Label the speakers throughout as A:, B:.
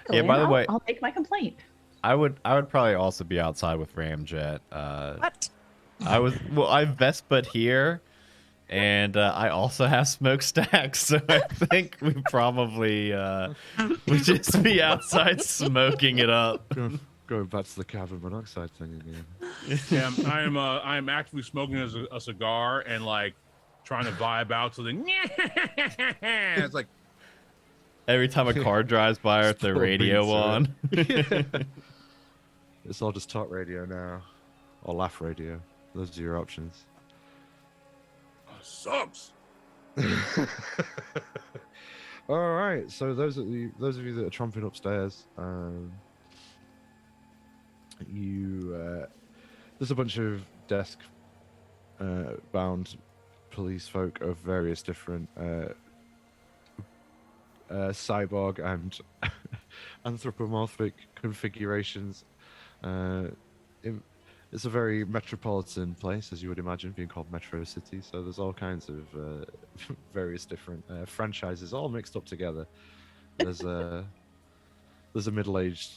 A: Exactly.
B: Yeah, by
A: and
B: the way,
A: I'll make my complaint.
B: I would probably also be outside with Ramjet.
C: What?
B: I Vespa here, and I also have smokestacks, so I think we probably would just be outside smoking it up.
D: Going back to the carbon monoxide thing again.
E: Yeah, I'm actively smoking a cigar and like trying to vibe out to the. It's like
B: Every time a car drives by with the
D: Still
B: radio
D: beats, right?
B: on.
D: It's all just talk radio now, or laugh radio. Those are your options.
E: sucks.
D: All right, so those of you that are tromping upstairs, there's a bunch of desk bound police folk of various different cyborg and anthropomorphic configurations. It's a very metropolitan place, as you would imagine, being called Metro City. So there's all kinds of various different franchises all mixed up together. There's a middle-aged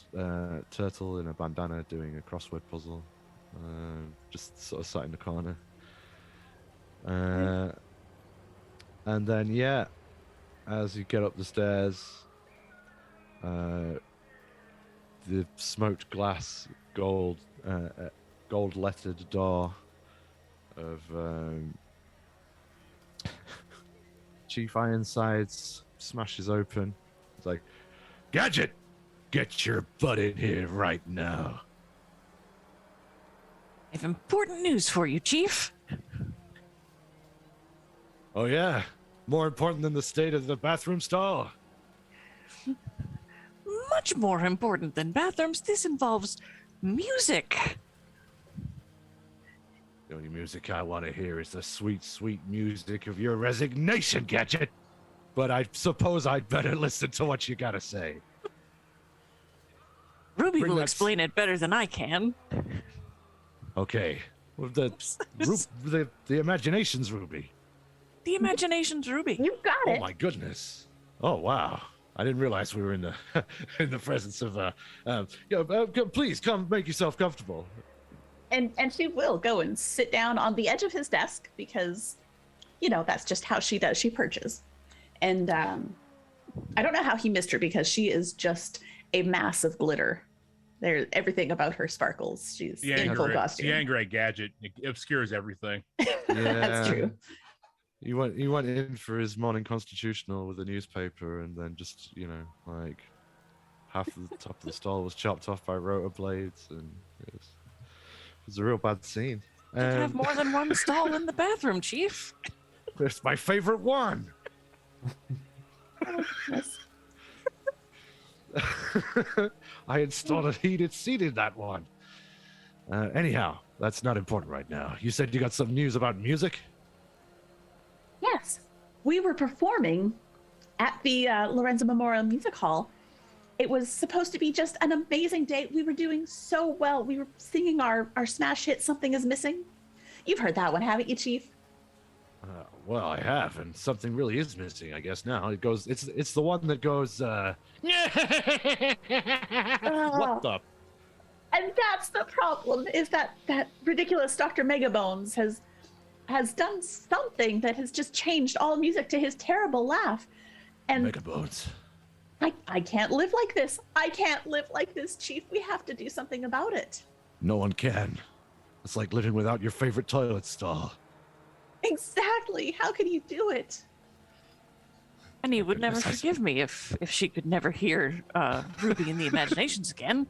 D: turtle in a bandana doing a crossword puzzle, just sort of sat in the corner. And then, yeah, as you get up the stairs, the smoked glass gold-lettered door of Chief Ironsides smashes open. It's like, Gadget, get your butt in here right now.
C: I have important news for you, Chief.
D: Oh yeah, more important than the state of the bathroom stall.
C: Much more important than bathrooms. This involves music.
D: The only music I want to hear is the sweet, sweet music of your resignation, Gadget. But I suppose I'd better listen to what you gotta say.
C: Ruby
D: Bring
C: will
D: that
C: explain it better than I can.
D: Okay, well, the imagination's Ruby.
C: The imagination's Ruby.
A: You got
D: Oh
A: it.
D: my goodness! Oh wow! I didn't realize we were in the in the presence of please come make yourself comfortable.
A: And she will go and sit down on the edge of his desk because, you know, that's just how she does. She perches. And I don't know how he missed her because she is just a mass of glitter. Everything about her sparkles. She's in full costume.
E: The angry gadget obscures everything.
A: That's true.
D: He went in for his morning constitutional with a newspaper, and then just, you know, like half of the top of the stall was chopped off by rotor blades, and it was a real bad scene.
C: You have more than one stall in the bathroom, Chief.
D: It's my favorite one. I installed a heated seat in that one. Anyhow, that's not important right now. You said you got some news about music?
A: Yes. We were performing at the Lorenzo Memorial Music Hall. It was supposed to be just an amazing day. We were doing so well. We were singing our smash hit, Something Is Missing. You've heard that one, haven't you, Chief?
D: Well, I have, and something really is missing, I guess now. It goes, it's the one that goes, what the?
A: And that's the problem, is that ridiculous Dr. Megabones has done something that has just changed all music to his terrible laugh. And
D: Megabones.
A: I can't live like this. I can't live like this, Chief. We have to do something about it.
D: No one can. It's like living without your favorite toilet stall.
A: Exactly. How can you do it?
C: And he would never forgive me if she could never hear Ruby and the Imaginations again.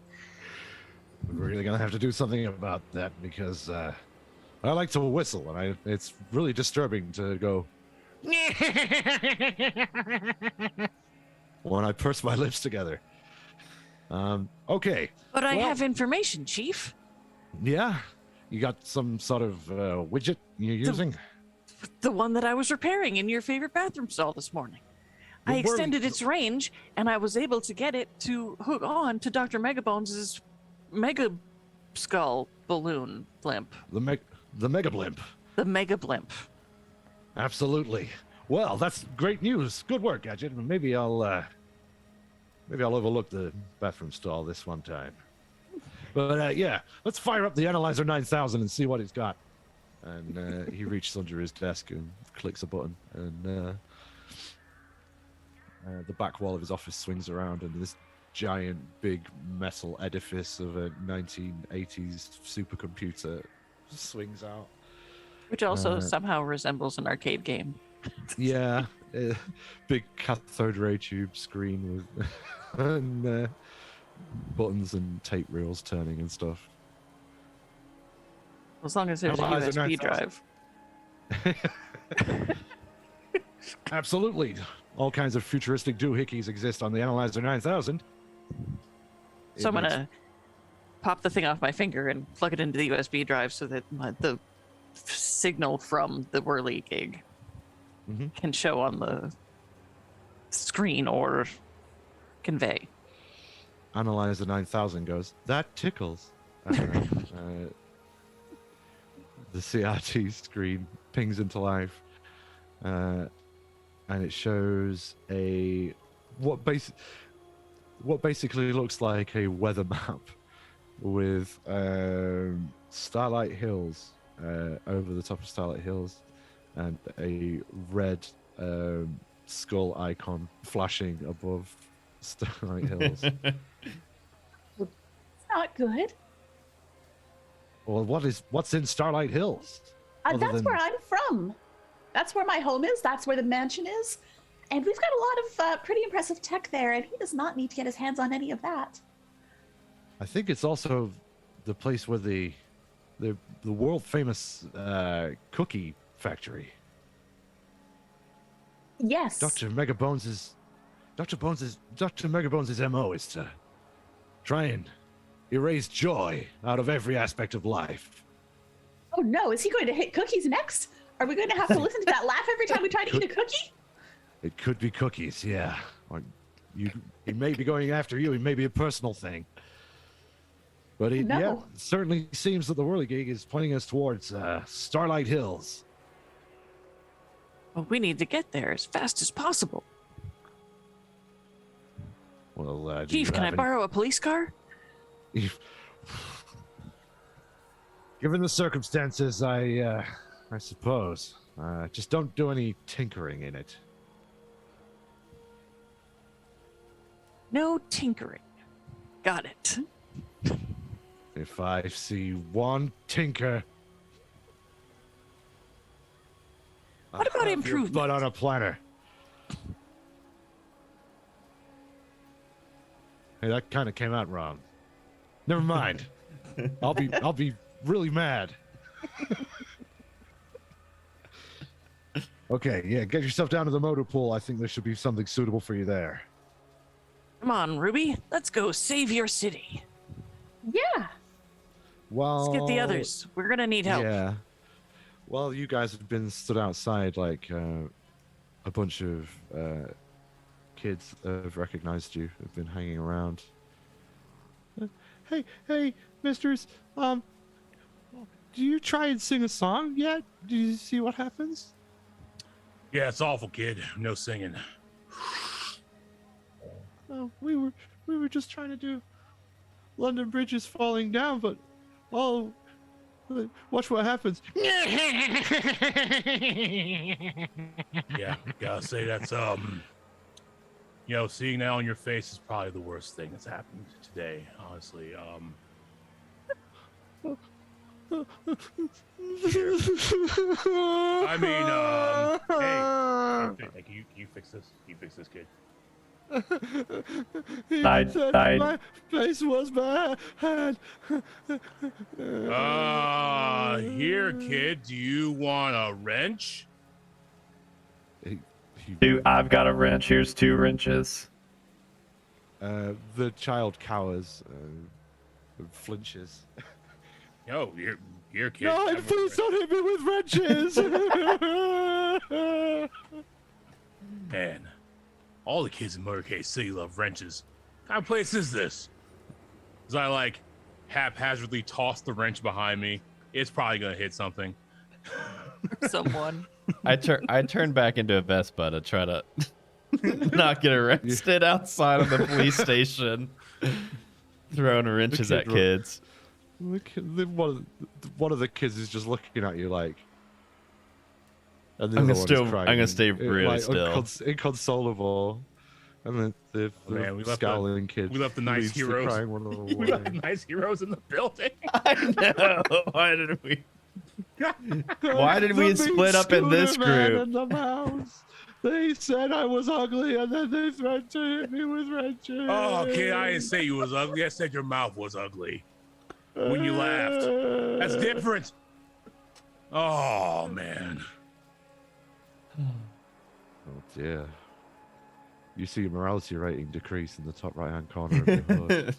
D: We're really gonna have to do something about that because I like to whistle, and it's really disturbing to go when I purse my lips together. Okay.
C: But I have information, Chief.
D: Yeah? You got some sort of widget you're using?
C: The one that I was repairing in your favorite bathroom stall this morning. I extended its range, and I was able to get it to hook on to Dr. Megabones' Mega Skull balloon blimp.
D: The Mega Blimp.
C: The Mega Blimp.
D: Absolutely. Well, that's great news. Good work, Gadget. Maybe I'll Maybe I'll overlook the bathroom stall this one time. But yeah, let's fire up the Analyzer 9000 and see what it's got. And he reaches under his desk and clicks a button, and the back wall of his office swings around, and this giant, big metal edifice of a 1980s supercomputer swings out.
C: Which also somehow resembles an arcade game.
D: Yeah, big cathode ray tube screen with and buttons and tape reels turning and stuff.
C: As long as there's a
D: Analyzer
C: USB
D: 9000.
C: drive.
D: Absolutely. All kinds of futuristic doohickeys exist on the Analyzer 9000.
C: So I'm gonna pop the thing off my finger and plug it into the USB drive so that the signal from the whirligig
D: Mhm.
C: can show on the screen or convey.
D: Analyzer 9000 goes, that tickles. The CRT screen pings into life, and it shows what basically looks like a weather map with Starlight Hills over the top of Starlight Hills, and a red skull icon flashing above Starlight Hills.
A: It's not good.
D: Well, what's in Starlight Hills? Other
A: That's
D: than-
A: where I'm from. That's where my home is. That's where the mansion is. And we've got a lot of pretty impressive tech there, and he does not need to get his hands on any of that.
D: I think it's also the place where the world famous cookie factory.
A: Yes.
D: Dr. Megabones' MO is to try and erase joy out of every aspect of life.
A: Oh no, is he going to hit cookies next? Are we going to have to listen to that laugh every time we try to eat a cookie?
D: It could be cookies, yeah. Or he may be going after you. It may be a personal thing. But it
A: No.
D: certainly seems that the Whirligig is pointing us towards Starlight Hills.
C: Well, we need to get there as fast as possible.
D: Well,
C: Chief, can I borrow a police car?
D: Given the circumstances, I suppose. Just don't do any tinkering in it.
C: No tinkering. Got it.
D: If I see one tinker,
C: What about improvement?
D: But on a platter. Hey, that kind of came out wrong. Never mind. I'll be really mad. Okay, yeah, get yourself down to the motor pool. I think there should be something suitable for you there.
C: Come on, Ruby. Let's go save your city.
A: Yeah.
D: Well,
C: Let's get the others. We're gonna need help.
D: Yeah. Well, you guys have been stood outside like a bunch of kids have recognized you, have been hanging around. Hey, misters, do you try and sing a song yet? Do you see what happens?
E: Yeah, it's awful, kid. No singing.
D: Oh, we were just trying to do London Bridge is falling down, but watch what happens.
E: Yeah, gotta say that's seeing that on your face is probably the worst thing that's happened today, honestly. I mean, hey, can you fix this? Can you fix this, kid?
D: My face was bad.
E: Here, kid, do you want a wrench?
B: Dude, I've got a wrench. Here's 2 wrenches.
D: The child cowers, flinches.
E: No, here, kid.
D: No,
E: have a
D: please
E: wrench.
D: don't hit me with wrenches.
E: Man, all the kids in Motorcade City love wrenches. What kind of place is this? As I haphazardly toss the wrench behind me, it's probably gonna hit something.
C: Someone.
B: I turn back into a Vespa to try to Not get arrested outside of the police station. Throwing wrenches
D: kid
B: at
D: ru-
B: kids.
D: One of the kids is just looking at you like. And the
B: I'm
D: other
B: gonna
D: one
B: still-
D: is crying,
B: I'm gonna stay
D: like,
B: really still.
D: Inconsolable. And then the
E: Man, we left the-
D: scowling kid.
E: we left the nice
D: leads the
E: heroes.
D: crying one
E: We
D: away.
E: left the nice heroes in the building.
B: I know. Why did we? Why did we
D: The
B: split up in this
D: scooter man
B: group?
D: and the mouse. They said I was ugly, and then they threatened to hit me with wrenches.
E: Oh, kid, I didn't say you was ugly. I said your mouth was ugly when you laughed. That's different. Oh man.
D: Oh dear. You see your morality rating decrease in the top right-hand corner of your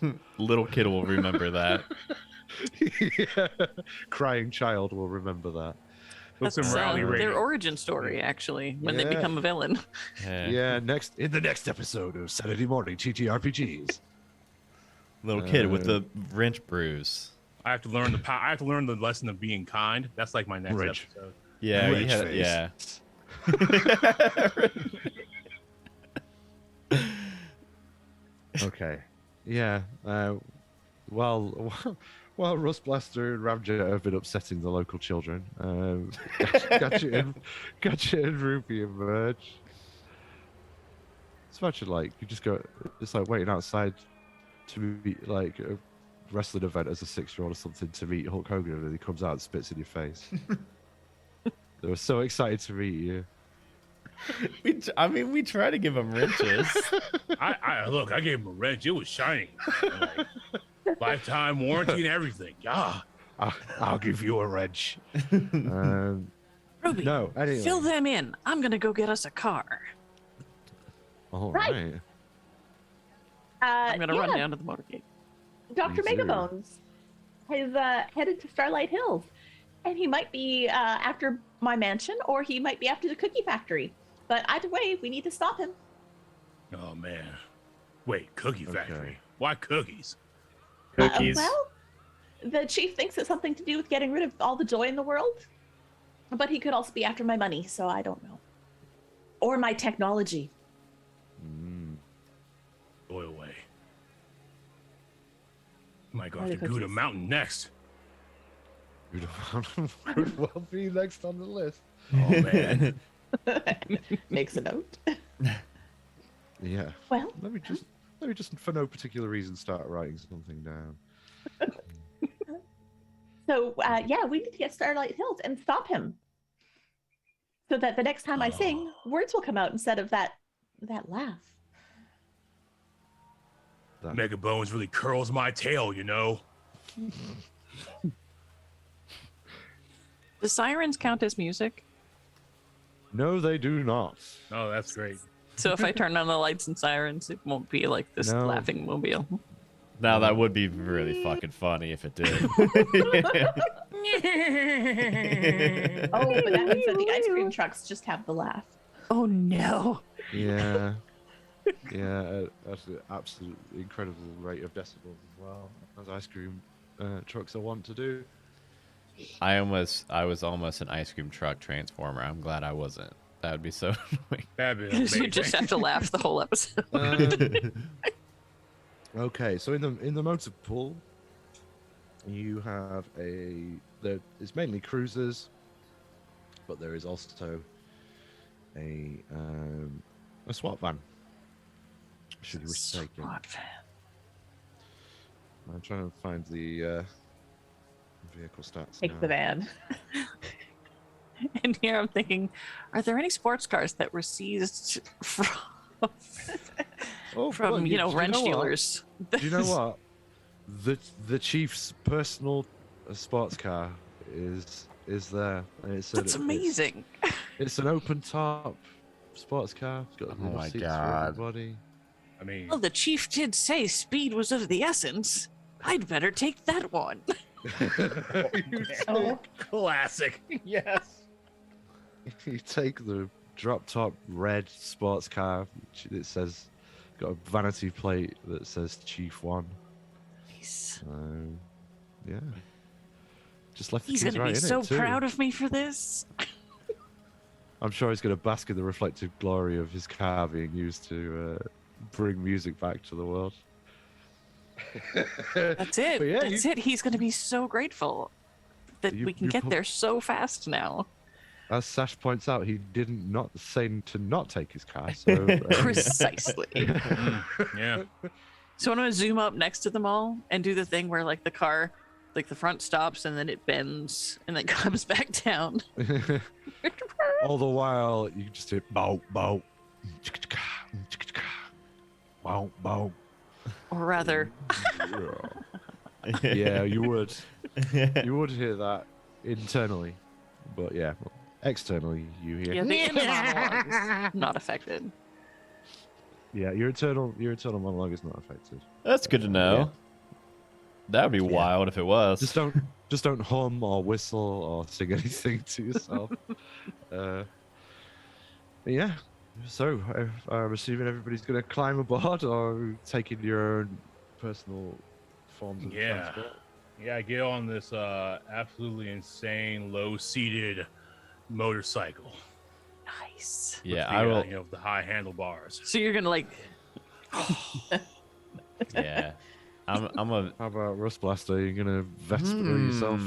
D: HUD.
B: Little kid will remember that.
D: Yeah. Crying child will remember that.
E: What's some
C: That's
E: rally rating?
C: their origin story, actually, when they
D: Yeah.
C: become a villain.
D: Yeah, in the next episode of Saturday Morning TTRPGs.
B: Little kid with the wrench bruise.
E: I have to learn I have to learn the lesson of being kind. That's like my next
D: Rich.
E: episode.
B: Yeah, you
D: Wrench
B: had,
D: face.
B: yeah.
D: Okay. Yeah. While Rust Blaster and Ramjet have been upsetting the local children, Gadget and Ruby emerge. It's imagine like you just go. It's like waiting outside to meet like a wrestling event as a 6-year-old or something to meet Hulk Hogan, and he comes out and spits in your face. They were so excited to meet you.
B: We try to give him wrenches.
E: I look, I gave him a wrench. It was shiny. Like, lifetime warranty and everything. Yeah.
D: I'll give you a wrench.
C: Ruby,
D: No, anyway.
C: fill them in. I'm gonna go get us a car.
D: All
A: Right.
D: right.
C: I'm gonna run
A: yeah,
C: down to the motorcade.
A: Dr.
D: Me too.
A: Megabones has headed to Starlight Hills, and he might be after my mansion, or he might be after the cookie factory. But either way, we need to stop him.
E: Oh man. Wait, cookie
D: Okay.
E: factory. Why cookies?
B: Cookies.
A: Well, the chief thinks it's something to do with getting rid of all the joy in the world, but he could also be after my money, so I don't know. Or my technology.
E: Boy away. Might go
A: Why the
E: after Gouda
A: cookies?
E: Mountain next.
D: Could well be next on the list.
E: Oh man.
A: Makes a note.
D: Yeah.
A: Well,
D: Let me just for no particular reason start writing something down.
A: so yeah, we need to get Starlight Hills and stop him, so that the next time I sing, words will come out instead of that laugh.
E: Mega Bones really curls my tail, you know.
C: The sirens count as music.
D: No, they do not.
E: Oh, that's great.
C: So if I turn on the lights and sirens, it won't be like this
D: No.
C: laughing mobile.
B: Now that would be really fucking funny if it did.
A: Oh, but that means that the ice cream trucks just have the laugh.
C: Oh no.
D: Yeah. Yeah, that's an absolute incredible rate of decibels as well, as ice cream trucks are wont to do.
B: I was almost an ice cream truck transformer. I'm glad I wasn't. That would be so annoying.
E: That'd be
C: You
E: amazing.
C: just have to laugh the whole episode.
D: Okay, so in the motor pool, you have it's mainly cruisers, but there is also a SWAT van. Should you wish to take it?
C: SWAT van.
D: I'm trying to find the vehicle stats.
A: Take
D: now.
A: the van.
C: And here I'm thinking, are there any sports cars that were seized from
D: Oh,
C: from
D: look,
C: wrench
D: do you know what?
C: dealers?
D: Do you know what? The chief's personal sports car is there, and
C: That's amazing.
D: It's an open top sports car. It's got
B: Oh
D: little
B: my
D: seats
B: God.
D: for everybody.
E: I mean,
C: Well, the chief did say speed was of the essence. I'd better take that one.
A: Oh,
E: classic. Yes.
D: You take the drop top red sports car. It says got a vanity plate that says Chief One.
C: He's,
D: Yeah. Just left the
C: he's
D: kids
C: gonna
D: right
C: be
D: in
C: so
D: it too.
C: proud of me for this.
D: I'm sure he's going to bask in the reflective glory of his car being used to bring music back to the world.
C: That's it.
D: But yeah,
C: That's it. He's going to be so grateful that
D: You-
C: we can
D: you
C: get
D: prob-
C: there so fast now.
D: As Sash points out, he didn't not say to not take his car. So
C: Precisely.
E: Yeah.
C: So I'm gonna zoom up next to them all and do the thing where like the car, like the front stops and then it bends and then comes back down.
D: all the while you just hear bow bow, bow bow.
C: Or rather,
D: Yeah, you would. You would hear that internally, but yeah, externally you hear.
C: yeah, the inner monologue is not affected.
D: Yeah, your internal monologue is not affected.
B: That's good to know.
D: Yeah.
B: That would be
D: Yeah.
B: wild if it was.
D: Just don't hum or whistle or sing anything to yourself. Yeah. So I'm assuming everybody's gonna climb aboard or taking your own personal forms of
E: Yeah.
D: transport.
E: Yeah, I get on this absolutely insane low-seated motorcycle.
C: Nice.
B: Yeah,
E: With
B: I
E: the,
B: will.
E: you know, the high handlebars.
C: So you're gonna like,
B: Yeah, I'm a.
D: How about Rust Blaster? You're gonna Vespa yourself?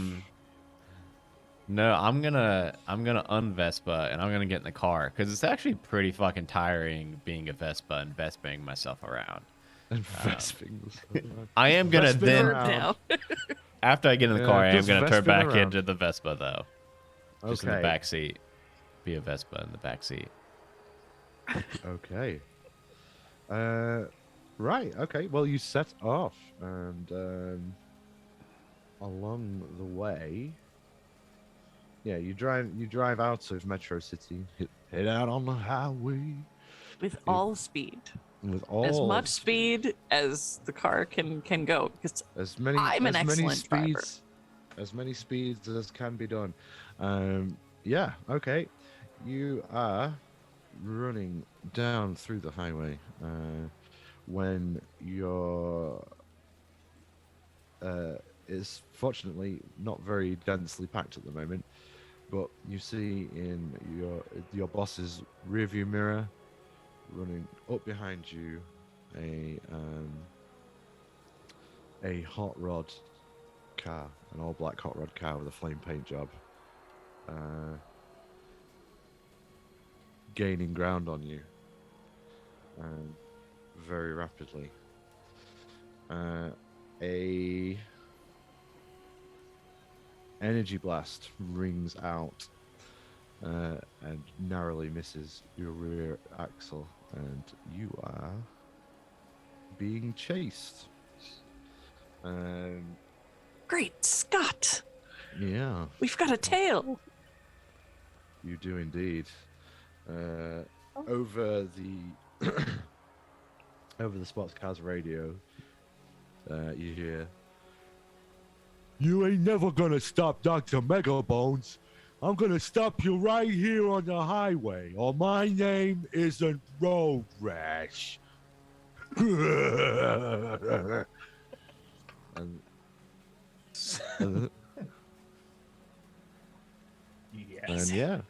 B: No, I'm gonna unvespa and I'm gonna get in the car because it's actually pretty fucking tiring being a Vespa and Vespaing myself around.
D: And Vesping.
B: I am gonna
D: Vesping
B: then
D: around.
C: now.
B: after I get in the
D: Yeah,
B: car, I am
D: just
B: gonna turn
D: Vesping
B: back
D: around.
B: into the Vespa though, just in the
D: Okay.
B: back seat. Be a Vespa in the back seat.
D: Okay. Right. Okay. Well, you set off, and along the way, yeah, you drive out of Metro City, head out on the highway
C: With all speed,
D: with all
C: as much speed as the car can go. Because
D: as many
C: I'm an
D: as many
C: excellent driver.
D: speeds as many speeds as can be done. Yeah. Okay. You are running down through the highway when you're it's fortunately not very densely packed at the moment, but you see in your boss's rearview mirror, running up behind you, a hot rod car, an all black hot rod car with a flame paint job, gaining ground on you very rapidly. A energy blast rings out and narrowly misses your rear axle, and you are being chased.
C: great Scott,
D: Yeah,
C: we've got a tail.
D: you do indeed. Over the over the sports car's radio, you hear, "You ain't never gonna stop Dr. Megabones. I'm gonna stop you right here on the highway, or my name isn't Road Rash." and, and
E: Yes.
D: And yeah,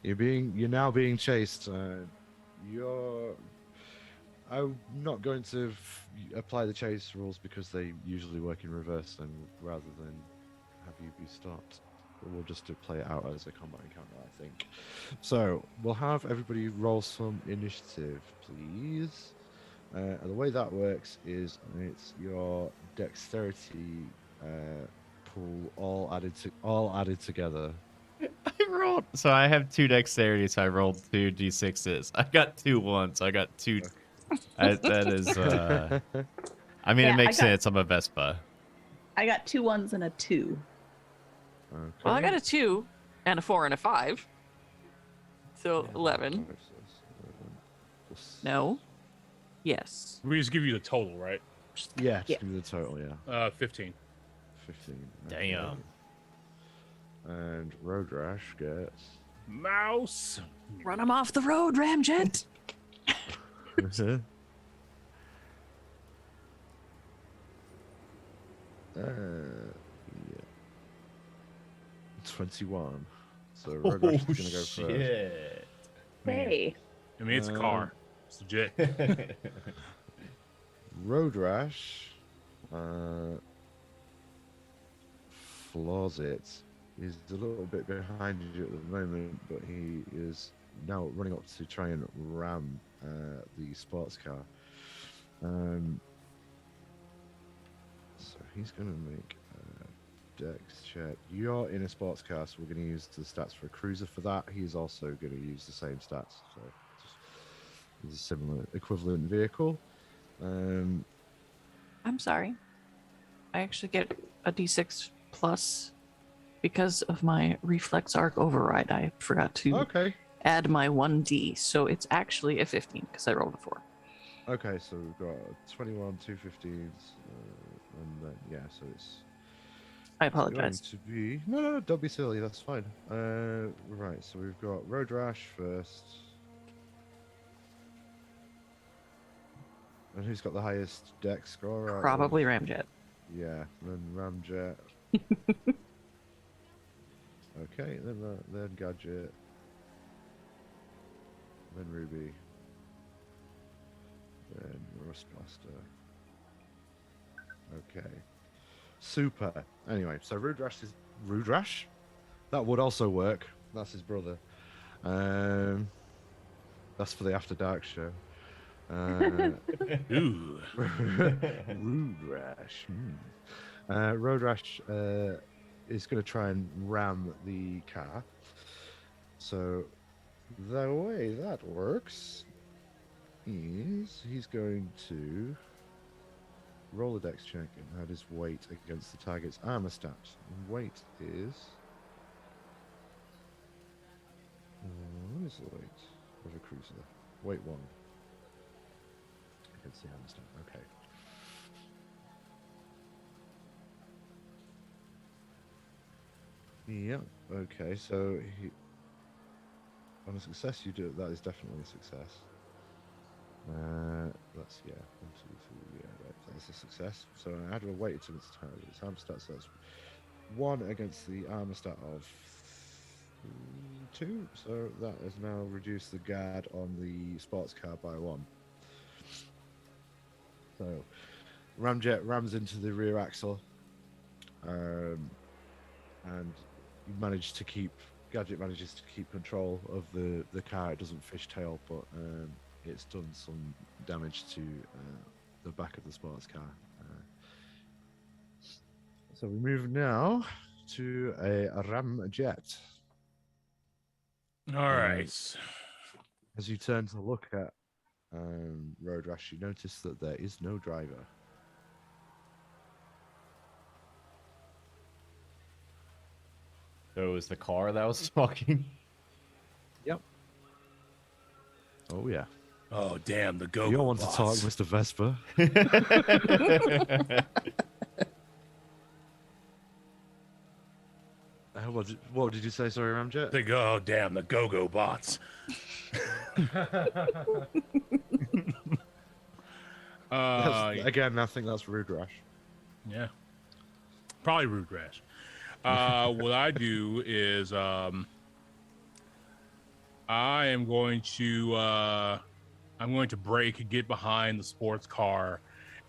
D: you're now being chased. I'm not going to apply the chase rules because they usually work in reverse, and rather than have you be stopped, we'll just play it out as a combat encounter, I think. So we'll have everybody roll some initiative, please. And the way that works is it's your dexterity pool all added together.
B: I rolled. So I have 2 dexterity, so I rolled 2 d6s. I got 2 1s. So I got 2. That is. I mean,
A: Yeah,
B: it makes
A: I got-
B: sense. I'm a Vespa.
A: I got 2 1s and a 2.
D: Okay.
C: Well, I got a 2 and a 4 and a 5. So 11. No. Yes.
E: We just give you the total, right?
D: Yeah, just
A: Yeah.
D: give me the total, yeah.
E: 15.
D: 15.
B: Damn.
D: And Road Rash gets.
E: Mouse.
C: Run him off the road, Ramjet.
D: Yeah. 21. So Road Rash is going to go first.
B: shit.
A: Hey.
E: I mean, it's a car. It's legit.
D: Road Rash flaws it. He's a little bit behind you at the moment, but he is now running up to try and ram the sports car. So he's going to make a dex check. You're in a sports car, so we're going to use the stats for a cruiser for that. He's also going to use the same stats. So it's a similar equivalent vehicle.
C: I'm sorry. I actually get a d6 plus because of my reflex arc override. I forgot to
D: Okay.
C: add my 1d, so it's actually a 15 because I rolled a 4.
D: Okay, so we've got 21, 2 15s, and then, yeah, so it's
C: I
D: going
C: apologize.
D: to be... No, don't be silly, that's fine. Right, so we've got Road Rash first. And who's got the highest dex score? out of-
C: Probably Ramjet.
D: Yeah, then Ramjet. Okay, then Gadget. Then Ruby. Then Rustbuster. Okay. Super. Anyway, so Rude Rash is... Rude Rash? That would also work. That's his brother. That's for the After Dark show.
E: Ooh.
D: Rude Rash. Road Rash is going to try and ram the car. So the way that works is he's going to roll a dex check and add his weight against the target's armor stat. And weight is... what is the weight of a cruiser? Weight 1. Against the armor stat. Okay. Yep. Okay. So he, on a success, you do that is definitely a success. That's yeah. 1, 2, 3, yeah, right, that's a success. So I add a weight to its target. Its armor stat, so that's 1 against the armor stat of 2. So that has now reduced the guard on the sports car by 1. So Ramjet rams into the rear axle, and you manage to keep... Gadget manages to keep control of the car. It doesn't fishtail, but it's done some damage to the back of the sports car. So we move now to a Ramjet.
E: All right.
D: As you turn to look at Road Rash, you notice that there is no driver.
B: So it was the car that was talking.
D: Oh yeah.
E: Oh, damn, the go.
D: You don't want to talk, Mr. Vesper. What did you say? Sorry, Ramjet.
E: The go. Oh, damn, the go-go bots.
D: Again, I think that's Rude Rash.
E: Yeah. Probably Rude Rash. What I do is I am going to brake, get behind the sports car,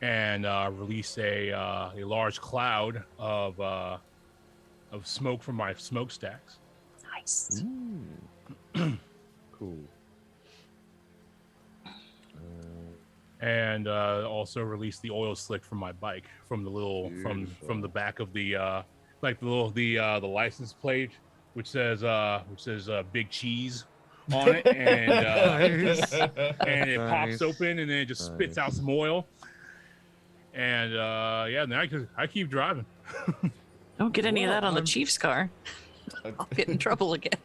E: and release a large cloud of smoke from my smokestacks.
C: Nice.
D: Cool.
E: And also release the oil slick from my bike from the little from the back of the like the license plate, which says Big Cheese on it, and and it pops open and then it just spits out some oil. And yeah, then I keep driving.
C: Don't get any of that on the
D: I'm-
C: Chief's car. I'll get in trouble again.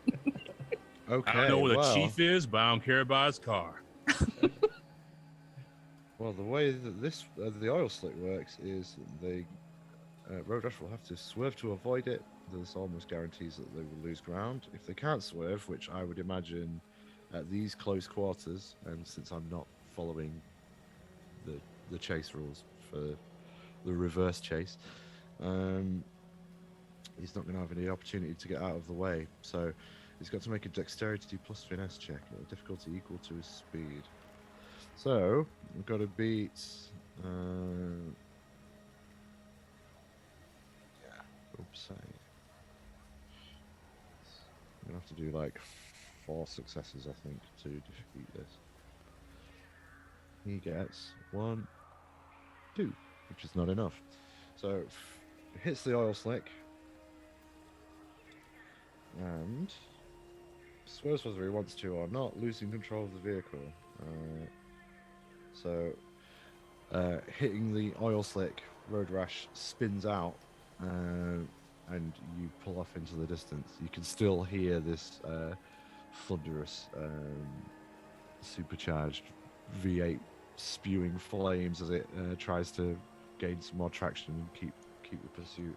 D: Okay.
E: I don't know what
D: well,
E: a chief is, but I don't care about his car.
D: Well, the way that the oil slick works is Road Rash will have to swerve to avoid it. There's almost guarantees that they will lose ground. If they can't swerve, which I would imagine at these close quarters, and since I'm not following the chase rules for the reverse chase, he's not going to have any opportunity to get out of the way. So he's got to make a dexterity plus finesse check at a difficulty equal to his speed. So we've got to beat. Oops. I'm gonna have to do like 4 successes, I think, to defeat this. He gets 1, 2, which is not enough. So hits the oil slick and swerves whether he wants to or not, losing control of the vehicle. Hitting the oil slick, Road Rash spins out, and you pull off into the distance. You can still hear this thunderous, supercharged V8 spewing flames as it tries to gain some more traction and keep the pursuit.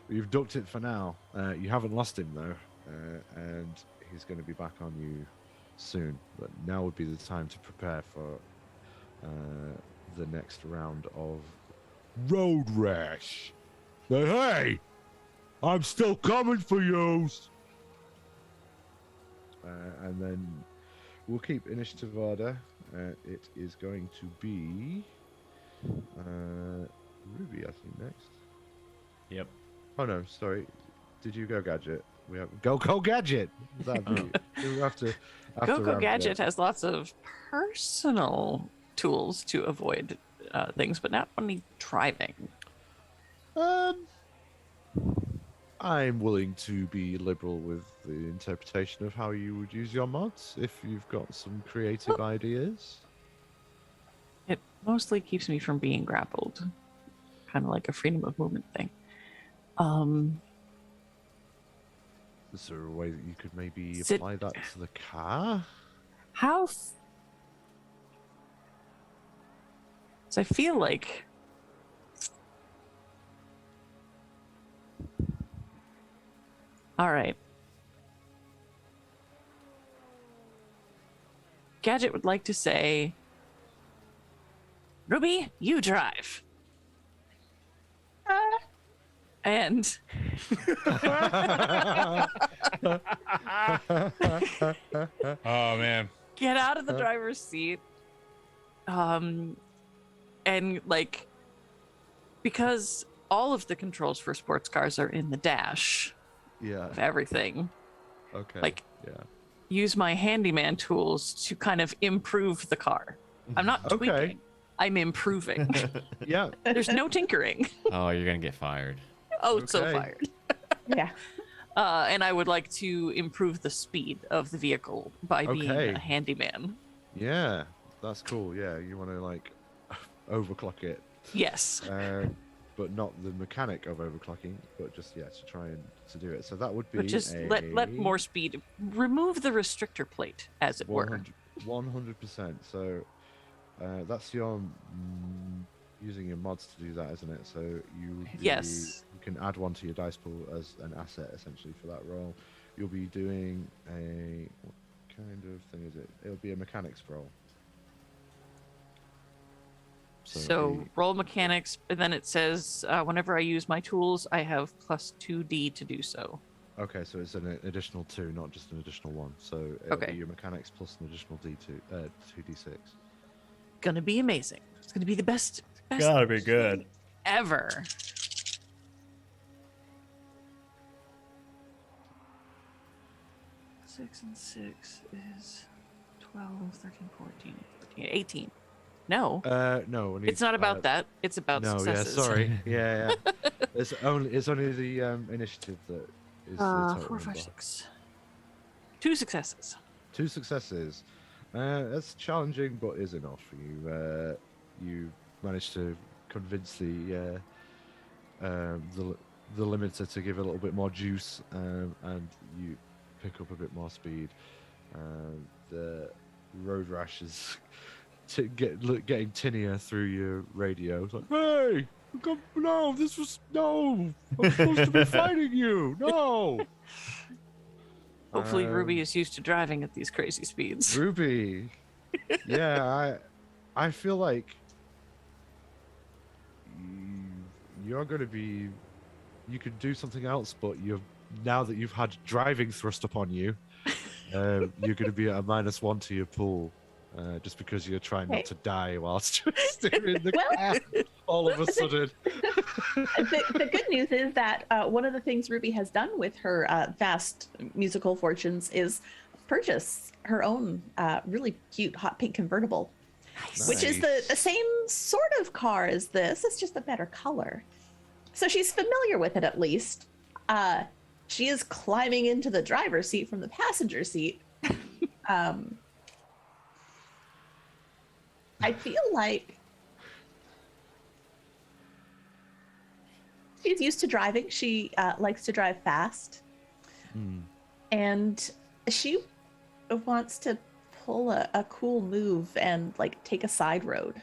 D: You've ducked it for now. You haven't lost him though, and he's going to be back on you soon. But now would be the time to prepare for the next round of Road Rash. Hey, I'm still coming for you. And then we'll keep initiative order. It is going to be Ruby, I think, next.
B: Yep.
D: Oh no, sorry. Did you go Gadget? We have Go Gadget. That'd be, we have to
C: Go Gadget has lots of personal tools to avoid things, but not only driving.
D: I'm willing to be liberal with the interpretation of how you would use your mods if you've got some creative ideas.
C: It mostly keeps me from being grappled, kind of like a freedom of movement thing.
D: Is there a way that you could maybe
C: Sit-
D: apply that to the car?
C: How? So I feel like all right. Gadget would like to say, Ruby, you drive. And
E: Oh man.
C: get out of the driver's seat. And like, because all of the controls for sports cars are in the dash
D: Yeah.
C: of everything,
D: Okay.
C: like,
D: yeah.
C: use my handyman tools to kind of improve the car. I'm not
D: Okay.
C: tweaking. I'm improving.
D: Yeah.
C: There's no tinkering.
B: Oh, you're gonna get fired.
C: Oh, it's so
D: Okay.
C: fired.
A: Yeah.
C: And I would like to improve the speed of the vehicle by being
D: Okay.
C: a handyman.
D: Yeah. That's cool. Yeah. You want to like overclock it,
C: Yes.
D: but not the mechanic of overclocking, but just to try and to do it. So that would be
C: But just let more speed. Remove the restrictor plate, as it were.
D: 100%. So that's your using your mods to do that, isn't it? So
C: Yes.
D: you can add one to your dice pool as an asset essentially for that role. You'll be doing what kind of thing is it? It'll be a mechanics roll. it'll
C: So
D: be-
C: roll mechanics, and then it says whenever I use my tools, I have plus 2d to do so.
D: Okay, so it's an additional 2, not just an additional 1. So it'll
C: Okay.
D: be your mechanics plus an additional D2, 2d6.
C: Gonna be amazing. It's gonna be the best
B: Gotta be good.
C: ever. Six and 6 is 12, 13, 14, 15, 18. No,
D: No, we need,
C: it's not about that. It's about
D: No,
C: successes.
D: yeah, sorry. Yeah. It's only the initiative that is the total
C: 4, 5,
D: number.
C: 6. 2 successes.
D: 2 successes. That's challenging, but is enough for you. You managed to convince the limiter to give a little bit more juice, and you pick up a bit more speed. The Road Rash is getting tinnier through your radio. It's like, hey, no, this was no. I'm supposed to be fighting you. No.
C: Hopefully,
D: Um,
C: Ruby is used to driving at these crazy speeds.
D: Ruby. Yeah, I feel like you're going to be you could do something else, but now that you've had driving thrust upon you, you're going to be at a -1 to your pool, just because you're trying
A: Okay.
D: not to die whilst you're steering the
A: Well-
D: car. All of a sudden.
A: The good news is that one of the things Ruby has done with her vast musical fortunes is purchase her own really cute hot pink convertible, which is the
D: Nice.
A: same sort of car as this. It's just a better color. So she's familiar with it at least. She is climbing into the driver's seat from the passenger seat. I feel like she's used to driving. She likes to drive fast. And she wants to pull a cool move and like take a side road,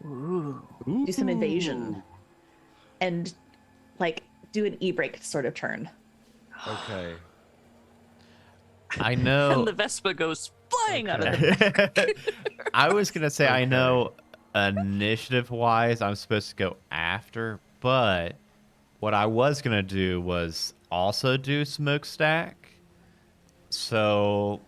C: Ooh.
A: do some invasion, and like do an e-brake sort of turn.
D: Okay.
B: I
C: And
B: know.
C: the Vespa goes flying out of the.
B: I was gonna say I
D: Okay.
B: know initiative wise I'm supposed to go after, but what I was gonna do was also do smokestack. So,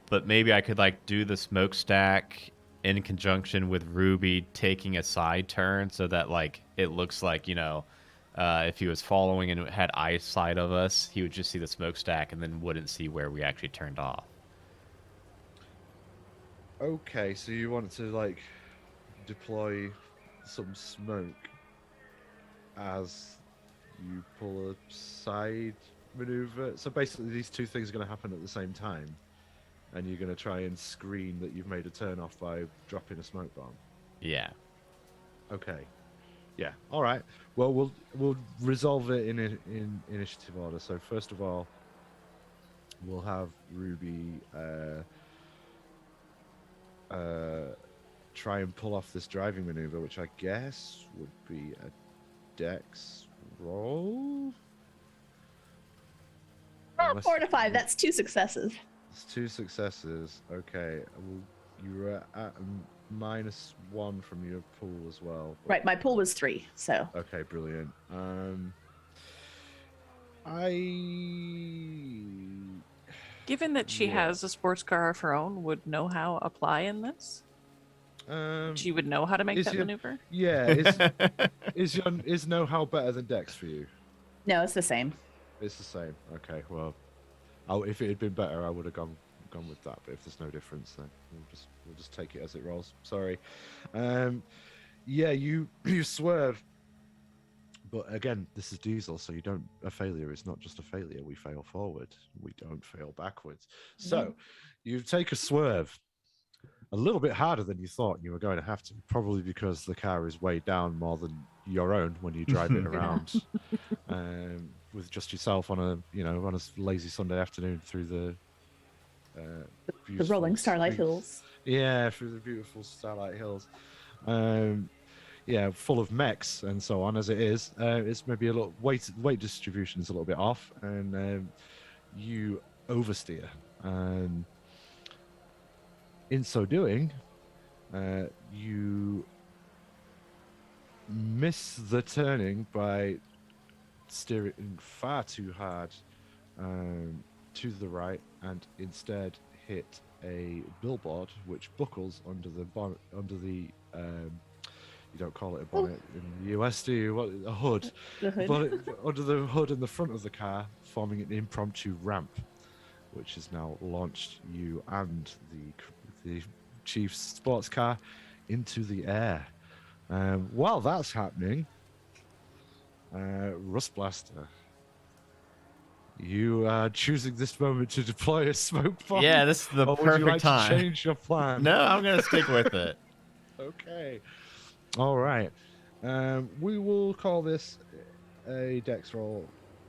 B: but maybe I could like do the smokestack in conjunction with Ruby taking a side turn so that like it looks like, if he was following and had eyesight of us, he would just see the smokestack and then wouldn't see where we actually turned off.
D: Okay, so you want to like deploy some smoke as you pull a side maneuver. So basically, these two things are going to happen at the same time, and you're going to try and screen that you've made a turn off by dropping a smoke bomb.
B: Yeah.
D: Okay. Yeah. All right. Well, we'll resolve it in initiative order. So first of all, we'll have Ruby try and pull off this driving maneuver, which I guess would be a Dex roll. Unless
A: 4 to 5.
D: you-
A: That's 2 successes.
D: It's 2 successes. Okay. Well, you were at -1 from your pool as well. but-
A: Right. My pool was 3. So
D: Okay, brilliant. I
C: Given that she
D: Yeah.
C: has a sports car of her own, would know how apply in this. She would know how to make
D: is
C: that
D: your-
C: maneuver.
D: yeah. Is know-how better than Dex for you?
A: no, it's the same.
D: It's the same. Okay. Well, if it had been better, I would have gone with that. But if there's no difference, then we'll just take it as it rolls. Sorry. Yeah, you swerve. But again, this is Diesel, so a failure is not just a failure. We fail forward. We don't fail backwards. So you take a swerve a little bit harder than you thought you were going to have to, probably because the car is weighed down more than your own when you drive it around with just yourself on a lazy Sunday afternoon through the
A: The rolling
D: beautiful
A: Starlight
D: streets.
A: Hills.
D: Yeah, through the beautiful Starlight Hills. Yeah, full of mechs and so on as it is. It's maybe a little weight distribution is a little bit off, and you oversteer. In so doing, you miss the turning by steering far too hard to the right, and instead hit a billboard which buckles under the bonnet, you don't call it a bonnet in the US, do you? What, a hood.
A: The hood.
D: Bonnet under the hood in the front of the car, forming an impromptu ramp, which has now launched you and the Chief's sports car into the air. While that's happening, Rust Blaster, you are choosing this moment to deploy a smoke bomb.
B: Yeah, this is the
D: or would
B: perfect
D: you like
B: time.
D: to change your plan?
B: No, I'm gonna stick with it.
D: Okay. All right. We will call this a Dex roll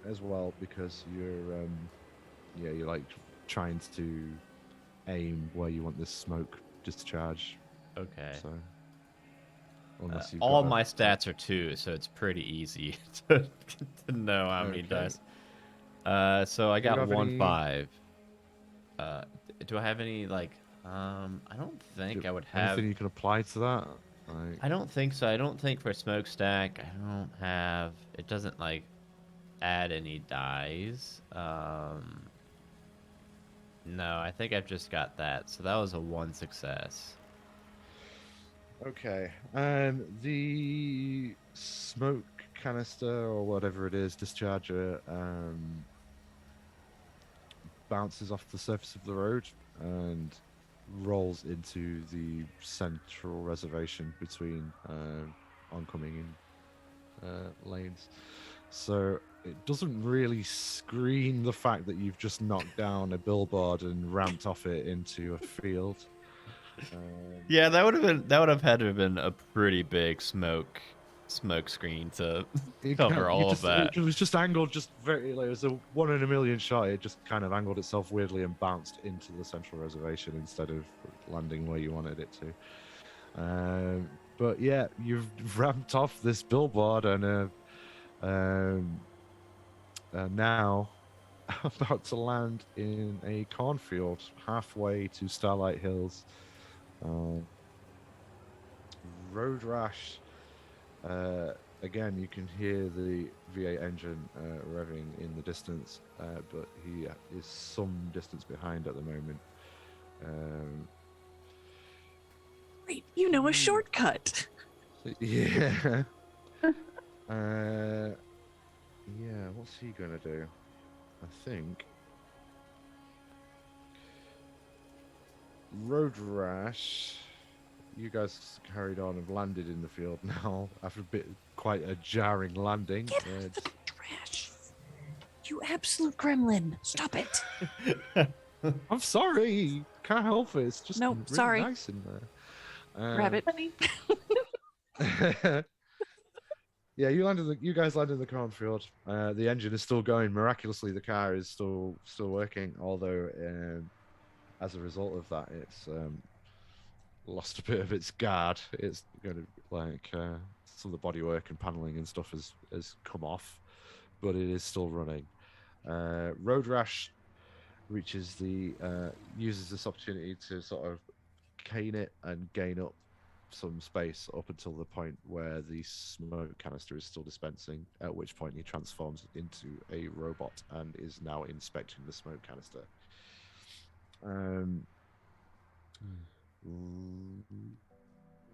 D: as well, because you're like trying to aim where you want this smoke discharge.
B: Okay.
D: So unless you've
B: All
D: got a-
B: my stats are 2, so it's pretty easy to know how many
D: Okay.
B: dice. So I
D: Do you
B: got
D: have
B: 1
D: any-
B: 5. Do I have any like? I don't think I would have.
D: anything you can apply to that. Like,
B: I don't think so. I don't think for smokestack, I don't have. It doesn't like add any dies. No, I think I've just got that. So that was a 1 success.
D: okay. The smoke canister or whatever it is, discharger, bounces off the surface of the road and rolls into the central reservation between oncoming lanes. So it doesn't really screen the fact that you've just knocked down a billboard and ramped off it into a field.
B: Yeah, that would have had to have been a pretty big smoke screen to cover all of that.
D: It was just angled, just very like it was a 1 in a million shot. It just kind of angled itself weirdly and bounced into the central reservation instead of landing where you wanted it to. But yeah, you've ramped off this billboard and now about to land in a cornfield halfway to Starlight Hills. Road rash. Again, you can hear the V8 engine revving in the distance, but he is some distance behind at the moment.
C: Great, you know a shortcut.
D: Yeah. Yeah, what's he gonna do? I think Road Rash. You guys carried on and landed in the field now after quite a jarring landing.
C: Get out of the trash. You absolute gremlin. Stop it.
D: I'm sorry, can't help it. It's just
C: Nope,
D: really
C: sorry.
D: nice in there.
C: Rabbit.
D: Yeah, you guys landed in the cornfield. The engine is still going. Miraculously, the car is still working. Although, as a result of that, it's lost a bit of its guard. It's going to like some of the bodywork and paneling and stuff has come off, but it is still running. Road Rash uses this opportunity to sort of cane it and gain up some space up until the point where the smoke canister is still dispensing, at which point he transforms into a robot and is now inspecting the smoke canister.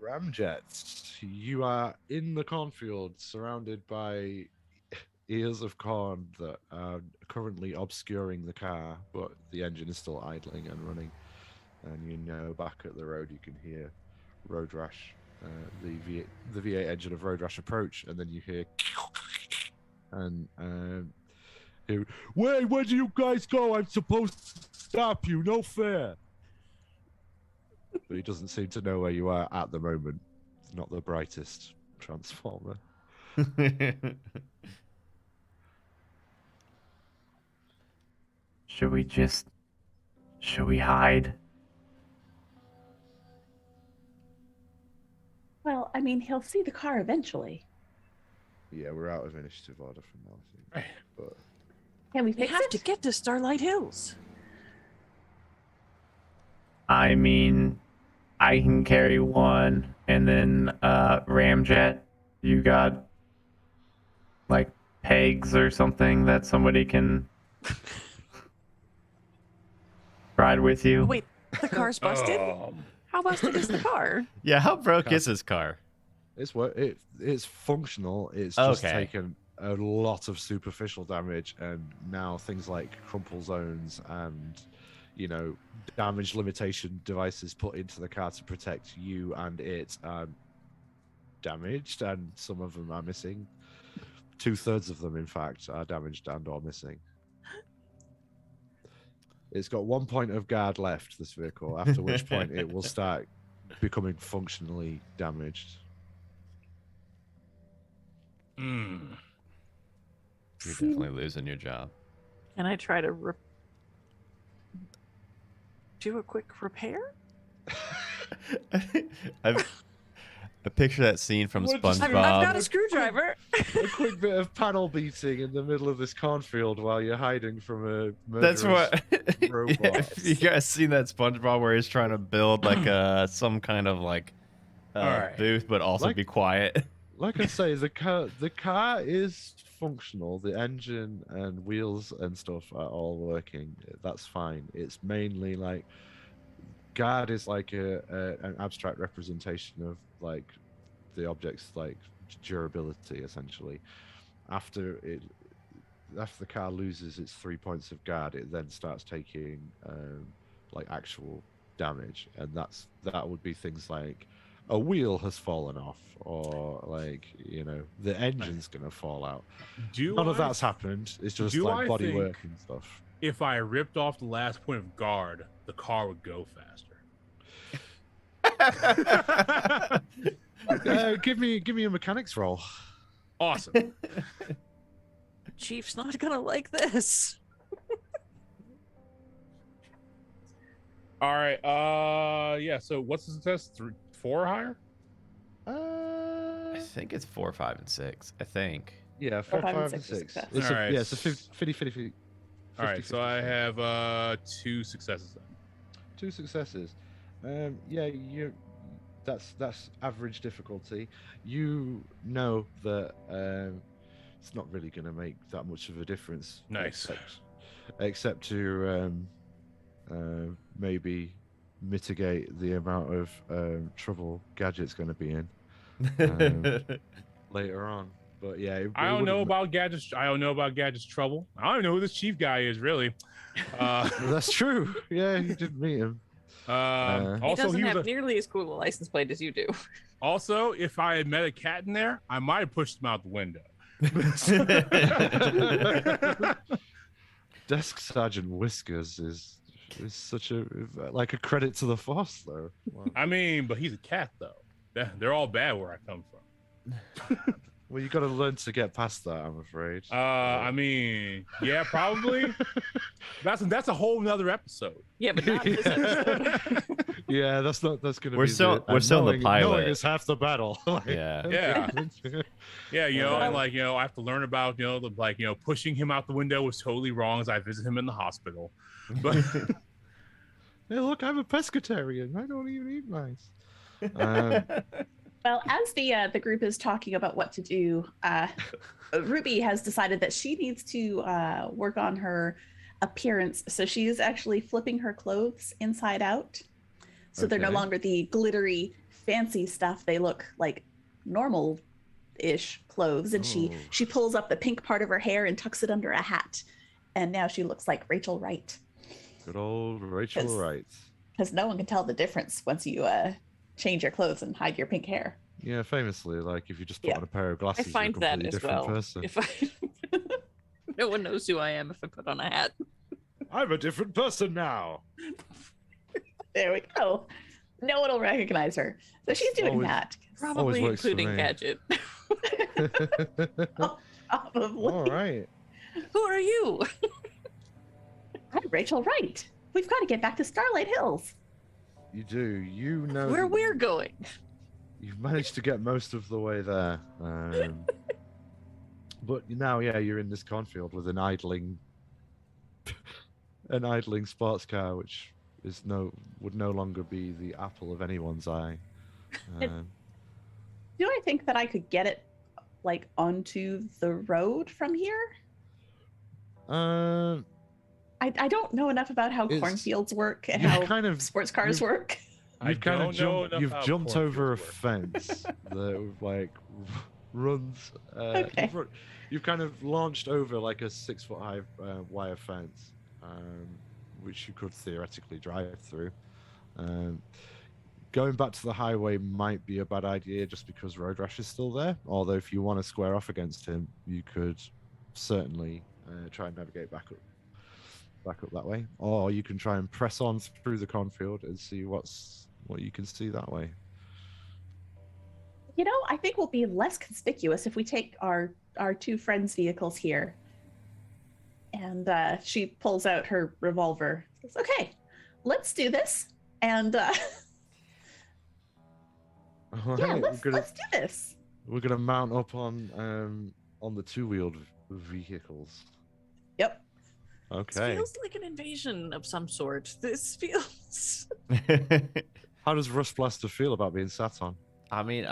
D: Ramjets, you are in the cornfield surrounded by ears of corn that are currently obscuring the car, but the engine is still idling and running. And you know, back at the road, you can hear Road Rash, the V8 engine of Road Rash approach, and then you hear and hear, where do you guys go? I'm supposed to stop you, no fair. But he doesn't seem to know where you are at the moment. Not the brightest transformer.
F: Should we hide?
A: Well, I mean, he'll see the car eventually.
D: Yeah, we're out of initiative order for now, I think.
E: Right.
D: But
A: Can we
C: We
A: fix
C: have
A: it?
C: to get to Starlight Hills.
F: I mean, I can carry one, and then Ramjet, you got like pegs or something that somebody can ride with you.
C: Wait, the car's busted? How busted is the car?
B: Yeah, how broke is his car?
D: it's functional. It's just
B: Okay.
D: taken a lot of superficial damage, and now things like crumple zones and damage limitation devices put into the car to protect you and it are damaged, and some of them are missing. 2/3 of them, in fact, are damaged and or missing. It's got 1 point of guard left, this vehicle, after which point it will start becoming functionally damaged.
B: You're definitely losing your job.
C: Can I try to do a quick repair?
B: I picture that scene from
D: What just-
C: I've
B: SpongeBob.
C: got a screwdriver.
D: A quick bit of panel beating in the middle of this cornfield while you're hiding from a
B: That's
D: murderous
B: what.
D: robot.
B: If you guys seen that SpongeBob where he's trying to build like some kind of like
E: Alright.
B: booth, but also
D: Like-
B: be quiet.
D: Like I say, the car is functional. The engine and wheels and stuff are all working. That's fine. It's mainly like guard is like an abstract representation of like the object's like durability essentially. After the car loses its 3 points of guard, it then starts taking like actual damage, and that would be things like a wheel has fallen off, or like the engine's gonna fall out. None of that's happened. It's just
E: do
D: like
E: I
D: body
E: think-
D: work and stuff.
E: If I ripped off the last point of guard, the car would go faster.
D: Give me a mechanics roll.
E: Awesome.
C: Chief's not gonna like this.
E: All right. Yeah. So what's the success? 4 or higher?
B: I think it's 4, 5, and 6. I think.
D: Yeah,
A: 4,
D: 4,
A: 5, and
D: 5, and
A: 6 is
D: 6.
A: success.
D: It's
E: Alright.
D: it's a 50.
E: All right. So I have 2 successes then.
D: 2 successes. Yeah, that's average difficulty. You know that it's not really going to make that much of a difference.
E: Nice.
D: Except to maybe mitigate the amount of trouble Gadget's going to be in later on. But yeah,
E: I don't know about Gadget's. I don't know about Gadget's trouble. I don't even know who this chief guy is really.
D: That's true. Yeah, you did meet him.
C: He
E: Also,
C: doesn't
E: he was
C: have nearly as cool a license plate as you do.
E: also, if I had met a cat in there, I might have pushed him out the window.
D: Desk Sergeant Whiskers is such a credit to the force though. Wow.
E: I mean, but he's a cat though. They're all bad where I come from.
D: Well, you got to learn to get past that, I'm afraid.
E: I mean, yeah, probably. That's a whole nother episode.
C: Yeah, but not this episode.
D: Yeah, that's not. That's gonna.
B: We're
D: be
B: still- we're still in the
D: knowing
B: pilot.
D: is half the battle. Like,
B: Yeah.
E: Yeah. Yeah, and
C: Well-
E: I have to learn about, pushing him out the window was totally wrong as I visit him in the hospital. But
D: Hey, look, I'm a pescatarian. I don't even eat mice.
A: Well, as the group is talking about what to do, Ruby has decided that she needs to work on her appearance. So she's actually flipping her clothes inside out. So they're no
D: Okay.
A: longer the glittery, fancy stuff. They look like normal-ish clothes. And
D: Oh.
A: she pulls up the pink part of her hair and tucks it under a hat. And now she looks like Rachel Wright.
D: Good old Rachel
A: Yes.
D: Wright.
A: Because no one can tell the difference once you change your clothes and hide your pink hair.
D: Yeah, famously, like if you just put
A: Yeah.
D: on a pair of
C: I
D: glasses,
C: find
D: you're a
C: that
D: completely
C: as
D: different
C: well.
D: person.
C: If I, no one knows who I am if I put on a hat.
D: I'm a different person now.
A: There we go. No one will recognize her. So she's doing
D: Always-
A: that.
C: Probably
D: works for
C: including
D: me.
C: Gadget.
A: Probably.
D: All right.
C: Who are you?
A: I'm Rachel Wright. We've got to get back to Starlight Hills.
D: You do. You know.
C: Where
D: that
C: we're going.
D: You've managed to get most of the way there. But now, yeah, you're in this cornfield with an idling sports car, which would no longer be the apple of anyone's eye.
A: Do I think that I could get it like onto the road from here?
D: Um,
A: I don't know enough about how
D: It's-
A: cornfields work and
D: you've
A: how
D: kind of
A: sports cars
D: you've-
A: work.
E: I
D: You've kind
E: don't
D: of
E: know enough how
D: jumped over a
E: cornfields work.
D: fence that like runs.
A: Okay.
D: You've kind of launched over like a 6-foot high wire fence, which you could theoretically drive through. Going back to the highway might be a bad idea just because Road Rash is still there. Although if you want to square off against him, you could certainly try and navigate back up that way, or you can try and press on through the cornfield and see what you can see that way.
A: You know, I think we'll be less conspicuous if we take our two friends' vehicles here. And she pulls out her revolver. Says, "Okay, let's do this." And
D: All
A: yeah,
D: right,
A: let's do this.
D: we're gonna mount up on the 2-wheeled vehicles.
A: Yep.
C: This
D: Okay.
C: feels like an invasion of some sort. This feels.
D: How does Rust Blaster feel about being sat on?
B: I mean,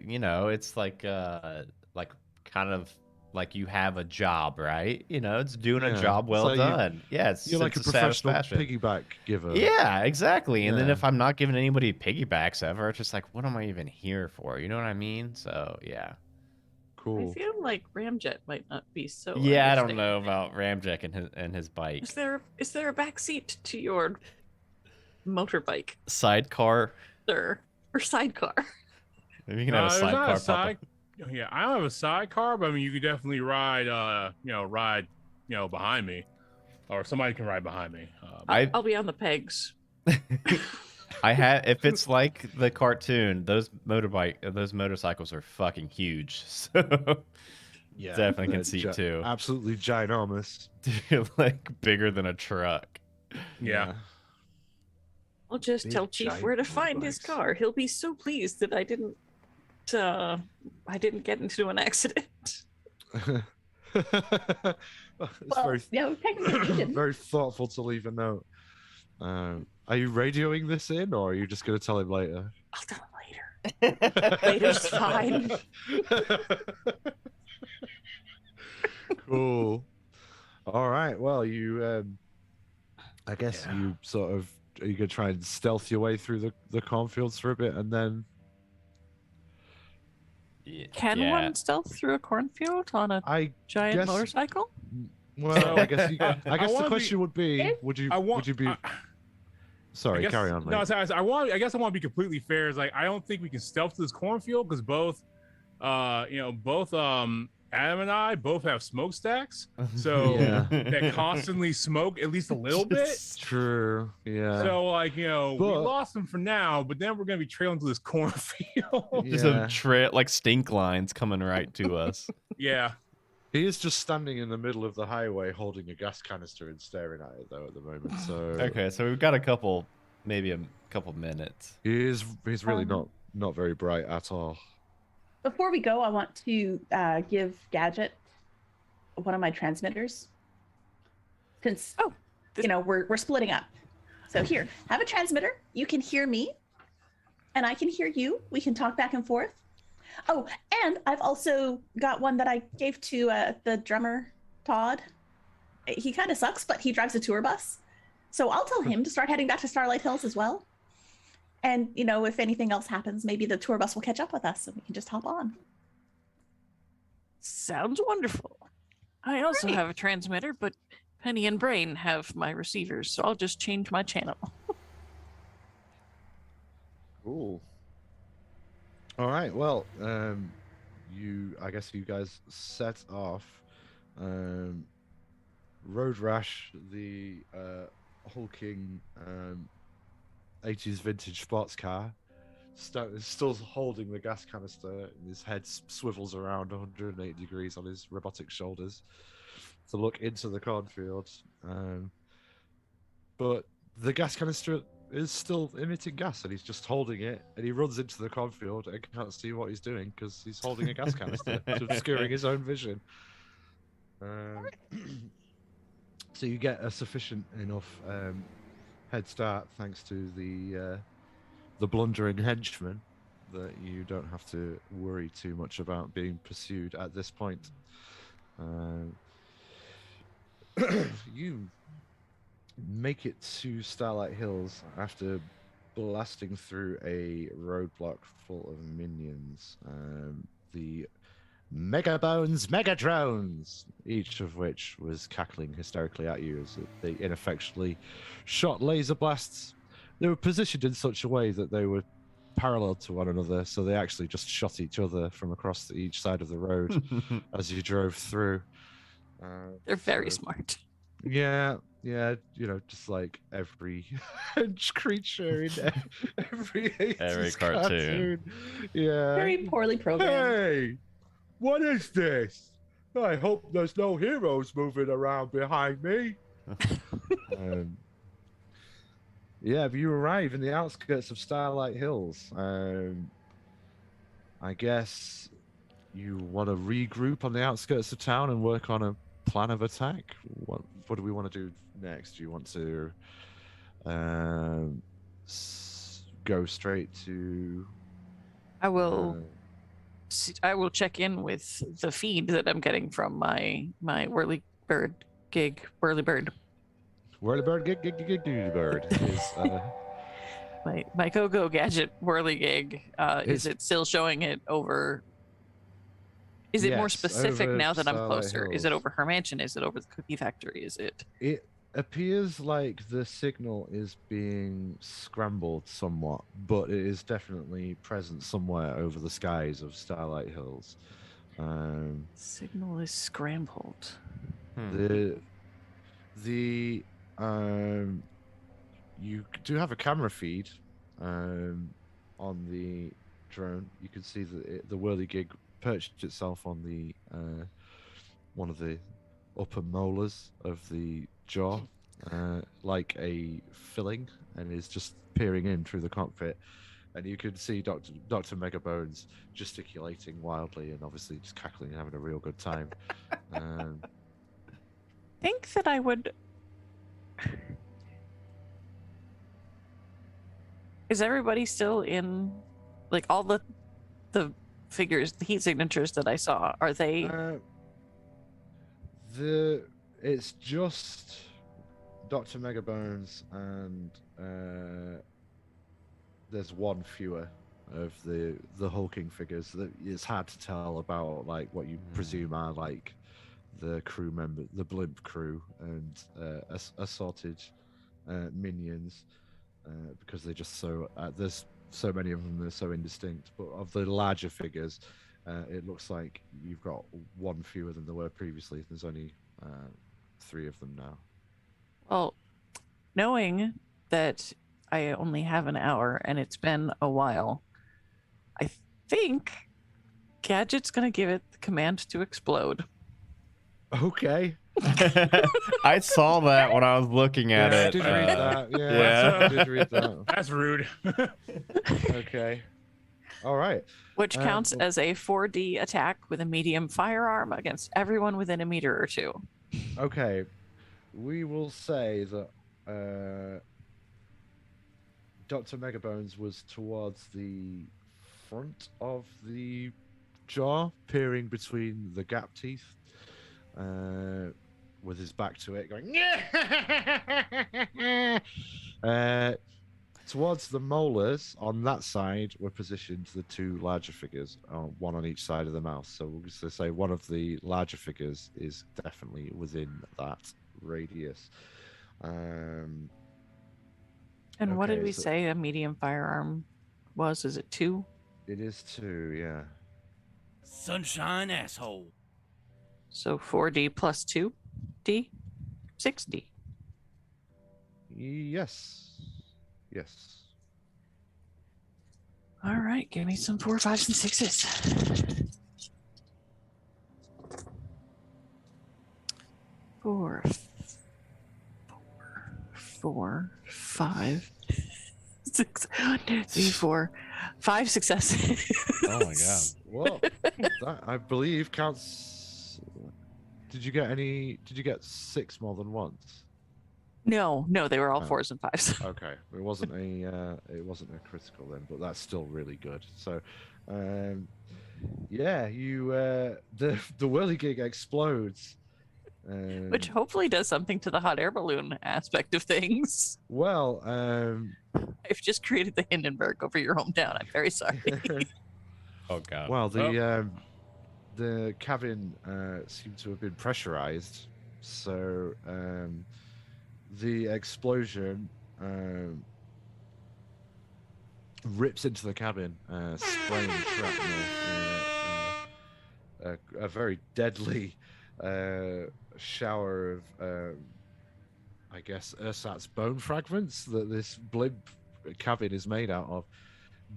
B: you know, it's like kind of like you have a job, right? You know, it's doing a
D: Yeah,
B: job
D: it's
B: well
D: like
B: done. Yeah, it's
D: you're like a
B: sense of
D: professional
B: satisfaction.
D: piggyback giver.
B: Yeah, exactly. And then
D: Yeah.
B: if I'm not giving anybody piggybacks ever, it's just like, what am I even here for? You know what I mean? So yeah.
C: I
D: Cool.
C: feel like Ramjet might not be so.
B: Yeah, I don't know
C: understanding.
B: about Ramjack and his bike.
C: Is there a back seat to your motorbike,
B: Sidecar.
C: sir, or sidecar?
B: Maybe you can have a
E: There's not
B: sidecar,
E: a
B: Papa.
E: side. Yeah, I don't have a sidecar, but I mean, you could definitely ride. Behind me, or somebody can ride behind me.
C: I'll be on the pegs.
B: I had if it's like the cartoon, those motorcycles are fucking huge. So
D: Yeah,
B: definitely can
D: they're
B: seat two.
D: Absolutely ginormous.
B: They're like bigger than a truck.
E: Yeah.
C: I'll just
D: Big,
C: tell Chief
D: giant
C: where to find his
D: motorbikes.
C: car. He'll be so pleased that I didn't get into an accident.
D: It's
A: Well,
D: very,
A: no, technically you didn't.
D: very thoughtful to leave a note. Are you radioing this in, or are you just going to tell him later?
C: I'll tell him later. Later's fine.
D: Cool. All right. Well, you. I guess
E: Yeah.
D: you sort of are you gonna try and stealth your way through the cornfields for a bit, and then
C: Can
B: Yeah.
C: one stealth through a cornfield on a
D: I
C: giant
D: guess-
C: motorcycle?
D: well, I guess
E: I
D: I guess the
E: wanna be-
D: question would be, would you be?
E: I
D: Sorry,
E: guess,
D: carry on, mate.
E: No, I guess I want to be completely fair. Is like I don't think we can stealth to this cornfield because both Adam and I both have smokestacks, so
D: Yeah.
E: that constantly smoke at least a little bit.
D: True. Yeah.
E: So like we
D: But-
E: lost them for now, but then we're gonna be trailing through this cornfield.
B: Just
D: Yeah.
B: a trail like stink lines coming right to us.
E: Yeah.
D: He is just standing in the middle of the highway holding a gas canister and staring at it though at the moment. So
B: Okay, so we've got maybe a couple minutes.
D: he's really
A: Um,
D: not very bright at all.
A: Before we go, I want to give Gadget one of my transmitters. Since
C: Oh, this-
A: we're splitting up. So here, have a transmitter. You can hear me, and I can hear you. We can talk back and forth. Oh, and I've also got one that I gave to the drummer Todd. He kind of sucks, but he drives a tour bus. So I'll tell him to start heading back to Starlight Hills as well. And if anything else happens, maybe the tour bus will catch up with us, and we can just hop on.
C: Sounds wonderful. I also
A: Great.
C: have a transmitter, but Penny and Brain have my receivers, so I'll just change my channel.
D: Cool. All right. Well, I guess you guys set off. Road Rash, the hulking 80s vintage sports car, still holding the gas canister, and his head swivels around 180 degrees on his robotic shoulders to look into the cornfield. But the gas canister is still emitting gas, and he's just holding it, and he runs into the cornfield and can't see what he's doing because he's holding a gas canister, obscuring his own vision. So you get a sufficient enough head start thanks to the blundering henchman that you don't have to worry too much about being pursued at this point. You make it to Starlight Hills after blasting through a roadblock full of minions. The Megabones Megadrones, each of which was cackling hysterically at you as they ineffectually shot laser blasts. They were positioned in such a way that they were parallel to one another, so they actually just shot each other from across each side of the road as you drove through.
C: They're very
D: so-
C: smart.
D: Yeah, just like every creature in every 80s
B: Every cartoon.
D: Yeah.
A: Very poorly programmed.
D: Hey, what is this? I hope there's no heroes moving around behind me. Yeah, but you arrive in the outskirts of Starlight Hills. I guess you want to regroup on the outskirts of town and work on a plan of attack. What do we want to do next? Do you want to go straight to
C: I will.
D: Uh,
C: I will check in with the feed that I'm getting from my whirly bird gig. Whirly bird.
D: Whirly bird, gig bird is
C: My go-go gadget whirly gig. Is
D: It's-
C: it still showing it over? Is it more
D: Yes,
C: specific
D: over
C: now that I'm
D: Starlight
C: closer? Is it
D: Hills.
C: over her mansion? Is it over the cookie factory? Is it?
D: It appears like the signal is being scrambled somewhat, but it is definitely present somewhere over the skies of Starlight Hills.
C: Signal is scrambled.
D: The you do have a camera feed on the drone. You can see that the whirligig perched itself on the one of the upper molars of the jaw, like a filling, and is just peering in through the cockpit. And you can see Dr. Megabones gesticulating wildly and obviously just cackling and having a real good time.
C: Think that I would. Is everybody still in? Like all the figures, the heat signatures that I saw, are they?
D: It's just Dr. Megabones and there's one fewer of the hulking figures that it's hard to tell about, like what you presume are like the crew member, the blimp crew, and assorted minions, because they're just so there's so many of them, they're so indistinct. But of the larger figures, it looks like you've got one fewer than there were previously. There's only 3 of them now.
C: Well, knowing that I only have an hour and it's been a while, I think Gadget's gonna give it the command to explode.
D: Okay.
B: I saw that when I was looking at
D: Yeah, I
B: it.
D: did read that. Yeah,
B: yeah.
D: I did read that.
E: That's rude.
D: Okay. All right.
C: Which counts
D: well-
C: as a 4D attack with a medium firearm against everyone within a meter or 2.
D: Okay. We will say that Dr. Megabones was towards the front of the jaw, peering between the gap teeth, with his back to it, going. Towards the molars on that side were positioned the 2 larger figures, one on each side of the mouth. So we'll just say one of the larger figures is definitely within that radius.
C: And what did
D: Okay,
C: we
D: so-
C: say a medium firearm was? Is it 2?
D: It is 2, yeah.
G: Sunshine asshole.
C: So 4D plus 2D? 6D.
D: Yes. Yes.
C: All right, give me some 4, 5s, and 6s. 4, 5, 6, 1, 2, 3, 4, 5 successes.
B: Oh my god.
D: Well, that I believe counts. Did you get 6 more than once?
C: No, they were all
D: Oh.
C: 4s and 5s.
D: Okay, it wasn't a critical then, but that's still really good. So, yeah, you the whirligig explodes.
C: Which hopefully does something to the hot air balloon aspect of things.
D: Well,
C: I've just created the Hindenburg over your hometown. I'm very sorry.
B: Oh god.
D: well, the cabin seemed to have been pressurized, so the explosion rips into the cabin, spraying shrapnel, a very deadly shower of, I guess, ersatz bone fragments that this blimp cabin is made out of,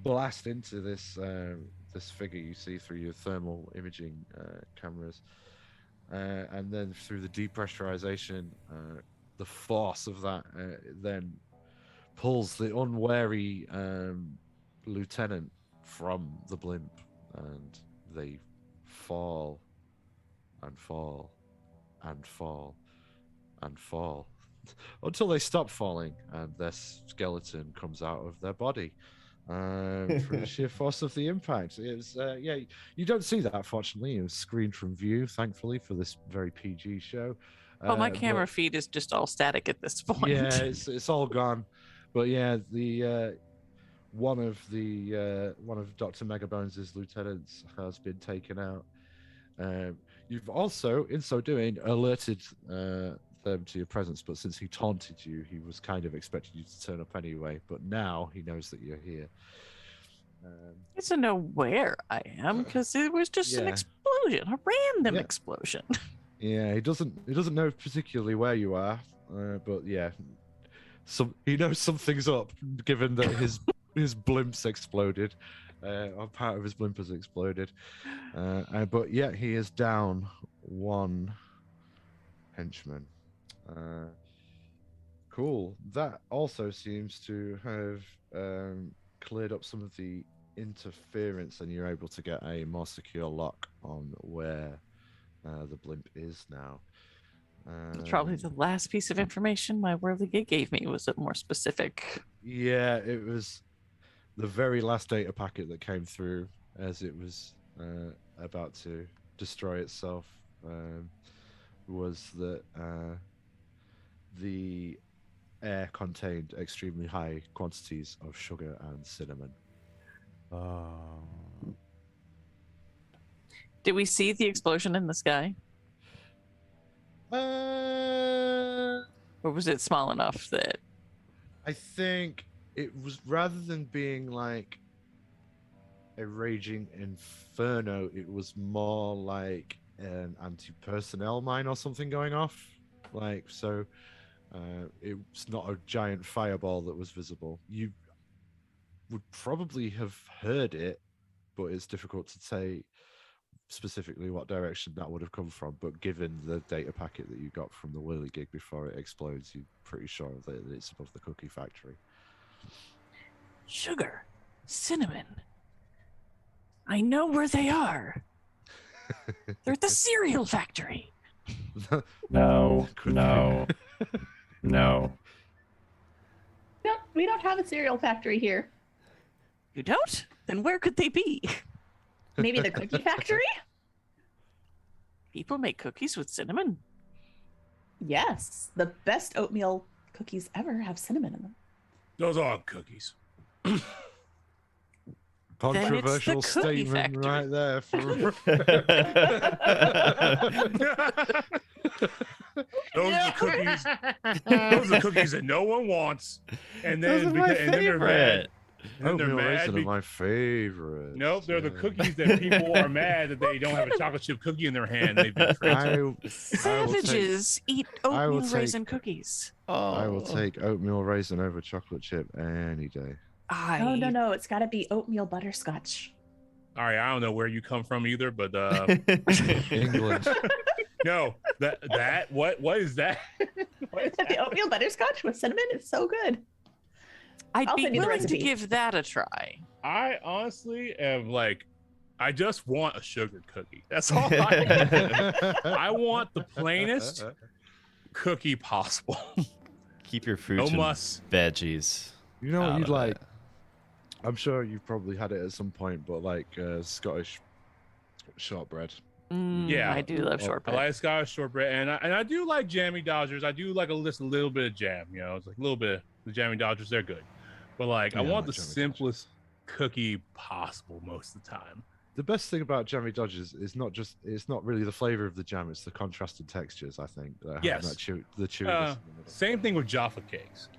D: blast into this this figure you see through your thermal imaging cameras, and then through the depressurization, the force of that then pulls the unwary lieutenant from the blimp, and they fall and fall and fall and fall until they stop falling and their skeleton comes out of their body, Through the sheer force of the impact. It's yeah, you don't see that fortunately. It was screened from view, thankfully, for this very PG show.
C: Oh, my
D: But-
C: camera feed is just all static at this point.
D: yeah, it's all gone. But yeah, the one of Dr. Megabones' lieutenants has been taken out. You've also, in so doing, alerted them to your presence, but since he taunted you, he was kind of expecting you to turn up anyway. But now he knows that you're here.
C: He doesn't know where I am because it was just an
D: Yeah.
C: explosion, a random
D: Yeah.
C: explosion.
D: Yeah, he doesn't know particularly where you are, but yeah, he knows something's up, given that his blimp's exploded, or part of his blimp has exploded. But yeah, he is down one henchman. Cool. That also seems to have cleared up some of the interference, and you're able to get a more secure lock on where the blimp is now.
C: It's probably the last piece of information my whirligig gave me was it more specific.
D: Yeah, it was the very last data packet that came through as it was about to destroy itself. Was that the air contained extremely high quantities of sugar and cinnamon.
C: Did we see the explosion in the sky? Or was it small enough that
D: I think it was, rather than being like a raging inferno, it was more like an anti-personnel mine or something going off. Like, so it's not a giant fireball that was visible. You would probably have heard it, but it's difficult to say specifically what direction that would have come from. But given the data packet that you got from the whirligig before it explodes, you're pretty sure that it's above the cookie factory.
C: sugar, cinnamon? I know where they are. They're at the cereal factory.
F: No,
D: Could
F: no, no.
A: No, we don't have a cereal factory here.
C: You don't? Then where could they be?
A: Maybe the cookie factory?
C: People make cookies with cinnamon.
A: Yes, the best oatmeal cookies ever have cinnamon in them.
E: Those aren't cookies.
D: Controversial
C: cookie
D: statement
C: factory.
D: right there.
E: Those are the cookies. Those are cookies that no one wants, and then and then they're mad. And then they're
D: Oatmeal
E: mad.
D: raisin are my favorite.
E: Nope, they're the cookies that people are mad that they don't have a chocolate chip cookie in their hand. They've been tricked.
D: I will take,
C: Savages eat
D: I will
C: oatmeal
D: take-
C: raisin cookies.
D: I will take oatmeal raisin over chocolate chip any day.
A: Oh, no, it's got to be oatmeal butterscotch.
E: All right, I don't know where you come from either, but
D: England.
E: no, what is that? What is
A: The
E: that?
A: oatmeal butterscotch with cinnamon is so good.
C: I'd
A: I'll
C: be
A: send you the
C: willing to
A: recipe.
C: give that a try.
E: I honestly am like, I just want a sugar cookie. That's all I I want the plainest cookie possible.
B: Keep your fruits
E: No
B: and
E: muss.
B: veggies.
D: You know what
B: out
D: you'd
B: of
D: like?
B: it.
D: I'm sure you've probably had it at some point, but like Scottish shortbread.
E: Yeah.
C: I do love
D: I
E: I
C: shortbread.
E: like Scottish shortbread, and I do like jammy Dodgers. I do like a little bit of jam. You know, it's like a little bit of the jammy Dodgers. They're good, but like I
D: Yeah, I
E: want
D: like
E: the
D: Jammy
E: simplest cookie possible most of the time.
D: The best thing about jammy Dodgers is it's not really the flavor of the jam, it's the contrasted textures, I think. That have
E: Yes.
D: that the chewiness
E: Uh,
D: in the middle.
E: Same thing with Jaffa cakes.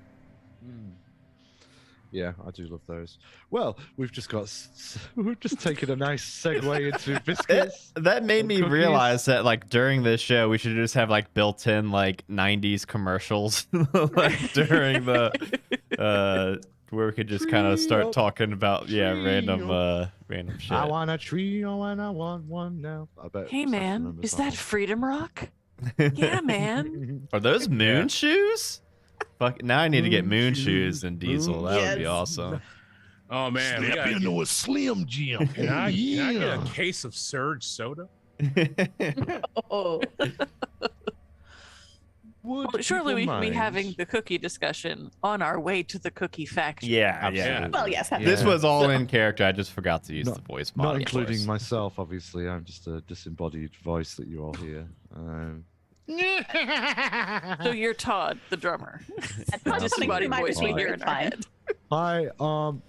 D: Yeah, I do love those. Well, we've just taken a nice segue into biscuits.
B: That made
D: and
B: me
D: cookies.
B: realize that like during this show we should just have like built-in like 90s commercials like during the where we could just kind of start
D: Trio.
B: talking about random
D: Trio.
B: random shit.
D: I want a trio and I want one now. I bet.
C: Hey
D: Seth
C: man,
D: remembers
C: is that
D: one.
C: Freedom Rock? Yeah, man.
B: Are those moon
E: Yeah.
B: shoes? Fuck, now I need to get
D: Moon
B: moon
D: shoes,
B: shoes and Diesel. That would be
A: Yes.
B: awesome.
E: Oh man, we gotta get-
D: a Slim Jim.
E: can I get a case of Surge soda?
A: Oh,
D: Would
C: Well, surely we
D: people
C: can be
D: mind-
C: having the cookie discussion on our way to the cookie factory.
B: Yeah,
D: Absolutely.
A: Well, yes,
D: Yeah.
B: This was all in character. I just forgot to use
D: Not-
B: the voice
D: Not
B: model.
D: including
B: voice.
D: myself, obviously. I'm just a disembodied voice that you all hear.
C: So you're Todd, the drummer.
A: That's not
C: Just
A: something
C: body
A: we might
C: voice we
A: explore,
C: hear
A: it's
C: in our
A: fine.
C: head.
D: Hi,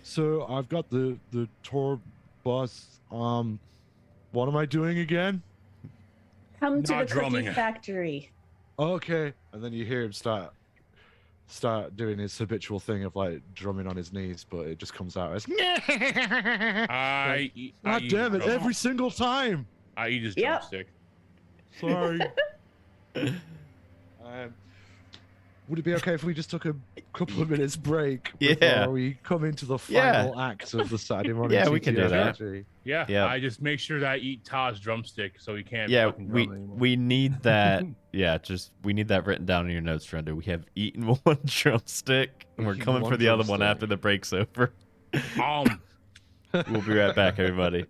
D: so I've got the tour bus. What am I doing again?
A: Come to
E: Not
A: the cookie
E: drumming.
A: factory.
D: Okay. And then you hear him start doing his habitual thing of like drumming on his knees, but it just comes out as
E: I
D: God
E: eat
D: damn it,
E: drum-
D: every single time.
E: I eat his
A: Yep.
E: drumstick.
D: Sorry. Would it be okay if we just took a couple of minutes break before
B: Yeah.
D: we come into the
B: Yeah.
D: final act of the Saturday morning?
B: Yeah, we can do
D: TTO
B: that.
D: strategy?
E: Yeah,
B: Yep.
E: I just make sure that I eat Todd's drumstick so he can't.
B: Yeah,
E: fucking
B: we
E: drum anymore.
B: we need that. Yeah, just we need that written down in your notes, Trendo. We have eaten one drumstick, and we're
D: Eaten
B: coming
D: one
B: for the other one
D: drumstick.
B: after the break's over.
E: Um,
B: We'll be right back, everybody.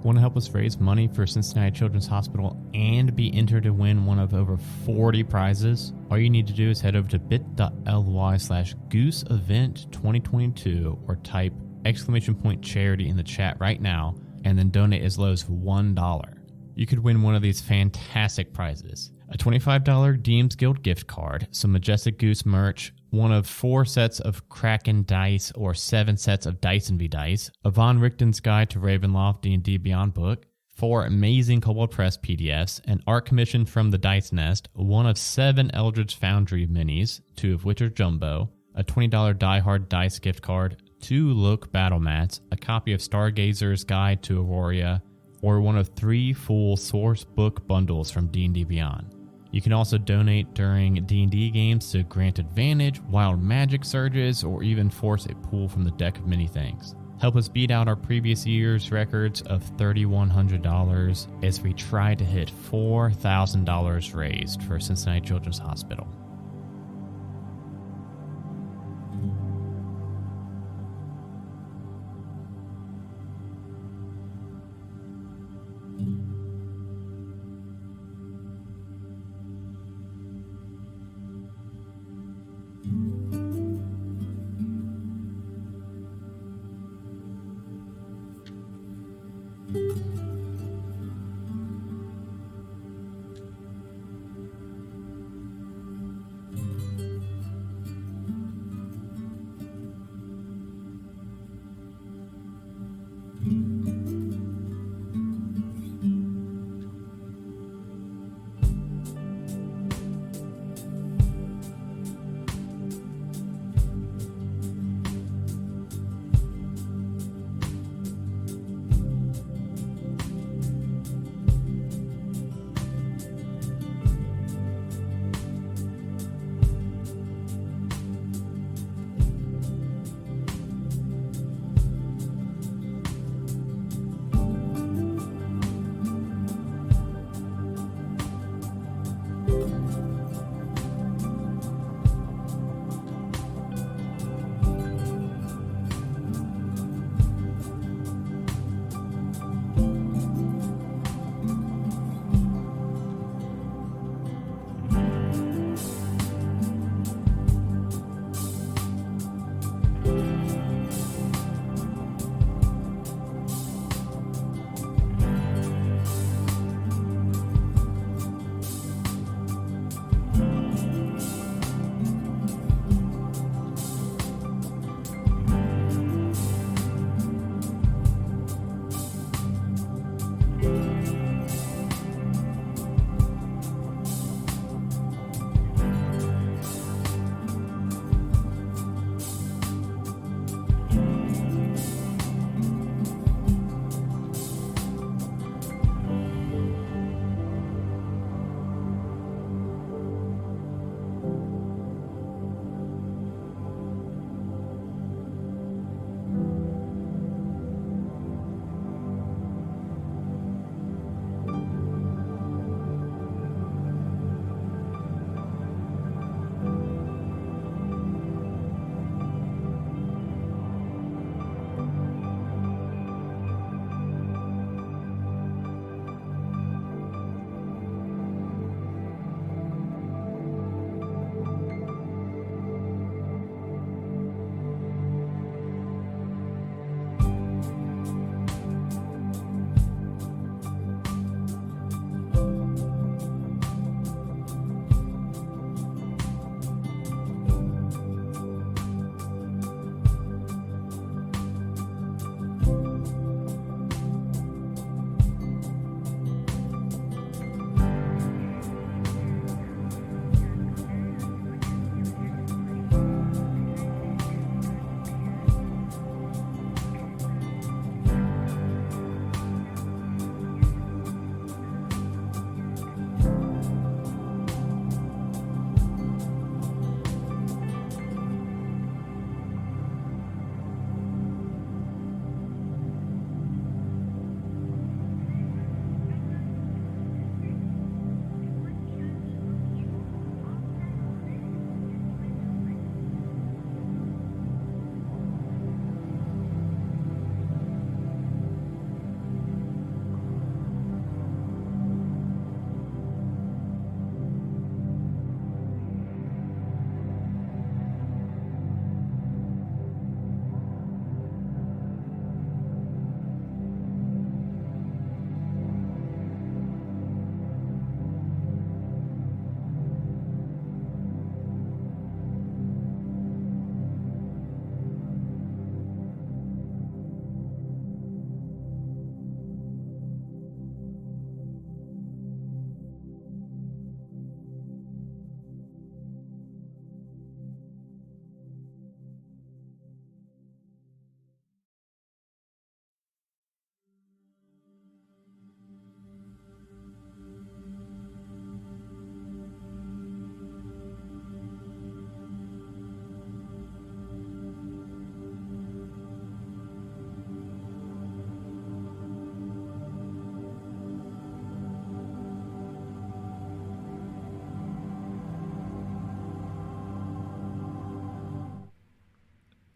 H: Want to help us raise money for Cincinnati Children's Hospital and be entered to win one of over 40 prizes? All you need to do is head over to bit.ly/gooseevent2022 or type !charity in the chat right now and then donate as low as $1. You could win one of these fantastic prizes. A $25 DM's Guild gift card, some Majestic Goose merch, one of 4 sets of Kraken dice or 7 sets of Dyson V dice, a Von Richten's Guide to Ravenloft D&D Beyond book, 4 amazing Kobold Press PDFs, an art commission from the Dice Nest, one of 7 Eldritch Foundry minis, 2 of which are jumbo, a $20 Die Hard dice gift card, 2 Look battle mats, a copy of Stargazer's Guide to Aurora, or one of 3 full source book bundles from D&D Beyond. You can also donate during D&D games to grant advantage, wild magic surges, or even force a pull from the deck of many things. Help us beat out our previous year's records of $3,100 as we try to hit $4,000 raised for Cincinnati Children's Hospital.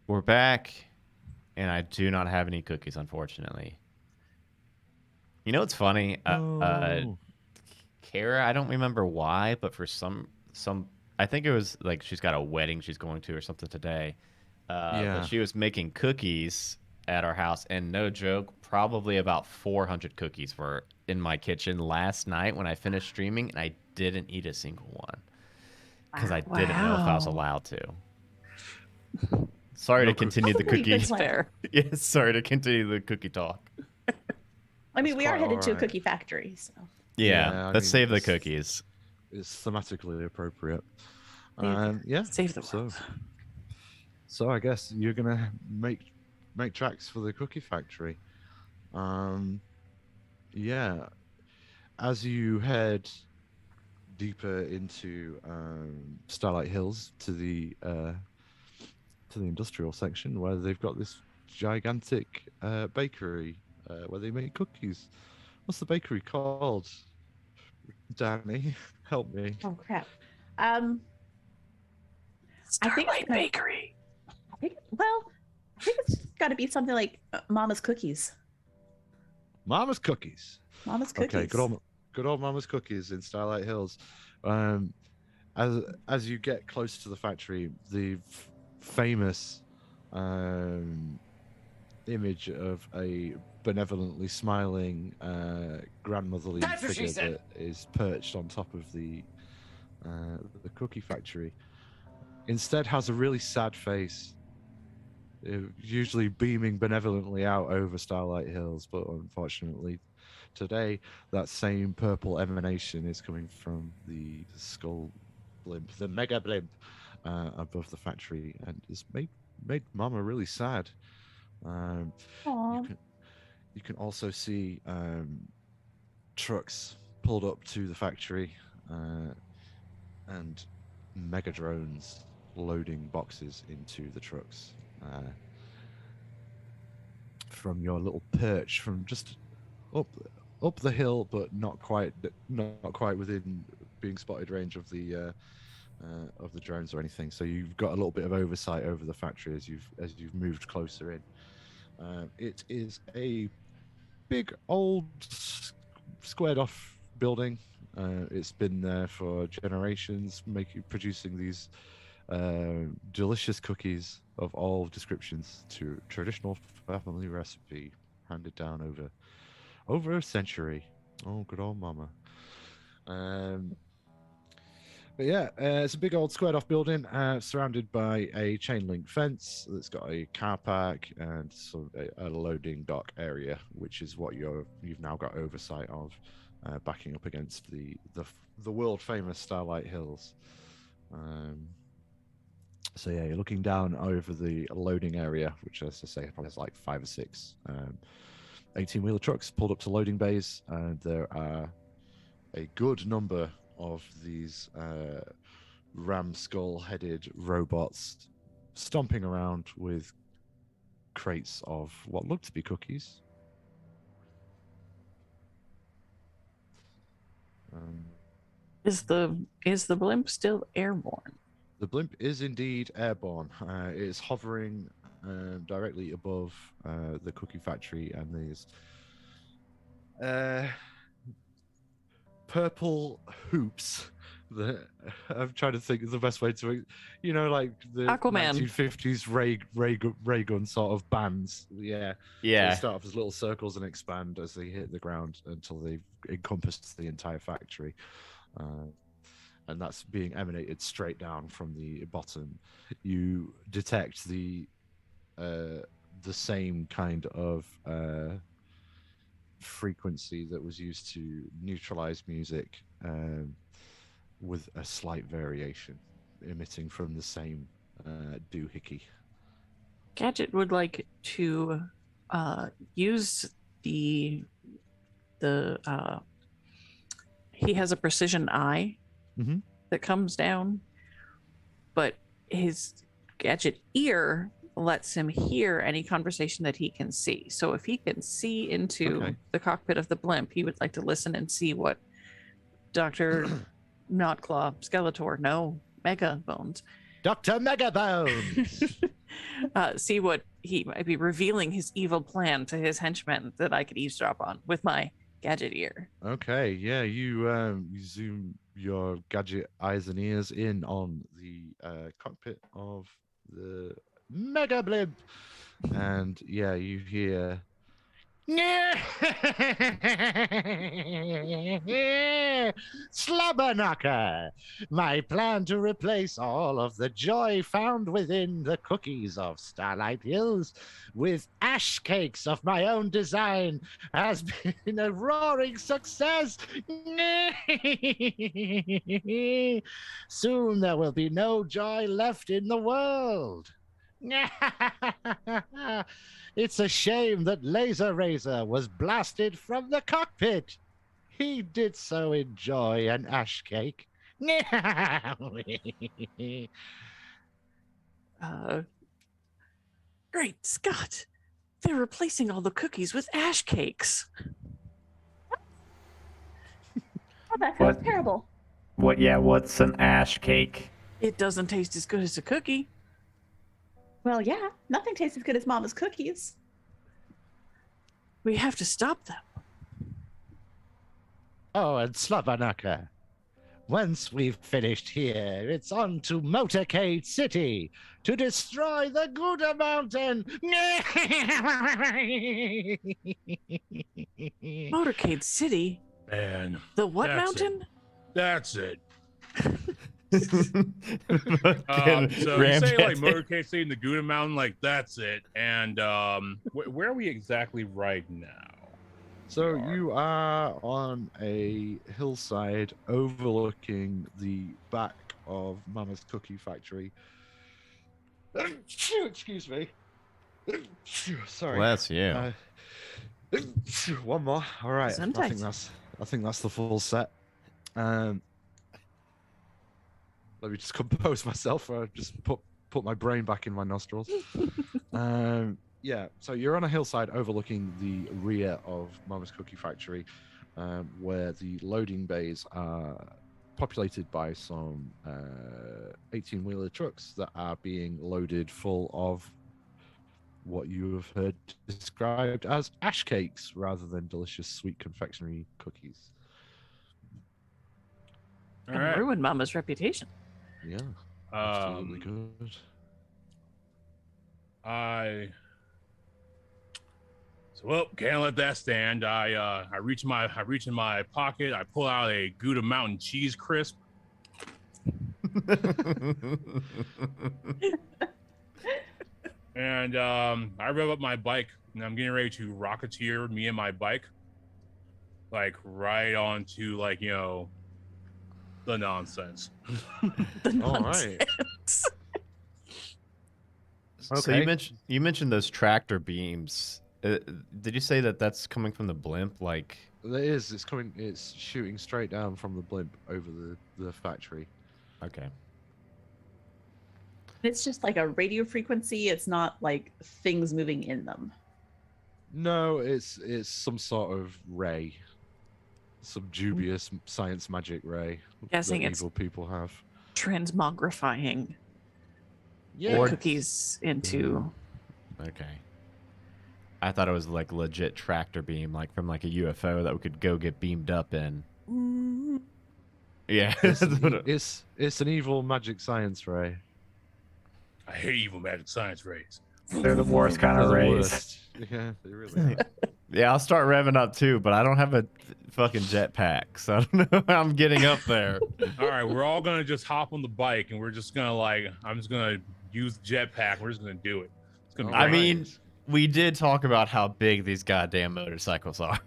B: We're back, and I do not have any cookies, unfortunately. You know what's funny? Kara, I don't remember why, but for some, I think it was like she's got a wedding she's going to or something today.
D: Yeah.
B: But she was making cookies at our house, and no joke, probably about 400 cookies were in my kitchen last night when I finished streaming, and I didn't eat a single one because I didn't know if I was
C: Wow.
B: allowed to. Sorry to continue the
A: Probably
B: cookie.
A: good plan.
C: Fair.
B: Yes, sorry to continue the cookie talk.
A: I mean,
D: That's
A: we are
D: quite
A: headed to a
D: alright.
A: cookie factory, so.
B: Yeah,
D: Yeah, I
B: let's
D: mean,
B: save the
D: it's-
B: cookies.
D: It's thematically appropriate.
C: Save-
D: Yeah.
C: Save the
D: so,
C: world.
D: so I guess you're gonna make tracks for the cookie factory. Yeah. As you head deeper into Starlight Hills to the industrial section where they've got this gigantic bakery where they make cookies. What's the bakery called? Danny, help me.
A: Oh crap. I think
C: Starlight Bakery.
A: I think it's got to be something like Mama's Cookies.
D: Mama's Cookies.
A: Mama's Cookies.
D: Okay, good old Mama's Cookies in Starlight Hills. As you get close to the factory, the famous image of a benevolently smiling grandmotherly
G: That's what she
D: figure
G: said.
D: that is perched on top of the cookie factory instead has a really sad face, usually beaming benevolently out over Starlight Hills, but unfortunately today that same purple emanation is coming from the skull blimp, the mega blimp above the factory, and it's made Mama really sad.
A: Aw.
D: You can also see trucks pulled up to the factory and mega drones loading boxes into the trucks. From your little perch, from just up the hill, but not quite within being spotted range of the drones or anything. So you've got a little bit of oversight over the factory as you've moved closer in. It is a big old squared off building. It's been there for generations, producing these delicious cookies of all descriptions to traditional family recipe handed down over a century. Oh, good old Mama. But yeah, it's a big old squared off building surrounded by a chain link fence that's got a car park and a loading dock area, which is what you've now got oversight of, backing up against the world famous Starlight Hills. So yeah, you're looking down over the loading area, which, as I say, probably has like 5 or 6 18-wheeler trucks pulled up to loading bays, and there are a good number of these ram skull-headed robots stomping around with crates of what look to be cookies.
C: Is the blimp still airborne?
D: The blimp is indeed airborne. It is hovering directly above the cookie factory, and these purple hoops that I'm trying to think of the best way to, like the
C: Aquaman.
D: 1950s ray gun sort of bands. Yeah.
B: Yeah.
D: They start off as little circles and expand as they hit the ground until they've encompassed the entire factory. And that's being emanated straight down from the bottom. You detect the same kind of frequency that was used to neutralize music, with a slight variation, emitting from the same doohickey.
C: Gadget would like to use the he has a precision eye
D: Mhm.
C: that comes down, but his Gadget ear lets him hear any conversation that he can see. So if he can see into
D: Okay.
C: the cockpit of the blimp, he would like to listen and see what Dr. Notclaw, Skeletor, no, Mega Bones,
D: Dr. Megabones!
C: see what he might be revealing his evil plan to his henchmen that I could eavesdrop on with my gadget ear.
D: Okay, yeah, you zoom your gadget eyes and ears in on the cockpit of the Mega Blimp, and yeah, you hear. Slobberknocker! My plan to replace all of the joy found within the cookies of Starlight Hills with ash cakes of my own design has been a roaring success. Soon there will be no joy left in the world. It's a shame that Laser Razor was blasted from the cockpit. He did so enjoy an ash cake.
C: Great Scott! They're replacing all the cookies with ash cakes.
A: Oh, that sounds
F: What?
A: terrible.
F: What? Yeah. What's an ash cake?
C: It doesn't taste as good as a cookie.
A: Well, yeah, nothing tastes as good as Mama's cookies.
C: We have to stop them.
D: Oh, and Slobberknocker. Once we've finished here, it's on to Motorcade City to destroy the Gouda Mountain.
C: Motorcade City?
E: Man,
C: The what
E: That's
C: mountain?
E: that's it.
B: Fucking
E: So you say like
B: Ramjet.
E: Motorcade City and the Gouda Mountain, like that's it. And where are we exactly right now?
D: So you are on a hillside overlooking the back of Mama's Cookie Factory. Excuse me. Sorry.
B: Bless you.
D: One more. All right. I
C: Sometimes.
D: think that's the full set. Let me just compose myself. Just put my brain back in my nostrils. Yeah, so you're on a hillside overlooking the rear of Mama's Cookie Factory, where the loading bays are populated by some 18-wheeler trucks that are being loaded full of what you have heard described as ash cakes rather than delicious sweet confectionery cookies.
E: All
C: And
E: right.
C: ruin Mama's reputation.
D: Yeah, absolutely good.
E: Well, can't let that stand. I reach in my pocket. I pull out a Gouda Mountain cheese crisp. And I rev up my bike, and I'm getting ready to rocketeer me and my bike, like right onto the nonsense.
C: The
D: All
C: nonsense.
D: right.
B: So
D: Okay.
B: you mentioned those tractor beams. Did you say that that's coming from the blimp? Like,
D: There is. It's coming. It's shooting straight down from the blimp over the factory.
B: okay.
A: It's just like a radio frequency. It's not like things moving in them.
D: No, it's some sort of ray, some dubious science magic ray
C: Guessing
D: that
C: it's
D: evil people have.
C: transmogrifying
D: Yeah.
C: the cookies into.
B: Okay. I thought it was like legit tractor beam, like from like a UFO that we could go get beamed up in. Yeah.
D: It's
B: that's what
D: an, it's an evil magic science ray.
E: I hate evil magic science rays.
F: They're the worst kind
D: They're
F: of
D: the
F: rays.
D: worst. Yeah, they really are.
B: Yeah, I'll start revving up too, but I don't have a fucking jetpack, so I don't know how I'm getting up there.
E: All right, we're all gonna just hop on the bike, and we're just gonna I'm just gonna use the jetpack. We're just gonna do it. It's gonna be
B: I
D: Alright.
E: great.
B: mean, we did talk about how big these goddamn motorcycles are.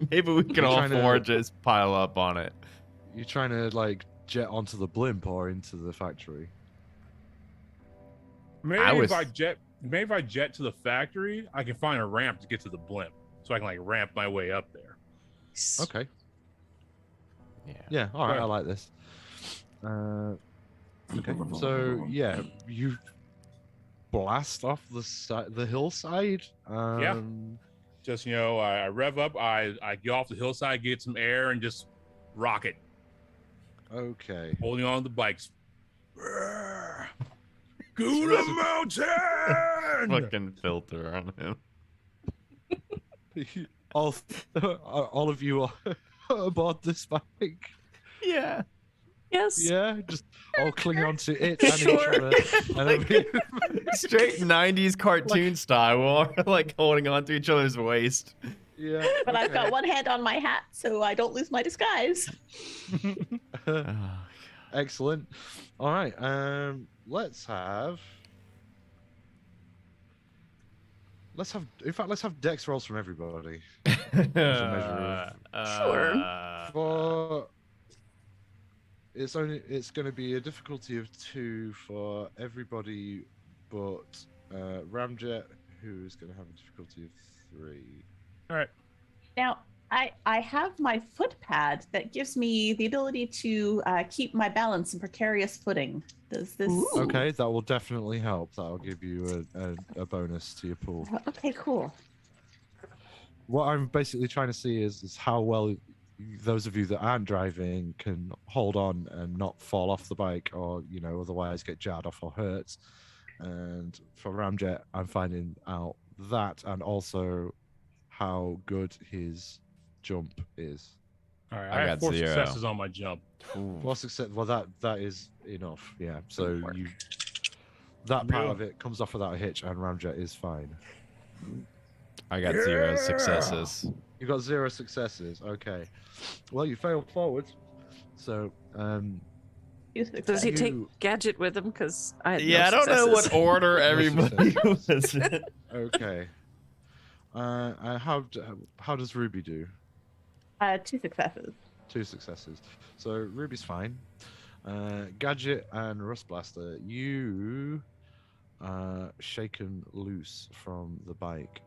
B: Maybe we can
D: You're
B: all
D: trying to-
B: four just pile up on it.
D: You trying to like jet onto the blimp or into the factory?
E: Maybe
B: I was-
E: if I jet to the factory, I can find a ramp to get to the blimp, so I can like ramp my way up there.
D: Okay.
B: Yeah.
D: Yeah. All right.
E: Right.
D: I like this. Okay. So yeah, you blast off the hillside.
E: Just I rev up, I get off the hillside, get some air, and just rocket,
D: Okay.
E: holding on to the bikes. Gouda Mountain!
B: Fucking filter on him.
D: all of you are aboard this bike.
B: Yeah.
C: Yes.
D: Yeah, just all clinging onto it and each
C: Sure.
D: other. And then we-
B: Straight 90s cartoon style. We're all like holding on to each other's waist.
D: yeah.
A: But I've got
D: okay.
A: one hand on my hat, so I don't lose my disguise.
B: Oh,
D: Excellent. All right. Let's have. In fact, let's have dex rolls from everybody. measure For it's going to be a difficulty of 2 for everybody, but Ramjet, who's going to have a difficulty of 3.
E: All right.
A: Now, I have my foot pad that gives me the ability to keep my balance in precarious footing. Does this?
C: Ooh.
D: Okay, that will definitely help. That'll give you a bonus to your pool.
A: Okay, cool.
D: What I'm basically trying to see is how well those of you that aren't driving can hold on and not fall off the bike, or otherwise get jarred off or hurt. And for Ramjet, I'm finding out that, and also how good his jump is.
E: All right.
B: I
E: I
B: got
E: have 4
B: 0.
E: successes on my jump.
D: Well, success. Well, that is enough. Yeah. So
A: Good work.
D: that part
E: Yeah.
D: of it comes off without a hitch, and Ramjet is fine.
B: I got 0 successes.
D: You got 0 successes. Okay. Well, you failed forward. So,
C: Does he take
D: You-
C: Gadget with him? Because I had
B: Yeah,
C: no
B: I don't know what
C: successes.
B: order everybody was in.
D: okay. How does Ruby do?
A: 2 successes.
D: 2 successes. So Ruby's fine. Gadget and Rust Blaster, you shaken loose from the bike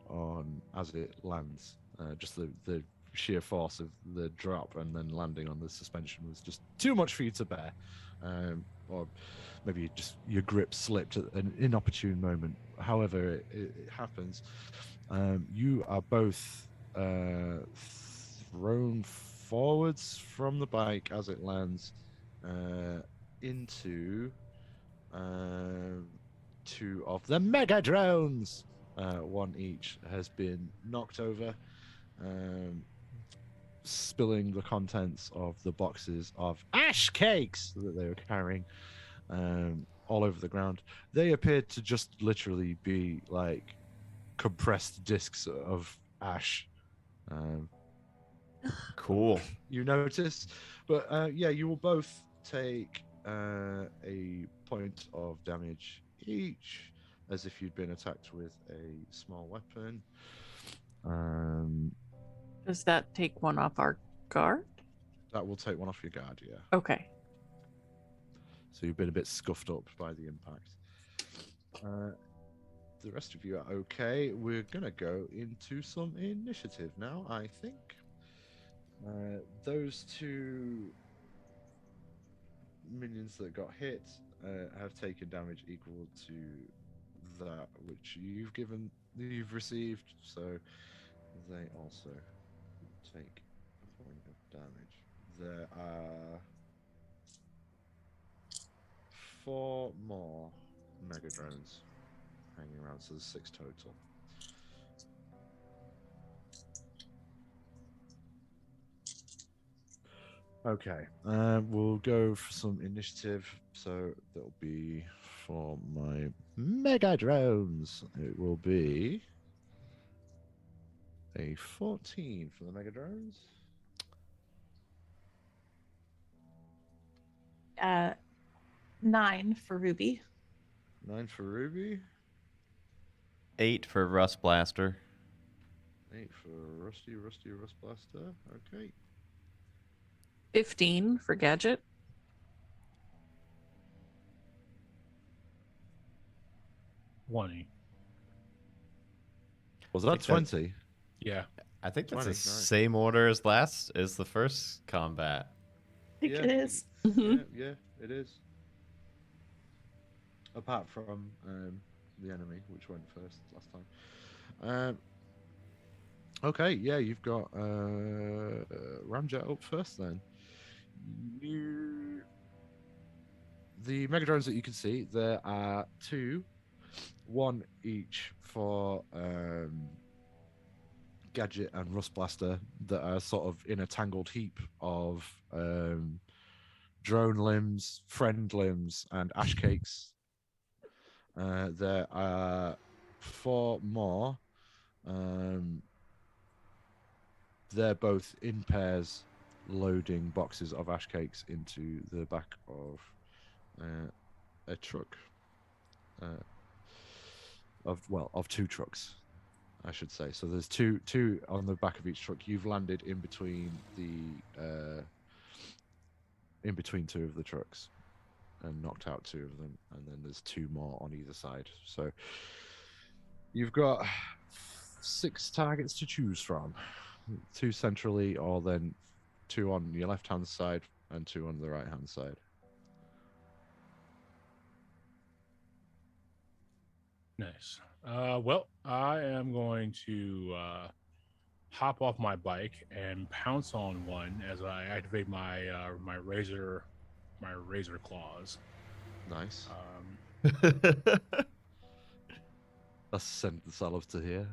D: as it lands. Just the sheer force of the drop and then landing on the suspension was just too much for you to bear. Or maybe just your grip slipped at an inopportune moment. However, it happens. You are both thrown forwards from the bike as it lands into 2 of the mega drones. One each has been knocked over, spilling the contents of the boxes of ash cakes that they were carrying all over the ground. They appeared to just literally be like compressed discs of ash.
B: Cool.
D: You notice, but yeah, you will both take a point of damage each, as if you'd been attacked with a small weapon.
C: Does that take one off our guard?
D: That will take 1 off your guard, yeah.
C: Okay.
D: So you've been a bit scuffed up by the impact. The rest of you are okay. We're gonna go into some initiative now, I think. Those 2 minions that got hit have taken damage equal to that which you've received, so they also take a point of damage. There are 4 more mega drones hanging around, so there's 6 total. Okay, we'll go for some initiative. So that'll be for my mega drones. It will be a 14 for the mega drones.
A: 9 for Ruby.
D: 9 for Ruby.
B: 8 for Rust Blaster.
D: 8 for Rusty Rust Blaster. Okay.
C: 15 for Gadget.
E: 20.
D: Was that
B: think that-
D: 20?
E: Yeah.
B: I think that's
D: 20,
B: the
D: nice.
B: same order as the first combat.
A: I think
D: Yeah.
A: it is.
D: Yeah, it is. Apart from the enemy, which went first last time. Okay, yeah, you've got Ramjet up first then. the mega drones that you can see, there are two, one each for Gadget and Rust Blaster, that are sort of in a tangled heap of drone limbs, friend limbs, and ash cakes. There are 4 more. They're both in pairs, loading boxes of ash cakes into the back of a truck. Of 2 trucks, I should say. So there's two on the back of each truck. You've landed in between two of the trucks and knocked out 2 of them, and then there's 2 more on either side. So you've got 6 targets to choose from. 2 centrally, or then 2 on your left hand side and 2 on the right hand side.
E: Nice. Well, I am going to hop off my bike and pounce on one as I activate my my razor claws.
D: Nice. That's a sentence I love to hear.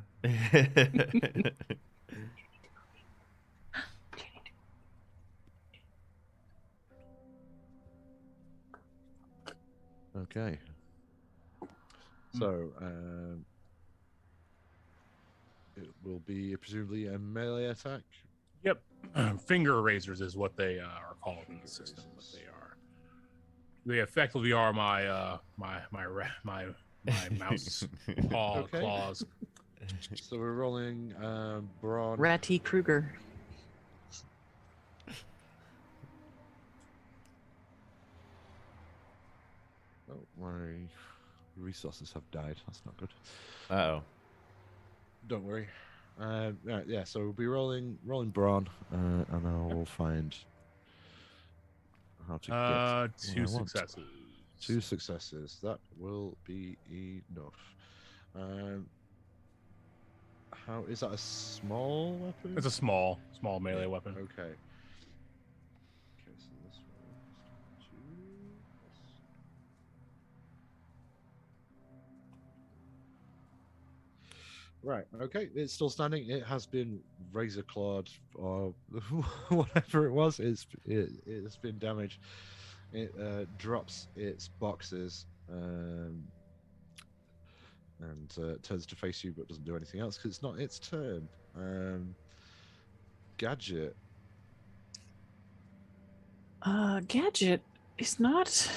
D: Okay. So, it will be presumably a melee attack.
E: Yep. Finger razors is what they are called in the system. But they effectively are my my mouse paw
D: Okay.
E: claws.
D: So we're rolling Braun.
C: Ratty Kruger.
D: Oh, my resources have died. That's not good.
B: Uh-oh.
D: Don't worry. Right, yeah, so we'll be rolling Braun, and I will find how to get
E: 2
D: what I want.
E: successes.
D: 2 successes. That will be enough. How is that, a small weapon?
E: It's a small melee weapon.
D: Okay. Okay, so this one is 2. Right, okay, it's still standing. It has been razor clawed, or whatever it was. It's been damaged. It drops its boxes and turns to face you, but doesn't do anything else because it's not its turn. Gadget.
C: Gadget is not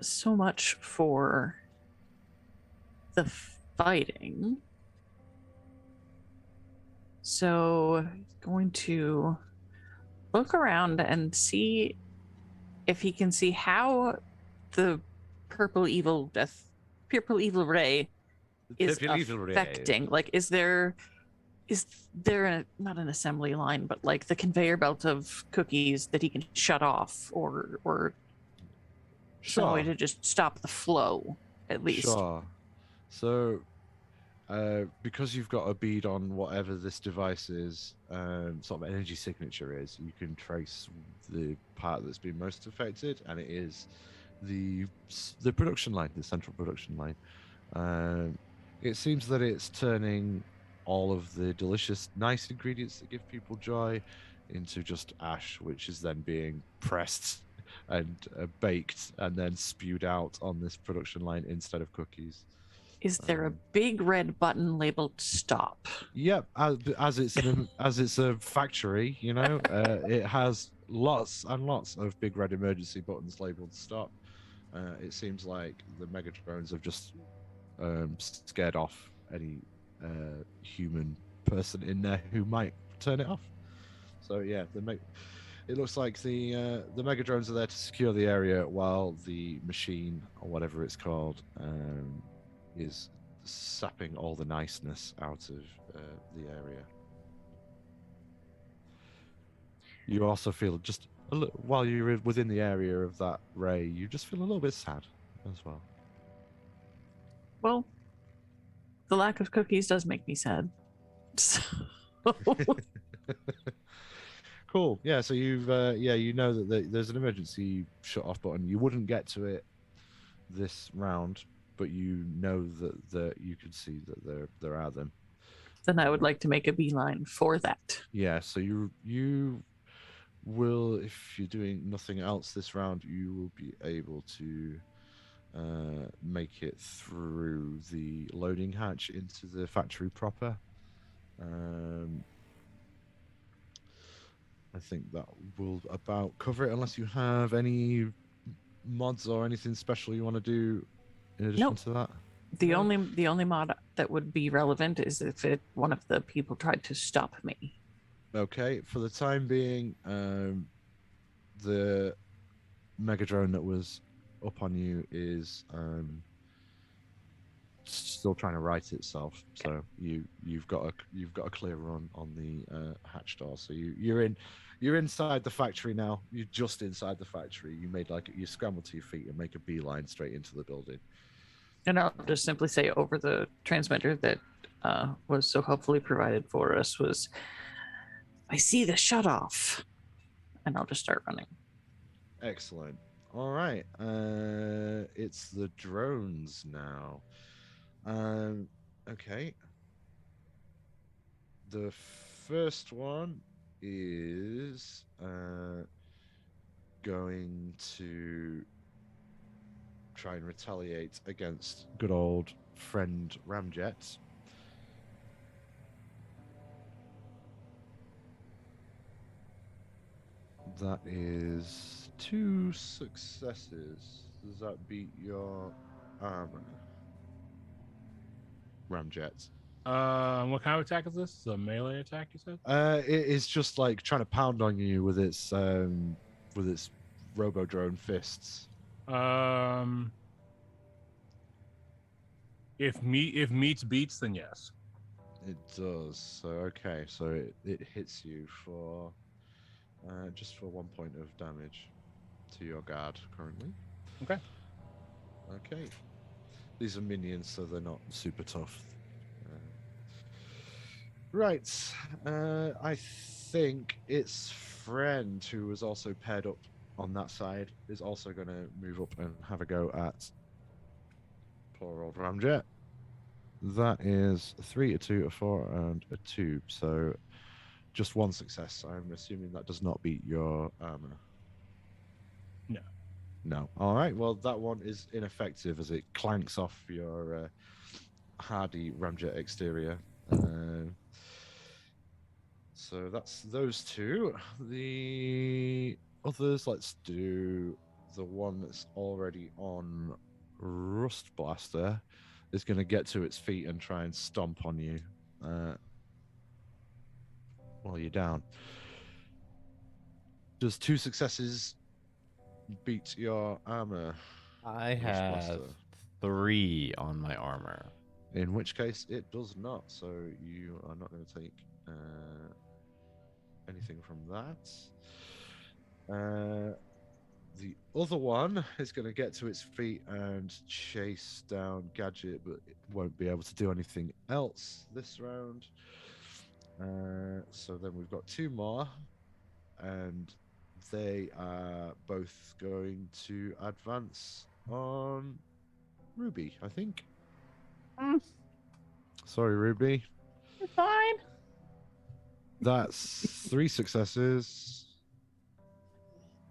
C: so much for the fighting. So going to look around and see if he can see how the purple evil ray is affecting. Like, is there not an assembly line, but like the conveyor belt of cookies that he can shut off, or some way to just stop the flow, at least.
D: Sure. So, because you've got a bead on whatever this device is, sort of energy signature is, you can trace the part that's been most affected, and it is the production line, the central production line. It seems that it's turning all of the delicious, nice ingredients that give people joy into just ash, which is then being pressed and baked and then spewed out on this production line instead of cookies.
C: Is there a big red button labeled "Stop"?
D: Yep, as it's a factory, you know, it has lots and lots of big red emergency buttons labeled "Stop." It seems like the mega drones have just scared off any human person in there who might turn it off. So yeah, it looks like the mega drones are there to secure the area while the machine, or whatever it's called, is sapping all the niceness out of the area. You also feel just while you're within the area of that ray, you just feel a little bit sad as well.
C: Well, the lack of cookies does make me sad. So...
D: Cool. Yeah. So you've you know that there's an emergency shut off button. You wouldn't get to it this round, but you know that you could see that there are them.
C: Then I would like to make a beeline for that.
D: Yeah. So you will, if you're doing nothing else this round, you will be able to make it through the loading hatch into the factory proper. I think that will about cover it, unless you have any mods or anything special you want to do in addition
C: Nope.
D: to that.
C: The only mod that would be relevant is if one of the people tried to stop me.
D: Okay, for the time being, the Mega Drone that was up on you is still trying to right itself. So you've got a clear run on the hatch door. So you're inside the factory now. You're just inside the factory. You scramble to your feet and make a beeline straight into the building.
C: And I'll just simply say over the transmitter that was so helpfully provided for us was, I see the shut off. And I'll just start running.
D: Excellent. All right. It's the drones now. Okay. The first one is going to try and retaliate against good old friend Ramjet. That is 2 successes. Does that beat your armor, Ramjet?
E: What kind of attack is this? Is it a melee attack, you said?
D: It is just like trying to pound on you with its robo drone fists.
E: If meat beats, then yes.
D: It does. So okay, so it hits you for just for 1 point of damage to your guard currently.
E: Okay.
D: Okay. These are minions, so they're not super tough. Right. I think its friend, who was also paired up on that side, is also going to move up and have a go at poor old Ramjet. That is a 3, a 2, a 4, and a 2. So just 1 success. I'm assuming that does not beat your armor.
E: No.
D: No. All right. Well, that one is ineffective as it clanks off your hardy Ramjet exterior. So that's those 2. The others, let's do the one that's already on Rust Blaster, is going to get to its feet and try and stomp on you while you're down. Does 2 successes beat your armor?
B: I
D: Rust
B: have
D: Blaster?
B: 3 on my armor.
D: In which case, it does not. So you are not going to take anything from that. The other one is going to get to its feet and chase down Gadget, but it won't be able to do anything else this round. So then we've got 2 more, and they are both going to advance on Ruby, I think. Sorry, Ruby.
A: You're fine.
D: That's 3 successes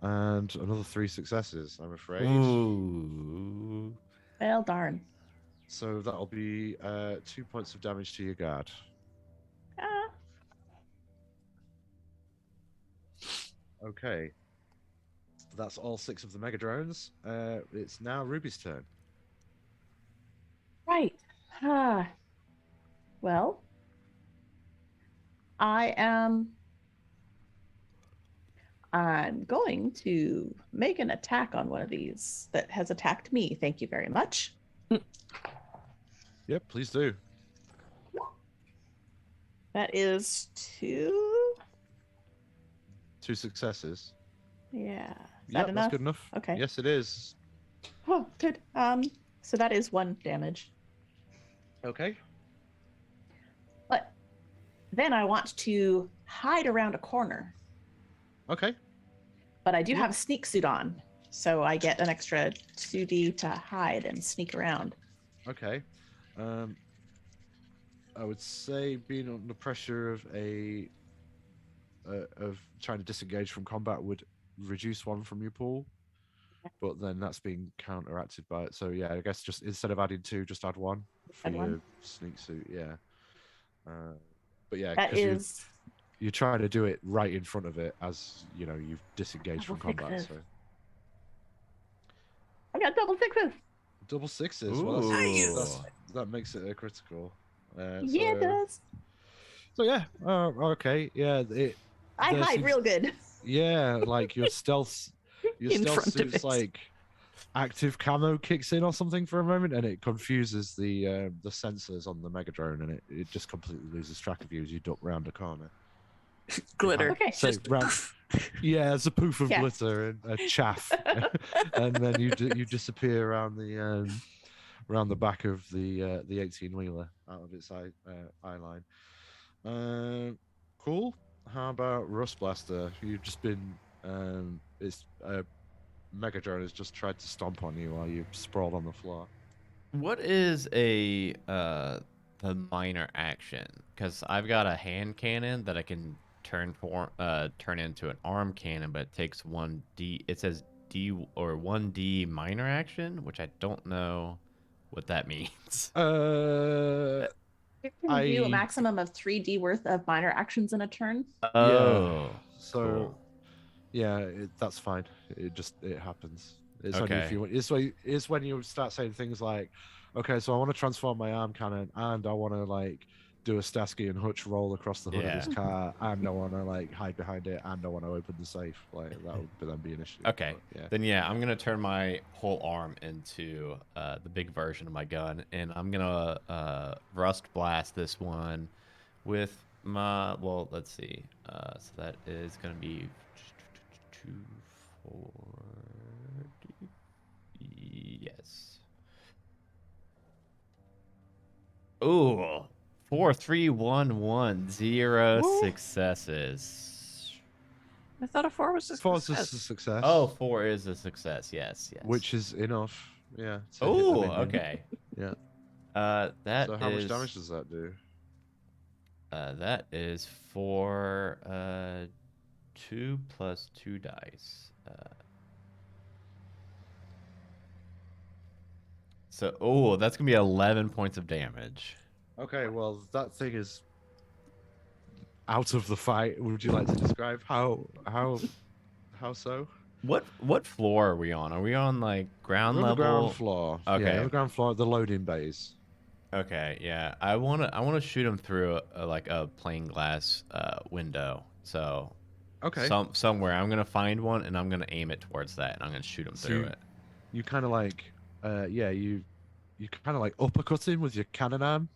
D: and another 3 successes, I'm afraid.
B: Ooh.
A: Well, darn.
D: So that'll be 2 points of damage to your guard.
A: Ah.
D: Okay. That's all 6 of the Mega Drones. It's now Ruby's turn.
A: Right. Well, I'm going to make an attack on one of these that has attacked me. Thank you very much.
D: Yep, please do.
A: That is 2.
D: 2 successes.
A: Yeah. Is
D: Yep,
A: that enough?
D: that's good enough.
A: Okay.
D: Yes, it is.
A: Oh, good. So that is 1 damage.
D: Okay.
A: But then I want to hide around a corner
D: Okay.
A: But I do have a sneak suit on, so I get an extra 2d to hide and sneak around.
D: Okay. I would say being under pressure of trying to disengage from combat would reduce one from your pool, but then that's being counteracted by it. So yeah, I guess just instead of adding 2, just add 1 for
A: Add
D: your
A: 1.
D: sneak suit. Yeah. But yeah,
A: That
D: because
A: is.
D: you're trying to do it right in front of it as you've disengaged from
A: Double
D: combat.
A: sixes.
D: So
A: I got double 6s.
D: double 6s.
B: Ooh.
D: Well,
C: Nice.
D: that makes it a critical.
A: Yeah, it does.
D: So yeah. Okay. Yeah.
A: I
D: there
A: hide
D: seems-
A: real good.
D: Yeah, like your stealth
C: In front of
D: suit's
C: it.
D: like active camo kicks in or something for a moment, and it confuses the sensors on the Megadrone, and it just completely loses track of you as you duck round a corner.
C: Glitter.
A: Okay.
D: So
C: Just
D: round,
C: poof.
D: yeah, it's a poof of
A: Yeah.
D: glitter and a chaff, and then you disappear around the back of the 18-wheeler out of its eye line. Cool. How about Rust Blaster? You've just been it's Megadrone has just tried to stomp on you while you sprawled on the floor.
B: What is a minor action? Because I've got a hand cannon that I can turn into an arm cannon, but it takes 1d. It says D or 1d minor action, which I don't know what that means.
A: You can do a
D: I-
A: maximum of 3d worth of minor actions in a turn.
B: Oh,
D: So
B: cool.
D: yeah, that's fine. It happens. It's only if
B: Okay.
D: you. It's when you start saying things like, okay, so I want to transform my arm cannon, and I want to like do a Starsky and Hutch roll across the hood of
B: Yeah.
D: his car, and I want to like hide behind it, and I want to open the safe. Like that would then be an issue.
B: Okay.
D: But, yeah.
B: Then yeah, I'm gonna turn my whole arm into the big version of my gun, and I'm gonna rust blast this one with my. Well, let's see. So that is gonna be 240. Yes. Ooh, 4, 3, 1, 1, 0
C: Woo.
B: successes.
C: I thought a 4 was a
D: Force is a
C: success.
D: success.
B: Oh, 4 is a success. Yes, yes.
D: which is enough. Yeah. to hit the
B: Oh,
D: minion.
B: okay.
D: Yeah.
B: That
D: So how much
B: is-
D: damage does that do?
B: that is for 2 plus 2 dice. So, oh, that's gonna be 11 points of damage.
D: Okay, well that thing is out of the fight. Would you like to describe how so?
B: What floor are we on? Are we on like ground
D: We're on the
B: level?
D: ground floor.
B: Okay.
D: Yeah, the ground floor, the loading bays.
B: Okay, yeah. I wanna shoot him through like a plain glass window. So
D: Okay.
B: somewhere I'm gonna find one and I'm gonna aim it towards that and I'm gonna shoot him
D: So
B: through
D: you-
B: it.
D: You kind of like, you kind of like uppercut him with your cannon arm,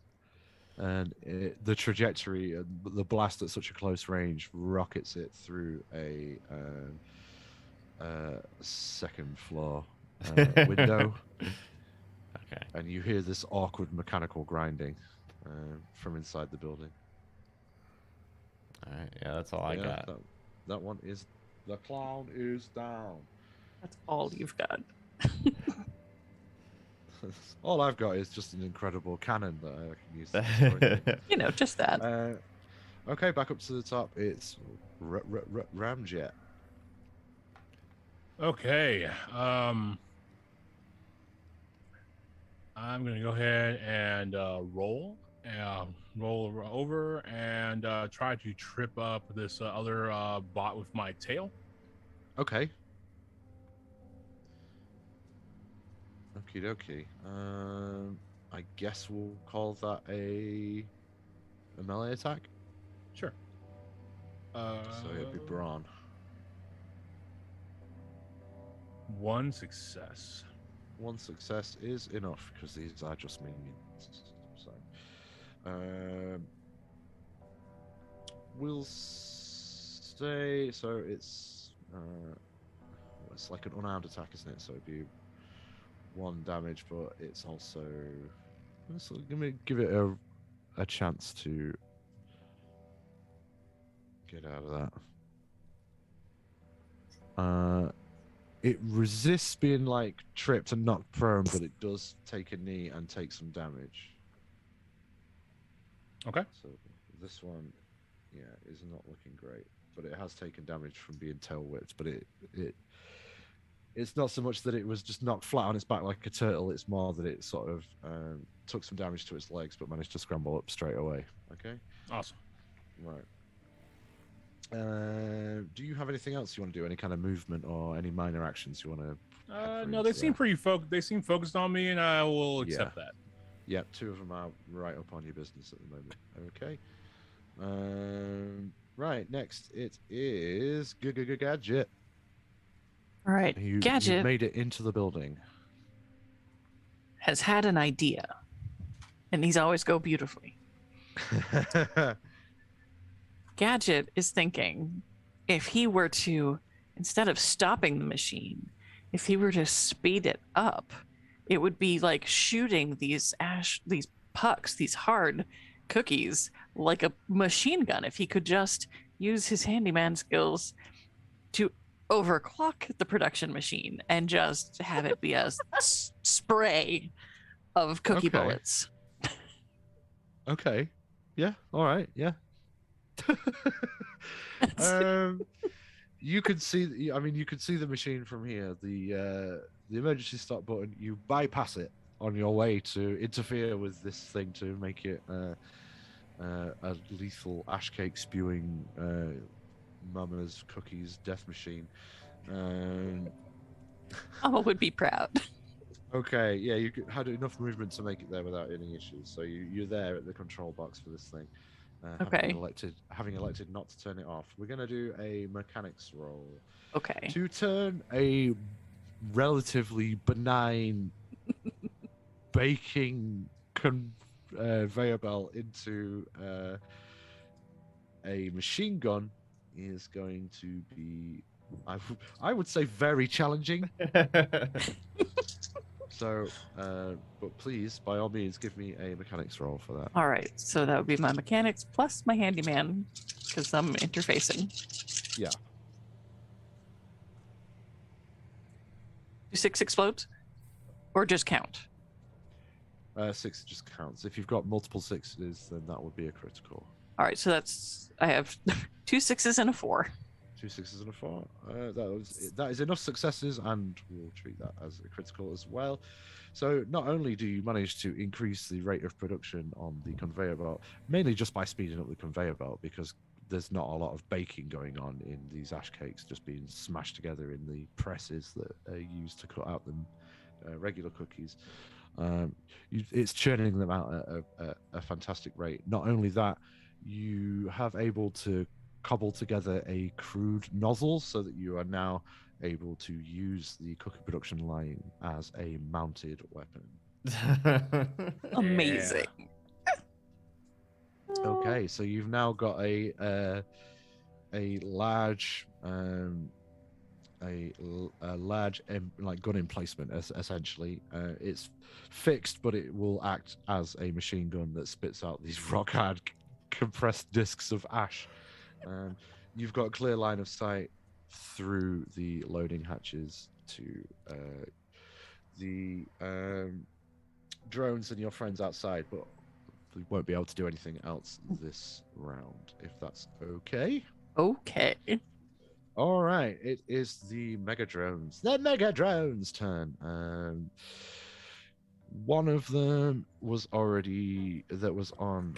D: and the trajectory and the blast at such a close range rockets it through a second floor window,
B: Okay.
D: and you hear this awkward mechanical grinding from inside the building.
B: All right. Yeah, that's all I
D: Yeah,
B: got.
D: That one is the clown is down.
C: That's all you've got.
D: All I've got is just an incredible cannon that I can use. To destroy things.
C: You know, just that.
D: Okay, back up to the top. It's Ramjet.
E: Okay. I'm gonna go ahead and roll over and try to trip up this other bot with my tail.
D: Okay. Okie dokie. I guess we'll call that a melee attack.
E: Sure.
D: So it'd be brawn.
E: One success.
D: One success is enough because these are just minions. So, we'll say so. It's like an unarmed attack, isn't it? So it'd be 1 damage, but it's also. So give it a chance to get out of that. It resists being like tripped and knocked prone, but it does take a knee and take some damage.
E: Okay.
D: So this one, yeah, is not looking great, but it has taken damage from being tail whipped. But it's not so much that it was just knocked flat on its back like a turtle. It's more that it sort of took some damage to its legs, but managed to scramble up straight away. Okay.
E: Awesome.
D: Right. Do you have anything else you want to do? Any kind of movement or any minor actions you want to?
E: No, they seem pretty They seem focused on me, and I will accept that.
D: Yep, two of them are right up on your business at the moment. Okay. Right, next it is Gadget.
C: All right,
D: You
C: Gadget
D: made it into the building.
C: has had an idea, and these always go beautifully. Gadget is thinking if he were to, instead of stopping the machine, if he were to speed it up, it would be like shooting these pucks, these hard cookies, like a machine gun. If he could just use his handyman skills to overclock the production machine and just have it be a spray of cookie
D: Okay.
C: bullets.
D: Okay. Yeah. All right. Yeah. You could see. I mean, you could see the machine from here. The emergency stop button. You bypass it on your way to interfere with this thing to make it a lethal ash cake spewing Mama's cookies death machine.
C: Mama would be proud.
D: Okay, yeah, you had enough movement to make it there without any issues. So you're there at the control box for this thing.
C: Okay.
D: Having elected not to turn it off. We're gonna do a mechanics roll
C: Okay.
D: to turn a relatively benign baking conveyor belt into a machine gun is going to be, I would say, very challenging. So, but please, by all means, give me a mechanics roll for that.
C: All right. So that would be my mechanics plus my handyman because I'm interfacing.
D: Yeah.
C: Do 6 explodes? Or just count?
D: 6 just counts. If you've got multiple 6s, then that would be a critical.
C: All right. So I have 2 6s and a 4.
D: 2 6s and a 4. That is enough successes, and we'll treat that as a critical as well. So not only do you manage to increase the rate of production on the conveyor belt, mainly just by speeding up the conveyor belt, because there's not a lot of baking going on in these ash cakes just being smashed together in the presses that are used to cut out the regular cookies. It's churning them out at a fantastic rate. Not only that, you have able to cobble together a crude nozzle so that you are now able to use the cookie production line as a mounted weapon.
C: Amazing.
D: Okay, so you've now got a large like gun emplacement essentially. It's fixed, but it will act as a machine gun that spits out these rock hard compressed discs of ash. You've got a clear line of sight through the loading hatches to the drones and your friends outside, but we won't be able to do anything else this round, if that's okay.
C: Okay.
D: All right, it is the Mega Drones. The Mega Drones' turn. One of them was already on.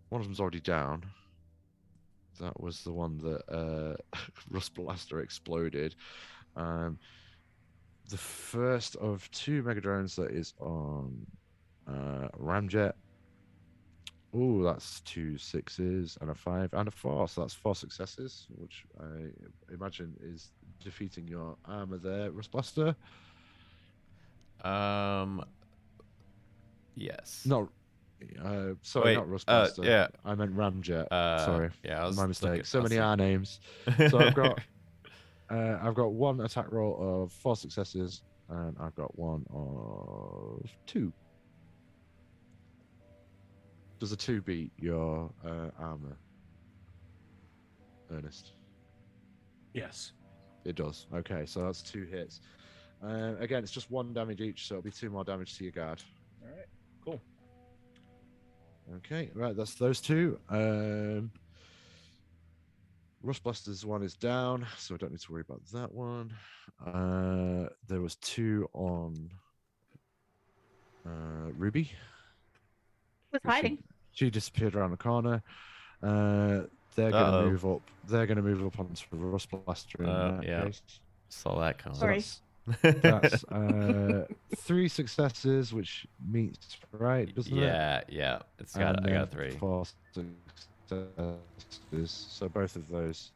D: One of them's already down. That was the one that Rust Blaster exploded. The first of 2 Mega Drones that is on Ramjet. Oh, that's 2 6s and a 5 and a 4. So that's 4 successes, which I imagine is defeating your armor there, Rust Blaster.
B: Yes.
D: No, sorry,
B: Wait,
D: not Rust Blaster.
B: yeah.
D: I meant Ramjet. Sorry,
B: Yeah, I was
D: my mistake.
B: looking-
D: So
B: I was
D: many R names. So I've got 1 attack roll of 4 successes, and I've got 1 of 2. Does a 2 beat your armor? Ernest?
E: Yes.
D: It does. Okay, so that's 2 hits. Again, it's just 1 damage each, so it'll be 2 more damage to your guard.
E: All right. Cool.
D: Okay, right, that's those 2. Rust Blaster's one is down, so I don't need to worry about that one. There was 2 on Ruby.
A: Was hiding.
D: She disappeared around the corner. They're going to
B: Uh-oh.
D: move up. They're going to move up onto Rust Blaster in that
B: yeah.
D: case.
B: Saw that coming.
A: Sorry.
D: That's 3 successes, which meets right, doesn't it?
B: Yeah. It's got.
D: And
B: I got
D: then
B: 3.
D: 4 successes. So both of those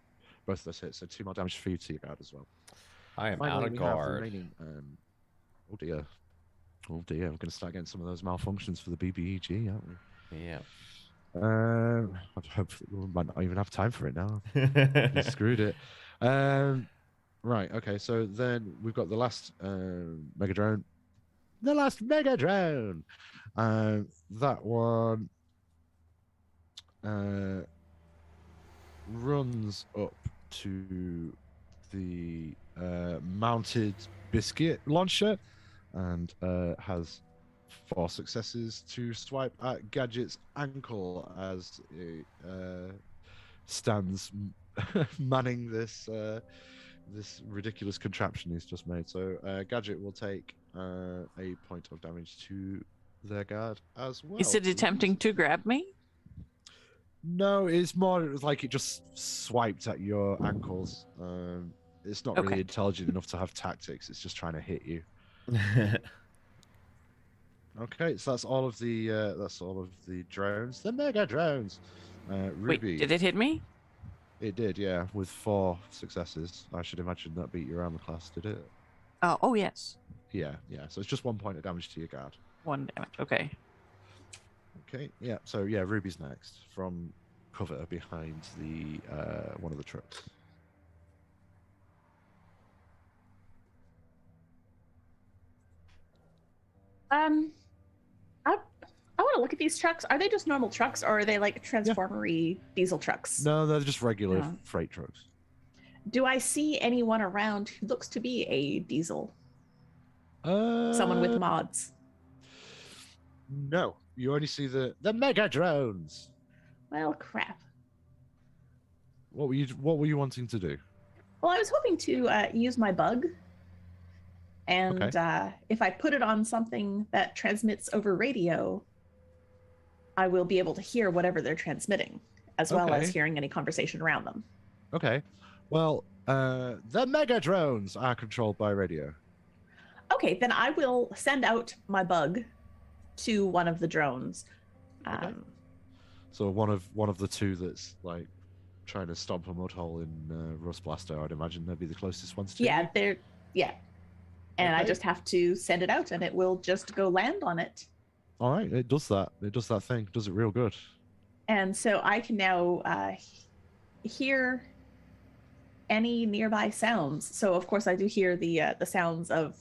D: hits. So 2 more damage for you to your guard as well.
B: I am
D: Finally,
B: out of
D: we have the
B: guard.
D: remaining, oh dear. We're going to start getting some of those malfunctions for the BBEG, aren't we?
B: Yeah.
D: I'd hope we might not even have time for it now. We screwed it. Right, okay, so then we've got the last Mega Drone. The last Mega Drone! That one runs up to the mounted biscuit launcher and has 4 successes to swipe at Gadget's ankle as it stands manning this this ridiculous contraption he's just made. So Gadget will take a point of damage to their guard as well.
C: Is it attempting to grab me?
D: No, it's more like it just swiped at your ankles. It's not really
C: Okay.
D: intelligent enough to have tactics. It's just trying to hit you. Okay, so that's all of the drones, the Mega Drones. Ruby,
C: Wait, did it hit me?
D: It did, yeah, with 4 successes. I should imagine that beat your armor class, did it?
C: Oh, yes.
D: Yeah. So it's just 1 point of damage to your guard.
C: 1 damage. Okay.
D: Okay, yeah. So yeah, Ruby's next from cover behind the one of the trucks.
A: I want to look at these trucks. Are they just normal trucks, or are they like transformery diesel trucks?
D: No, they're just regular
A: Yeah.
D: freight trucks.
A: Do I see anyone around who looks to be a diesel? Someone with mods?
D: No, you only see the Mega Drones.
A: Well, crap.
D: What were you wanting to do?
A: Well, I was hoping to use my bug, and
D: Okay.
A: If I put it on something that transmits over radio, I will be able to hear whatever they're transmitting, as well as
D: Okay.
A: hearing any conversation around them.
D: Okay. Well, the Mega Drones are controlled by radio.
A: Okay, then I will send out my bug to one of the drones.
D: Okay. So one of the 2 that's like trying to stomp a mud hole in Rust Blaster, I'd imagine they'd be the closest ones to
A: Yeah,
D: you.
A: they're and I
D: Okay.
A: just have to send it out, and it will just go land on it.
D: All right, it does that. It does that thing. Does it real good.
A: And so I can now hear any nearby sounds. So of course I do hear the sounds of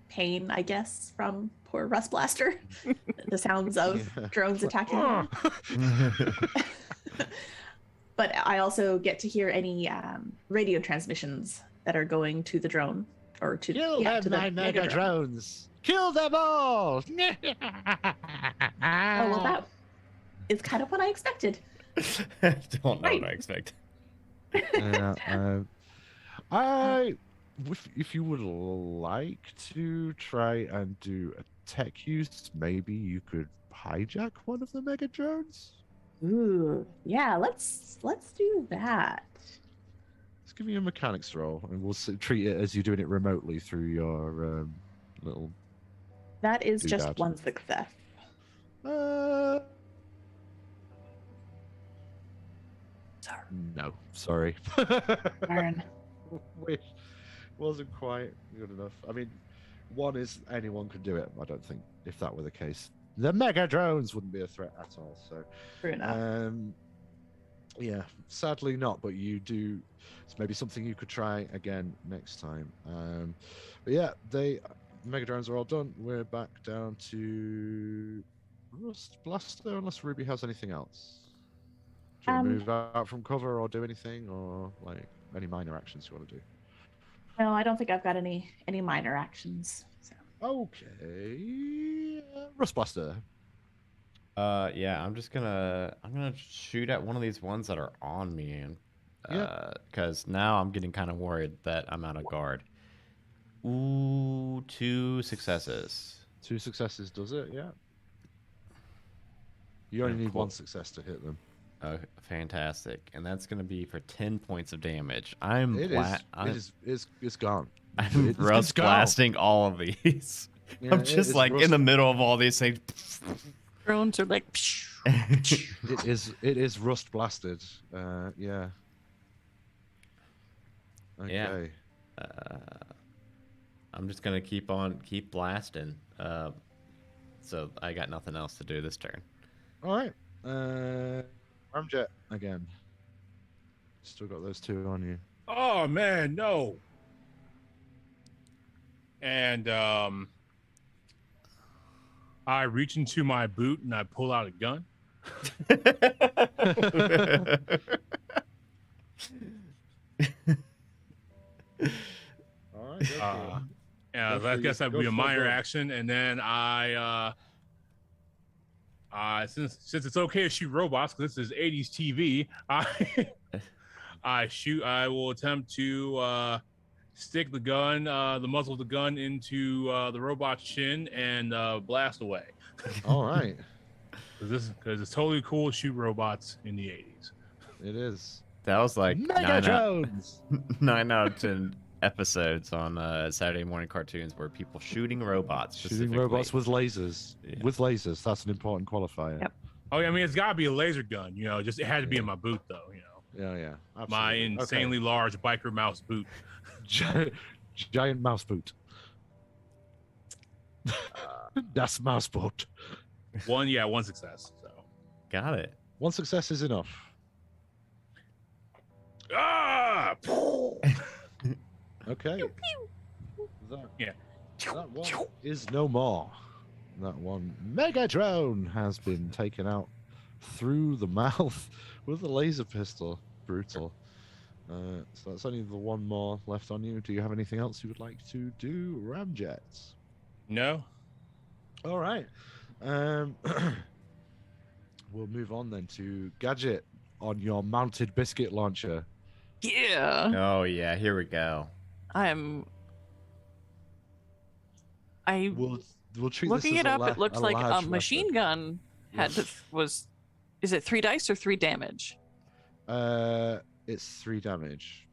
A: pain, I guess, from poor Rust Blaster. The sounds of
D: Yeah.
A: drones attacking him. But I also get to hear any radio transmissions that are going to the drone or to,
D: Kill
A: yeah,
D: them,
A: to the
D: my Mega Drones! Kill them all!
A: Oh well, that is kind of what I expected.
B: Don't know
A: Right.
B: what I expect.
D: Yeah, if you would like to try and do a tech use, maybe you could hijack one of the Mega Drones.
A: Ooh, yeah, let's do that.
D: Let's give you a mechanics roll, and we'll treat it as you're doing it remotely through your little.
A: That is
D: Do
A: just
D: that.
A: 1 success.
D: No, sorry.
A: Darn.
D: Which wasn't quite good enough. I mean, 1 is anyone could do it. I don't think if that were the case, the Mega Drones wouldn't be a threat at all. So,
A: True enough.
D: yeah, sadly not. But you do. It's maybe something you could try again next time. But yeah, Mega Drones are all done. We're back down to Rust Blaster, unless Ruby has anything else. Do you want to
A: Um,
D: move out from cover or do anything, or like any minor actions you want to do?
A: No, I don't think I've got any minor actions. So.
D: Okay. Rust Blaster.
B: Yeah, I'm gonna shoot at one of these ones that are on me, and
D: Yeah.
B: because now I'm getting kind of worried that I'm out of guard. Ooh, 2 successes.
D: 2 successes does it, yeah. You only
B: Yeah,
D: need
B: cool.
D: 1 success to hit them.
B: Fantastic, and that's gonna be for 10 points of damage. I'm
D: It's gone.
B: I'm
D: It's
B: rust
D: gone.
B: blasting all of these.
D: Yeah,
B: I'm just
D: it's
B: like
D: rust-
B: in the middle of all these things.
C: Drones are like.
D: It is rust blasted. Yeah. Okay.
B: Yeah. I'm just gonna keep blasting. So I got nothing else to do this turn.
D: All right. Ramjet again. Still got those 2 on you.
E: Oh man, no. And I reach into my boot and I pull out a gun.
D: All right. Go for it.
E: Yeah,
D: Go for
E: I
D: it.
E: guess that'd
D: Go
E: be a
D: for it,
E: minor
D: go.
E: action, and then since it's okay to shoot robots because this is 80s TV, I will attempt to stick the gun, the muzzle of the gun into the robot's chin and blast away.
D: All right.
E: Because it's totally cool to shoot robots in the 80s.
D: It is.
B: That was like 9 out of 10 episodes on Saturday morning cartoons where people shooting robots.
D: Shooting robots with lasers.
B: Yeah.
D: With lasers. That's an important qualifier.
C: Yep.
E: Oh yeah, I mean it's got to be a laser gun, just it had to be in my boot though,
D: Yeah.
E: my
D: Absolutely.
E: insanely large biker mouse boot.
D: Okay. Giant mouse boot. That's mouse boot.
E: One success. So
B: Got it.
D: 1 success is enough.
E: ah.
D: Okay. That,
E: Yeah.
D: that one is no more. That one Megatron has been taken out through the mouth with a laser pistol. Brutal. So that's only the 1 more left on you. Do you have anything else you would like to do, Ramjet?
E: No.
D: All right. We'll move on then to Gadget on your mounted biscuit launcher.
C: Yeah.
B: Oh yeah, here we go.
C: We'll
D: We'll treat
C: looking
D: this as
C: it up. It looks like a
D: large
C: machine
D: weapon.
C: gun was. Is it 3 dice or 3 damage?
D: It's 3 damage.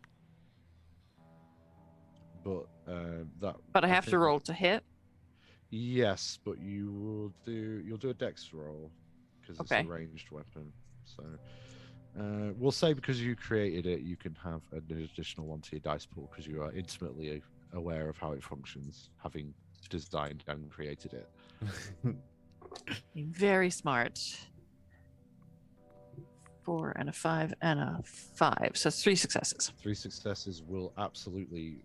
D: But
C: But I have to
D: think-
C: roll to hit.
D: Yes, but you'll do a dex roll because it's
C: Okay.
D: a ranged weapon. So we'll say because you created it, you can have an additional 1 to your dice pool because you are intimately aware of how it functions, having designed and created it.
C: Very smart. 4 and a 5 and a 5. So it's 3 successes.
D: 3 successes will absolutely.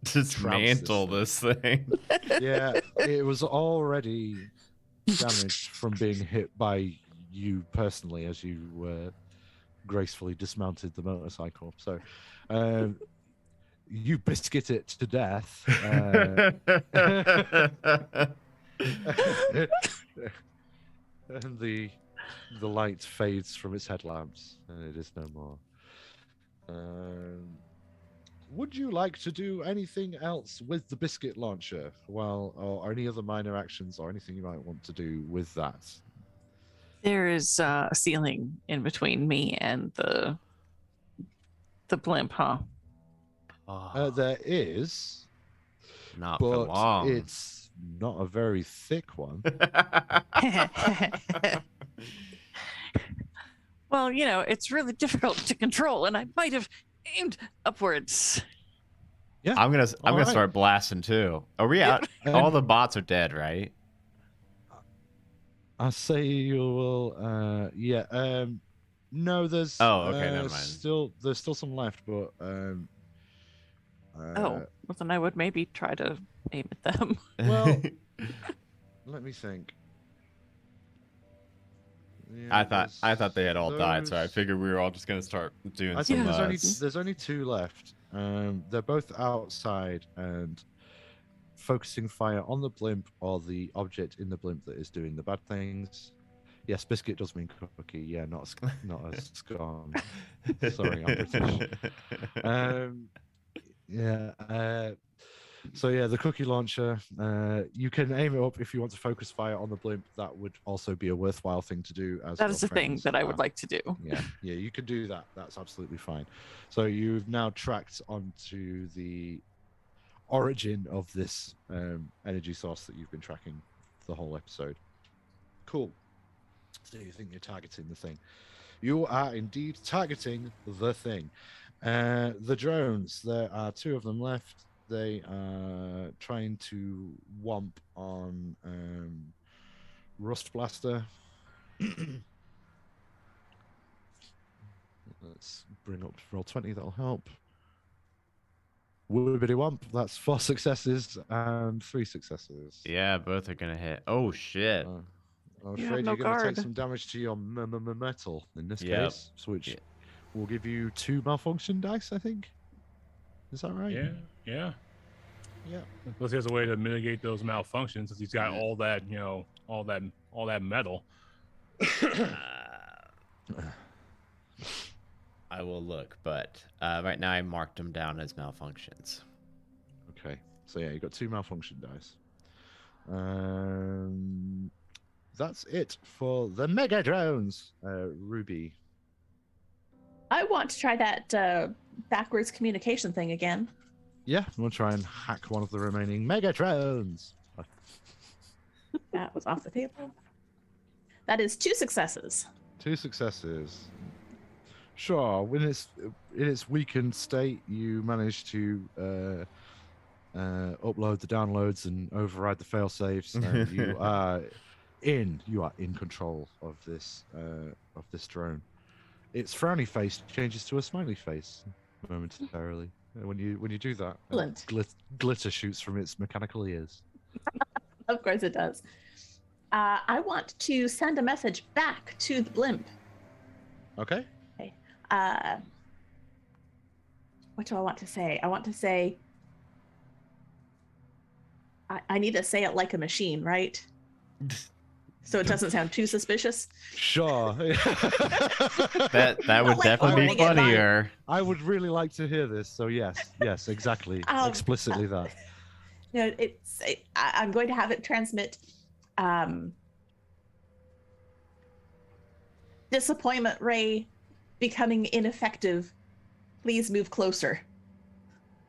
B: Dismantle this thing.
D: Yeah, it was already damaged from being hit by you personally as you gracefully dismounted the motorcycle. So you biscuit it to death. And the light fades from its headlamps, and it is no more. Would you like to do anything else with the biscuit launcher? Well, or any other minor actions or anything you might want to do with that?
C: There is a ceiling in between me and the blimp, huh?
D: There is,
B: Not for
D: but
B: long.
D: it's not a very thick one.
C: Well, it's really difficult to control, and I might have aimed upwards.
D: Yeah,
B: I'm gonna
D: Alright.
B: start blasting too. Are we out? All the bots are dead, right?
D: I say you will. Yeah. No, there's.
B: Oh, okay, never mind.
D: There's still some left, but.
C: Well, then I would maybe try to aim at them.
D: Well, let me think.
B: I thought they had all died, so I
D: those-
B: figured we were all just gonna start doing
D: I
B: some.
D: think there's only two left. They're both outside and focusing fire on the blimp or the object in the blimp that is doing the bad things. Yes, biscuit does mean cookie. Yeah, not a scone. Sorry, I'm British. Yeah. So yeah, the cookie launcher. You can aim it up if you want to focus fire on the blimp. That would also be a worthwhile thing to do. As
C: That
D: your
C: is the thing
D: friends
C: that I
D: are.
C: would like to do.
D: Yeah, you can do that. That's absolutely fine. So you've now tracked onto the origin of this energy source that you've been tracking the whole episode. Cool. So you think you're targeting the thing. You are indeed targeting the thing. The drones, there are two of them left. They are trying to womp on Rust Blaster. Let's bring up roll 20, that'll help. Wibbity womp, that's 4 successes and 3 successes.
B: Yeah, both are gonna hit. Oh shit.
D: I'm
C: You have
D: afraid
C: no
D: you're going to
C: guard.
D: take some damage to your metal in this
B: Yep.
D: case, which
B: Yeah.
D: will give you 2 malfunction dice, I think. Is that right?
E: Yeah, yeah.
D: Yeah.
E: Plus, he has a way to mitigate those malfunctions since he's got all that, all that metal.
B: I will look, but right now I marked them down as malfunctions.
D: Okay. So yeah, you got 2 malfunction dice. That's it for the Mega Drones. Ruby.
A: I want to try that backwards communication thing again.
D: Yeah, we'll try and hack one of the remaining Mega Drones.
A: That was off the table. That is 2 successes.
D: 2 successes. Sure, when it's in its weakened state, you manage to upload the downloads and override the failsafes, and you are in control of this drone. Its frowny face changes to a smiley face momentarily when you do that.
A: Excellent.
D: Glitter shoots from its mechanical ears.
A: Of course it does. I want to send a message back to the blimp.
D: Okay.
A: What do I want to say? I want to say, I need to say it like a machine, right? So it doesn't sound too suspicious.
D: Sure.
B: That would
A: like
B: definitely be
A: holding it by-
B: funnier.
D: I would really like to hear this. So yes, exactly, explicitly that.
A: You know, I'm going to have it transmit disappointment ray becoming ineffective. Please move closer.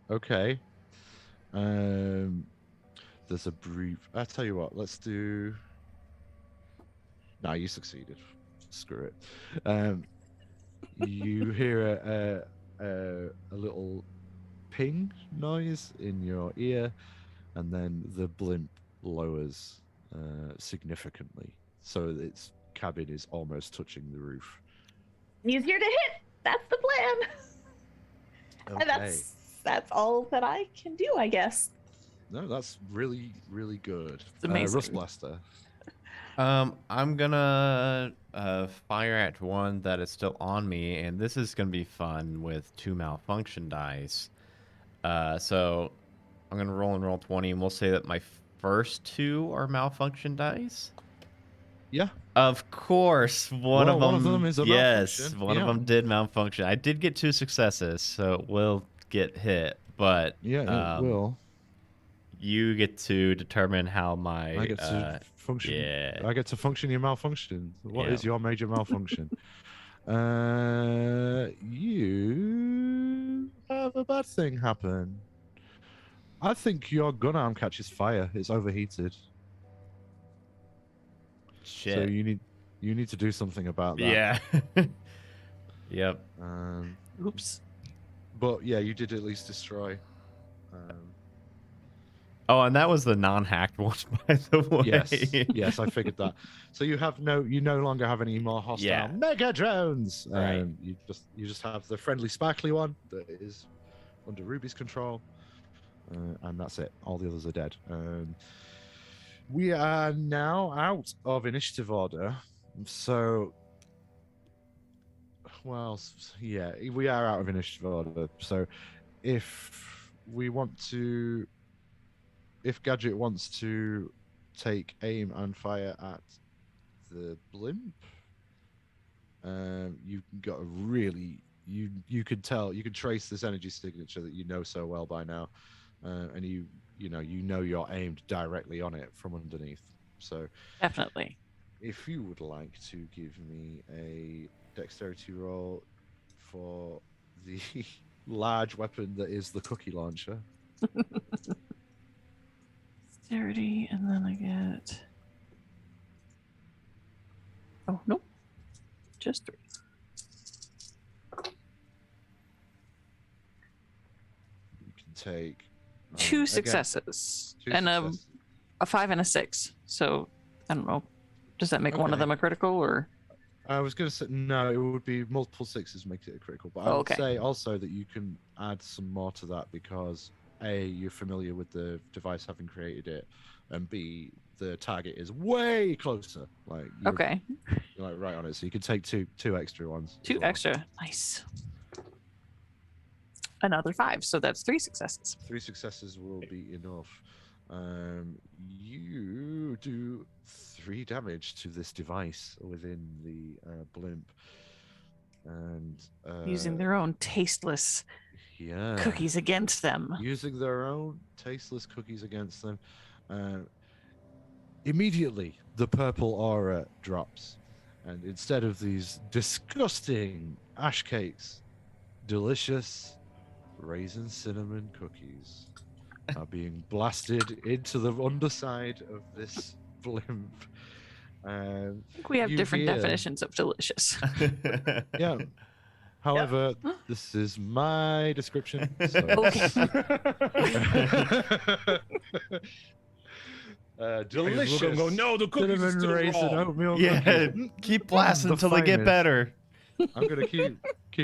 D: Okay. There's a brief. I tell you what. Let's do. No, you succeeded. Screw it. You hear a little ping noise in your ear, and then the blimp lowers significantly, so its cabin is almost touching the roof.
A: Easier to hit. That's the plan. And that's all that I can do, I guess.
D: No, that's really, really good.
C: It's amazing.
D: Rust Blaster.
B: I'm gonna fire at one that is still on me, and this is gonna be fun with 2 malfunction dice. So I'm gonna roll 20, and we'll say that my first 2 are malfunction dice.
D: Yeah.
B: Of course, one of them
D: is a
B: yes,
D: malfunction.
B: one of them did malfunction. I did get 2 successes, so it will get hit, but
D: Yeah, it will.
B: you get to determine how my
D: I get to function.
B: yeah.
D: I get to function your malfunction. What is
B: Yeah.
D: your major malfunction? You have a bad thing happen. I think your gun arm catches fire. It's overheated.
B: Shit.
D: So you need to do something about that.
B: Yeah. Yep.
C: Oops.
D: But yeah, you did at least destroy.
B: Oh, and that was the non-hacked one, by the way.
D: Yes, I figured that. So you no longer have any more hostile
B: Yeah.
D: Mega Drones.
B: Right.
D: You just have the friendly sparkly one that is under Ruby's control, and that's it. All the others are dead. We are now out of initiative order. So, well, yeah, we are out of initiative order. So, if we want to, if Gadget wants to take aim and fire at the blimp, you've got a really you could tell, you could trace this energy signature that you know so well by now, and you know you're aimed directly on it from underneath. So
C: Definitely.
D: if you would like to give me a dexterity roll for the large weapon that is the cookie launcher.
C: Dexterity, and then I get. Oh, nope. Just 3.
D: You can take
C: 2
D: again,
C: successes.
D: 2
C: and
D: successes.
C: a 5 and a 6. So, I don't know. Does that make one of
D: Okay.
C: them a critical, or?
D: I was going to say no. It would be multiple 6s makes it a critical, but I would
C: Okay.
D: say also that you can add some more to that because A, you're familiar with the device having created it, and B, the target is way closer. Like you're,
C: Okay.
D: you're like right on it, so you can take two extra ones. as
C: 2
D: well.
C: extra. Nice. Another 5. So that's 3 successes.
D: 3 successes will be enough. You do 3 damage to this device within the blimp, and
C: Using their own tasteless
D: yeah,
C: cookies against them.
D: using their own tasteless cookies against them. Immediately, the purple aura drops, and instead of these disgusting ash cakes, delicious raisin cinnamon cookies are being blasted into the underside of this blimp.
C: I think we have
D: You
C: different
D: hear-
C: definitions of delicious.
D: Yeah. However, this is my description. So.
C: Okay.
D: Delicious.
E: Look at him go, no, the cookies are
D: cinnamon
E: still
D: raisin
E: raw.
D: oatmeal
B: Yeah,
D: cookies.
B: keep blasting
D: The
B: until they get
D: finest.
B: better.
D: I'm gonna keep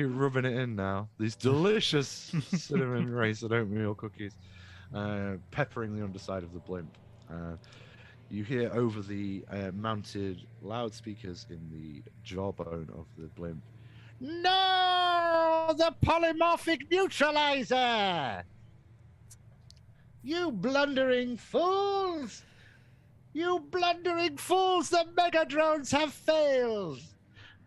D: rubbing it in now. These delicious cinnamon raisin oatmeal cookies, peppering the underside of the blimp. You hear over the mounted loudspeakers in the jawbone of the blimp. No, the polymorphic neutralizer! You blundering fools! You blundering fools! The mega drones have failed!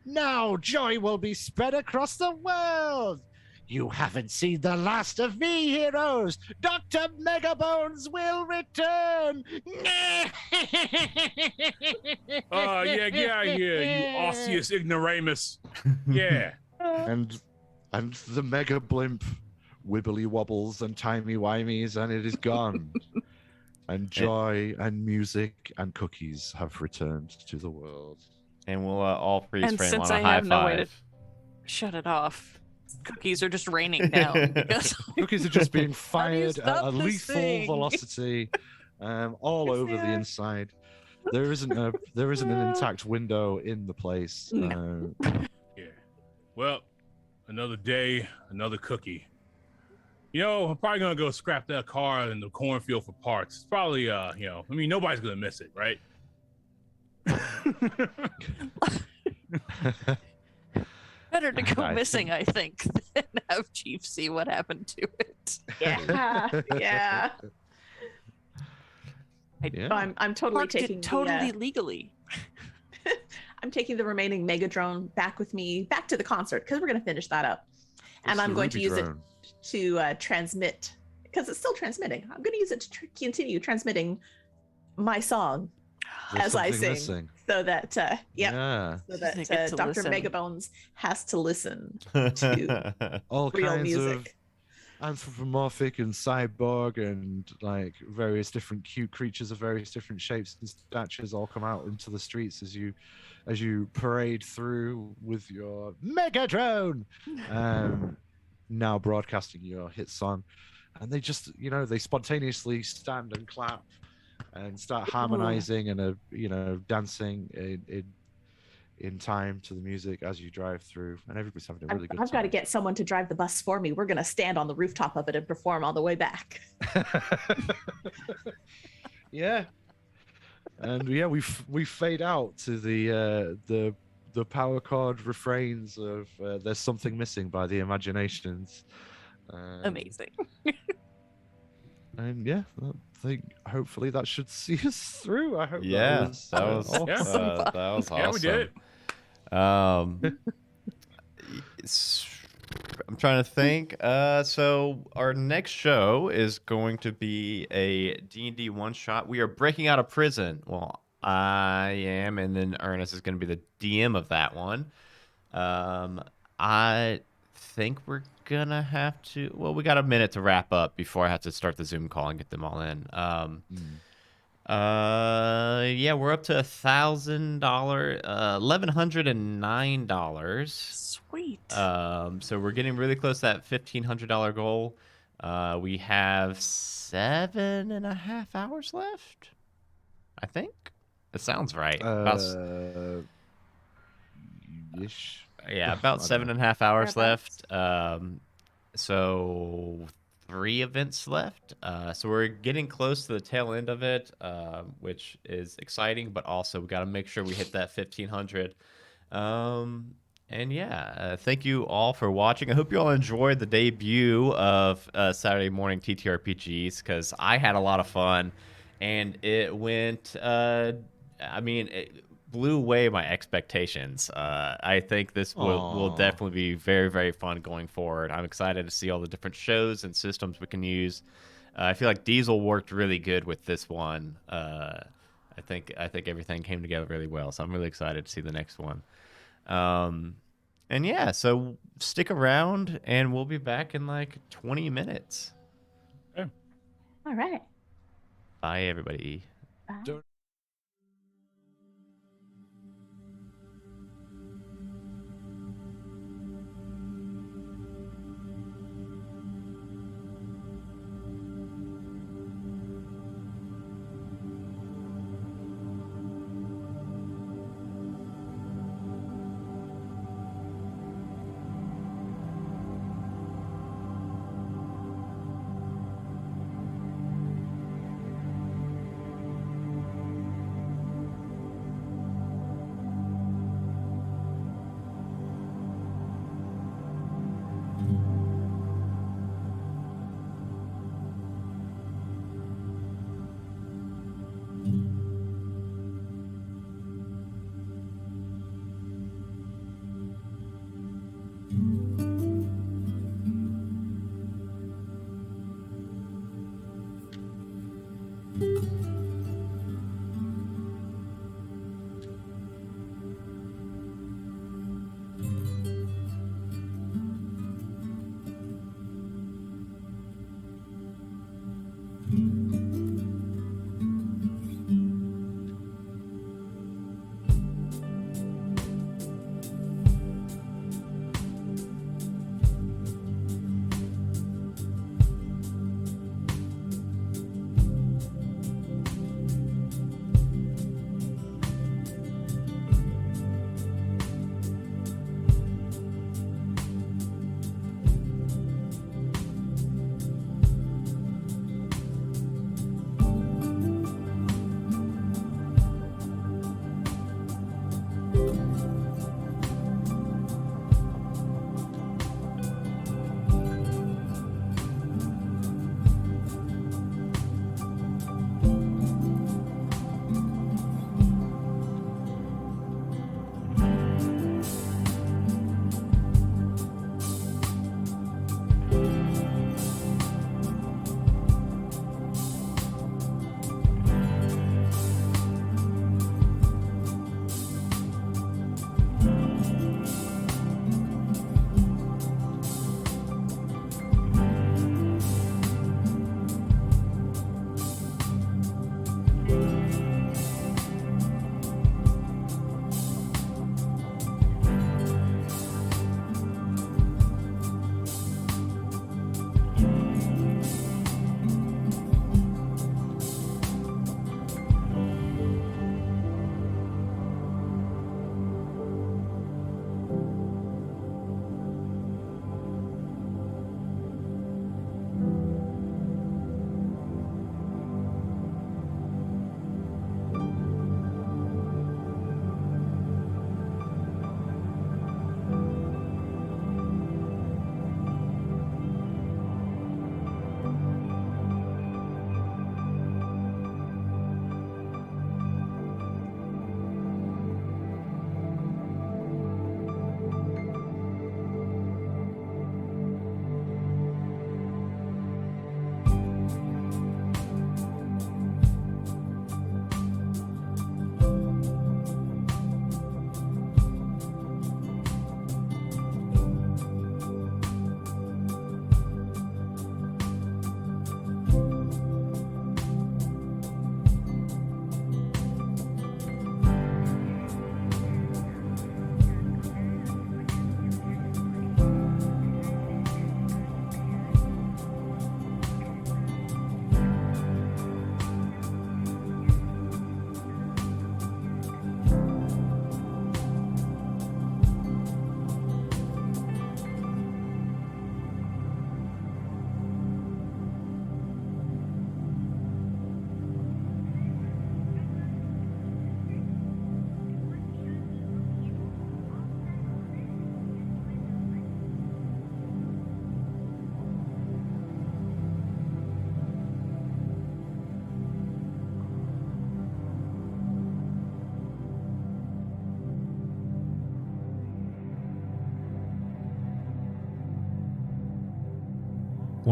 D: Now joy will be spread across the world! You haven't seen the last of me, heroes! Dr. Megabones will return!
E: Oh, yeah, get out of here, you osseous ignoramus. Yeah.
D: And the mega blimp wibbly wobbles and timey wimeys, and it is gone. And joy and music and cookies have returned to the world.
B: And we'll all freeze
C: And
B: frame
C: since
B: on a
C: I
B: high
C: have no way to
B: five.
C: shut it off, cookies are just raining down. Because
D: Cookies are just being
C: How do you
D: fired at
C: stop
D: a
C: this
D: lethal
C: thing?
D: velocity, all
C: Yes,
D: over
C: they
D: the
C: are.
D: inside. There isn't an intact window in the place.
C: No.
E: Yeah. Well, another day, another cookie. You know, I'm probably gonna go scrap that car in the cornfield for parts. It's probably, nobody's gonna miss it, right?
C: better to go
D: I
C: missing, I think, than have Chief see what happened to it.
A: Yeah, yeah.
D: Yeah.
A: So I'm totally
C: Parked
A: taking
C: it totally
A: the,
C: legally.
A: I'm taking the remaining Mega Drone back with me, back to the concert because we're going to finish that up, and I'm going to use it to transmit because it's still transmitting. I'm going to use it to continue transmitting my song as I sing, so that
D: Yeah.
A: so
C: They get
A: that
C: to
A: Dr.
C: listen.
A: Megabones has to listen to
D: All
A: real
D: kinds
A: music.
D: of anthropomorphic and cyborg and like various different cute creatures of various different shapes and statures all come out into the streets as you parade through with your mega drone, now broadcasting your hit song, and they just they spontaneously stand and clap and start harmonizing and dancing in time to the music as you drive through, and everybody's having a really good
A: I've got to
D: time.
A: get someone to drive the bus for me. We're going to stand on the rooftop of it and perform all the way back.
D: Yeah. And yeah, we fade out to the power chord refrains of "There's Something Missing" by the Imaginations.
C: Amazing.
D: And yeah, I think hopefully that should see us through. I hope
B: Yeah,
D: that
B: that
D: was
B: was
C: Awesome.
B: that was awesome.
E: Yeah, we did it.
B: I'm trying to think. So our next show is going to be a D&D one shot. We are breaking out of prison. Well, I am, and then Ernest is going to be the DM of that one. I think we're gonna have to. Well, we got a minute to wrap up before I have to start the Zoom call and get them all in. Yeah, we're up to $1,000, $1,109.
C: Sweet.
B: So we're getting really close to that $1,500 goal. We have 7.5 hours left. I think it sounds right.
D: ish.
B: Yeah, about
D: I don't
B: 7.5 hours
C: Thereabouts.
B: left. So 3 events left. So we're getting close to the tail end of it, which is exciting, but also we got to make sure we hit that 1,500. And yeah, thank you all for watching. I hope you all enjoyed the debut of Saturday Morning TTRPGs, because I had a lot of fun, and it went. It blew away my expectations. I think this will
D: Aw.
B: definitely be very, very fun going forward. I'm excited to see all the different shows and systems we can use. I feel like Diesel worked really good with this one. I think everything came together really well, so I'm really excited to see the next one. And yeah, so stick around, and we'll be back in like 20 minutes.
A: All right.
B: Bye, everybody.
A: Bye.
D: Don't-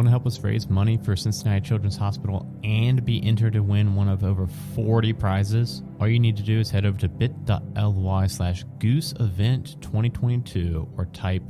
H: Want to help us raise money for Cincinnati Children's Hospital and be entered to win one of over 40 prizes? All you need to do is head over to bit.ly/gooseevent2022 or type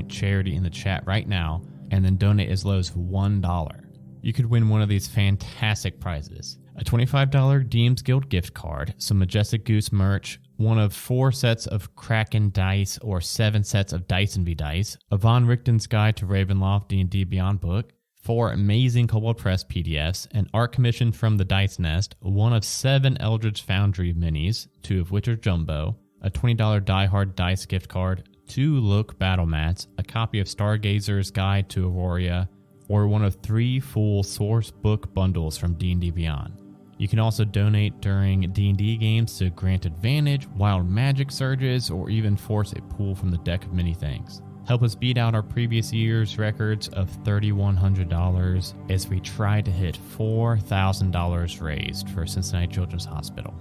H: !charity in the chat right now and then donate as low as $1. You could win one of these fantastic prizes: a $25 DM's Guild gift card, some Majestic Goose merch, one of 4 sets of Kraken dice or 7 sets of Dice and Be Dice, a Von Richten's Guide to Ravenloft D&D Beyond book, 4 amazing Kobold Press PDFs, an art commission from the Dice Nest, one of 7 Eldritch Foundry minis, 2 of which are jumbo, a $20 Die Hard Dice gift card, 2 Look battle mats, a copy of Stargazer's Guide to Aurora, or one of 3 full source book bundles from D&D Beyond. You can also donate during D&D games to grant advantage, wild magic surges, or even force a pull from the deck of many things. Help us beat out our previous year's records of $3,100 as we try to hit $4,000 raised for Cincinnati Children's Hospital.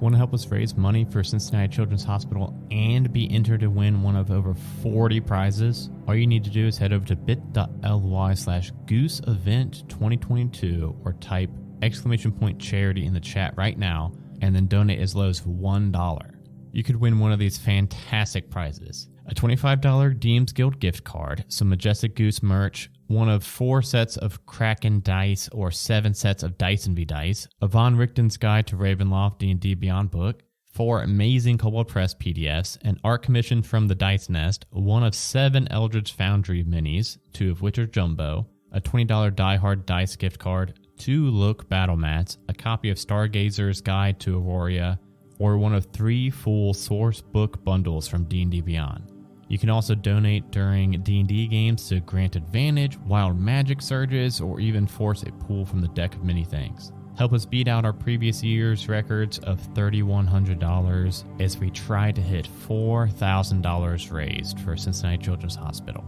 H: Want to help us raise money for Cincinnati Children's Hospital and be entered to win one of over 40 prizes? All you need to do is head over to bit.ly/gooseevent2022 or type !charity in the chat right now and then donate as low as $1. You could win one of these fantastic prizes: a $25 DM's Guild gift card, some Majestic Goose merch, one of 4 sets of Kraken dice or 7 sets of Dyson V dice, a Von Richten's Guide to Ravenloft D&D Beyond book, 4 amazing Kobold Press PDFs, an art commission from the Dice Nest, one of 7 Eldritch Foundry minis, 2 of which are jumbo, a $20 Die Hard dice gift card, 2 Look battle mats, a copy of Stargazer's Guide to Aurora, or one of 3 full source book bundles from D&D Beyond. You can also donate during D&D games to grant advantage, wild magic surges, or even force a pull from the deck of many things. Help us beat out our previous year's records of $3,100 as we try to hit $4,000 raised for Cincinnati Children's Hospital.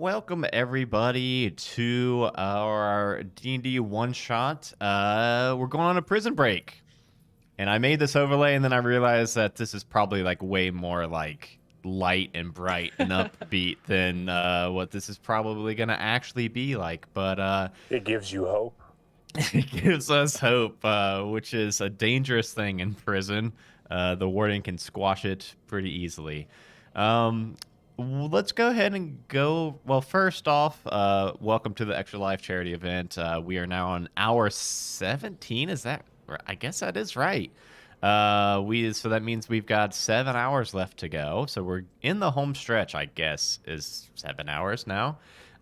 B: welcome everybody to our D&D one-shot. We're going on a prison break. And I made this overlay, and then I realized that this is probably like way more like light and bright and upbeat than what this is probably going to actually be like. But
I: it gives you hope.
B: It gives us hope, which is a dangerous thing in prison. The warden can squash it pretty easily. Let's go ahead and go. Well, first off, welcome to the Extra Life charity event. We are now on hour 17. Is that right? I guess that is right. So that means we've got 7 hours left to go. So we're in the home stretch, I guess, is 7 hours now.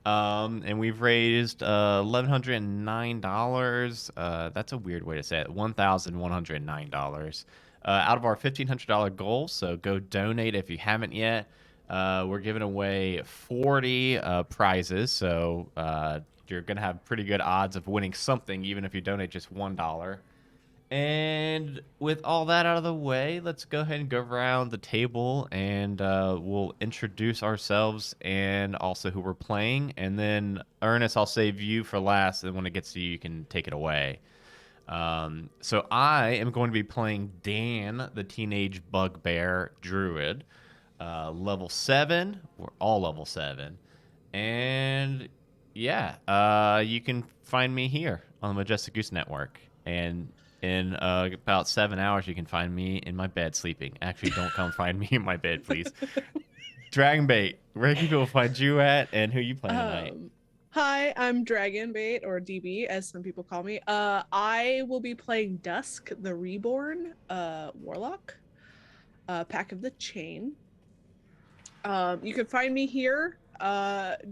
B: And we've raised $1,109. That's a weird way to say it. $1,109 out of our $1,500 goal. So go donate if you haven't yet. We're giving away 40 prizes, so you're going to have pretty good odds of winning something, even if you donate just $1. And with all that out of the way, let's go ahead and go around the table, and we'll introduce ourselves and also who we're playing. And then, Ernest, I'll save you for last, and when it gets to you, you can take it away. So I am going to be playing Dan, the Teenage Bugbear Druid. Level 7. We're all level 7. And yeah, you can find me here on the Majestic Goose Network. And in about 7 hours, you can find me in my bed sleeping. Actually, don't come find me in my bed, please. Dragonbait, where can people find you at, and who you playing tonight?
J: Hi, I'm Dragonbait, or DB, as some people call me. I will be playing Dusk, the Reborn Warlock, Pack of the Chain. You can find me here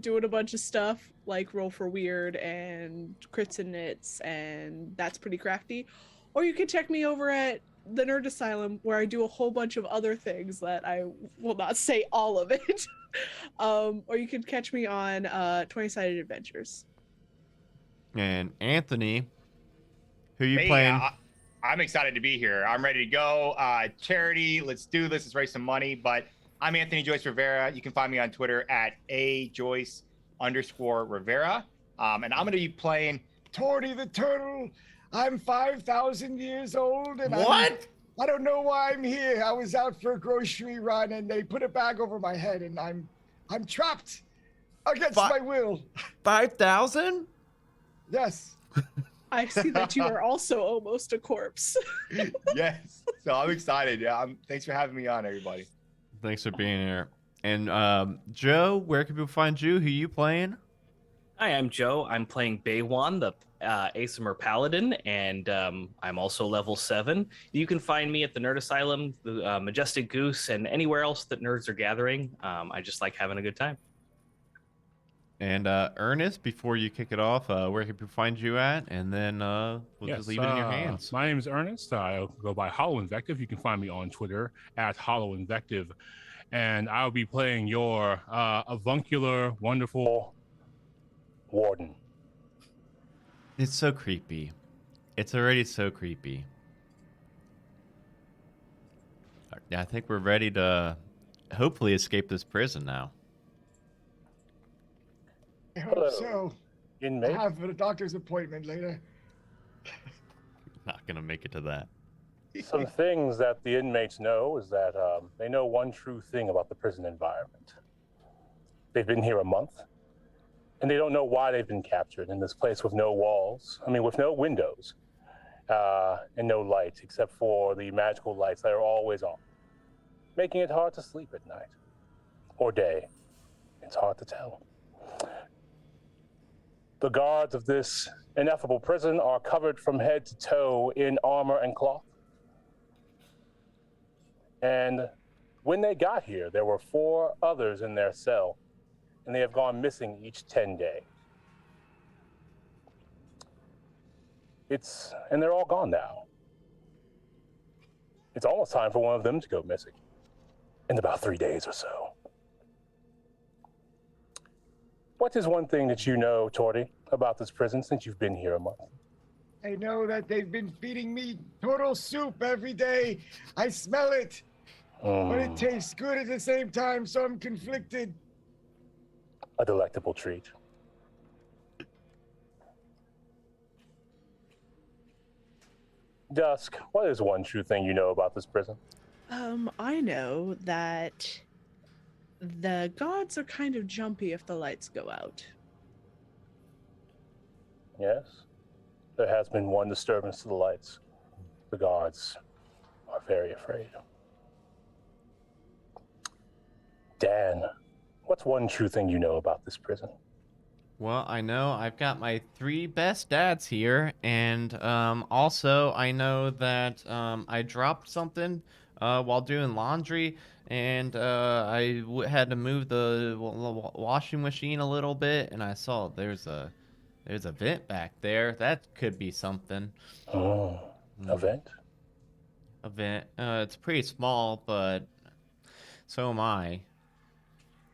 J: doing a bunch of stuff like Roll for Weird and Crits and Knits, and that's pretty crafty. Or you can check me over at the Nerd Asylum, where I do a whole bunch of other things that I will not say all of it. Or you can catch me on 20-Sided Adventures.
B: And Anthony, who you playing?
K: I'm excited to be here. I'm ready to go. Charity, let's do this. Let's raise some money. But I'm Anthony Joyce Rivera. You can find me on Twitter at @ajoyce_Rivera. And I'm going to be playing Torty the Turtle. I'm 5,000 years old. And I don't know why I'm here. I was out for a grocery run and they put a bag over my head and I'm trapped against my will.
B: 5,000?
K: Yes.
J: I see that you are also almost a corpse.
K: Yes. So I'm excited. Yeah. Thanks for having me on, everybody.
B: Thanks for being here. And Joe, where can people find you? Who you playing?
L: Hi, I'm Joe. I'm playing Baywan, the Asimur Paladin, and I'm also level 7. You can find me at the Nerd Asylum, the Majestic Goose, and anywhere else that nerds are gathering. I just like having a good time.
B: And Ernest, before you kick it off, where can people find you at? And then we'll just leave it in your hands.
E: My name is Ernest. I go by Hollow Invective. You can find me on Twitter at Hollow Invective. And I'll be playing your avuncular, wonderful warden.
B: It's so creepy. It's already so creepy. Yeah, I think we're ready to hopefully escape this prison now.
K: I hope so.
I: Inmate.
K: I have a doctor's appointment later.
B: Not gonna make it to that.
I: Some things that the inmates know is that they know one true thing about the prison environment. They've been here a month, and they don't know why they've been captured in this place with no walls. I mean, with no windows and no light, except for the magical lights that are always on, making it hard to sleep at night or day. It's hard to tell. The guards of this ineffable prison are covered from head to toe in armor and cloth. And when they got here, there were 4 others in their cell, and they have gone missing each 10 days. And they're all gone now. It's almost time for one of them to go missing in about 3 days or so. What is one thing that you know, Torty, about this prison since you've been here a month?
K: I know that they've been feeding me turtle soup every day. I smell it, but it tastes good at the same time, so I'm conflicted.
I: a delectable treat. Dusk, what is one true thing you know about this prison?
J: I know that the gods are kind of jumpy if the lights go out.
I: Yes, there has been one disturbance to the lights. The guards are very afraid. Dan, what's one true thing you know about this prison?
B: Well, I know I've got my 3 best dads here, and also I know that I dropped something while doing laundry, and had to move the washing machine a little bit, and I saw there's a vent back there. That could be something.
I: Oh, a vent?
B: A vent. It's pretty small, but so am I.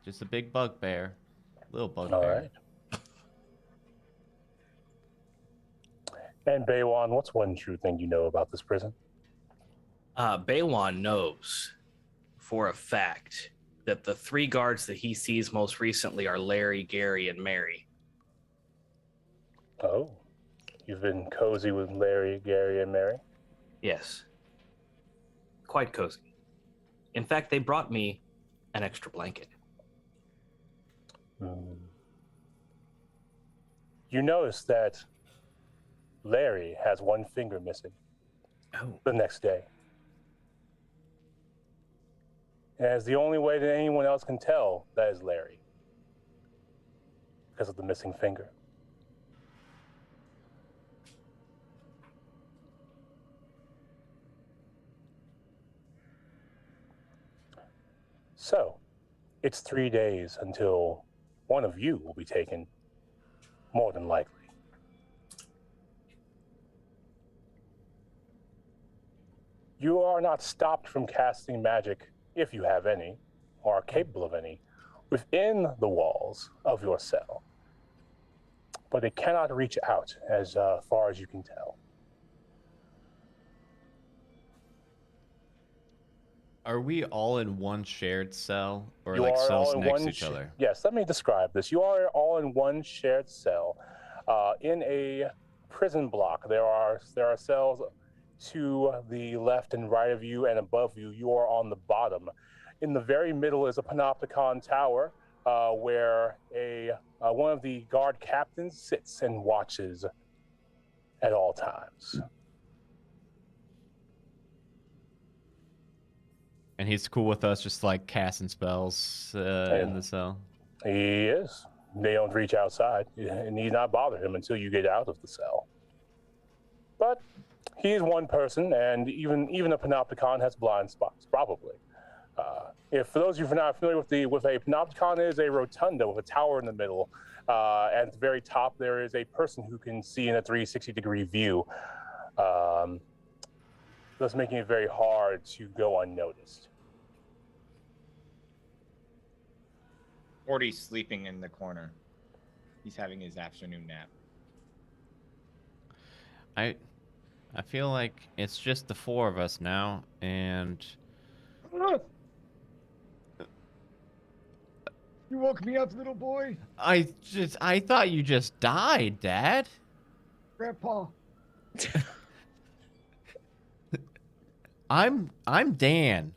B: Just a big bugbear. Little bugbear.
I: All right. And Baywan, what's one true thing you know about this prison?
L: Baywan knows for a fact that the 3 guards that he sees most recently are Larry, Gary, and Mary.
I: Oh, you've been cozy with Larry, Gary, and Mary?
L: Yes. Quite cozy. In fact, they brought me an extra blanket.
I: You notice that Larry has one finger missing.
L: Oh.
I: The next day. And it's the only way that anyone else can tell that is Larry. Because of the missing finger. So, it's 3 days until one of you will be taken, more than likely. You are not stopped from casting magic, if you have any, or are capable of any, within the walls of your cell. But it cannot reach out as far as you can tell.
B: Are we all in one shared cell, or
I: You
B: like
I: are
B: cells
I: all in
B: next
I: one
B: to each other?
I: Yes, let me describe this. You are all in one shared cell. In a prison block, there are cells to the left and right of you, and above you, you are on the bottom. In the very middle is a Panopticon tower, where one of the guard captains sits and watches at all times.
B: And he's cool with us just like casting spells in the cell.
I: He is. They don't reach outside. It need not bother him until you get out of the cell. But he is one person, and even a Panopticon has blind spots, probably. If for those of you who are not familiar with a Panopticon, is a rotunda with a tower in the middle. And at the very top, there is a person who can see in a 360-degree view, thus making it very hard to go unnoticed.
M: Morty's sleeping in the corner. He's having his afternoon nap.
B: I feel like it's just the 4 of us now, and
K: You woke me up, little boy.
B: I thought you just died, Dad.
K: Grandpa.
B: I'm Dan.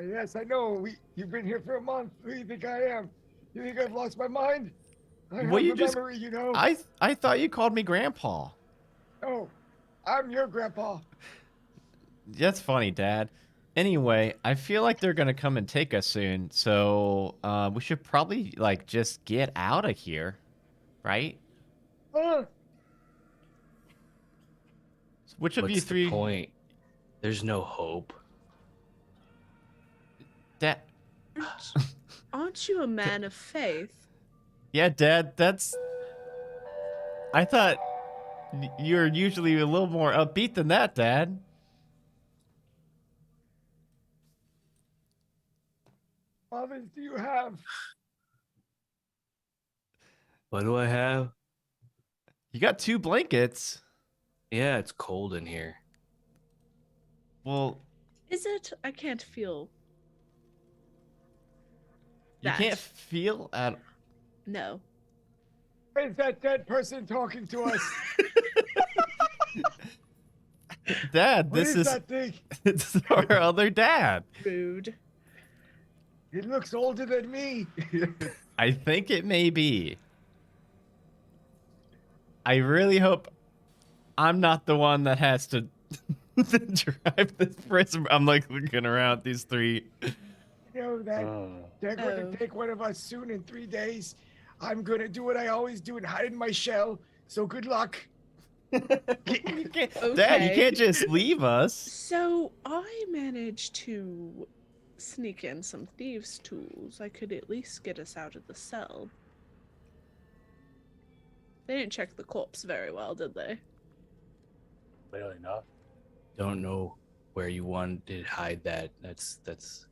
K: Yes, I know. You've been here for a month. Who do you think I am? You think I've lost my mind? I have a memory, you know.
B: I thought you called me Grandpa.
K: No, I'm your grandpa.
B: That's funny, Dad. Anyway, I feel like they're gonna come and take us soon, so we should probably like just get out of here, right? Which of
L: What's
B: you 3?
L: The point? There's no hope.
B: Dad.
J: Aren't you a man of faith?
B: Yeah, Dad. I thought you're usually a little more upbeat than that, Dad.
K: Fathers, do you have?
L: What do I have?
B: You got 2 blankets.
L: Yeah, it's cold in here.
B: Well,
J: Is it? I can't feel.
B: You can't feel at.
A: No.
K: Is that dead person talking to us?
B: Dad,
K: What
B: this is
K: that thing?
B: it's our other dad.
A: Rude.
K: It looks older than me.
B: I think it may be. I really hope I'm not the one that has to drive this prison. I'm like looking around these three.
K: You know that they're going
A: Oh.
K: to take one of us soon in 3 days. I'm going to do what I always do and hide in my shell. So good luck.
B: Dad, you can't just leave us.
J: So I managed to sneak in some thieves' tools. I could at least get us out of the cell. They didn't check the corpse very well, did they?
I: Clearly not.
L: Don't know where you wanted to hide that. That's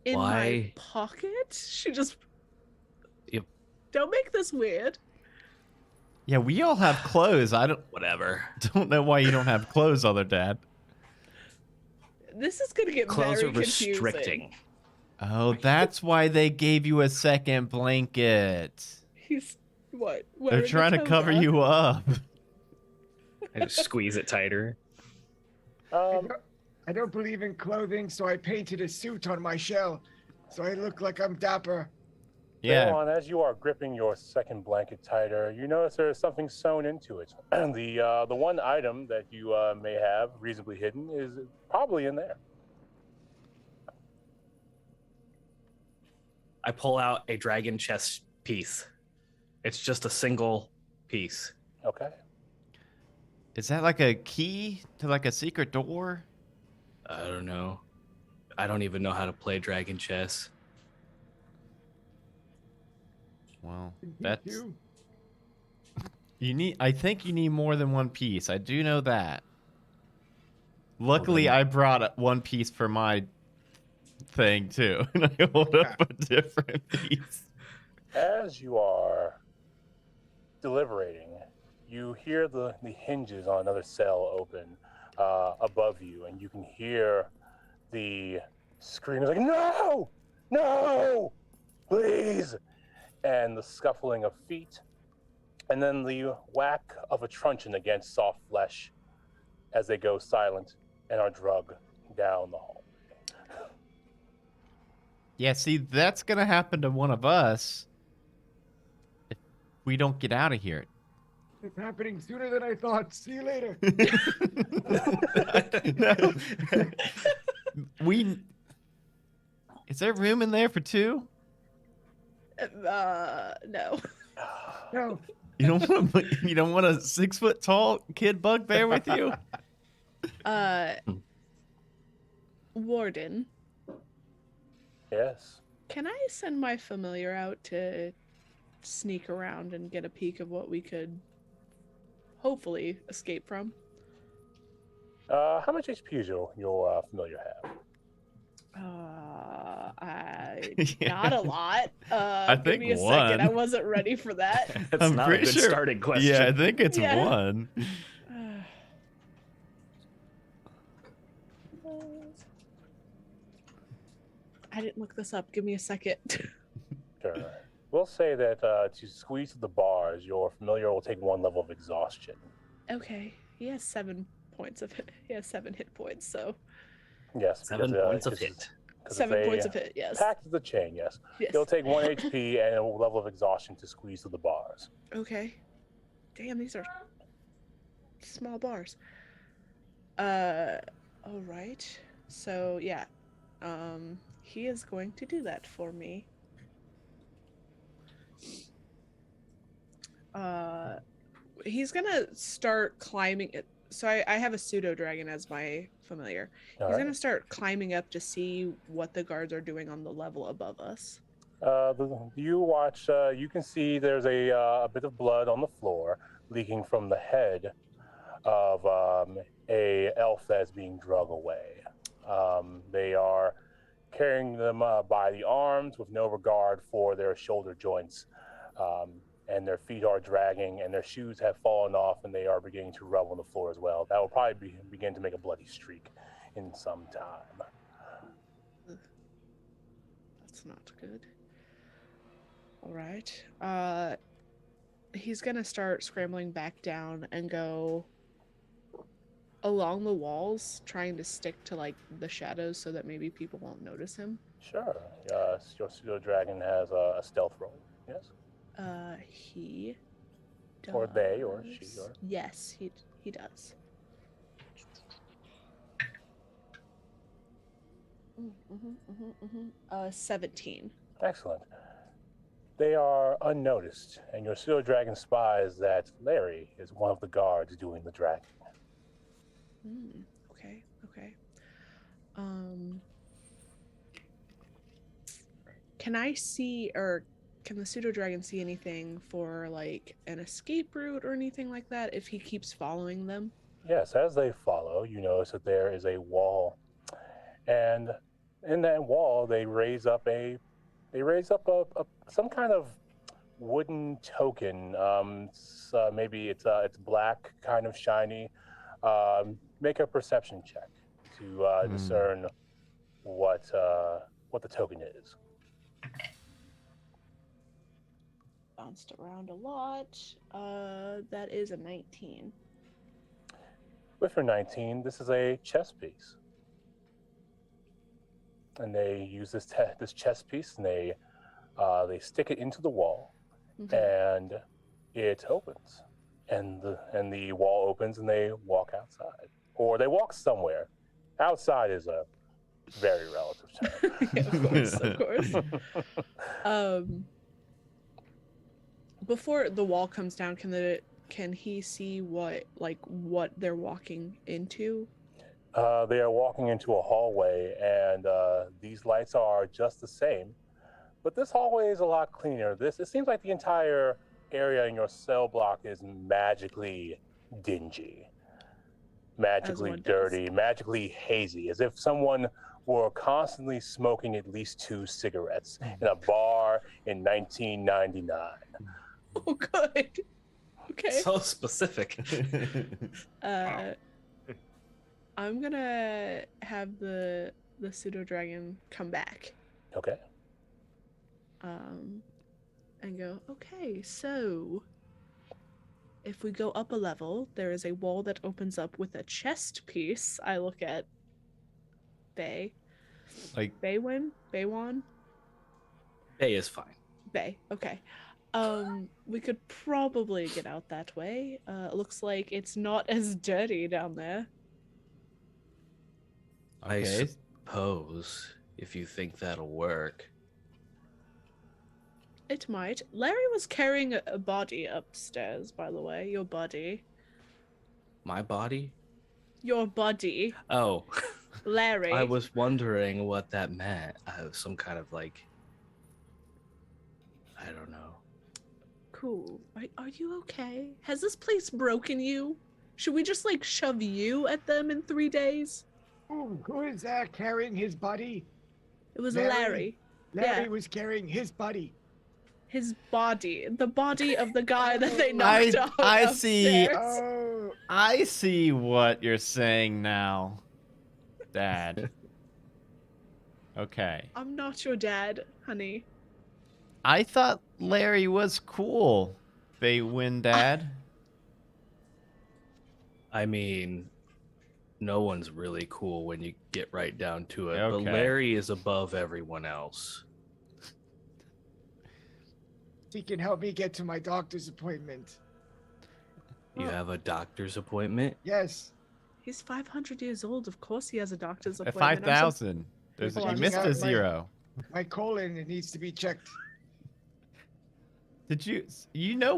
J: In my
L: Why?
J: pocket? She just.
L: Yep.
J: Don't make this weird.
B: Yeah, we all have clothes. I
L: whatever.
B: don't know why you don't have clothes, other dad.
J: This is gonna get
L: Clothes
J: very
L: are restricting.
J: confusing.
B: Oh, that's why they gave you a second blanket.
J: He's what?
B: They're
J: wearing a
B: trying to cover
J: toga?
B: you up.
L: I just squeeze it tighter.
K: I don't believe in clothing, so I painted a suit on my shell. So I look like I'm dapper.
B: Yeah.
I: On, as you are gripping your second blanket tighter, you notice there is something sewn into it. The one item that you may have reasonably hidden is probably in there.
L: I pull out a dragon chest piece. It's just a single piece.
I: Okay.
B: Is that like a key to like a secret door?
L: I don't know. I don't even know how to play dragon chess.
B: Well, that's you need. I think you need more than one piece. I do know that. Luckily, I brought one piece for my thing too, and I hold up a different piece.
I: As you are deliberating, you hear the hinges on another cell open above you, and you can hear the screams like, "No! No! Please!" and the scuffling of feet, and then the whack of a truncheon against soft flesh as they go silent and are drugged down the hall.
B: Yeah, see, that's gonna happen to one of us if we don't get out of here.
K: It's happening sooner than I thought. See you later.
B: No. Is there room in there for two?
J: No.
K: No.
B: You don't want a 6 foot tall kid bugbear with you?
J: Warden,
I: Yes.
J: can I send my familiar out to sneak around and get a peek of what we could hopefully escape from?
I: How much HP does your familiar have?
J: Not a lot.
B: I
J: Give
B: think
J: me a second. I
B: one.
J: wasn't ready for that.
L: That's
B: I'm
L: not a
B: pretty
L: good
B: sure-
L: starting question.
B: Yeah, I think it's
J: Yeah.
B: one.
J: I didn't look this up. Give me a second.
I: Sure. We'll say that to squeeze the bars, your familiar will take 1 level of exhaustion.
J: Okay. He has 7 points of hit. He has 7 hit points, so
I: Yes.
L: 7
I: because,
L: points of
I: it's-
L: hit.
I: 'cause
J: 7
I: it's a
J: points of hit, yes.
I: Pact of the chain, yes.
J: Yes.
I: You'll take 1 HP and a level of exhaustion to squeeze through the bars.
J: Okay. Damn, these are small bars. All right. So, yeah. He is going to do that for me. He's gonna start climbing it. So I have a pseudo dragon as my familiar. He's
I: Alright.
J: gonna start climbing up to see what the guards are doing on the level above us.
I: You watch. You can see there's a bit of blood on the floor leaking from the head of a elf that's being dragged away. They are carrying them by the arms with no regard for their shoulder joints, and their feet are dragging, and their shoes have fallen off, and they are beginning to rub on the floor as well. That will probably begin to make a bloody streak in some time.
J: That's That's not good. All right. He's gonna start scrambling back down and go along the walls, trying to stick to like the shadows so that maybe people won't notice him.
I: Sure. Your pseudo dragon has a stealth roll. Yes.
J: He does.
I: Or they, or she, or.
J: Yes, he does. 17.
I: Excellent. They are unnoticed, and your pseudo dragon spies that Larry is one of the guards doing the dragging.
J: Okay. Can I see, or can the pseudo dragon see anything for like an escape route or anything like that if he keeps following them?
I: Yes, as they follow, you notice that there is a wall, and in that wall they raise up some kind of wooden token. Maybe it's black, kind of shiny. Make a perception check to discern what the token is.
J: Bounced around a lot. That is a 19.
I: With your 19, this is a chess piece. And they use this chess piece, and they stick it into the wall, and it opens, and the wall opens, and they walk outside, or they walk somewhere. Outside is a very relative term.
J: Of course. Before the wall comes down, can he see what they're walking into?
I: They are walking into a hallway, and these lights are just the same, but this hallway is a lot cleaner. It seems like the entire area in your cell block is magically dingy, magically dirty, magically hazy, as if someone were constantly smoking at least 2 cigarettes in a bar in 1999.
J: Oh, good. Okay.
L: So specific.
J: I'm gonna have the pseudo dragon come back.
I: Okay.
J: And go, okay, so if we go up a level, there is a wall that opens up with a chest piece. I look at Bay.
B: Like
J: Baywan?
L: Bay is fine.
J: Bay, okay. We could probably get out that way. It looks like it's not as dirty down there.
L: I suppose, if you think that'll work.
J: It might. Larry was carrying a body upstairs, by the way. Your body.
L: My body?
J: Your body.
L: Oh.
J: Larry.
L: I was wondering what that meant. Some kind of I don't know.
J: Cool. Are you okay? Has this place broken you? Should we just shove you at them in 3 days?
K: Ooh, who is that carrying his body?
J: It was Larry.
K: Larry was carrying his body.
J: His body. The body of the guy that they knocked off.
B: I see.
K: Oh.
B: I see what you're saying now, Dad. Okay.
J: I'm not your dad, honey.
B: I thought Larry was cool. Dad.
L: I mean, no one's really cool when you get right down to it, but
B: Okay.
L: Larry is above everyone else.
K: He can help me get to my doctor's appointment.
L: You have a doctor's appointment?
K: Yes.
J: He's 500 years old. Of course he has a doctor's
B: At
J: appointment.
B: 5,000. You missed a
K: my-
B: 0.
K: My colon, it needs to be checked.
B: Did you?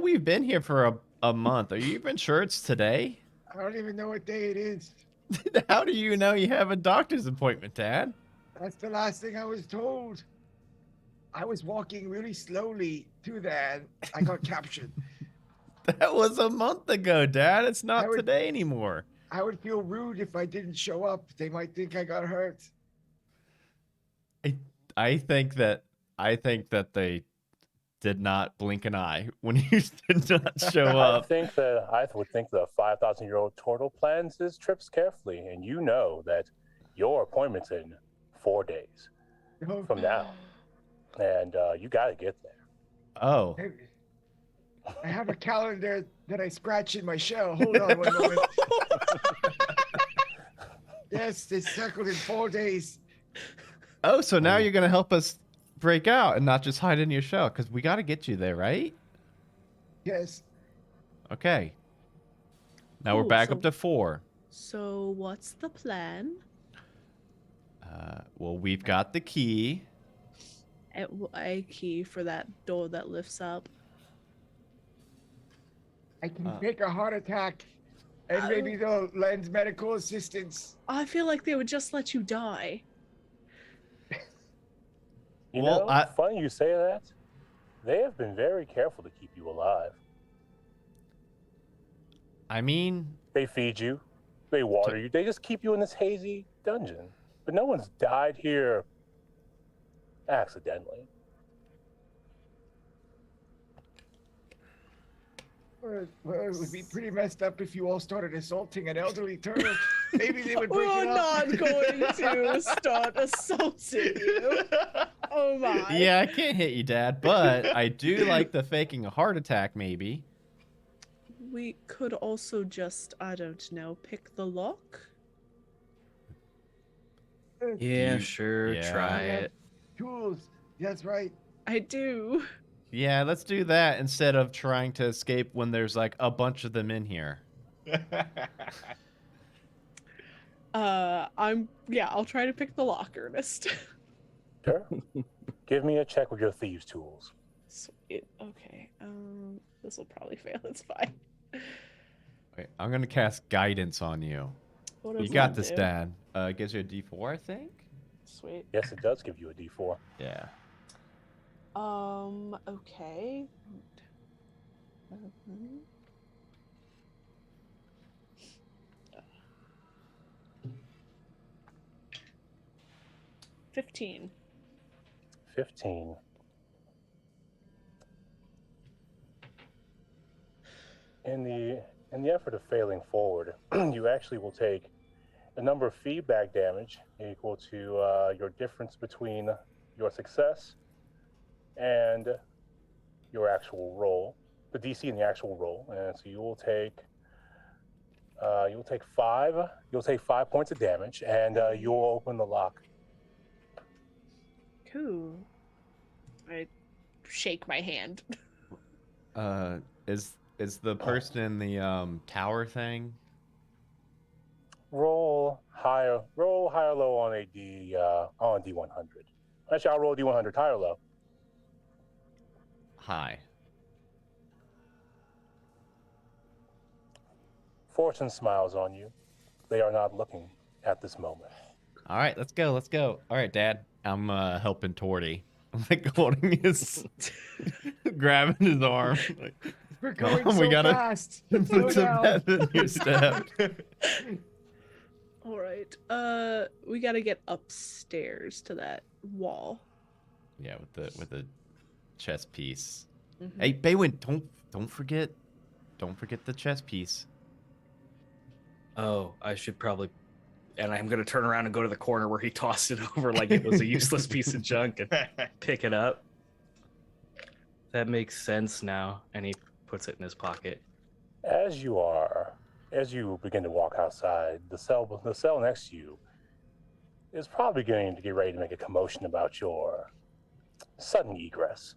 B: We've been here for a month. Are you even sure it's today?
K: I don't even know what day it is.
B: How do you know you have a doctor's appointment, Dad?
K: That's the last thing I was told. I was walking really slowly to that. I got captured.
B: That was a month ago, Dad. It's not today anymore.
K: I would feel rude if I didn't show up. They might think I got hurt.
B: I think that they did not blink an eye when you did not show up.
I: I would think the 5,000-year-old turtle plans his trips carefully, and you know that your appointment's in 4 days from now. and you got to get there.
B: Oh.
K: I have a calendar that I scratch in my shell. Hold on one moment. Yes, it's circled in 4 days.
B: Oh, so now you're gonna help us break out and not just hide in your shell, because we got to get you there, right?
K: Yes.
B: Okay. Now we're
J: Cool,
B: back
J: so-
B: up to 4.
J: So what's the plan?
B: Well, we've got the key.
J: A key for that door that lifts up.
K: I can fake a heart attack, and maybe they'll lend medical assistance.
J: I feel like they would just let you die.
I: You
B: Well,
I: know, funny you say that. They have been very careful to keep you alive.
B: I mean,
I: they feed you, they water you, they just keep you in this hazy dungeon. But no one's died here accidentally.
K: Well, it would be pretty messed up if you all started assaulting an elderly turtle. Maybe they would break
J: We're
K: it up.
J: not going to start assaulting you. Oh my.
B: yeah, I can't hit you, Dad, but I do like the faking a heart attack, maybe.
J: We could also just, I don't know, pick the lock.
L: Yeah, sure.
B: Yeah.
L: Try it.
K: Tools. That's right.
J: I do.
B: Yeah, let's do that instead of trying to escape when there's like a bunch of them in here.
J: I'll try to pick the lock, Ernest.
I: Sure. Give me a check with your thieves' tools.
J: Sweet. Okay. This will probably fail. It's fine.
B: Wait, I'm gonna cast guidance on you.
J: What
B: You
J: does
B: got
J: that
B: this,
J: do?
B: Dad. It gives you a D4, I think.
J: Sweet.
I: Yes, it does give you a D4.
B: Yeah.
J: Okay. $15.
I: 15. In the effort of failing forward, you actually will take the number of feedback damage equal to your difference between your success and your actual roll, the DC and the actual roll. And so you will take 5 points of damage, and you will open the lock.
J: Cool. I shake my hand.
B: Is the person in the tower thing?
I: Roll higher low on a D100. Actually, I'll roll a D100 higher low.
B: High.
I: Fortune smiles on you. They are not looking at this moment.
B: All right, let's go. Let's go. All right, Dad. I'm helping Torty. I'm like holding his, grabbing his arm. Like,
K: We're going
B: Mom,
K: so
B: we gotta
K: fast.
B: put
K: Slow
B: some
K: down.
B: pep in your step.
J: All right. We gotta get upstairs to that wall.
B: Yeah, with the chess piece.
J: Mhm.
B: Hey, Baywin, don't forget the chess piece.
L: Oh, I should probably. And I'm going to turn around and go to the corner where he tossed it over like it was a useless piece of junk and pick it up. That makes sense now. And he puts it in his pocket.
I: As you begin to walk outside, the cell next to you is probably going to get ready to make a commotion about your sudden egress.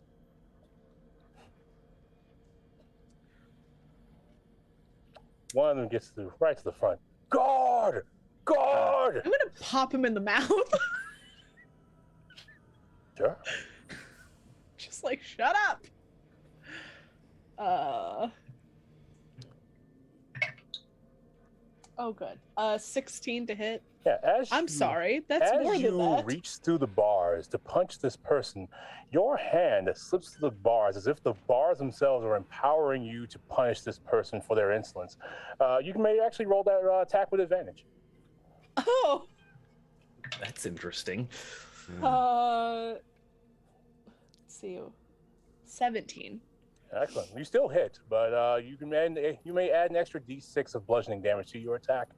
I: One of them gets right to the front. Guard! Guard!
J: I'm gonna pop him in the mouth.
I: Sure.
J: Just like, shut up. Oh, good. 16 to hit.
I: Yeah,
J: I'm sorry. That's more
I: as
J: than
I: you
J: that.
I: reach through the bars to punch this person, your hand slips through the bars as if the bars themselves are empowering you to punish this person for their insolence. You may actually roll that attack with advantage.
J: Oh.
L: That's interesting.
J: Let's see. 17.
I: Excellent. You still hit, but you may add an extra D6 of bludgeoning damage to your attack.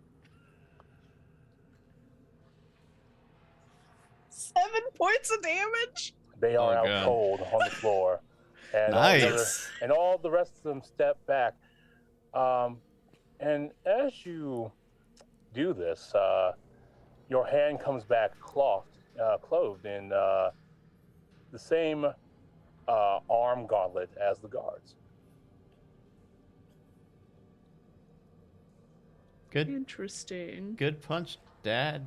J: 7 points of damage?
I: They are
B: Oh,
I: out
B: God.
I: cold on the floor. And
B: Nice.
I: all the rest of them step back. And as you do this, your hand comes back clothed in the same arm gauntlet as the guards.
B: Good,
J: Interesting.
B: good punch, Dad.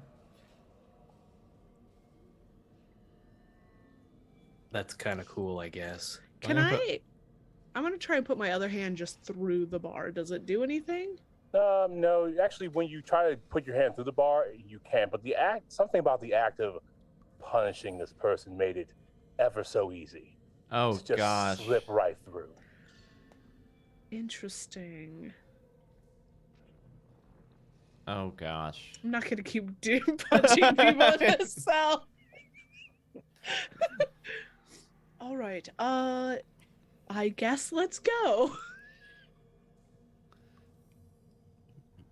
L: That's kind of cool, I guess.
J: Can I'm gonna try and put my other hand just through the bar. Does it do anything?
I: No, actually, when you try to put your hand through the bar, you can. But something about the act of punishing this person made it ever so easy.
B: Oh,
I: to just
B: gosh.
I: slip right through.
J: Interesting.
B: Oh, gosh.
J: I'm not gonna keep punching people in the cell. All right. I guess let's go.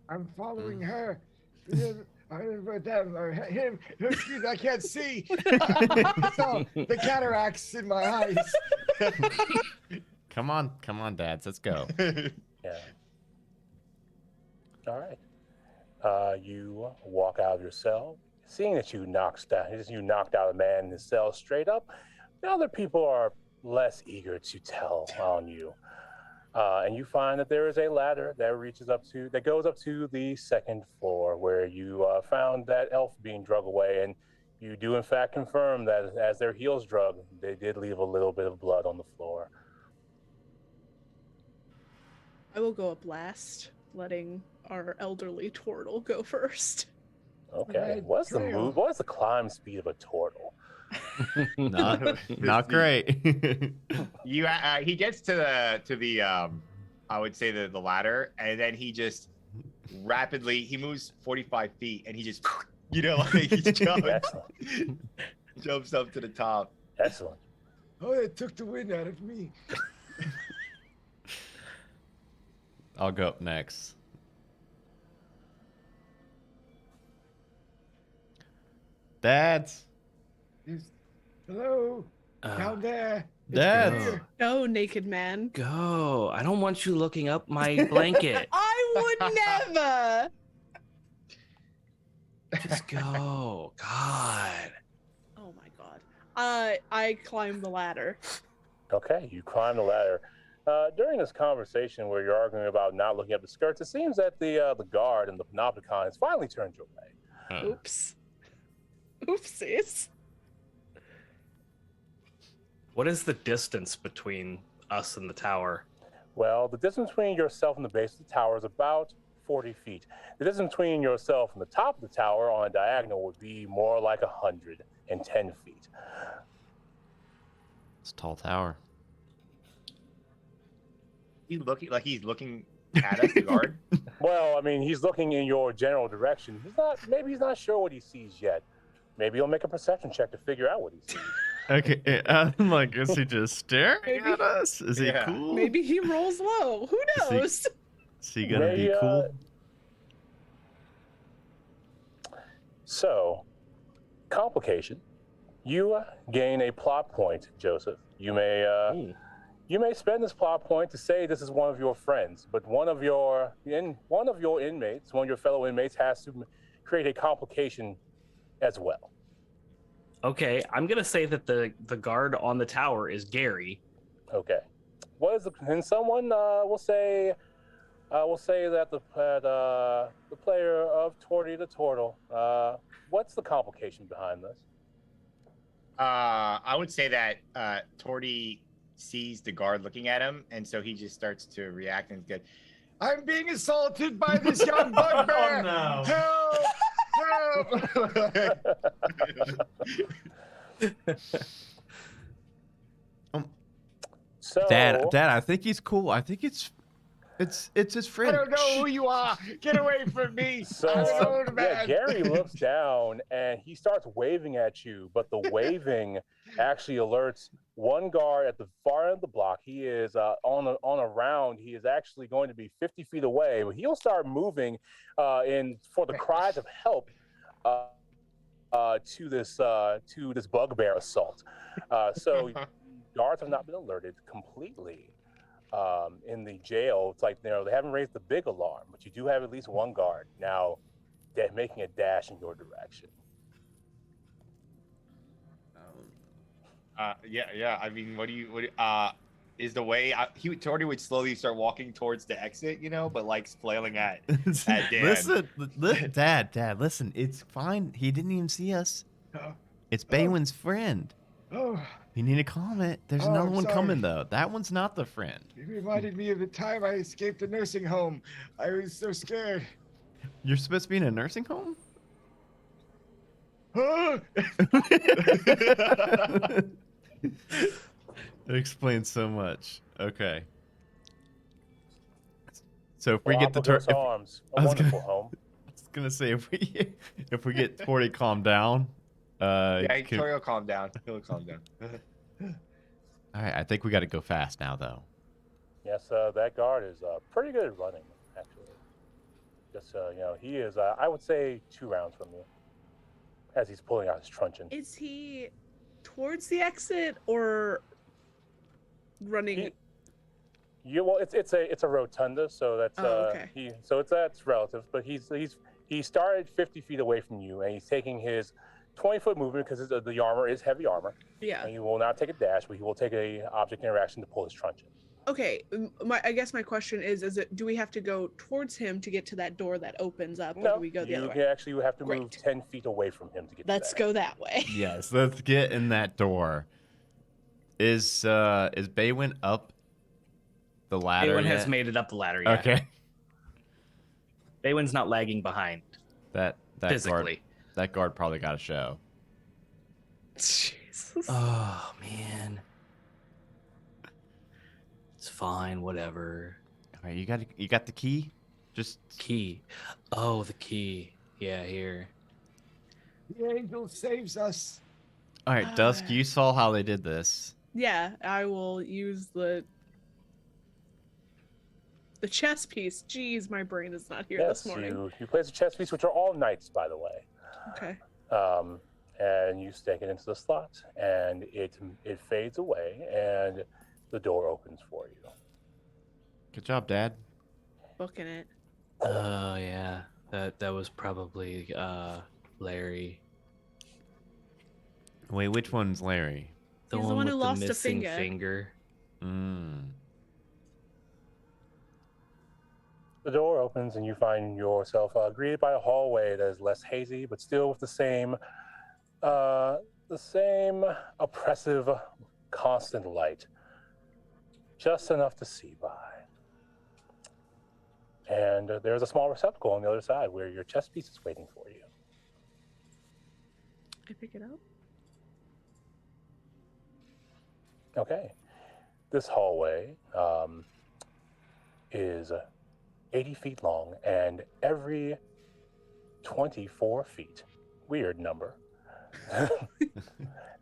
K: I'm following her. Him, excuse me, I can't see. So, the cataracts in my eyes.
B: Come on, dads, let's go.
I: Yeah. All right. You walk out of your cell, seeing that you knocked out a man in his cell straight up. The other people are less eager to tell on you, and you find that there is a ladder that goes up to the second floor, where you found that elf being drug away, and you do in fact confirm that as their heels drug, they did leave a little bit of blood on the floor.
J: I will go up last, letting our elderly turtle go first.
I: Okay, what's the move? What's the climb speed of a turtle?
B: Not great.
M: He gets to the I would say the ladder, and then he just rapidly moves 45 feet, and he just he jumps up to the top.
I: Excellent.
K: Oh, it took the wind out of me.
B: I'll go up next. Dads.
K: Hello, down there.
B: Dads.
J: Go, naked man.
L: Go. I don't want you looking up my blanket.
J: I would never.
L: Just go. God.
J: Oh my god. I climbed the ladder.
I: Okay, you climb the ladder. During this conversation where you're arguing about not looking up the skirts, it seems that the guard and the Panopticon has finally turned your way.
J: Oops. Oopsies.
L: What is the distance between us and the tower?
I: Well, the distance between yourself and the base of the tower is about 40 feet. The distance between yourself and the top of the tower on a diagonal would be more like 110 feet.
B: It's a tall tower.
M: He's looking at us, the guard.
I: Well, I mean, he's looking in your general direction. Maybe he's not sure what he sees yet. Maybe he'll make a perception check to figure out what he sees.
B: Okay, I'm like, is he just staring at us? Is he cool?
J: Maybe he rolls low. Who knows?
B: Is he gonna be cool?
I: So, complication. You gain a plot point, Joseph. You may spend this plot point to say this is one of your friends, but one of your fellow inmates has to create a complication as well.
L: Okay, I'm gonna say that the guard on the tower is Gary.
I: Okay. And someone will say that the player of Torty the Turtle. What's the complication behind this?
M: I would say that Torty sees the guard looking at him, and so he just starts to react and get.
K: I'm being assaulted by this young bugbear.
M: Oh, no.
K: Help!
I: So,
B: Dad, I think he's cool. I think it's his friend.
K: I don't know who you are. Get away from me.
I: So,
K: I'm an old man.
I: Gary looks down and he starts waving at you, but the waving actually alerts one guard at the far end of the block. He is on a round. He is actually going to be 50 feet away. He'll start moving for the cries of help. to this bugbear assault. So guards have not been alerted completely. In the jail, it's like, they haven't raised the big alarm, but you do have at least one guard now making a dash in your direction.
M: Yeah. I mean, is the way Torty would slowly start walking towards the exit, but like flailing at Dan.
B: Listen, Dad, listen. It's fine. He didn't even see us. It's Baywin's friend.
K: Oh,
B: You need to calm it. There's
K: Oh,
B: another
K: I'm
B: one
K: sorry.
B: coming though. That one's not the friend.
K: it reminded me of the time I escaped the nursing home. I was so scared.
B: You're supposed to be in a nursing home?
K: Huh?
B: It explains so much. Okay. So if we get the
I: Galapagos Arms, a wonderful home.
B: I was gonna say if we get Torty calmed down.
M: Torty will calm down. He'll calm down.
B: All right, I think we got to go fast now, though.
I: Yes, that guard is pretty good at running, actually. Just he is, I would say, 2 rounds from you, as he's pulling out his truncheon.
J: Is he towards the exit or running?
I: Well, it's a rotunda, so that's
J: okay.
I: that's relative. But he started 50 feet away from you, and he's taking his 20-foot movement because the armor is heavy armor.
J: Yeah.
I: And he will not take a dash, but he will take a object interaction to pull his truncheon.
J: Okay, I guess my question is do we have to go towards him to get to that door that opens up, or
I: No,
J: do we go the other
I: you
J: way?
I: actually have to move 10 feet away from him to get.
J: Let's go that way.
B: Yes, let's get in that door. Is Baywin up the ladder?
L: Baywin has
B: yet?
L: made it up the ladder. Yeah.
B: Okay.
L: Baywin's not lagging behind.
B: That
L: physically.
B: That guard probably got a show.
J: Jesus.
L: Oh man. It's fine, whatever.
B: All right, you got the key? Just
L: key. Oh, the key. Yeah, here.
K: The angel saves us.
B: All right, Dusk, you saw how they did this.
J: Yeah, I will use the chess piece. Jeez, my brain is not here this morning.
I: You place a chess piece, which are all knights, by the way.
J: Okay.
I: And you stick it into the slot, and it fades away, and the door opens for you.
B: Good job, Dad.
J: Booking it.
L: Oh yeah. That was probably Larry.
B: Wait, which one's Larry?
J: He's the one who
L: with
J: lost
L: the
J: a
L: missing
J: finger.
I: The door opens, and you find yourself greeted by a hallway that is less hazy, but still with the same oppressive, constant light, just enough to see by. And there's a small receptacle on the other side where your chess piece is waiting for you.
J: I pick it up.
I: Okay. This hallway is 80 feet long, and every 24 feet, weird number,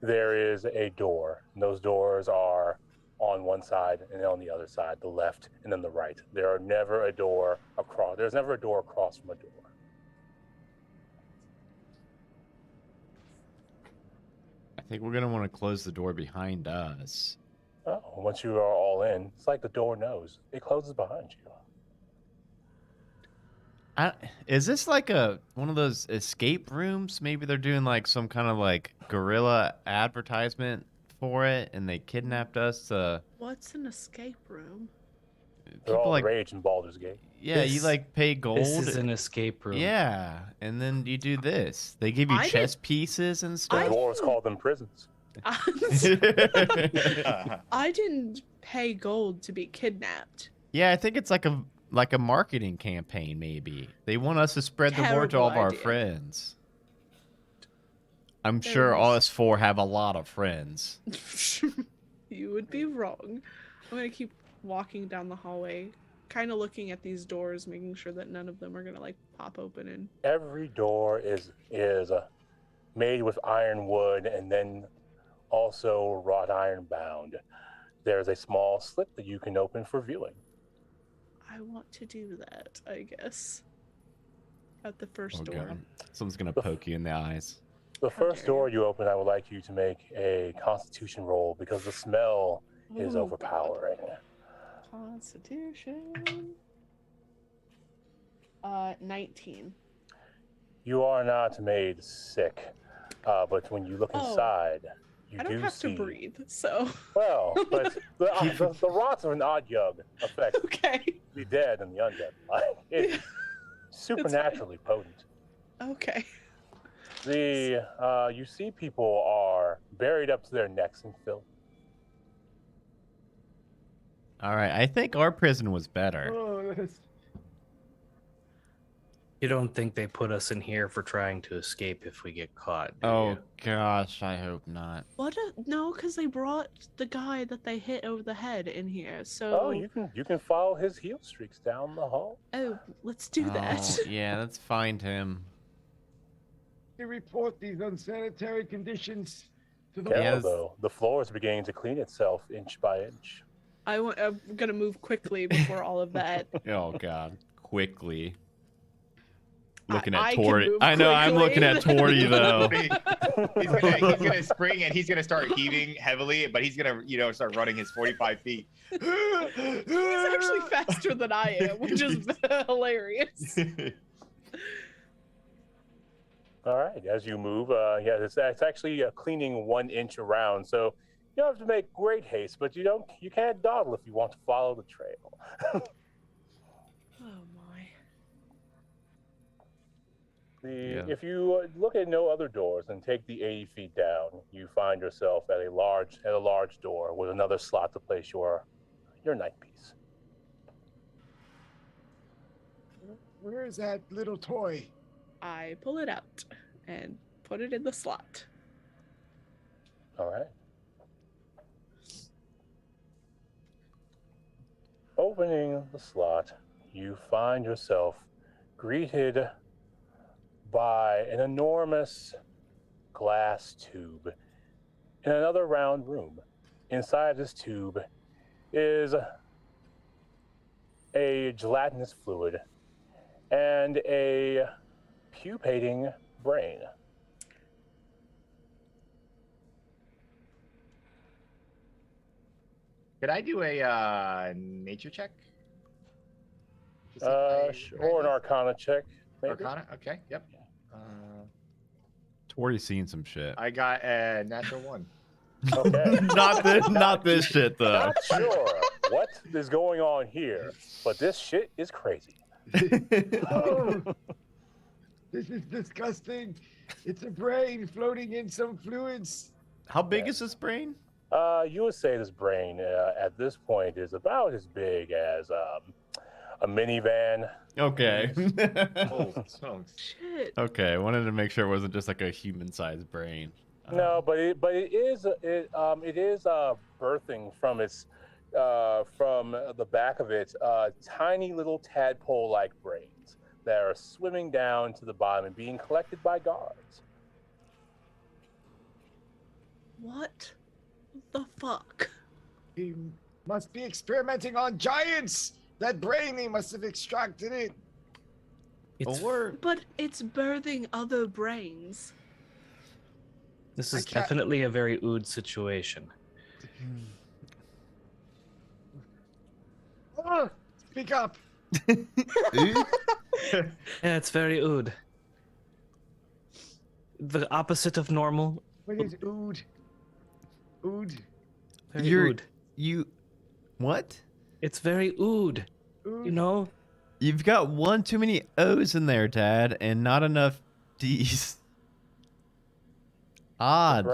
I: there is a door. And those doors are on one side and on the other side, the left and then the right. There's never a door across from a door.
B: I think we're gonna want to close the door behind us.
I: Oh, once you are all in, it's like the door knows. It closes behind you.
B: Is this like one of those escape rooms? Maybe they're doing like some kind of like guerrilla advertisement for it, and they kidnapped us.
J: What's an escape room?
I: They're all
B: like
I: rage in Baldur's Gate.
B: Yeah, you like pay gold.
L: This is an escape room.
B: Yeah, and then you do this. They give you chess pieces and stuff.
I: Dwarves call them prisons.
J: I didn't pay gold to be kidnapped.
B: Yeah, I think it's like a marketing campaign. Maybe they want us to spread the word to all of our friends. I'm sure all us 4 have a lot of friends.
J: You would be wrong. I'm gonna keep walking down the hallway, kind of looking at these doors, making sure that none of them are gonna like pop open and.
I: Every door is made with iron wood and then also wrought iron bound. There's a small slit that you can open for viewing.
J: I want to do that, I guess. At the first door.
B: God. Someone's gonna poke you in the eyes.
I: The first door you open, I would like you to make a Constitution roll because the smell is
J: Oh,
I: overpowering.
J: Constitution. 19.
I: You are not made sick, but when you look
J: Oh.
I: inside, you
J: I don't
I: do
J: have
I: see.
J: to breathe, so.
I: Well, but the rots of an odd yug affect the dead and the undead. Like, it's supernaturally potent.
J: Okay.
I: You see people are buried up to their necks in filth.
B: All right, I think our prison was better.
L: You don't think they put us in here for trying to escape if we get caught? Do
B: Oh
L: you?
B: gosh, I hope not.
J: What? No, because they brought the guy that they hit over the head in here. So.
I: Oh, you can follow his heel streaks down the hall.
J: Oh, let's do that.
B: Oh, yeah, let's find him.
K: To report these unsanitary conditions to the
I: Careful, though. The floor is beginning to clean itself inch by inch.
J: I'm gonna move quickly before all of that.
B: Oh god, quickly. Looking
J: I
B: at
J: can
B: Tori.
J: move
B: I know, I'm looking at Tori though.
M: He's gonna spring and he's gonna start heaving heavily, but he's gonna, start running his 45 feet.
J: He's actually faster than I am, which is hilarious.
I: All right, as you move, it's actually cleaning 1 inch around, so you don't have to make great haste, but you can't dawdle if you want to follow the trail.
J: Oh my.
I: If you look at no other doors and take the 80 feet down, you find yourself at a large door with another slot to place your night piece.
K: Where is that little toy?
J: I pull it out and put it in the slot.
I: All right. Opening the slot, you find yourself greeted by an enormous glass tube in another round room. Inside this tube is a gelatinous fluid and a pupating brain.
M: Could I do a nature check?
I: Or an arcana check. Maybe?
M: Arcana? Okay, yep.
B: Tori's seen some shit.
M: I got a natural 1.
I: Okay.
B: not this shit though.
I: Not sure what is going on here, but this shit is crazy.
K: Oh, this is disgusting. It's a brain floating in some fluids.
B: How big is this brain?
I: You would say this brain at this point is about as big as a minivan.
B: Okay.
J: Shit.
B: Okay, I wanted to make sure it wasn't just like a human-sized brain.
I: No, but it is birthing from its from the back of it tiny little tadpole-like brains that are swimming down to the bottom and being collected by guards.
J: What the fuck?
K: He must be experimenting on giants. That brain, he must have extracted it.
J: But it's birthing other brains.
L: This is definitely a very ood situation.
K: Oh, speak up.
L: Yeah, it's very ood. The opposite of normal.
K: What is ood? Ood?
L: Very ood.
B: What?
L: It's very ood. You know?
B: You've got one too many O's in there, Dad, and not enough D's. Odd.
I: The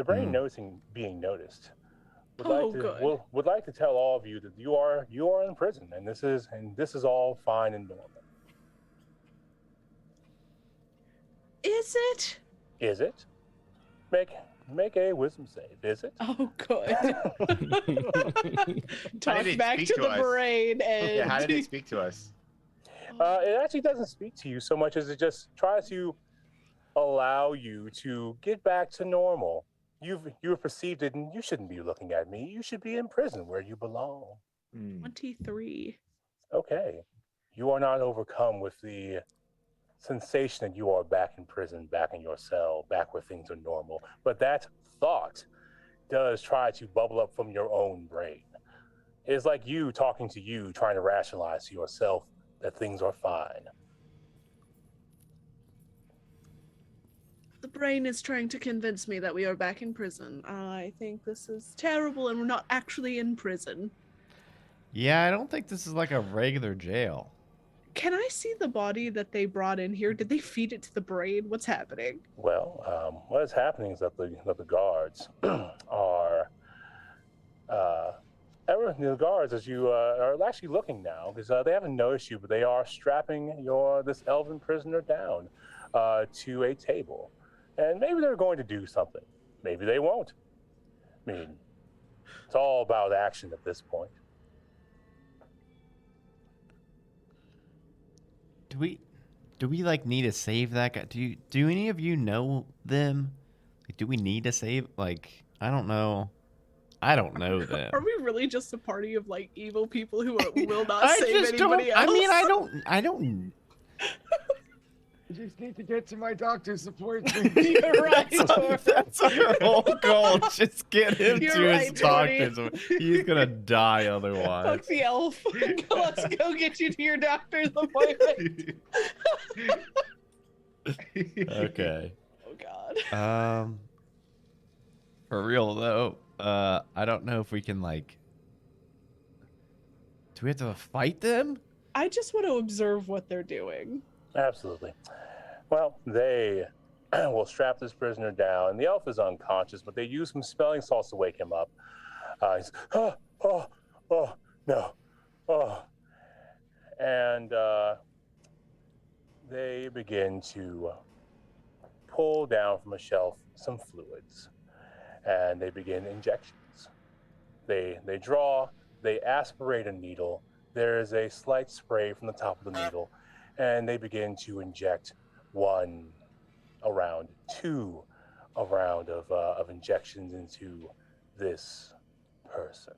I: brain being noticed. Would like to tell all of you that you are in prison, and this is all fine and normal.
J: Is it?
I: Is it? Make a wisdom save. Is it?
J: Oh, good. Talk
M: it
J: back
M: speak
J: to
M: to
J: the
M: us?
J: brain and.
M: Yeah, how did it speak to us?
I: It actually doesn't speak to you so much as it just tries to allow you to get back to normal. You've perceived it, and you shouldn't be looking at me. You should be in prison where you belong.
J: 23.
I: Okay. You are not overcome with the sensation that you are back in prison, back in your cell, back where things are normal. But that thought does try to bubble up from your own brain. It's like you talking to you, trying to rationalize to yourself that things are fine.
J: The brain is trying to convince me that we are back in prison. I think this is terrible and we're not actually in prison.
B: Yeah, I don't think this is like a regular jail.
J: Can I see the body that they brought in here? Did they feed it to the brain? What's happening?
I: Well, what is happening is that the guards are the guards, as you are actually looking now, because they haven't noticed you, but they are strapping this elven prisoner down to a table, and maybe they're going to do something. Maybe they won't. I mean, it's all about action at this point.
B: Do we like need to save that guy? Do any of you know them? Like, do we need to save? Like, I don't know. I don't know them.
J: Are we really just a party of like evil people who will not
B: I
J: save
B: just
J: anybody
B: don't.
J: else?
B: I mean, I don't.
K: I just need to get to my doctor's appointment.
J: You're right.
B: That's our whole goal. Just get him
J: You're
B: to
J: right,
B: his
J: Tony.
B: doctor's. He's gonna die otherwise.
J: Fuck the elf. Let's go get you to your doctor's appointment.
B: Okay.
J: Oh God.
B: For real though, I don't know if we can like. Do we have to fight them?
J: I just want to observe what they're doing.
I: Absolutely. Well, they will strap this prisoner down, and the elf is unconscious, but they use some smelling salts to wake him up. He's, no. And they begin to pull down from a shelf some fluids, and they begin injections. They draw, they aspirate a needle. There is a slight spray from the top of the needle, and they begin to inject two around of injections into this person.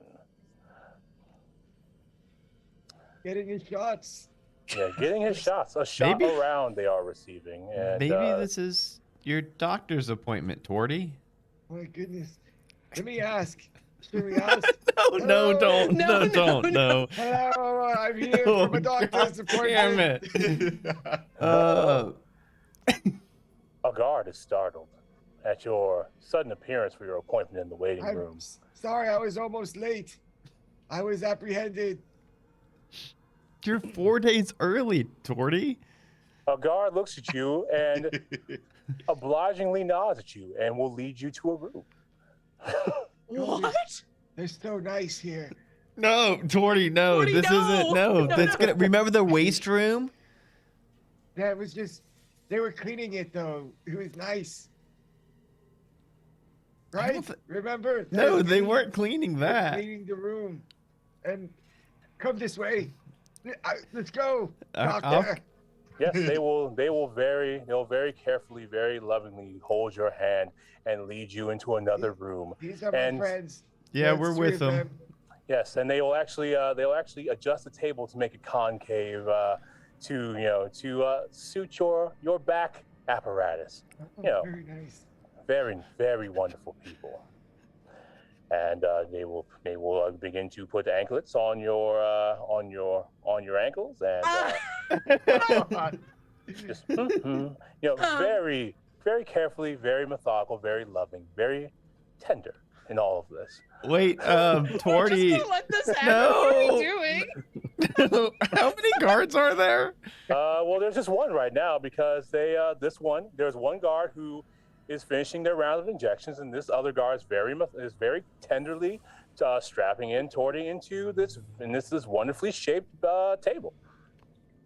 K: Getting his shots.
I: Yeah, getting his shots. A shot
B: Maybe-
I: around they are receiving. And,
B: Maybe this is your doctor's appointment, Torty.
K: My goodness. Let me ask. Should we ask?
B: No, don't. No.
K: Hello, I'm here for my doctor's appointment.
B: Damn it.
I: A guard is startled at your sudden appearance for your appointment in the waiting
K: I'm
I: room.
K: sorry, I was almost late. I was apprehended.
B: You're 4 days early, Torty.
I: A guard looks at you and obligingly nods at you and will lead you to a room.
J: What?
K: They're so nice here.
B: No, Torty, no.
J: Torty,
B: this
J: no.
B: isn't. No,
J: No,
B: that's
J: no.
B: gonna. Remember the waste room?
K: That was just, they were cleaning it though. It was nice.
B: I don't
K: Right?
B: thi-
K: Remember?
B: No,
K: were
B: they
K: cleaning-
B: weren't cleaning
K: they were
B: that.
K: Cleaning the room. And come this way. Let's go,
B: I'll-
K: doctor.
I: Yes, they'll very carefully, very lovingly hold your hand and lead you into another room.
K: These are my
I: And-
K: friends.
B: Yeah,
K: There's
B: we're
K: three
B: with
K: of
B: them.
I: Yes, and they'll actually adjust the table to make it concave to suit your back apparatus.
K: Oh,
I: You know.
K: Very nice.
I: Very, very wonderful people. And they will begin to put anklets on your ankles and just very, very carefully, very methodical, very loving, very tender in all of this.
B: Wait,
J: We're just
B: Torty.
J: gonna let this happen. What are we doing?
B: How many guards are there?
I: Well, there's just one right now because there's one guard who is finishing their round of injections, and this other guard is very tenderly strapping in Torty into this wonderfully shaped table,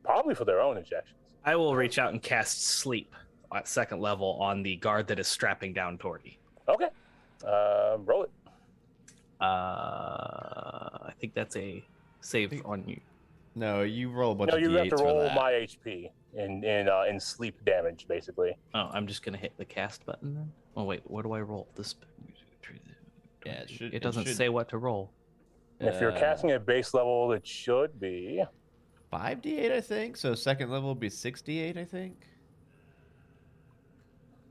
I: probably for their own injections.
L: I will reach out and cast sleep at second level on the guard that is strapping down Torty.
I: Okay, roll it.
L: I think that's a save on you.
B: No, you roll a bunch
I: No,
B: of
I: you
B: d8s
I: have to
B: for
I: roll
B: that.
I: my HP in sleep damage, basically.
L: Oh, I'm just gonna hit the cast button then. Oh wait, what do I roll? This.
B: Yeah, it should.
L: It doesn't say what to roll.
I: And if you're casting at base level, it should be
B: 5d8, I think. So second level would be 68, I think.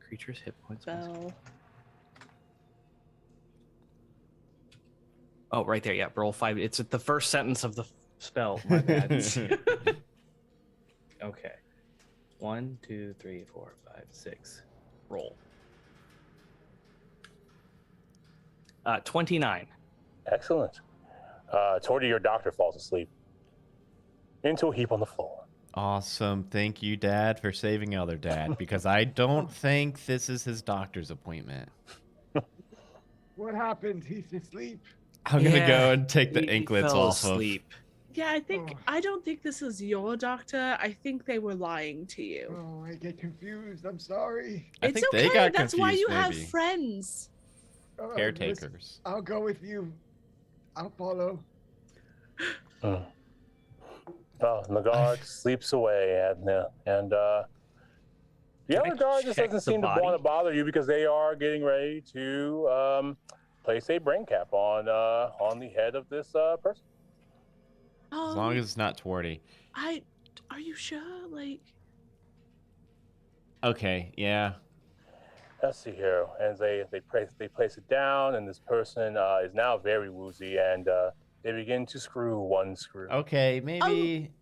L: Creature's hit points.
J: Spell.
L: Oh, right there. Yeah, roll 5. It's at the first sentence of the spell. My bad. Okay. 1, 2, 3, 4, 5, 6. Roll. 29.
I: Excellent. Torty, your doctor falls asleep into a heap on the floor.
B: Awesome. Thank you, Dad, for saving other Dad, because I don't think this is his doctor's appointment.
K: What happened? He's asleep.
B: I'm going to go and take the
L: he
B: inklets
L: fell
B: off
L: asleep.
J: Yeah, I don't think this is your doctor. I think they were lying to you.
K: Oh, I get confused. I'm sorry.
B: I
J: It's
B: think
J: okay.
B: they got
J: That's why you
B: confused,
J: have
B: maybe.
J: friends.
B: Caretakers.
K: I'll go with you. I'll follow.
I: Well, and the guard sleeps away, and the other guard just
L: check
I: doesn't
L: the
I: seem to
L: body?
I: want to bother you because they are getting ready to place a brain cap on the head of this person.
B: As long as it's not Twardy.
J: Are you sure? Like,
B: Okay, yeah.
I: Let's see here, and they place it down, and this person is now very woozy, and they begin to screw one screw.
B: Okay, maybe.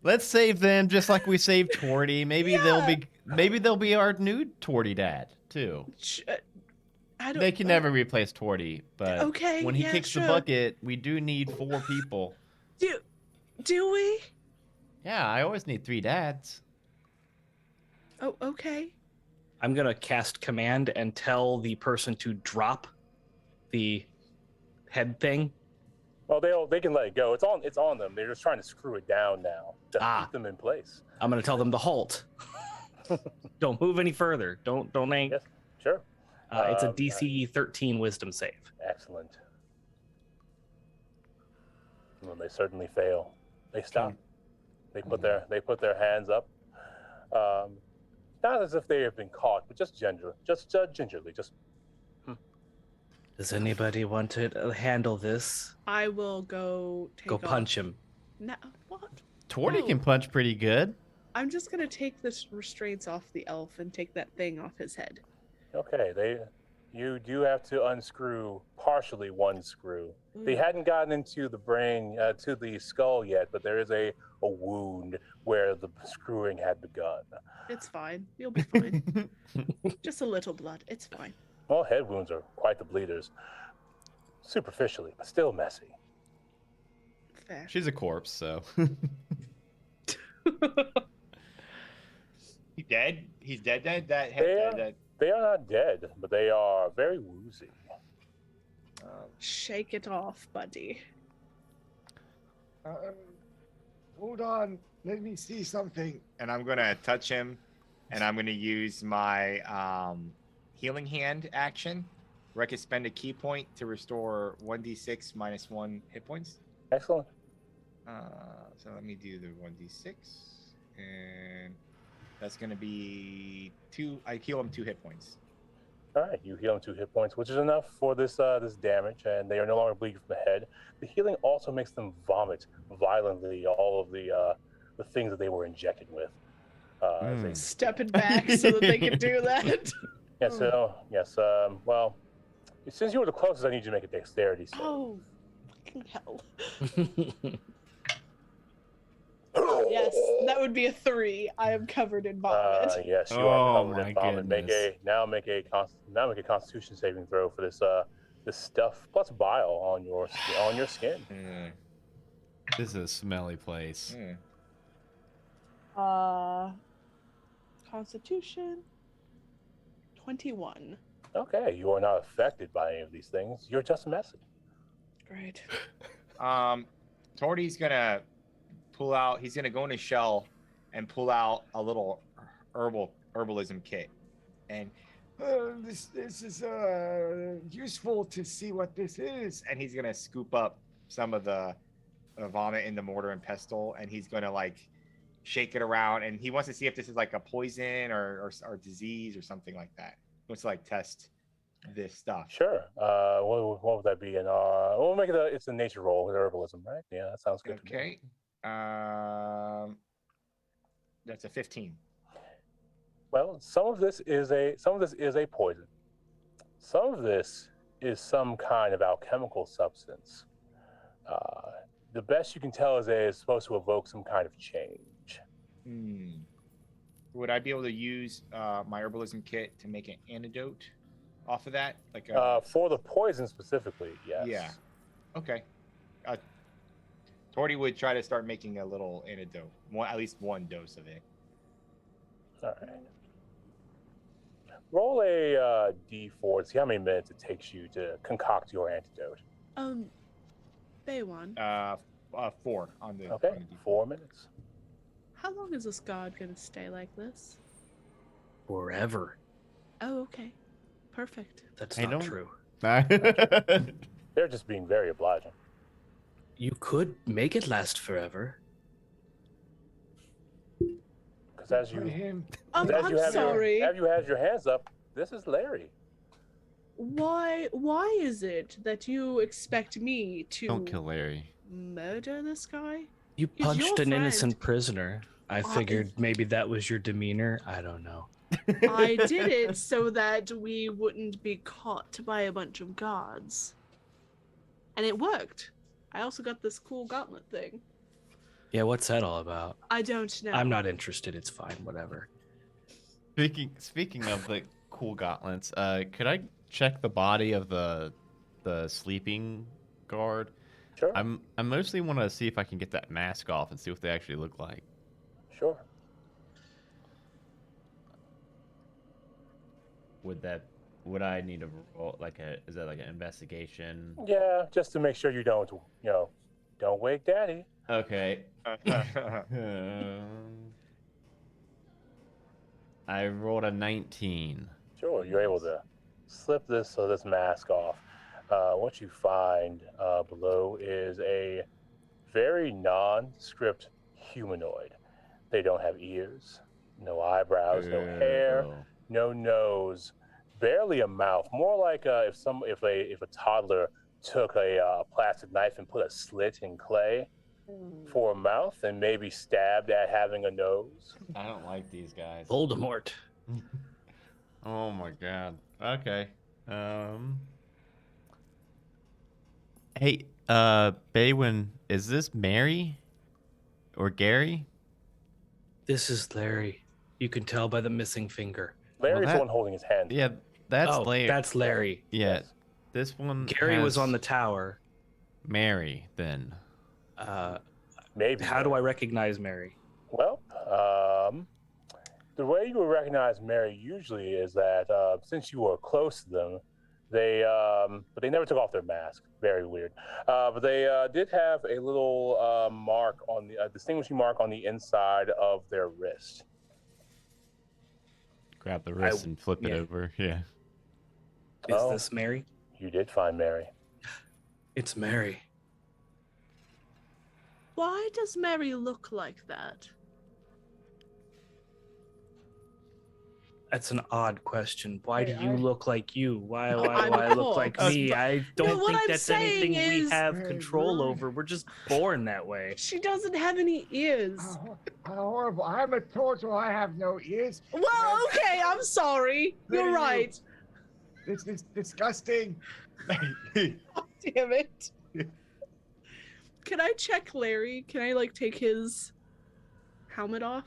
B: Let's save them just like we saved Twardy. Maybe they'll be our new Twardy Dad too.
J: I don't.
B: They can never replace Twardy, but
J: Okay,
B: when he
J: yeah,
B: kicks
J: sure.
B: the bucket, we do need 4 people.
J: Do we?
B: Yeah, I always need 3 dads.
J: Oh, okay.
L: I'm going to cast command and tell the person to drop the head thing.
I: Well, they can let it go. It's on them. They're just trying to screw it down now to keep them in place.
L: I'm going to tell them to halt. Don't move any further. Don't aim.
I: Yes, sure.
L: It's a DC 13 wisdom save.
I: Excellent. Well, they certainly fail. They stop. They put their hands up. Not as if they have been caught, but just gingerly.
L: Does anybody want to handle this?
J: I will go take
L: Go
J: off.
L: punch him.
J: No, what?
B: Twardy
J: No.
B: can punch pretty good.
J: I'm just gonna take the restraints off the elf and take that thing off his head.
I: Okay, you do have to unscrew partially one screw. They hadn't gotten into the brain, to the skull yet, but there is a wound where the screwing had begun.
J: It's fine. You'll be fine. Just a little blood. It's fine.
I: Well, head wounds are quite the bleeders. Superficially, but still messy.
J: Fair.
B: She's a corpse, so.
M: He dead? He's dead. That head dead.
I: They are not dead, but they are very woozy.
J: Shake it off, buddy.
K: Hold on. Let me see something.
M: And I'm gonna touch him, and I'm gonna use my healing hand action. Where I can spend a key point to restore 1d6 minus 1 hit points.
I: Excellent.
M: So let me do the 1d6, and that's gonna be 2. I heal him 2 hit points.
I: All right, you heal them 2 hit points, which is enough for this damage, and they are no longer bleeding from the head. The healing also makes them vomit violently all of the things that they were injected with.
J: Stepping back so that they can do that.
I: Yeah. So yes. Well, since you were the closest, I need you to make a dexterity save.
J: Oh, fucking hell. Yes, that would be a 3. I am covered in vomit.
I: Yes, you are covered in vomit. Make a Constitution saving throw for this stuff plus bile on your skin.
B: This is a smelly place.
J: Constitution 21.
I: Okay, you are not affected by any of these things. You're just messy.
J: Great.
M: Torty's gonna pull out. He's gonna go in his shell and pull out a little herbalism kit, and
K: This is useful to see what this is.
M: and he's gonna scoop up some of the vomit in the mortar and pestle, and he's gonna like shake it around, and he wants to see if this is like a poison or disease or something like that. He wants to like test this stuff.
I: Sure. What would that be? And we'll make it it's a nature roll with herbalism, right? Yeah, that sounds good.
M: Okay. That's a 15.
I: Well, some of this is a poison. Some of this is some kind of alchemical substance. The best you can tell is that it's supposed to evoke some kind of change.
M: Would I be able to use my herbalism kit to make an antidote off of that? Like
I: for the poison specifically, yes.
M: Yeah. Okay. Torty would try to start making a little antidote, at least one dose of it.
I: All right. Roll a d4 to see how many minutes it takes you to concoct your antidote.
J: Baywan,
M: 4 on the.
I: Okay,
M: on the
I: 4 minutes.
J: how long is this god gonna stay like this?
L: Forever.
J: Oh, okay. Perfect.
L: That's
B: I
L: not
B: don't-
L: true.
I: They're just being very obliging.
L: You could make it last forever.
I: Because as you,
J: I'm
I: have
J: sorry.
I: as you have your hands up, this is Larry.
J: Why is it that you expect me to
B: Don't kill Larry.
J: murder this guy?
L: You
J: He's your
L: punched an
J: friend.
L: innocent prisoner. I
J: I-
L: figured maybe that was your demeanor. I don't know.
J: I did it so that we wouldn't be caught by a bunch of guards. And it worked. I also got this cool gauntlet thing.
L: Yeah, what's that all about?
J: I don't know.
L: I'm not interested. It's fine. Whatever.
B: Speaking of the cool gauntlets, could I check the body of the sleeping guard?
I: Sure.
B: I mostly want to see if I can get that mask off and see what they actually look like.
I: Sure.
B: Would I need to roll is that like an investigation?
I: Yeah, just to make sure you don't wake Daddy.
B: Okay. I rolled a 19.
I: Sure, you're able to slip this mask off. What you find below is a very nondescript humanoid. They don't have ears, no eyebrows, no hair, no nose, barely a mouth. More like if a toddler took a plastic knife and put a slit in clay for a mouth and maybe stabbed at having a nose.
B: I don't like these guys.
L: Voldemort.
B: Oh my god. Okay. Hey, Baywin, is this Mary or Gary?
L: This is Larry. You can tell by the missing finger.
I: Larry's the one holding his hand.
B: Yeah, that's
L: Oh,
B: Larry.
L: that's Larry.
B: Yeah, this one.
L: Gary was
B: has
L: on the tower.
B: Mary, then.
I: Maybe.
L: How do I recognize Mary?
I: Well, the way you would recognize Mary usually is that since you were close to them, but they never took off their mask. Very weird. But they did have a little mark on the distinguishing mark on the inside of their wrist.
B: Grab the wrist and flip it over. Yeah.
L: Is this Mary?
I: You did find Mary.
L: It's Mary.
J: Why does Mary look like that?
L: That's an odd question. Why do
J: Hey,
L: you
J: I-
L: look like you? Why do
J: I'm
L: I
J: a
L: look like
J: corpse.
L: me? I
J: No,
L: don't
J: what
L: think
J: I'm
L: that's anything we
J: saying is-
L: have control over. We're just born that way.
J: She doesn't have any ears.
K: How horrible. I'm a turtle. I have no ears.
J: Well, okay, I'm sorry. You're right.
K: This is disgusting.
J: Damn it. Can I check Larry? Can I take his helmet off?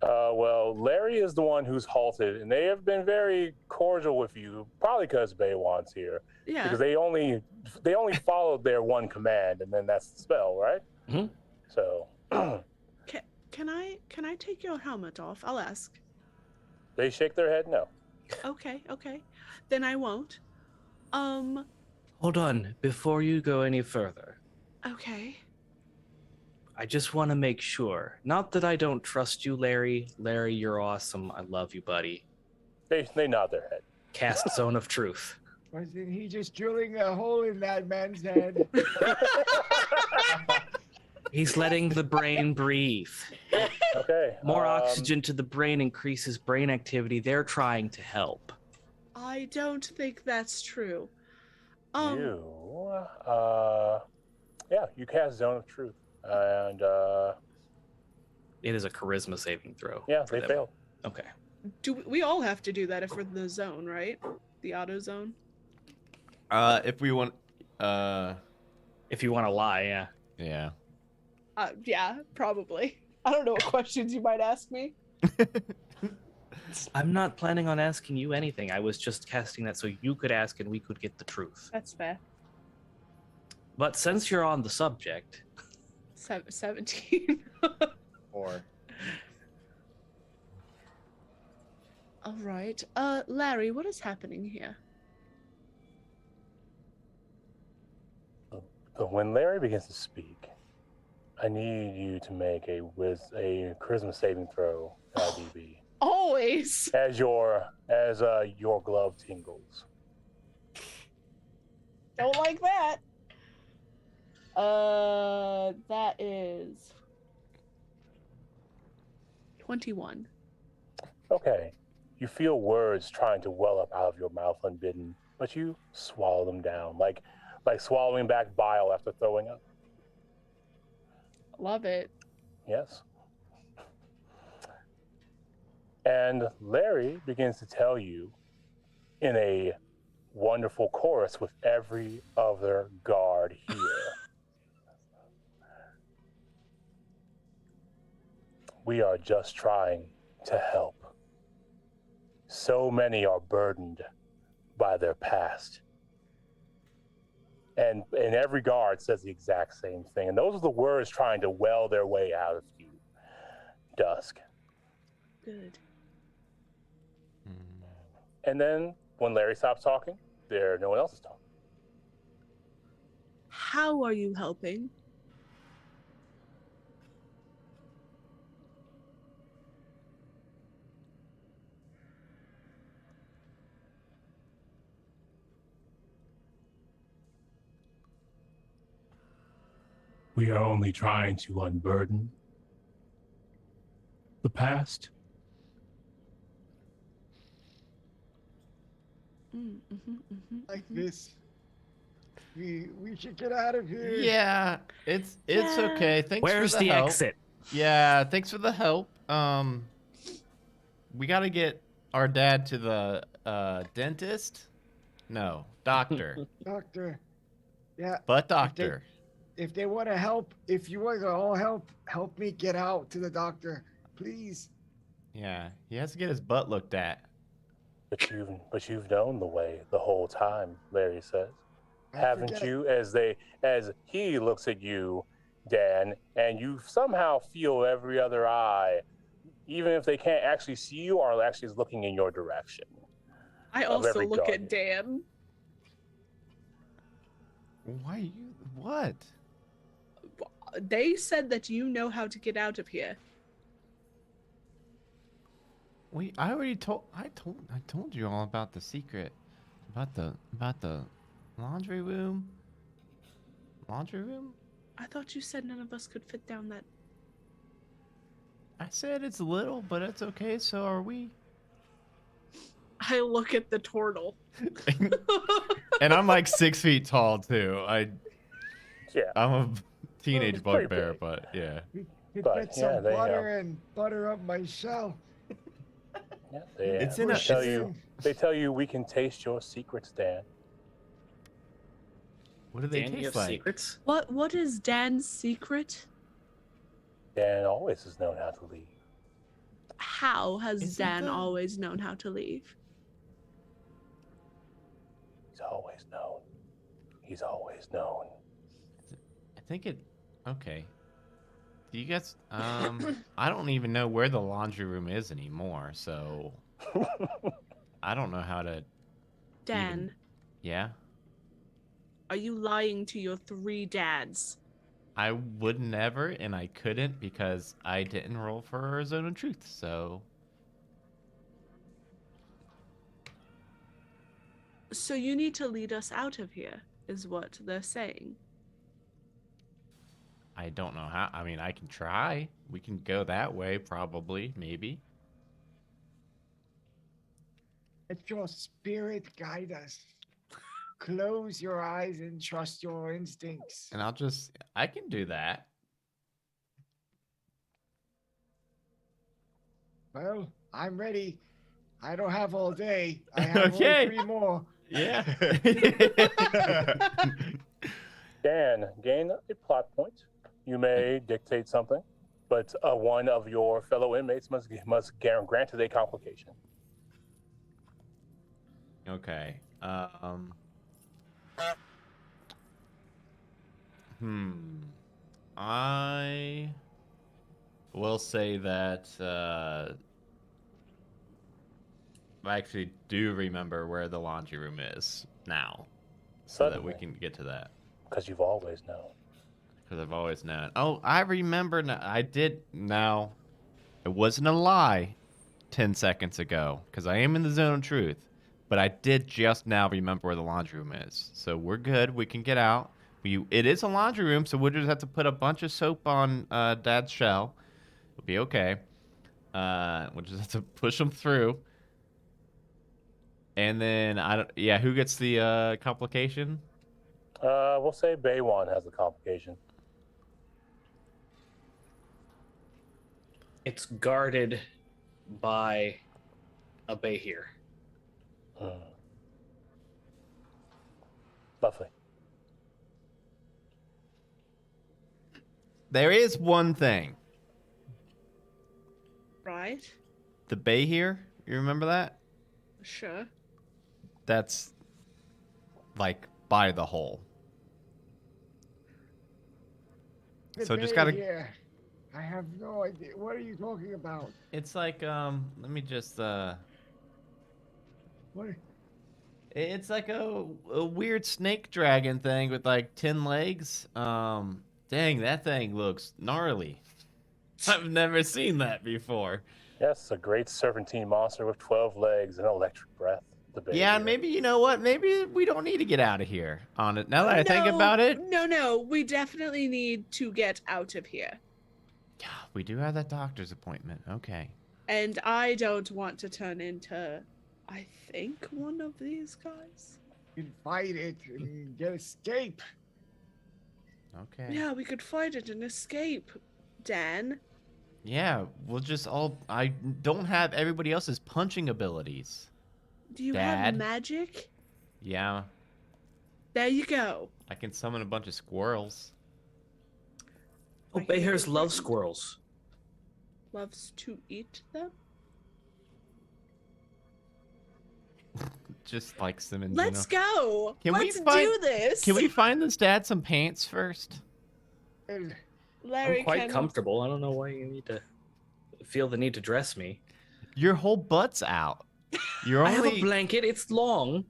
I: Well, Larry is the one who's halted, and they have been very cordial with you, probably because Baywan's here.
J: Yeah.
I: Because they only followed their one command, and then that's the spell, right?
L: Mhm.
I: So
J: Can I take your helmet off? I'll ask.
I: they shake their head no.
J: Okay. Then I won't.
L: Hold on. Before you go any further,
J: Okay.
L: I just want to make sure. Not that I don't trust you, Larry. Larry, you're awesome. I love you, buddy.
I: They nod their head.
L: Cast Zone of Truth.
K: Wasn't he just drilling a hole in that man's head?
L: He's letting the brain breathe.
I: Okay.
L: More oxygen to the brain increases brain activity. They're trying to help.
J: I don't think that's true.
I: You, you cast Zone of Truth. and
L: It is a charisma saving throw.
I: yeah,
L: for
I: they
L: them.
I: failed.
L: Okay.
J: Do we all have to do that if we're in the zone, right? The auto zone.
B: If we want,
L: If you want to lie, yeah.
B: yeah.
J: Yeah, probably. I don't know what questions you might ask me.
L: I'm not planning on asking you anything. I was just casting that so you could ask and we could get the truth.
J: That's fair.
L: But since you're on the subject,
J: 17.
M: Or
J: All right. Larry, what is happening here?
I: But when Larry begins to speak, I need you to make a charisma saving throw, DB,
J: Always.
I: as your glove tingles.
J: Don't like that. That is 21.
I: Okay, you feel words trying to well up out of your mouth unbidden, but you swallow them down, like swallowing back bile after throwing up.
J: Love it.
I: Yes. And Larry begins to tell you in a wonderful chorus with every other guard here. We are just trying to help. So many are burdened by their past. And every guard says the exact same thing. And those are the words trying to well their way out of you, Dusk.
J: Good.
I: And then when Larry stops talking, no one else is talking.
J: How are you helping?
I: We are only trying to unburden the past.
K: Like this. We should get out of here.
B: Yeah, it's okay. Thanks
L: where's
B: for the
L: the
B: help.
L: exit?
B: Yeah, thanks for the help. We got to get our dad to the dentist. No, doctor.
K: Doctor. Yeah.
B: But doctor.
K: If they want to help, if you want to all help me get out to the doctor, please.
B: Yeah, he has to get his butt looked at.
I: But you've known the way the whole time, Larry says. Haven't
K: forget.
I: you? As he looks at you, Dan, and you somehow feel every other eye, even if they can't actually see you, are actually looking in your direction.
J: I
I: Of
J: also
I: every
J: look
I: guard.
J: at Dan.
B: Why you what?
J: They said that you know how to get out of here.
B: I already told you all about the secret, about the laundry room. Laundry room?
J: I thought you said none of us could fit down that.
B: I said it's little, but it's okay. So are we.
J: I look at the turtle.
B: And I'm like 6 feet tall too.
I: Yeah.
B: I'm a teenage
I: It's pretty
B: bugbear,
I: big.
B: but yeah.
K: Could
I: But,
K: get some
I: yeah, they,
K: butter and butter up my shell.
I: Yeah,
B: It's in a-
I: they tell you we can taste your secrets, Dan.
B: What do they
L: Dan, you
B: taste
L: have
B: like?
L: secrets?
J: What is Dan's secret?
I: Dan always has known how to leave.
J: How has
B: Is it
J: Dan
B: the-
J: always known how to leave?
I: He's always known. He's always known.
B: I think it. Okay. Do you guys? I don't even know where the laundry room is anymore, so I don't know how to.
J: Dan,
B: Yeah.
J: are you lying to your 3 dads?
B: I would never, and I couldn't because I didn't roll for Zone of Truth. So
J: So you need to lead us out of here, is what they're saying.
B: I don't know how. I mean, I can try. We can go that way, probably, maybe.
K: Let your spirit guide us. Close your eyes and trust your instincts.
B: And I can do that.
K: Well, I'm ready. I don't have all day. I have
B: Okay.
K: only 3 more.
B: Yeah.
I: Dan, gain a plot point. You may dictate something, but one of your fellow inmates must granted a complication.
B: Okay. I will say that I actually do remember where the laundry room is now, so that we can get to that.
I: Because you've always known.
B: Because I've always known. Oh, I remember now. I did now. It wasn't a lie 10 seconds ago, because I am in the zone of truth. But I did just now remember where the laundry room is. So we're good. We can get out. It is a laundry room, so we'll just have to put a bunch of soap on Dad's shell. It'll be okay. We'll just have to push them through. And then, who gets the complication?
I: We'll say Baywan has the complication.
L: It's guarded by a Behir.
I: Lovely.
B: There is one thing.
J: Right?
B: The Behir, you remember that?
J: Sure.
B: That's like by the hole. So just gotta.
K: Here. I have no idea. What are you talking about?
B: It's like let me just
K: What?
B: It's like a weird snake dragon thing with like 10 legs. Dang, that thing looks gnarly. I've never seen that before.
I: Yes, a great serpentine monster with 12 legs and electric breath.
B: Yeah, maybe you know what? Maybe we don't need to get out of here on it. Now that I think about it,
J: No, we definitely need to get out of here.
B: we do have that doctor's appointment. Okay.
J: And I don't want to turn into, I think, one of these guys.
K: You can fight it and get escape.
B: Okay.
J: Yeah, we could fight it and escape, Dan.
B: Yeah, we'll just all. I don't have everybody else's punching abilities.
J: Do you
B: Dad?
J: have magic?
B: Yeah,
J: There you go.
B: I can summon a bunch of squirrels.
L: Oh, Behirs love squirrels.
J: Loves to eat them?
B: Just like Simmons.
J: Let's go.
B: Can
J: Let's
B: we find,
J: do this.
B: Can we find this dad some pants first?
J: Larry,
L: I'm quite
J: can-
L: comfortable. I don't know why you need to feel the need to dress me.
B: Your whole butt's out. You're
L: I have
B: only.
L: a blanket. It's long.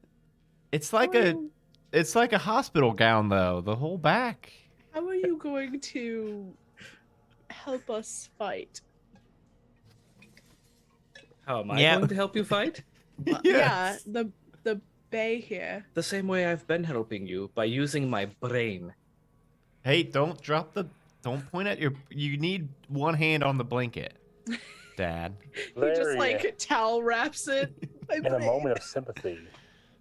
B: It's like a hospital gown though. The whole back.
J: How are you going to help us fight?
L: How am I
B: Yeah.
L: going to help you fight?
J: Yeah, the bay here.
L: The same way I've been helping you, by using my brain.
B: Hey, don't drop the. Don't point at your. You need one hand on the blanket, Dad.
J: He just like towel wraps it.
I: In a moment of sympathy,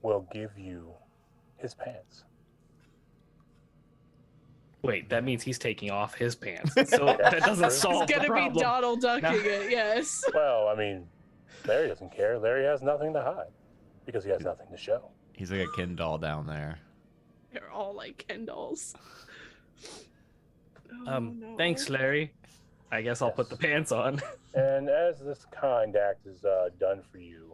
I: will give you his pants.
L: Wait, that means he's taking off his pants. So that doesn't solve
J: He's gonna
L: the problem.
J: be Donald ducking
L: No.
J: it, yes.
I: Well, I mean, Larry doesn't care. Larry has nothing to hide because he has nothing to show.
B: He's like a Ken doll down there.
J: They're all like Ken dolls. Oh, no.
L: Thanks, Larry. I guess I'll put the pants on.
I: And as this kind act is done for you,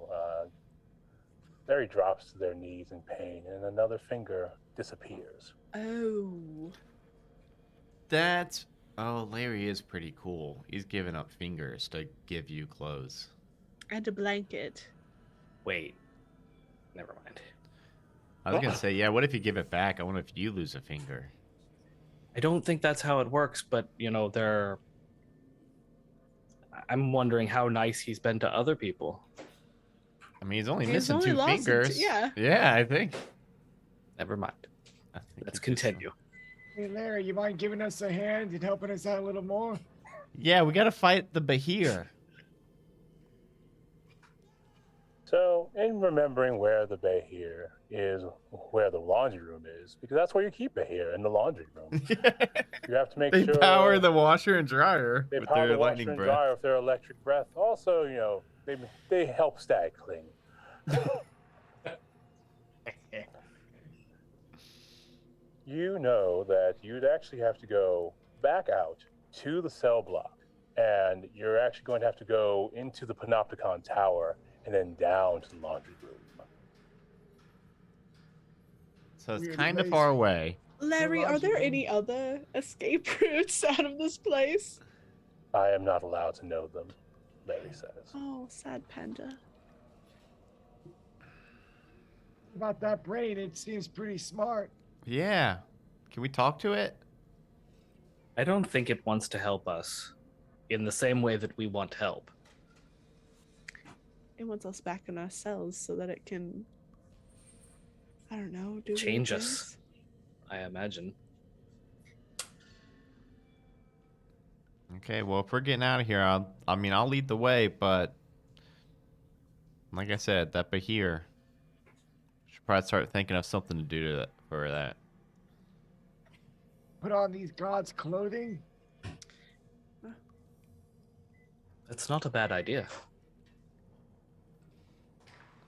I: Larry drops to their knees in pain, and another finger disappears.
J: Oh.
B: That's. Oh, Larry is pretty cool. He's giving up fingers to give you clothes.
J: And a blanket.
L: Wait. Never mind.
B: I was gonna say, yeah. What if you give it back? I wonder if you lose a finger.
L: I don't think that's how it works, but I'm wondering how nice he's been to other people.
B: I mean, he's only
J: He's
B: missing
J: only
B: two
J: lost
B: fingers.
J: yeah.
B: Yeah, I think.
L: Never mind.
B: I think
L: Let's
B: he just-
L: continue.
K: Hey, Larry, you mind giving us a hand and helping us out a little more?
B: Yeah, we gotta fight the Behir.
I: So, in remembering where the bay here is, where the laundry room is, because that's where you keep it here, in the laundry room. You have to make
B: They
I: sure
B: power the washer and dryer
I: they
B: with
I: power
B: their
I: the washer
B: lightning
I: and
B: breath.
I: dryer with their electric breath. Also, they help stag cling. You know that you'd actually have to go back out to the cell block, and you're actually going to have to go into the Panopticon Tower and then down to the laundry room.
B: So it's
K: Weird
B: kind of
K: place.
B: far away.
J: Larry, are there any other escape routes out of this place?
I: I am not allowed to know them, Larry says.
J: Oh, sad panda.
K: About that brain, it seems pretty smart.
B: Yeah. Can we talk to it?
L: I don't think it wants to help us in the same way that we want help.
J: It wants us back in our cells so that it can, I don't know, do
L: Change
J: weird
L: us,
J: things.
L: I imagine.
B: Okay, well, if we're getting out of here, I'll lead the way, but like I said, that Bahir should probably start thinking of something to do for that.
K: Put on these gods' clothing.
L: That's not a bad idea.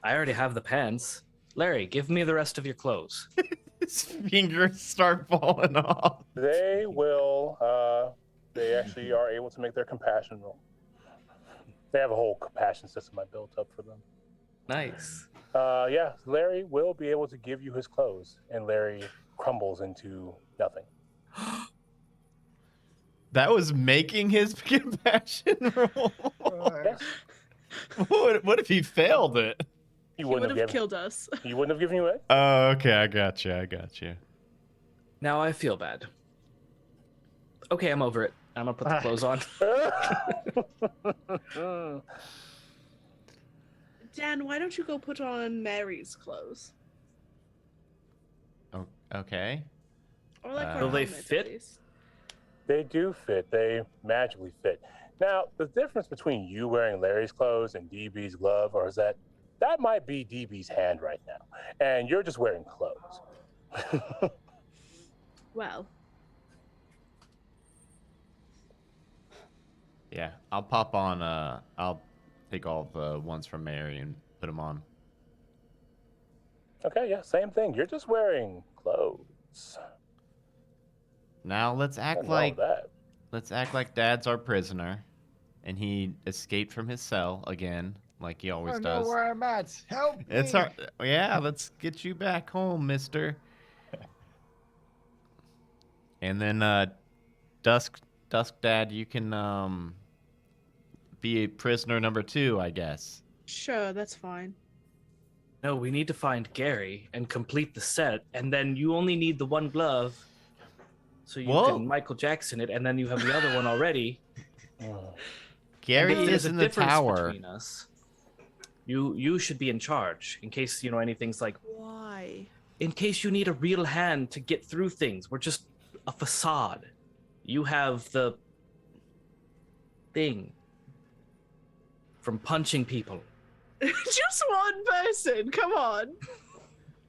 L: I already have the pants. Larry, give me the rest of your clothes.
B: His fingers start falling off.
I: They will, they actually are able to make their compassion roll. They have a whole compassion system I built up for them.
L: Nice.
I: Yeah, Larry will be able to give you his clothes, and Larry crumbles into nothing.
B: That was making his compassion roll.
I: Yes.
B: What if he failed it?
I: He
J: He would
I: wouldn't
J: have
I: have
J: killed us.
I: He wouldn't have given you it.
B: Oh, okay, I got you.
L: Now I feel bad. Okay, I'm over it. I'm gonna put the clothes on.
J: Dan, why don't you go put on Mary's clothes?
B: Oh, okay.
J: Or like her
L: Will they
J: helmet, at
L: fit?
J: least.
I: They do fit. They magically fit. Now, the difference between you wearing Larry's clothes and DB's glove is that might be DB's hand right now, and you're just wearing clothes.
J: Well,
B: Yeah, I'll pop on. I'll take all the ones from Mary and put them on.
I: Okay, yeah, same thing. You're just wearing clothes.
B: Now let's act
I: Nothing wrong with
B: like
I: that.
B: Dad's our prisoner, and he escaped from his cell again, like he
K: I
B: always
K: don't know
B: does.
K: where I'm at. Help me.
B: It's our yeah. Let's get you back home, Mister. And then Dusk Dad, you can be a prisoner number 2, I guess.
J: sure, that's fine.
L: No, we need to find Gary and complete the set, and then you only need the one glove, so you
B: Whoa.
L: can Michael Jackson it, and then you have the other one already.
B: Gary
L: And there's
B: is
L: a
B: in the
L: difference
B: tower.
L: between us. You should be in charge in case anything's like.
J: Why?
L: In case you need a real hand to get through things, we're just a facade. You have the thing from punching people.
J: Just one person, come on.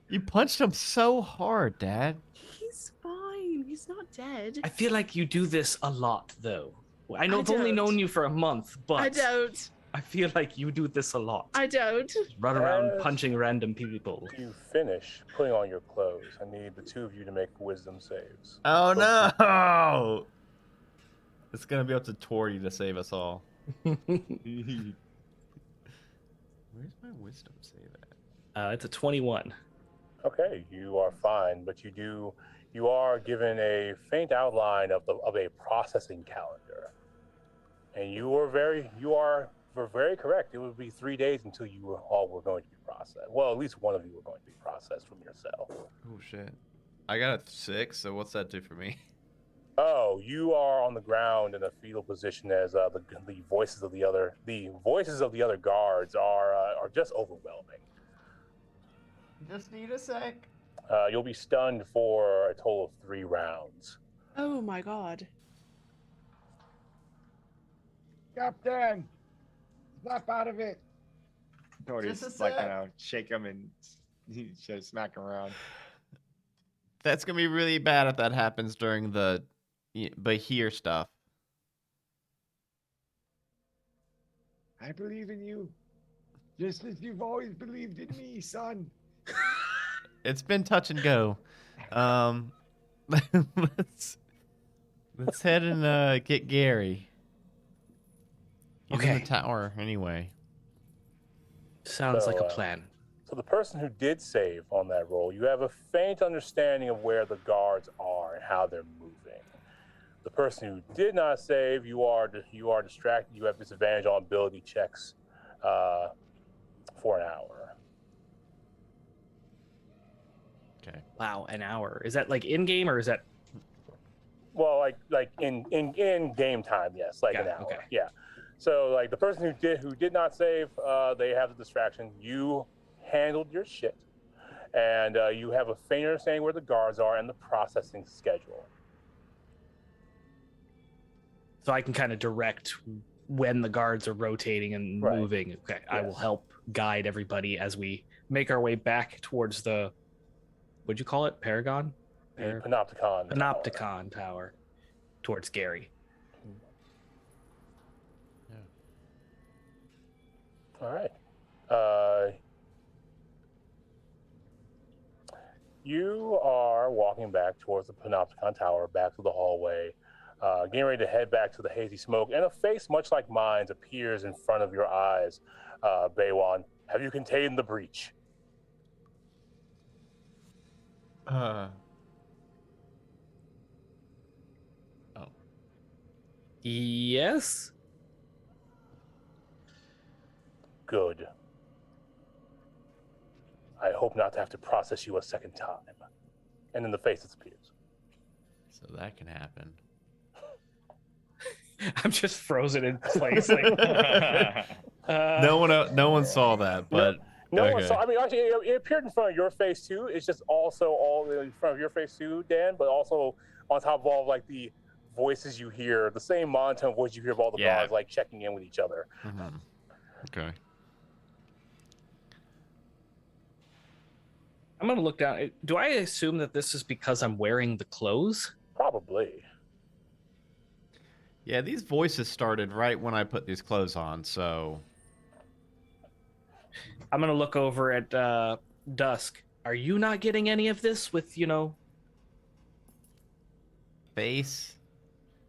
B: You punched him so hard, Dad.
J: He's fine. He's not dead.
L: I feel like you do this a lot, though. I know
J: I
L: I've only
J: don't.
L: known you for a month, but
J: I don't.
L: I feel like you do this a lot.
J: I don't.
L: Run around
I: Yes.
L: punching random people.
I: You finish putting on your clothes. I need the two of you to make wisdom saves.
B: Oh no! It's gonna be up to Tori to save us all. Where's my wisdom save at?
L: It's a 21.
I: Okay, you are fine, but you are given a faint outline of a processing calendar, and you were very correct. It would be 3 days until you were going to be processed. Well, at least one of you were going to be processed from your cell.
B: Oh shit! I got a 6. So what's that do for me?
I: Oh, you are on the ground in a fetal position as the voices of the other guards are just overwhelming.
B: Just need a sec.
I: You'll be stunned for a total of 3 rounds.
J: Oh my god.
K: Captain, snap out of it.
M: Torty's
B: Just a
M: like,
B: sec.
M: shake him and just smack him around.
B: That's gonna be really bad if that happens during the Bahir stuff.
K: I believe in you, just as you've always believed in me, son.
B: It's been touch and go. Let's head and get Gary. He's in
L: Okay.
B: the tower anyway.
L: Sounds like a
I: So,
L: plan.
I: So the person who did save on that roll, you have a faint understanding of where the guards are and how they're moving. The person who did not save, you are distracted. You have disadvantage on ability checks for an hour.
B: Okay.
L: Wow, an hour. Is that like in game or is that?
I: Well, like in game time, yes, like an hour.
L: Okay.
I: Yeah. So like the person who did not save, they have the distraction. You handled your shit, and you have a faint understanding where the guards are and the processing schedule.
L: So I can kind of direct when the guards are rotating and
I: Right.
L: moving. Okay, I will
I: Yes.
L: help guide everybody as we make our way back towards the. What'd you call it? Paragon.
I: The Panopticon.
L: Panopticon Tower. Towards Gary.
I: All right. You are walking back towards the Panopticon Tower, back to the hallway, getting ready to head back to the hazy smoke, and a face much like mine's appears in front of your eyes. Baywan, have you contained the breach?
L: Yes.
I: Good. I hope not to have to process you a second time. And then the face disappears.
B: So that can happen.
L: I'm just frozen in place. Like,
B: No one saw that, but
I: No one
B: okay.
I: saw. I mean, actually, it appeared in front of your face too. It's just also all in front of your face too, Dan. But also on top of all like the voices you hear, the same monotone voice you hear of all the
B: Yeah.
I: guards like checking in with each other.
B: Mhm. Okay.
L: I'm gonna look down. Do I assume that this is because I'm wearing the clothes?
I: Probably.
B: Yeah, these voices started right when I put these clothes on, so
L: I'm gonna look over at Dusk. Are you not getting any of this with
B: face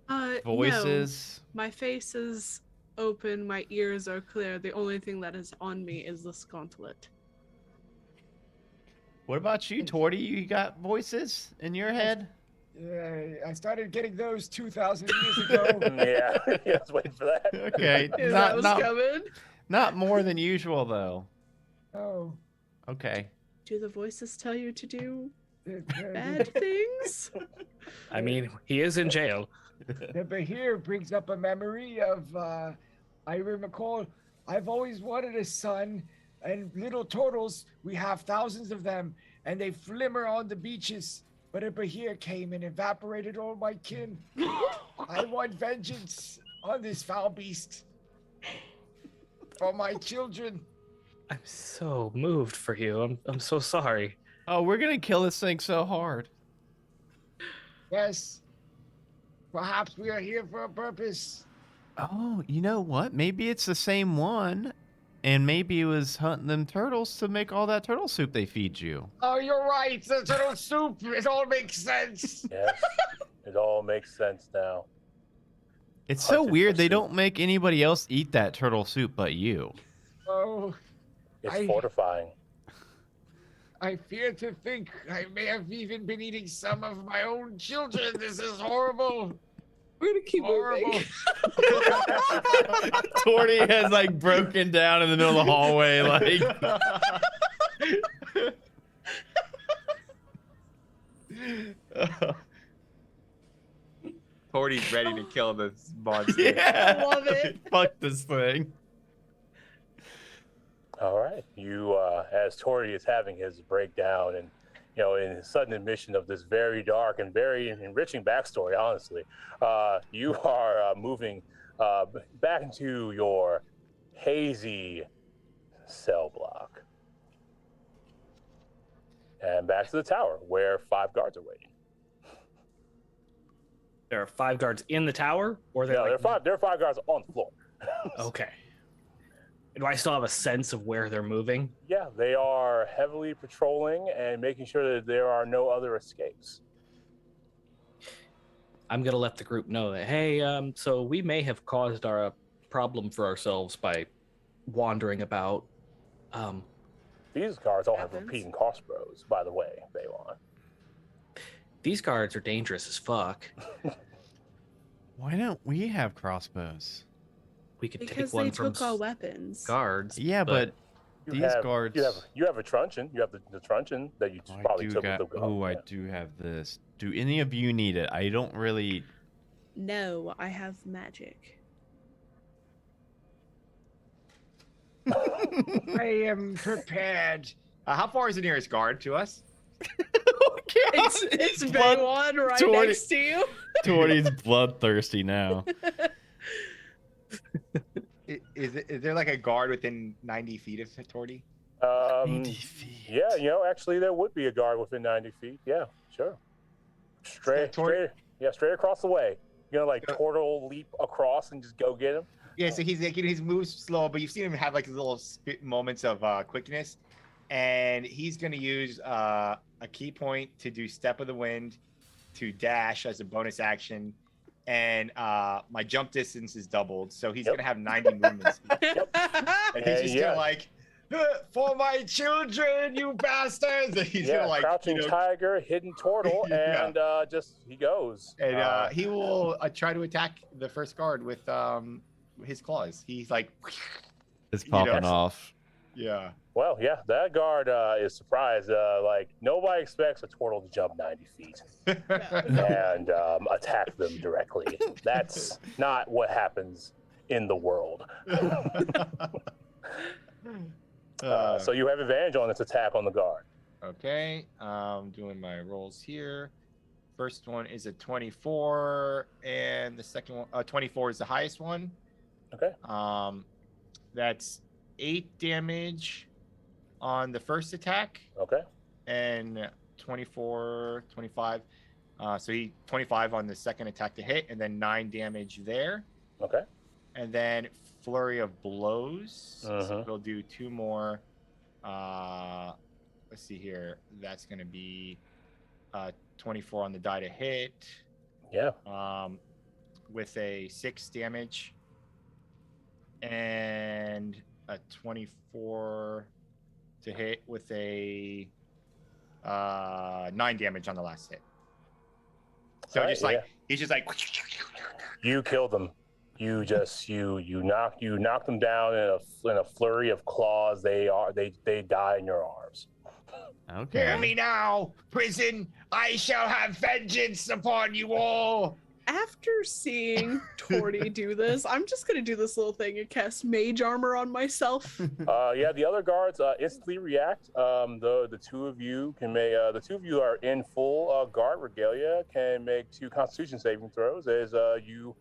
J: No.
B: voices?
J: My face is open, my ears are clear. The only thing that is on me is this gauntlet.
B: What about you, Torty? You got voices in your head?
K: Yeah, I started getting those 2,000 years ago.
I: Yeah, I was waiting for that.
B: Okay,
J: Yeah, that was coming.
B: not more than usual though.
K: Oh.
B: Okay.
J: Do the voices tell you to do
K: The
J: bad things?
L: I mean, he is in jail.
K: Bahir brings up a memory of, I recall, I've always wanted a son, and little turtles, we have thousands of them, and they flimmer on the beaches. But a Bahir came and evaporated all my kin. I want vengeance on this foul beast. For my children.
L: I'm so moved for you. I'm so sorry.
B: Oh, we're gonna kill this thing so hard.
K: Yes. Perhaps we are here for a purpose.
B: Oh, you know what? Maybe it's the same one, and maybe it was hunting them turtles to make all that turtle soup they feed you.
K: Oh, you're right. The turtle soup. It all makes sense.
I: Yes, it all makes sense now.
B: It's so
I: Hunted
B: weird
I: for
B: they
I: soup.
B: don't make anybody else eat that turtle soup but you.
K: Oh,
I: It's fortifying.
K: I fear to think I may have even been eating some of my own children. This is horrible.
J: We're gonna keep
K: Horrible.
J: moving.
B: Torty has like broken down in the middle of the hallway, like.
M: Torty's ready to kill this monster.
B: Yeah.
J: I love it.
B: Fuck this thing.
I: All right. You, as Tori is having his breakdown and, in his sudden admission of this very dark and very enriching backstory, honestly, you are moving back into your hazy cell block. And back to the tower where 5 guards are waiting.
L: There are 5 guards in the tower, or they're
I: No,
L: like...
I: there are 5 guards on the floor.
L: Okay. Do I still have a sense of where they're moving?
I: Yeah, they are heavily patrolling and making sure that there are no other escapes.
L: I'm gonna let the group know that, hey, so we may have caused our problem for ourselves by wandering about.
I: These guards all have repeating crossbows, by the way, Baylon.
L: These guards are dangerous as fuck.
B: Why don't we have crossbows?
L: We could
J: Because
L: take one
J: they
L: from
J: took all weapons.
L: guards.
B: Yeah, but
I: You
B: these
I: have-
B: guards.
I: You have a truncheon. You have the truncheon that you probably took with the gun.
B: Oh, I do have this. Do any of you need it? I don't really.
J: No, I have magic.
K: I am prepared. How far is the nearest guard to us?
J: It's Bay One right
B: Tori-
J: next to you.
B: Tori's bloodthirsty now.
K: Is there like a guard within 90 feet of Torty?
I: 90 feet. Yeah, actually, there would be a guard within 90 feet. Yeah, sure. Straight across the way. You know, like turtle leap across and just go get him.
K: Yeah, so he's like, his moves slow, but you've seen him have like little moments of quickness, and he's gonna use a key point to do Step of the Wind, to dash as a bonus action, and my jump distance is doubled, so he's gonna have 90 movements. And he's just gonna like, for my children, you bastards! And he's gonna like,
I: crouching tiger, hidden turtle, and just he goes.
K: And he will try to attack the first guard with his claws. He's like,
B: It's popping off.
K: Yeah.
I: Well, yeah, that guard is surprised. Like nobody expects a turtle to jump 90 feet and attack them directly. That's not what happens in the world. So you have advantage on this attack on the guard.
K: Okay, doing my rolls here. First one is a 24, and the second one, 24 is the highest one.
I: Okay.
K: That's 8 damage on the first attack.
I: Okay.
K: And 24, 25. So he 25 on the second attack to hit, and then 9 damage there.
I: Okay.
K: And then flurry of blows. So
I: Uh-huh.
K: we'll do 2 more. Let's see here. That's going to be 24 on the die to hit.
I: Yeah.
K: With a 6 damage. And a 24 to hit with a 9 damage on the last hit. So
I: All right,
K: just like he's just like
I: you killed them. You just you knock them down in a flurry of claws. They die in your arms.
B: Okay.
K: Hear me now, prison! I shall have vengeance upon you all.
J: After seeing Torty do this, I'm just gonna do this little thing and cast mage armor on myself.
I: Yeah, the other guards instantly react. The two of you can make the two of you are in full guard regalia. Can make 2 Constitution saving throws as you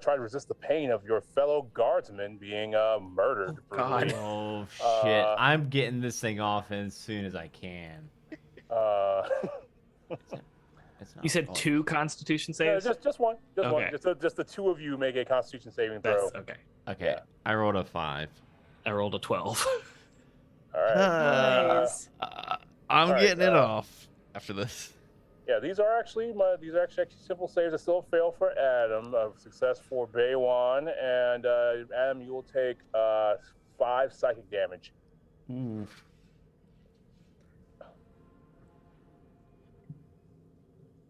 I: try to resist the pain of your fellow guardsmen being murdered. brutally.
B: Oh shit! I'm getting this thing off as soon as I can.
L: You said 2 Constitution
I: Yeah,
L: saves?
I: just one. Just one.
L: Okay.
I: Just the two of you make a Constitution saving throw.
L: That's okay.
B: Okay. I rolled a 5.
L: I rolled a 12.
I: All right.
J: Nice.
B: I'm
I: All right,
B: getting it off after this.
I: Yeah, these are actually simple saves that still fail for Adam. Success for Baywan, and Adam, you will take 5 psychic damage.
B: Oof.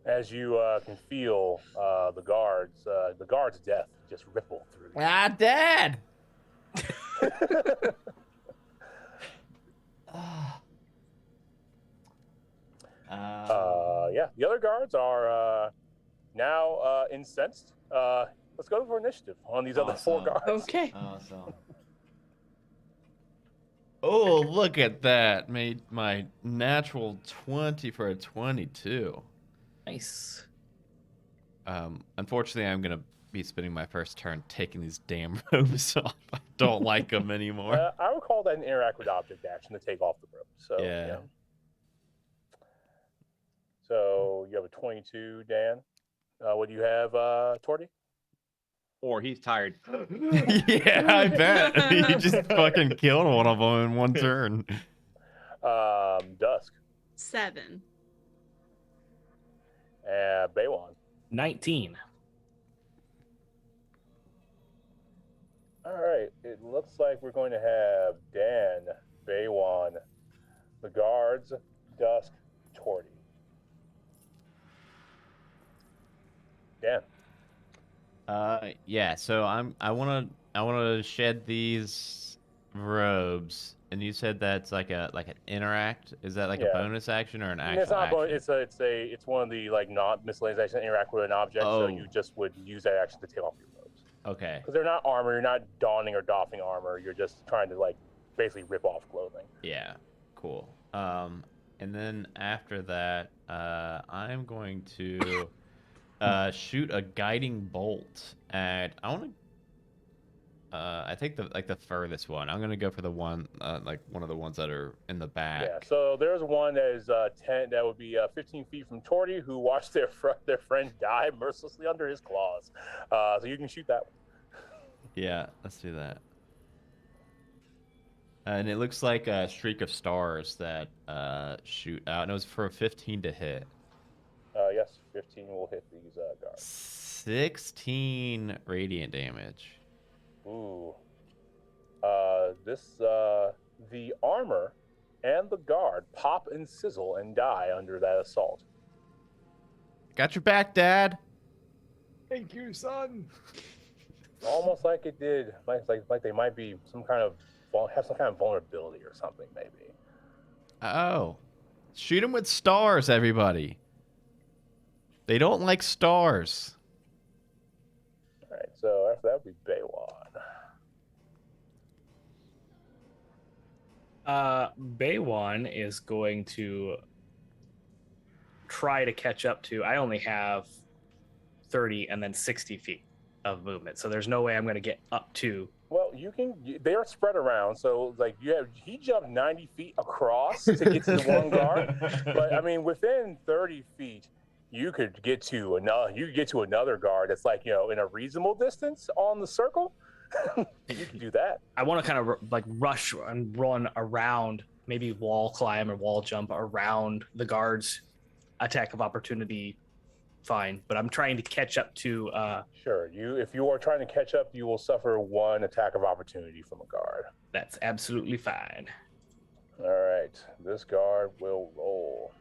I: As you can feel the guard's death just ripple through you.
B: Ah, Dad!
I: Yeah, the other guards are now incensed. Let's go for initiative on these other 4 guards.
J: Okay.
B: Awesome. Oh, look at that. Made my natural 20 for a 22.
L: Nice.
B: Unfortunately, I'm going to be spending my first turn taking these damn robes off. I don't like them anymore.
I: I would call that an interact with object action to take off the rope. So
B: Yeah.
I: So you have a 22, Dan. What do you have, Torty?
M: Or he's tired.
B: Yeah, I bet. He just fucking killed one of them in one turn.
I: Dusk.
J: 7.
I: Baywan.
L: 19.
I: All right. It looks like we're going to have Dan, Baywan, the guards, Dusk, Torty. Dan.
B: Yeah. So I wanna shed these robes, and you said that's like an interact. Is that like a bonus action or an actual?
I: It's not
B: action?
I: bonus. It's one of the like not miscellaneous actions. Interact with an object, so
B: Oh.
I: you just would use that action to take off your robes.
B: Okay.
I: Because they're not armor. You're not donning or doffing armor. You're just trying to like basically rip off clothing.
B: Yeah. Cool. And then after that, I'm going to shoot a guiding bolt at. I think the furthest one. I'm gonna go for the one like one of the ones that are in the back.
I: Yeah. So there's one that is 10. That would be 15 feet from Torty, who watched their friend die mercilessly under his claws. So you can shoot that one.
B: Yeah, let's do that. And it looks like a streak of stars that shoot out, and it was for a 15 to hit.
I: Yes, 15 will hit these guards.
B: 16 radiant damage.
I: Ooh. The armor and the guard pop and sizzle and die under that assault.
B: Got your back, Dad.
K: Thank you, son.
I: Almost like it did, like they might be have some kind of vulnerability or something, maybe.
B: Oh, shoot him with stars, everybody. They don't like stars.
I: All right, so after that would be Baywan.
L: Baywan is going to try to catch up to. I only have 30 and then 60 feet of movement, so there's no way I'm going to get up to.
I: Well, they are spread around, so like he jumped 90 feet across to get to the one guard, but I mean within 30 feet, you could get to another guard that's like in a reasonable distance on the circle. You can do that.
L: I want to kind of like rush and run around, maybe wall climb or wall jump around the guards. Attack of opportunity, fine, but I'm trying to catch up to.
I: Sure, if you are trying to catch up, you will suffer one attack of opportunity from a guard.
L: That's absolutely fine.
I: All right, this guard will roll.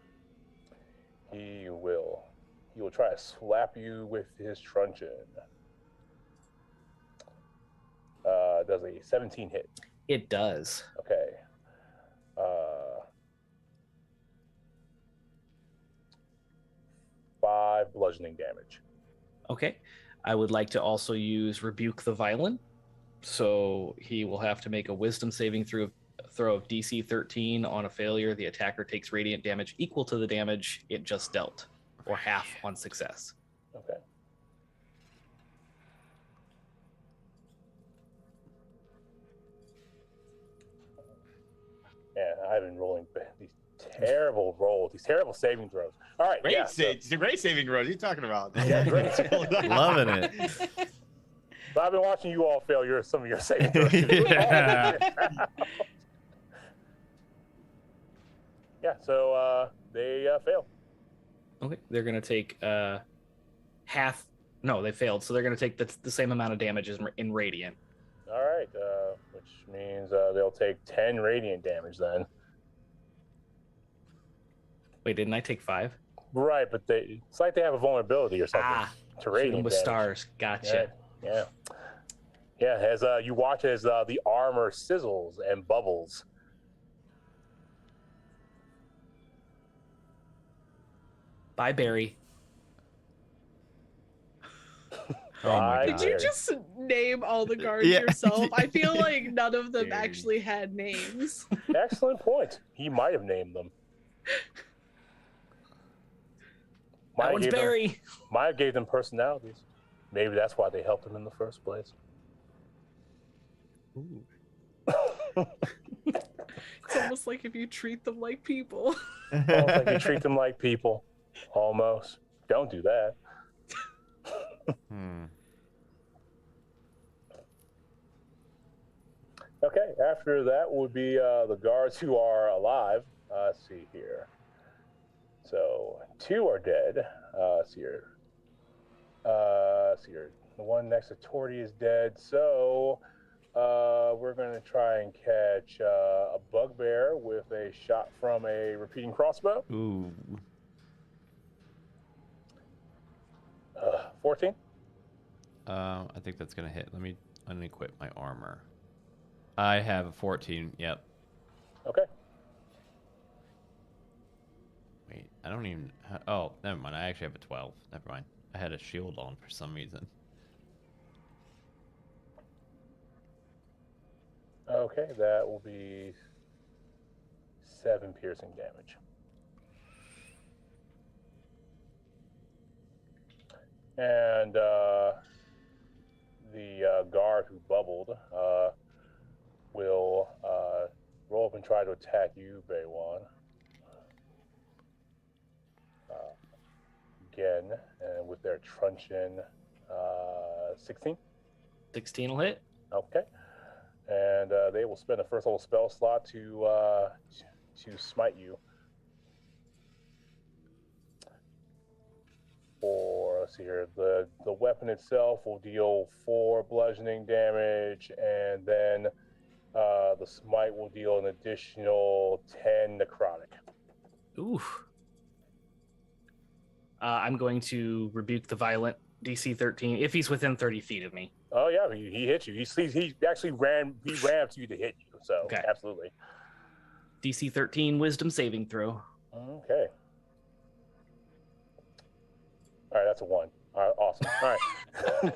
I: He will try to slap you with his truncheon. Does a 17 hit?
L: It does.
I: Okay. 5 bludgeoning damage.
L: Okay. I would like to also use Rebuke the Violent. So he will have to make a wisdom saving throw of DC 13. On a failure, the attacker takes radiant damage equal to the damage it just dealt, or half on success.
I: Okay. Man, I've been rolling these terrible rolls, these terrible saving throws. All right,
M: It's a great saving throw. What are you talking about?
I: Yeah, great.
B: Loving it.
I: But I've been watching you all fail some of your saving throws.
B: Yeah.
I: Yeah, so they fail.
L: Okay, they're going to take half. No, they failed. So they're going to take the same amount of damage as in Radiant.
I: All right, which means they'll take 10 radiant damage then.
L: Wait, didn't I take 5?
I: Right, but it's like they have a vulnerability or something to
L: Shoot 'em
I: radiant
L: with
I: damage.
L: stars. Gotcha.
I: Yeah. As you watch as the armor sizzles and bubbles.
L: Bye, Barry.
B: Oh my
J: Did
B: God.
J: you just name all the guards
B: Yeah.
J: yourself? I feel like none of them actually had names.
I: Excellent point. He might have named them.
L: That one's Barry.
I: Maya gave them personalities. Maybe that's why they helped him in the first place.
L: Ooh.
J: It's almost like if you treat them like people.
I: Almost like you treat them like people. Almost. Don't do that. Okay, after that would be the guards who are alive. Let's see here. So 2 are dead. Let's see here. The one next to Torty is dead. So we're going to try and catch a bugbear with a shot from a repeating crossbow.
B: Ooh.
I: 14.
B: I think that's gonna hit. Let me unequip my armor. I have a 14. Yep.
I: Okay.
B: Wait, I don't even. Oh, never mind. I actually have a 12. Never mind. I had a shield on for some reason.
I: Okay, that will be 7 piercing damage. And the guard who bubbled will roll up and try to attack you, Baywan. Again, and with their truncheon, 16.
L: 16 will hit.
I: Okay. And they will spend a first level spell slot to smite you. For, let's see here, the weapon itself will deal 4 bludgeoning damage, and then the smite will deal an additional 10 necrotic.
L: Oof. I'm going to rebuke the violent DC 13 if he's within 30 feet of me.
I: Oh yeah, he hit you. He actually ran up to you to hit you. So
L: Okay.
I: Absolutely.
L: DC 13 Wisdom saving throw.
I: Okay. All right, that's a 1. All right, awesome. All right.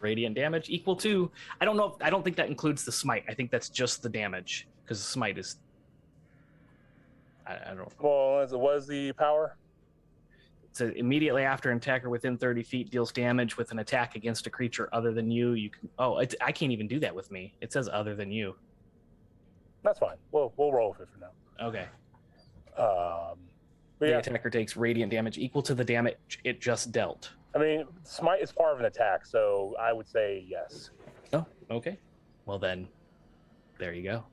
L: Radiant damage equal to. I don't think that includes the smite. I think that's just the damage because the smite is. I don't.
I: Well, what is the power?
L: So immediately after an attacker within 30 feet deals damage with an attack against a creature other than you, you can. Oh, I can't even do that with me. It says other than you.
I: That's fine. We'll roll with it for now.
L: Okay.
I: But
L: The
I: yeah,
L: attacker takes radiant damage equal to the damage it just dealt.
I: I mean, smite is part of an attack, so I would say yes.
L: Oh, okay. Well then, there you go.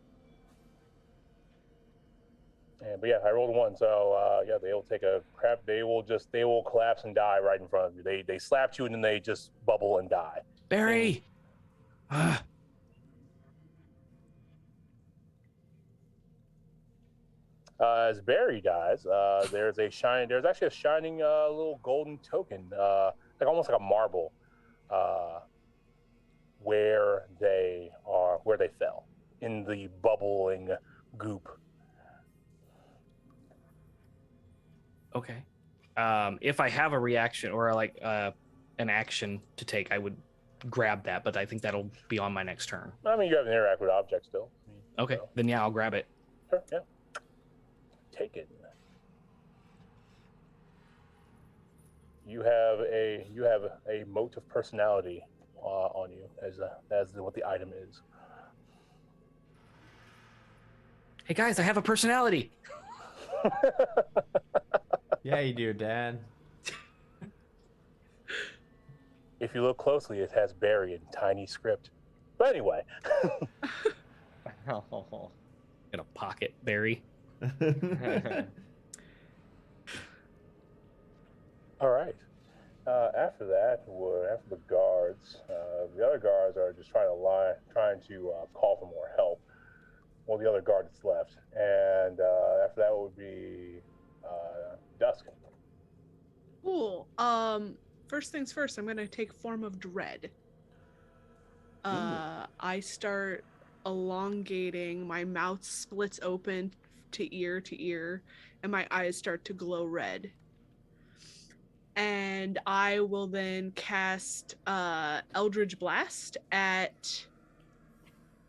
I: But yeah, I rolled a 1, so yeah, they will take a crap. They will collapse and die right in front of you. They slapped you and then they just bubble and die.
L: Barry.
I: As Barry dies, there's actually a shining little golden token, like almost like a marble, where they fell in the bubbling goop.
L: Okay. If I have a reaction or like an action to take, I would grab that, but I think that'll be on my next turn.
I: I mean, you have an interact with object still.
L: Okay, then yeah, I'll grab it.
I: Sure, yeah. Take it. You have a mote of personality on you as what the item is.
L: Hey guys, I have a personality.
B: Yeah, you do, Dad.
I: If you look closely, it has Barry in tiny script. But anyway.
L: In a pocket, Barry.
I: All right. After that, after the guards, the other guards are just trying to call for more help. Well, the other guard that's left, and after that would be Dusk.
J: Cool. First things first, I'm gonna take form of dread. I start elongating, my mouth splits open to ear, and my eyes start to glow red. And I will then cast Eldritch Blast at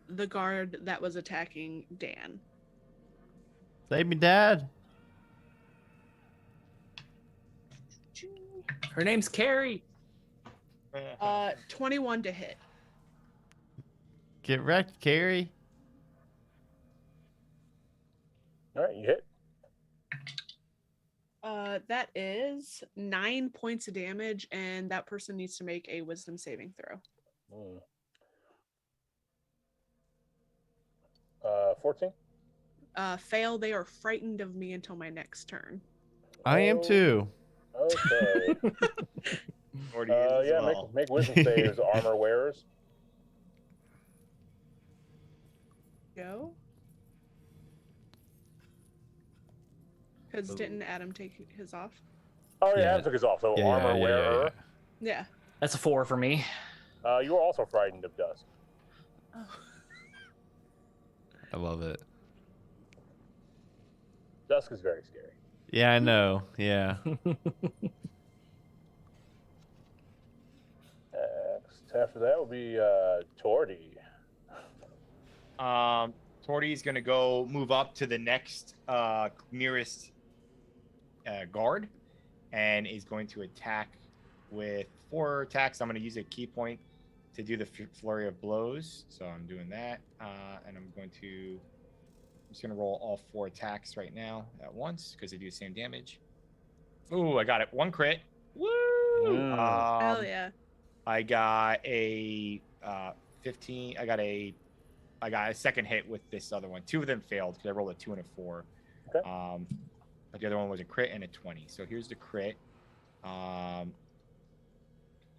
J: the guard that was attacking Dan.
B: Save me, Dad.
L: Her name's Carrie.
J: 21 to hit.
B: Get wrecked, Carrie.
I: All right, you hit.
J: That is 9 points of damage, and that person needs to make a wisdom saving throw.
I: 14.
J: Fail. They are frightened of me until my next turn.
B: I am too.
I: Okay.
M: Morty is as
I: yeah,
M: well.
I: make wisdom saves, armor wearers.
J: Go. Because didn't Adam take his off?
I: Oh yeah,
B: Yeah.
I: Adam took his off. So
B: Yeah,
I: armor
B: yeah,
I: wearer.
J: Yeah.
L: That's a 4 for me.
I: You are also frightened of dust.
B: I love it.
I: Dusk is very scary.
B: Yeah, I know. Yeah.
I: Next, after that will be Tordy.
M: Tordy's gonna go move up to the next nearest guard, and is going to attack with 4 attacks. I'm gonna use a key point to do the flurry of blows. So I'm doing that, and I'm just gonna roll all 4 attacks right now at once because they do the same damage. Ooh, I got it. 1 crit. Woo!
J: Hell yeah.
M: I got a 15. I got a second hit with this other one. 2 of them failed because I rolled a 2 and a 4.
I: Okay.
M: But the other one was a crit and a 20. So here's the crit.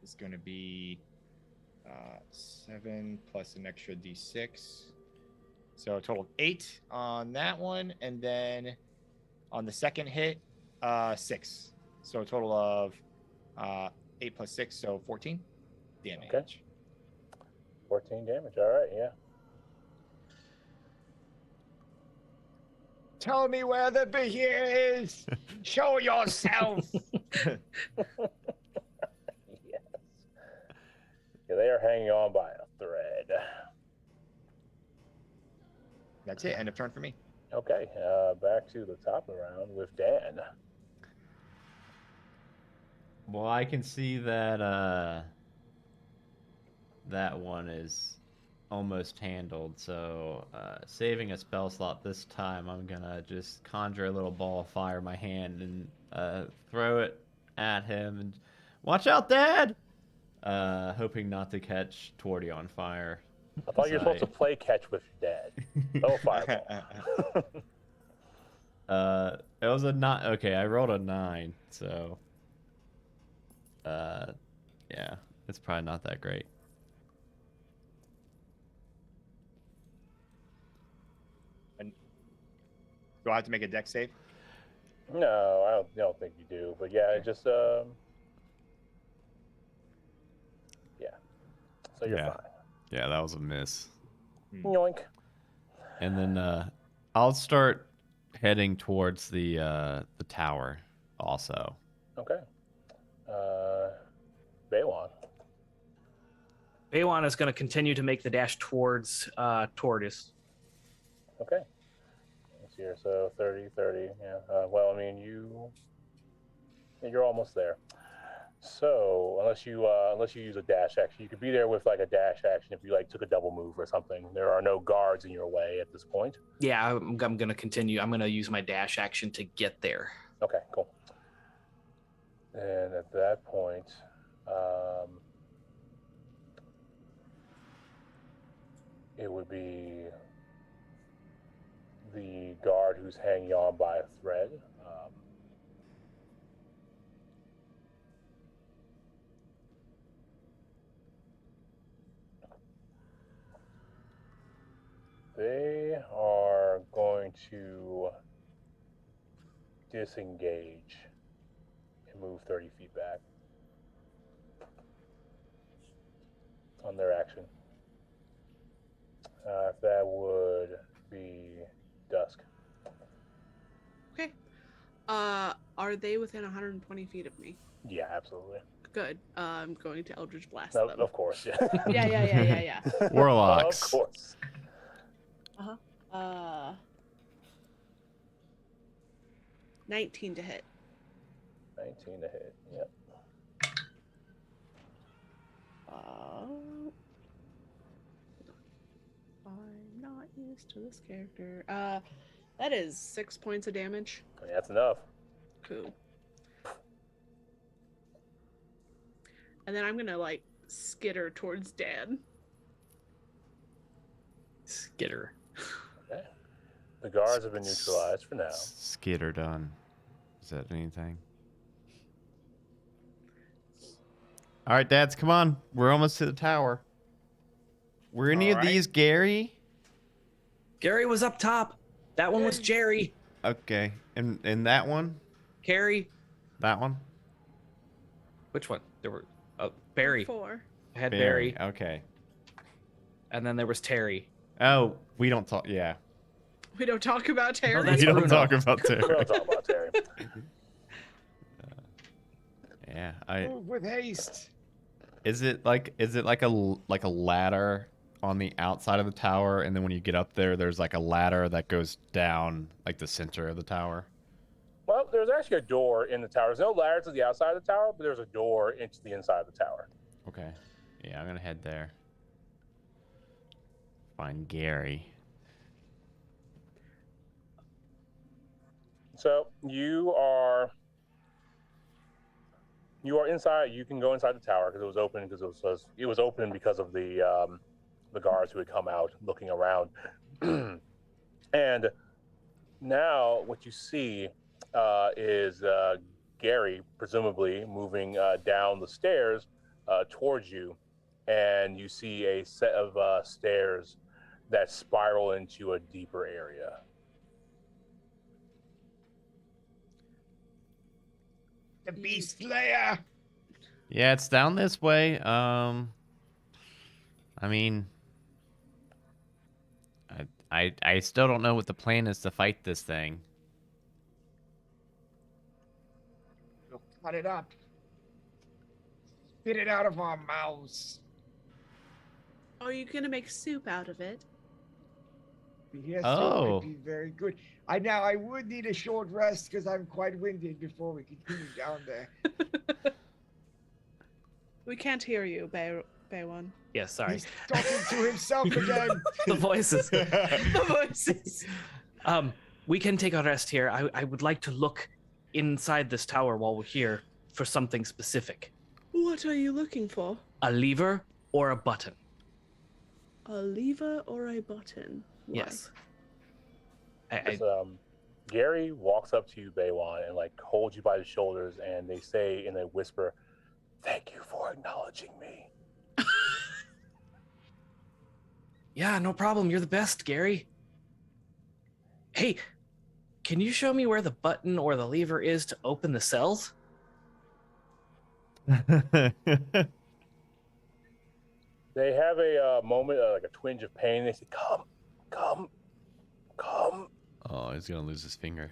M: It's going to be 7 plus an extra d6. So a total of 8 on that one. And then on the second hit, 6. So a total of 8 plus 6, so 14 damage.
I: Okay. 14 damage. All right, yeah.
K: Tell me where the Behir is. Show yourself.
I: Yes. Yeah, they are hanging on by a thread.
M: That's it. End of turn for me.
I: Okay, back to the top of the round with Dan.
B: Well, I can see that that one is almost handled. So saving a spell slot this time, I'm gonna just conjure a little ball of fire in my hand and throw it at him. And watch out, Dad! Hoping not to catch Tordy on fire.
I: I thought you were supposed to play catch with your dad. Oh, fireball.
B: It was a 9. Okay, I rolled a 9, so yeah, it's probably not that great.
M: And do I have to make a dex save?
I: No, I don't think you do. But yeah, it just yeah. So you're fine.
B: Yeah, that was a miss.
I: Yoink.
B: And then I'll start heading towards the tower also.
I: Okay. Baywan.
L: Baywan is going to continue to make the dash towards Tortoise.
I: Okay. Let's see here. So 30, 30. Yeah. Well, I mean, you're almost there. So unless you use a dash action, you could be there with like a dash action if you like took a double move or something. There are no guards in your way at this point.
L: Yeah, I'm going to continue. I'm going to use my dash action to get there.
I: Okay, cool. And at that point, it would be the guard who's hanging on by a thread. They are going to disengage and move 30 feet back on their action. That would be Dusk.
J: Okay. Are they within 120 feet of me?
I: Yeah, absolutely.
J: Good. I'm going to Eldritch Blast
I: No,
J: them.
I: of course, yeah.
J: Yeah.
B: Warlocks.
I: Of course.
J: 19 to hit.
I: 19 to hit. Yep.
J: I'm not used to this character. That is 6 points of damage.
E: Yeah, that's enough.
J: Cool. And then I'm gonna like skitter towards Dad.
L: Skitter.
E: Okay. The guards have been neutralized for now.
B: Skitter done. Is that anything? All right, dads, come on. We're almost to the tower. Were any of these Gary?
L: Gary was up top. That one was Jerry.
B: Okay, and that one?
L: Carrie.
B: That one?
L: Which one? There were Barry.
J: 4.
L: I had Barry.
B: Okay.
L: And then there was Terry.
B: Oh, we don't talk. Yeah.
J: We don't talk about Terry.
L: that's
B: We don't
L: Bruno.
B: talk about
E: We
B: Terry.
E: don't talk about Terry.
B: Yeah,
K: Move with haste.
B: Is it like a ladder on the outside of the tower, and then when you get up there, there's like a ladder that goes down like the center of the tower?
E: Well, there's actually a door in the tower. There's no ladder to the outside of the tower, but there's a door into the inside of the tower.
B: Okay. Yeah, I'm gonna head there. Find Gary.
E: So you are inside. You can go inside the tower because it was open because it was open because of the guards who had come out looking around. And now what you see is Gary presumably moving down the stairs towards you, and you see a set of stairs that spiral into a deeper area.
K: The Beast Slayer.
B: Yeah, it's down this way. I mean, I still don't know what the plan is to fight this thing.
K: We'll cut it up. Spit it out of our mouths.
J: Are you gonna make soup out of it?
K: Yes,
B: Oh.
K: it would be very good. I would need a short rest because I'm quite winded before we continue down there.
J: We can't hear you, Bay One.
L: Yeah, sorry.
K: He's talking to himself again.
L: The voices.
J: The voices.
L: We can take a rest here. I would like to look inside this tower while we're here for something specific.
J: What are you looking for?
L: A lever or a button?
J: A lever or a button? Why?
L: Yes.
E: Gary walks up to you, Baywan, and like holds you by the shoulders, and they say in a whisper, "Thank you for acknowledging me."
L: Yeah, no problem. You're the best, Gary. Hey, can you show me where the button or the lever is to open the cells?
E: They have a moment, like a twinge of pain. They say, "Come, come, come."
B: Oh, he's gonna lose his finger.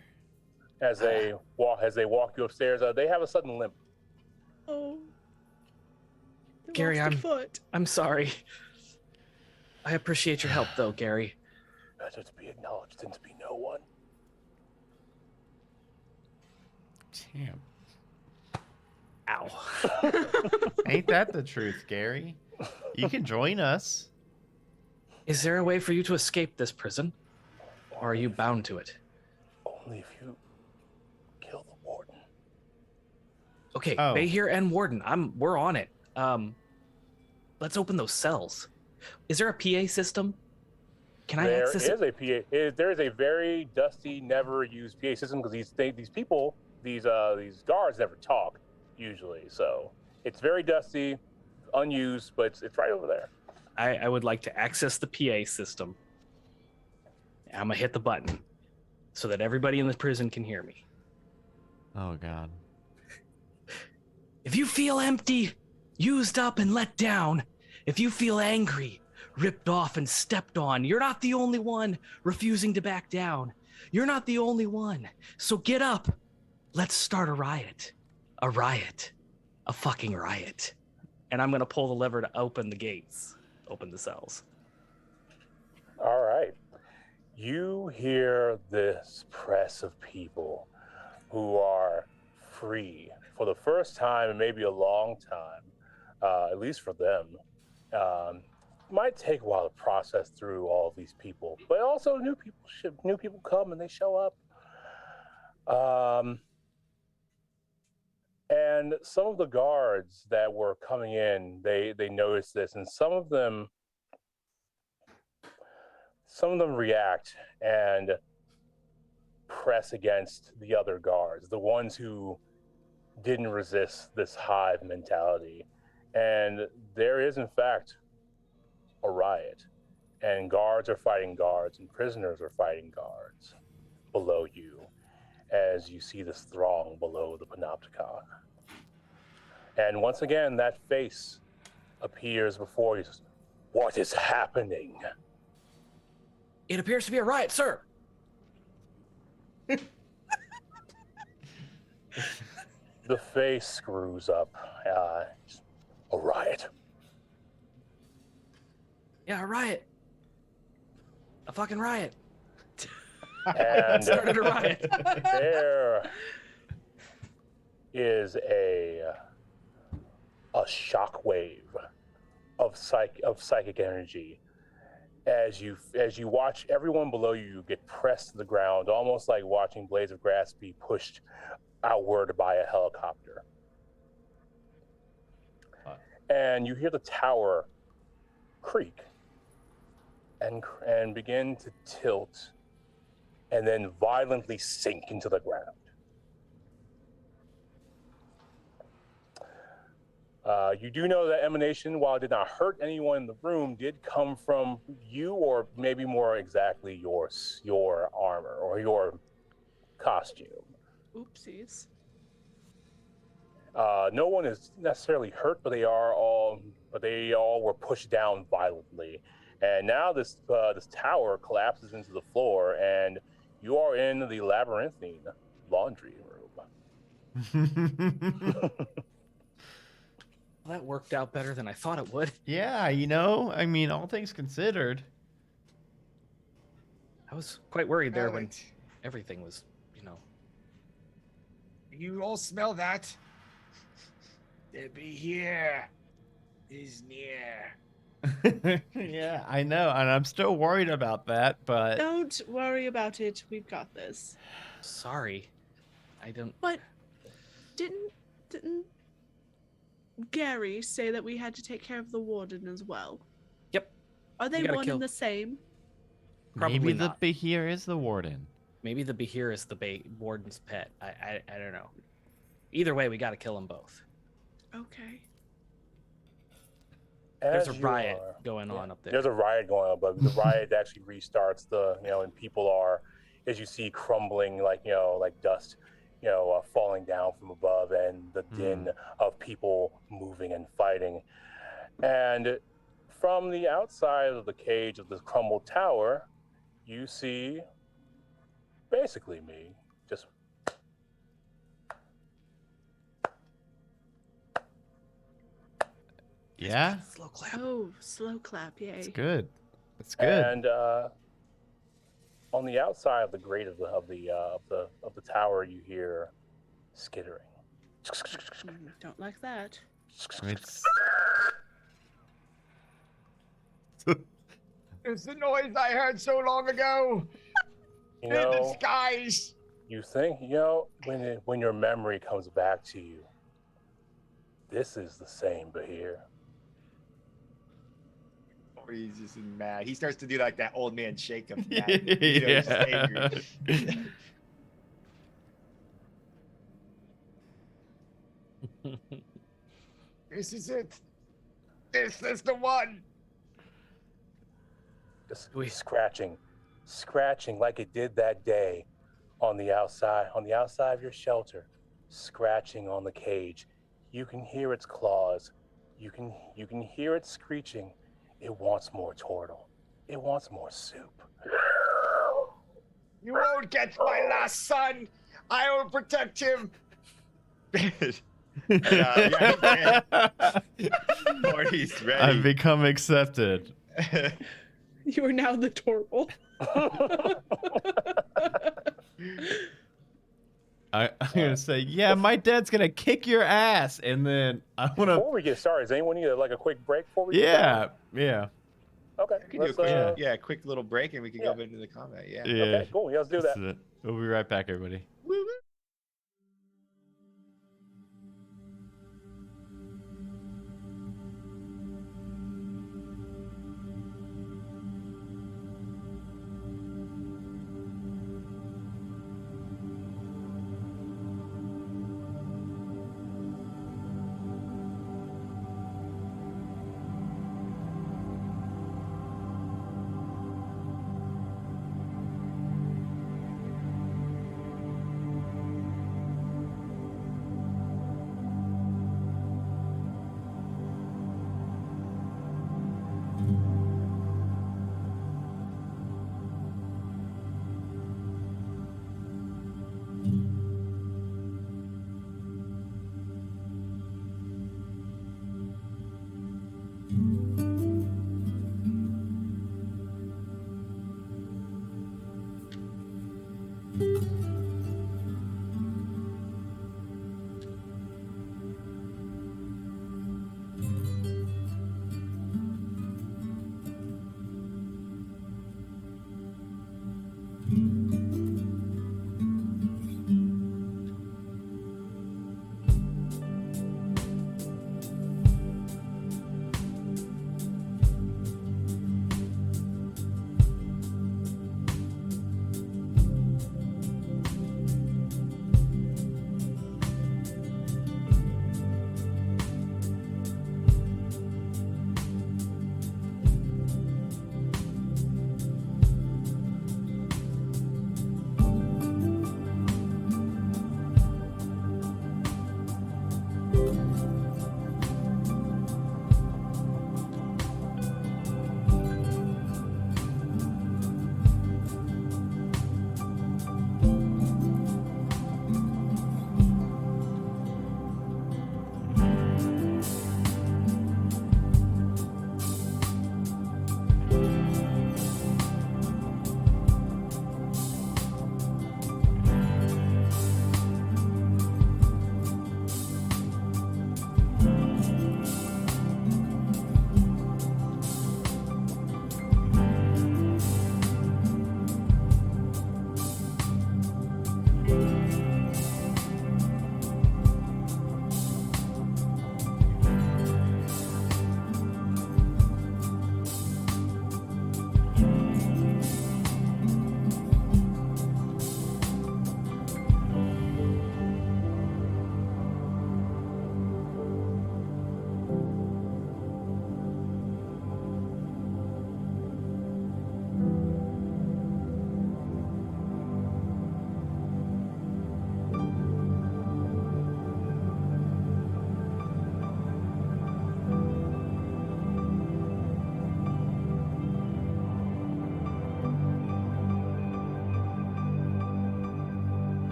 E: As they walk you upstairs, they have a sudden limp.
J: Oh. They
L: Gary,
J: lost a foot.
L: I'm sorry. I appreciate your help, though, Gary.
E: Better to be acknowledged than to be no one.
B: Damn.
L: Ow.
B: Ain't that the truth, Gary? You can join us.
L: Is there a way for you to escape this prison? Or are you bound to it?
E: Only if you kill the warden.
L: Okay,
B: Oh.
L: Bayhere and Warden, we're on it. Let's open those cells. Is there a PA system? Can I
E: There
L: access
E: is
L: it?
E: a PA. There is a very dusty, never used PA system because these people, these guards never talk usually. So it's very dusty, unused, but it's right over there.
L: I would like to access the PA system. I'm gonna hit the button so that everybody in the prison can hear me.
B: Oh God.
L: If you feel empty, used up and let down, if you feel angry, ripped off and stepped on, you're not the only one refusing to back down. You're not the only one. So get up. Let's start a riot. A riot. A fucking riot. And I'm gonna pull the lever to open the gates, open the cells.
E: All right. You hear this press of people who are free for the first time in maybe a long time.
I: at least for them. Might take a while to process through all of these people, but also new people come and they show up. And some of the guards that were coming in, they noticed this, and some of them react and press against the other guards, the ones who didn't resist this hive mentality. And there is, in fact, a riot, and guards are fighting guards, and prisoners are fighting guards below you, as you see this throng below the Panopticon. And once again, that face appears before you. What is happening?
L: It appears to be a riot, sir.
I: The face screws up. A riot.
L: Yeah, a riot. A fucking riot.
I: And
L: started a riot.
I: There is a shockwave of psychic energy as you watch everyone below you get pressed to the ground, almost like watching blades of grass be pushed outward by a helicopter. And you hear the tower creak and begin to tilt and then violently sink into the ground. You do know that emanation, while it did not hurt anyone in the room, did come from you, or maybe more exactly your armor or your costume.
J: Oopsies.
I: No one is necessarily hurt, but they all were pushed down violently. And now this tower collapses into the floor, and you are in the labyrinthine laundry room.
L: Well, that worked out better than I thought it would.
B: Yeah, I mean, all things considered.
L: I was quite worried there when everything was,
K: You all smell that? The Behir is near.
B: Yeah, I know, and I'm still worried about that, but
J: Don't worry about it. We've got this.
L: Sorry. I don't.
J: But didn't Gary say that we had to take care of the warden as well?
L: Yep.
J: Are they one and the same?
L: Probably
B: maybe
L: not.
B: the Behir is the warden.
L: Maybe the Behir is the warden's pet. I don't know. Either way, we got to kill them both.
J: Okay.
L: There's a riot going on up there.
I: There's a riot going on, but the riot actually restarts and people are, as you see, crumbling like dust, falling down from above, and the din of people moving and fighting. And from the outside of the cage of the crumbled tower, you see basically me, just
B: Yeah,
L: slow clap.
J: Oh, slow clap! Yay!
B: it's good. It's good.
I: And on the outside of the grate of the tower, you hear skittering.
J: Don't like that.
B: It's
K: It's the noise I heard so long ago.
I: You
K: In the
I: know,
K: skies.
I: you think when your memory comes back to you, this is the same Behir.
K: Or he's just mad. He starts to do like that old man shake of mad.
B: Yeah.
K: He's just angry. This is it. This is the one.
I: Just scratching like it did that day on the outside of your shelter, scratching on the cage. You can hear its claws. You can hear it screeching. It wants more turtle. It wants more soup.
K: You won't get my last son. I will protect him.
D: Morty's ready.
B: I've become accepted.
J: You are now the Torble.
B: I'm gonna say, yeah, my dad's gonna kick your ass, and then I wanna.
I: Before we get started, does anyone need like a quick break before we?
B: Yeah, yeah.
I: Okay.
M: We can do a quick, quick little break, and we can
I: yeah.
M: go into the combat. Yeah.
B: Yeah.
I: Okay, cool. Yeah, let's do that.
B: This is it. We'll be right back, everybody.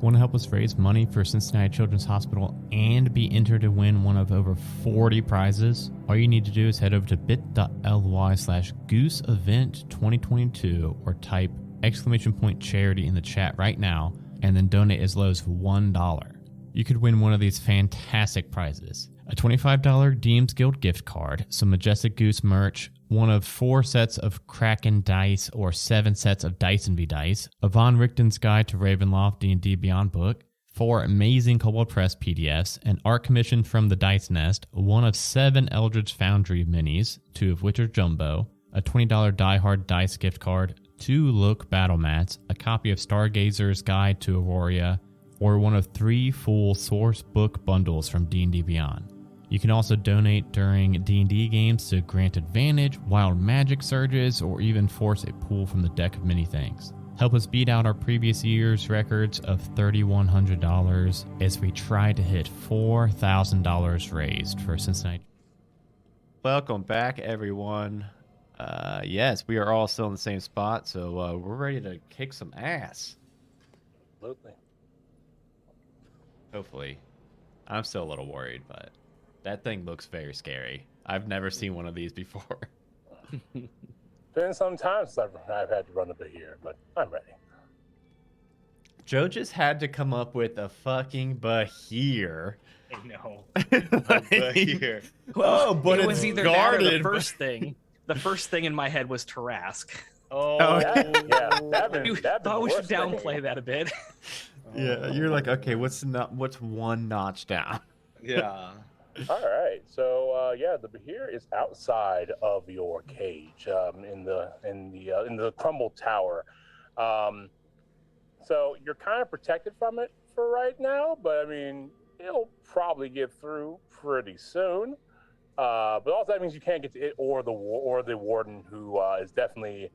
H: Want to help us raise money for Cincinnati Children's Hospital and be entered to win one of over 40 prizes? All you need to do is head over to bit.ly/gooseevent2022 or type !charity in the chat right now and then donate as low as $1. You could win one of these fantastic prizes. A $25 DM's Guild gift card, some Majestic Goose merch, one of 4 sets of Kraken dice or 7 sets of Dyson V dice, a Von Richten's Guide to Ravenloft D&D Beyond book, 4 amazing Kobold Press PDFs, an art commission from the Dice Nest, one of 7 Eldritch Foundry minis, 2 of which are jumbo, a $20 Die Hard dice gift card, 2 Look battle mats, a copy of Stargazer's Guide to Aurora, or one of 3 full source book bundles from D&D Beyond. You can also donate during D&D games to grant advantage, wild magic surges, or even force a pull from the deck of many things. Help us beat out our previous year's records of $3,100 as we try to hit $4,000 raised for Cincinnati.
B: Welcome back, everyone. Yes, we are all still in the same spot, so we're ready to kick some ass.
I: Absolutely.
B: Hopefully. I'm still a little worried, but that thing looks very scary. I've never seen one of these before.
I: Been some time since I've had to run a bit here, but I'm ready.
B: Joe just had to come up with a fucking Bahir.
L: I know.
B: Bahir.
L: Well,
B: but
L: it was
B: it's
L: either
B: guarded.
L: that or the first thing. The first thing in my head was Tarask.
B: Oh,
L: You thought we should downplay that a bit.
B: Yeah, you're like, okay, what's one notch down?
D: Yeah.
I: All right, so yeah, the Bahir is outside of your cage, in the crumbled tower. So you're kind of protected from it for right now, but I mean, it'll probably get through pretty soon. But also that means you can't get to it or the warden, who is definitely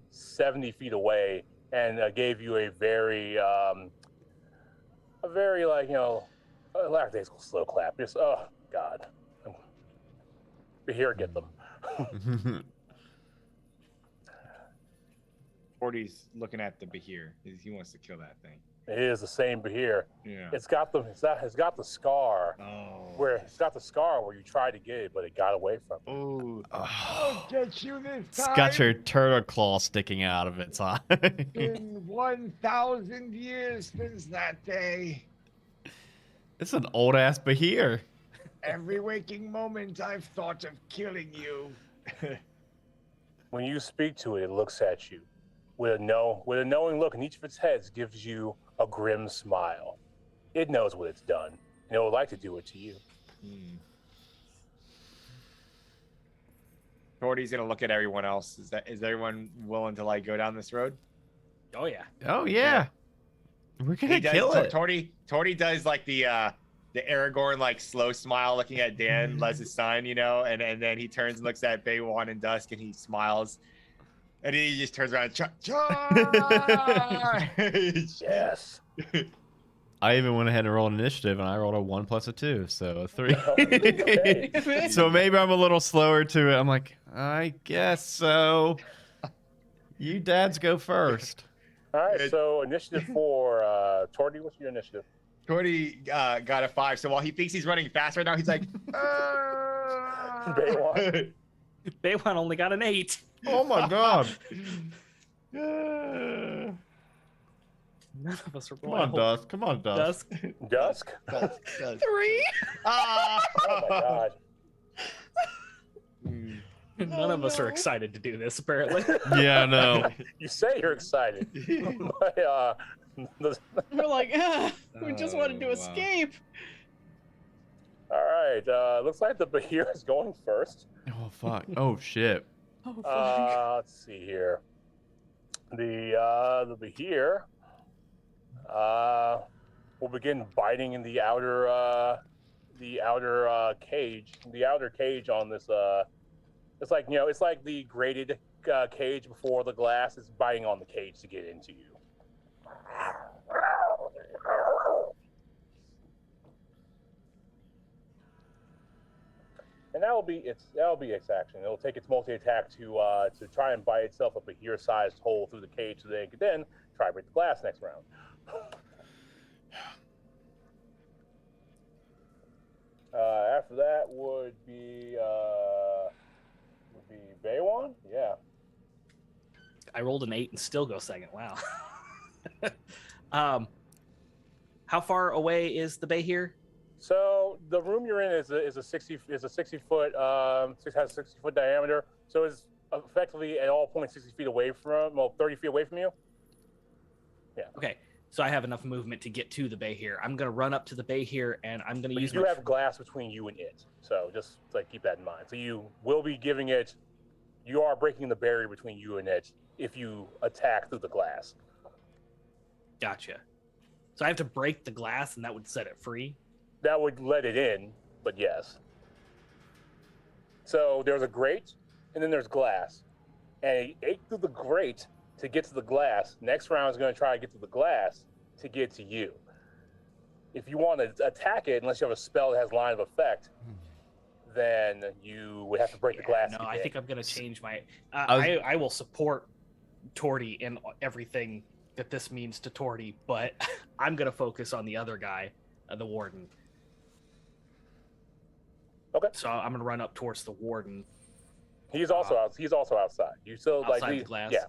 I: 70 feet away and gave you a very like, you know, lackadaisical slow clap. Just, oh God, we're here, get them.
M: 40's looking at the Bahir. He wants to kill that thing.
I: It is the same Bahir.
M: Yeah.
I: It's got the scar.
M: Oh.
I: Where you tried to get it, but it got away from it.
M: Oh. I'll get you this
B: It's
M: time.
B: got your turtle claw sticking out of its eye.
K: Been 1,000 years since that day.
B: It's an old ass Bahir.
K: Every waking moment I've thought of killing you.
I: When you speak to it, it looks at you with a knowing look, and each of its heads gives you a grim smile. It knows what it's done, and it would like to do it to you.
M: Torty's gonna look at everyone else. Is everyone willing to like go down this road?
L: Oh yeah.
B: Oh yeah. We're gonna kill it.
M: Torty does like the Aragorn like slow smile looking at Dan, Les's son, you know, and then he turns and looks at Baywan and Dusk and he smiles. And he just turns around and
I: Yes.
B: I even went ahead and rolled initiative, and I rolled a 1 plus a 2, so a 3. So maybe I'm a little slower to it. I'm like, I guess so. You dads go first.
I: All right, so initiative for Torty. What's your initiative?
M: Torty got a 5, so while he thinks he's running fast right now, he's like,
I: Baywan.
L: Baywan only got an 8.
B: Oh my god.
L: None of us are
B: Come on, Dusk. Come on, Dusk.
I: Dusk?
J: 3.
I: Oh my god.
L: None of us are excited to do this, apparently.
B: Yeah, no.
I: You say you're excited, but
J: We're like, we just wanted to escape.
I: all right. Looks like the Bahir is going first.
B: Oh fuck. Oh shit.
J: Oh, fuck.
I: Let's see here. The Bahir will begin biting in the outer cage. The outer cage on this it's like, you know, it's like the grated cage before the glass. It's biting on the cage to get into you. And that'll be its action. It'll take its multi-attack to try and bite itself up a Bahir-sized hole through the cage, so they can then try to break the glass next round.
L: rolled an 8 and still go second. Wow. How far away is the bay here?
I: So the room you're in is a 60 foot has a 60 foot diameter. So it's effectively at all points 60 feet away from 30 feet away from you. Yeah.
L: Okay. So I have enough movement to get to the bay here. I'm gonna run up to the bay here, and I'm gonna use.
I: You do have glass between you and it, so just like keep that in mind. So you will be giving it. You are breaking the barrier between you and it if you attack through the glass.
L: Gotcha. So I have to break the glass, and that would set it free.
I: That would let it in, but yes. So there's a grate, and then there's glass, and he ate through the grate to get to the glass. Next round is going to try to get to the glass to get to you. If you want to attack it, unless you have a spell that has line of effect, then you would have to break the glass.
L: No, I think I'm going to change my. I will support Torty in everything that this means to Torty, but I'm going to focus on the other guy, the warden.
I: Okay.
L: So I'm going to run up towards the warden.
I: He's also He's also outside. You still
L: outside the glass.
I: Yeah.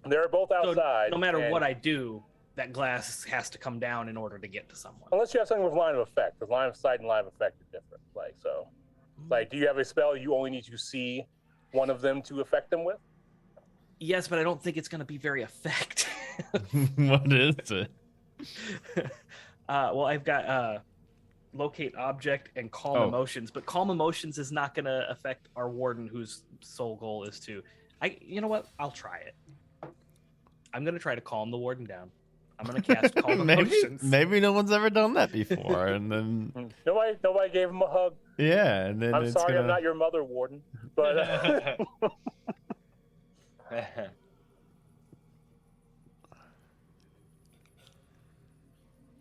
I: They're both outside.
L: So no matter what I do, that glass has to come down in order to get to someone.
I: Unless you have something with line of effect, because line of sight and line of effect are different. Like so, like do you have a spell you only need to see one of them to affect them with?
L: Yes, but I don't think it's going to be very effective.
B: What is it?
L: Well, I've got locate object and calm emotions, but calm emotions is not going to affect our warden, whose sole goal is to. You know what? I'll try it. I'm going to try to calm the warden down. I'm going to cast calm emotions.
B: Maybe no one's ever done that before, and then
I: nobody gave him a hug.
B: Yeah, and then
I: I'm sorry, I'm not your mother, warden, but.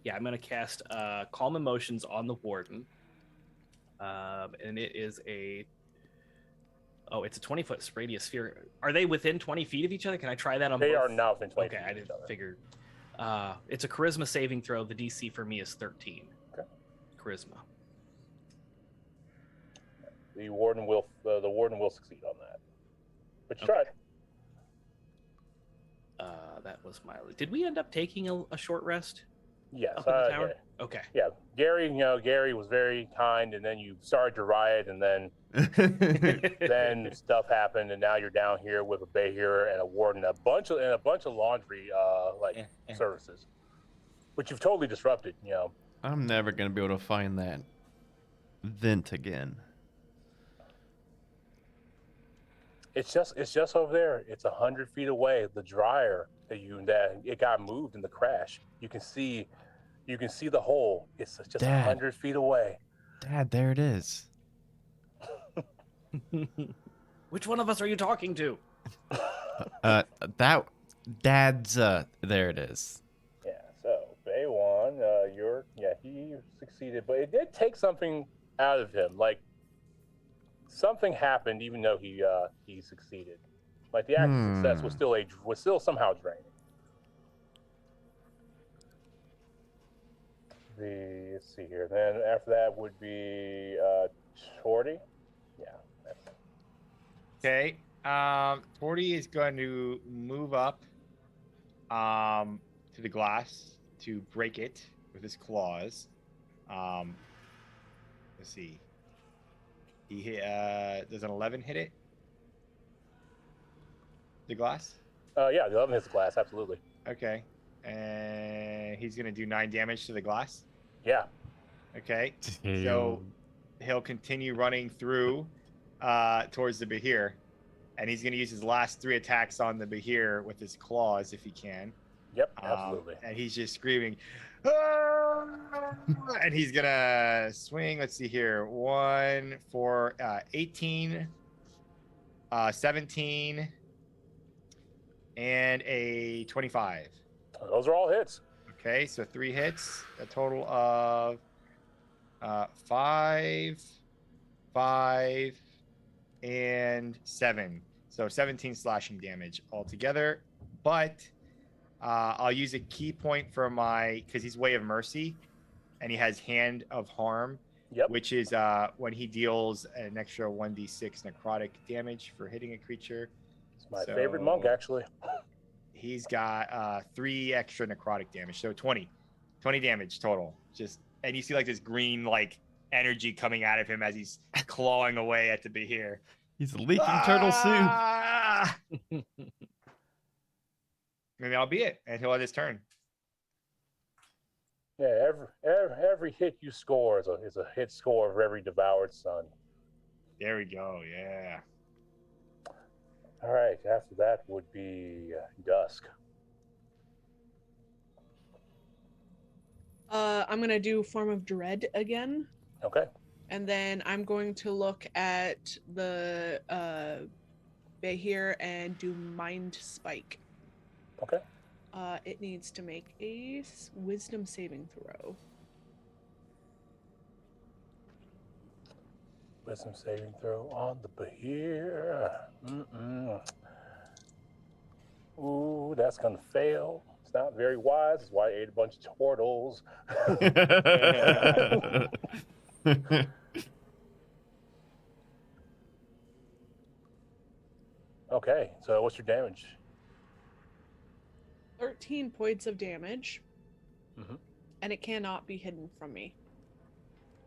L: Yeah, I'm going to cast calm emotions on the warden, and it is a. Oh, it's a 20-foot radius sphere. Are they within 20 feet of each other? Can I try that on
I: They
L: both?
I: are not within 20
L: feet.
I: feet
L: I
I: of each
L: didn't
I: other.
L: figure. It's a charisma saving throw. The DC for me is 13.
I: Okay.
L: Charisma.
I: The warden will succeed on that. But you
L: Okay.
I: tried.
L: That was my. Did we end up taking a short rest?
I: Yes.
L: Up in the tower?
I: Yeah.
L: Okay.
I: Yeah, Gary was very kind, and then you started to riot, and then then stuff happened, and now you're down here with a bay here and a warden, and a bunch of laundry services, which you've totally disrupted.
B: I'm never gonna be able to find that vent again.
I: It's just over there. It's 100 feet away. The dryer that it got moved in the crash. You can see the hole. It's just
B: Dad.
I: 100 feet away.
B: Dad, there it is.
L: Which one of us are you talking to?
B: That Dad's there it is.
I: Yeah. So Baywan, he succeeded, but it did take something out of him. Like something happened, even though he succeeded. Like the actual success was still somehow draining. Let's see here. Then after that would be Torty. Yeah.
M: Okay. Torty is going to move up to the glass to break it with his claws. Let's see. He hit, does an 11 hit it? The glass?
I: Yeah, the 11 hits the glass, absolutely.
M: Okay. And he's going to do 9 damage to the glass?
I: Yeah.
M: Okay. So he'll continue running through towards the Behir. And he's going to use his last 3 attacks on the Behir with his claws if he can.
I: Yep, absolutely.
M: And he's just screaming, "Ah!" And he's going to swing. Let's see here. 1 for 18, 17, and a 25.
I: Those are all hits.
M: Okay, so 3 hits, a total of 5, 5, and 7. So 17 slashing damage altogether. But I'll use a key point for because he's Way of Mercy, and he has Hand of Harm, which is when he deals an extra 1d6 necrotic damage for hitting a creature.
I: My favorite monk, actually.
M: He's got 3 extra necrotic damage, so 20 damage total. And you see like this green like energy coming out of him as he's clawing away at the Behir.
B: He's leaking turtle soup.
M: And that'll be it. And he'll have his turn.
I: Yeah, every hit you score is a hit score of every devoured son.
M: There we go. Yeah.
I: All right. After that would be Dusk.
J: I'm gonna do Form of Dread again.
I: Okay.
J: And then I'm going to look at the Behir and do Mind Spike.
I: Okay.
J: It needs to make a Wisdom saving throw.
I: Wisdom saving throw on the Behir. Ooh, that's gonna fail. It's not very wise. That's why I ate a bunch of turtles. Okay, so what's your damage?
J: 13 points of damage.
I: Mhm.
J: And it cannot be hidden from me.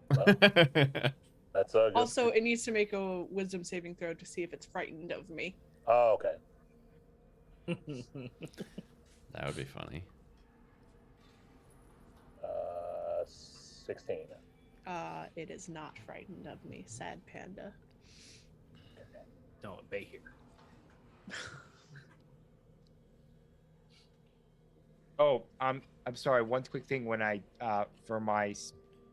I: That's good.
J: Also, it needs to make a Wisdom saving throw to see if it's frightened of me.
I: Oh, okay.
B: That would be funny.
I: 16.
J: It is not frightened of me, sad panda.
L: No, Behir.
M: Oh, I'm sorry. One quick thing. When I for my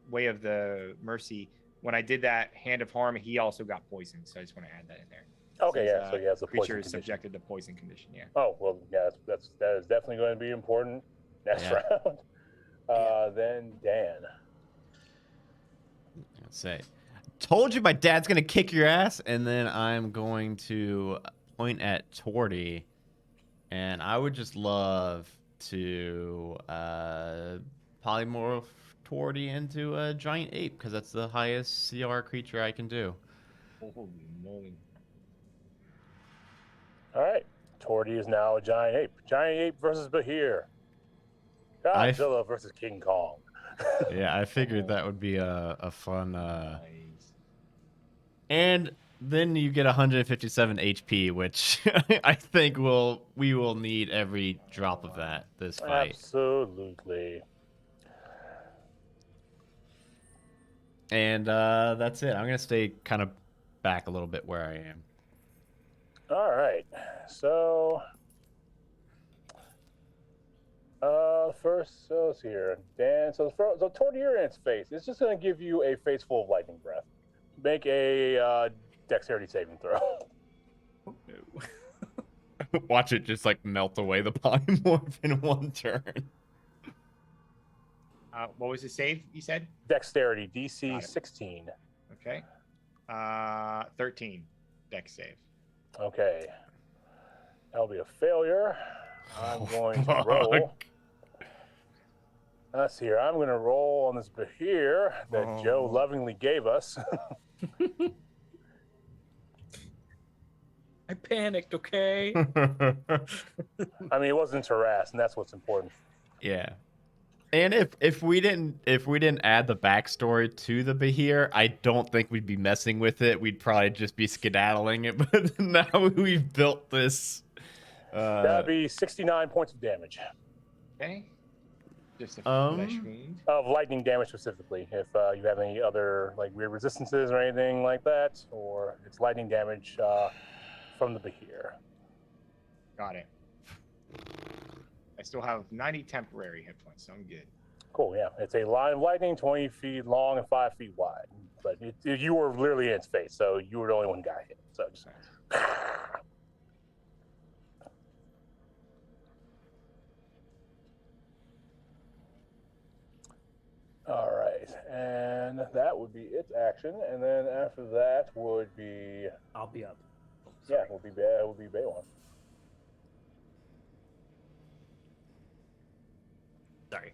M: Way of the Mercy, when I did that Hand of Harm, he also got poisoned. So I just want to add that in there.
I: Okay, yeah. So he has a
M: creature
I: poison
M: is
I: condition.
M: subjected to poison condition. Yeah.
I: Oh well, yeah. That is definitely going to be important next round. Then Dan.
B: Let's say, told you my dad's gonna kick your ass, and then I'm going to point at Torty, and I would just love to polymorph Torty into a giant ape because that's the highest CR creature I can do.
M: Holy moly!
I: All right, Torty is now a giant ape. Giant ape versus Behir. Godzilla versus King Kong.
B: Yeah, I figured that would be a fun. And then you get 157 HP, which I think we will need every drop of that this fight.
I: Absolutely.
B: And that's it. I'm gonna stay kind of back a little bit where I am.
I: All right. So, first, so let's see here. Dan, so toward your in its face, it's just going to give you a face full of lightning breath. Make a dexterity saving throw.
B: Watch it just like melt away the polymorph in one turn.
M: What was the save you said?
I: Dexterity, DC 16.
M: Okay. 13 dex save.
I: Okay. That'll be a failure. I'm going to roll. Let's see here. I'm going to roll on this Behir that Joe lovingly gave us.
L: I panicked, okay?
I: I mean, it wasn't harassed, and that's what's important.
B: Yeah. And if we didn't add the backstory to the Behir, I don't think we'd be messing with it. We'd probably just be skedaddling it. But now we've built this.
I: That'd be 69 points of damage.
M: Okay. Just a flesh wound.
I: Of lightning damage specifically. If you have any other like weird resistances or anything like that, or it's lightning damage from the Behir.
M: Got it. I still have 90 temporary hit points, so I'm good.
I: Cool, yeah. It's a line of lightning, 20 feet long and 5 feet wide. But you were literally in its face, so you were the only one guy hit. So just... All right, and that would be its action, and then after that would be...
L: I'll be up.
I: Yeah, would be Baywon.
L: Sorry.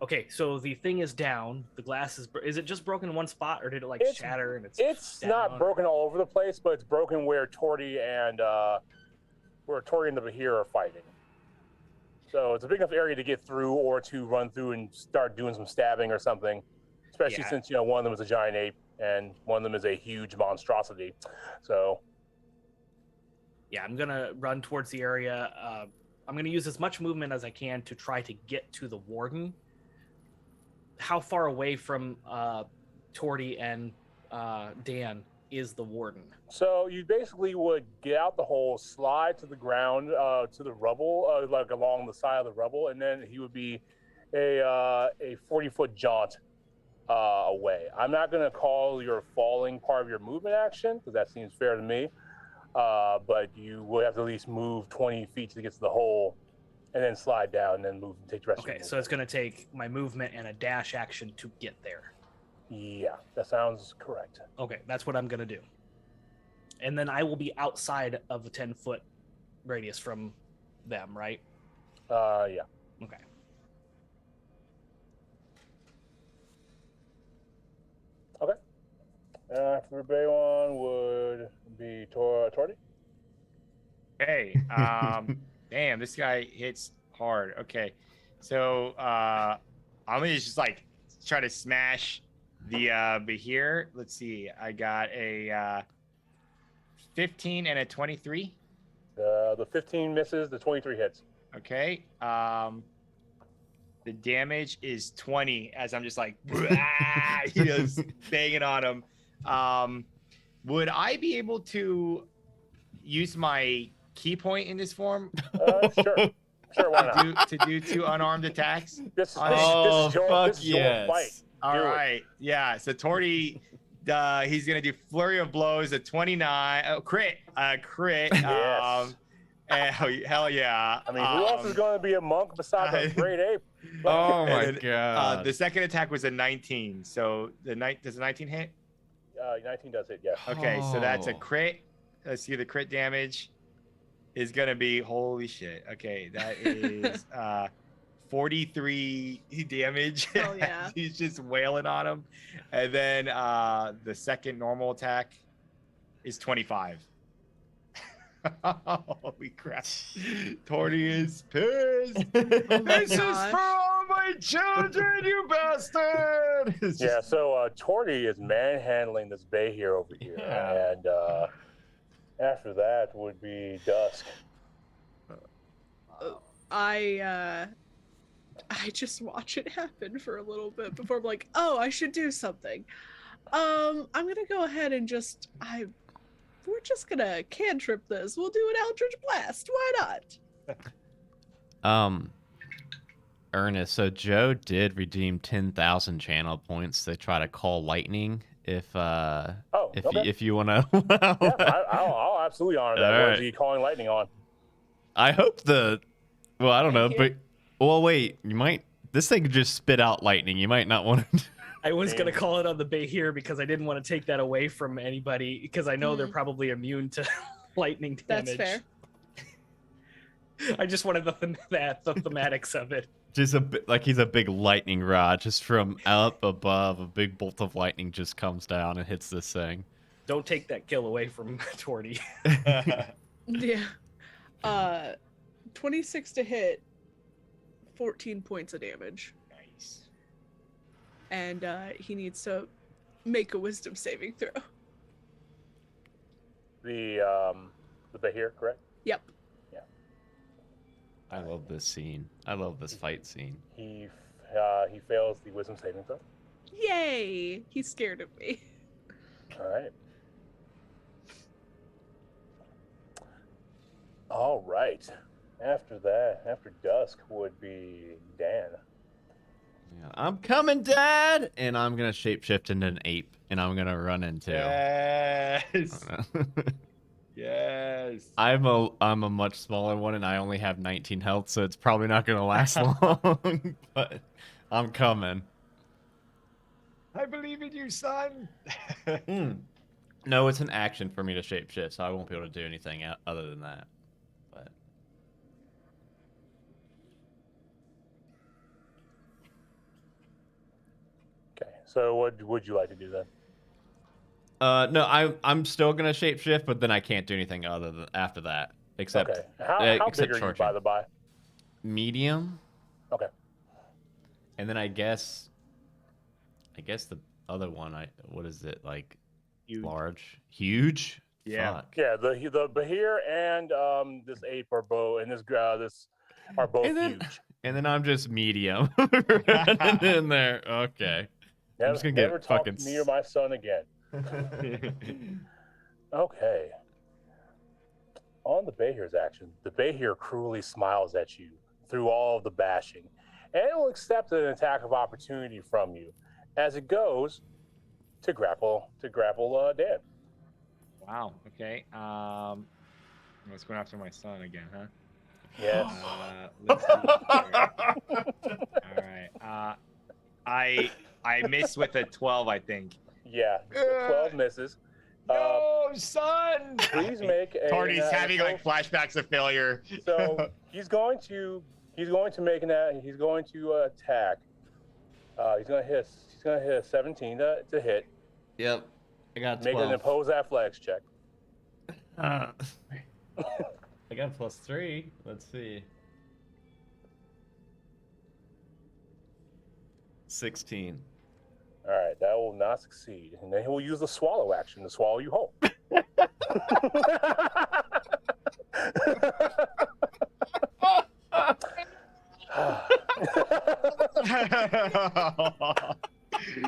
L: Okay, so the thing is down. The glass is it just broken in one spot, or did it like
E: It's-
L: shatter and
E: It's
L: down?
E: not broken all over the place, but it's broken where Torty and the Bahir are fighting. So it's a big enough area to get through, or to run through and start doing some stabbing or something. Especially
L: Yeah.
E: since one of them is a giant ape and one of them is a huge monstrosity. So
L: Yeah, I'm gonna run towards the area. I'm gonna use as much movement as I can to try to get to the warden. How far away from Torty and Dan is the warden?
E: So you basically would get out the hole, slide to the ground, to the rubble, like along the side of the rubble, and then he would be a 40-foot jaunt away. I'm not going to call your falling part of your movement action because that seems fair to me, but you would have to at least move 20 feet to get to the hole, and then slide down, and then move and take the rest.
L: Okay,
E: of your
L: so it's gonna take my movement and a dash action to get there.
E: Yeah, that sounds correct.
L: Okay, that's what I'm gonna do. And then I will be outside of the 10-foot radius from them, right?
E: Yeah.
L: Okay.
E: Okay. After Baywan would be Torty.
M: Hey, damn, this guy hits hard. Okay, so I'm gonna just like try to smash the Bahir. Let's see, I got a 15 and a 23.
E: The 15 misses, the 23 hits.
M: Okay. The damage is 20 as I'm just like banging on him. Would I be able to use my key point in this form?
E: Sure. Sure, why not?
M: To do 2 unarmed attacks?
E: This is
B: yes.
E: your fight.
M: All
E: Do it.
M: right. Yeah. So Torty, he's gonna do flurry of blows, a 29, crit.
E: Yes.
M: Hell yeah.
E: I mean, who else is going to be a monk besides a great ape?
B: Oh my
M: And then,
B: god.
M: the second attack was a 19. So does a 19 hit?
E: 19 does hit, yes.
M: Okay, so that's a
B: Oh.
M: crit. Let's see, the crit damage is gonna be holy shit. Okay, that is 43 damage.
J: Hell yeah.
M: He's just wailing on him. And then the second normal attack is 25. Holy crap. Torty is pissed. This is
J: gosh.
M: for all my children, you bastard! It's
E: Yeah,
M: just-
E: so Torty is manhandling this bay here over here.
M: Yeah.
E: And after that would be Dusk.
J: I just watch it happen for a little bit before I'm like, oh, I should do something. I'm gonna go ahead and we're just gonna cantrip this. We'll do an Eldritch Blast. Why not?
B: Ernest, so Joe did redeem 10,000 channel points to try to call lightning if
E: okay.
B: if you want to.
E: Yeah, I'll absolutely honor that.
B: All
E: What
B: right.
E: is he calling lightning on?
B: I hope well, I don't know,
J: Thank
B: but
J: you.
B: well, wait, this thing could just spit out lightning. You might not want to.
L: I was gonna call it on the bay here because I didn't want to take that away from anybody because I know they're probably immune to lightning damage.
J: That's fair.
L: I just wanted the thematics of it.
B: Just like he's a big lightning rod, just from up above, a big bolt of lightning just comes down and hits this thing.
L: Don't take that kill away from Torty.
J: Yeah. 26 to hit, 14 points of damage.
M: Nice.
J: And he needs to make a wisdom saving throw.
E: The bay here, correct?
J: Yep.
B: I love this scene. I love this fight scene.
E: He fails the wisdom saving throw.
J: Yay! He's scared of me.
E: All right. All right. After that, after Dusk would be Dan.
B: Yeah, I'm coming, Dad, and I'm gonna shapeshift into an ape, and I'm gonna run into.
M: Yes. Yes.
B: I'm a much smaller one, and I only have 19 health, so it's probably not gonna last long. But I'm coming.
M: I believe in you, son.
B: No, it's an action for me to shapeshift, so I won't be able to do anything other than that. But
I: So what would you like to do then?
B: No, I'm still gonna shapeshift, but then I can't do anything other than after that, except
I: Okay. How
B: except
I: big are you,
B: charging.
I: by the by?
B: Medium.
I: Okay.
B: And then I guess the other one, what is it, like?
M: Huge.
B: Large, huge.
M: Yeah.
B: Fuck.
I: Yeah, the Bahir and this ape are both, and this are both
B: And then,
I: huge.
B: and then I'm just medium running in there. Okay. I'm just gonna
I: Never
B: get
I: talk
B: fucking.
I: to me or my son again. Okay. On the Bahir's action, the Bahir cruelly smiles at you through all of the bashing, and it will accept an attack of opportunity from you as it goes to grapple Dan.
M: Wow. Okay. Let's go after my son again, huh?
I: Yes.
M: Let's see here. All right. I missed with a 12, I think.
I: Yeah, the 12 misses.
M: No, son.
I: Please make a.
M: Tardy's having like flashbacks of failure.
I: So he's going to make he's going to attack. He's gonna hit a 17 to hit.
B: Yep. I got 12.
I: Make an opposed athletics check.
B: I got +3. Let's see. 16.
I: All right, that will not succeed, and then he will use the swallow action to swallow you whole. All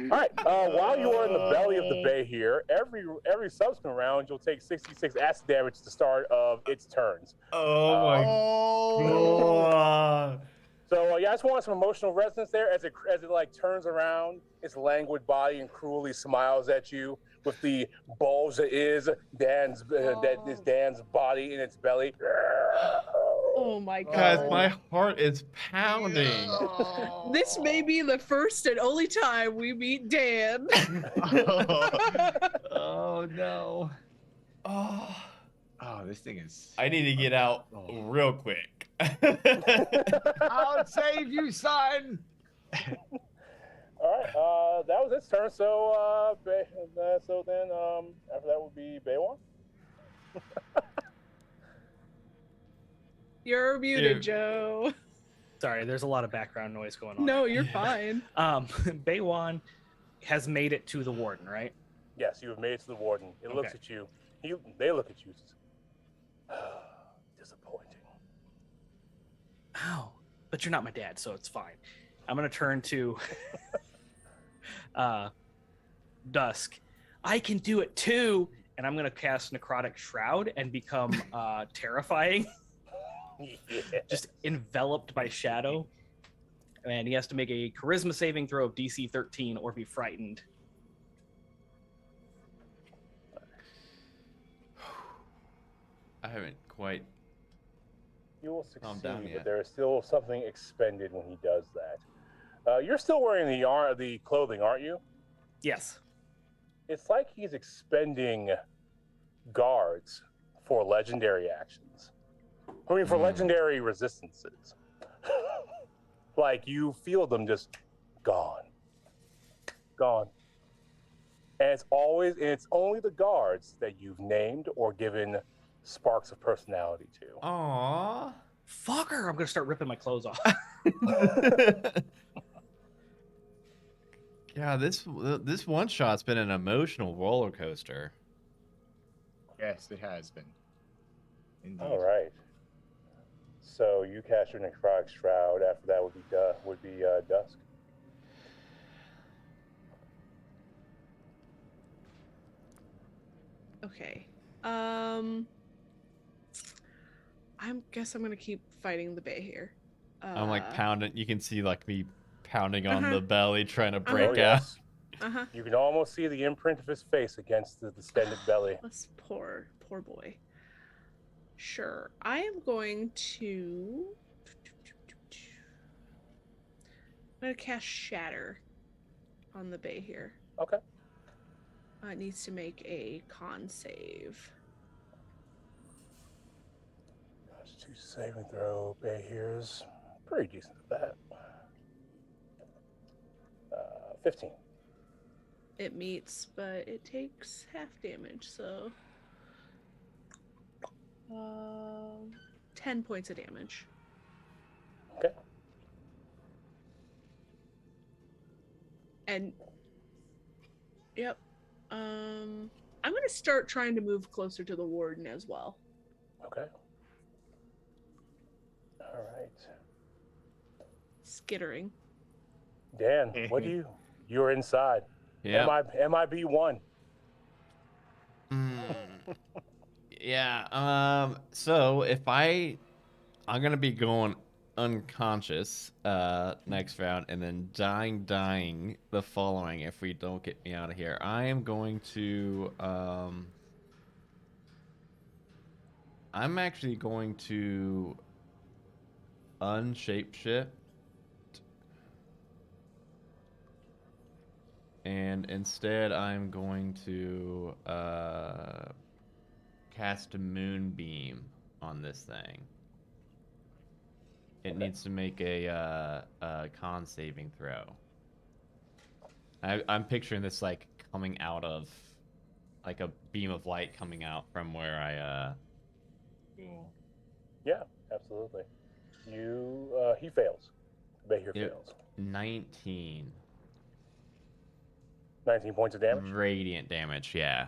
I: right. While you are in the belly of the Bahir, every subsequent round you'll take 66 acid damage at the start of its turns.
B: Oh my god.
I: So yeah, I just want some emotional resonance there as it like turns around its languid body and cruelly smiles at you with the bulge that is Dan's body in its belly.
J: Oh my god.
B: Guys, my heart is pounding.
J: This may be the first and only time we meet Dan.
B: Oh no. Oh.
M: Oh, this thing is.
B: I need to get out real quick.
K: I'll save you, son.
I: All right, that was its turn. So, so then, after that would be Baywan.
J: You're muted, Joe.
L: Sorry, there's a lot of background noise going on.
J: No, you're fine.
L: Baywan has made it to the warden, right?
I: Yes, you have made it to the warden. It looks
L: Okay.
I: at you. They look at you. Disappointing.
L: Oh, but you're not my dad, so it's fine. I'm gonna turn to Dusk. I can do it too, and I'm gonna cast Necrotic Shroud and become terrifying. Just enveloped by shadow. And he has to make a charisma saving throw of DC 13 or be frightened.
B: I haven't quite.
I: You will
B: Calm
I: succeed,
B: down
I: but
B: yet.
I: there is still something expended when he does that. You're still wearing the clothing, aren't you?
L: Yes.
I: It's like he's expending guards for legendary actions. I mean, for legendary resistances. Like you feel them just gone. And it's only the guards that you've named or given sparks of personality to.
B: Aww.
L: Fucker, I'm gonna start ripping my clothes off.
B: Yeah, this one shot's been an emotional roller coaster.
M: Yes, it has been. Indeed.
I: All right. So you cast your Necrotic Shroud. After that would be Dusk.
J: Okay. Guess I'm gonna keep fighting the bay here.
B: I'm like pounding. You can see like me pounding on
J: Uh-huh.
B: the belly, trying to break
I: Oh,
B: out.
I: yes.
J: Uh-huh.
I: You can almost see the imprint of his face against the distended belly.
J: This poor boy. Sure. I am going to cast Shatter on the bay here.
I: Okay.
J: It needs to make a con save.
I: Two saving throw. Bay here's pretty decent at that. 15.
J: It meets, but it takes half damage, so 10 points of damage.
I: Okay.
J: And yep. I'm gonna start trying to move closer to the warden as well.
I: Okay. All right.
J: Skittering.
I: Dan, what do you? You're inside.
B: Yeah.
I: MIB1.
B: Yeah. So if I'm gonna be going unconscious next round, and then dying the following if we don't get me out of here. I am going to I'm actually going to unshapeshift, and instead I'm going to cast a moonbeam on this thing. It needs to make a con saving throw. I'm picturing this like coming out of, like a beam of light coming out from where I.
I: Yeah, absolutely. He fails. Behir fails.
B: 19.
I: 19 points of damage.
B: Radiant damage, yeah.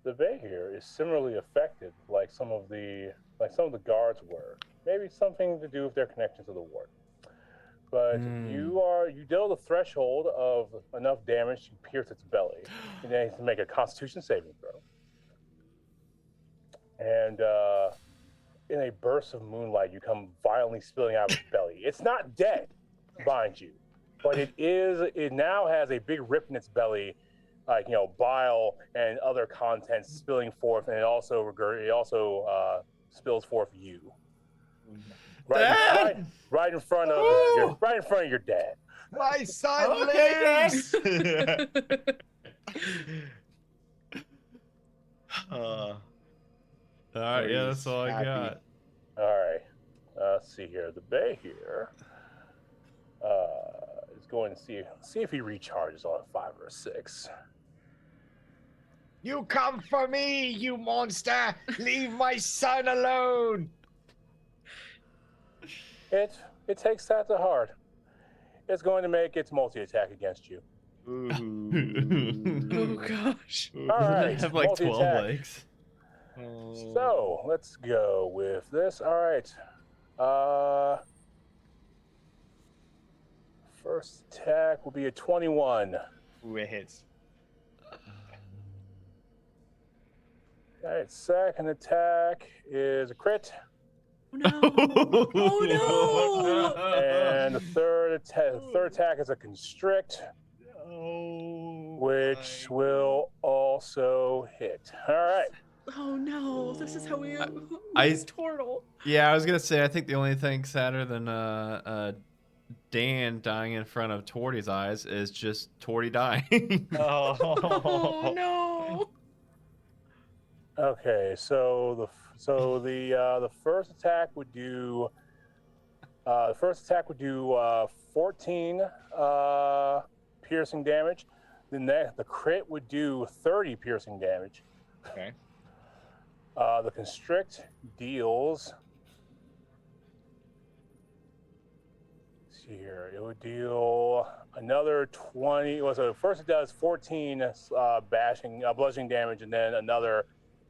I: The Behir is similarly affected, like some of the guards were. Maybe something to do with their connection to the ward. But you deal the threshold of enough damage to pierce its belly, and then to make a Constitution saving throw. And in a burst of moonlight, you come violently spilling out of its belly. It's not dead, mind you, but it now has a big rip in its belly, like, you know, bile and other contents spilling forth, and it also spills forth you. Right in front of your dad.
K: My son lives.
B: All right, yeah, that's all I got.
I: All right, let's see here. The Behir is going to see if he recharges on a 5 or a 6.
K: You come for me, you monster! Leave my son alone!
I: It takes that to heart. It's going to make its multi-attack against you.
J: Oh gosh.
I: All right,
B: I have like 12 legs.
I: So let's go with this. All right. First attack will be a 21.
M: Ooh, it hits.
I: All right, second attack is a crit.
J: No. Oh no.
I: And the third attack is a constrict, which will also hit. All right.
J: Oh no, this is how we
B: I-
J: Turtle.
B: Yeah, I was gonna say, I think the only thing sadder than Dan dying in front of Torty's eyes is just Torty dying.
J: Oh no.
I: Okay, so the first attack would do 14 piercing damage. The crit would do 30 piercing damage.
M: Okay.
I: The constrict deals. Let's see here. It would deal another 20. Well, so first it does 14 bludgeoning damage, and then another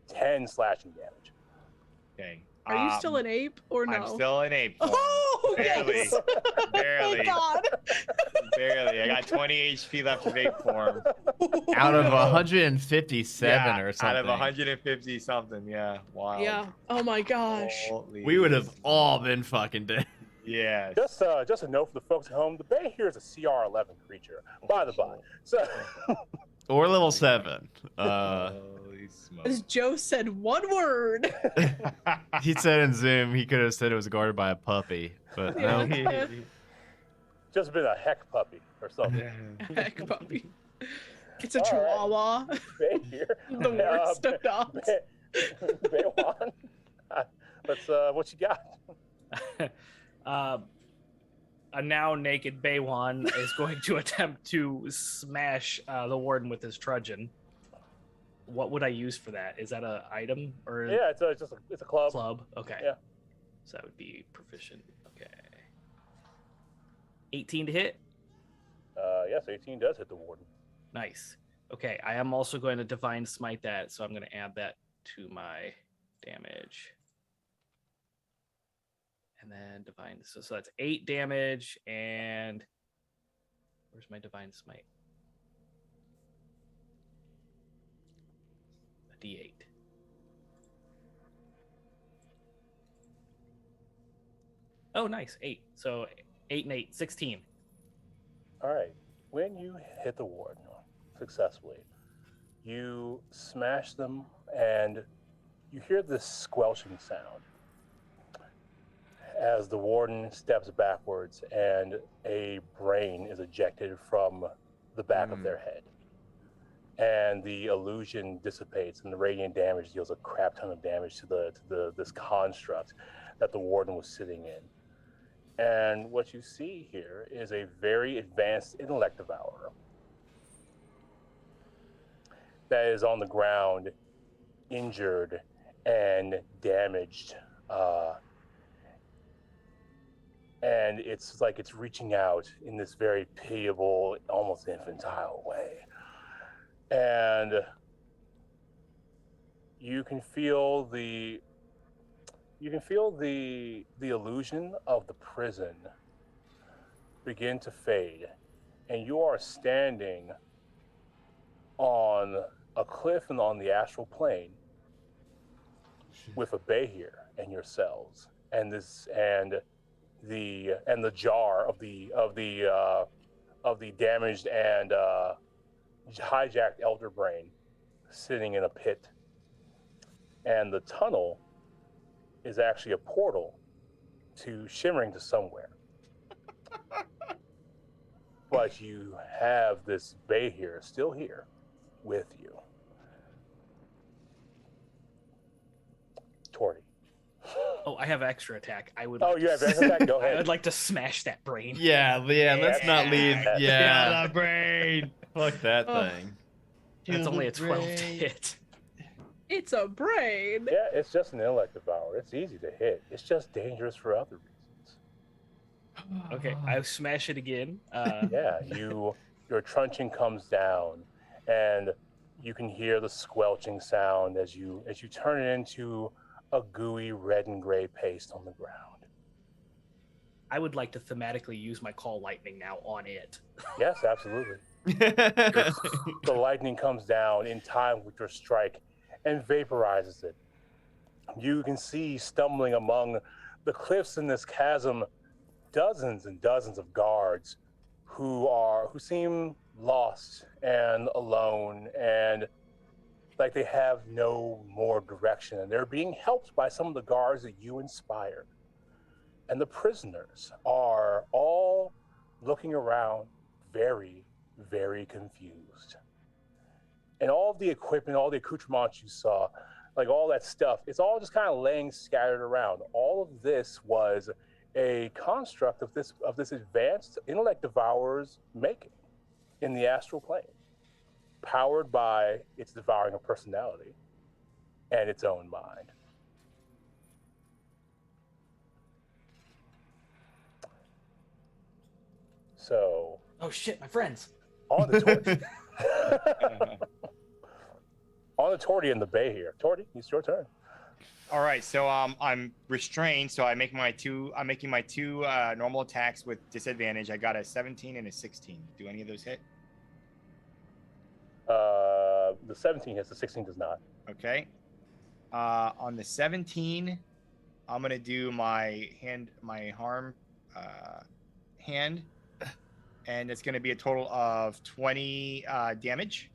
I: 10 slashing damage.
M: Okay.
J: Are you still an ape or no?
M: I'm still an ape. Form.
J: Oh,
M: barely.
J: yes.
M: Barely.
J: Oh, God.
M: Barely. I got 20 HP left of ape form.
B: Out of 157 or something.
M: Out of 150 something. Yeah. Wow.
J: Yeah. Oh my gosh.
M: Holy
B: We would have all been fucking dead.
M: Yeah.
I: Just a note for the folks at home: the Behir is a CR11 creature, by the by. So.
B: Or level 7.
M: Holy smokes.
J: As Joe said one word.
B: He said in Zoom he could have said it was guarded by a puppy, but no.
I: Just been a heck puppy or something.
J: Heck puppy. It's a chihuahua.
I: Behir.
J: The worst of dogs.
I: Behwan. Let's what you got?
L: a now naked Baywan is going to attempt to smash the warden with his trudgeon. What would I use for that? Is that an item or?
I: Yeah, it's a club.
L: Club. Okay.
I: Yeah.
L: So that would be proficient. Okay. 18 to hit.
I: Yes, 18 does hit the warden.
L: Nice. Okay, I am also going to divine smite that, so I'm going to add that to my damage. And then divine, so that's 8 damage, and where's my divine smite? A D8. Oh, nice, 8. So 8 and 8, 16.
I: All right. When you hit the warden successfully, you smash them, and you hear this squelching sound as the warden steps backwards and a brain is ejected from the back of their head. And the illusion dissipates, and the radiant damage deals a crap ton of damage to this construct that the warden was sitting in. And what you see here is a very advanced intellect devourer that is on the ground, injured and damaged. And it's like it's reaching out in this very pitiable, almost infantile way. And you can feel the illusion of the prison begin to fade, and you are standing on a cliff and on the astral plane with a Behir and your cells, and the jar of the damaged and hijacked elder brain sitting in a pit, and the tunnel is actually a portal to shimmering to somewhere. But you have this Behir still here with you. Torty.
L: Oh, I have extra attack. I would.
I: Oh, you have extra attack? Go ahead.
L: I would like to smash that brain.
B: Yeah, let's not leave. Yeah.
K: the brain.
B: Fuck that thing.
L: That's only a 12 to hit.
J: It's a brain.
I: Yeah, it's just an intellect devourer. It's easy to hit. It's just dangerous for other reasons.
L: Okay, I smash it again.
I: Yeah, your truncheon comes down, and you can hear the squelching sound as you turn it into a gooey red and gray paste on the ground.
L: I would like to thematically use my call lightning now on it.
I: Yes, absolutely. The lightning comes down in time with your strike and vaporizes it. You can see stumbling among the cliffs in this chasm dozens and dozens of guards who seem lost and alone and like they have no more direction, and they're being helped by some of the guards that you inspired. And the prisoners are all looking around very, very confused. And all of the equipment, all the accoutrements you saw, like all that stuff, it's all just kind of laying scattered around. All of this was a construct of this advanced intellect devourer's making in the astral plane, powered by its devouring of personality and its own mind. So.
L: Oh shit, my friends.
I: On the Torty. On the Torty and the Behir. Torty, it's your turn.
M: All right, so I'm restrained, so I'm making my two normal attacks with disadvantage. I got a 17 and a 16. Do any of those hit?
I: The 17 hits, the 16 does not.
M: Okay. On the 17, I'm gonna do my harm hand, and it's gonna be a total of 20 damage.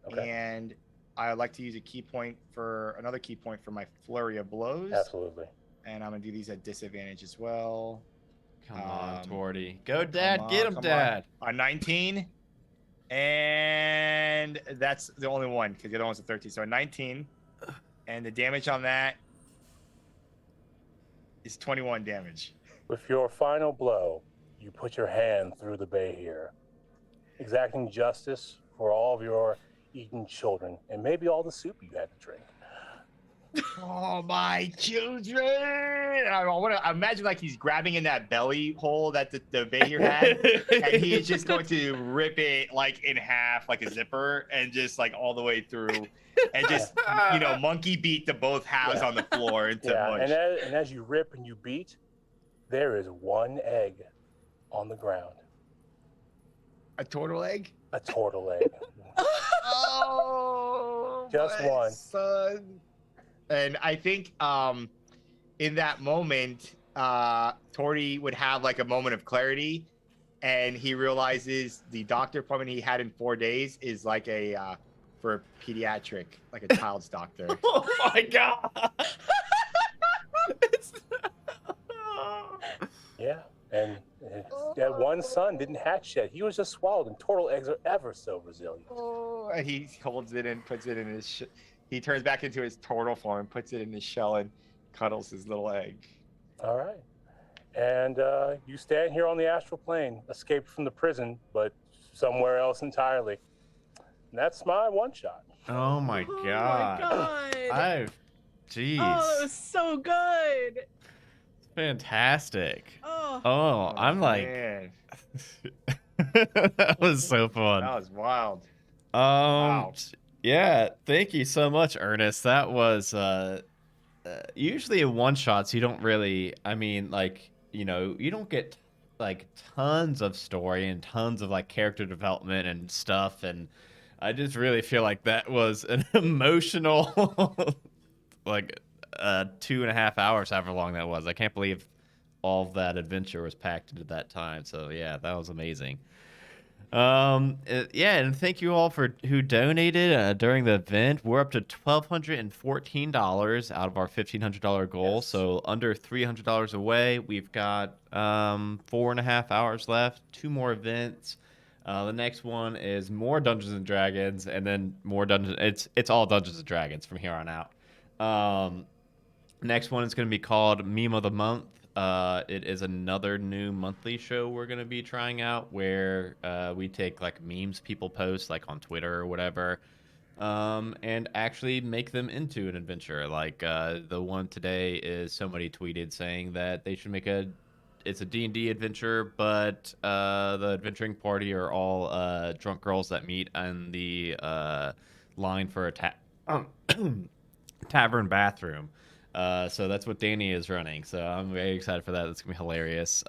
I: Okay.
M: And I would like to use another key point for my flurry of blows.
I: Absolutely.
M: And I'm gonna do these at disadvantage as well.
B: Come on, Torty. Go, Dad. Get him, Dad.
M: A 19. And that's the only one because the other one's a 13. So a 19. And the damage on that is 21 damage.
I: With your final blow, you put your hand through the bay here, exacting justice for all of your eaten children and maybe all the soup you had to drink.
M: Oh, my children! I want to imagine like he's grabbing in that belly hole that the Bahir had, and he is just going to rip it like in half, like a zipper, and just like all the way through, and just monkey beat the both halves on the floor into mush.
I: And as you rip and you beat, there is one egg on the ground.
M: A turtle egg?
I: A turtle egg.
M: Oh,
I: just
M: my
I: one.
M: Son. And I think in that moment, Torty would have like a moment of clarity, and he realizes the doctor appointment he had in 4 days is like for a pediatric, like a child's doctor.
B: Oh my god!
I: Yeah, and that one son didn't hatch yet. He was just swallowed, and turtle eggs are ever so resilient.
M: Oh, and he holds it and puts it in his. He turns back into his turtle form, puts it in his shell, and cuddles his little egg.
I: All right. And you stand here on the astral plane, escaped from the prison, but somewhere else entirely. And that's my one shot.
B: Oh my god.
J: Oh my god.
B: Jeez.
J: Oh, that was so good.
B: Fantastic.
J: Oh,
B: I'm like.
M: Man.
B: That was so fun.
M: That was wild.
B: Wow. Yeah, thank you so much, Ernest. That was usually in one shots you don't really, I mean, like, you don't get like tons of story and tons of like character development and stuff, and I just really feel like that was an emotional like 2.5 hours, however long that was. I can't believe all of that adventure was packed into that time. So yeah, that was amazing. Yeah, and thank you all for who donated during the event. We're up to $1,214 out of our $1,500 goal, so under $300 away. We've got 4.5 hours left, 2 more events. The next one is more Dungeons and Dragons, and then more Dungeons. It's all Dungeons and Dragons from here on out. Next one is going to be called Meme of the Month. It is another new monthly show we're going to be trying out where we take like memes people post like on Twitter or whatever and actually make them into an adventure. Like the one today is somebody tweeted saying that they should make it's a D&D adventure, but the adventuring party are all drunk girls that meet on the line for a tavern bathroom. So that's what Danny is running. So I'm very excited for that. That's going to be hilarious.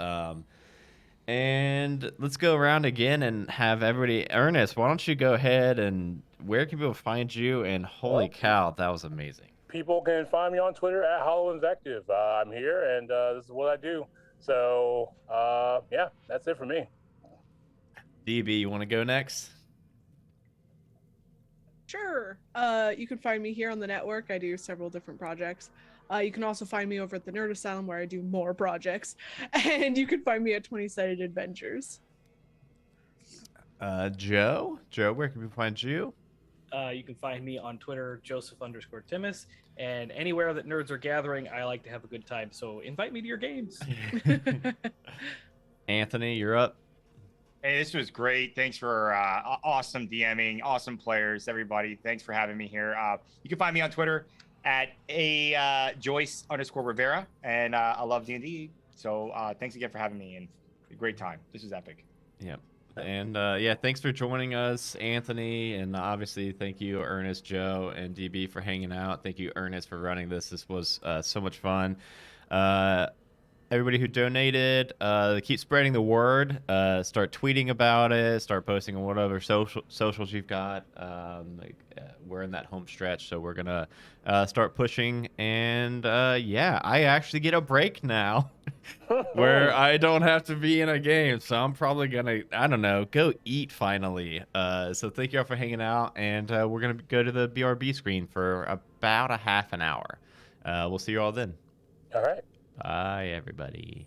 B: And let's go around again and have everybody. Ernest, why don't you go ahead and where can people find you? And holy cow, that was amazing.
I: People can find me on Twitter at HollowInvective. I'm here, and this is what I do. So, yeah, that's it for me.
B: DB, you want to go next?
J: Sure. You can find me here on the network. I do several different projects. You can also find me over at the Nerd Asylum where I do more projects. And you can find me at 20-Sided Adventures.
B: Joe, where can we find you?
L: You can find me on Twitter, Joseph_Timus, and anywhere that nerds are gathering, I like to have a good time. So invite me to your games.
B: Anthony, you're up.
M: Hey, this was great. Thanks for awesome DMing, awesome players, everybody. Thanks for having me here. You can find me on Twitter at Joyce_Rivera, and I love D&D. So thanks again for having me, and a great time. This was epic.
B: Yep. And yeah, thanks for joining us, Anthony, and obviously thank you, Ernest, Joe, and DB for hanging out. Thank you, Ernest, for running this. This was so much fun. Everybody who donated, keep spreading the word. Start tweeting about it. Start posting on whatever socials you've got. We're in that home stretch, so we're gonna start pushing. And yeah, I actually get a break now, where I don't have to be in a game. So I'm probably gonna, I don't know, go eat finally. So thank you all for hanging out, and we're gonna go to the BRB screen for about a half an hour. We'll see you all then.
I: All right.
B: Bye, everybody.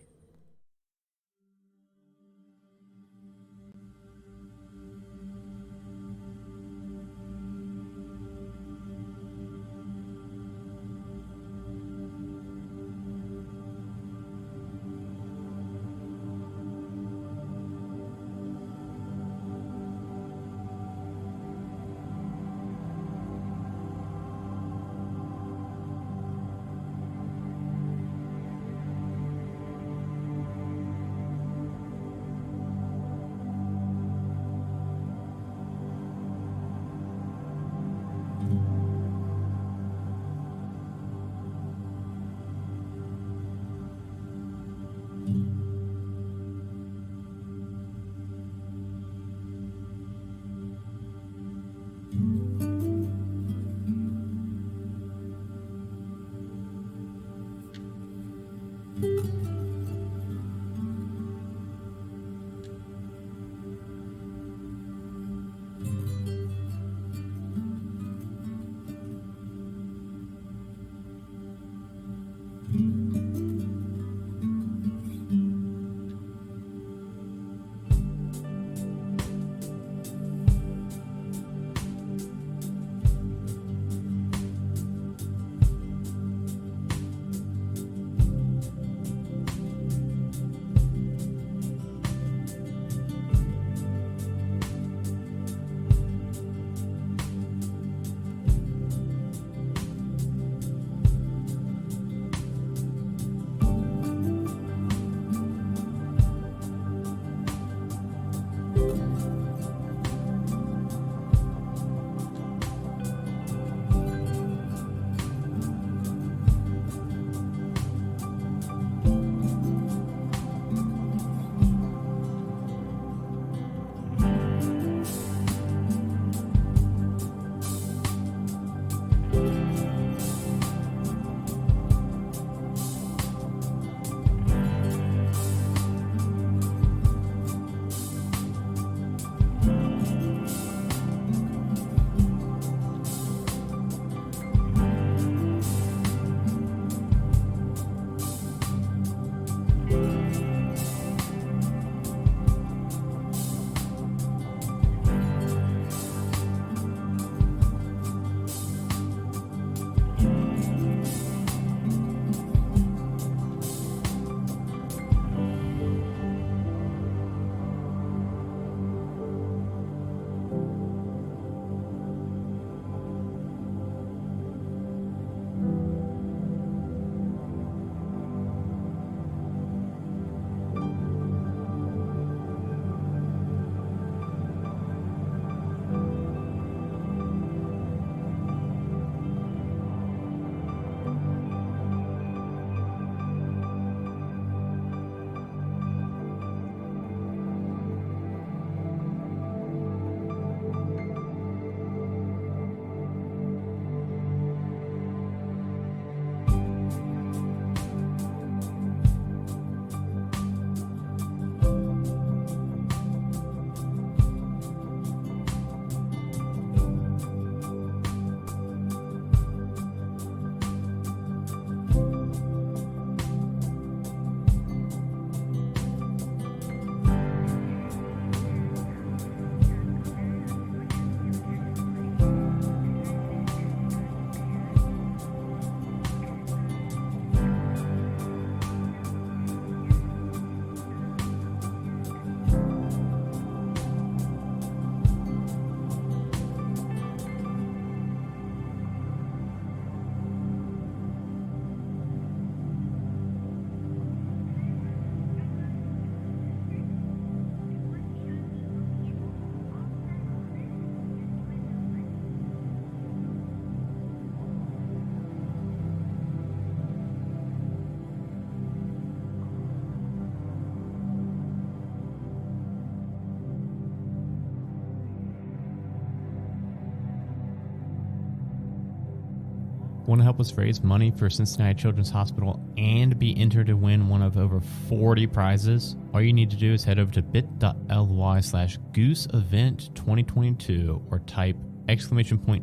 H: Want to help us raise money for Cincinnati Children's Hospital and be entered to win one of over 40 prizes? All you need to do is head over to bit.ly/gooseevent2022 or type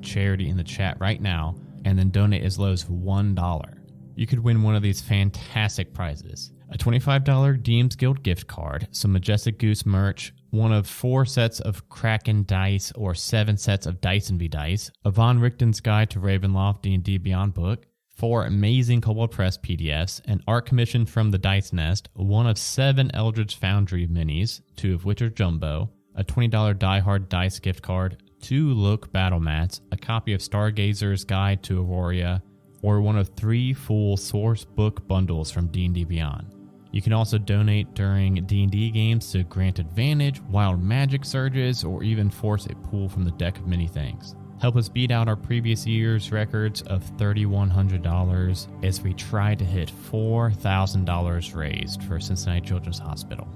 H: !charity in the chat right now and then donate as low as $1. You could win one of these fantastic prizes. A $25 DM's Guild gift card, some Majestic Goose merch, one of 4 sets of Kraken dice or 7 sets of Dyson V dice, a Von Richten's Guide to Ravenloft D&D Beyond book, 4 amazing Kobold Press PDFs, an art commission from the Dice Nest, one of 7 Eldritch Foundry minis, 2 of which are jumbo, a $20 Die Hard dice gift card, 2 Look battle mats, a copy of Stargazer's Guide to Aurora, or one of 3 full source book bundles from D&D Beyond. You can also donate during D&D games to grant advantage, wild magic surges, or even force a pull from the deck of many things. Help us beat out our previous year's records of $3,100 as we try to hit $4,000 raised for Cincinnati Children's Hospital.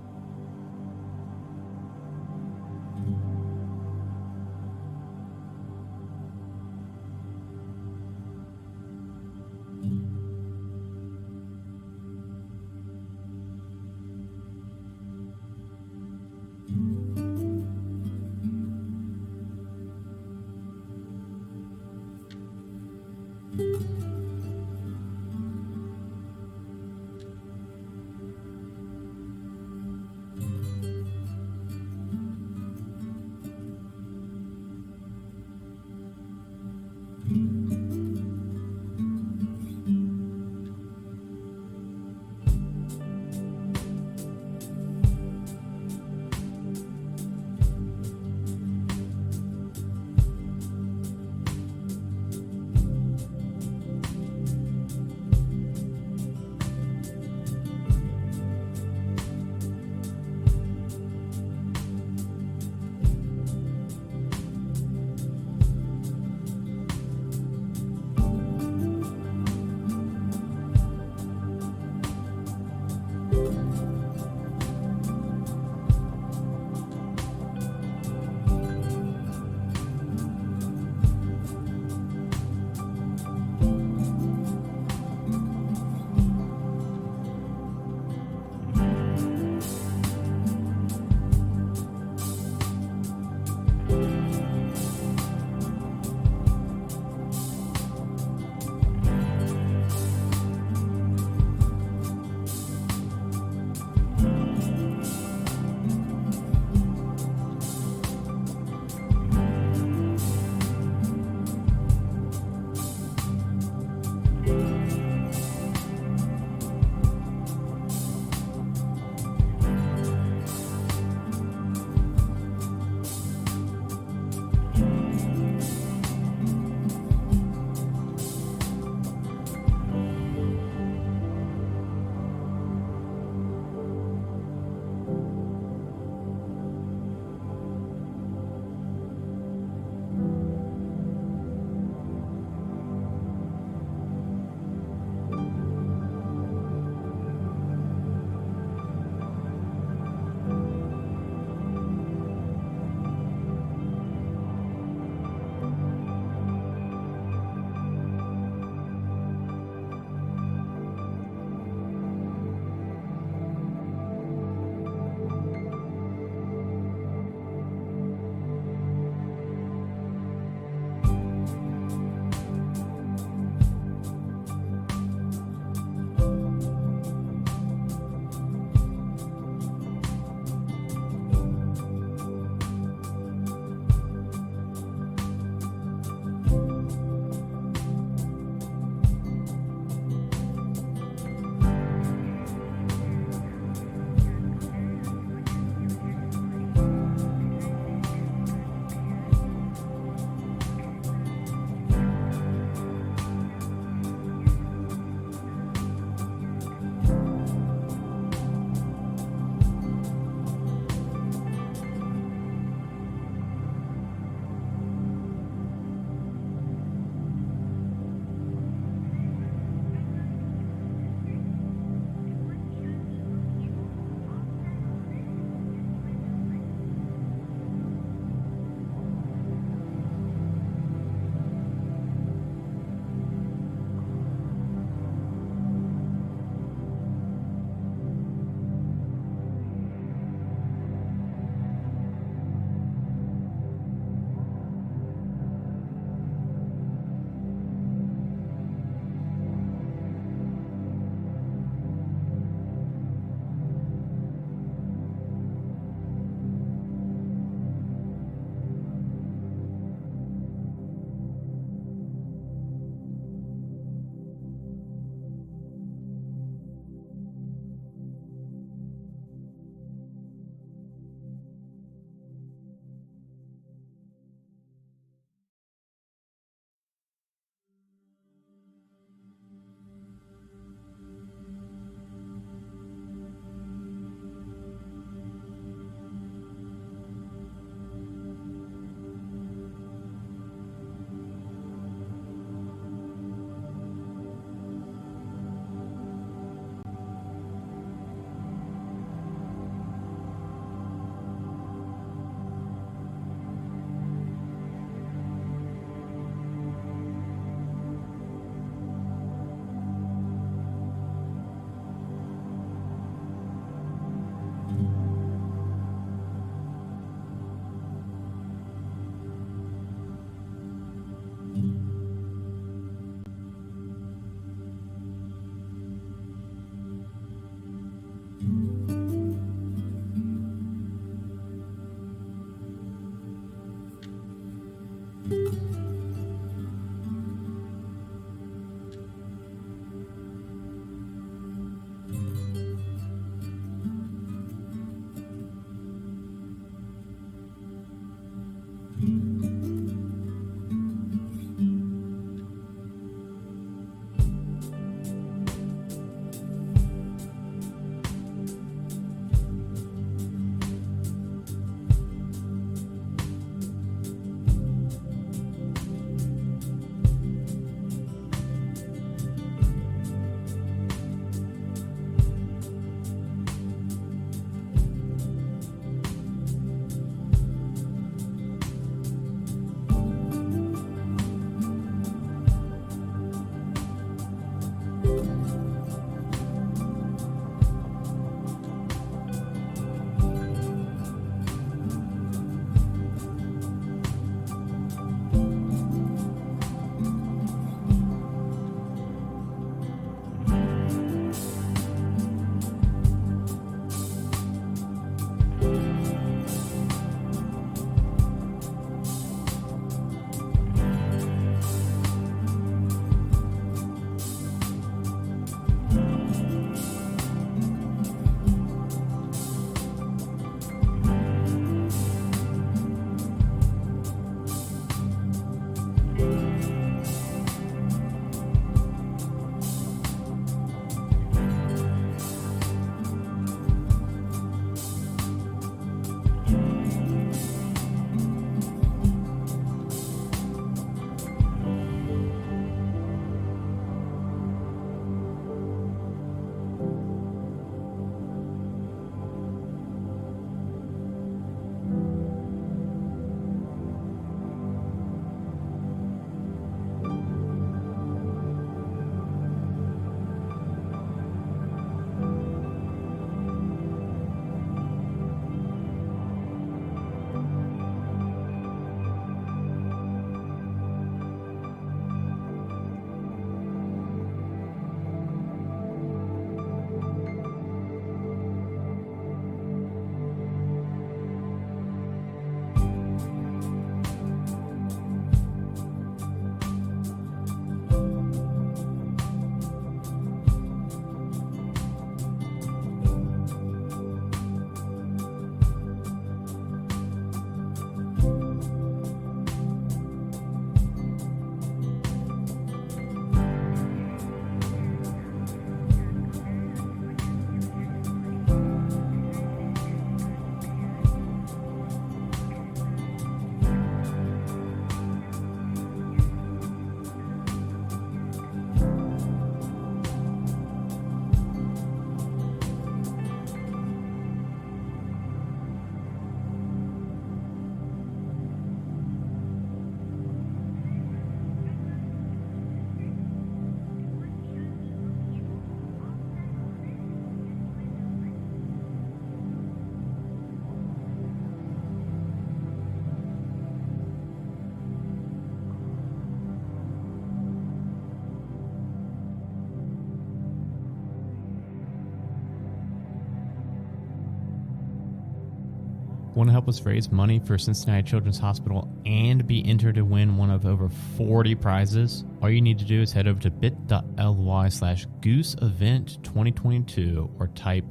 H: Want to help us raise money for Cincinnati Children's Hospital and be entered to win one of over 40 prizes? All you need to do is head over to bit.ly/gooseevent2022 or type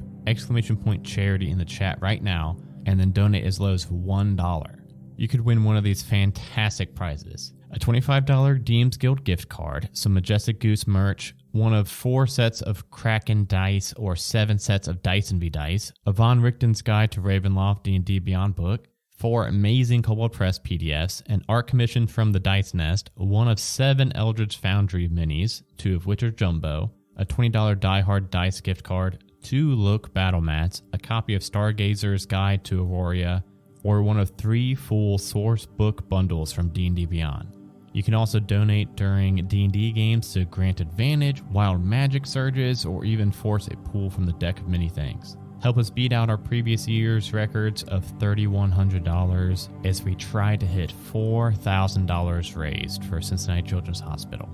H: !charity in the chat right now and then donate as low as $1. You could win one of these fantastic prizes: a $25 Deems Guild gift card, some Majestic Goose merch, one of 4 sets of Kraken dice or 7 sets of Dyson V dice, a Von Richten's Guide to Ravenloft D&D Beyond book, 4 amazing Kobold Press PDFs, an art commission from the Dice Nest, one of 7 Eldritch Foundry minis, 2 of which are jumbo, a $20 Die Hard dice gift card, 2 Look battle mats, a copy of Stargazer's Guide to Aurora, or one of 3 full source book bundles from D&D Beyond. You can also donate during D&D games to grant advantage, wild magic surges, or even force a pull from the deck of many things. Help us beat out our previous year's records of $3,100 as we try to hit $4,000 raised for Cincinnati Children's Hospital.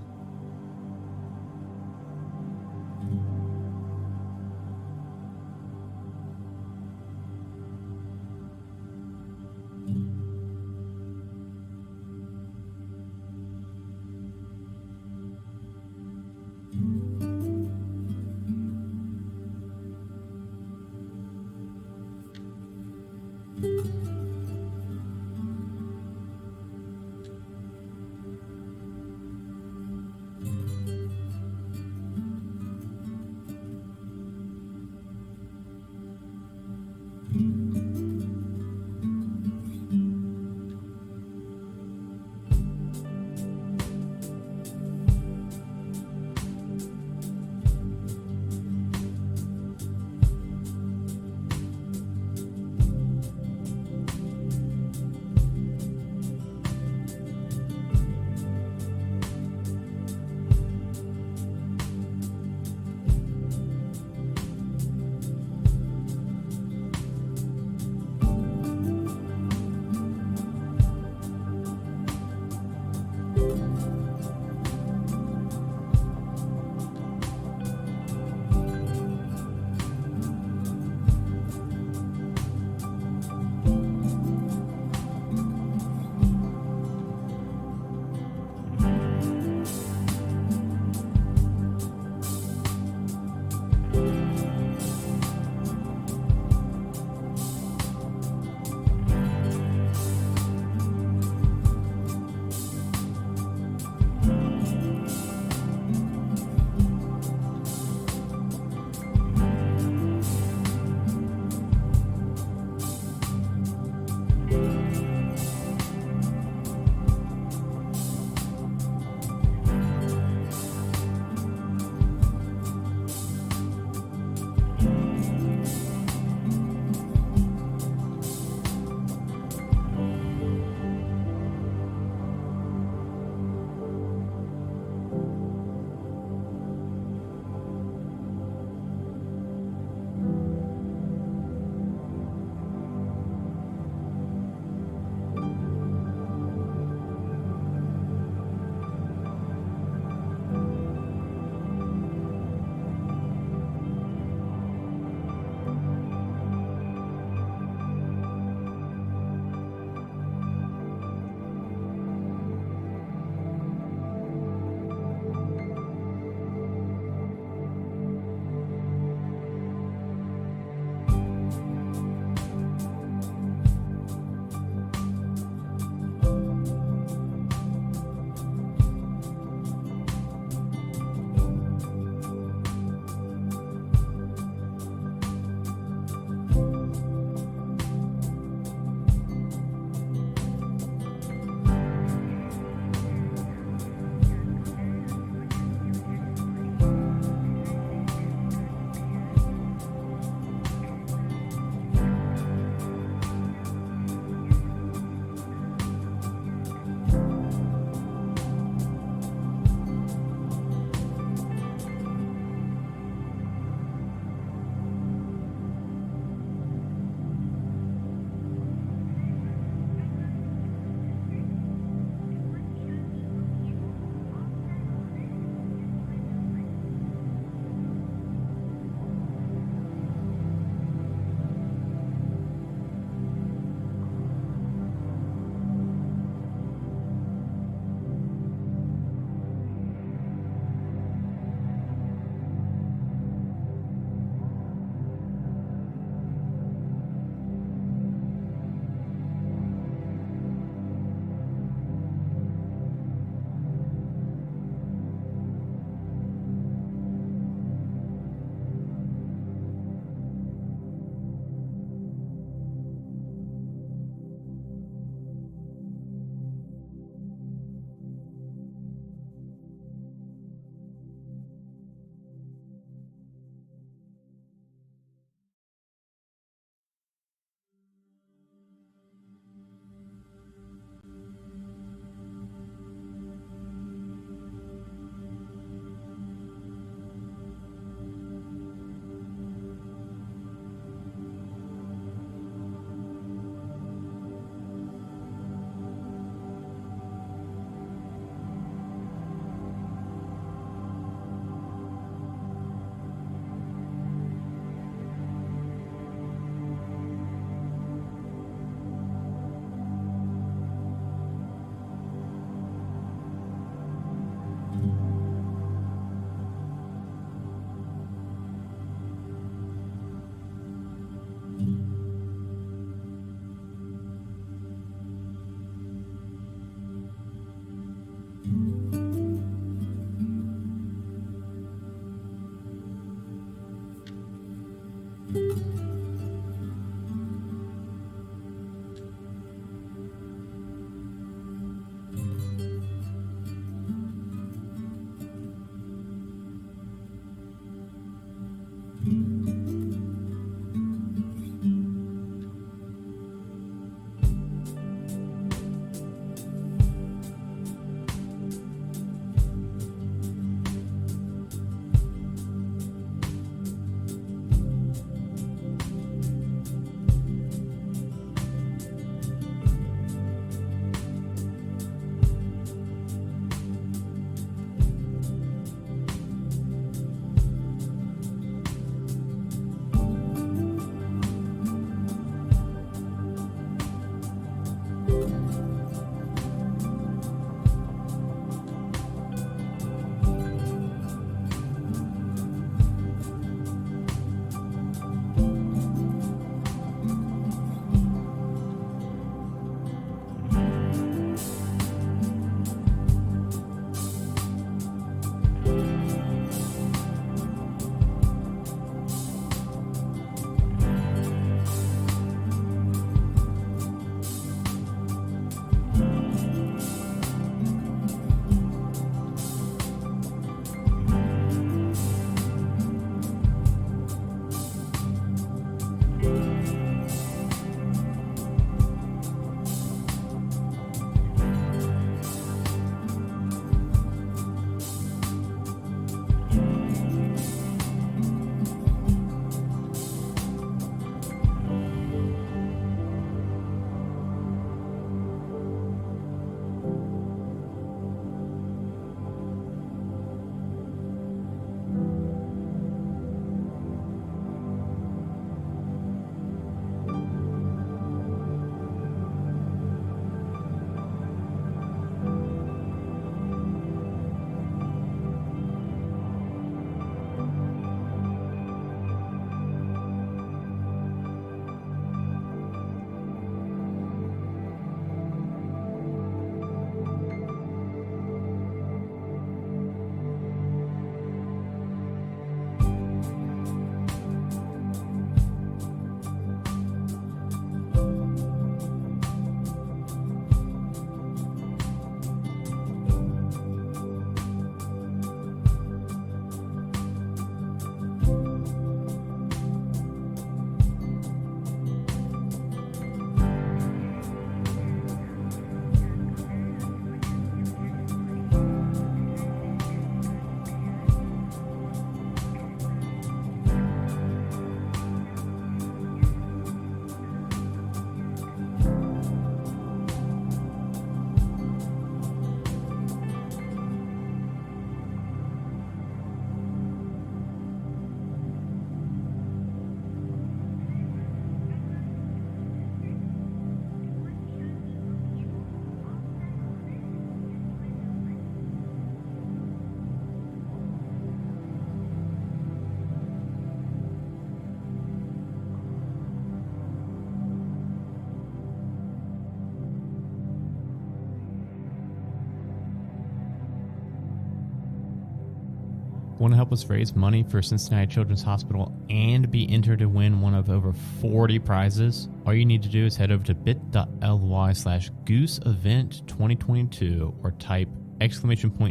H: Want to help us raise money for Cincinnati Children's Hospital and be entered to win one of over 40 prizes? All you need to do is head over to bit.ly/gooseevent2022 or type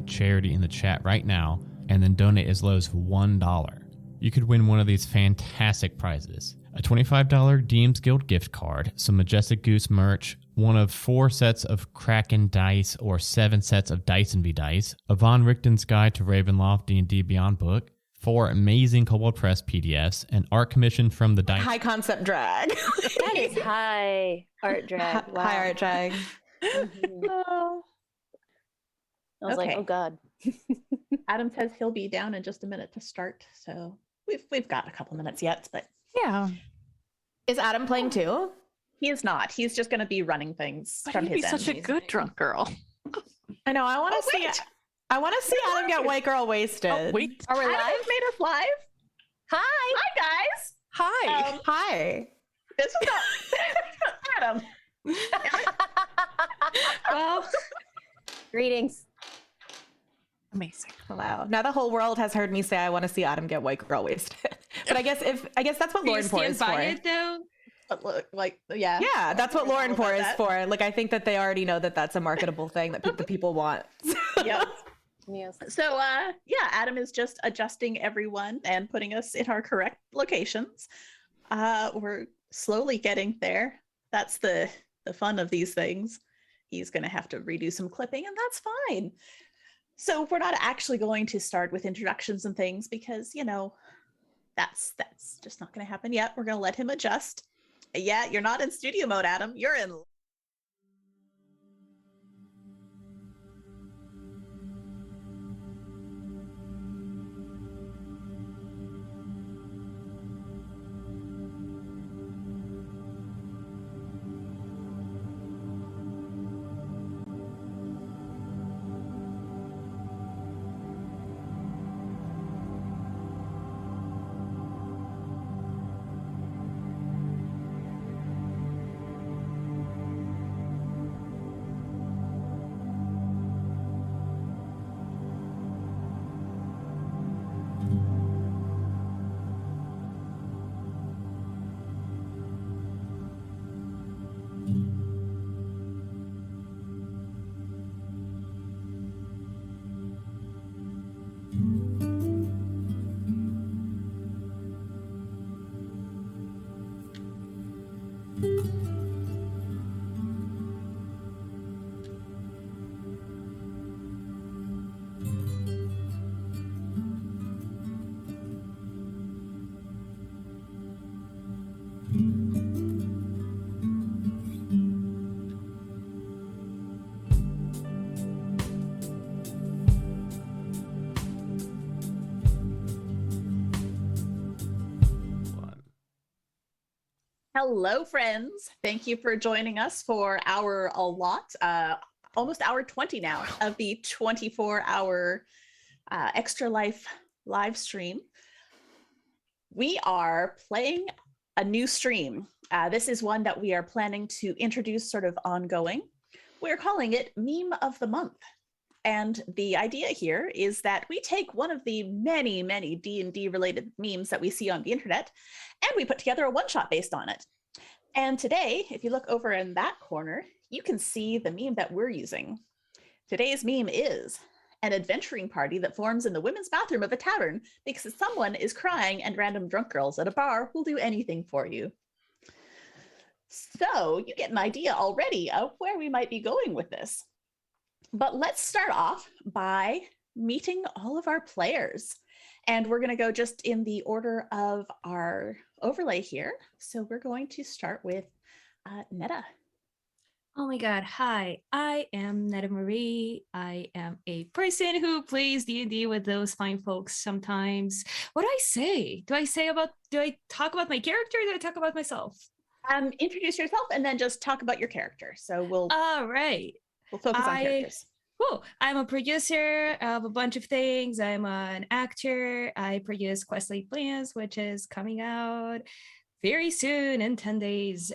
H: !charity in the chat right now and then donate as low as $1. You could win one of these fantastic prizes: a $25 DM's Guild gift card, some Majestic Goose merch, one of 4 sets of Kraken dice or 7 sets of Dyson V dice, a Von Richten's Guide to Ravenloft D&D Beyond book, 4 amazing Kobold Press PDFs, an art commission from the dice.
N: High concept drag.
O: That is high art drag. Wow.
N: High art drag.
O: Oh. I was like,
A: Okay.
O: oh God.
A: Adam says he'll be down in just a minute to start, so we've got a couple minutes yet, but
C: yeah.
N: Is Adam playing too?
A: He is not. He's just going to be running things
C: But
A: from
C: he'd
A: his
C: be such a
A: end.
C: good drunk girl.
N: I know. I want to see.
A: wait.
N: I want to see Adam get white girl wasted.
C: Oh, wait.
O: Are we
A: Adam
O: live?
A: has made us live.
O: Hi.
A: Hi guys.
C: Hi.
N: Hi.
A: This is not Adam.
O: Well, greetings.
C: Amazing.
N: Wow. Now the whole world has heard me say I want to see Adam get white girl wasted. But I guess that's what Lauren Pour is for.
O: though?
A: But look, like, yeah.
N: Yeah, that's what Lauren Pour is
A: that.
N: for. Like, I think that they already know that that's a marketable thing that the people want.
A: Yep.
O: Yes.
A: So, yeah, Adam is just adjusting everyone and putting us in our correct locations. We're slowly getting there. That's the fun of these things. He's going to have to redo some clipping, and that's fine. So we're not actually going to start with introductions and things because, you know, that's just not going to happen yet. We're going to let him adjust. Yeah, you're not in studio mode, Adam. You're in. Hello, friends. Thank you for joining us for our almost hour 20 now of the 24-hour Extra Life live stream. We are playing a new stream. This is one that we are planning to introduce sort of ongoing. We're calling it Meme of the Month. And the idea here is that we take one of the many, many D&D related memes that we see on the internet, and we put together a one-shot based on it. And today, if you look over in that corner, you can see the meme that we're using. Today's meme is an adventuring party that forms in the women's bathroom of a tavern because someone is crying and random drunk girls at a bar will do anything for you. So you get an idea already of where we might be going with this. But let's start off by meeting all of our players. And we're going to go just in the order of our overlay here. So we're going to start with Netta.
P: Oh my god, hi, I am Netta Marie. I am a person who plays D&D with those fine folks sometimes. What do I say? Do I talk about my character or do I talk about myself?
A: Introduce yourself and then just talk about your character. So we'll focus on characters.
P: Cool. I'm a producer of a bunch of things. I'm an actor. I produce Questlight Plans, which is coming out very soon in 10 days.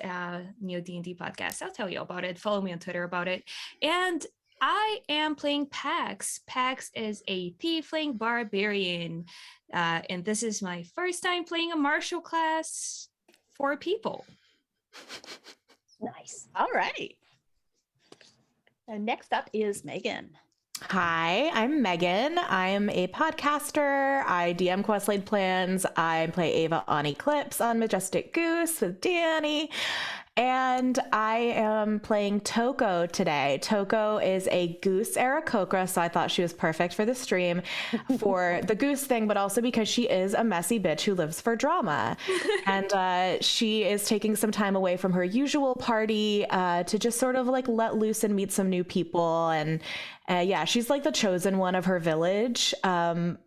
P: New D&D podcast. I'll tell you about it. Follow me on Twitter about it. And I am playing Pax. Pax is a tiefling barbarian. And this is my first time playing a martial class for people.
O: Nice.
A: All right. And next up is Megan.
N: Hi, I'm Megan. I am a podcaster. I DM Questlight Plans. I play Ava on Eclipse on Majestic Goose with Danny. And I am playing Toko today. Toko is a goose Aarakocra, so I thought she was perfect for the stream for the goose thing, but also because she is a messy bitch who lives for drama. And she is taking some time away from her usual party to just sort of like let loose and meet some new people. And yeah, she's like the chosen one of her village,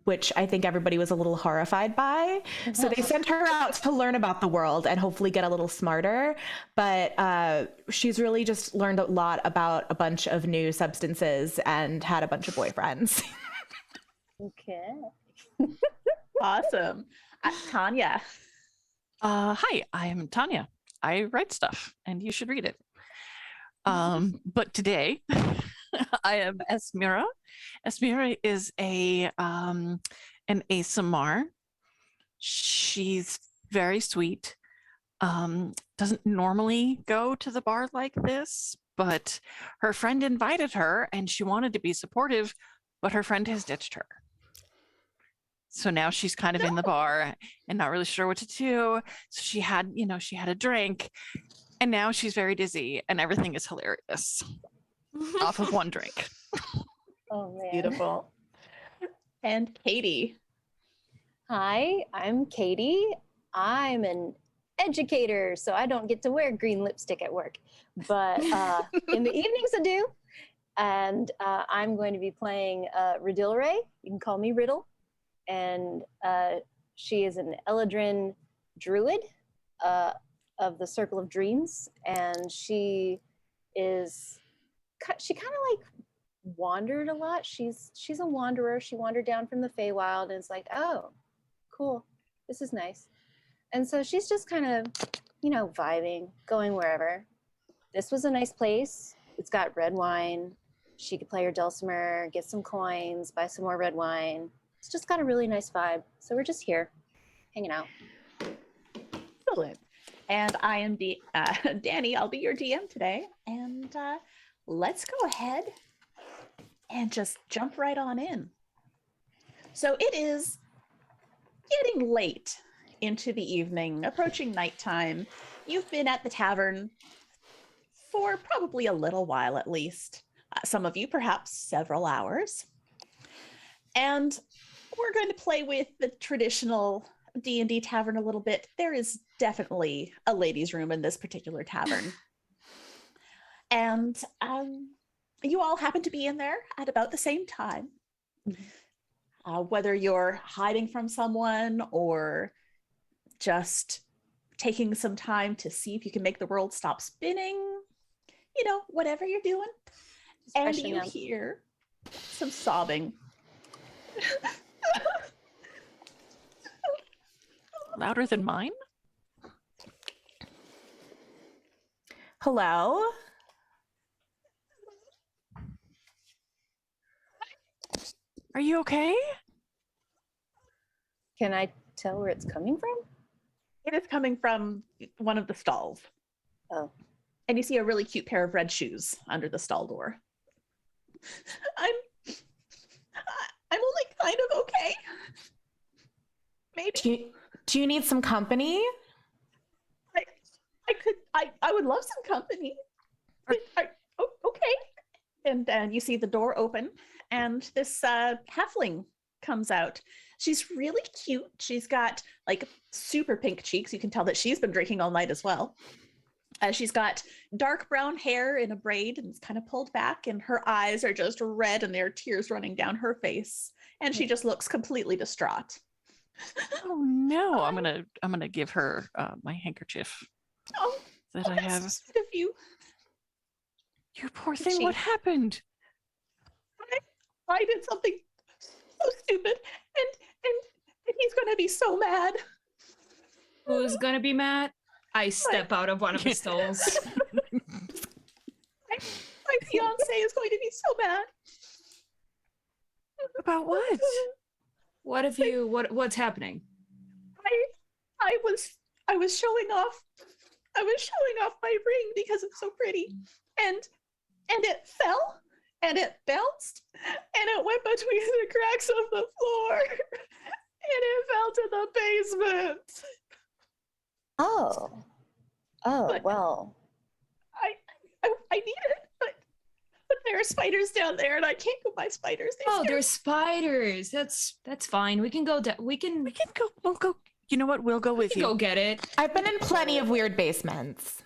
N: which I think everybody was a little horrified by. So they sent her out to learn about the world and hopefully get a little smarter. But she's really just learned a lot about a bunch of new substances and had a bunch of boyfriends.
O: Okay.
A: Awesome. Tanya.
C: Hi, I am Tanya. I write stuff and you should read it. But today I am Esmira. Esmira is an ASMR. She's very sweet. Doesn't normally go to the bar like this, but her friend invited her and she wanted to be supportive, but her friend has ditched her. So now she's kind of in the bar and not really sure what to do. So she had a drink and now she's very dizzy and everything is hilarious off of one drink.
O: Oh man.
A: Beautiful. And Katie.
O: Hi, I'm Katie. I'm an educator, so I don't get to wear green lipstick at work, but in the evenings I do. And I'm going to be playing Ridilray. You can call me Riddle. And she is an Eladrin druid of the Circle of Dreams, and she kind of like wandered a lot. She's a wanderer. She wandered down from the Feywild and it's like, oh, cool, this is nice. And so she's just kind of, vibing, going wherever. This was a nice place. It's got red wine. She could play her dulcimer, get some coins, buy some more red wine. It's just got a really nice vibe. So we're just here, hanging out.
A: Excellent. And I am Danny. I'll be your DM today. And let's go ahead and just jump right on in. So it is getting late into the evening, approaching nighttime. You've been at the tavern for probably a little while at least. Some of you perhaps several hours. And we're going to play with the traditional D&D tavern a little bit. There is definitely a ladies' room in this particular tavern. And you all happen to be in there at about the same time. Whether you're hiding from someone or just taking some time to see if you can make the world stop spinning, you know, whatever you're doing. And
O: freshening
A: you
O: up.
A: hear some sobbing.
C: Louder than mine?
N: Hello?
C: Are you okay?
O: Can I tell where it's coming from?
A: It is coming from one of the stalls.
O: Oh.
A: And you see a really cute pair of red shoes under the stall door. I'm only kind of okay. Maybe.
N: Do you need some company?
A: I would love some company. Okay. And then you see the door open, and this halfling comes out. She's really cute. She's got like super pink cheeks. You can tell that she's been drinking all night as well. She's got dark brown hair in a braid, and it's kind of pulled back, and her eyes are just red, and there are tears running down her face, and she just looks completely distraught.
C: Oh no! I'm gonna give her my handkerchief that I have.
A: That's sweet of you.
C: You poor thing. What happened?
A: I did something so stupid, and he's gonna be so mad.
P: Who's gonna be mad? I step out of one of the stalls.
A: My fiance is going to be so mad.
C: About what?
P: What's happening?
A: I was showing off my ring because it's so pretty, and it fell, and it bounced, and it went between the cracks of the floor, and it fell to the basement.
O: Oh, well.
A: I need it, but there are spiders down there, and I can't go by spiders.
P: There's spiders. That's fine. We can go. We can
C: go. We'll go. You know what? We'll go with you.
P: Go get it.
N: I've been in plenty of weird basements.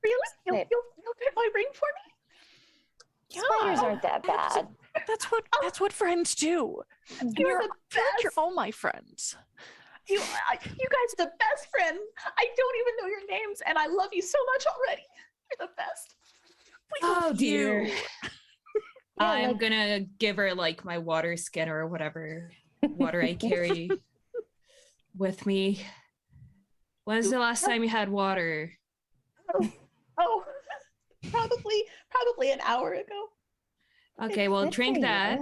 A: Really? You'll get my ring for me?
O: Spiders aren't that bad.
C: That's what friends do.
A: You're the best.
C: You're all my friends.
A: You guys are the best friends. I don't even know your names, and I love you so much already. You're the best.
P: Oh dear.
O: Yeah,
P: I'm gonna give her like my water scanner or whatever water I carry with me. When's the last time you had water?
A: Oh, probably an hour ago.
P: Okay, well, drink that.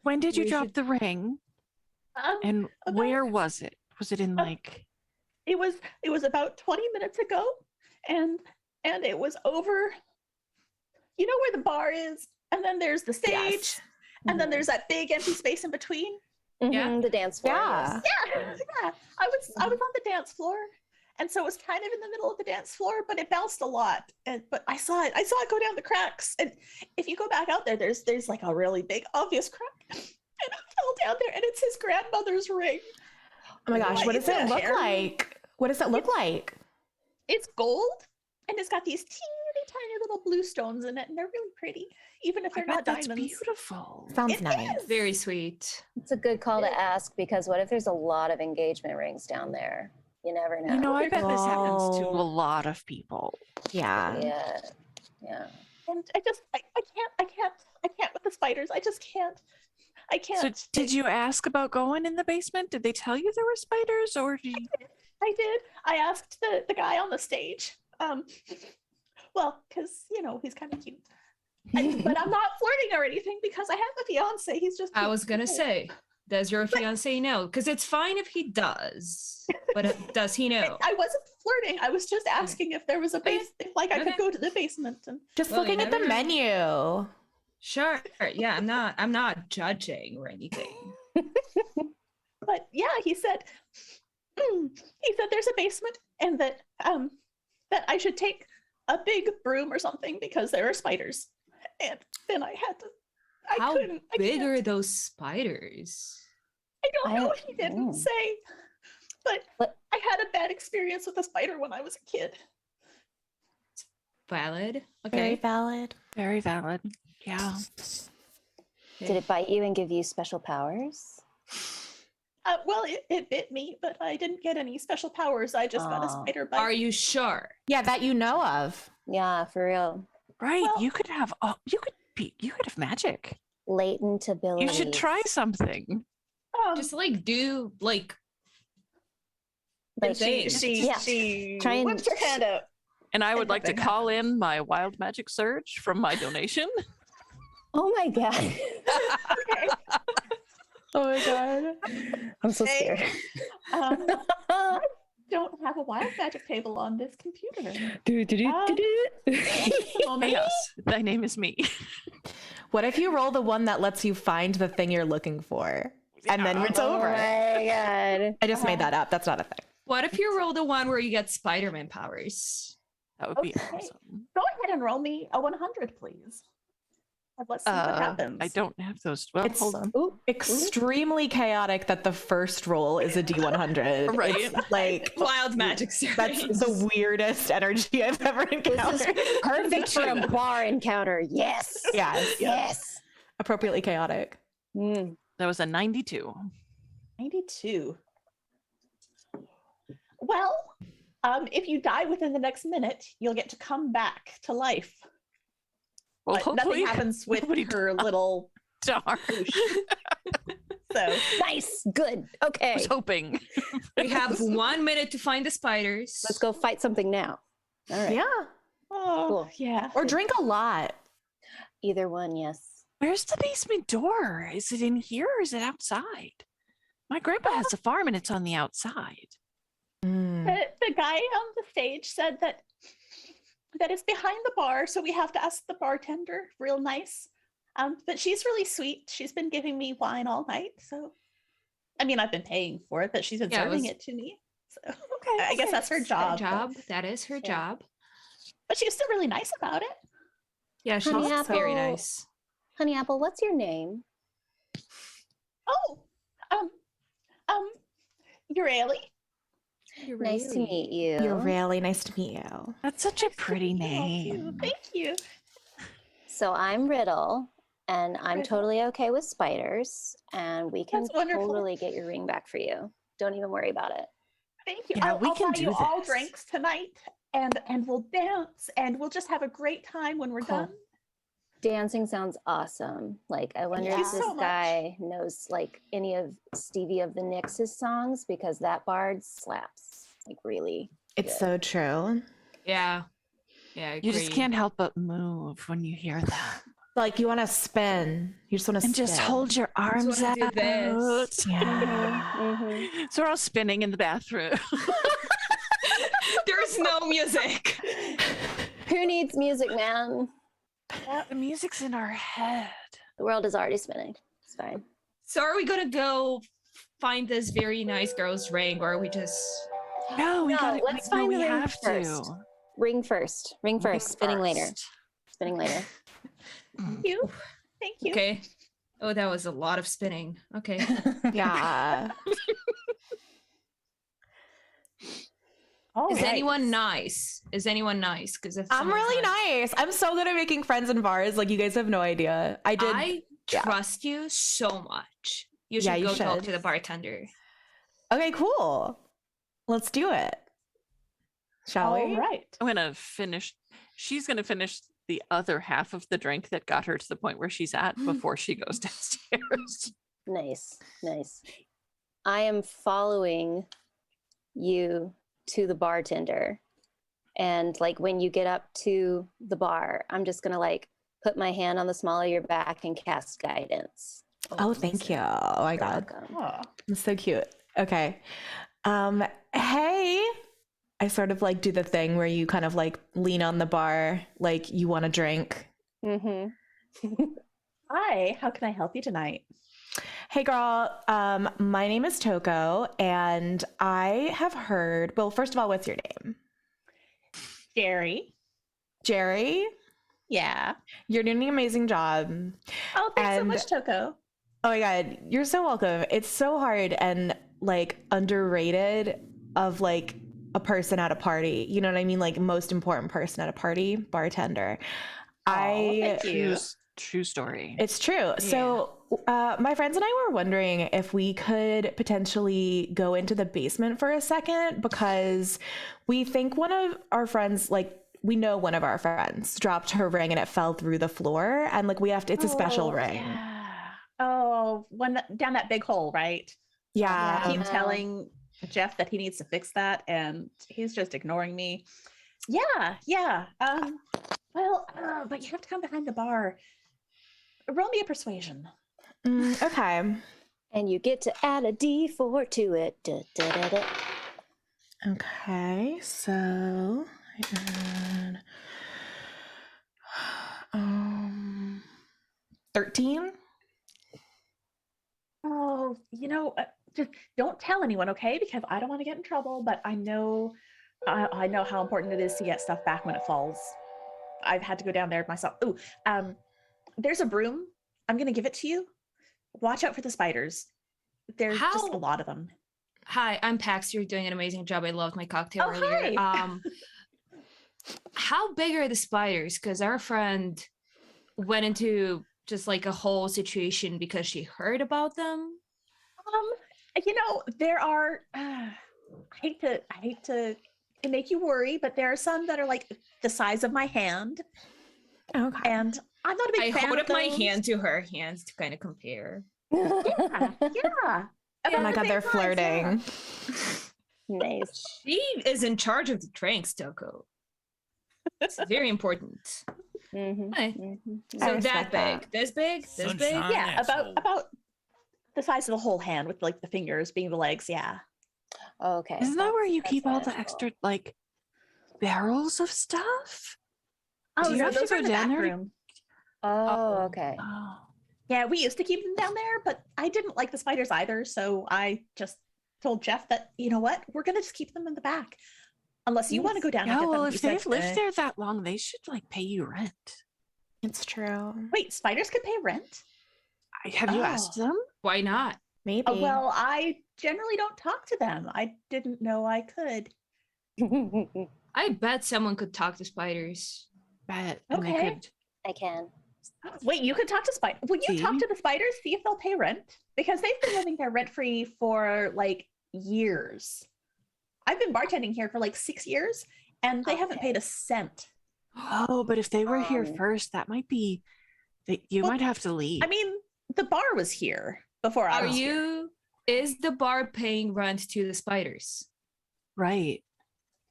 C: When did you
P: We
C: drop
P: should-
C: the ring? And where was it? Was it in like?
A: It was about 20 minutes ago, and it was over. You know where the bar is, and then there's the stage, and then there's that big empty space in between.
O: Yeah, the dance floor.
N: Yeah.
O: yes.
A: Yeah. I was on the dance floor, and so it was kind of in the middle of the dance floor, but it bounced a lot. But I saw it go down the cracks, and if you go back out there, there's like a really big obvious crack, and it fell down there, and it's his grandmother's ring.
N: Oh my gosh, what does it look like? What does it look like?
A: It's gold, and it's got these teeny tiny little blue stones in it, and they're really pretty, even if they're not
C: That's
A: diamonds.
C: beautiful.
N: Sounds nice.
P: Very sweet.
O: It's a good call to ask, because what if there's a lot of engagement rings down there? You never know.
C: You know, I bet this happens to a
N: Oh.
C: lot of people.
N: Yeah.
O: Yeah.
A: And I can't with the spiders. I just can't. I can't.
C: So, did you ask about going in the basement? Did they tell you there were spiders, or did you...
A: I did. I asked the guy on the stage. Well, because he's kind of cute. But I'm not flirting or anything because I have a fiance. He's just.
P: I was gonna say, does your fiance know? Because it's fine if he does, but does he know?
A: I wasn't flirting. I was just asking if there was a base, if, like I could go to the basement and.
N: Just
P: Well, you
N: looking at the
P: never know.
N: menu.
P: Sure. Yeah, I'm not judging or anything.
A: But yeah, he said there's a basement, and that I should take a big broom or something because there are spiders. And then I had to.
P: How
A: couldn't. I
P: big
A: can't.
P: are those spiders?
A: I don't know. He didn't say. But I had a bad experience with a spider when I was a kid.
P: Valid.
N: Very
P: Okay.
N: valid.
C: Very valid. Yeah.
O: Did it bite you and give you special powers?
A: Well, it bit me, but I didn't get any special powers. I just got a spider bite.
P: Are you sure?
N: Yeah, that you know of.
O: Yeah, for real.
C: Right. You could have magic.
O: Latent ability.
C: You should try something.
P: Just like do like
O: she try and
A: whips her hand out.
C: And I would like to call in my wild magic surge from my donation.
O: Oh my god.
A: Okay.
N: Oh my god.
O: I'm so scared.
A: I don't have a wild magic table on this computer.
C: Yes, thy name is me.
N: What if you roll the one that lets you find the thing you're looking for? And then it's over.
O: Oh my god.
N: I just made that up. That's not a thing.
P: what if you roll the one where you get Spider-Man powers?
C: That would be
A: Okay.
C: awesome.
A: Go ahead and roll me a 100, please. And let's see what happens.
C: I don't have those. Well,
N: It's
C: hold on.
N: extremely chaotic that the first roll is a D100.
C: Right.
N: It's like
P: Wild magic series.
N: that's the weirdest energy I've ever encountered.
O: Perfect for a bar encounter. Yes.
N: Yes.
O: Yes.
N: Appropriately chaotic.
C: That was a 92.
A: 92. Well, if you die within the next minute, you'll get to come back to life.
C: Well,
A: But nothing
C: hopefully
A: happens with
C: nobody
A: her little
C: Darn.
A: whoosh. So
O: Nice. Good. Okay.
C: I was hoping.
P: We have 1 minute to find the spiders.
O: Let's go fight something now. All right.
N: Yeah.
A: oh
O: Cool.
A: yeah.
N: Or drink a lot.
O: Either one, yes.
C: Where's the basement door? Is it in here or is it outside? My grandpa has a farm and it's on the outside.
A: The guy on the stage said that it's behind the bar, so we have to ask the bartender. Real nice. But she's really sweet. She's been giving me wine all night. So, I mean, I've been paying for it, but she's been serving it to me. So,
P: Okay.
A: I guess that's her job.
P: That is her job.
A: But she was still really nice about it.
P: Yeah, she's
O: Honey
P: very
O: Apple.
P: nice.
O: Honey Apple, what's your name?
A: Oh, Urali.
O: Nice to meet you.
N: You're really nice to meet you.
C: That's such a pretty name.
A: Thank you.
O: So I'm Riddle, and I'm
A: Riddle.
O: totally okay with spiders, and we can
A: That's wonderful.
O: totally get your ring back for you. Don't even worry about it.
A: Thank you.
C: Yeah,
A: I'll
C: we can
A: buy
C: do
A: you all
C: this.
A: drinks tonight, and we'll dance, and we'll just have a great time when we're
O: Cool.
A: done.
O: Dancing sounds awesome. Like, I wonder
A: you
O: if this
A: so much.
O: guy knows like any of Stevie of the Nicks' songs, because that bard slaps. Like, really.
N: It's
O: good.
N: so true.
P: Yeah. Yeah. I
C: You just
P: agree.
C: can't help but move when you hear that.
N: Like you want to spin. You just want to
C: And
N: spin.
C: just hold your arms
P: wanna
C: out.
P: do this.
N: Yeah.
O: Mhm.
C: So we're all spinning in the bathroom.
P: There's no music.
O: Who needs music, man?
C: The music's in our head.
O: The world is already spinning. It's fine.
P: So are we gonna go find this very nice girl's ring, or are we just?
C: No, we
O: No,
C: gotta.
O: let's
C: no,
O: find
C: we
O: the ring
C: have
O: first.
C: to.
O: Ring first. Ring first. Spinning later.
C: first.
O: Spinning later.
A: Thank you. Thank you.
P: Okay. Oh, that was a lot of spinning. Okay.
N: Yeah.
A: All
P: Is
A: right.
P: anyone nice? Is anyone nice? Because if
N: I'm
P: someone's
N: really
P: not-
N: nice. I'm so good at making friends in bars. Like you guys have no idea. I did.
P: I
N: yeah.
P: trust you so much. You should
N: Yeah, you
P: go talk
N: should.
P: to the bartender.
N: Okay, cool. Let's do it. Shall
A: All
N: we?
A: right.
C: I'm gonna finish. She's gonna finish the other half of the drink that got her to the point where she's at before she goes downstairs.
O: Nice. Nice. I am following you to the bartender. And like when you get up to the bar, I'm just gonna like put my hand on the small of your back and cast guidance.
N: Oh, thank you. Oh my
O: You're
N: god.
O: welcome.
A: Oh.
N: That's so cute. Okay. Hey. I sort of like do the thing where you kind of like lean on the bar, like you want a drink.
O: Mm-hmm.
A: Hi. How can I help you tonight?
N: Hey girl, my name is Toko, and I have heard. Well, first of all, what's your name?
A: Jerry.
N: Jerry.
A: Yeah.
N: You're doing an amazing job.
A: Oh, thanks so
N: And-
A: much, Toko.
N: Oh my god, you're so welcome. It's so hard and like underrated of like a person at a party. You know what I mean? Like most important person at a party, bartender.
A: Thank you.
C: true story.
N: It's true. So my friends and I were wondering if we could potentially go into the basement for a second, because we think one of our friends, like we know one of our friends dropped her ring and it fell through the floor, and like we have to, it's a special ring.
A: Yeah. Oh, one down that big hole, right?
N: Yeah.
A: I keep telling Jeff that he needs to fix that, and he's just ignoring me. Yeah. But you have to come behind the bar. Roll me a persuasion.
N: Okay.
O: And you get to add a D4 to it. Da, da, da, da.
N: Okay, so I had 13.
A: Oh, just don't tell anyone, okay? Because I don't want to get in trouble, but I know how important it is to get stuff back when it falls. I've had to go down there myself. Ooh, there's a broom. I'm gonna give it to you. Watch out for the spiders. There's just a lot of them.
P: Hi, I'm Pax. You're doing an amazing job. I loved my cocktail earlier.
A: Hi.
P: How big are the spiders? Because our friend went into just like a whole situation because she heard about them.
A: There are. I hate to make you worry, but there are some that are like the size of my hand.
N: Okay.
A: And I'm not a big fan
P: hold
A: of
P: up my
A: those.
P: hand to her hands to kind of compare.
A: Yeah.
N: Oh my god, they're flirting.
O: Nice.
P: She is in charge of the drinks, Toko. It's very important. Hi. So that big, this big, this big.
A: Yeah, about the size of the whole hand, with like the fingers being the legs. Yeah.
O: Okay.
C: Isn't that where you keep all the extra like barrels of stuff?
A: Oh,
C: Do you
A: no,
C: have to
A: those are
C: go
A: in the
C: down
A: back
C: there?
A: room.
O: Oh, okay.
A: Yeah, we used to keep them down there, but I didn't like the spiders either, so I just told Jeff that, you know what, we're gonna just keep them in the back, unless you want to go down.
C: Yeah,
A: and get
C: well,
A: them.
C: if they've lived there that long, they should like pay you rent.
N: It's true.
A: Wait, spiders could pay rent?
C: Have you asked them?
P: Why not?
N: Maybe.
A: Well, I generally don't talk to them. I didn't know I could.
P: I bet someone could talk to spiders.
C: Bet.
A: Okay.
O: I can.
A: Wait, you could talk to spiders. Will you talk to the spiders, see if they'll pay rent? Because they've been living there rent free for like years. I've been bartending here for like 6 years, and they haven't paid a cent.
C: Oh, but if they were here first, that might be that you might have to leave.
A: I mean, the bar was here before I was here.
P: Is the bar paying rent to the spiders?
C: Right.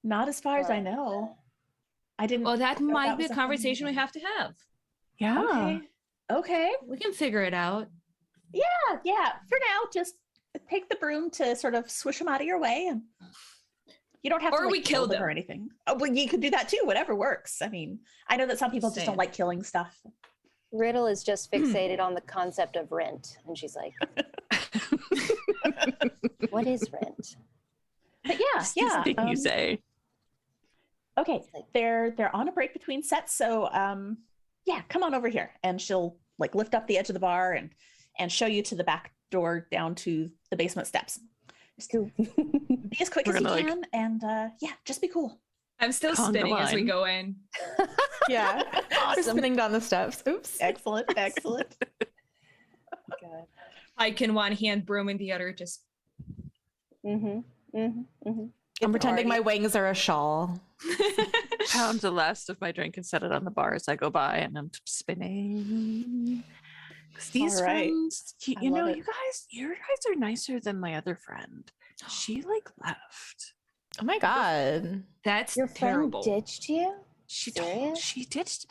A: Not as far as I know. I didn't.
P: Well, that
A: know
P: might be
A: was
P: a
A: thing.
P: conversation we have to have.
C: Yeah.
A: Okay.
P: We can figure it out.
A: Yeah. For now, just take the broom to sort of swish them out of your way, and you don't have to
P: Or
A: like,
P: we kill them
A: or anything. Oh, well, you could do that too. Whatever works. I mean, I know that some people just
P: Same.
A: don't like killing stuff.
O: Riddle is just fixated on the concept of rent, and she's like, "What is rent?"
A: But yeah.
C: You say.
A: Okay, they're on a break between sets, so yeah, come on over here, and she'll like lift up the edge of the bar and show you to the back door down to the basement steps. Just be as quick
C: We're
A: as you
C: gonna,
A: can, and yeah, just be cool.
P: I'm still
C: Conga
P: spinning as we
C: line.
P: go in.
N: Yeah. We're spinning down the steps. Oops.
A: Excellent.
P: I can one hand broom and the other just.
N: I'm pretending my wings are a shawl.
C: Pound the last of my drink and set it on the bar as I go by, and I'm spinning. 'Cause these
A: All right.
C: friends, you
A: I love
C: know,
A: it.
C: you guys are nicer than my other friend. She like left.
N: Oh my god.
P: That's
O: Your
P: terrible.
O: friend ditched you?
C: She
O: Serious?
C: she ditched.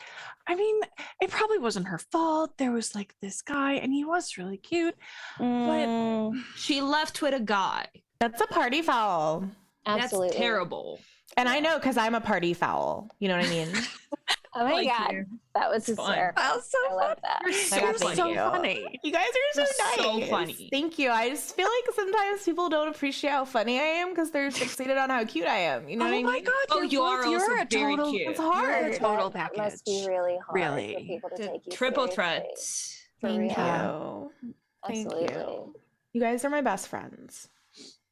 C: I mean, it probably wasn't her fault. There was like this guy, and he was really cute. But
P: She left with a guy.
N: That's a party foul.
O: Absolutely.
P: That's terrible.
N: And I know because I'm a party foul. You know what I mean?
O: Oh my
P: Thank
O: god,
P: you.
O: that was
P: It's fun.
O: hysterical.
C: that was so
O: I love that.
P: You're
N: Oh my God,
P: so funny.
N: thank you.
C: funny.
N: You guys are so
P: You're
N: nice.
P: so funny.
N: Thank you. I just feel like sometimes people don't appreciate how funny I am because they're fixated on how cute I am. You know what I
C: Oh my
N: mean?
C: god!
P: Oh, you are also
C: you're a
P: very
C: total.
P: cute.
N: It's hard.
C: You're a total
O: That
C: package.
O: must be really hard
C: Really.
O: for people to
P: The
O: take you
P: triple
O: seriously.
P: threat.
O: For
N: Thank
O: real.
N: you. Thank
O: Absolutely.
N: you. You guys are my best friends.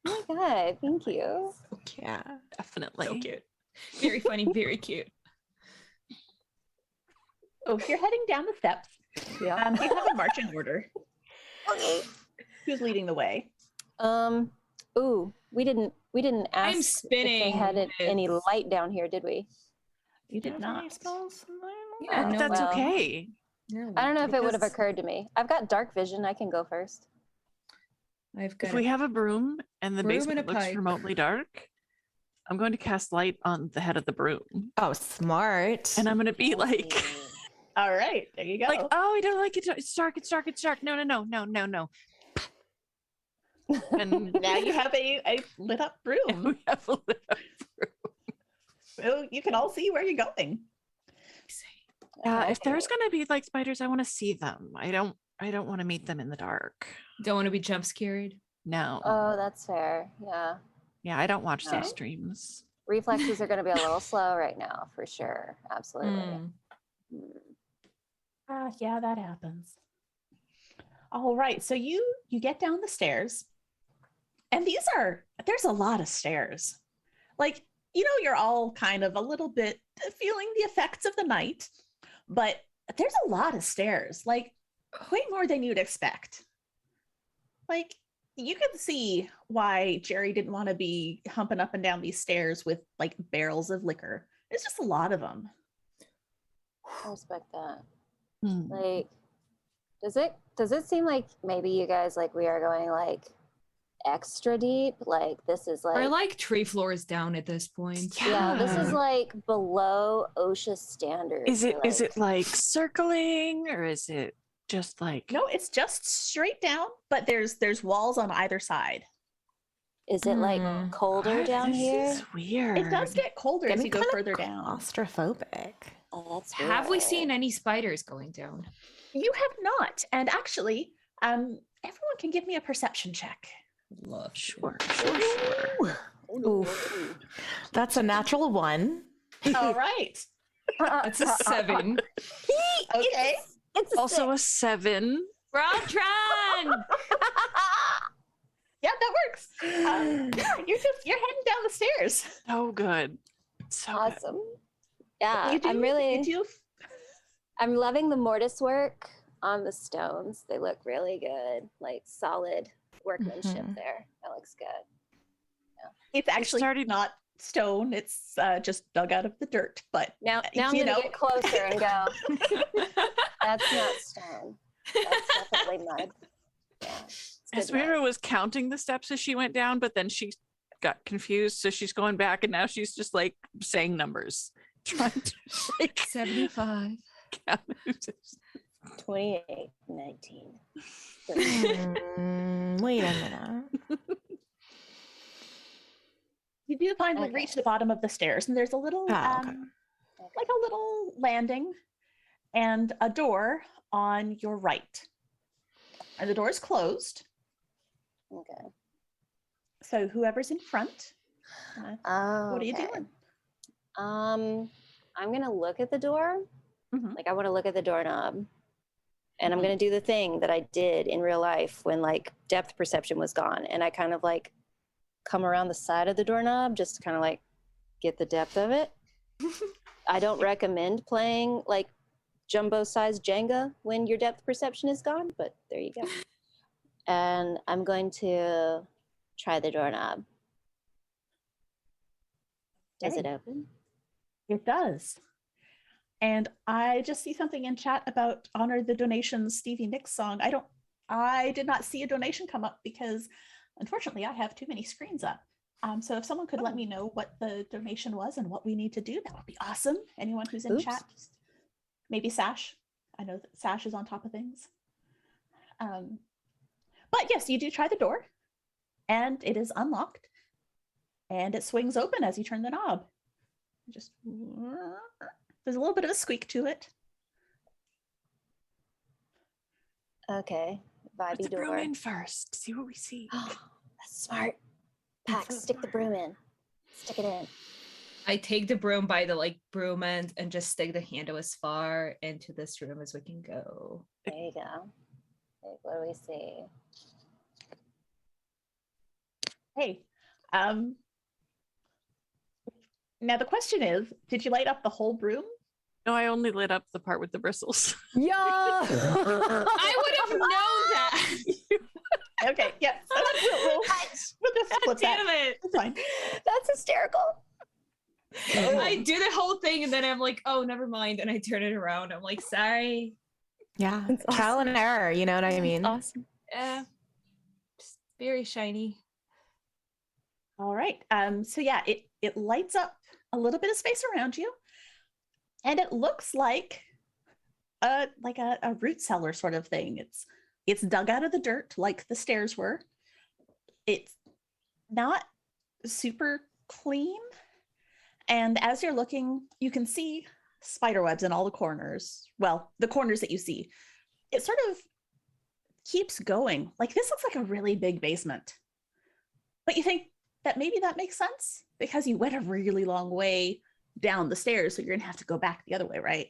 O: Oh my god, thank you.
N: Yeah.
C: Definitely.
P: So cute. Very funny, very cute.
A: Oh, if you're heading down the steps,
O: Yeah.
A: Do you have a marching order?
O: Okay.
A: Who's leading the way?
O: Ooh, we didn't ask
P: I'm
O: if
P: spinning.
O: they had any light down here, did we?
A: You did not.
P: Yeah, no,
C: That's
O: well,
C: okay.
O: I don't know if it would have
C: Because-
O: occurred to me. I've got dark vision. I can go first.
P: I've got
C: If we have a broom and the
P: broom
C: basement
P: and a
C: looks
P: pipe.
C: remotely dark, I'm going to cast light on the head of the broom.
N: Oh, smart.
C: And I'm going to be like,
A: All right, there you go.
C: like, oh, I don't like it. It's dark. It's dark. It's dark. No. And
A: now you have a lit up broom.
C: we have a lit up
A: So you can all see where you're going.
C: if there's going to be like spiders, I want to see them. I don't want to meet them in the dark.
P: Don't want to be jump scared.
C: No.
O: Oh, that's fair. Yeah.
C: Yeah, I don't watch
O: No.
C: those streams.
O: Reflexes are going to be a little slow right now, for sure. Absolutely.
A: Yeah, that happens. All right, so you get down the stairs, and there's a lot of stairs. Like, you're all kind of a little bit feeling the effects of the night, but there's a lot of stairs, like way more than you'd expect. Like, you can see why Jerry didn't want to be humping up and down these stairs with like barrels of liquor. There's just a lot of them.
O: I respect that.
C: Hmm.
O: Like, does it seem like maybe you guys like we are going like extra deep? Like this is like
P: We're like 3 floors down at this point.
O: yeah, this is like below OSHA standards.
C: Is it like circling or is it just like
A: No, it's just straight down, but there's walls on either side.
O: Is it like colder down here?
C: This is weird.
A: It does get colder as
N: Getting
A: you go
N: kinda
A: further down.
N: Claustrophobic.
O: Oh, that's
P: Have we
O: weird.
P: seen any spiders going down?
A: You have not. And actually, everyone can give me a perception check.
P: Love.
C: Sure.
N: Oof. That's a natural 1.
A: All right.
P: That's a 7.
A: Okay.
O: It's a
C: Also a
O: 6.
C: 7.
P: Rotron!
A: Yeah, that works. Yeah, you're heading down the stairs.
C: So good. So good.
O: Awesome. Yeah,
A: You do,
O: I'm
A: you do.
O: I'm loving the mortise work on the stones. They look really good, like solid workmanship there. That looks good.
A: It's actually not stone. It's just dug out of the dirt. But
O: Now I'm gonna get closer and go. That's not stone. That's definitely mud. Yeah. it's good mud.
C: Esmira was counting the steps as she went down, but then she got confused, so she's going back and now she's just like saying numbers. Trying to like
P: 75.
C: count.
O: 28, 19.
N: Wait a minute.
A: You do finally reach the bottom of the stairs, and there's a little,
N: Oh, okay.
A: like a little landing, and a door on your right. And the door is closed.
O: Okay.
A: So whoever's in front,
O: Oh,
A: what are you
O: okay.
A: doing?
O: I'm gonna look at the door.
A: Mhm.
O: Like I want to look at the doorknob, and I'm gonna do the thing that I did in real life when like depth perception was gone, and I kind of like come around the side of the doorknob just to kind of like get the depth of it. I don't recommend playing like jumbo-sized Jenga when your depth perception is gone, but there you go. And I'm going to try the doorknob. Does it open?
A: It does. And I just see something in chat about honor the donations Stevie Nicks song. I did not see a donation come up because unfortunately I have too many screens up. So if someone could let me know what the donation was and what we need to do, that would be awesome. Anyone who's in
O: Oops.
A: chat, just maybe Sash. I know that Sash is on top of things. But yes, you do try the door and it is unlocked and it swings open as you turn the knob. Just there's a little bit of a squeak to it.
O: Okay, vibey
C: Put the
O: door.
C: broom in first. See what we see.
O: That's smart. Pax, stick the broom in. Stick it in.
P: I take the broom by the like broom end and just stick the handle as far into this room as we can go.
O: There you go. Like, what do we see?
A: Hey, now the question is, did you light up the whole broom
C: No, I only lit up the part with the bristles.
O: Yeah.
P: I would have known that.
A: Okay, yeah. So we'll just flip that.
P: Damn it.
A: It's fine.
O: That's hysterical.
P: I do the whole thing and then I'm like, oh, never mind. And I turn it around. I'm like, sorry.
N: Yeah. Trial and error, you know what I mean?
O: Awesome.
P: Just very shiny.
A: All right. So yeah, it lights up a little bit of space around you, and it looks like a root cellar sort of thing. It's dug out of the dirt like the stairs were. It's not super clean, and as you're looking, you can see spider webs in all the corners. Well, the corners that you see. It sort of keeps going. Like, this looks like a really big basement, but you think that maybe that makes sense because you went a really long way down the stairs, so you're gonna have to go back the other way, right?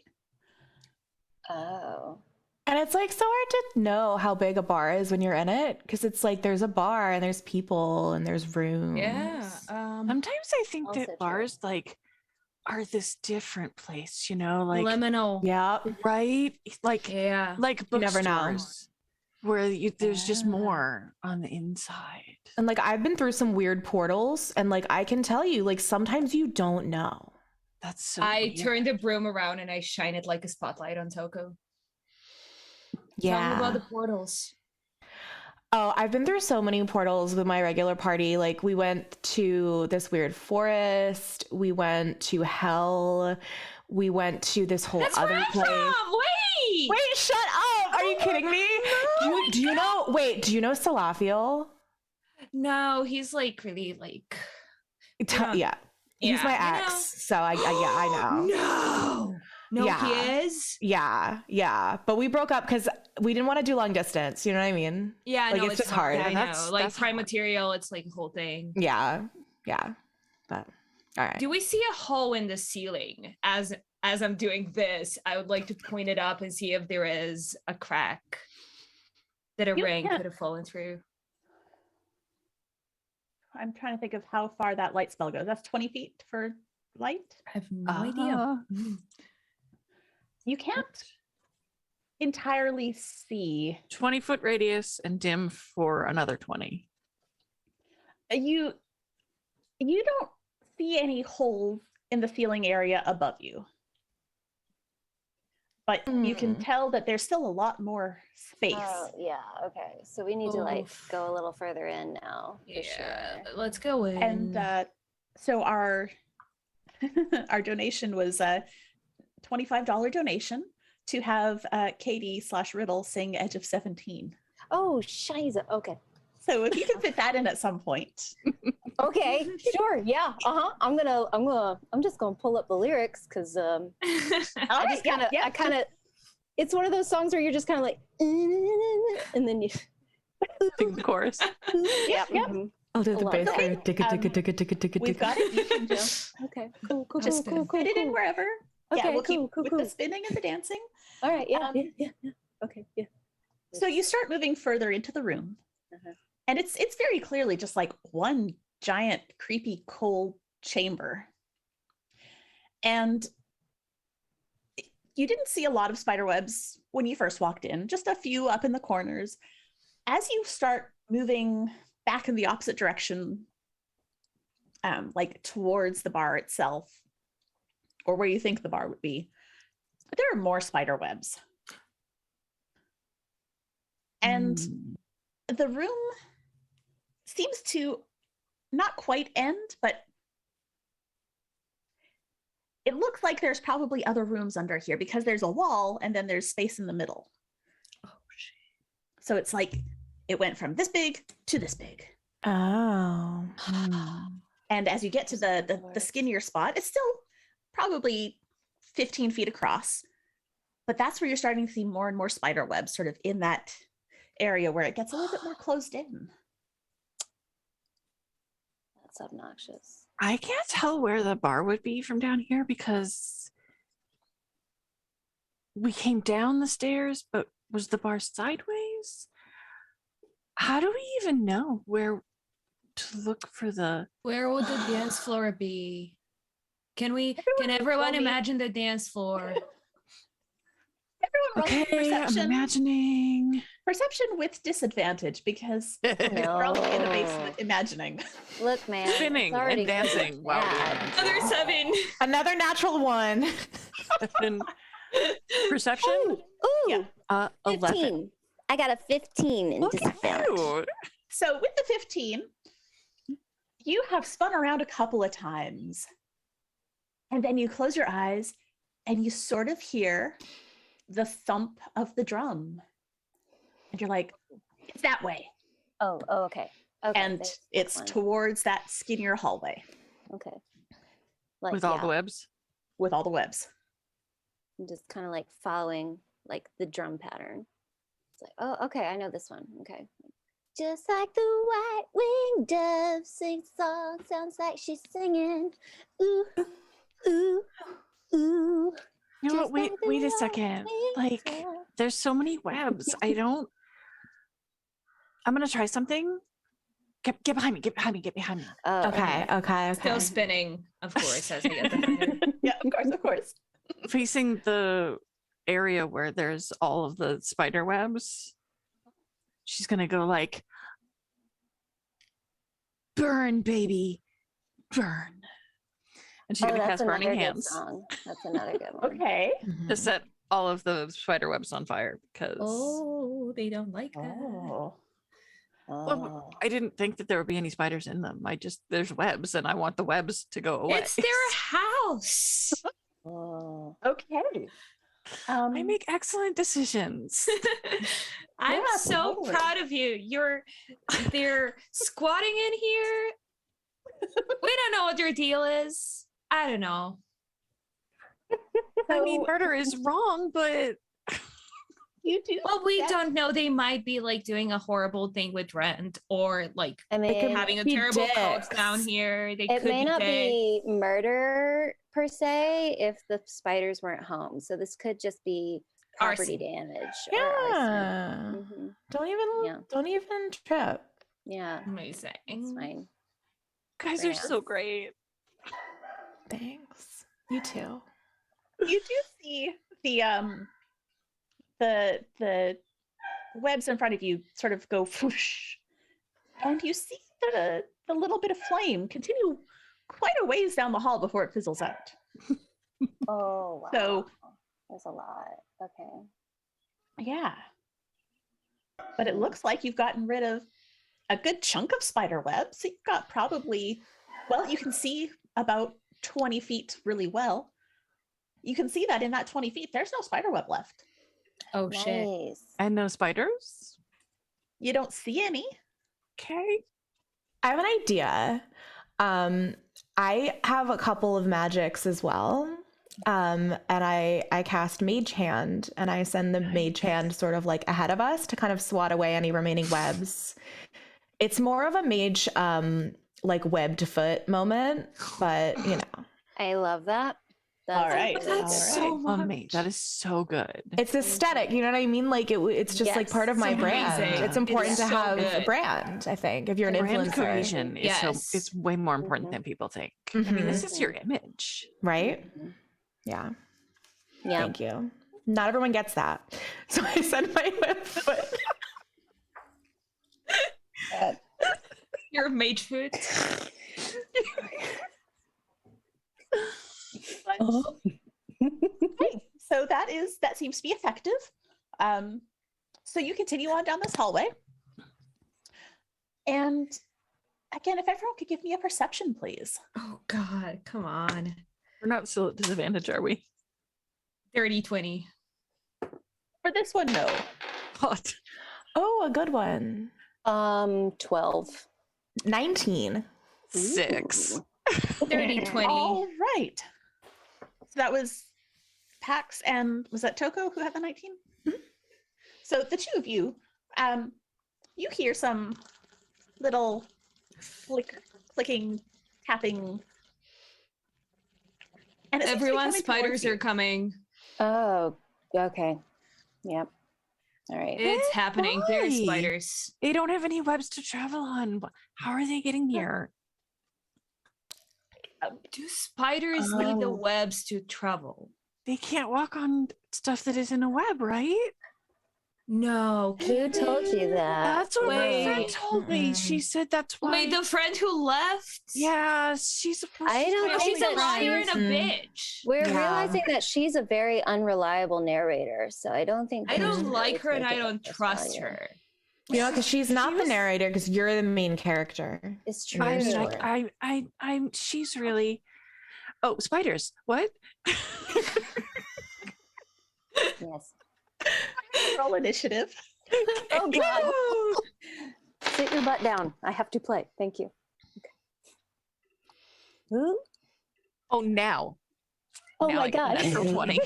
O: Oh.
N: And it's like so hard to know how big a bar is when you're in it, because it's like there's a bar and there's people and there's rooms.
C: Yeah. Sometimes I think
O: Also
C: that
O: true.
C: bars like are this different place, you know, like
P: Liminal.
N: Yeah.
C: right, like
P: Yeah.
C: like
N: You never know.
C: bookstores where there's just more on the inside.
N: And like I've been through some weird portals, and like I can tell you, like sometimes you don't know.
C: That's so
P: I
C: weird.
P: turn the broom around and I shine it like a spotlight on Toko. Tell me
N: Yeah.
P: about the portals.
N: Oh, I've been through so many portals with my regular party. Like we went to this weird forest, we went to hell, we went to this whole
P: That's
N: other
P: where I'm
N: place.
P: from! Wait!
N: Wait, shut up! Are you kidding me? Do you know? Wait, do you know Salafiel?
P: No, he's like really like.
N: Yeah, he's my
P: Yeah, you
N: ex.
P: know.
N: So I know.
P: No,
N: Yeah.
P: he is.
N: Yeah. But we broke up because we didn't want to do long distance. You know what I mean?
P: Yeah,
N: Like
P: no,
N: it's just
P: hard.
N: hard.
P: I
C: That's-
P: know, like
C: that's
P: prime
C: hard.
P: material. It's like a whole thing.
N: Yeah. But all right.
P: Do we see a hole in the ceiling as I'm doing this? I would like to point it up and see if there is a crack that a
A: You
P: ring
A: can't-
P: could have fallen through.
A: I'm trying to think of how far that light spell goes. That's 20 feet for light.
P: I have no idea.
A: You can't entirely see.
C: 20-foot radius and dim for another 20.
A: You don't see any holes in the ceiling area above you. But you can tell that there's still a lot more space.
O: Oh, yeah. Okay. So we need to like
P: Oof.
O: go a little further in now. For
P: Yeah,
O: sure.
P: let's go in.
A: And so our our donation was a $25 donation to have Katie/Riddle sing Edge of 17.
O: Oh, shiza. Okay.
A: So if you can fit that in at some point.
O: Okay. Sure. Yeah. I'm just gonna pull up the lyrics because I just kind of. It's one of those songs where you're just kind of like, and then you
C: sing the chorus.
O: Yep.
N: I'll do the
O: Hold on.
N: bass.
O: Okay,
A: We've got it. You can just
O: Okay. Cool.
A: just fit it in wherever. Yeah,
O: Okay,
A: we'll
O: cool,
A: keep with the spinning and the dancing.
O: All right. Yeah.
A: Um,
O: Yeah. Okay. Yeah.
A: So you start moving further into the room, and it's very clearly just like one giant, creepy, cold chamber. And you didn't see a lot of spider webs when you first walked in, just a few up in the corners. As you start moving back in the opposite direction, like towards the bar itself, or where you think the bar would be, there are more spider webs. And the room seems to not quite end, but it looks like there's probably other rooms under here because there's a wall and then there's space in the middle. Oh, shit. So it's like it went from this big to this big.
N: Oh.
A: And as you get to the skinnier spot, it's still probably 15 feet across. But that's where you're starting to see more and more spider webs sort of in that area where it gets a little bit more closed in.
O: That's obnoxious.
C: I can't tell where the bar would be from down here because we came down the stairs, but was the bar sideways? How do we even know where to look for the...
P: Where would the dance floor be? Can everyone imagine the dance floor?
A: Everyone roll perception.
C: I'm imagining.
A: Perception with disadvantage because you're all in the basement imagining.
O: Look, man.
C: Spinning
O: it's already
C: and dancing while
P: Another 7.
N: Another natural 1.
C: Perception?
O: Ooh,
C: 11.
O: 15. I got a 15 in disadvantage.
A: So with the 15, you have spun around a couple of times. And then you close your eyes and you sort of hear the thump of the drum. And you're like, it's that way.
O: Oh, okay.
A: And it's towards that skinnier hallway.
O: Okay.
C: With all the webs?
A: With all the webs.
O: I'm just kind of like following like the drum pattern. It's like, oh, okay, I know this one. Okay. Just like the white-winged dove sings song, sounds like she's singing. Ooh, ooh, ooh.
C: You know what? Wait a second. Like, there's so many webs. I'm gonna try something. Get behind me. Get behind me.
O: Oh,
N: Okay.
P: Still spinning, of course, as I get behind her.
A: Yeah, of course.
C: Facing the area where there's all of the spider webs, she's gonna go like, burn, baby, burn. And she's gonna cast Burning Hands.
O: That's another good one.
A: Okay.
C: To set all of the spider webs on fire because
P: They don't like that.
C: well, I didn't think that there would be any spiders in them. There's webs and I want the webs to go away.
P: It's their house.
A: Okay.
P: Um,
C: I make excellent decisions.
P: I'm so proud of you. They're squatting in here. We don't know what their deal is. I don't know.
C: I mean, murder is wrong, but
A: you do.
P: Well, we don't know. They might be like doing a horrible thing with rent, or like having a terrible cult down here.
O: It may not be murder per se if the spiders weren't home. So this could just be property damage. Or arson.
N: Don't even trip.
O: Yeah.
P: Amazing.
O: It's fine.
C: Guys are so great.
N: Thanks. You too.
A: You do see the webs in front of you sort of go whoosh, and you see the little bit of flame continue quite a ways down the hall before it fizzles out.
O: Oh wow.
A: So
O: there's a lot. Okay.
A: Yeah. But it looks like you've gotten rid of a good chunk of spider webs. So you've got probably, well, you can see about 20 feet really well. You can see that in that 20 feet, there's no spider web left.
P: Oh, shit.
C: And no spiders?
A: You don't see any.
C: Okay.
N: I have an idea. I have a couple of magics as well. And I cast Mage Hand, and I send the Mage Hand sort of like ahead of us to kind of swat away any remaining webs. It's more of a mage like webbed foot moment, but you know.
O: I love that.
A: All right.
C: That's so amazing. That is so good.
N: It's aesthetic, you know what I mean? Like it's just like part of my brand.
P: amazing.
N: It's important
P: It's
N: to
P: so
N: have a
P: good.
N: brand, I think, if you're an
C: Brand
N: influencer.
C: cohesion is it's way more important than people think. I mean, this is your image.
N: Right? Yeah.
O: Yeah.
N: Thank you. Not everyone gets that. So I send my web foot.
P: Your mage foot.
A: Okay, so that seems to be effective. So you continue on down this hallway. And again, if everyone could give me a perception, please.
P: Oh God, come on.
C: We're not still at disadvantage, are we?
P: 30-20.
A: For this one, no.
C: What?
N: Oh, a good one.
O: 12.
N: 19.
C: 6.
P: 30-20.
A: All right. So that was Pax and was that Toko who had the 19? Mm-hmm. So the two of you, you hear some little clicking, tapping. And it seems to be
P: Everyone's
A: coming
P: spiders
A: towards you.
P: are coming.
O: Oh, okay. Yep. All right.
P: It's happening. There's
C: Why?
P: spiders.
C: They don't have any webs to travel on. How are they getting here?
P: Do spiders need the
C: Oh.
P: webs to travel?
C: They can't walk on stuff that isn't a web, right?
P: No.
O: Who told you that?
C: That's what my friend
P: Wait.
C: told me. She said that's why.
P: Wait, the friend who left?
C: Yeah, she's supposed
O: I
C: to.
O: don't
P: Oh,
O: think
P: she's a
O: that
P: liar and a
O: she's-
P: bitch.
O: We're
N: Yeah.
O: realizing that she's a very unreliable narrator, so I don't think
P: I
O: that we
P: don't
O: should
P: like
O: really
P: her and
O: take
P: I
O: it at
P: don't
O: face
P: trust
O: value.
P: her.
N: You know, because she's not the narrator, because you're the main character.
O: It's
N: in
O: true.
N: your
C: I mean,
N: story.
C: I'm. She's really. Oh, spiders! What?
O: Yes.
A: Roll initiative.
O: Oh God. Sit your butt down. I have to play. Thank you. Okay. Ooh.
C: Oh, now.
O: Oh
C: Now
O: my
C: I get the
O: God.
C: natural 20.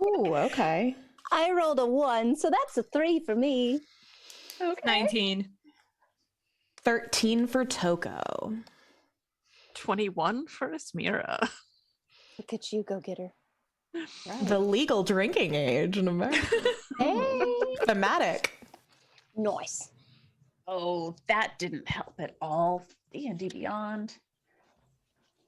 N: Ooh, okay.
O: I rolled a 1, so that's a 3 for me.
A: Okay.
P: 19.
N: 13 for Toko.
C: 21 for Asmira.
O: Look at you, go get her.
N: The legal drinking age in America.
O: Hey.
N: Thematic.
O: Nice.
A: Oh, that didn't help at all. D&D Beyond.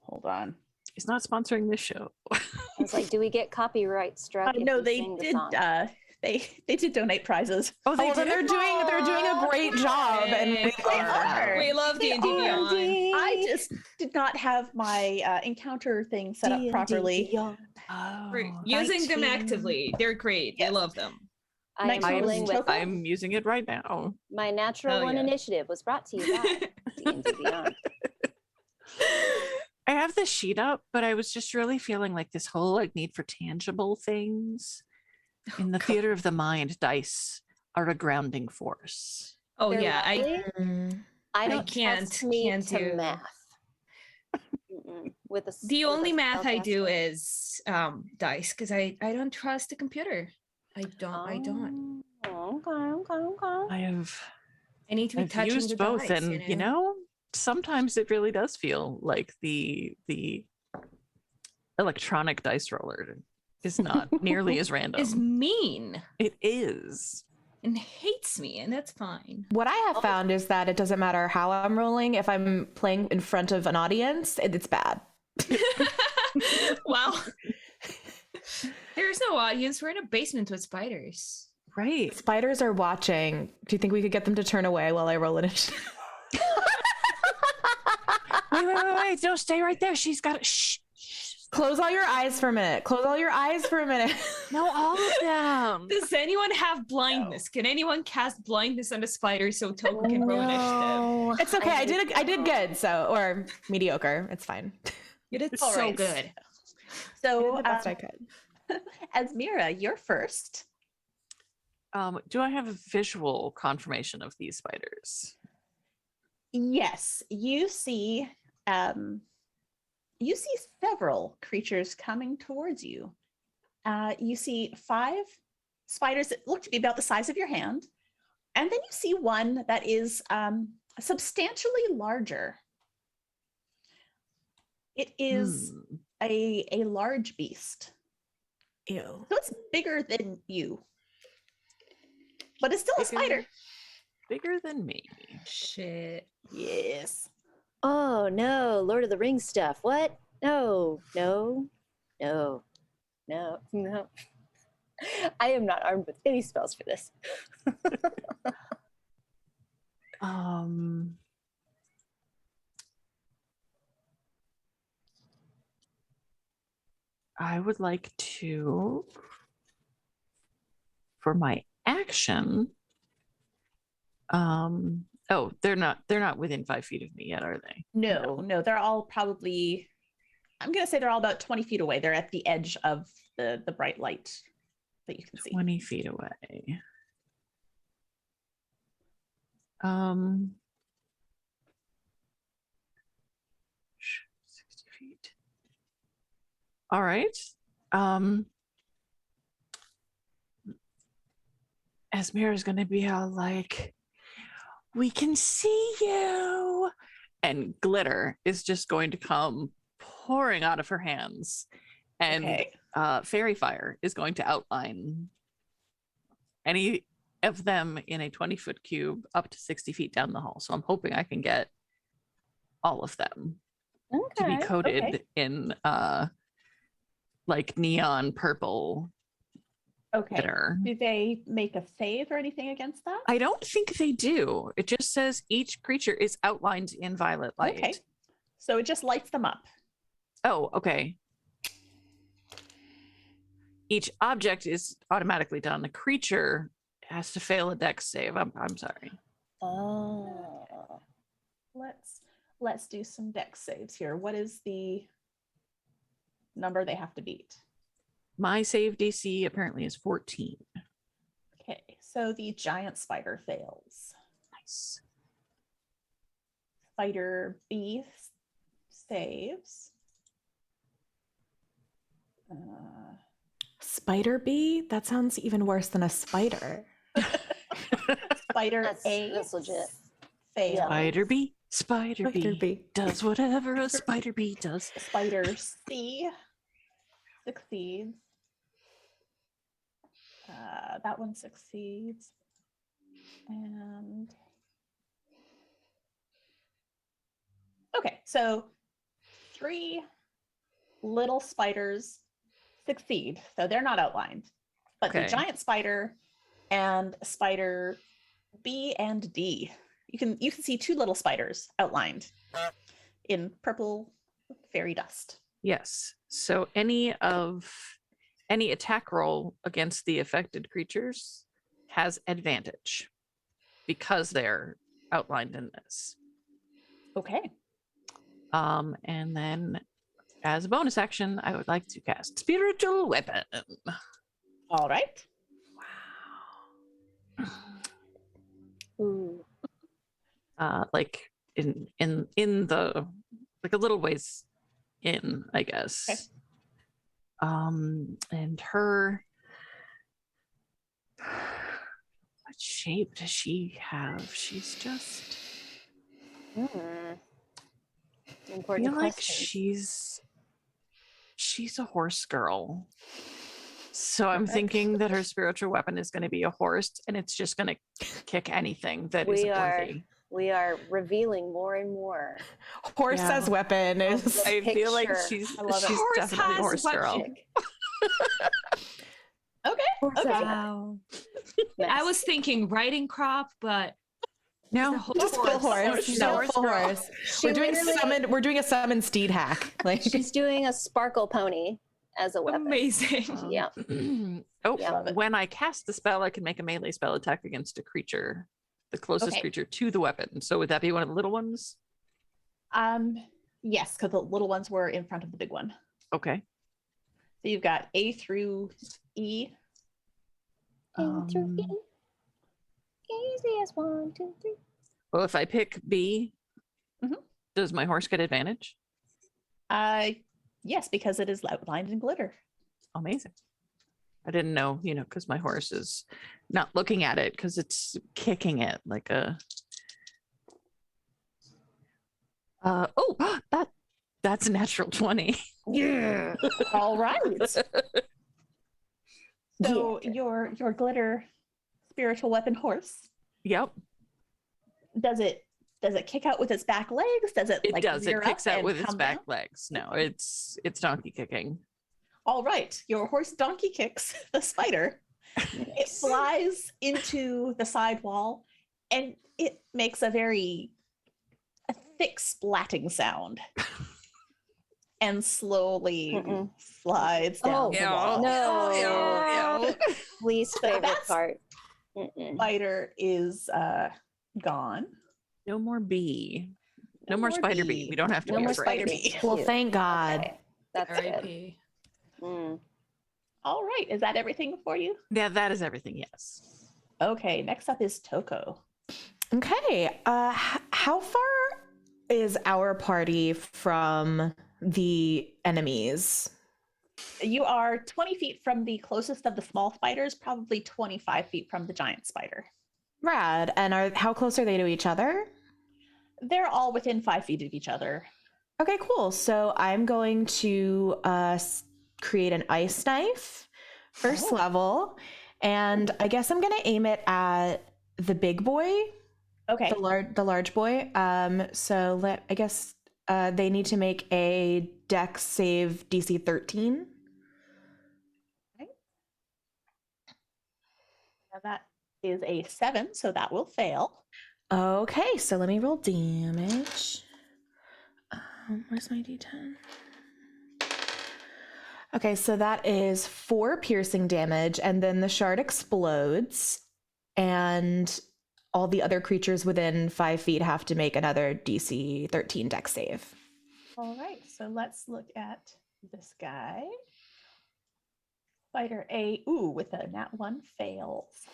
A: Hold on.
C: He's not sponsoring this show.
O: I was like, do we get copyright struck? if
A: No,
O: we
A: they
O: sing the
A: did.
O: song?
A: They did donate prizes.
C: Oh,
N: Well, then they're doing a great job, and we love that.
P: We love
A: They
P: D&D
A: are.
P: Beyond.
A: I just did not have my encounter thing set up
O: D&D
A: properly.
O: Beyond.
P: We're using them
A: 19.
P: actively. They're great.
A: Yes.
P: I love them.
O: I am rolling with
A: Toko?
C: I'm using it right now.
O: my natural
P: Hell
O: 1
P: yeah.
O: initiative was brought to you by D&D Beyond.
C: I have the sheet up, but I was just really feeling like this whole like need for tangible things in the theater of the mind. Dice are a grounding force.
P: Oh
O: They're
P: yeah,
O: lovely. I don't
P: can't-
O: trust me
P: can't
O: to
P: do-
O: math. Mm-mm. With a
P: the only
O: with a
P: math I do
O: spellcaster.
P: is dice because I don't trust the computer. I don't.
O: Oh, okay.
C: I have
P: I need to be
C: I've
P: touching
C: used
P: the
C: both,
P: dice,
C: and you know, sometimes it really does feel like the electronic dice roller is not nearly as random.
P: is mean
C: It is.
P: and hates me, and that's fine.
N: What I have found is that it doesn't matter how I'm rolling. If I'm playing in front of an audience, it's bad.
P: Well, there's no audience. We're in a basement with spiders.
C: Right.
N: Spiders are watching. Do you think we could get them to turn away while I roll it?
C: Wait. Don't stay right there. She's got it. Shh.
N: Close all your eyes for a minute. Close all your eyes for a minute.
C: No, all of them.
P: Does anyone have blindness? Can anyone cast blindness on a spider so Toko can roll initiative?
N: It's okay. I did good. So, or mediocre. It's fine.
P: You did
A: All
P: so
A: right.
P: good.
A: So,
N: I did the best I could.
A: Asmira, you're first.
C: Do I have a visual confirmation of these spiders?
A: Yes, you see several creatures coming towards you. You see 5 spiders that look to be about the size of your hand, and then you see one that is substantially larger. It is a large beast.
N: Ew.
A: So it's bigger than you, but it's still a spider.
C: Bigger than me.
P: Shit.
A: Yes.
O: Oh no, Lord of the Rings stuff. What? No. I am not armed with any spells for this.
C: I would like to, for my action. Oh, they're not within 5 feet of me yet, are they?
A: No, they're all probably, I'm going to say they're all about 20 feet away. They're at the edge of the bright light that you can see.
C: 20 feet away. 60 feet. All right. Asmira is going to be all like, we can see you. And glitter is just going to come pouring out of her hands. And fairy fire is going to outline any of them in a 20-foot cube up to 60 feet down the hall. So I'm hoping I can get all of them. to be
O: Okay,
C: coated
A: okay.
C: in like neon purple
A: Okay.
C: glitter.
A: Do they make a save or anything against that?
C: I don't think they do. It just says each creature is outlined in violet light.
A: Okay. So it just lights them up.
C: Oh, okay. Each object is automatically done. The creature has to fail a dex save. I'm sorry.
O: Oh.
A: Let's do some dex saves here. What is the number they have to beat?
C: My save DC apparently is 14.
A: Okay, so the giant spider fails.
C: Nice.
A: Spider B saves.
N: Spider bee? That sounds even worse than a spider.
A: Spider
O: That's
A: A
O: legit.
A: fails.
C: Spider bee. Spider
N: Spider
C: bee
N: bee.
C: does whatever a spider bee does.
A: Spider C succeeds. That one succeeds. And okay, so 3 little spiders succeed. So they're not outlined. But
C: Okay.
A: the giant spider and spider B and D, you can see 2 little spiders outlined in purple fairy dust.
C: Yes. So any attack roll against the affected creatures has advantage because they're outlined in this.
A: Okay.
C: And then as a bonus action, I would like to cast Spiritual Weapon.
A: All right.
O: Ooh.
C: Like in the like a little ways in, I guess.
A: Okay.
C: And her, what shape does she have? She's just, I
O: Important
C: feel like
O: question.
C: she's a horse girl. So I'm
O: Perfect.
C: thinking that her spiritual weapon is going to be a horse, and it's just going to kick anything that isn't worthy.
O: We are revealing more and more.
N: Horse
C: Yeah.
N: as weapon is.
C: I feel like
O: picture.
C: she's
O: I love it.
C: she's
P: Horse
C: definitely a
P: has
C: horse girl.
P: weapon.
A: Okay. Okay.
P: Wow. I was thinking riding crop, but
C: No,
P: the whole
N: Just full horse.
P: She's
N: No,
P: a horse
N: full
P: girl.
N: horse.
O: She
N: We're doing
O: literally-
N: We're doing a summon steed hack. Like
O: She's doing a sparkle pony as a weapon.
P: Amazing.
O: Yeah.
C: Oh,
O: Yeah.
C: when I cast the spell, I can make a melee spell attack against a creature, the closest
A: Okay.
C: creature to the weapon. So would that be one of the little ones?
A: Yes, because the little ones were in front of the big one.
C: Okay.
A: So you've got A through E.
O: Easy as 1, 2, 3.
C: Well, if I pick B,
A: Mhm.
C: does my horse get advantage?
A: Yes, because it is outlined in glitter.
C: Amazing. I didn't know, because my horse is not looking at it because it's kicking it like a. That's a natural 20.
O: Yeah.
A: All right. So your glitter spiritual weapon horse,
C: Yep,
A: does it kick out with its back legs? Does it
C: it
A: like
C: does. It
A: rear
C: kicks
A: up
C: out
A: and
C: with its
A: come
C: back
A: down?
C: legs. No, it's donkey kicking.
A: All right. Your horse donkey kicks the spider. It flies into the side wall and it makes a thick splatting sound. And slowly slides down the wall.
O: No. Least favorite
A: That's-
O: part.
A: Spider is gone.
C: No more B. No,
A: No
C: more
A: more
C: spider
A: bee.
C: B. We don't have to
O: No
C: be
O: more
C: afraid.
O: spider bee.
N: well, thank God.
O: Okay. That's good.
P: R.I.P.
A: All right. Is that everything for you?
C: Yeah, that is everything. Yes.
A: Okay. Next up is Toko.
N: Okay. How far is our party from the enemies?
A: You are 20 feet from the closest of the small spiders, probably 25 feet from the giant spider.
N: Rad. And how close are they to each other?
A: They're all within 5 feet of each other.
N: Okay, cool. So I'm going to create an ice knife, first level, and I guess I'm gonna aim it at the big boy.
A: Okay.
N: The large boy. So I guess They need to make a Dex save DC 13.
A: Now that is a 7, so that will fail.
N: Okay, so let me roll damage. Where's my D10? Okay, so that is 4 piercing damage, and then the shard explodes, and all the other creatures within 5 feet have to make another DC 13 Dex save.
A: All right, so let's look at this guy. Spider A, with a nat 1 fails.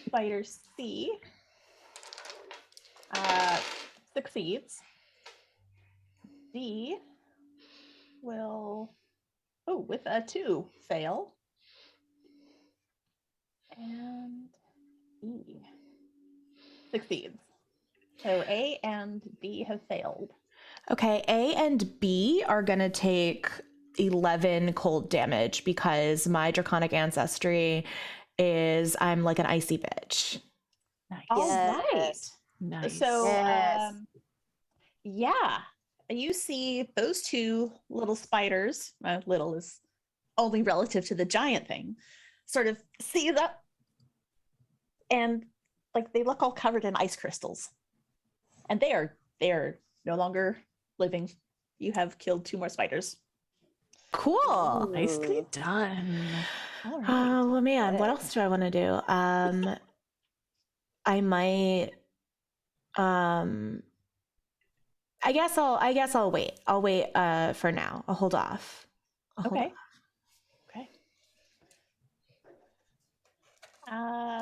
A: Spider C succeeds. D will, with a 2 fail. And E succeeds. So A and B have failed.
N: Okay, A and B are going to take 11 cold damage because my draconic ancestry is I'm like an icy bitch.
A: Nice. All right.
C: Nice.
A: So, yeah, you see those 2 little spiders, little is only relative to the giant thing, sort of seize up and like they look all covered in ice crystals. And they are no longer living. You have killed 2 more spiders.
N: Cool.
C: Nicely done.
A: All right.
N: Oh man, what else do I want to do? I might I guess I'll wait. I'll wait for now. I'll hold off.
A: Okay.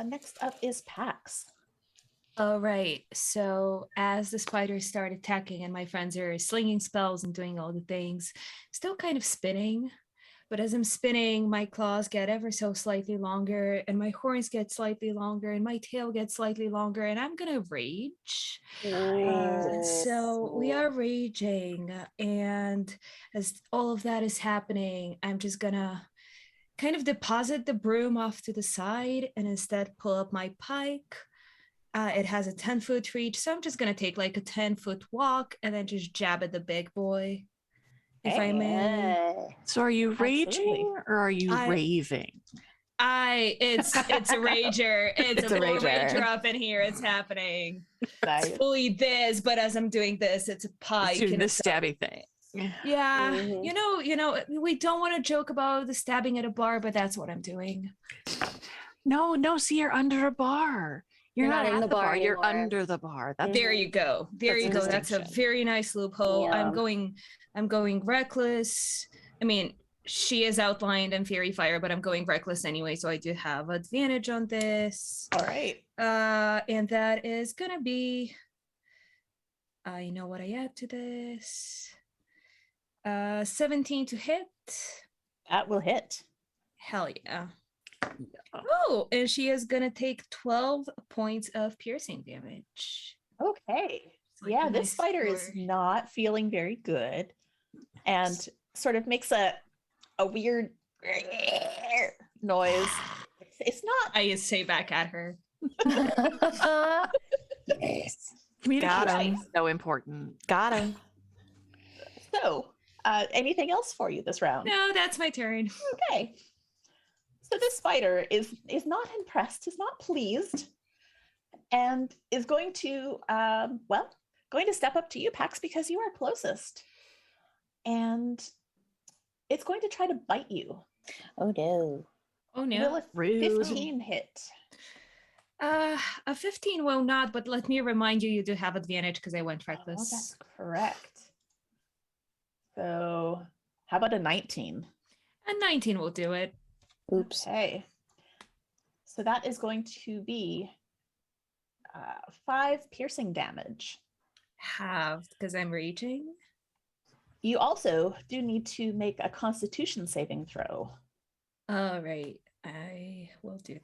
A: Next up is Pax.
P: All right. So as the spiders start attacking and my friends are slinging spells and doing all the things, still kind of spinning. But as I'm spinning, my claws get ever so slightly longer, and my horns get slightly longer, and my tail gets slightly longer, and I'm gonna rage. So we are raging, and as all of that is happening, I'm just gonna kind of deposit the broom off to the side and instead pull up my pike. It has a 10-foot reach, so I'm just gonna take like a 10-foot walk and then just jab at the big boy. If I may.
C: So are you raging or are you raving?
P: It's a rager. It's a full rager up in here. It's happening. It's fully this, but as I'm doing this, it's a pike.
C: Doing
P: and
C: the
P: it's
C: stabby thing.
P: Yeah. You know, we don't want to joke about the stabbing at a bar, but that's what I'm doing.
C: No, see, you're under a bar. You're not at the bar. You're under the bar.
P: There you go. There you go. That's a very nice loophole.
O: Yeah.
P: I'm going reckless. I mean, she is outlined in Fairy Fire, but I'm going reckless anyway, so I do have advantage on this.
A: All right.
P: And that is gonna be, I know what I add to this. 17 to hit.
A: That will hit.
P: Hell yeah. Oh, and she is gonna take 12 points of piercing damage.
A: Okay.
P: Like
A: Yeah,
P: a
A: this
P: nice
A: spider is
P: score.
A: not feeling very good and sort of makes a weird noise. It's not.
P: I say back at her.
O: Yes.
C: Communication is so important.
N: Got him.
A: So, anything else for you this round?
P: No, that's my turn.
A: Okay. So this spider is not impressed, is not pleased, and is going to going to step up to you, Pax, because you are closest. And it's going to try to bite you.
O: Oh no.
P: Oh no.
A: Will a 15 hit?
P: A 15 will not, but let me remind you, you do have advantage because I went
A: Oh,
P: reckless.
A: that's correct. So how about a 19?
P: A 19 will do it.
O: Oops.
A: Okay. So that is going to be 5 piercing damage.
P: Halved because I'm raging.
A: You also do need to make a Constitution saving throw.
P: All right, I will do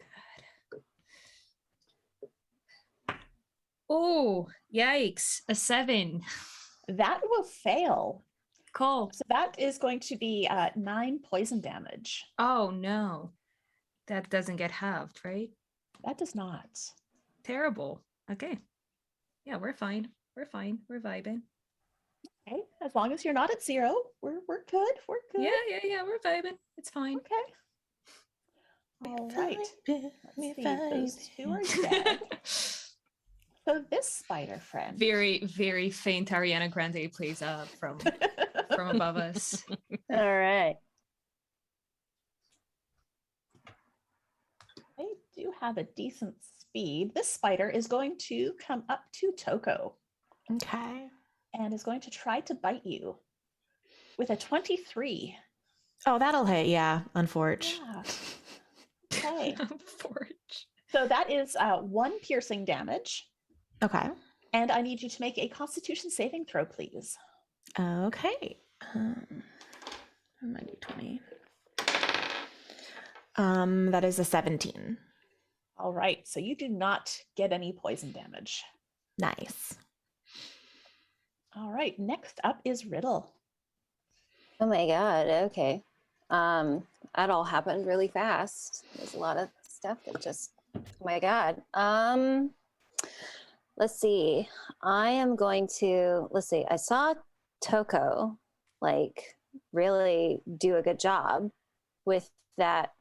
P: that. Oh, yikes. A 7.
A: That will fail.
P: Cool.
A: So that is going to be 9 poison damage.
P: Oh no. That doesn't get halved, right?
A: That does not.
P: Terrible. Okay. Yeah, we're fine. We're fine. We're vibing.
A: Okay, as long as you're not at 0, we're good. We're good.
P: Yeah, we're vibing. It's fine.
A: Okay. All right. Let's see. Those 2 are dead. So this spider friend.
P: Very, very faint Ariana Grande plays up from above us.
O: All right.
A: They do have a decent speed. This spider is going to come up to Toko.
N: Okay.
A: And is going to try to bite you with a 23.
N: Oh, that'll hit. Yeah, unfortunately.
A: Yeah. Okay.
P: Unfortunately.
A: So that is 1 piercing damage.
N: Okay.
A: And I need you to make a Constitution saving throw, please.
N: Okay. My d20. That is a 17.
A: All right. So you do not get any poison damage.
N: Nice.
A: All right. Next up is Riddle.
O: Oh my god. Okay. That all happened really fast. There's a lot of stuff that just. Oh my god. Let's see. I am going to. Let's see. I saw Toko really do a good job with that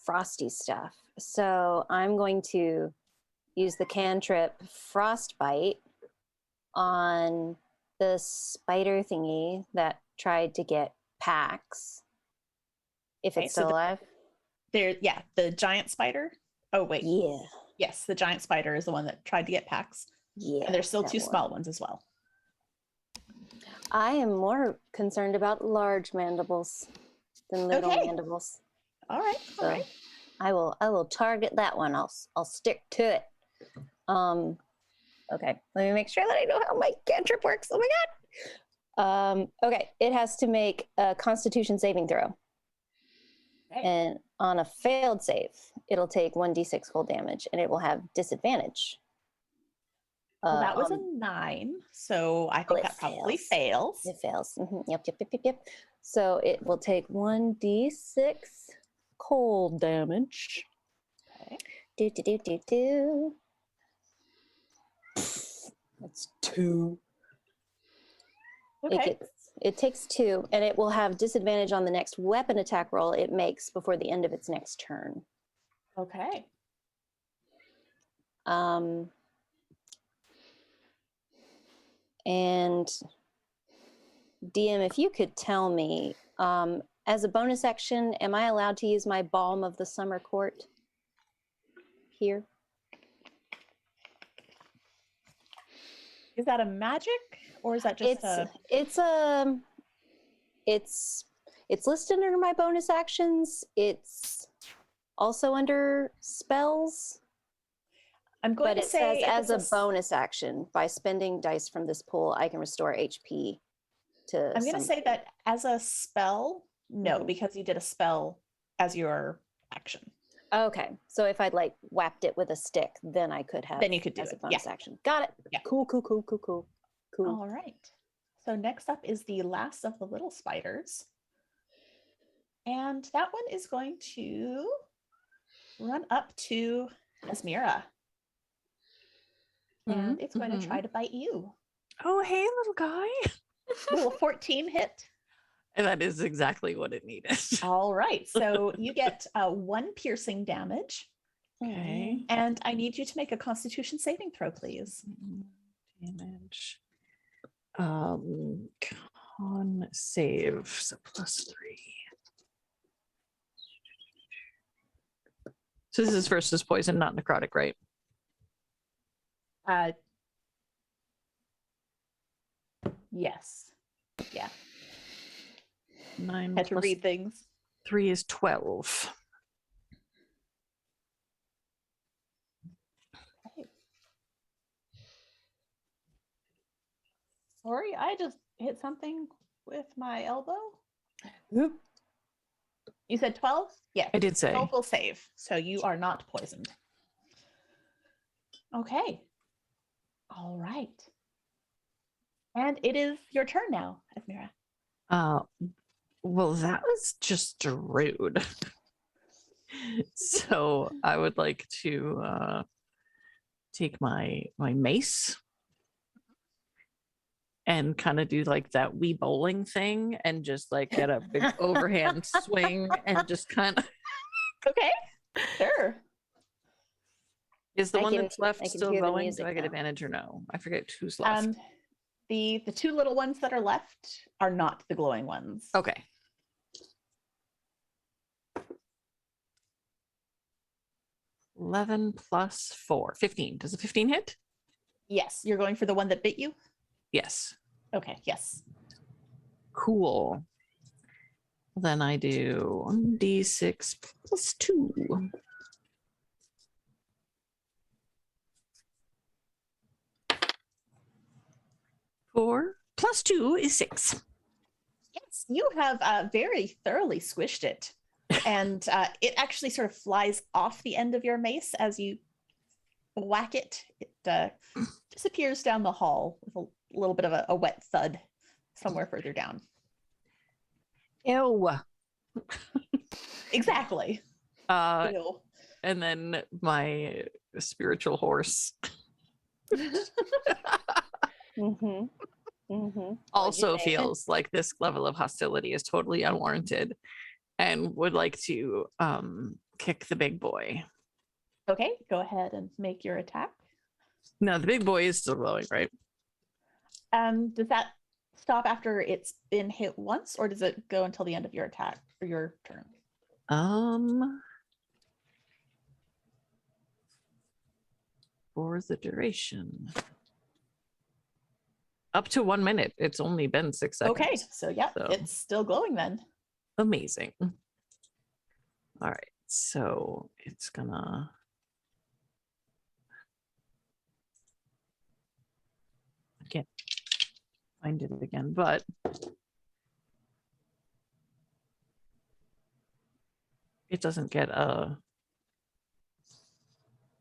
O: frosty stuff. So I'm going to use the cantrip Frostbite on the spider thingy that tried to get Pax. If it's still alive.
A: The giant spider. Oh wait.
O: Yeah.
A: Yes, the giant spider is the one that tried to get Pax.
O: Yeah.
A: And there's still
O: that
A: 2
O: one.
A: small ones as well.
O: I am more concerned about large mandibles than little mandibles.
A: All right.
O: So I will target that one. I'll stick to it. Okay. Let me make sure that I know how my cantrip works. Oh my god. Okay. It has to make a Constitution saving throw. Okay. And on a failed save, it'll take 1d6 cold damage, and it will have disadvantage.
A: Well, that was a 9, so I think that probably fails.
O: It fails. Yep. So it will take 1d6 cold damage.
A: Okay.
O: Do. That's 2.
A: Okay.
O: It takes 2, and it will have disadvantage on the next weapon attack roll it makes before the end of its next turn.
A: Okay.
O: And DM, if you could tell me, as a bonus action, am I allowed to use my Balm of the Summer Court here?
A: Is that a magic, or is that just
O: it's listed under my bonus actions. It's also under spells.
A: I'm going to say
O: it says as a bonus action, by spending dice from this pool, I can restore HP to.
A: I'm going to say that as a spell, no, because you did a spell as your action.
O: Okay, so if I'd whapped it with a stick, then I could have.
A: Then you could do
O: as
A: it.
O: a bonus action. Got it.
A: Yeah.
O: Cool.
A: All right. So next up is the last of the little spiders, and that one is going to run up to Esmira. And it's going to try to bite you.
C: Oh, hey, little guy.
A: Will a 14 hit?
C: And that is exactly what it needed.
A: All right. So you get 1 piercing damage.
C: Okay.
A: And I need you to make a Constitution saving throw, please.
C: Damage. Con save, so +3. So this is versus poison, not necrotic, right?
A: Yes. Yeah.
C: 9
A: Had to
C: plus
A: read things.
C: 3 is 12.
A: Okay. Sorry, I just hit something with my elbow.
O: Oop.
A: You said 12? Yeah.
C: I did say.
A: 12 will save, so you are not poisoned. Okay. All right. And it is your turn now, Esmira.
C: Well, that was just rude. So I would like to take my mace and kind of do like that Wii bowling thing and just like get a big overhand swing and just kind of.
A: Okay, sure.
C: Is the
O: I
C: one
O: can-
C: that's left
O: I can
C: still
O: hear the
C: going? Do
O: music
C: I get
O: now.
C: advantage or no? I forget who's left.
A: The two little ones that are left are not the glowing ones.
C: Okay. $11 plus 4, 15. Does a 15 hit?
A: Yes, you're going for the one that bit you?
C: Yes.
A: Okay, yes.
C: Cool. Then I do 1d6 plus 2. Four plus 2 is 6.
A: Yes, you have very thoroughly squished it. And it actually sort of flies off the end of your mace as you whack it. It disappears down the hall with a little bit of a wet thud somewhere further down.
C: Ew.
A: Exactly. Ew.
C: And then my spiritual horse also feels like this level of hostility is totally unwarranted and would like to kick the big boy.
A: Okay, go ahead and make your attack.
C: No, the big boy is still glowing, right?
A: Does that stop after it's been hit once, or does it go until the end of your attack or your turn?
C: For the duration. Up to 1 minute. It's only been 6 seconds.
A: Okay, so yeah, it's still glowing then.
C: Amazing. All right, so it's gonna. I can't find it again, but it doesn't get a.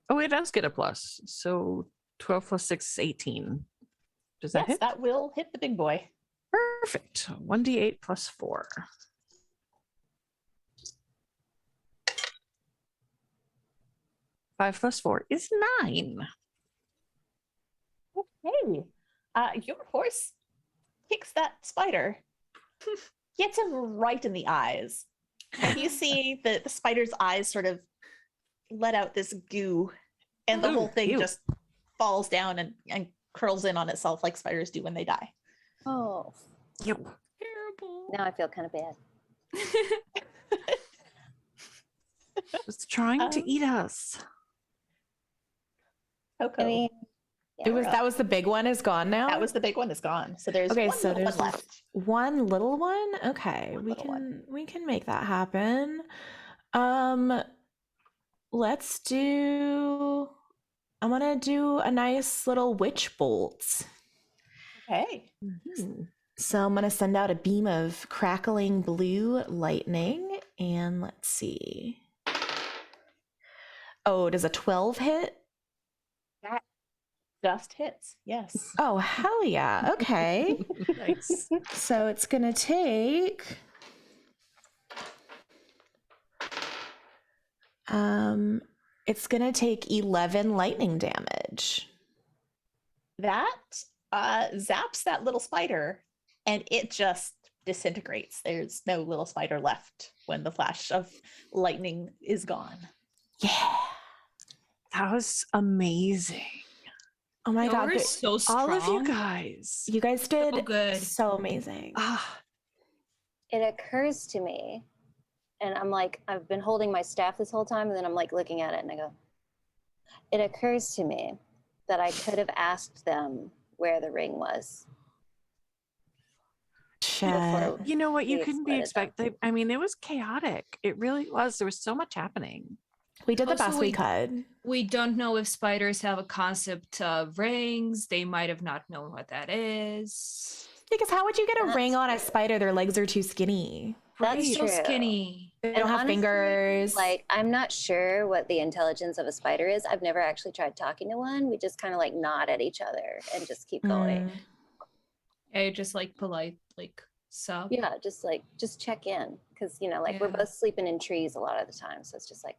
C: Oh, it does get a plus. So 12 plus 6 is 18. Does that
A: Yes,
C: hit?
A: that will hit the big boy.
C: Perfect. 1d8 plus 4. 5 plus 4 is 9.
A: Okay. Your horse kicks that spider, gets him right in the eyes. And you see the spider's eyes sort of let out this goo, and the
C: Ooh,
A: whole thing
C: ew.
A: just falls down and curls in on itself like spiders do when they die.
O: Oh.
C: Yep.
P: Terrible.
O: Now I feel kind of bad.
C: It's trying to eat us.
A: Coco.
O: I mean,
N: That was the big one is gone now.
A: That was the big one is gone. So there's
N: Okay,
A: one
N: so
A: little
N: there's
A: one left.
N: one little one. Okay, we can make that happen. Let's do. I'm gonna do a nice little witch bolt.
A: Okay.
N: So I'm gonna send out a beam of crackling blue lightning, and let's see. Oh, does a 12 hit?
A: That just hits. Yes.
N: Oh, hell yeah. Okay.
C: Nice.
N: So it's going to take it's going to take 11 lightning damage.
A: That zaps that little spider, and it just disintegrates. There's no little spider left when the flash of lightning is gone.
N: Yeah.
C: That was amazing.
N: Oh my god.
P: You're so
C: All of you
P: strong.
C: guys.
N: You guys did
P: So good.
N: so amazing.
O: It occurs to me, and I'm like, I've been holding my staff this whole time, and then I'm like looking at it, and I go, it occurs to me that I could have asked them where the ring was.
N: Shit.
C: You know what? You
O: we
C: couldn't be
O: split it up.
C: expected. I mean, it was chaotic. It really was. There was so much happening.
N: We did the
P: Also,
N: best we could.
P: We don't know if spiders have a concept of rings. They might have not known what that is.
N: Because how would you get a
O: That's
N: ring on a spider? Their legs are too skinny.
O: That's
P: So
O: true.
P: skinny.
N: They don't have
O: honestly,
N: fingers.
O: Like, I'm not sure what the intelligence of a spider is. I've never actually tried talking to one. We just kind of like nod at each other and just keep going.
P: Yeah, just like polite, like sub.
O: Yeah, just check in, because like we're
P: Yeah.
O: both sleeping in trees a lot of the time, so it's just like,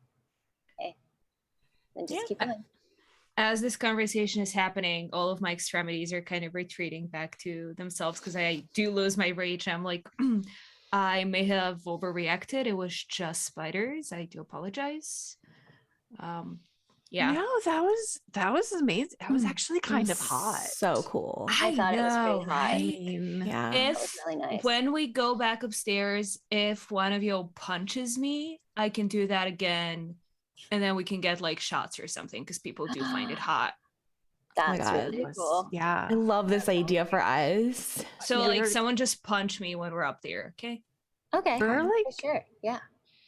O: hey, then just
C: Yeah.
O: keep going.
P: as this conversation is happening, all of my extremities are kind of retreating back to themselves because I do lose my rage. I'm like, I may have overreacted. It was just spiders. I do apologize. Yeah.
C: No, that was amazing. That was actually kind of hot.
N: So cool.
O: I thought it was pretty hot.
C: right?
N: Yeah.
O: That was
P: If
O: really nice.
P: when we go back upstairs, if one of you punches me, I can do that again, and then we can get like shots or something because people do find it hot.
N: my
O: That's
N: God.
O: really cool.
C: Yeah.
N: I love this idea for us.
P: So
C: Yeah.
P: like someone just punch me when we're up there, okay?
O: Okay.
C: For, like,
O: For sure. Yeah.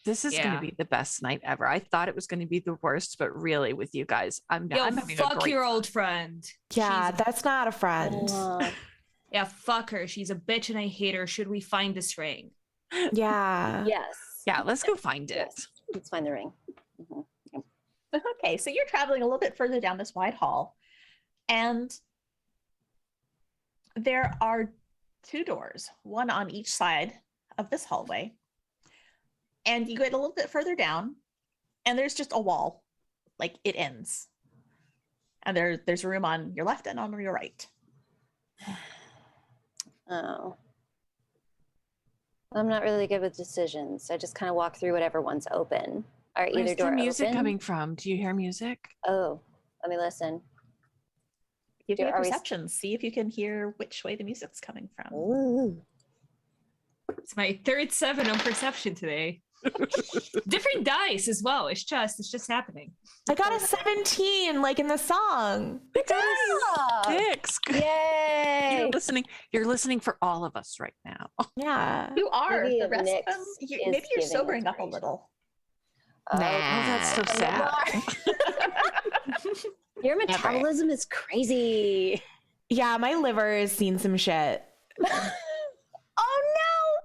C: This is
P: Yeah.
C: gonna be the best night ever. I thought it was gonna be the worst, but really, with you guys, I'm
P: Yo,
C: having a
P: fuck
C: great
P: your
C: time.
P: old friend.
N: Yeah,
P: She's-
N: that's not a friend.
P: yeah, fuck her. She's a bitch and I hate her. Should we find this ring?
N: Yeah.
O: Yes.
C: Yeah, let's go find it.
O: Yes. Let's find the ring.
A: Okay, so you're traveling a little bit further down this wide hall, and there are 2 doors, one on each side of this hallway. And you get a little bit further down, and there's just a wall, like it ends. And there's a room on your left and on your right.
O: Oh. I'm not really good with decisions. I just kind of walk through whatever one's open. Are either
C: Where's
O: door
C: the music
O: open?
C: coming from? Do you hear music?
O: Oh, let me listen.
A: Give me a
O: Are we-
A: perception. See if you can hear which way the music's coming from.
O: Ooh.
P: It's my third 7 on perception today. Different dice as well. It's just happening.
N: I got a 17, like in the song.
C: Six.
O: Yay!
C: You're listening for all of us right now.
N: Yeah.
A: You are.
O: Maybe
A: The rest of
O: Nyx
A: them,
O: is
A: maybe you're
O: giving
A: sobering up a
O: inspiration.
A: little.
O: Oh,
C: that's so sad.
O: Your metabolism is crazy.
N: Yeah, my liver has seen some shit.
O: Oh no!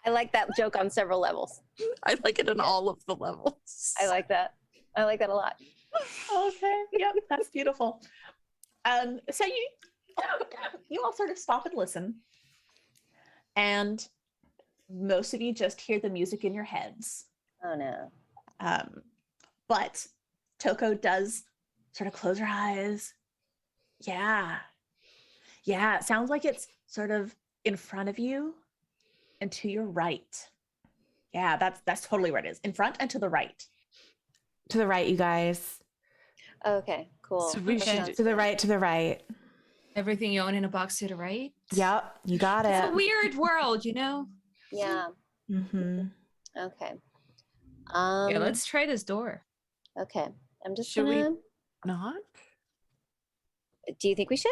O: I like that joke on several levels.
C: I like it on all of the levels.
O: I like that. I like that a lot.
A: Okay. Yep, that's beautiful. So you all sort of stop and listen, and most of you just hear the music in your heads.
O: Oh no.
A: But Toko does sort of close her eyes. Yeah. Yeah, it sounds like it's sort of in front of you and to your right. Yeah, that's totally where it is. In front and to the right.
N: To the right, you guys.
O: Okay, cool.
C: So we
O: That
C: should-
O: sounds
N: To the
O: good.
N: right, to the right.
P: Everything you own in a box to the right.
N: Yep, you got
P: It's a
N: it.
P: weird world, you know?
O: Yeah.
N: Mm-hmm.
O: Okay.
P: Yeah, let's try this door.
O: Okay. I'm just
C: Should we
O: gonna.
C: not?
O: Do you think we should?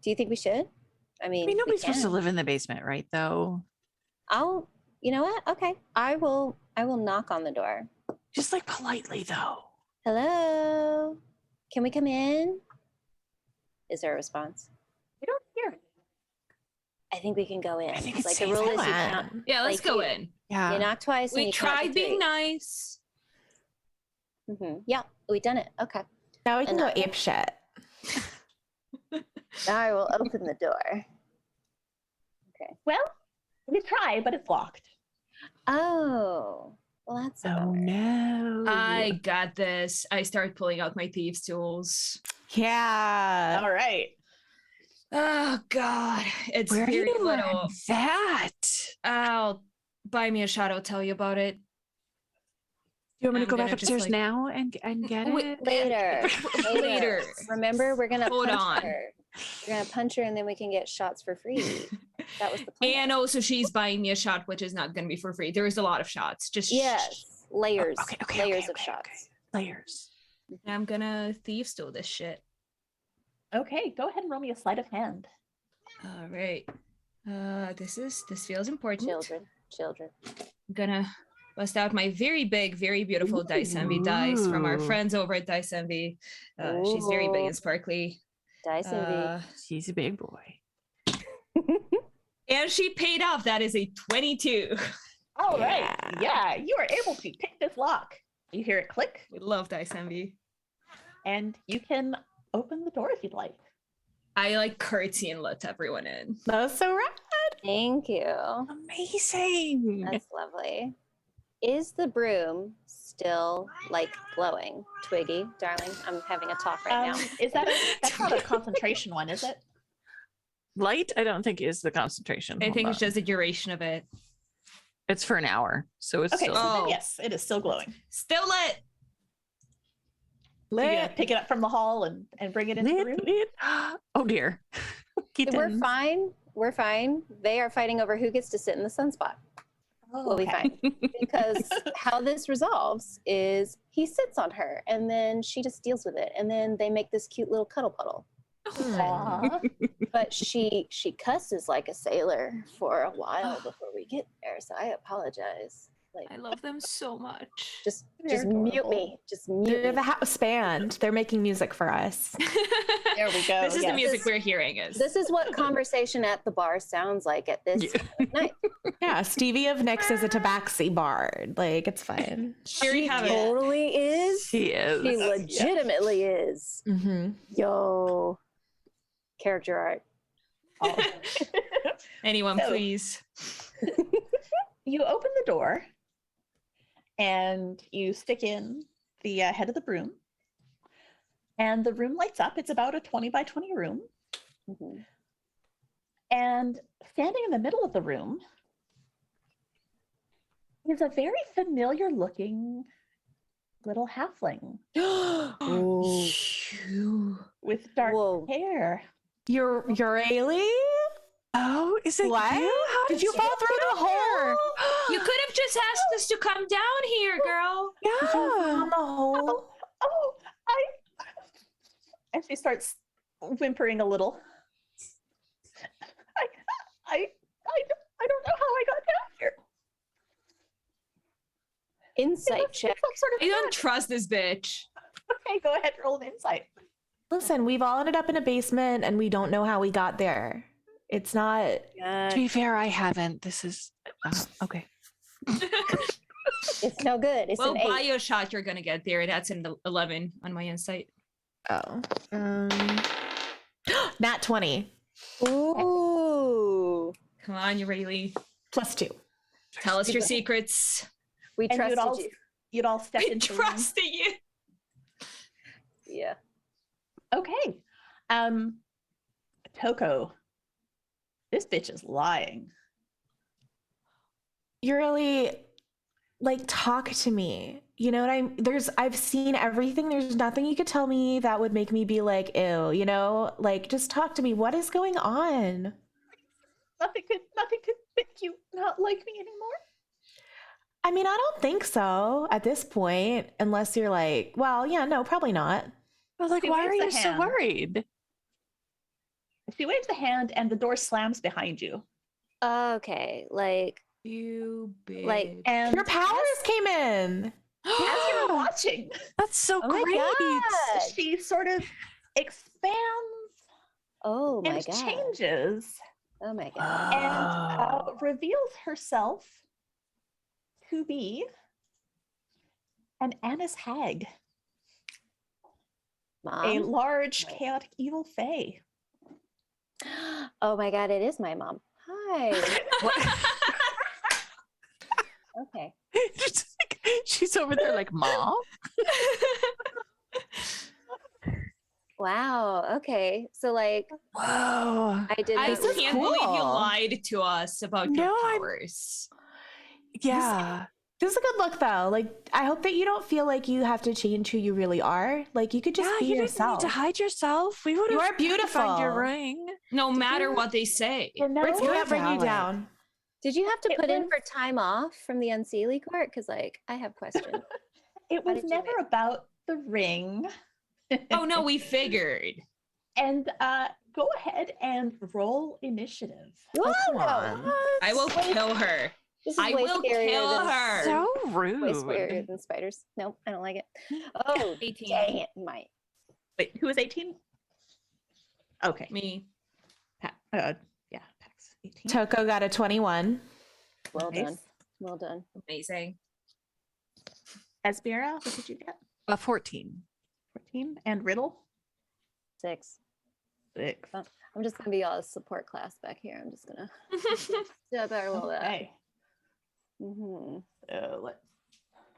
O: Do you think we should? I mean,
C: I mean,
O: we
C: nobody's supposed to
O: can.
C: live in the basement, right? Though,
O: You know what? Okay. I will knock on the door.
C: just like politely, though.
O: Hello. Can we come in? Is there a response?
A: You don't hear it.
O: I think we can go in.
C: I think it's
O: like the
C: safe
O: rule
C: to
O: is you
C: go
O: count.
P: Yeah, let's
O: Like
P: go
O: you-
P: in.
C: Yeah.
O: You knock twice. and
P: We
O: you count
P: tried
O: to
P: being
O: 3.
P: nice.
O: Yeah, we done it. Okay.
N: Now we can
O: And
N: go
O: I-
N: ape shit.
O: Now I will open the door.
A: Well, you try, but it's locked.
O: Oh, well, that's a
C: Oh
O: bummer.
C: no.
P: I got this. I start pulling out my thieves' tools.
N: Yeah.
A: All right.
P: Oh God, it's
C: Where do
P: very
C: you learn
P: little.
C: that?
P: I'll buy me a shot. I'll tell you about it.
C: Do you want me to
P: I'm
C: go back
P: gonna just,
C: upstairs
P: like-
C: now and get
P: Wait,
C: it?
O: Later.
P: Later.
O: Remember, we're gonna
P: Hold
O: punch
P: on.
O: her. We're gonna punch her, and then we can get shots for free. That was the plan.
P: And also, she's buying me a shot, which is not going to be for free. There is a lot of shots. Just
O: Yes, layers,
C: okay,
O: layers of
C: okay.
O: shots.
C: Layers.
P: I'm gonna thief steal this shit.
A: Okay, go ahead and roll me a sleight of hand.
P: All right. This feels important.
O: Children.
P: I'm gonna bust out my very big, very beautiful Dice Envy dice from our
C: Ooh.
P: friends over at Dice Envy. She's very big and sparkly.
O: Dice Envy.
C: She's a big boy.
P: And she paid off. That is a 22.
A: All right. Yeah, you are able to pick this lock. You hear it click,
P: We love Dice Envy.
A: and you can open the door if you'd like.
P: I like curtsy and let everyone in.
N: That was so rad.
O: Thank you.
C: Amazing.
O: That's lovely. Is the broom still like glowing. Twiggy, darling, I'm having a talk right now.
A: Is that's not a concentration one, is it?
C: Light, I don't think is the concentration.
P: I
C: Hold
P: think it's
C: on.
P: just the duration of it.
C: It's for an hour, so it's
A: Okay,
C: still.
A: so then yes, it is still glowing.
P: Still lit.
A: You gonna pick it up from the hall and bring it into the room?
C: Oh dear.
O: We're fine. We're fine. They are fighting over who gets to sit in the sunspot. We'll be fine. Because how this resolves is he sits on her and then she just deals with it. And then they make this cute little cuddle puddle. But she cusses like a sailor for a while before we get there. So I apologize. Like,
P: I love them so much.
O: Just mute me. Just mute
N: They're
O: me.
N: the house band. They're making music for us.
A: There we go.
P: This is the music we're hearing.
O: This is what conversation at the bar sounds like at this night.
N: Yeah, Stevie of Nyx is a tabaxi bard. Like, it's fine.
O: She totally is.
C: She is.
O: She legitimately is.
N: Mm-hmm.
O: Yo. Character art.
P: Anyone,
A: So-
P: please.
A: You open the door and you stick in the head of the broom, and the room lights up. It's about a 20 by 20 room. And standing in the middle of the room is a very familiar looking little halfling with dark hair.
N: You're Ailey?
C: Oh, is it
N: what?
C: you? How
N: did you fall through the hole?
P: You could have just asked us to come down here, girl.
N: On the hole.
A: Oh, and she starts whimpering a little. I don't know how I got down here.
O: Insight check.
P: I don't trust this bitch.
A: Okay, go ahead, roll an insight.
N: Listen, we've all ended up in a basement and we don't know how we got there. It's not.
C: To be fair, I haven't. This is okay.
O: It's no good. It's
P: Well,
O: an 8.
P: buy you a shot. You're gonna get there. That's an 11 on my insight.
N: Oh. Nat 20.
O: Ooh.
P: Come on, you Rayleigh.
N: +2.
P: Tell us your secrets.
O: We
A: And
O: trusted you.
A: You'd all step
P: We
A: into the room.
P: trusted you.
O: Yeah.
A: Okay. Toko. This bitch is lying.
N: You're really like, talk to me. You know what I've seen everything. There's nothing you could tell me that would make me be like, ew, you know? Like, just talk to me. What is going on?
A: Nothing could make you not like me anymore.
N: I mean, I don't think so at this point, unless you're like, well, yeah, no, probably not.
C: Well, like,
A: She
C: why are
A: waves a
C: you so
A: hand.
C: worried?
A: She waves a hand and the door slams behind you.
O: Okay. Like,
P: you bitch.
O: Like,
A: and
N: your powers came in.
A: As you're watching,
C: That's so
O: oh my
C: great.
O: God.
A: she sort of expands
O: Oh my
A: and
O: God.
A: changes
O: Oh my God.
A: and reveals herself to be an Annis hag, a
O: Mom?
A: large, chaotic, evil fae.
O: Oh my God, it is my mom. Hi. Okay.
C: She's over there like, Mom?
O: Wow. Okay. So like,
C: Whoa.
O: I did.
P: I
O: not
P: can't believe you
N: cool.
P: lied to us about
C: No,
P: your
C: I'm-
P: powers.
C: Yeah.
N: This is a good look, though. Like, I hope that you don't feel like you have to change who you really are. Like, you could just be
C: you
N: yourself.
C: didn't need to hide yourself. We would
N: You
C: have
N: are beautiful.
C: found your ring.
P: No matter what they say.
N: Ritz
A: No,
N: can't bring you
C: valid.
N: down.
O: Did you have to
A: It
O: put in
A: was-
O: for time off from the Unseelie court? Because like, I have questions.
A: It
O: How
A: was
O: did you
A: never
O: make-
A: about the ring.
P: Oh no, we figured.
A: And go ahead and roll initiative.
N: Oh, come on.
P: I will kill her.
O: This is
P: I
O: way
P: will
O: scarier
P: kill
O: than-
P: her.
C: So
O: Way
C: rude.
O: scarier than spiders. Nope, I don't like it. Oh,
P: 18.
O: dang it, Mike.
A: Wait, who is 18? Okay.
P: Me.
A: Yeah, Pax 18.
N: Toko got a 21.
O: Well
A: Nice.
O: done. Well done.
P: Amazing.
A: Esmira, what did you get?
C: 14.
A: 14. And Riddle?
O: 6.
A: 6.
O: I'm just gonna be all support class back here. I'm just gonna. Yeah, better roll that.
A: Okay.
O: Mm-hmm.
A: So let's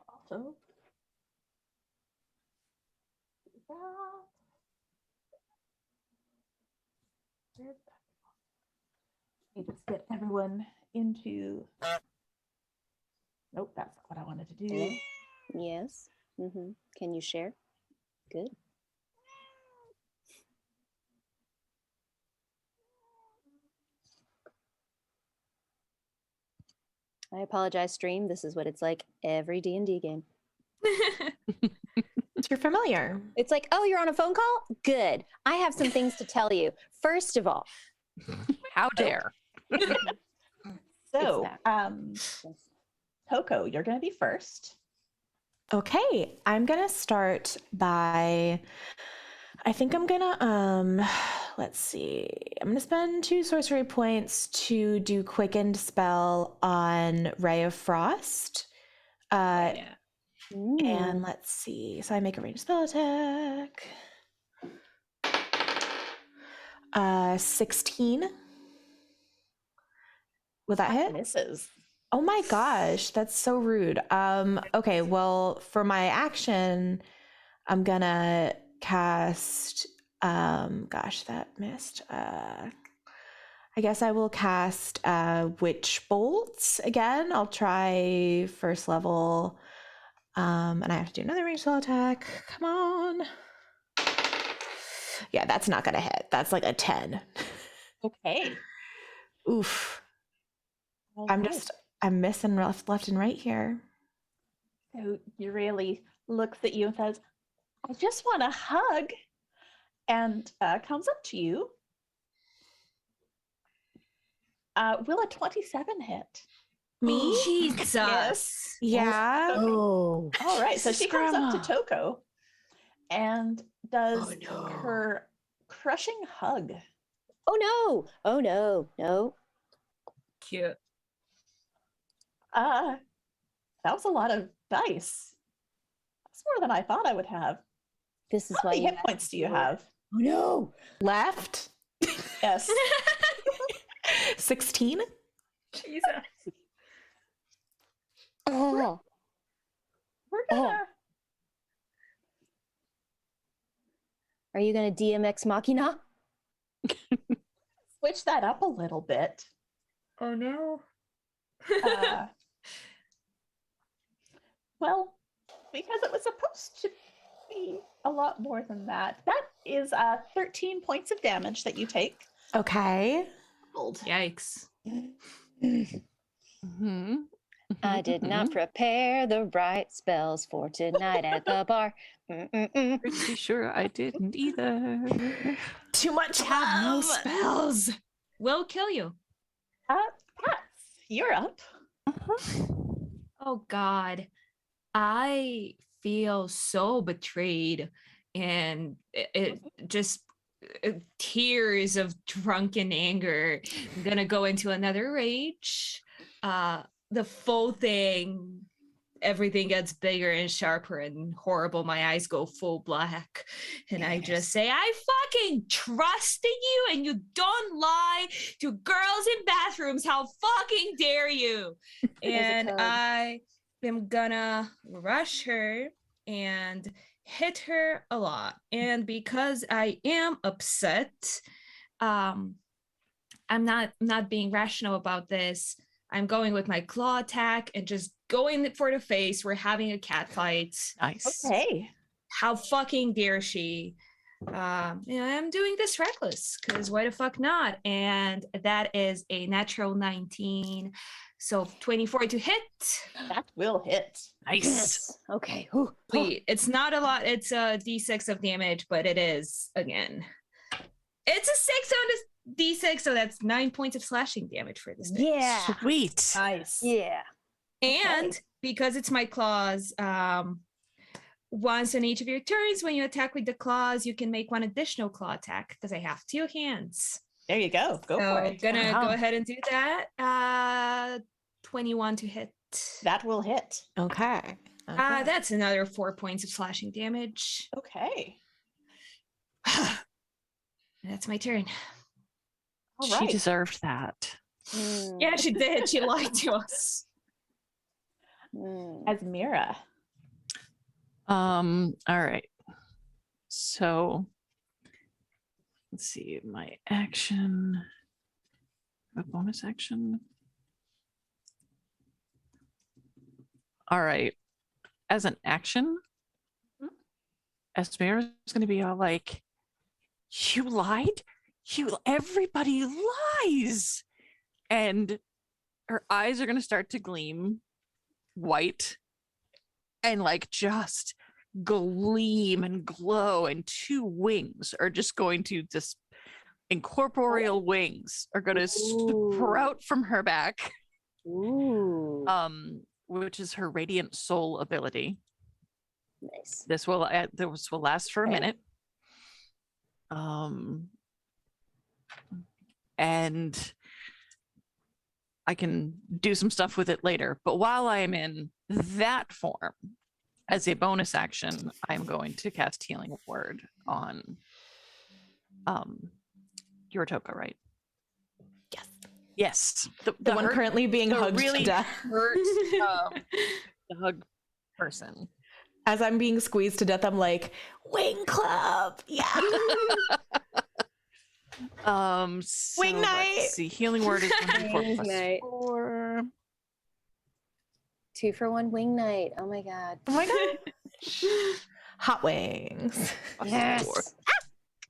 A: also Let me just get everyone into. Nope, that's not what I wanted to do.
O: Yes. Can you share? Good. I apologize, stream. This is what it's like every D&D game.
N: You're familiar.
O: It's like, oh, you're on a phone call? Good. I have some things to tell you. First of all,
C: how dare.
A: So, Coco, you're going to be first.
N: Okay, I'm gonna start by, I think I'm gonna, let's see, I'm gonna spend 2 sorcery points to do Quickened Spell on Ray of Frost. And let's see, so I make a ranged spell attack. 16. Will that hit?
A: Misses.
N: Oh my gosh, that's so rude. Okay, well, for my action, I'm gonna cast, gosh, that missed. I guess I will cast Witch Bolts again. I'll try first level, and I have to do another ranged spell attack. Come on. Yeah, that's not gonna hit. That's like a 10.
A: Okay.
N: Oof.
A: All
N: I'm
A: right.
N: missing left and right here.
A: So Euryale looks at you and says, I just want a hug, and comes up to you. Will a 27 hit?
N: Me?
P: Jesus.
A: Yes.
N: Yeah.
O: Oh.
A: All right, so she comes
C: Grandma.
A: up to Toko and does her crushing hug.
O: Oh no. Oh no. No.
P: Cute.
A: That was a lot of dice. That's more than I thought I would have.
O: This is
A: How
O: why
A: many
O: you
A: hit points do you have?
O: Oh no.
N: Left?
A: Yes.
N: 16?
P: Jesus.
O: Oh.
A: We're gonna.
O: Are you gonna DMX Machina?
A: Switch that up a little bit.
P: Oh no.
A: Well, because it was supposed to be a lot more than that. That is 13 points of damage that you take.
N: Okay.
P: Yikes.
O: I did not prepare the right spells for tonight at the bar.
C: Pretty sure I didn't either.
N: Too much
P: Have no
N: love.
P: spells. Will kill you.
A: Yes, you're up.
P: Oh God. I feel so betrayed, and it just tears of drunken anger. I'm gonna go into another rage. The full thing, everything gets bigger and sharper and horrible. My eyes go full black, and I just say, I fucking trusted you, and you don't lie to girls in bathrooms. How fucking dare you? And I am gonna rush her and hit her a lot. And because I am upset, I'm not being rational about this. I'm going with my claw attack and just going for the face. We're having a cat fight.
C: Nice.
A: Okay.
P: How fucking dare she? I'm doing this reckless because why the fuck not? And that is a natural 19. So 24 to hit.
A: That will hit.
P: Nice.
O: Okay.
P: Wait, it's not a lot. It's a d6 of damage, but it is, again. It's a 6 on this d6, so that's 9 points of slashing damage for this thing.
O: Yeah.
C: Sweet.
A: Nice.
O: Yeah.
P: And because it's my claws, once on each of your turns, when you attack with the claws, you can make one additional claw attack because I have 2 hands.
A: There you go. Go
P: So
A: for
P: I'm
A: it.
P: gonna go ahead and do that. 21 to hit.
A: That will hit.
N: Okay.
P: That's another 4 points of slashing damage.
A: Okay.
P: That's my turn.
A: All
C: She
A: right.
C: deserved that.
P: Yeah, she did. She lied to us.
A: As Mira.
C: All right. So let's see, my action, a bonus action. All right. As an action, Esmer is going to be all like, "You lied? Everybody lies." And her eyes are going to start to gleam white and like just gleam and glow, and two wings are just going to just incorporeal wings are going to sprout from her back.
O: Ooh.
C: Which is her radiant soul ability.
O: Nice.
C: This will last for a minute. And I can do some stuff with it later. But while I am in that form, as a bonus action, I'm going to cast Healing Word on your Toka, right?
N: Yes.
C: Yes.
N: The one currently being hugged
C: really
N: to death.
C: Hurt, the hug person.
N: As I'm being squeezed to death, I'm like, Wing Club, yeah. Wing Night.
C: Let's see, Healing Word is 1d4
O: Wing
C: plus
O: Night.
C: 4.
O: 2-for-1 wing night. Oh my god.
N: Oh my god. Hot wings.
O: Yes.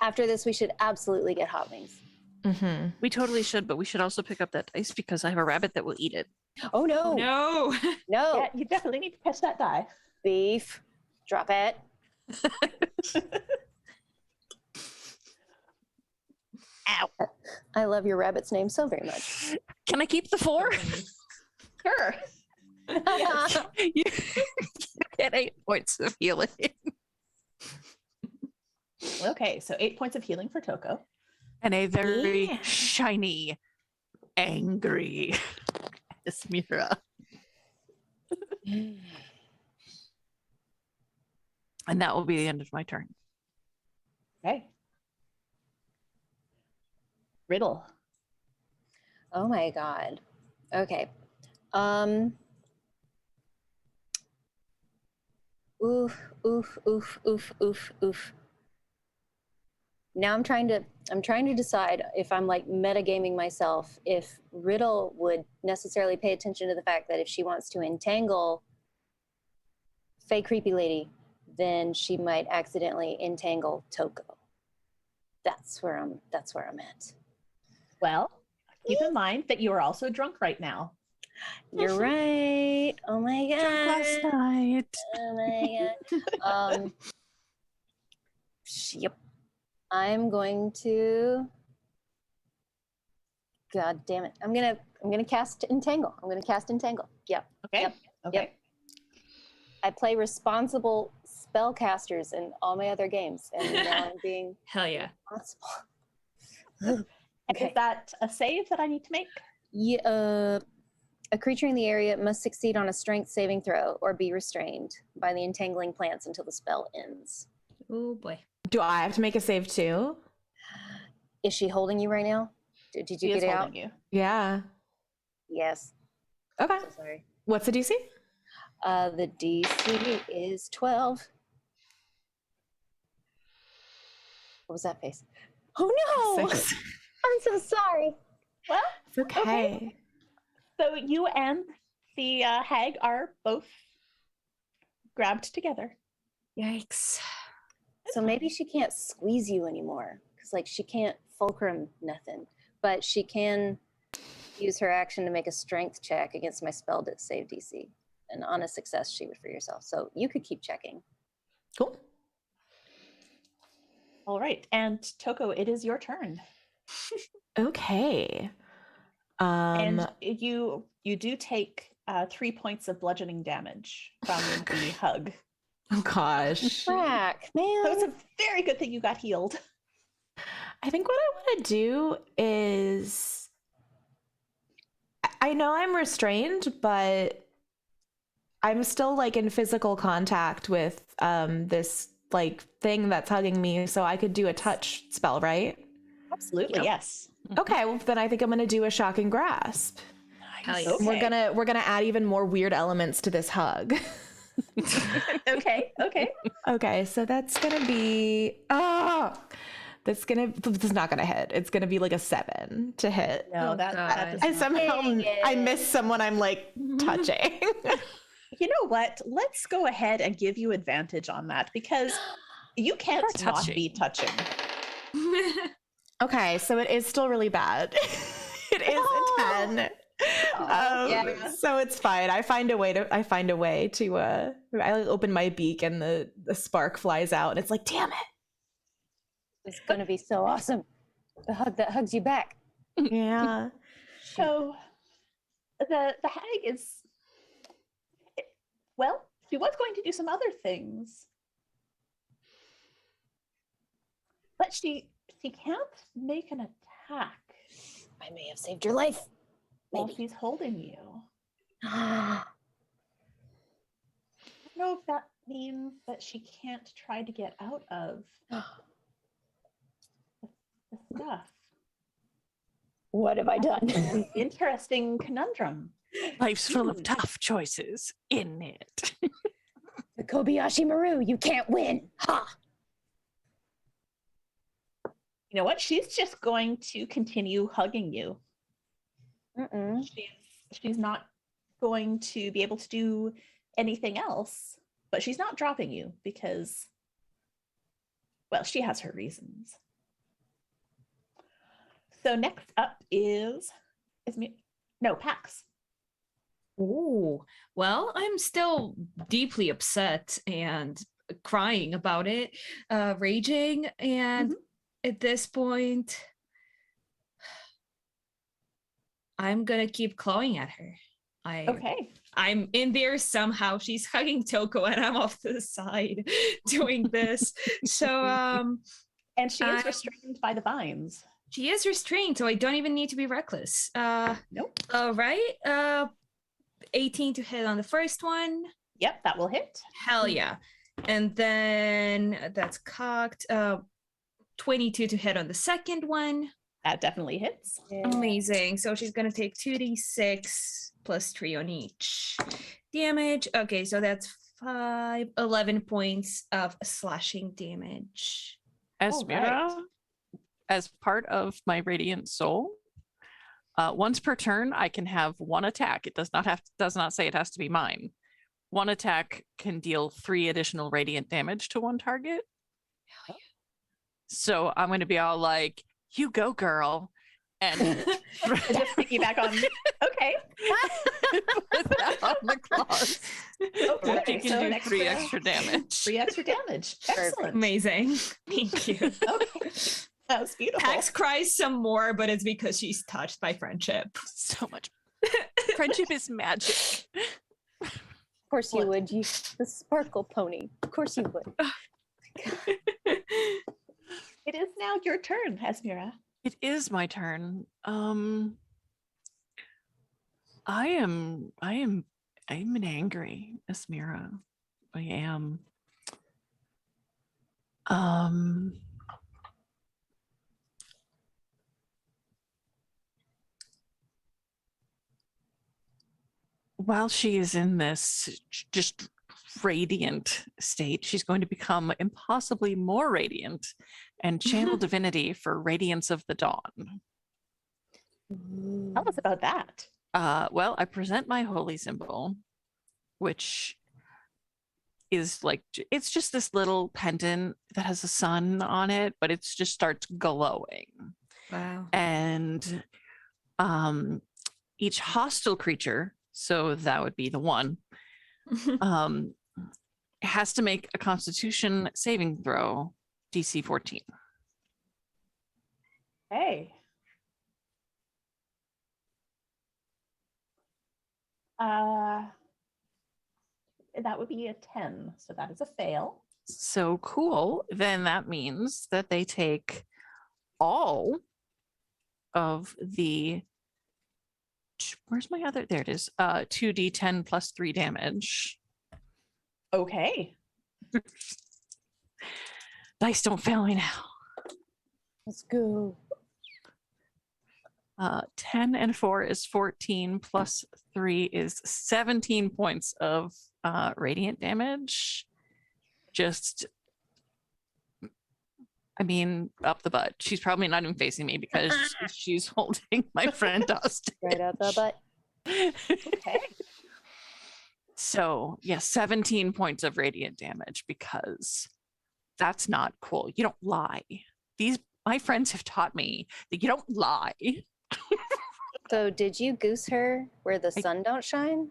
O: After this, we should absolutely get hot wings.
N: Mm-hmm.
C: We totally should, but we should also pick up that dice because I have a rabbit that will eat it.
O: Oh no.
P: No.
O: No.
A: Yeah, you definitely need to catch that die.
O: Beef. Drop it.
C: Ow.
O: I love your rabbit's name so very much.
C: Can I keep the 4?
A: Sure.
C: You get 8 points of healing.
A: Okay, so 8 points of healing for Toko.
C: And a very shiny, angry Esmira. And that will be the end of my turn.
A: Okay. Riddle.
O: Oh my god. Okay. Oof, oof, oof, oof, oof, oof. Now I'm trying to decide if I'm like metagaming myself, if Riddle would necessarily pay attention to the fact that if she wants to entangle Fey Creepy Lady, then she might accidentally entangle Toko. That's where I'm at.
A: Well, keep in mind that you are also drunk right now.
O: You're right. Oh my god.
C: Drunk last night.
O: Oh my god. Yep. I'm going to. God damn it! I'm gonna cast Entangle. I'm gonna cast Entangle. Yep.
A: Okay.
O: Yep.
A: Okay.
O: Yep. I play responsible spellcasters in all my other games, and now I'm being
P: Hell yeah.
O: responsible.
A: Okay. Is that a save that I need to make?
O: Yeah. A creature in the area must succeed on a strength saving throw or be restrained by the entangling plants until the spell ends.
P: Oh boy.
N: Do I have to make a save too?
O: Is she holding you right now? Did you
A: She
O: get
A: is
O: it out?
A: holding you.
N: Yeah.
O: Yes.
N: Okay.
O: So sorry.
N: What's the DC?
O: The DC is 12. What was that face? Oh no!
N: 6.
O: I'm so sorry.
A: Well,
N: It's okay.
A: so you and the hag are both grabbed together.
P: Yikes.
O: So maybe she can't squeeze you anymore because like she can't fulcrum nothing, but she can use her action to make a strength check against my spell save DC, and on a success she would free herself. So you could keep checking.
N: Cool.
A: All right, and Toko, it is your turn.
N: Okay.
A: And you do take 3 points of bludgeoning damage from the hug.
N: Oh gosh.
O: Crack, man.
A: So it's a very good thing you got healed.
N: I think what I want to do is I know I'm restrained, but I'm still like in physical contact with this like thing that's hugging me, so I could do a touch spell, right?
A: Absolutely,
C: Yep.
A: yes.
N: Okay, well then I think I'm gonna do a shocking grasp.
P: Hell yeah.
A: Okay.
N: We're gonna add even more weird elements to this hug.
A: Okay.
N: Okay, so that's gonna be this is not gonna hit. It's gonna be like a 7 to hit.
A: No, that
N: I
A: does not.
N: somehow
O: Dang
N: I
O: it.
N: missed someone I'm like touching.
A: You know what? Let's go ahead and give you advantage on that because you can't not be touching.
N: Okay, so it is still really bad. It is a 10.
A: Yeah.
N: So it's fine. I find a way to I open my beak and the spark flies out and it's like, damn it.
O: It's gonna be so awesome. The hug that hugs you back.
N: Yeah.
A: So the hag is, well, she was going to do some other things, but she can't make an attack.
O: I may have saved your life.
A: While
O: Maybe.
A: she's holding you. I don't know if that means that she can't try to get out of the stuff.
O: What have I done?
A: Interesting conundrum.
C: Life's full of tough choices, isn't it?
O: The Kobayashi Maru, you can't win. Ha!
A: You know what? She's just going to continue hugging you.
O: Mm-mm.
A: She's not going to be able to do anything else, but she's not dropping you because, well, she has her reasons. So next up is Pax.
P: Ooh, well, I'm still deeply upset and crying about it, raging, and at this point, I'm gonna keep clawing at her. I'm in there somehow. She's hugging Toko, and I'm off to the side doing this. So,
A: and she is restrained by the vines.
P: She is restrained, so I don't even need to be reckless.
A: Nope.
P: All right. 18 to hit on the first one.
A: Yep, that will hit.
P: Hell yeah. And then that's cocked. 22 to hit on the second one.
A: That definitely hits.
P: Amazing. So she's going to take 2d6 plus 3 on each damage. Okay, so that's 11 points of slashing damage.
C: Esmira, as part of my Radiant Soul, once per turn, I can have one attack. It does not say it has to be mine. One attack can deal 3 additional radiant damage to one target.
A: Oh.
C: So I'm going to be all like, "You go, girl," and
A: just piggyback on. Okay.
C: Put that on the claws.
A: Okay,
C: You can do 3 extra damage.
A: 3 extra damage. Excellent.
P: Amazing. Thank you.
A: Okay. That was beautiful.
P: Pax cries some more, but it's because she's touched by friendship.
C: So much. Friendship is magic.
O: Of course you would. You, the sparkle pony. Of course you would.
A: It is now your turn, Esmira.
C: It is my turn. I am an angry Esmira. I am. While she is in this just radiant state, she's going to become impossibly more radiant and channel divinity for Radiance of the Dawn.
A: Tell us about that.
C: Well, I present my holy symbol, which is like, it's just this little pendant that has a sun on it, but it just starts glowing.
P: Wow.
C: And each hostile creature, so that would be the one, has to make a Constitution saving throw, DC 14.
A: Hey. That would be a 10, so that is a fail.
C: So cool. Then that means that they take all of the, where's my other, there it is, 2d10 plus 3 damage.
A: Okay.
C: Dice don't fail me now.
O: Let's go.
C: 10 and 4 is 14 plus 3 is 17 points of radiant damage. Just, I mean, up the butt. She's probably not even facing me because she's holding my friend Dustin.
O: Right up the butt.
A: Okay.
C: So, yeah, 17 points of radiant damage because that's not cool. You don't lie. My friends have taught me that you don't lie.
O: So did you goose her where the sun don't shine?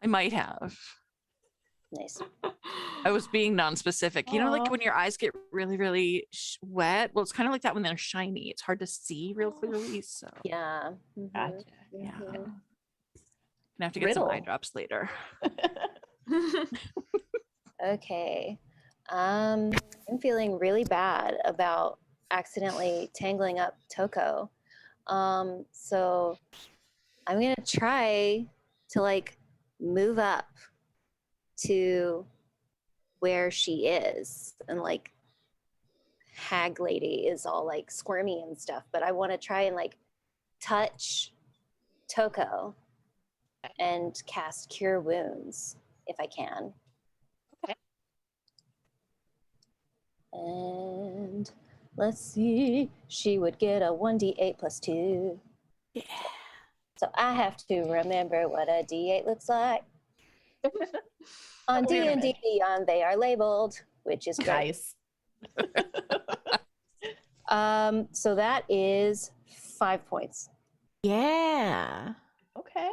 C: I might have.
O: Nice.
C: I was being non-specific. You know, like
A: Aw.
C: when your eyes get really, really wet? Well, it's kind of like that when they're shiny. It's hard to see real clearly. So,
O: Yeah.
A: Gotcha.
C: yeah.
O: Mhm.
C: Gonna have to get some eye
A: Riddle.
C: drops later.
O: Okay. I'm feeling really bad about accidentally tangling up Toko. So I'm gonna try to like move up to where she is, and like hag lady is all like squirmy and stuff, but I want to try and like touch Toko and cast cure wounds if I can.
A: Okay.
O: And let's see, she would get a 1d8 plus 2.
N: Yeah.
O: So I have to remember what a d8 looks like. On
A: Wait a minute.
O: D&D Beyond, they are labeled, which is great.
A: Nice.
O: So that is 5 points.
N: Yeah.
A: Okay.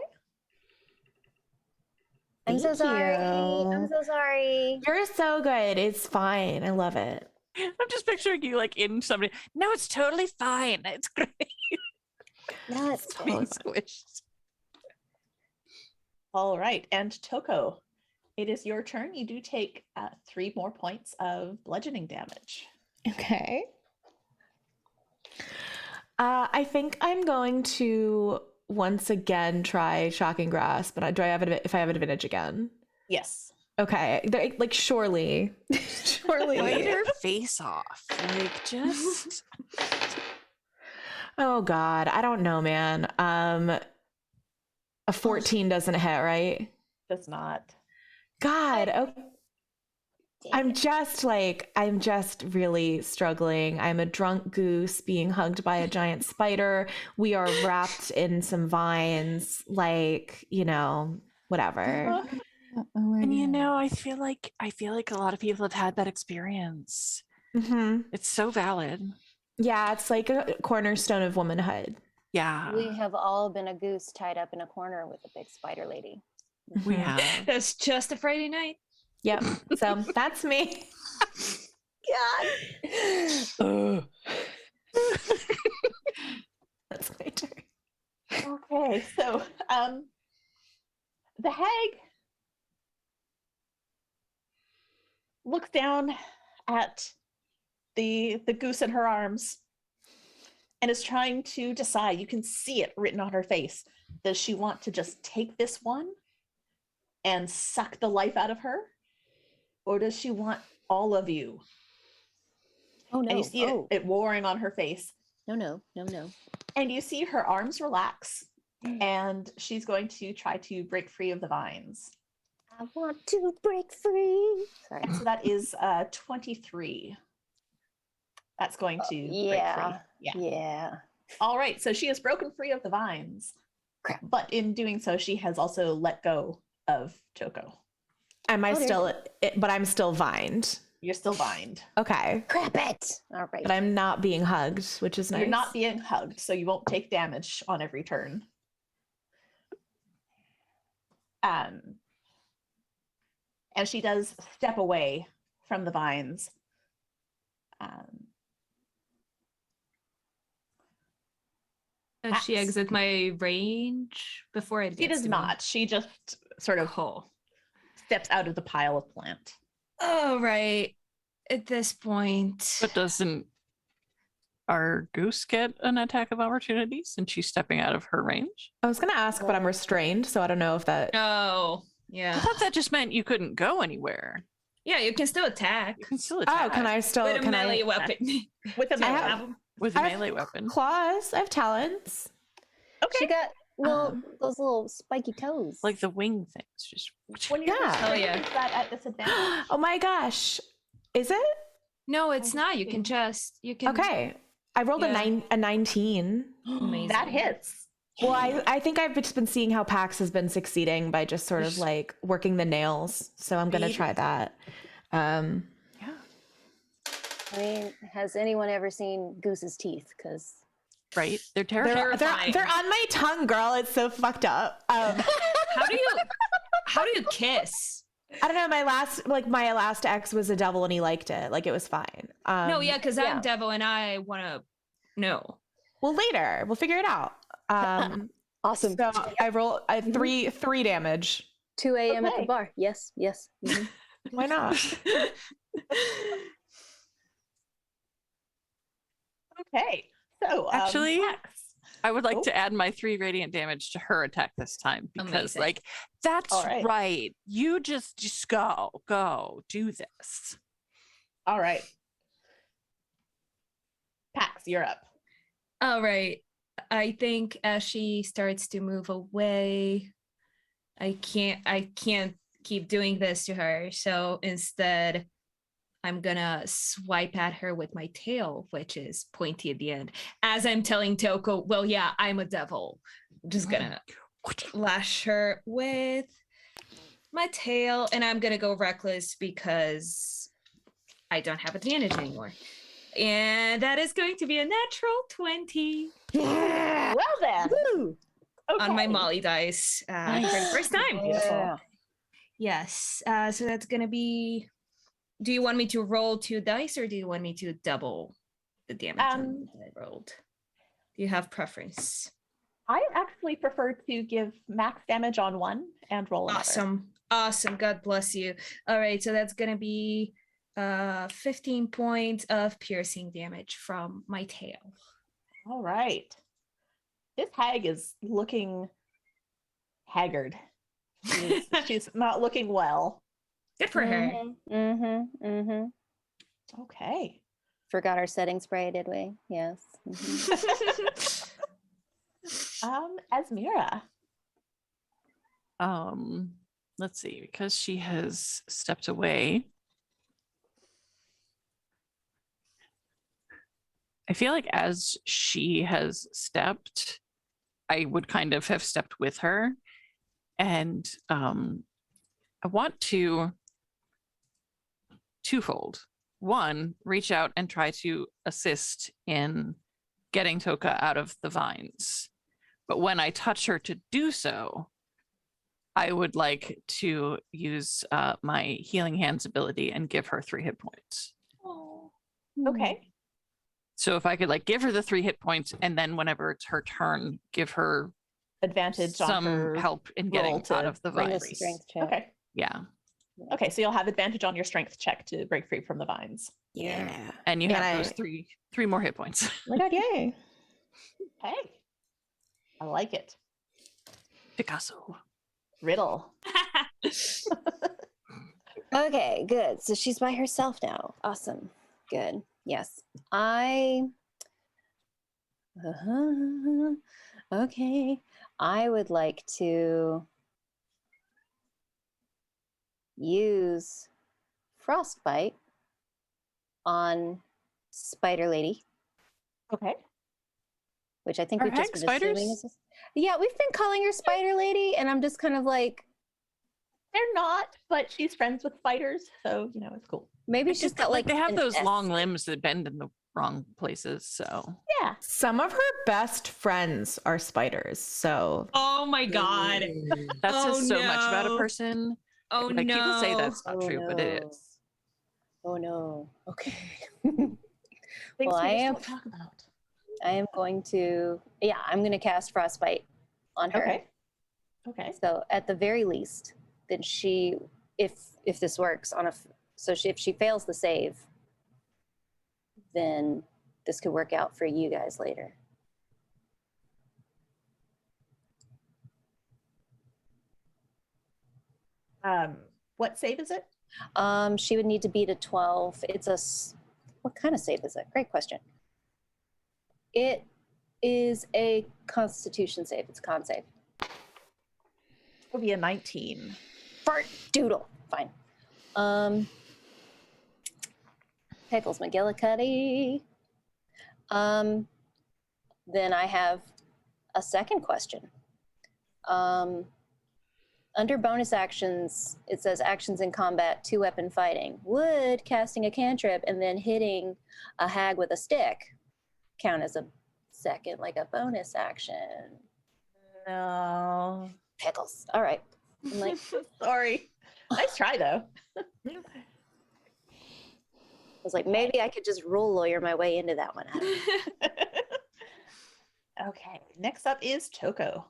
O: I'm so
N: Thank
O: sorry.
N: you.
O: I'm so sorry.
N: You're so good. It's fine. I love it.
C: I'm just picturing you like in somebody. No, it's totally fine. It's great.
O: No, it's
C: Being
O: totally
C: squished.
A: All right. And Toko, it is your turn. You do take 3 more points of bludgeoning damage.
N: Okay. I think I'm going to once again try shocking grasp, but do I have if I have advantage again?
A: Yes.
N: Okay. Like surely. Surely.
C: Bite her face off. Like just
N: Oh God. I don't know, man. A 14 doesn't hit, right?
A: Does not.
N: God. Okay. I'm just really struggling. I'm a drunk goose being hugged by a giant spider. We are wrapped in some vines, like, whatever.
C: and you know, I feel like a lot of people have had that experience.
N: Mm-hmm.
C: It's so valid.
N: Yeah, it's like a cornerstone of womanhood.
C: Yeah.
O: We have all been a goose tied up in a corner with a big spider lady.
C: We have.
P: That's just a Friday night.
N: Yep. So that's me.
O: God.
N: That's my turn.
A: Okay, so the hag looks down at the goose in her arms and is trying to decide. You can see it written on her face. Does she want to just take this one and suck the life out of her? Or does she want all of you?
O: Oh no.
A: And you see it warring on her face.
O: No.
A: And you see her arms relax, and she's going to try to break free of the vines.
O: I want to break free. Sorry.
A: And so that is 23. That's going to break free.
O: Yeah.
A: All right, so she has broken free of the vines.
O: Crap.
A: But in doing so, she has also let go of Toko.
N: Am I
O: there
N: still, but I'm still vined.
A: You're still vined.
N: Okay.
O: Crap it. All right.
N: But I'm not being hugged, which is nice.
A: You're not being hugged, so you won't take damage on every turn. And she does step away from the vines.
P: Does she exit my range before it gets
A: She does
P: to me?
A: not. She just sort of steps out of the pile of plant.
P: Oh, right. At this point.
C: But doesn't our goose get an attack of opportunity since she's stepping out of her range?
N: I was going to ask, but I'm restrained, so I don't know if that...
P: Oh, yeah.
C: I thought that just meant you couldn't go anywhere.
P: Yeah, you can still attack.
C: You can still attack.
N: Oh, can I still...
P: With a
N: can
P: melee
N: I...
P: weapon.
A: With a
N: I
A: melee
N: have-
A: weapon.
C: With a
N: I have
C: melee weapon.
N: Claws. I have talents.
A: Okay.
O: She got Well, those little spiky toes.
C: Like the wing things. Just
A: When you're
N: Yeah.
A: restrained, is that at disadvantage?
N: Oh my gosh. Is it?
P: No, it's not. You can
N: Okay. I rolled
P: Yeah.
N: a 19.
P: Amazing.
A: That hits.
N: Well, I think I've just been seeing how Pax has been succeeding by just sort of like working the nails. So I'm gonna try that.
O: I mean, has anyone ever seen Goose's teeth? Because
C: right, they're
N: They're on my tongue, girl. It's so fucked up.
P: How do you kiss?
N: I don't know. My last ex was a devil and he liked it. Like it was fine.
P: No, yeah, because I'm devil and I want to know.
N: Well, later we'll figure it out.
O: Awesome.
N: So I roll three damage.
O: 2 a.m. at the bar. Yes, yes. Mhm.
N: Why not?
A: Okay. So
C: Actually,
A: Pax.
C: I would like to add my 3 radiant damage to her attack this time because,
P: Amazing.
C: like, that's
A: All right.
C: right. You just go, do this.
A: All right. Pax, you're up.
P: All right. I think as she starts to move away, I can't keep doing this to her. So instead, I'm gonna swipe at her with my tail, which is pointy at the end. As I'm telling Toko, well, yeah, I'm a devil. I'm just gonna lash her with my tail, and I'm gonna go reckless because I don't have advantage anymore. And that is going to be a natural 20.
O: Yeah. Well then. Woo.
P: On my Molly dice for the first time.
O: Yeah.
P: Yes. So that's gonna be. Do you want me to roll 2 dice, or do you want me to double the damage that I rolled? Do you have preference?
A: I actually prefer to give max damage on one and roll another.
P: Awesome. God bless you. All right. So that's gonna be 15 points of piercing damage from my tail.
A: All right. This hag is looking haggard. She's not looking well.
P: Good for her.
A: Okay.
O: Forgot our setting spray, did we? Yes.
A: Asmira.
C: Let's see, because she has stepped away. I feel like as she has stepped, I would kind of have stepped with her. And I want to twofold. One, reach out and try to assist in getting Toka out of the vines. But when I touch her to do so, I would like to use my Healing Hands ability and give her 3 hit points.
A: Okay.
C: So if I could like give her the 3 hit points, and then whenever it's her turn, give her
A: advantage on
C: some
A: her
C: help in getting
A: roll to
C: out of the
A: bring a
C: vines.
A: strength check. Okay.
C: Yeah.
A: Okay, so you'll have advantage on your strength check to break free from the vines.
C: Yeah. And you
N: Man,
C: have those three more hit points.
N: Oh my god, yay.
A: Hey. I like it.
C: Picasso.
A: Riddle.
O: Okay, good. So she's by herself now. Awesome. Good. Yes. Okay. I would like to use Frostbite on Spider Lady.
A: Okay.
O: Which I think
C: Are
O: we've just
C: hags
O: been assuming
C: spiders?
O: is. Yeah, we've been calling her Spider Lady, and I'm just kind of like,
A: they're not, but she's friends with spiders, so you know it's cool.
O: Maybe
C: It's
O: she's
C: just
O: got like
C: they have
O: an
C: those
O: S.
C: long limbs that bend in the wrong places. So
A: Yeah.
N: Some of her best friends are spiders. So
P: Oh my god.
C: that
P: Oh,
C: says so much about a
P: no.
C: person.
P: Oh
C: Like people say
P: no.
C: that's not true, but it is.
O: Oh no. Okay.
A: Things
O: Well,
A: we
O: I
A: just
O: am.
A: don't talk about.
O: I am going to. Yeah, I'm going to cast Frostbite on her.
A: Okay. Okay.
O: So at the very least, then she, if this works on a, if she fails the save, then this could work out for you guys later.
A: What save is it?
O: She would need to beat a 12. What kind of save is it? Great question. It is a Constitution save. It's a con save.
A: It'll be a 19.
O: Fart doodle. Fine. Pickles McGillicuddy. Then I have a second question. Under bonus actions, it says actions in combat, 2-weapon fighting. Would casting a cantrip and then hitting a hag with a stick count as a second, like a bonus action?
A: No.
O: Pickles. All right. I'm like,
A: sorry. Nice try, though.
O: I was like, maybe I could just rule lawyer my way into that one. I don't know.
A: Okay. Next up is Toko.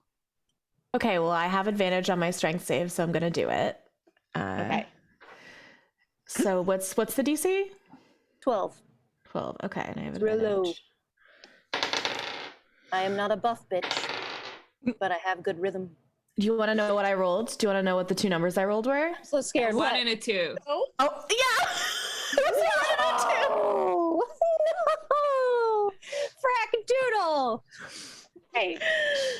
N: Okay, well, I have advantage on my strength save, so I'm gonna do it.
A: Okay.
N: So what's the DC?
O: 12.
N: 12. Okay, and I have
O: Real low.
N: advantage.
O: I am not a buff bitch, but I have good rhythm.
N: Do you want to know what I rolled? Do you want to know what the two numbers I rolled were?
O: I'm so scared.
P: 1 and a 2.
A: Oh,
N: yeah.
O: No! No! Frack doodle! Hey,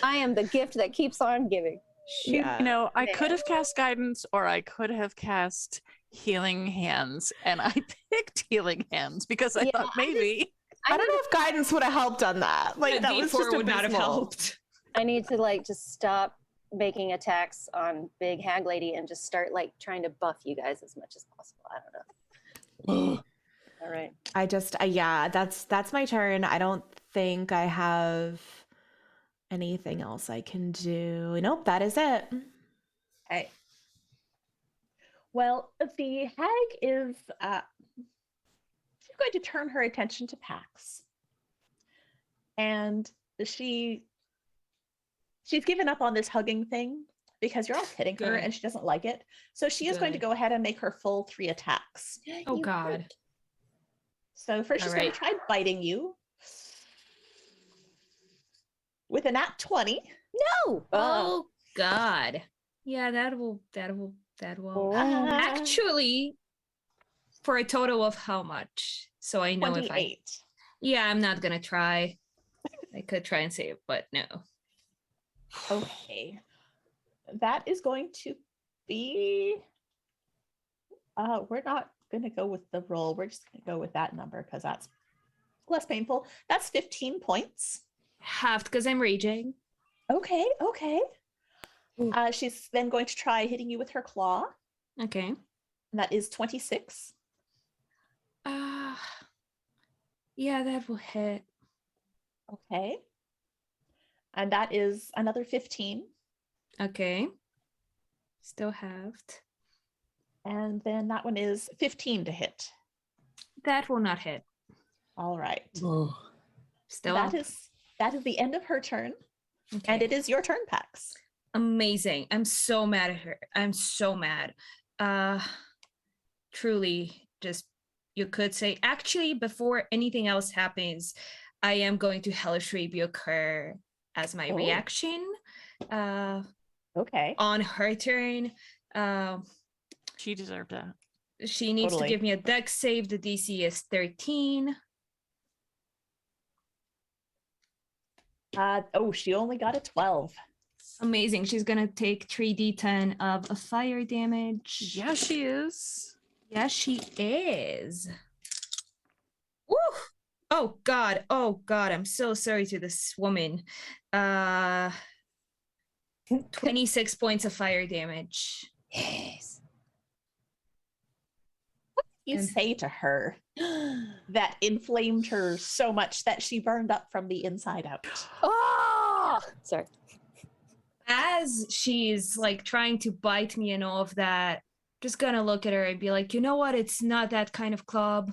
O: I am the gift that keeps on giving.
C: You know, I could have cast guidance or I could have cast healing hands, and I picked healing hands because I thought maybe.
N: I don't know if guidance would have helped on that. Like that was just
P: would not have
N: abysmal.
P: helped.
O: I need to just stop making attacks on Big Hag Lady and just start trying to buff you guys as much as possible. I don't know. All right.
N: Yeah, that's my turn. I don't think I have anything else I can do. Nope, that is it.
A: Okay. Well, the hag is she's going to turn her attention to Pax. And she's given up on this hugging thing because you're all hitting her and she doesn't like it. So she is going to go ahead and make her full 3 attacks.
P: Oh, God.
A: So first she's going to try biting you with a nat 20.
O: No!
P: Oh, God. Yeah, that will. Actually, for a total of how much? So I know
A: 28.
P: if I. Yeah, I'm not gonna try. I could try and save, but no.
A: Okay. That is going to be. We're not going to go with the roll. We're just going to go with that number because that's less painful. That's 15 points.
P: Halved because I'm raging.
A: Okay. She's then going to try hitting you with her claw.
P: Okay.
A: And that is 26.
P: Yeah, that will hit.
A: Okay. And that is another 15.
P: Okay. Still halved.
A: And then that one is 15 to hit.
P: That will not hit.
A: All right.
P: Still.
A: That is the end of her turn. Okay. And it is your turn, Pax.
P: Amazing. I'm so mad at her. I'm so mad. Truly, just you could say, actually, before anything else happens, I am going to Hellish Rebuke her as my reaction.
A: Okay.
P: On her turn.
C: She deserved that.
P: She needs to give me a dex save. The DC is 13.
A: She only got a 12.
P: Amazing. She's gonna take 3d10 of a fire damage.
C: Yeah, she is.
P: Yeah, she is. Woo! Oh God. I'm so sorry to this woman. 26 points of fire damage.
O: Yes.
A: What did you say to her that inflamed her so much that she burned up from the inside out?
O: Oh! Sorry.
P: As she's trying to bite me and all of that, just gonna look at her and be like, you know what? It's not that kind of club.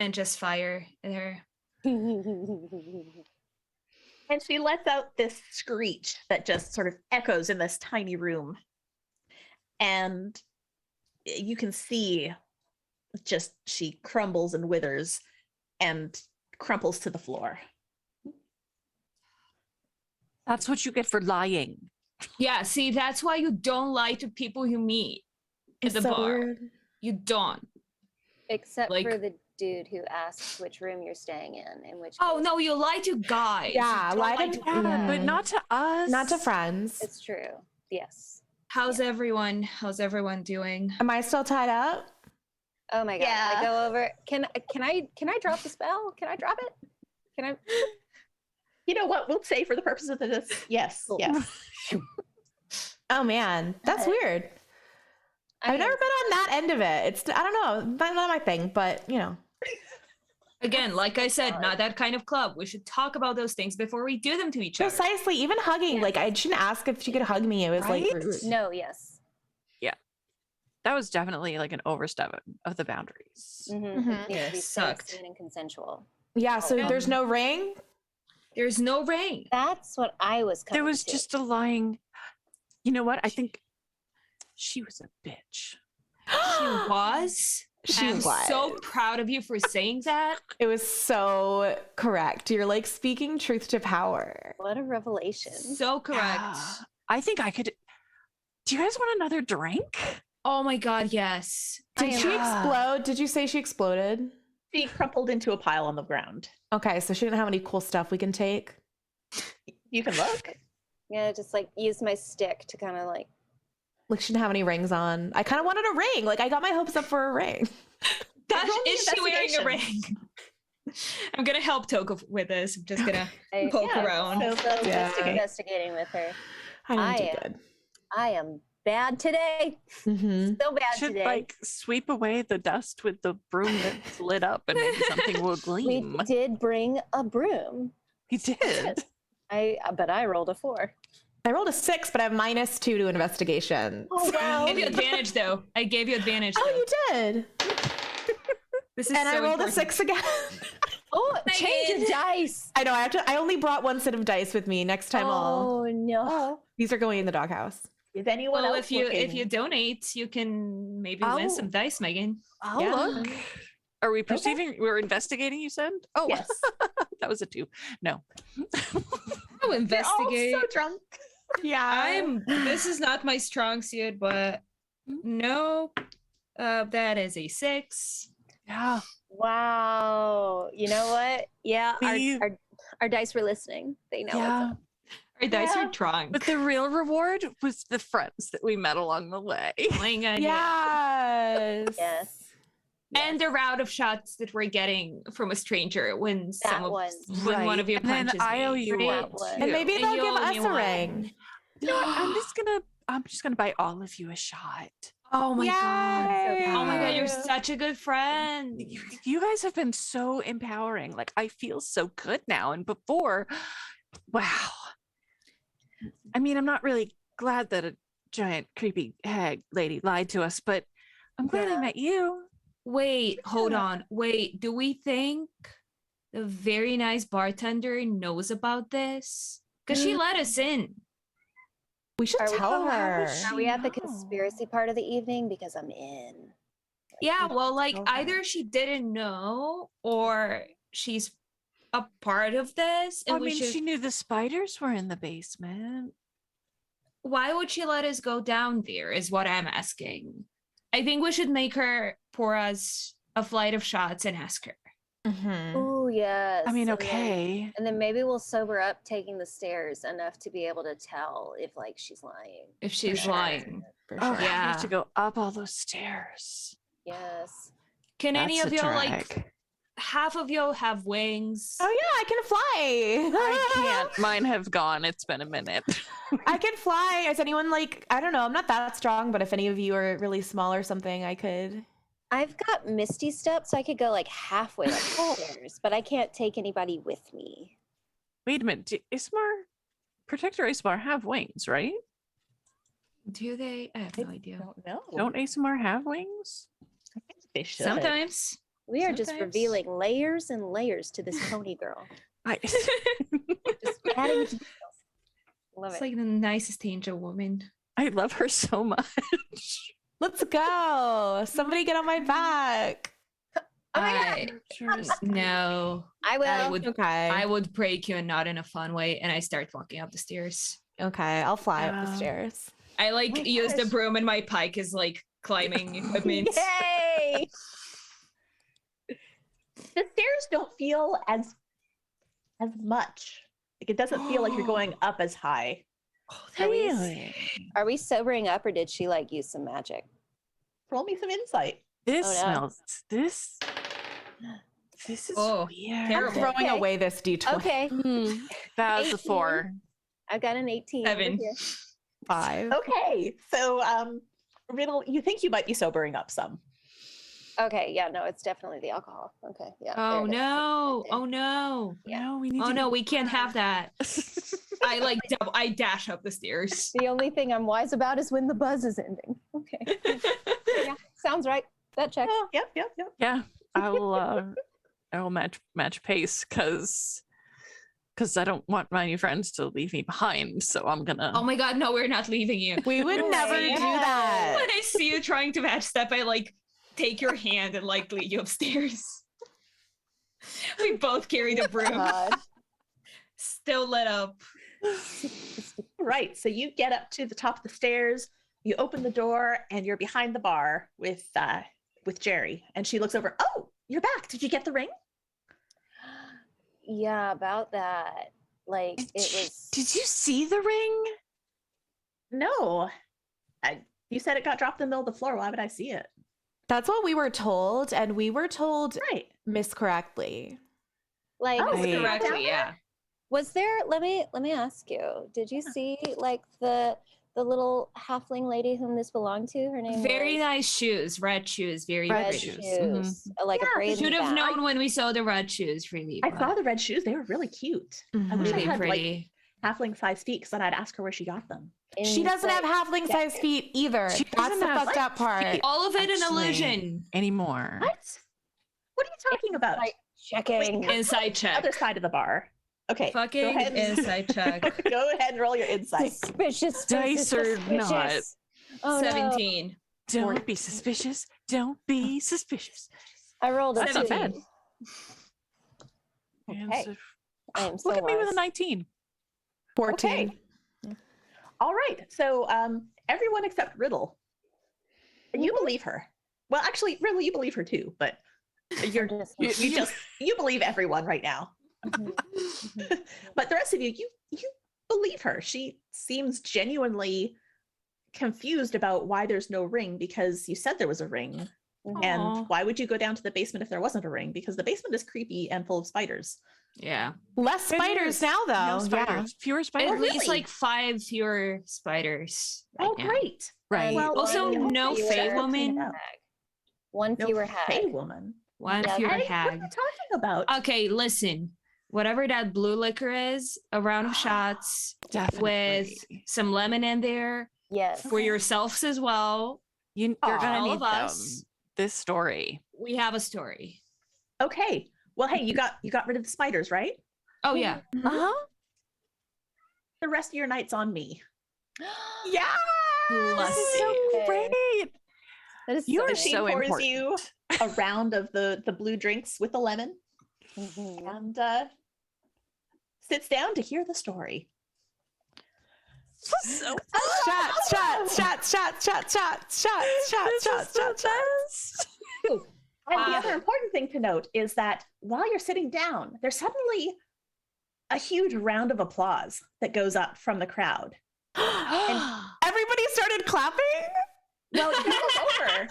P: And just fire at her.
A: And she lets out this screech that just sort of echoes in this tiny room. And you can see just she crumbles and withers and crumples to the floor.
C: That's what you get for lying.
P: Yeah, see, that's why you don't lie to people you meet at the bar.
N: Weird.
P: You don't.
O: Except for the dude who asks which room you're staying in which
P: Oh no, you lie to guys.
N: Yeah,
P: You don't
N: lie
P: lie
N: to-
P: to
N: yeah.
J: But not to us.
N: Not to friends.
O: It's true. Yes.
P: How's everyone? How's everyone doing?
N: Am I still tied up?
O: Oh my god.
A: Yeah.
O: I go over. Can I drop the spell? Can I drop it? Can I?
A: You know what? We'll say for the purpose of this, yes, yes.
N: Oh man, that's weird. I've never been on that end of it. It's I don't know, not my thing, but you know.
P: Again, like I said, not that kind of club. We should talk about those things before we do them to each other.
N: Precisely, even hugging. Like I shouldn't ask if she could hug me. It was like
J: Right?
N: rude.
O: No. Yes.
J: Yeah. That was definitely like an overstep of the boundaries.
O: Mm-hmm.
N: Mhm.
O: It needs to be
P: Sucked.
O: safe and consensual.
N: Yeah, so there's no ring.
P: There's no ring.
O: That's what I was.
J: There
O: coming
J: was
O: to.
J: just a lying. You know what? I think she was a bitch.
P: She was.
N: She
P: I'm
N: was.
P: so proud of you for saying that.
N: It was so correct. You're like speaking truth to power.
O: What a revelation.
P: So correct.
J: Yeah. I think I could. Do you guys want another drink?
P: Oh my god, yes.
N: Did she explode? Did you say she exploded?
A: She crumpled into a pile on the ground.
N: Okay, so she didn't have any cool stuff we can take.
A: You can look.
O: Yeah, just like use my stick to kind of like.
N: Like she didn't have any rings on. I kind of wanted a ring. Like I got my hopes up for a ring.
P: That,
A: Roll the
P: is she wearing a ring?
A: investigation.
P: I'm gonna help Toko with this. I'm just gonna
O: I-
P: poke
O: yeah,
P: around.
O: So
N: Yeah.
O: investigating with her.
N: I didn't
O: I
N: do
O: am.
N: good.
O: I am bad today.
N: Mm-hmm.
O: So bad
J: Should
O: today.
J: like sweep away the dust with the broom that's lit up, and maybe something will gleam.
O: We did bring a broom.
J: You did.
O: But I rolled a 4.
N: I rolled a 6, but I have -2 to investigation.
O: Oh
P: I
O: wow.
P: gave you advantage though. I gave you advantage.
N: Oh,
P: though.
N: you did.
P: This is
N: And I
P: so
N: rolled
P: important.
N: a 6 again.
O: Oh, change of dice.
N: I know. I only brought one set of dice with me. Next time,
O: Oh no.
N: these are going in the doghouse.
A: Is anyone
P: Well,
A: else
P: if you
A: looking?
P: donate, you can maybe win some dice, Megan.
J: I'll
N: Yeah.
J: look. Are we perceiving? We're investigating. You said. Oh,
A: Yes.
J: that was a 2. No.
P: I'll
A: They're all
P: investigate.
A: so drunk.
N: Yeah.
P: This is not my strong suit, but no. That is a 6.
J: Yeah.
O: Wow. You know what? Yeah,
J: We-
O: our dice were listening. They know
J: Yeah.
O: what's up.
P: Our dice
O: Yeah.
P: are drunk.
J: But the real reward was the friends that we met along the way.
P: Oh my God, yeah.
N: Yes.
O: Yes.
P: And the route of shots that we're getting from a stranger when
O: one.
P: when one of you
J: And then
P: punches
J: I owe
P: me,
J: you
P: right?
J: one,
O: one.
N: And maybe
P: And
N: they'll
P: you
N: give
P: owe
N: us
P: me
N: a
P: one.
N: ring.
J: You know what? I'm just gonna buy all of you a shot.
P: Oh my god.
N: Yay.
P: Oh my god, you're such a good friend.
J: You guys have been so empowering. Like I feel so good now. And before, wow. I mean, I'm not really glad that a giant creepy hag lady lied to us, but I'm glad I met you.
P: Wait, hold on. Wait, do we think the very nice bartender knows about this? Because she let us in.
N: We should
O: Are we-
N: tell her.
O: Are we at the conspiracy part of the evening? Because I'm in.
P: Yeah, well, like
J: Okay.
P: either she didn't know or she's a part of this. And
J: I
P: we
J: mean,
P: should...
J: she knew the spiders were in the basement.
P: Why would she let us go down there? Is what I'm asking. I think we should make her pour us a flight of shots and ask her.
N: Mhm.
O: Oh yes.
J: I mean,
O: and then-
J: okay.
O: And then maybe we'll sober up taking the stairs enough to be able to tell if like she's lying.
P: If she's
O: sure.
P: lying.
N: For
J: Oh,
N: sure.
J: we
P: Yeah.
J: have to go up all those stairs.
O: Yes.
P: Can any
J: That's
P: of
J: a
P: you like
J: drag.
P: half of you have wings?
N: Oh yeah, I can fly.
J: I can't. Mine have gone. It's been a minute.
N: I can fly. Is anyone like I don't know, I'm not that strong, but if any of you are really small or something, I could.
O: I've got Misty Step, so I could go like halfway up the stairs, but I can't take anybody with me.
J: Wait a minute. Protector Ismar have wings, right?
P: Do they? I have no idea.
A: Don't know.
J: Don't Ismar have wings?
A: They should.
P: Sometimes.
O: We are just
P: Sometimes.
O: revealing layers and layers to this pony girl.
J: I,
O: Just adding details. Love
P: It's
O: it.
P: like the nicest angel woman.
J: I love her so much.
N: Let's go. Somebody get on my back.
P: I no.
O: I will.
P: I would.
N: Okay.
P: I would break you and not in a fun way, and I start walking up the stairs.
N: Okay, I'll fly up the
J: Oh.
N: stairs.
P: I like
O: my
P: use the
O: gosh.
P: broom, and my pike is like climbing equipment.
O: Yay!
A: the stairs don't feel as much. Like it doesn't feel like you're going up as high.
O: Are we sobering up, or did she like use some magic?
A: Roll me some insight.
C: This
O: Oh, no.
C: smells. This is weird.
N: I'm throwing away this D20.
O: Okay.
C: That was a
O: 18.
C: 4.
O: I got an 18.
P: 7.
N: 5.
A: Okay, so Riddle, you think you might be sobering up some.
O: Okay, yeah, no, it's definitely the alcohol. Okay, yeah.
P: Oh
O: there it is.
P: no! Oh no!
C: No, we need
P: Oh
C: to
P: no, we can't have that. I dash up the stairs.
O: The only thing I'm wise about is when the buzz is ending. Okay. Yeah, sounds right. That checks.
A: Oh, yep.
C: Yeah, I will match pace because I don't want my new friends to leave me behind. So I'm gonna.
P: Oh my god, no, we're not leaving you.
N: We would never do that.
P: When I see you trying to match step, I like take your hand and like lead you upstairs. We both carry the broom.
O: God.
P: Still lit up.
A: Right. So you get up to the top of the stairs, you open the door, and you're behind the bar with Jerry. And she looks over. Oh, you're back. Did you get the ring?
O: Yeah, about that. Like it was.
C: Did you see the ring?
A: No. You said it got dropped in the middle of the floor. Why would I see it?
N: That's what we were told, and we were told
A: Right.
N: miscorrectly.
O: Like
A: Oh,
O: was there-
P: Correctly, yeah.
O: Was there? Let me ask you. Did you see like the little halfling lady whom this belonged to? Her name
P: Very
O: was
P: nice shoes, red shoes, very
O: Red
P: pretty.
O: Shoes.
C: Mm-hmm.
O: Like a braid. in
P: Should
O: the
P: have
O: back.
P: known when we saw the red shoes, really.
A: I saw the red shoes. They were really cute. I wish I
P: Really
A: had
P: pretty.
A: like halfling size feet because then I'd ask her where she got them.
N: She doesn't have halfling size feet either.
C: She
N: That's
C: doesn't
N: the
C: have
N: fucked up part.
P: All of it an
C: Actually,
P: illusion.
C: anymore.
A: What? What are you talking about?
O: Checking.
A: Wait,
P: Inside check.
A: Other side of the bar. Okay.
P: Fucking
A: go ahead and-
P: inside check.
A: Go ahead and roll your insight.
O: Suspicious.
C: Dice or not.
O: suspicious. Oh, no.
P: 17.
C: Don't be suspicious. Don't be suspicious.
O: I rolled a
C: That's not
O: 2.
C: bad.
A: Okay.
O: I am so
C: Look at me with a
O: wise.
C: 19.
N: 14.
A: Okay. All right. So everyone except Riddle. You believe her. Well, actually, Riddle, you believe her too, but you believe everyone right now. But the rest of you believe her. She seems genuinely confused about why there's no ring because you said there was a ring. And
P: Aw.
A: why would you go down to the basement if there wasn't a ring? Because the basement is creepy and full of spiders.
P: Yeah.
N: Less spiders now, though.
C: No spiders. Fewer spiders.
P: At least
A: really?
P: like 5 fewer spiders. Right
A: Oh,
P: now.
A: great.
C: Right.
A: Well,
P: Also,
O: One
P: no
O: fewer
P: Fey
O: hag.
P: woman.
O: One
A: No
O: fewer
A: Fey
O: hag.
A: woman.
P: One
O: Yeah,
P: fewer
A: What are
P: hag.
A: you talking about?
P: Okay, listen. Whatever that blue liquor is, a round of shots with some lemon in there
O: Yes.
P: for yourselves as well.
C: You're
A: Aw.
C: gonna
P: All
C: need
P: of us.
C: this story.
P: We have a story.
A: Okay. Well, hey, you got rid of the spiders, right?
P: Oh yeah.
C: Uh-huh.
A: The rest of your night's on me.
N: Yeah.
P: Bless
C: This is
P: you.
C: so great.
O: That is
C: You
O: so
C: are
A: She
C: so
A: pours
C: important.
A: you a round of the blue drinks with the lemon and sits down to hear the story.
C: So
N: Shots, shots, shots, shots, shots, shots, shots, shots, shots, shots, shots.
A: Ooh. And the other important thing to note is that while you're sitting down, there's suddenly a huge round of applause that goes up from the crowd.
N: Everybody started clapping?
A: Well, you look over,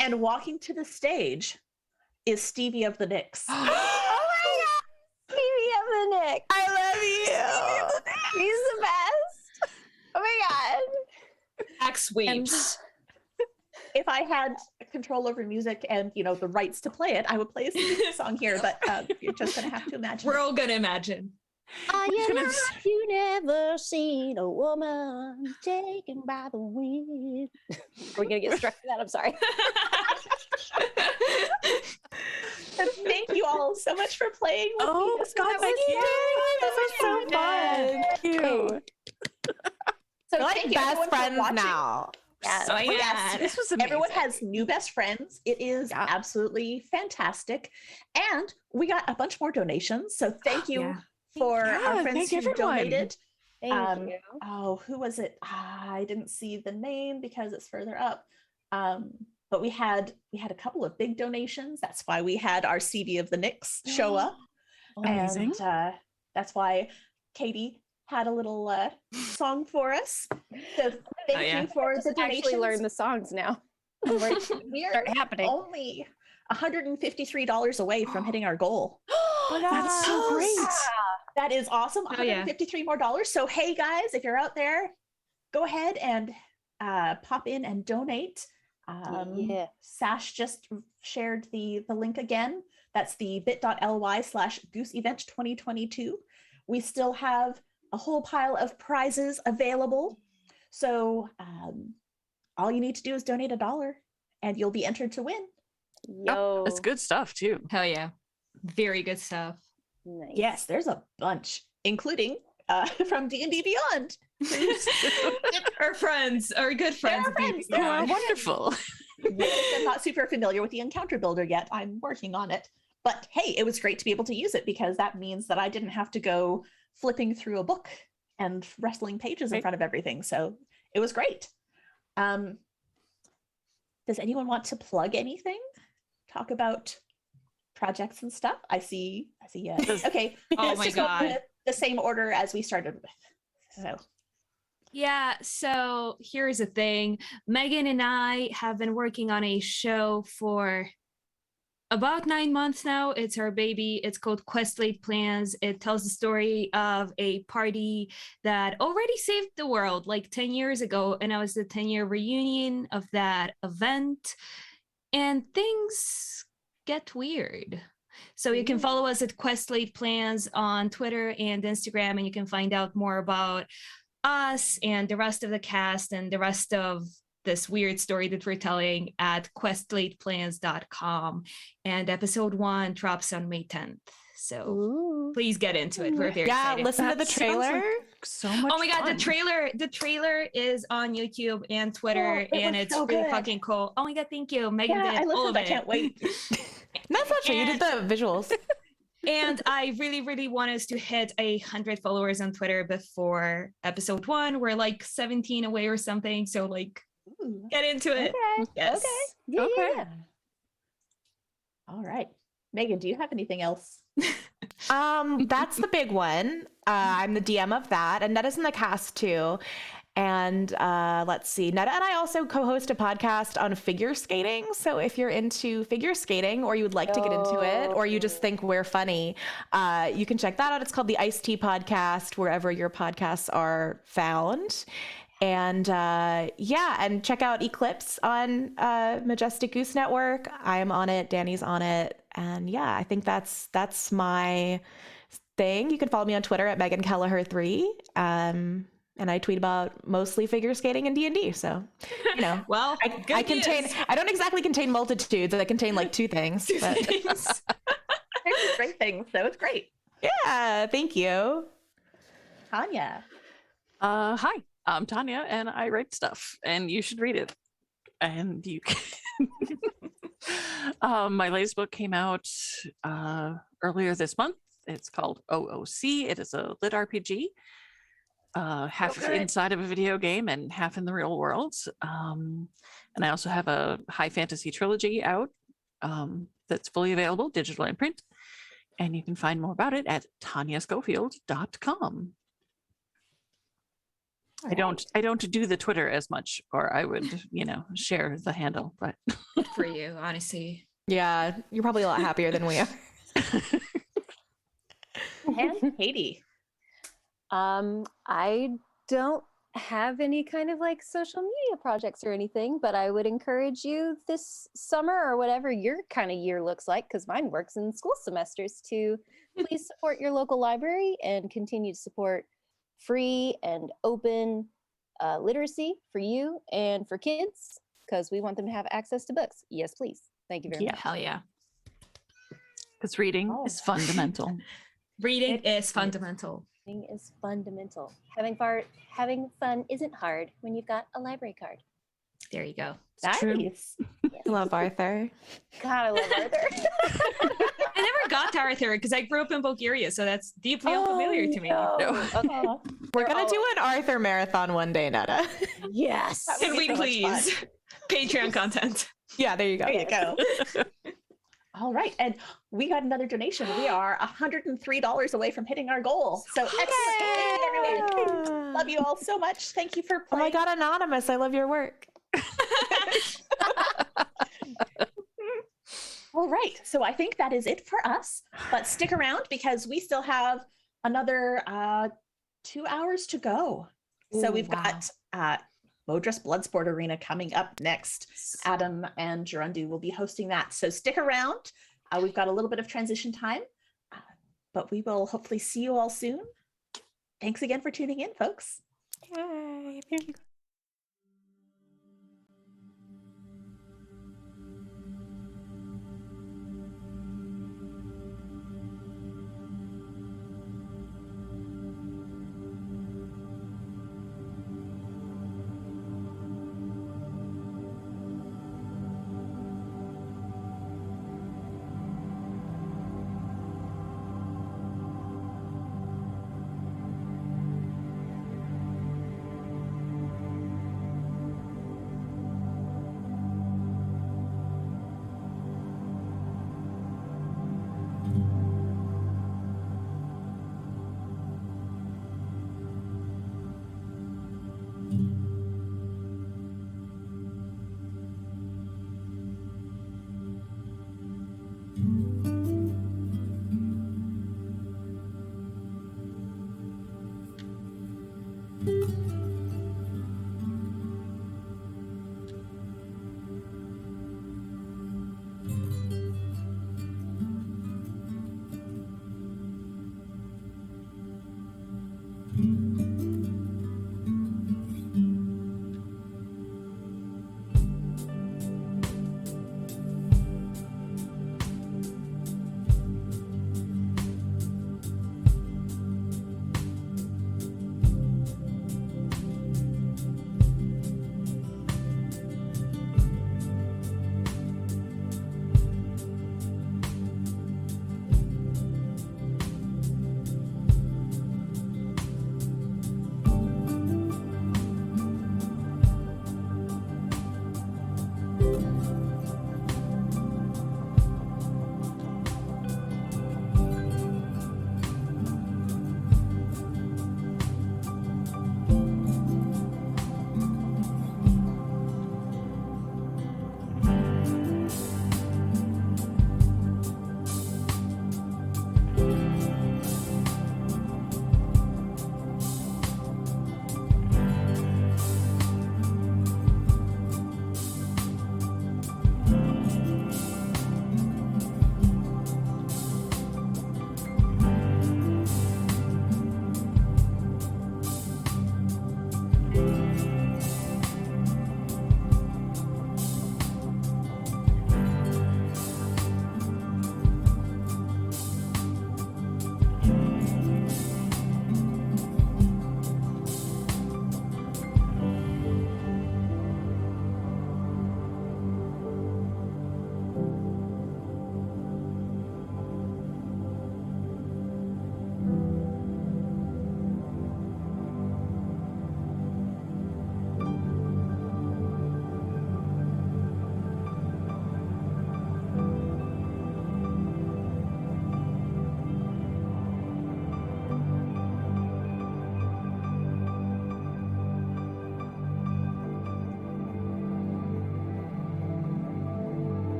A: and walking to the stage is Stevie of the Knicks.
O: Oh my god! Stevie of the Nick.
N: I love you.
O: He's the best. Oh my god.
P: Axe sweeps.
A: If I had control over music and the rights to play it, I would play a Stevie song here. But you're just gonna have to imagine.
P: We're all gonna imagine.
O: Are you not, you never seen a woman taken by the wind? We're gonna get struck for that. I'm sorry.
A: Thank you all so much for playing with me. This
N: God,
A: was
N: thank you. This was so fun. Thank you.
A: So
N: We're like
A: thank you,
N: best
A: everyone, for
N: friends
A: watching.
N: now.
O: Yes.
P: So
A: Oh,
P: yeah.
A: yes.
C: This was amazing.
A: Everyone has new best friends. It is absolutely fantastic. And we got a bunch more donations. So thank you
P: Yeah.
A: for
C: Yeah,
A: our friends
C: thank
A: who
C: everyone.
A: donated.
O: Thank you.
A: Oh, who was it? I didn't see the name because it's further up. but we had a couple of big donations. That's why we had our CV of the Knicks show up.
C: Amazing.
A: And that's why Katie had a little song for us. So thank you for the donations.
O: Actually learn the songs now.
A: We're
O: Start happening.
A: only $153 away from hitting our goal.
C: That's so great.
A: That is awesome.
P: Oh, yeah.
A: $153 more. So hey guys, if you're out there, go ahead and pop in and donate.
O: Yeah.
A: Sash just shared the link again. That's the bit.ly/Goose Event 2022. We still have a whole pile of prizes available. So all you need to do is donate $1 and you'll be entered to win.
C: Oh, that's good stuff too.
P: Hell yeah. Very good stuff.
O: Nice.
A: Yes, there's a bunch, including from D&D Beyond.
P: Our friends, our good friends.
A: They are
C: wonderful.
A: I'm not super familiar with the encounter builder yet. I'm working on it. But hey, it was great to be able to use it because that means that I didn't have to go flipping through a book and wrestling pages in front of everything. So it was great. Does anyone want to plug anything? Talk about projects and stuff? I see yes. Okay.
P: Oh
A: let's
P: my
A: just go
P: God.
A: the same order as we started with. So
P: Yeah, so here's the thing. Megan and I have been working on a show for about 9 months now. It's our baby. It's called Quest Laid Plans. It tells the story of a party that already saved the world like 10 years ago. And it was the 10-year reunion of that event. And things get weird. So you can follow us at Quest Laid Plans on Twitter and Instagram, and you can find out more about us and the rest of the cast and the rest of this weird story that we're telling at questlaidplans.com. And episode 1 drops on May 10th. So please get into it. We're very excited.
N: Listen to the trailer.
C: So much
P: Oh my god,
C: fun.
P: the trailer is on YouTube and Twitter,
A: Oh, it
P: and
A: was
P: it's
A: so
P: really
A: good.
P: fucking cool. Oh my god, thank you. Megan
A: yeah,
P: did
A: I
P: all of
A: listened. I
P: it.
A: can't wait.
N: That's not true. You did the visuals.
P: And I really, really want us to hit 100 followers on Twitter before episode 1. We're like 17 away or something. So like, get into it.
A: Okay.
P: Yes.
A: Okay. Yeah,
C: Okay.
A: yeah. All right. Megan, do you have anything else?
N: That's the big one. I'm the DM of that, and Netta's in the cast too. And let's see, Netta and I also co-host a podcast on figure skating. So if you're into figure skating, or you would like to get into it, or you just think we're funny, you can check that out. It's called the Ice Tea Podcast, wherever your podcasts are found. And and check out Eclipse on Majestic Goose Network. I'm on it. Danny's on it. And yeah, I think that's my thing. You can follow me on Twitter at Megan Kelleher 3. And I tweet about mostly figure skating and D&D. So, you know,
P: well,
N: I don't exactly contain multitudes. I contain like 2 things. But...
A: There's great things, so it's great.
N: Yeah, thank you.
A: Tanya.
C: Hi, I'm Tanya, and I write stuff, and you should read it. And you can. My latest book came out earlier this month. It's called OOC. It is a lit RPG. Half inside of a video game and half in the real world. And I also have a high fantasy trilogy out that's fully available, digital and print. And you can find more about it at tanyascofield.com. I don't do the Twitter as much, or I would, share the handle, but
P: Good for you, honestly.
N: Yeah, you're probably a lot happier than we are.
A: And Katie.
O: I don't have any kind of like social media projects or anything, but I would encourage you this summer or whatever your kind of year looks like, because mine works in school semesters, to please support your local library and continue to support free and open literacy for you and for kids, because we want them to have access to books. Yes, please. Thank you very much.
P: Hell yeah.
C: Because reading is fundamental.
P: Reading is fundamental.
O: Reading is fundamental. Having fun isn't hard when you've got a library card.
P: There you go.
A: Nice.
N: I love Arthur.
O: God, I love Arthur.
P: I never got to Arthur because I grew up in Bulgaria, so that's deeply unfamiliar to me.
O: No. Okay.
N: We're going to do an Arthur marathon one day, Netta.
O: Yes.
P: Can we please? Patreon content.
N: Yeah, there you go.
A: There you go. All right, and we got another donation. We are $103 away from hitting our goal. So excellent, everyone! Love you all so much. Thank you for playing.
N: Oh my god, Anonymous, I love your work.
A: All right, so I think that is it for us. But stick around because we still have another 2 hours to go. So
N: Ooh,
A: we've
N: wow.
A: got Modris Bloodsport Arena coming up next. Adam and Gerundu will be hosting that. So stick around. We've got a little bit of transition time, but we will hopefully see you all soon. Thanks again for tuning in, folks.
N: Yay.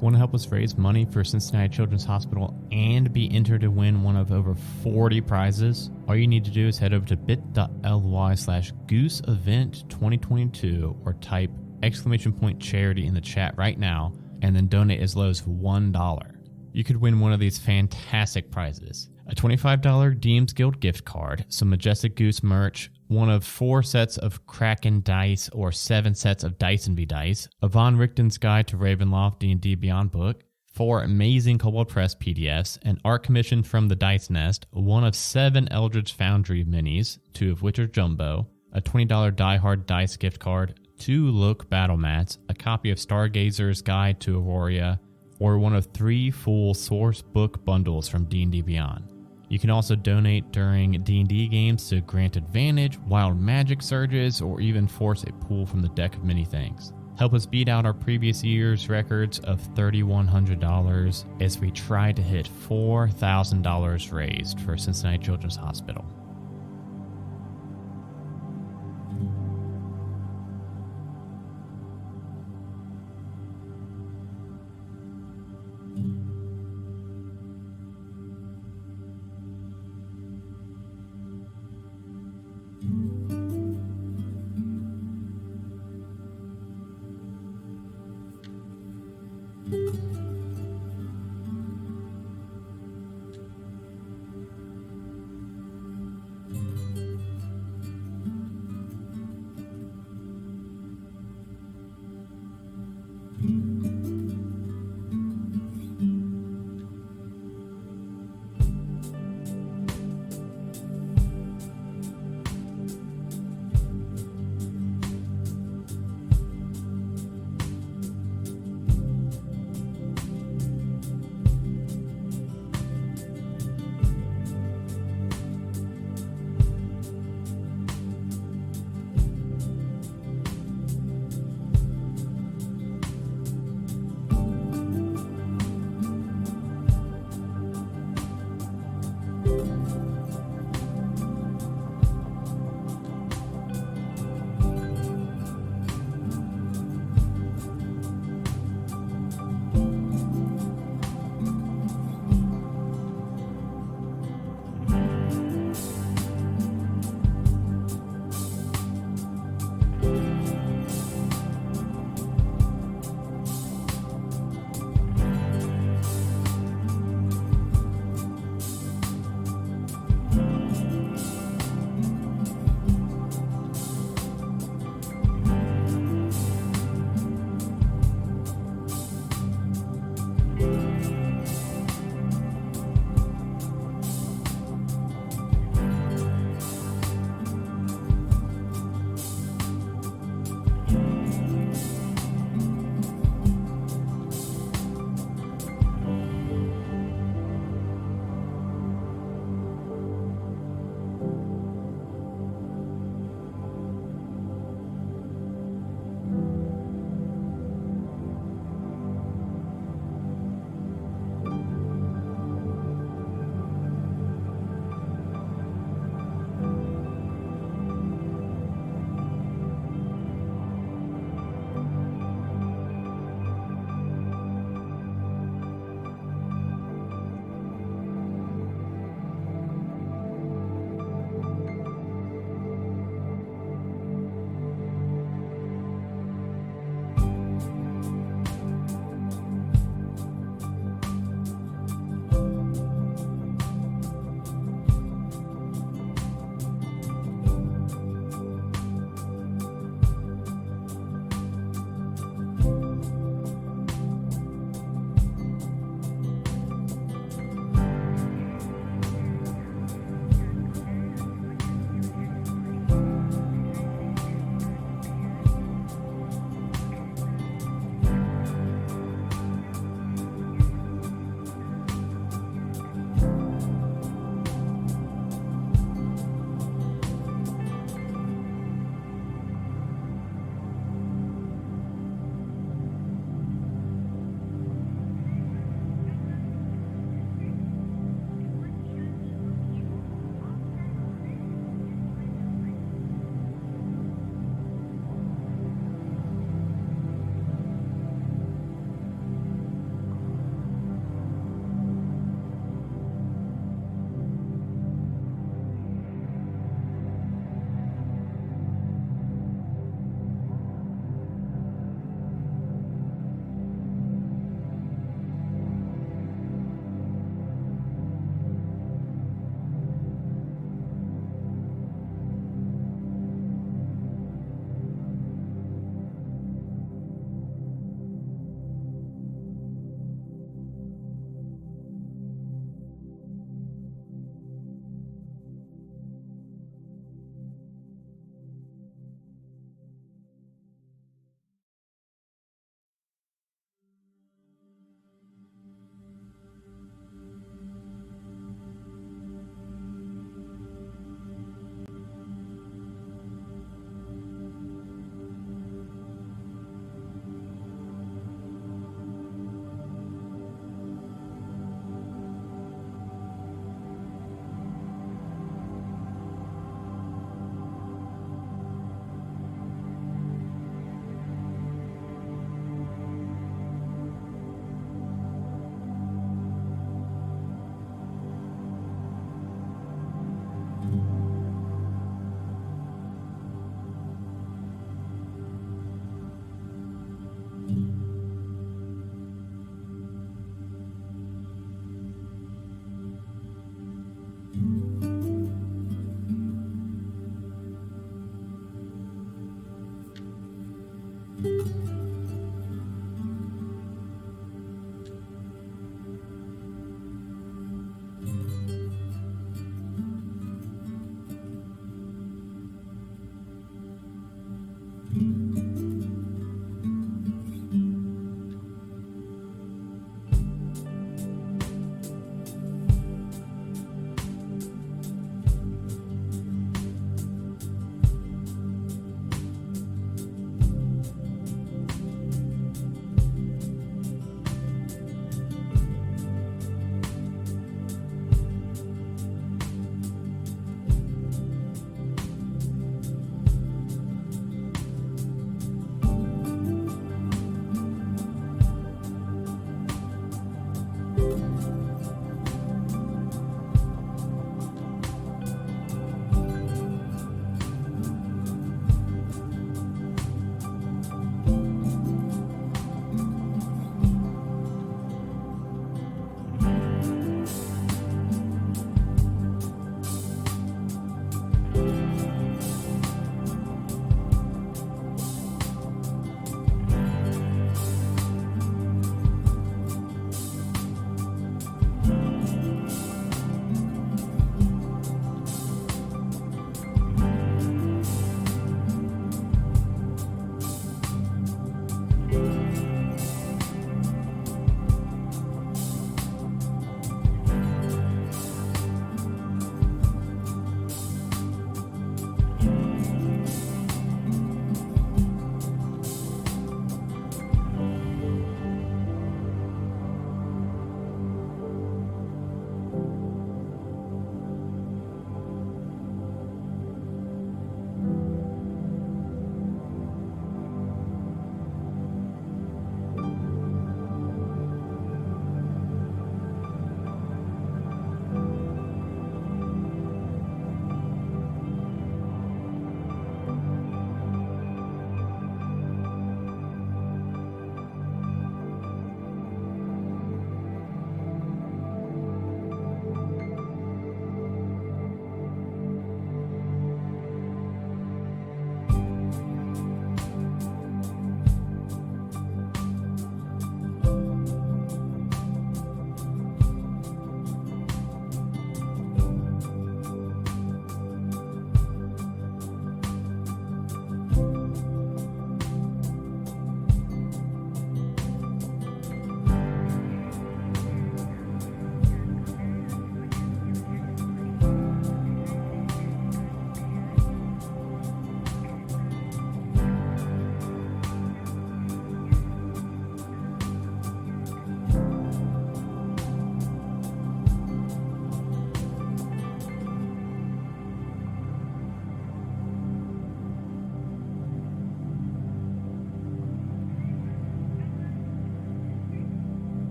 H: Want to help us raise money for Cincinnati Children's Hospital and be entered to win one of over 40 prizes? All you need to do is head over to bit.ly/gooseevent2022 or type !charity in the chat right now and then donate as low as $1. You could win one of these fantastic prizes. A $25 DM's Guild gift card, some Majestic Goose merch, one of 4 sets of Kraken dice or 7 sets of Dyson V dice, a Von Richten's Guide to Ravenloft D&D Beyond book, 4 amazing Kobold Press PDFs, an art commission from the Dice Nest, one of 7 Eldritch Foundry minis, 2 of which are jumbo, a $20 Die Hard dice gift card, 2 Look battle mats, a copy of Stargazer's Guide to Auroria, or one of 3 full source book bundles from D&D Beyond. You can also donate during D&D games to grant advantage, wild magic surges, or even force a pull from the deck of many things. Help us beat out our previous year's records of $3,100 as we try to hit $4,000 raised for Cincinnati Children's Hospital.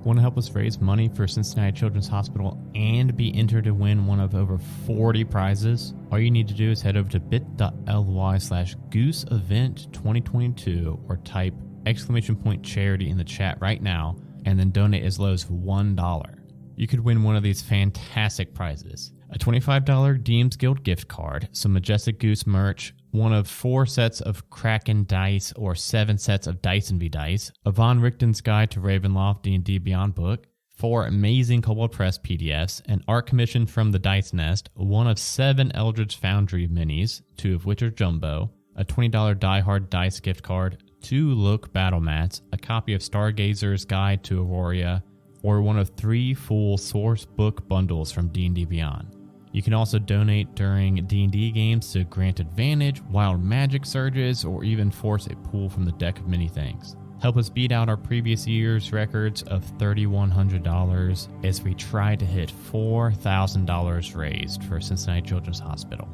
H: Want to help us raise money for Cincinnati Children's Hospital and be entered to win one of over 40 prizes? All you need to do is head over to bit.ly/gooseevent2022 or type !charity in the chat right now and then donate as low as $1. You could win one of these fantastic prizes. A $25 DM's Guild gift card, some Majestic Goose merch, one of 4 sets of Kraken dice or 7 sets of Dyson V dice, a Von Richten's Guide to Ravenloft D&D Beyond book, 4 amazing Kobold Press PDFs, an art commission from the Dice Nest, one of 7 Eldritch Foundry minis, 2 of which are jumbo, a $20 Die Hard dice gift card, 2 Look battle mats, a copy of Stargazer's Guide to Aurora, or one of 3 full source book bundles from D&D Beyond. You can also donate during D&D games to grant advantage, wild magic surges, or even force a pull from the deck of many things. Help us beat out our previous year's records of $3,100 as we try to hit $4,000 raised for Cincinnati Children's Hospital.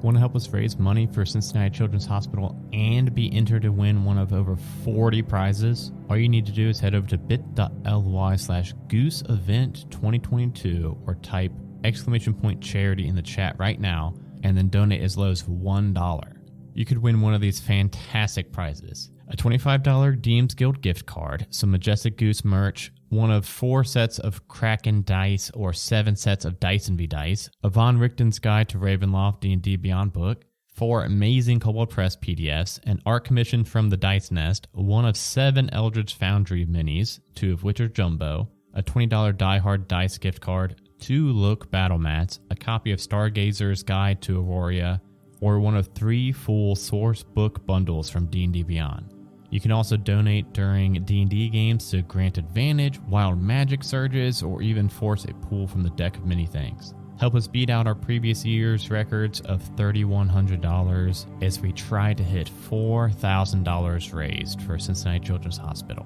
H: Want to help us raise money for Cincinnati Children's Hospital and be entered to win one of over 40 prizes? All you need to do is head over to bit.ly/gooseevent2022 or type !charity in the chat right now and then donate as low as $1. You could win one of these fantastic prizes: a $25 DM's Guild gift card, some Majestic Goose merch, one of 4 sets of Kraken dice or 7 sets of Dyson V dice, a Von Richten's Guide to Ravenloft D&D Beyond book, 4 amazing Kobold Press PDFs, an art commission from the Dice Nest, one of 7 Eldritch Foundry minis, 2 of which are jumbo, a $20 Die Hard dice gift card, 2 Look battle mats, a copy of Stargazer's Guide to Aurora, or one of 3 full source book bundles from D&D Beyond. You can also donate during D&D games to grant advantage, wild magic surges, or even force a pull from the deck of many things. Help us beat out our previous year's records of $3,100 as we try to hit $4,000 raised for Cincinnati Children's Hospital.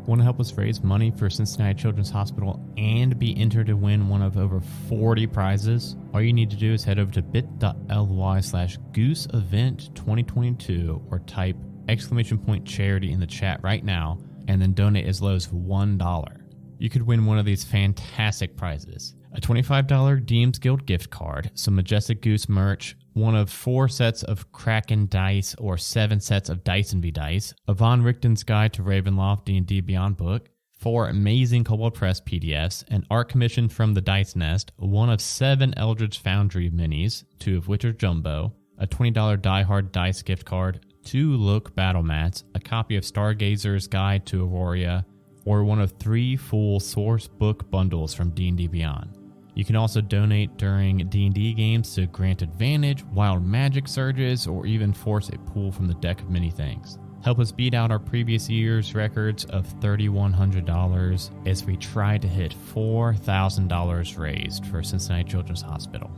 H: Want to help us raise money for Cincinnati Children's Hospital and be entered to win one of over 40 prizes? All you need to do is head over to bit.ly/gooseevent2022 or type !charity in the chat right now and then donate as low as $1. You could win one of these fantastic prizes. A $25 DM's Guild gift card, some Majestic Goose merch, one of 4 sets of Kraken dice or 7 sets of Dyson V dice, a Von Richten's Guide to Ravenloft D&D Beyond book, 4 amazing Kobold Press PDFs, an art commission from the Dice Nest, one of 7 Eldritch Foundry minis, 2 of which are jumbo, a $20 Die Hard dice gift card, 2 Look battle mats, a copy of Stargazer's Guide to Aurora, or one of 3 full source book bundles from D&D Beyond. You can also donate during D&D games to grant advantage, wild magic surges, or even force a pull from the deck of many things. Help us beat out our previous year's records of $3,100 as we try to hit $4,000 raised for Cincinnati Children's Hospital.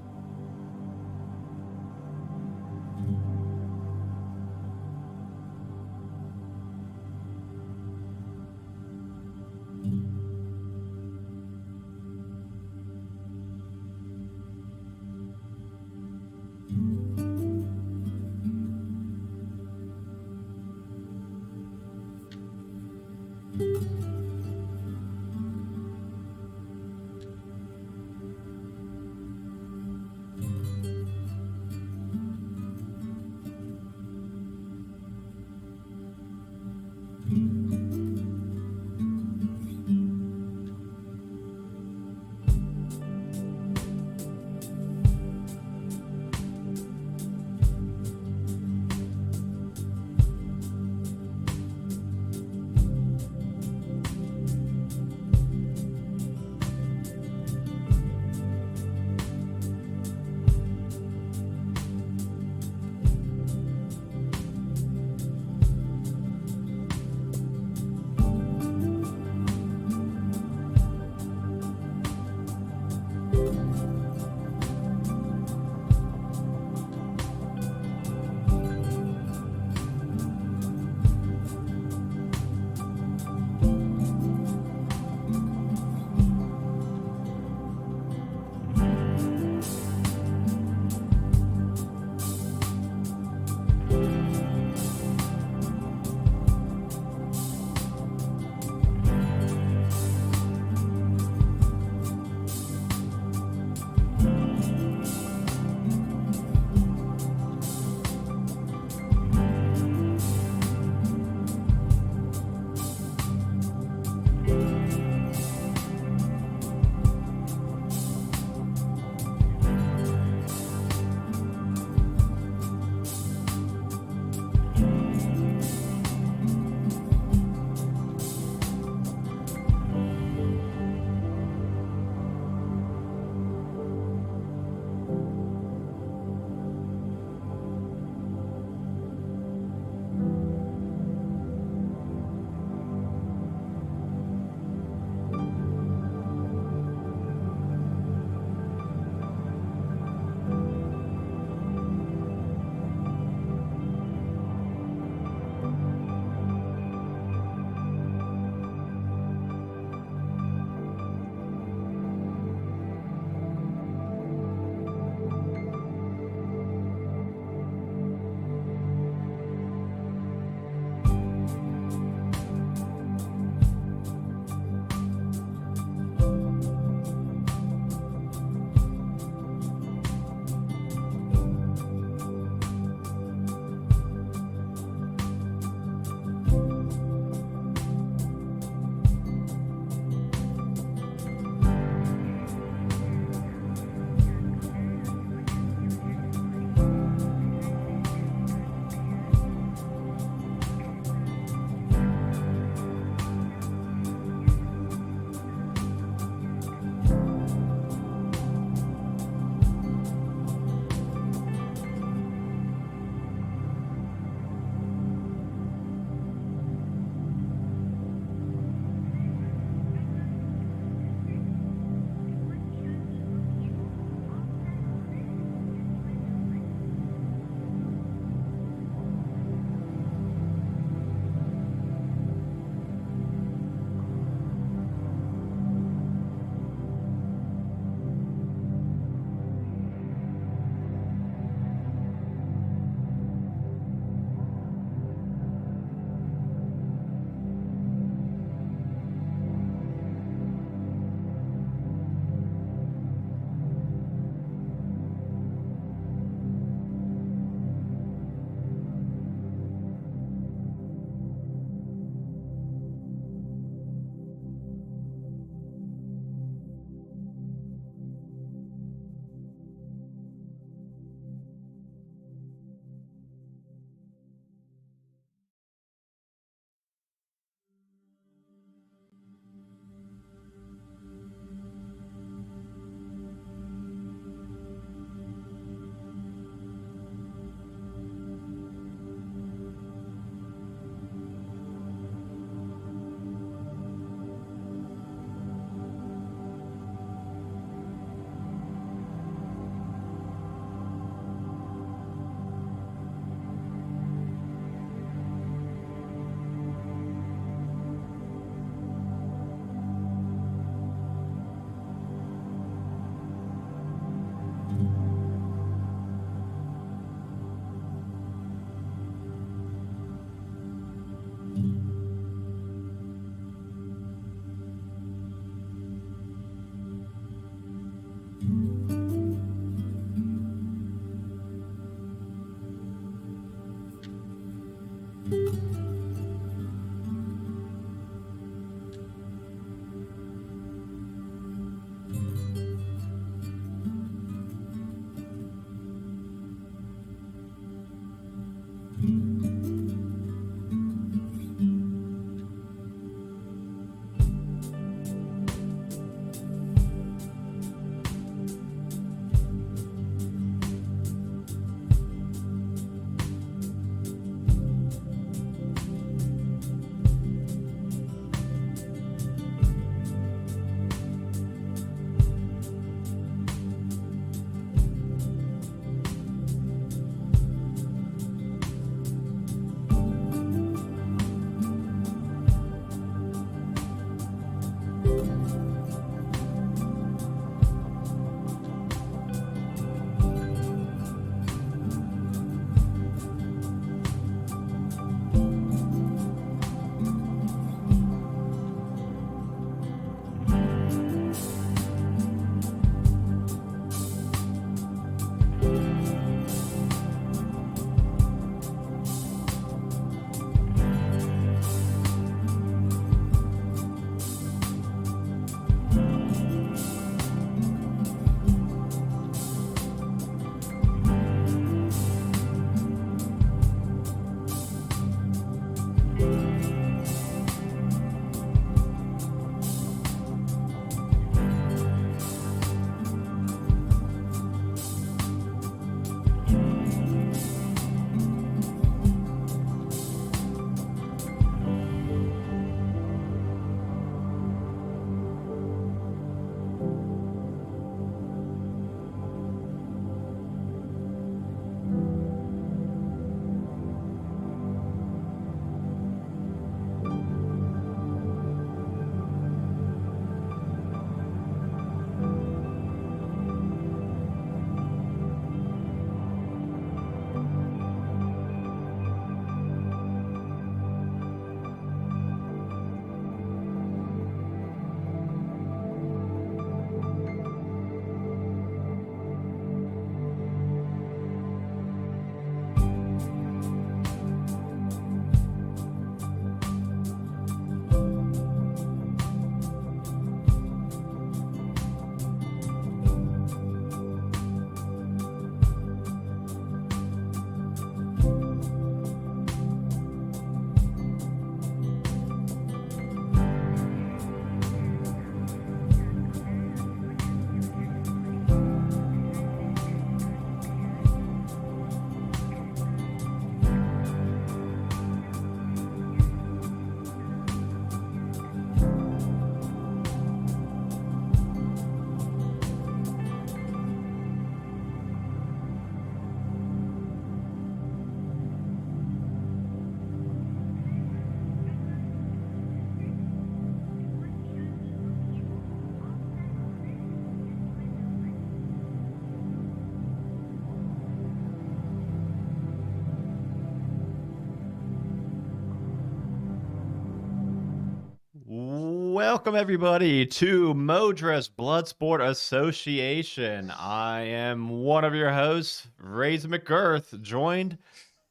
B: welcome everybody to Modras Bloodsport Association. I am one of your hosts, Raisin McGirth, joined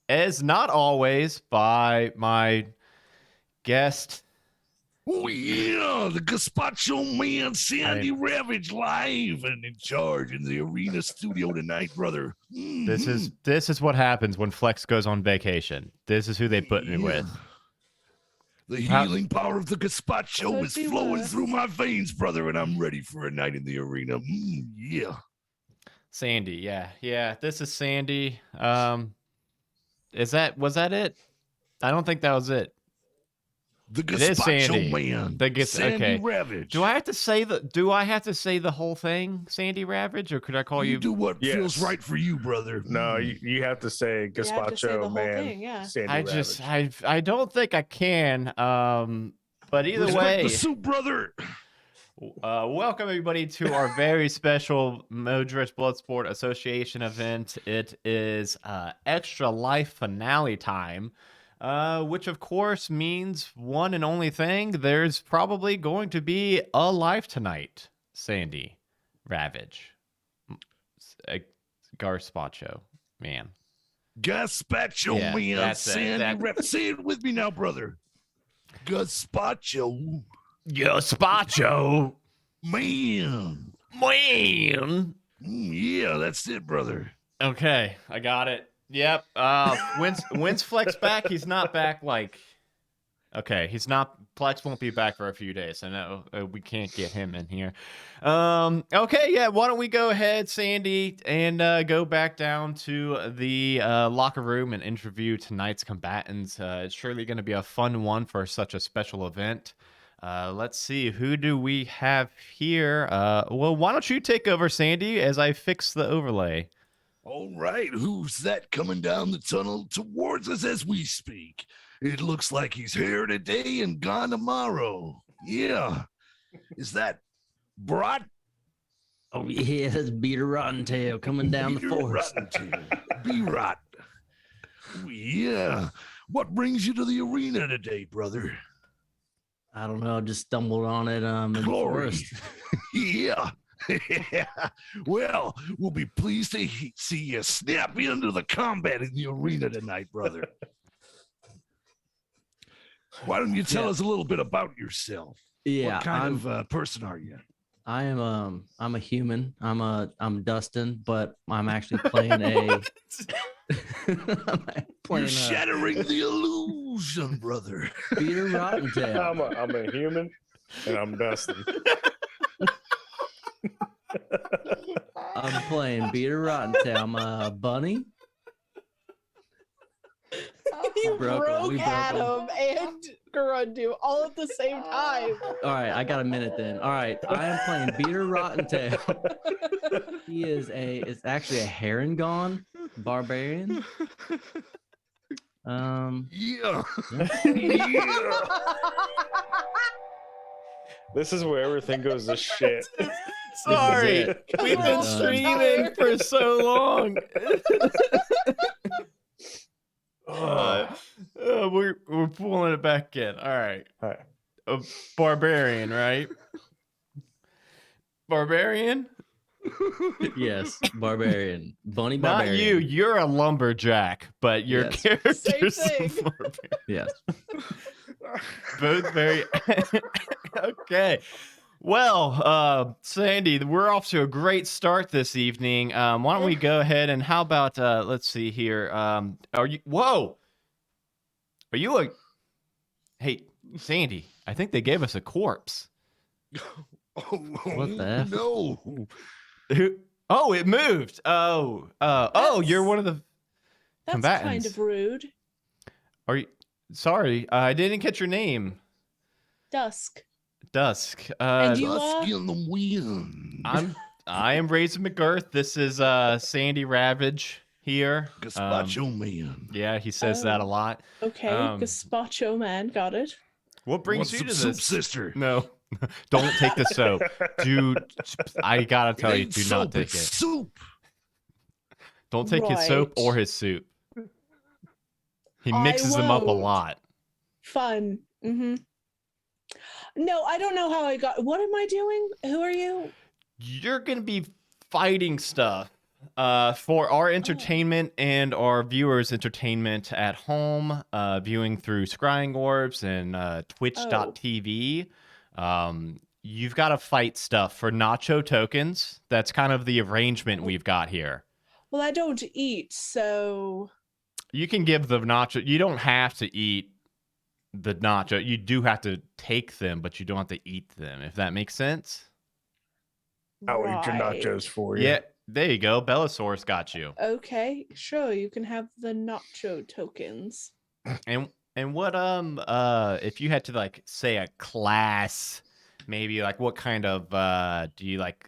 B: as not always by my guest.
Q: Oh yeah, the Gazpacho Man, Sandy Ravage, live and in charge in the arena studio tonight, brother.
B: This is what happens when Flex goes on vacation. This is who they put me with.
Q: The healing power of the Gazpacho is flowing through my veins, brother, and I'm ready for a night in the arena. Yeah.
B: Sandy, yeah. This is Sandy. Was that it? I don't think that was it.
Q: The
B: It is Sandy.
Q: Man.
B: Sandy
Q: okay. Ravage.
B: Do I have to say the whole thing, Sandy Ravage, or could I call you?
Q: You do what feels right for you, brother.
E: No, you have to say Gazpacho Man. Sandy Ravage.
B: I don't think I can. But either
Q: Respect
B: way,
Q: the soup, brother.
B: welcome everybody to our very special Modras Bloodsport Association event. It is Extra Life finale time. Which of course means one and only thing. There's probably going to be a life tonight, Sandy Ravage.
Q: Gazpacho
B: Man.
Q: Gazpacho Man.
B: That's
Q: Sandy Ravage. Say it with me now, brother. Gazpacho. Man. Yeah, that's it, brother.
B: Okay, I got it. Yep. When's Flex back? He's not back. Flex won't be back for a few days. I know we can't get him in here. Okay, yeah. Why don't we go ahead, Sandy, and go back down to the locker room and interview tonight's combatants. It's surely going to be a fun one for such a special event. Let's see. Who do we have here? Well, why don't you take over, Sandy, as I fix the overlay.
Q: All right, who's that coming down the tunnel towards us as we speak? It looks like he's here today and gone tomorrow. Yeah. Is that Brat?
R: Oh, yeah, that's Beater Rottentail coming down the forest.
Q: B-Rot. Oh, yeah. What brings you to the arena today, brother?
R: I don't know, just stumbled on it in the forest.
Q: Yeah. Yeah. Well, we'll be pleased to see you snap into the combat in the arena tonight, brother. Why don't you tell us a little bit about yourself?
R: Yeah,
Q: what kind of person are you?
R: I am I'm a human. I'm Dustin, but I'm actually playing a
Q: You're shattering the illusion, brother.
R: Peter Rottentail.
E: I'm a human and I'm Dustin.
R: I'm playing Peter Rottentail. I'm a bunny.
J: You
R: broke
J: Adam and Garundu all at the same time.
R: All right, I got a minute then. All right, I am playing Beater Rottentail. He is it's actually a Herringon barbarian.
Q: Yeah.
E: This is where everything goes to shit.
B: Sorry, we've been streaming for so long. We're pulling it back in. All right. A barbarian, right? Barbarian?
R: Yes, barbarian. Bunny
B: Not
R: barbarian.
B: you. You're a lumberjack, but your
R: Yes.
B: character's
J: Same
B: a
J: thing.
B: barbarian.
R: Yes.
B: Both very okay. Well, Sandy, we're off to a great start this evening. Why don't we go ahead and how about let's see here. Are you whoa? Are you a Hey, Sandy, I think they gave us a corpse.
R: What the F?
Q: No.
B: Oh, it moved. Oh, you're one of the
J: That's
B: combatants.
J: kind of rude.
B: Are you sorry, I didn't catch your name.
J: Dusk.
B: Dusk.
J: And you
Q: Dusk in the wind.
B: I am Raisin McGirth. This is Sandy Ravage here.
Q: Gazpacho Man.
B: Yeah, he says that a lot.
J: Okay, Gazpacho Man, got it.
B: What brings
Q: Want
B: you
Q: some
B: to
Q: soup,
B: this?
Q: sister?
B: No, don't take the soap, dude. I gotta tell
Q: It
B: you,
Q: ain't
B: do
Q: soap,
B: not take
Q: it's
B: it.
Q: soup.
B: Don't take his soap
J: Right.
B: or his soup. He
J: I
B: mixes them up a
J: won't.
B: lot.
J: Fun. Mm-hmm. No, I don't know how I got. What am I doing? Who are you?
B: You're gonna be fighting stuff for our entertainment and our viewers' entertainment at home, viewing through Scrying Orbs and Twitch.tv. You've got to fight stuff for nacho tokens. That's kind of the arrangement we've got here.
J: Well, I don't eat, so
B: You can give the nacho. You don't have to eat the nacho. You do have to take them, but you don't have to eat them, if that makes sense.
S: I'll eat your nachos for you.
B: Yeah, there you go. Bellasaurus got you.
J: okay, sure, you can have the nacho tokens.
B: And what if you had to like say a class, maybe like what kind of do you like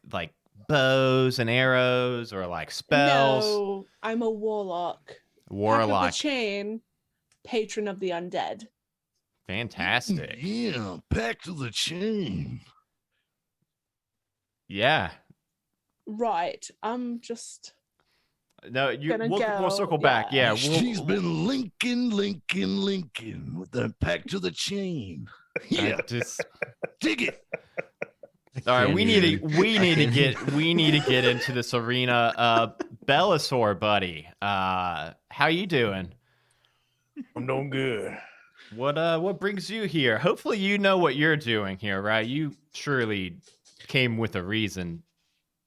B: bows and arrows or like spells?
J: No, I'm a warlock.
B: Warlock.
J: Pack of the Chain, patron of the undead.
B: Fantastic.
Q: Yeah, Pack to the Chain.
B: Yeah.
J: Right, I'm just.
B: No,
J: Gonna
B: we'll circle
J: go,
B: back. Yeah,
Q: She's been linking with the Pack to the Chain. Yeah,
B: just
Q: dig it.
B: all right. We need to get into this arena. Bellasaur, buddy. How you doing?
S: I'm doing good.
B: What brings you here? Hopefully you know what you're doing here, right? You surely came with a reason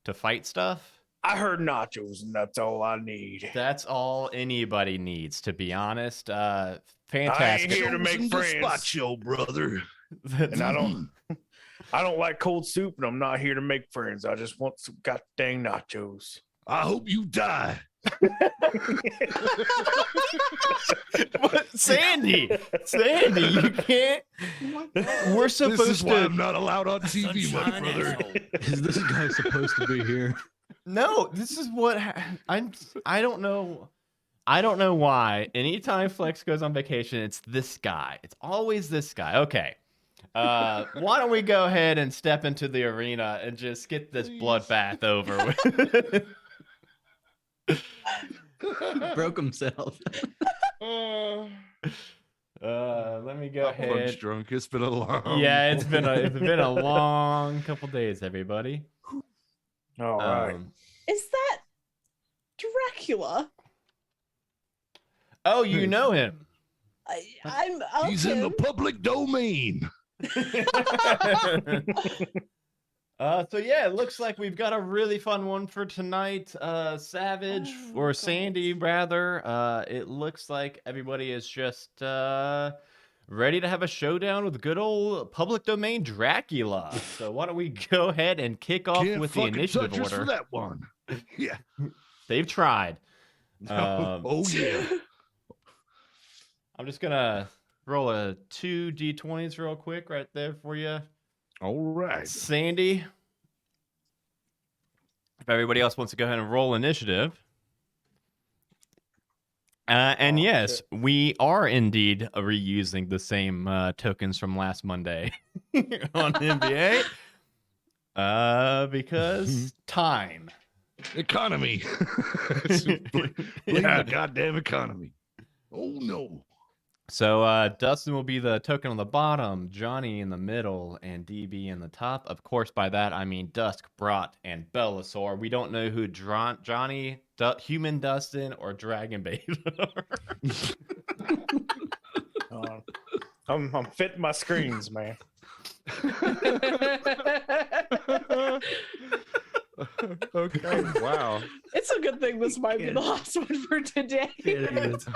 B: to fight stuff.
S: I heard nachos, and that's all I need.
B: That's all anybody needs, to be honest. Fantastic.
S: I ain't here to make friends,
Q: Gazpacho, brother.
S: and I don't like cold soup, and I'm not here to make friends. I just want some goddamn nachos.
Q: I hope you die.
B: Sandy, you can't. We're supposed
Q: This is why
B: to.
Q: I'm not allowed on TV, my brother.
R: Is this guy supposed to be here?
B: No, this is what I don't know. I don't know why. Anytime Flex goes on vacation, it's this guy. It's always this guy. Okay. Why don't we go ahead and step into the arena and just get this bloodbath over with?
R: He broke himself.
B: Let me go
D: I'm
B: ahead.
D: punch drunk. It's been a long.
B: Yeah, it's been a long couple days, everybody.
S: All right.
J: Is that Dracula?
B: Oh, you know him.
J: I'm.
Q: He's in the public domain.
B: So yeah, it looks like we've got a really fun one for tonight. Savage or Sandy rather. It looks like everybody is just ready to have a showdown with good old public domain Dracula. So why don't we go ahead and kick off
Q: Can't
B: with the
Q: fucking
B: initiative
Q: touch us
B: order?
Q: for that one. Yeah.
B: They've tried.
Q: Oh yeah.
B: I'm just gonna roll a 2 d20s real quick right there for you.
Q: All right.
B: Sandy. If everybody else wants to go ahead and roll initiative. And yes, we are indeed reusing the same tokens from last Monday on NBA. Because time.
Q: Economy. Blame the goddamn economy. Oh no.
B: So Dustin will be the token on the bottom, Johnny in the middle, and DB in the top. Of course, by that I mean Dusk, Brat, and Bellasaur. We don't know who Johnny, Human Dustin, or Dragon Bait
S: are. I'm fitting my screens, man.
D: Okay. Wow.
J: It's a good thing this might be the last one for today.
B: It's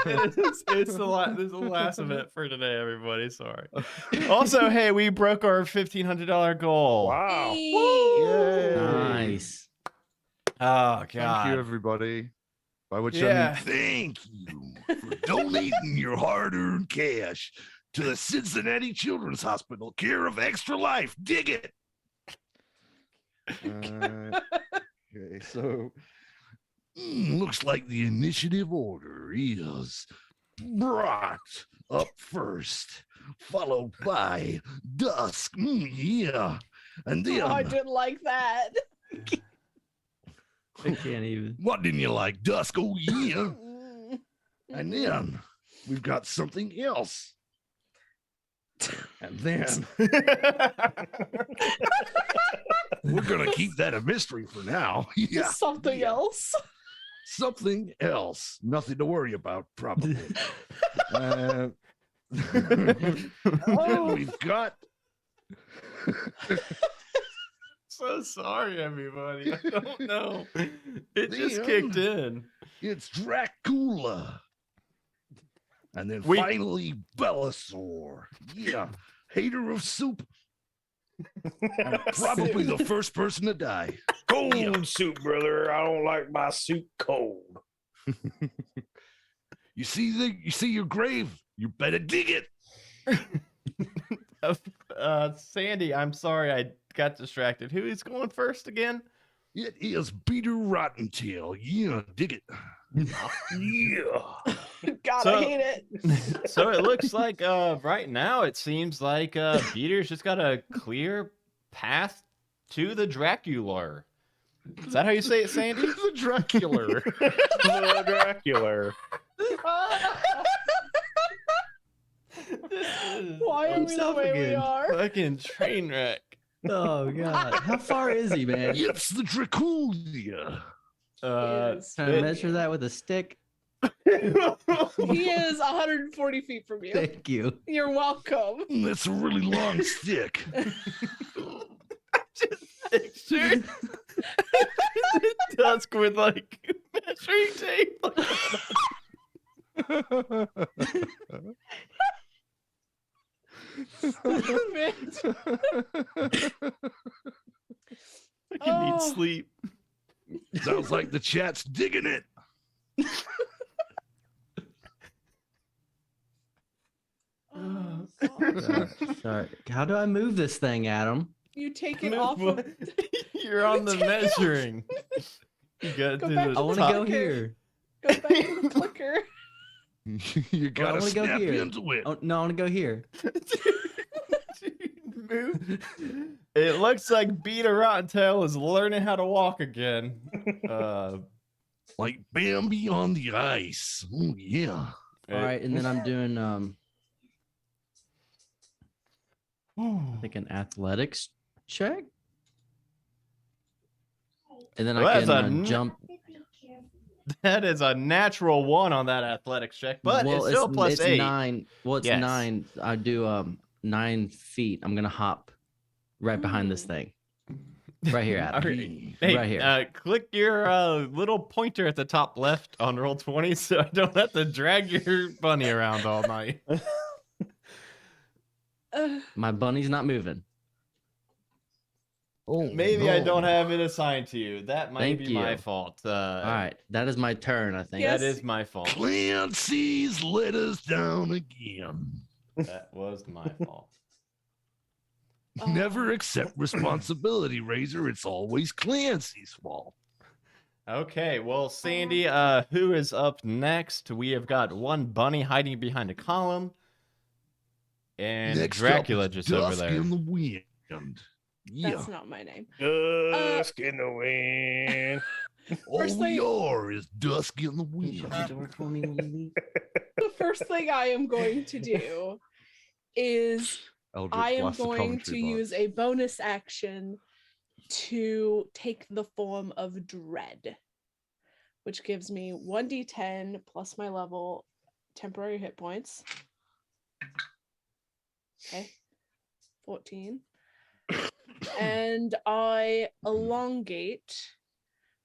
B: the last of it for today, everybody. Sorry. Also, hey, we broke our $1,500 goal.
S: Wow.
B: Yay.
R: Nice.
B: Oh God.
D: Thank you, everybody. By which
B: Yeah.
D: I mean,
Q: Thank you for donating your hard-earned cash to the Cincinnati Children's Hospital, care of Extra Life. Dig it.
D: okay, so
Q: Looks like the initiative order is Brat up first, followed by Dusk. Yeah. And then
J: Oh, I didn't like that.
R: I can't even.
Q: What didn't you like? Dusk, oh yeah. And then we've got something else. And then we're gonna keep that a mystery for now. Yeah.
J: Something else.
Q: Something else. Nothing to worry about, probably. We've got.
B: So sorry, everybody. I don't know. It just kicked in.
Q: It's Dracula. And then finally Bellasaur. Yeah. Hater of soup. And probably the first person to die.
S: Cold soup, brother. I don't like my soup cold.
Q: You see your grave. You better dig it.
B: Sandy, I'm sorry I got distracted. Who is going first again?
Q: It is Peter Rottentail. Yeah, dig it.
S: Yeah.
J: God, I hate it.
B: So it looks like right now it seems like Peter's just got a clear path to the Dracula. Is that how you say it, Sandy?
D: The Dracula.
S: The Dracula.
J: Why are we the way we are?
B: Fucking train wreck.
R: Oh god, how far is he, man?
Q: It's the Dracula.
R: Trying to measure that with a stick.
J: He is 140 feet from you.
R: Thank you.
J: You're welcome.
Q: That's a really long stick.
B: Picture Dusk with like measuring tape.
Q: I
B: need sleep.
Q: Sounds like the chat's digging it.
R: Sorry. How do I move this thing, Adam?
J: You take it off of.
B: You're on the measuring. You got
J: Go
B: to
J: back
B: the
J: to
R: I want to
B: top.
R: go here.
J: Go back to the clicker.
Q: You
R: I
Q: gotta
R: want to go
Q: snap
R: here.
Q: into it.
R: Oh, no, I want to go here.
B: Move. It looks like Peter Rottentail is learning how to walk again.
Q: Like Bambi on the ice. Oh yeah.
R: All right, and then I'm doing I think an athletics check. And then
B: Well,
R: I
B: that's
R: can
B: a
R: jump.
B: That is a natural 1 on that athletics check, but it's still plus 8.
R: 9. Well, it's
B: Yes.
R: 9. I do 9 feet. I'm gonna hop right behind this thing. Right here, Adam.
B: All right. Hey,
R: Right here.
B: Click your little pointer at the top left on roll 20 so I don't have to drag your bunny around all night.
R: My bunny's not moving.
Q: Oh,
B: Maybe I don't have it assigned to you. That might
R: Thank
B: be
R: you.
B: my fault.
R: All right, that is my turn, I think.
B: That is my fault.
Q: Clancy's let us down again.
B: That was my fault.
Q: Never accept responsibility, Razor. It's always Clancy's fault.
B: Okay, well, Sandy, who is up next? We have got one bunny hiding behind a column, and
Q: Next
B: Dracula
Q: up is
B: just over
Q: Dusk
B: there.
Q: in the Wind. Yeah.
J: That's not my name.
S: Dusk in the wind.
Q: All
J: First
Q: we
J: thing-
Q: are is Dusk in the Wind.
J: The first thing I am going to do is
D: Eldritch
J: I am
D: Blast the
J: going
D: commentary
J: to
D: box.
J: use a bonus action to take the form of Dread, which gives me 1d10 plus my level temporary hit points. Okay. 14. And I elongate.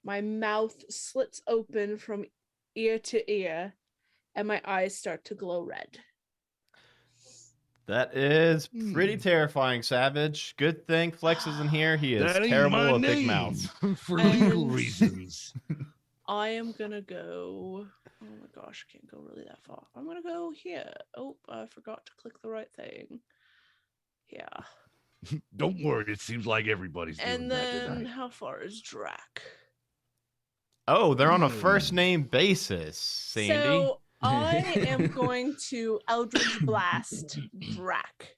J: My mouth slits open from ear to ear, and my eyes start to glow red.
B: That is pretty terrifying, Savage. Good thing Flex isn't here. He is
Q: That ain't
B: terrible
Q: my
B: at big
Q: name.
B: mouths.
Q: For legal
J: And-
Q: reasons.
J: I am gonna go. Oh my gosh, I can't go really that far. I'm gonna go here. Oh, I forgot to click the right thing. Yeah.
Q: Don't worry, it seems like everybody's doing
J: And
Q: that
J: then
Q: tonight.
J: how far is Drac?
B: Oh, they're on a first name basis, Sandy.
J: So I am going to Eldritch Blast Drac.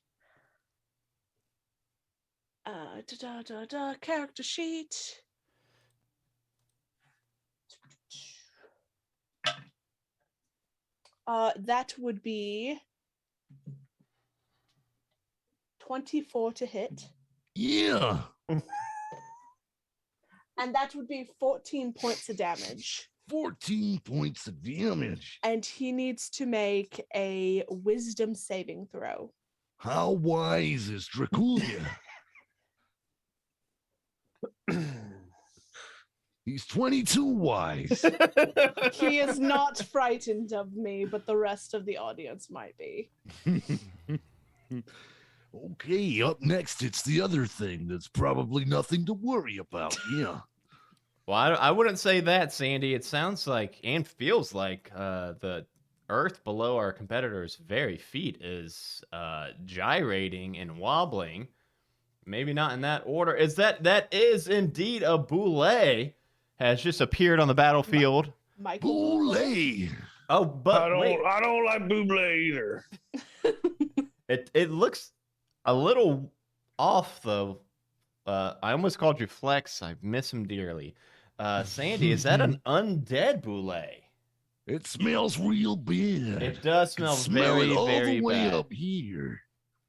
J: Character sheet. That would be 24 to hit.
Q: Yeah.
J: And that would be 14 points of damage.
Q: 14 points of damage.
J: And he needs to make a wisdom saving throw.
Q: How wise is Draculia? He's 22 wise.
J: He is not frightened of me, but the rest of the audience might be.
Q: Okay, up next, it's the other thing that's probably nothing to worry about. Yeah.
B: Well, I wouldn't say that, Sandy. It sounds like and feels like the earth below our competitor's very feet is gyrating and wobbling. Maybe not in that order. That is indeed a boule has just appeared on the battlefield.
J: Michael
Q: Boule.
B: Oh, but
S: I don't like Buble either.
B: It looks a little off though. I almost called you Flex. I miss him dearly. Sandy, is that an undead boule?
Q: It smells real bad.
B: It does smell
Q: Smell
B: very,
Q: it all
B: very
Q: the way
B: bad.
Q: up here.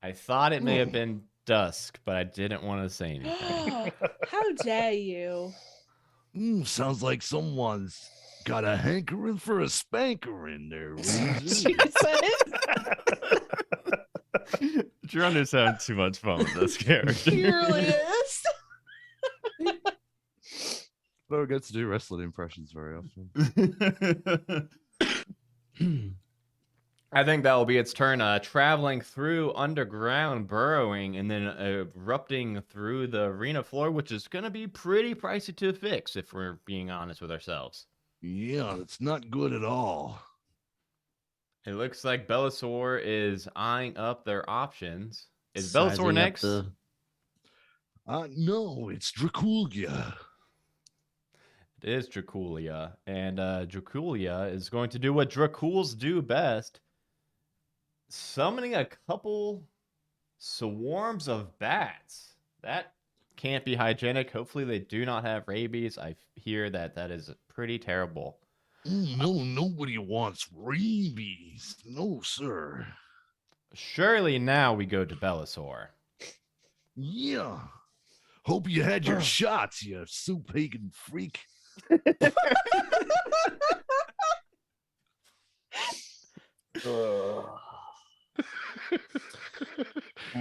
B: I thought it may have been dusk, but I didn't want to say anything.
J: How dare you?
Q: Sounds like someone's got a hankering for a spanker in there.
B: Geronimo's having too much fun with this character.
J: He really is.
D: I don't get to do wrestling impressions very often.
B: I think that will be its turn, traveling through underground, burrowing, and then erupting through the arena floor, which is going to be pretty pricey to fix, if we're being honest with ourselves.
Q: Yeah, it's not good at all.
B: It looks like Bellasaur is eyeing up their options. Is
R: Sizing
B: Bellasaur
R: up
B: next?
Q: No, it's Draculia.
B: It is Draculia, and Draculia is going to do what Draculs do best, summoning a couple swarms of bats. That can't be hygienic. Hopefully they do not have rabies. I hear that is pretty terrible.
Q: No, nobody wants rabies. No, sir.
B: Surely now we go to Bellasaur.
Q: Yeah. Hope you had your shots, you soup-hating freak.
S: I'm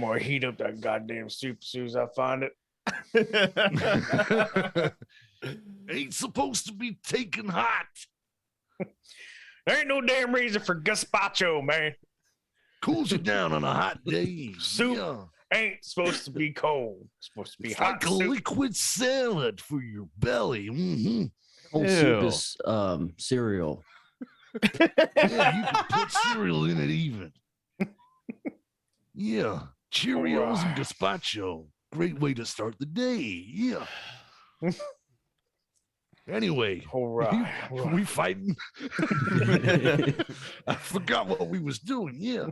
S: gonna heat up that goddamn soup as soon as I find it.
Q: Ain't supposed to be taken hot.
S: There ain't no damn reason for gazpacho, man.
Q: Cools you down on a hot day.
S: Soup
Q: Yeah.
S: ain't supposed to be cold. It's supposed to be
Q: It's
S: hot
Q: like a
S: soup.
Q: liquid salad for your belly. Mm-hmm.
R: Cold soup is cereal.
Q: Yeah, you can put cereal in it even. Yeah, Cheerios and gazpacho. Great way to start the day. Yeah. Anyway, we fighting. I forgot what we was doing. Yeah.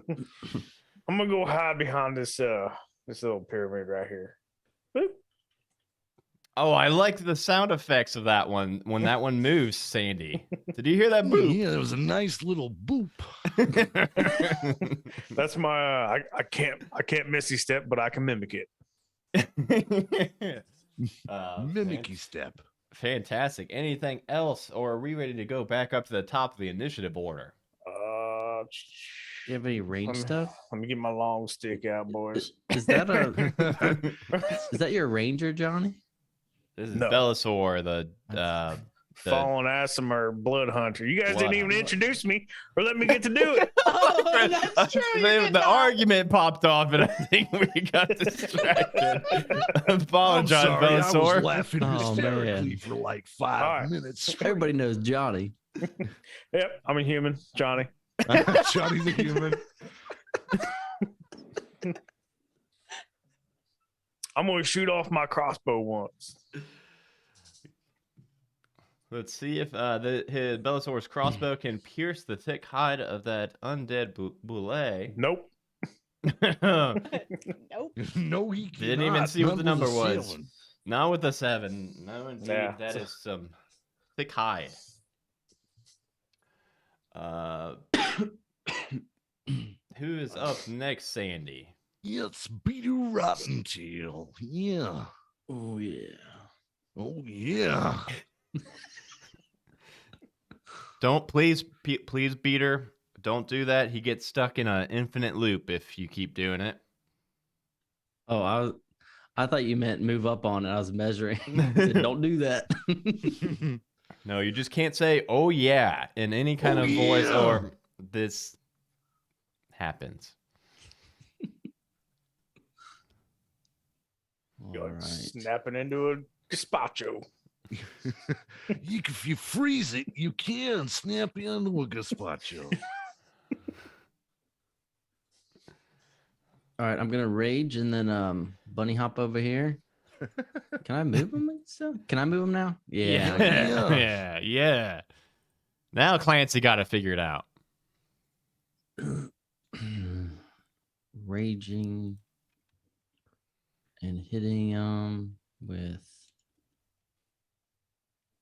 S: I'm gonna go hide behind this little pyramid right here. Boop.
B: Oh, I liked the sound effects of that one when that one moves, Sandy. Did you hear that boop?
Q: Yeah, there was a nice little boop.
S: That's my I can't Misty step, but I can mimic it.
Q: Mimicky step.
B: Fantastic. Anything else, or are we ready to go back up to the top of the initiative order?
R: Do you have any range stuff?
S: Let me get my long stick out, boys.
R: Is that is that your ranger, Johnny?
B: This is
S: No.
B: Bellasaur, the
S: Fallen Aasimar blood hunter. You guys
B: Blood
S: didn't even
B: hunter.
S: introduce me or let me get to do it.
J: Oh, that's true.
B: the argument popped off, and I think we got distracted. Apologize,
Q: I'm sorry, I was
B: Bellasaur.
Q: laughing
R: Oh,
Q: hysterically
R: man.
Q: for like 5
S: All right.
Q: minutes. straight.
R: Everybody knows Johnny.
S: Yep, I'm a human, Johnny.
Q: Johnny the human.
S: I'm gonna shoot off my crossbow once.
B: Let's see if his Bellasaur's crossbow can pierce the thick hide of that undead boule.
S: Nope.
J: Nope.
Q: No, he
B: Didn't even
Q: cannot.
B: see what
Q: Not
B: the
Q: with
B: number
Q: a
B: was.
Q: ceiling.
B: Not with the 7. No, indeed.
S: Yeah.
B: That is some thick hide. Who is up next, Sandy?
Q: It's Peter Rottentail. Yeah.
R: Oh yeah.
Q: Oh yeah.
B: Don't please Peter. Don't do that. He gets stuck in an infinite loop if you keep doing it.
R: Oh, I thought you meant move up on it. I was measuring. I said, don't do that.
B: No, you just can't say "oh yeah" in any kind
Q: Oh,
B: of voice,
Q: yeah.
B: or this happens.
S: You're
R: All right.
S: snapping into a gazpacho.
Q: If you freeze it, you can snap into a gazpacho.
R: All right, I'm gonna rage and then bunny hop over here. Can I move him? So can I move him now? Yeah.
B: Yeah. Now Clancy got to figure it out.
R: Raging and hitting with,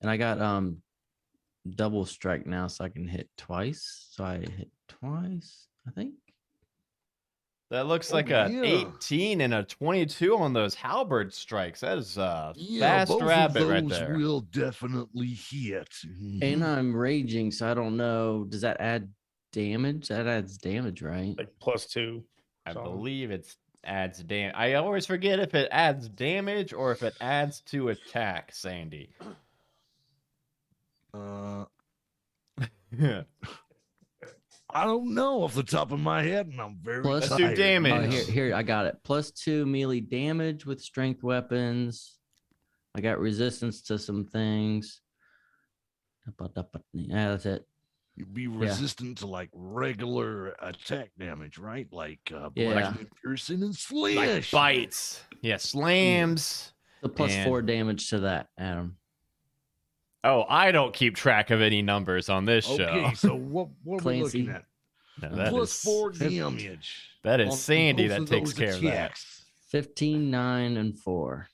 R: and I got double strike now, so I can hit twice. So I hit twice, I think.
B: That looks
Q: Oh,
B: like a
Q: yeah.
B: 18 and a 22 on those halberd strikes. That is a
Q: Yeah,
B: fast
Q: both
B: rabbit
Q: of
B: right
Q: those
B: there.
Q: will definitely hit.
R: And I'm raging, so I don't know. Does that add damage? That adds damage, right?
S: Like +2.
B: I
S: something.
B: believe it adds damage. I always forget if it adds damage or if it adds to attack, Sandy. Yeah.
Q: I don't know off the top of my head, and I'm very
R: Plus,
B: Let's do damage.
R: Here, I got it. +2 melee damage with strength weapons. I got resistance to some things. Yeah, that's it.
Q: You'd be resistant to like regular attack damage, right? Like
R: Yeah.
Q: bludgeoning, piercing, and slash.
B: Like bites. Yeah, slams.
R: The plus
B: And-
R: 4 damage to that, Adam.
B: Oh, I don't keep track of any numbers on this show.
Q: Okay, so what are we
R: Clancy.
Q: looking at?
B: No, that
Q: Plus
B: is-
Q: 4 damage.
B: That is
Q: on
B: Sandy
Q: both
B: that
Q: of
B: takes
Q: those
B: care of that.
Q: attacks.
R: 15, 9, and 4.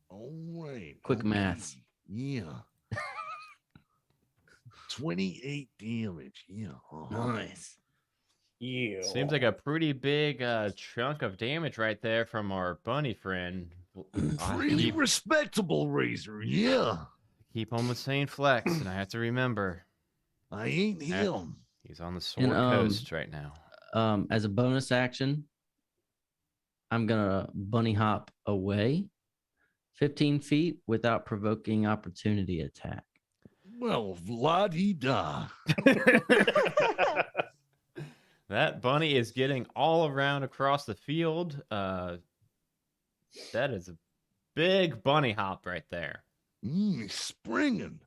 Q: All right.
R: Quick
Q: okay.
R: maths.
Q: Yeah. 28 damage. Yeah.
R: Nice.
S: Yeah.
B: Seems like a pretty big chunk of damage right there from our bunny friend. I
Q: Pretty
B: keep,
Q: respectable, Razor. Yeah.
B: keep on with saying flex, and I have to remember
Q: I ain't him.
B: he's on the Sword
R: And,
B: Coast right now.
R: As a bonus action, I'm gonna bunny hop away 15 feet without provoking opportunity attack.
Q: Well, la-di-da.
B: That bunny is getting all around across the field. That is a big bunny hop right there.
Q: Springing.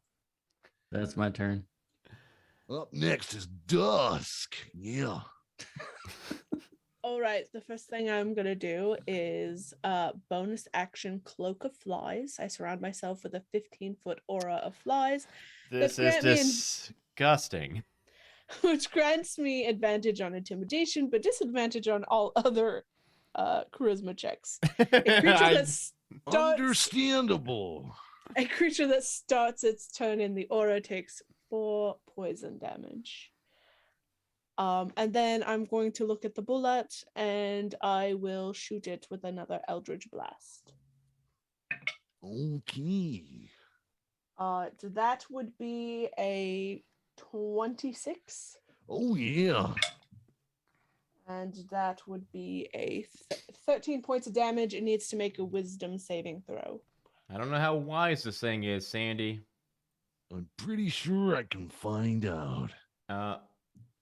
R: That's my turn.
Q: Up next is Dusk. Yeah.
J: All right, the first thing I'm gonna do is bonus action Cloak of Flies. I surround myself with a 15-foot aura of flies.
B: This
J: that
B: is
J: grant me
B: disgusting.
J: which grants me advantage on intimidation, but disadvantage on all other charisma checks. A creature that starts
Q: Understandable.
J: a creature that starts its turn in the aura takes 4 poison damage. And then I'm going to look at the bullet and I will shoot it with another Eldritch Blast.
Q: Okay.
J: So that would be a 26.
Q: Oh, yeah.
J: And that would be a 13 points of damage. It needs to make a wisdom saving throw.
B: I don't know how wise this thing is, Sandy.
Q: I'm pretty sure I can find out.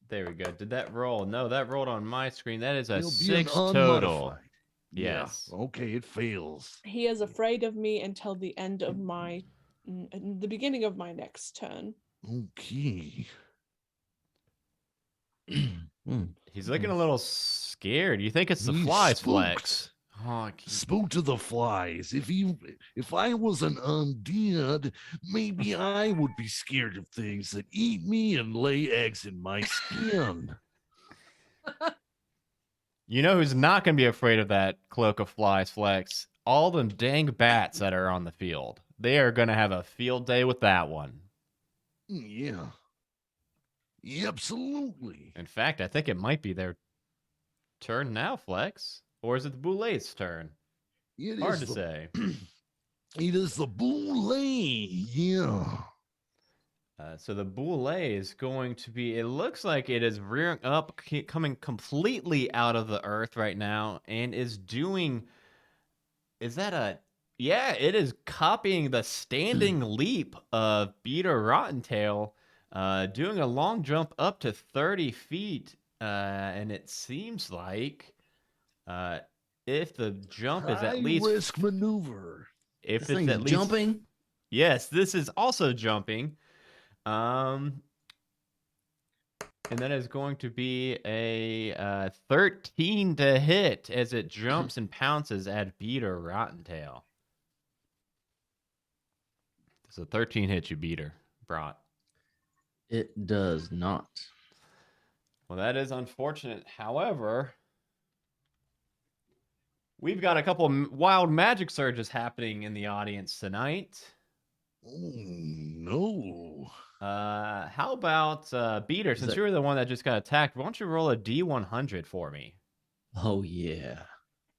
B: There we go. Did that roll? No, that rolled on my screen. That is a
Q: It'll be an
B: 6 total.
Q: unmodified.
B: Yes.
Q: Yeah. Okay, it fails.
J: He is afraid of me until the end of the beginning of my next turn.
Q: Okay.
B: He's looking a little scared. You think it's the
Q: He's
B: flies
Q: spooked.
B: flex? Oh,
Q: Spook to the flies. If I was an undead, maybe I would be scared of things that eat me and lay eggs in my skin.
B: you know who's not going to be afraid of that cloak of flies flex? All them dang bats that are on the field. They are going to have a field day with that one.
Q: Yeah. Absolutely.
B: In fact, I think it might be their turn now, Flex. Or is it the Boulet's turn?
Q: It
B: Hard
Q: is
B: to
Q: the-
B: say.
Q: It is the Boulet. Yeah.
B: So the Boulet is going to be, it looks like it is rearing up, coming completely out of the earth right now, and is doing, is that a, yeah, it is copying the standing leap of Beater Rottentail, doing a long jump up to 30 feet, and it seems like if the jump is at least...
Q: High-risk maneuver.
B: If
R: This
B: it's at
R: thing's
B: least...
R: jumping?
B: Yes, this is also jumping. And that is going to be a 13 to hit as it jumps and pounces at Beater Rottentail. Does a 13 hit you, Beater, Brot?
R: It does not.
B: Well, that is unfortunate. However, we've got a couple of wild magic surges happening in the audience tonight.
Q: Oh, no.
B: How about Beater? Since
R: that-
B: you were the one that just got attacked, why don't you roll a D100 for me?
R: Oh, yeah.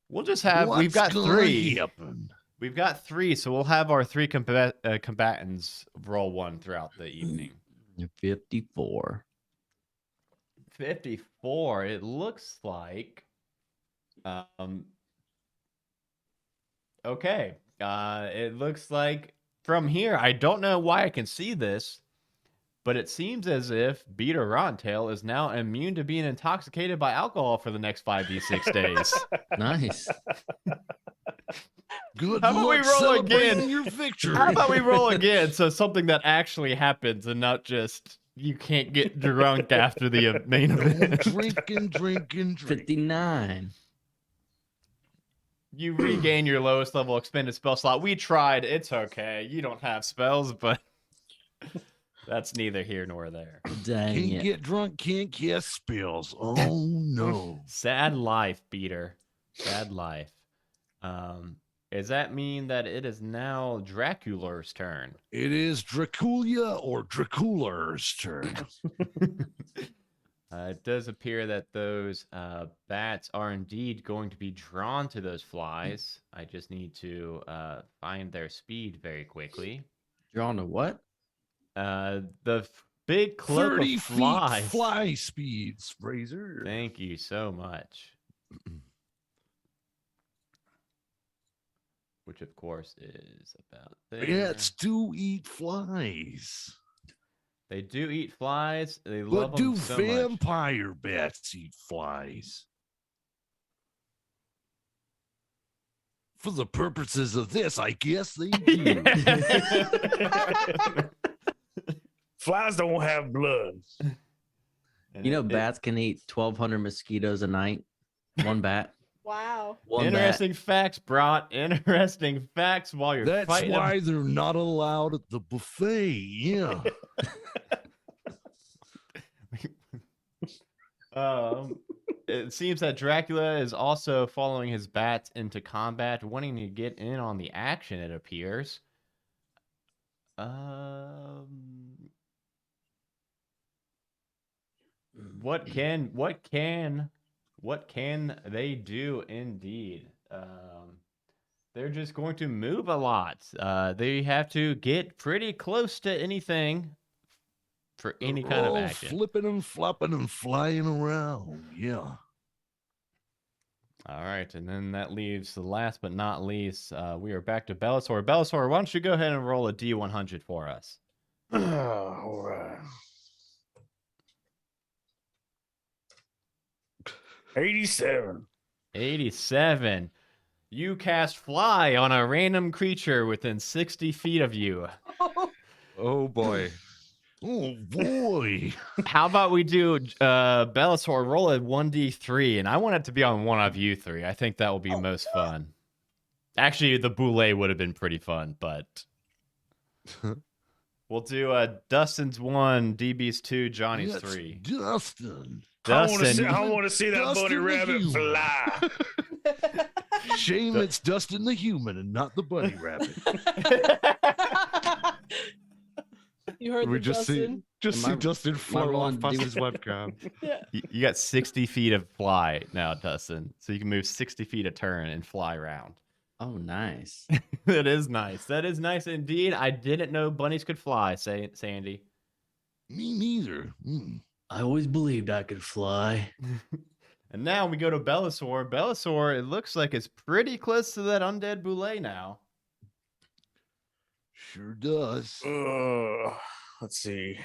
B: We'll just have. We've
Q: What's
B: got
Q: gonna
B: 3.
Q: happen?
B: We've got 3, so we'll have our 3 combatants roll one throughout the evening.
R: 54.
B: 54. It looks like. Okay. It looks like from here. I don't know why I can see this, but it seems as if Beater Rottentail is now immune to being intoxicated by alcohol for the next 5d6 days.
R: Nice.
Q: Good
B: How about we
Q: luck
B: roll
Q: celebrating
B: again?
Q: your victory.
B: How about we roll again? So something that actually happens and not just you can't get drunk after the main event.
Q: Drinking.
R: 59.
B: You regain your lowest level expended spell slot. We tried. It's okay. You don't have spells, but that's neither here nor there.
R: Dang
Q: Can't
R: it.
Q: get drunk, can't cast spells. Oh, no.
B: Sad life, Beater. Sad life. Does that mean that it is now Dracula's turn?
Q: It is Draculia or Dracular's turn.
B: It does appear that those bats are indeed going to be drawn to those flies. I just need to find their speed very quickly.
R: Drawn to what?
B: Big cloak
Q: 30
B: of
Q: feet
B: flies.
Q: fly speeds, Fraser.
B: Thank you so much. Which, of course, is about there.
Q: Bats do eat flies.
B: They do eat flies. They love
Q: But
B: them
Q: do
B: so much.
Q: vampire bats eat flies? For the purposes of this, I guess they do.
S: Flies don't have blood.
R: You know, bats can eat 1,200 mosquitoes a night. One bat.
J: Wow.
R: One
B: Interesting facts, Brot. Interesting facts while you're
Q: That's
B: fighting.
Q: why they're not allowed at the buffet. Yeah.
B: It seems that Dracula is also following his bats into combat, wanting to get in on the action, it appears. What can they do indeed? They're just going to move a lot. They have to get pretty close to anything for any kind of
Q: All
B: action.
Q: flipping and flopping and flying around. Yeah.
B: All right, and then that leaves the last but not least. We are back to Bellasaur. Bellasaur, why don't you go ahead and roll a D100 for us?
S: All right. 87.
B: 87. You cast Fly on a random creature within 60 feet of you.
D: Oh boy.
Q: Oh boy.
B: How about we do Bellasaur roll a 1d3, and I want it to be on one of you three. I think that will be most fun. Actually, the Boulet would have been pretty fun, but we'll do Dustin's 1, DB's 2, Johnny's
Q: That's
B: 3.
Q: Dustin.
S: I want to see that
Q: Dustin
S: bunny
Q: the
S: rabbit
Q: human.
S: fly.
Q: Shame it's Dustin the human and not the bunny rabbit.
J: You heard
D: We
J: the
D: just
J: Dustin.
D: Just see Dustin float off past his webcam.
B: You got 60 feet of fly now, Dustin. So you can move 60 feet a turn and fly around.
R: Oh, nice.
B: That is nice. That is nice indeed. I didn't know bunnies could fly, Sandy.
Q: Me neither.
R: I always believed I could fly.
B: And now we go to Belisor. Belisor, it looks like it's pretty close to that undead Boule now.
Q: Sure does.
S: Let's see.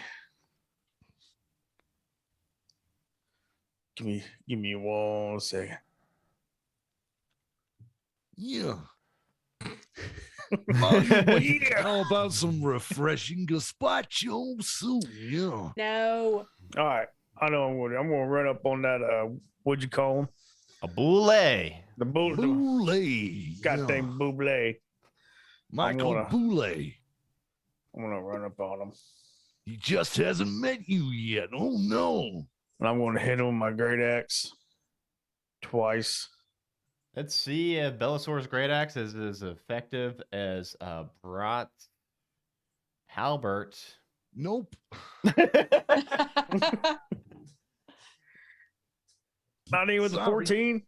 S: Give me 1 second.
Q: Yeah.
S: Yeah.
Q: How about some refreshing gazpacho soup? Yeah.
J: No.
S: All right. I know I'm gonna run up on that what'd you call him?
B: A boule.
S: The boule. Goddamn boule.
Q: Michael Boule.
S: I'm gonna run up on him.
Q: He just hasn't met you yet. Oh no.
S: And I'm gonna hit him with my great axe twice.
B: Let's see if Belisor's great axe is as effective as Brat's halbert.
Q: Nope.
S: Not even with the 14.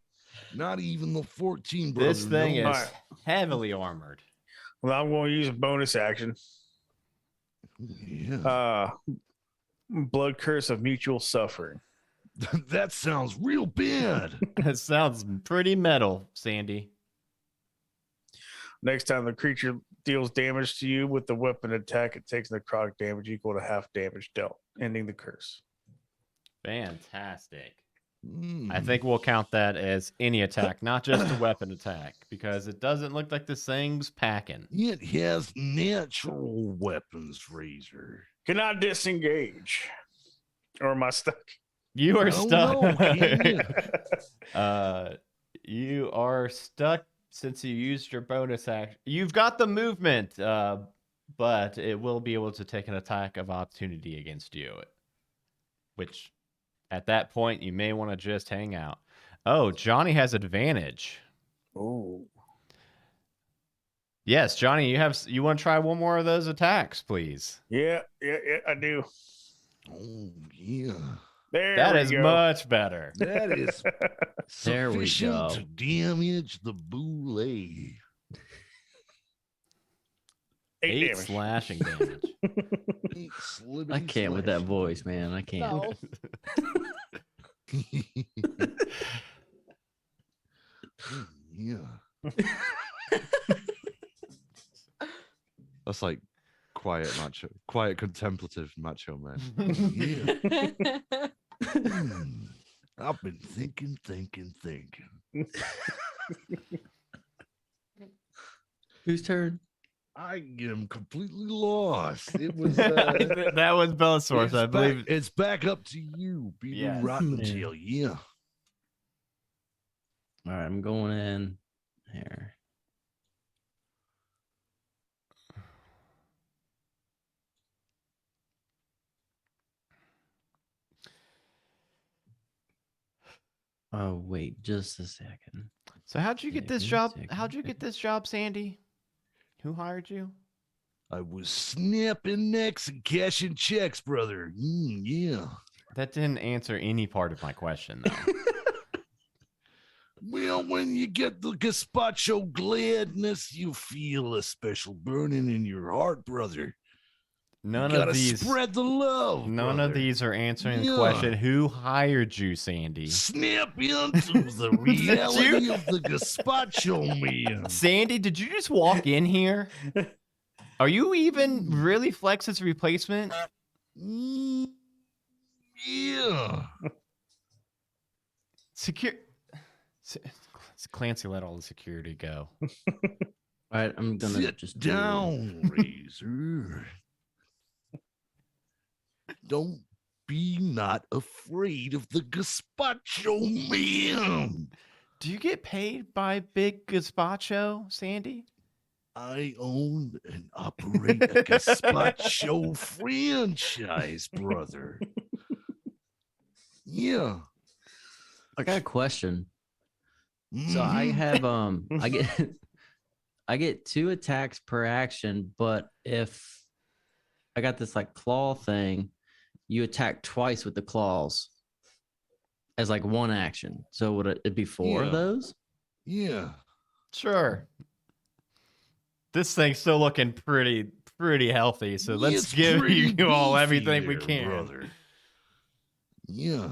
Q: Not even the 14, brother.
B: This thing
Q: no.
B: is heavily armored.
S: Well, I'm going to use a bonus action.
Q: Yeah.
S: Blood Curse of Mutual Suffering.
Q: That sounds real bad.
B: That sounds pretty metal, Sandy.
S: Next time the creature deals damage to you with the weapon attack, it takes necrotic damage equal to half damage dealt, ending the curse.
B: Fantastic. I think we'll count that as any attack, not just a weapon attack, because it doesn't look like this thing's packing.
Q: It has natural weapons, Razor.
S: Can I disengage? Or am I stuck?
B: You are stuck.
Q: Know,
B: you are stuck since you used your bonus action. You've got the movement, but it will be able to take an attack of opportunity against you, which at that point you may want to just hang out. Oh, Johnny has advantage.
S: Oh.
B: Yes, Johnny, you want to try one more of those attacks, please?
S: Yeah, I do.
Q: Oh, yeah.
B: That is much better.
Q: That is
R: There we
Q: sufficient
R: go.
Q: to damage the boule.
B: 8
S: damage.
B: slashing damage.
R: I can't with that voice, man. I can't.
J: No.
Q: Yeah. That's like quiet contemplative macho man. Yeah. I've been thinking.
R: Whose turn?
Q: I am completely lost. It was
B: that was Belisor, I believe.
Q: It's back up to you, Peter
B: Yes.
Q: Rottentail. Yeah.
R: All right, I'm going in here. Oh, wait, just a second.
B: So how'd you get this job? How'd you get this job, Sandy? Who hired you?
Q: I was snapping necks and cashing checks, brother. Yeah.
B: That didn't answer any part of my question, though.
Q: Well, when you get the gazpacho gladness, you feel a special burning in your heart, brother.
B: None
Q: You
B: of
Q: gotta
B: these.
Q: spread the love.
B: None
Q: brother.
B: of these are answering the
Q: Yeah.
B: question. Who hired you, Sandy?
Q: Snap into the reality of the gazpacho man.
B: Sandy, did you just walk in here? Are you even really Flex's replacement?
Q: Yeah.
B: Clancy let all the security go.
R: All right, I'm gonna
Q: Sit
R: just
Q: down, Razor. Don't be not afraid of the gazpacho man.
B: Do you get paid by Big Gazpacho, Sandy?
Q: I own and operate a gazpacho franchise, brother. Yeah.
R: I got a question. So I have I get 2 attacks per action, but if I got this like claw thing, you attack twice with the claws as like one action. So would it be four of those?
Q: Yeah.
B: Sure. This thing's still looking pretty healthy, so let's
Q: It's
B: give
Q: pretty
B: you all
Q: beefy
B: everything we
Q: there,
B: can.
Q: brother. Yeah.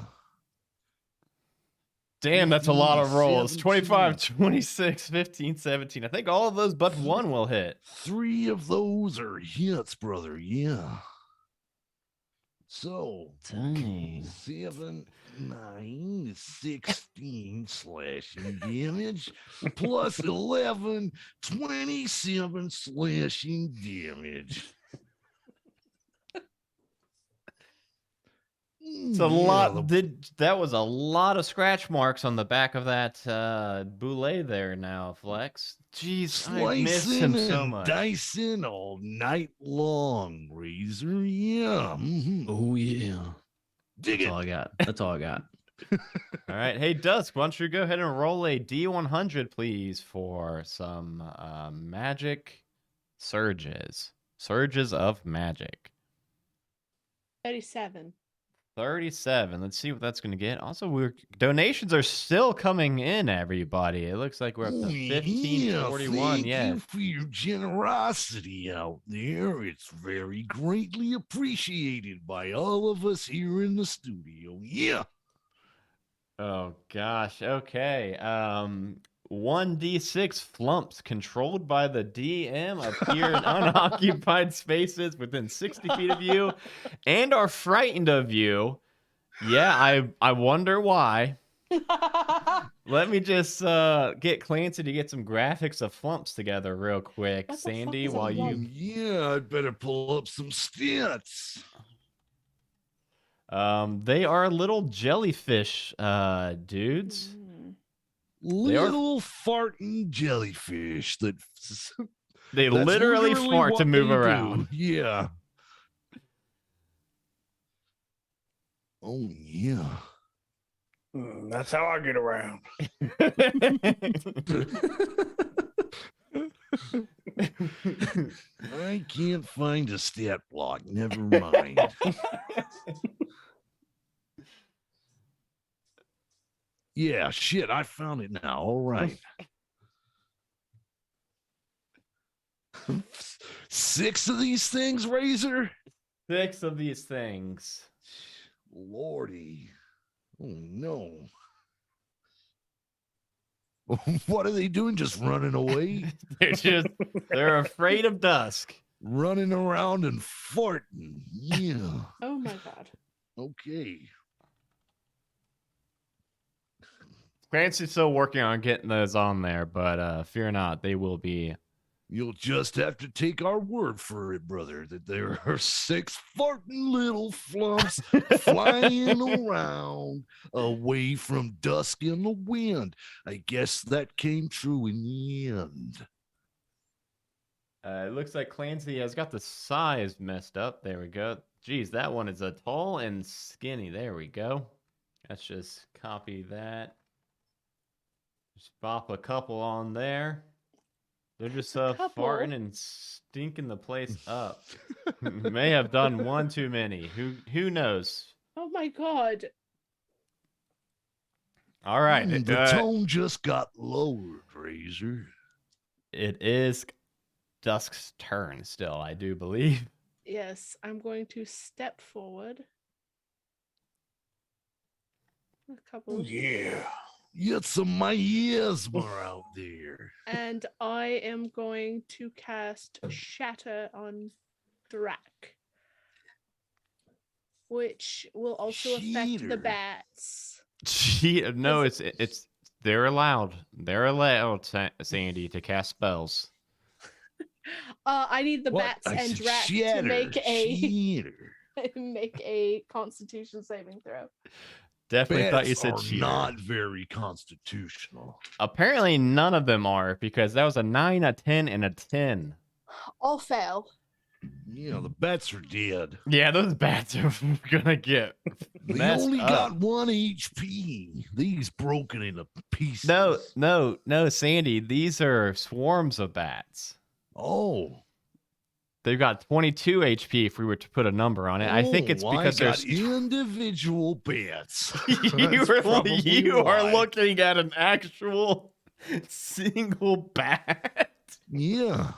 B: Damn, that's a lot of rolls.
Q: 17.
B: 25, 26, 15, 17. I think all of those but one will hit.
Q: 3 of those are hits, brother. Yeah. So,
R: dang.
Q: 7, 9, 16 slashing damage, plus 11, 27 slashing damage.
B: It's a lot. That was a lot of scratch marks on the back of that Boulay there now, Flex. Jeez, I miss him
Q: Slicing
B: so
Q: and
B: much.
Q: dicing all night long, Razor. Yeah.
R: Oh, yeah.
Q: Dig
R: That's all I got. That's all I got.
B: All right. Hey, Dusk, why don't you go ahead and roll a D100, please, for some magic surges. Surges of magic.
J: 37.
B: 37. Let's see what that's going to get. Also, donations are still coming in, everybody. It looks like we're up to 1541.
Q: Thank
B: Yeah.
Q: you for your generosity out there. It's very greatly appreciated by all of us here in the studio. Yeah.
B: Oh gosh. Okay. 1d6 flumps controlled by the DM appear in unoccupied spaces within 60 feet of you and are frightened of you. Yeah, I wonder why. Let me just get Clancy to get some graphics of flumps together real quick. Sandy, while you...
Q: Yeah, I'd better pull up some stats.
B: They are little jellyfish dudes.
Q: Little farting jellyfish that
B: They
Q: that's
B: literally fart to
Q: what
B: move
Q: they do.
B: around.
Q: Yeah. Oh yeah.
S: That's how I get around.
Q: I can't find a stat block. Never mind. Yeah, shit, I found it now. All right. 6 of these things, Razor?
B: 6 of these things.
Q: Lordy. Oh, no. What are they doing? Just running away?
B: They're afraid of Dusk.
Q: Running around and farting. Yeah.
J: Oh my god.
Q: Okay.
B: Clancy's still working on getting those on there, but fear not, they will be.
Q: You'll just have to take our word for it, brother, that there are 6 farting little flumps flying around away from Dusk in the wind. I guess that came true in the end.
B: It looks like Clancy has got the size messed up. There we go. Geez, that one is a tall and skinny. There we go. Let's just copy that. Just pop a couple on there. They're just farting and stinking the place up. May have done one too many. Who knows?
J: Oh my god.
B: All right.
Q: The tone just got lowered, Razor.
B: It is Dusk's turn still, I do believe.
J: Yes, I'm going to step forward. A couple.
Q: Yeah. Get some miasma out there.
J: And I am going to cast Shatter on Thrak, which will also affect the bats.
B: No, it's they're allowed. They're allowed, Sandy, to cast spells.
J: I need the bats and Drak to make
Q: Shatter.
J: make a Constitution saving throw.
B: Definitely thought you said
Q: Bats are
B: cheater.
Q: not very constitutional.
B: Apparently, none of them are because that was a 9, a 10, and a 10.
J: All fail.
Q: Yeah, the bats are dead.
B: Yeah, those bats are gonna get.
Q: They
B: messed
Q: only
B: up.
Q: got 1 HP. These broken into pieces.
B: No, Sandy. These are swarms of bats.
Q: Oh.
B: they've got 22 HP if we were to put a number on it. I think it's because
Q: I
B: there's
Q: got individual bats.
B: you are looking at an actual single bat.
Q: Yeah.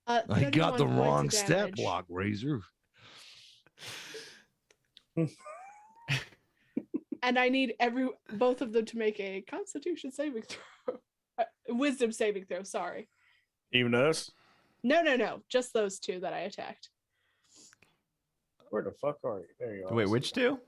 Q: I got the
J: 31
Q: wrong
J: points of
Q: stat
J: damage.
Q: block, Razor.
J: And I need both of them to make a Constitution saving throw. Wisdom saving throw, sorry.
S: Even us?
J: No. Just those two that I attacked.
S: Where the fuck are you? There you are.
B: Wait, which two?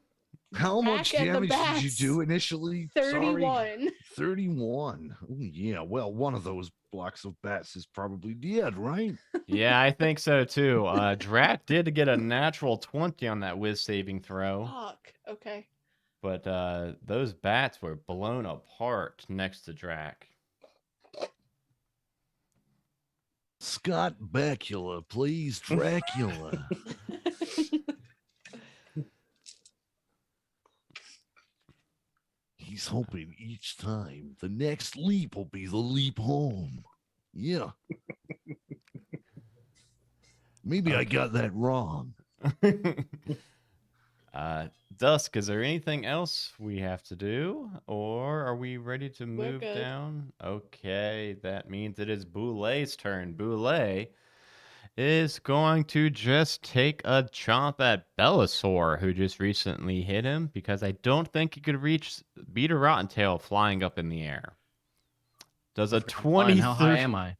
Q: How much
J: Back and the
Q: damage did you
J: bats.
Q: do initially?
J: 31.
Q: 31. Oh, yeah, well, one of those blocks of bats is probably dead, right?
B: Yeah, I think so too. Drac did get a natural 20 on that whiz saving throw,
J: Fuck. Okay.
B: but those bats were blown apart next to Drac.
Q: Scott Bakula plays Dracula. He's hoping each time the next leap will be the leap home. Yeah. Maybe I got that wrong.
B: Dusk, is there anything else we have to do, or are we ready to
J: We're
B: move
J: good.
B: down? Okay, that means it is Boulet's turn. Boulet is going to just take a chomp at Bellasaur, who just recently hit him, because I don't think he could beat a Rottentail flying up in the air. Does a 20?
R: How high am I?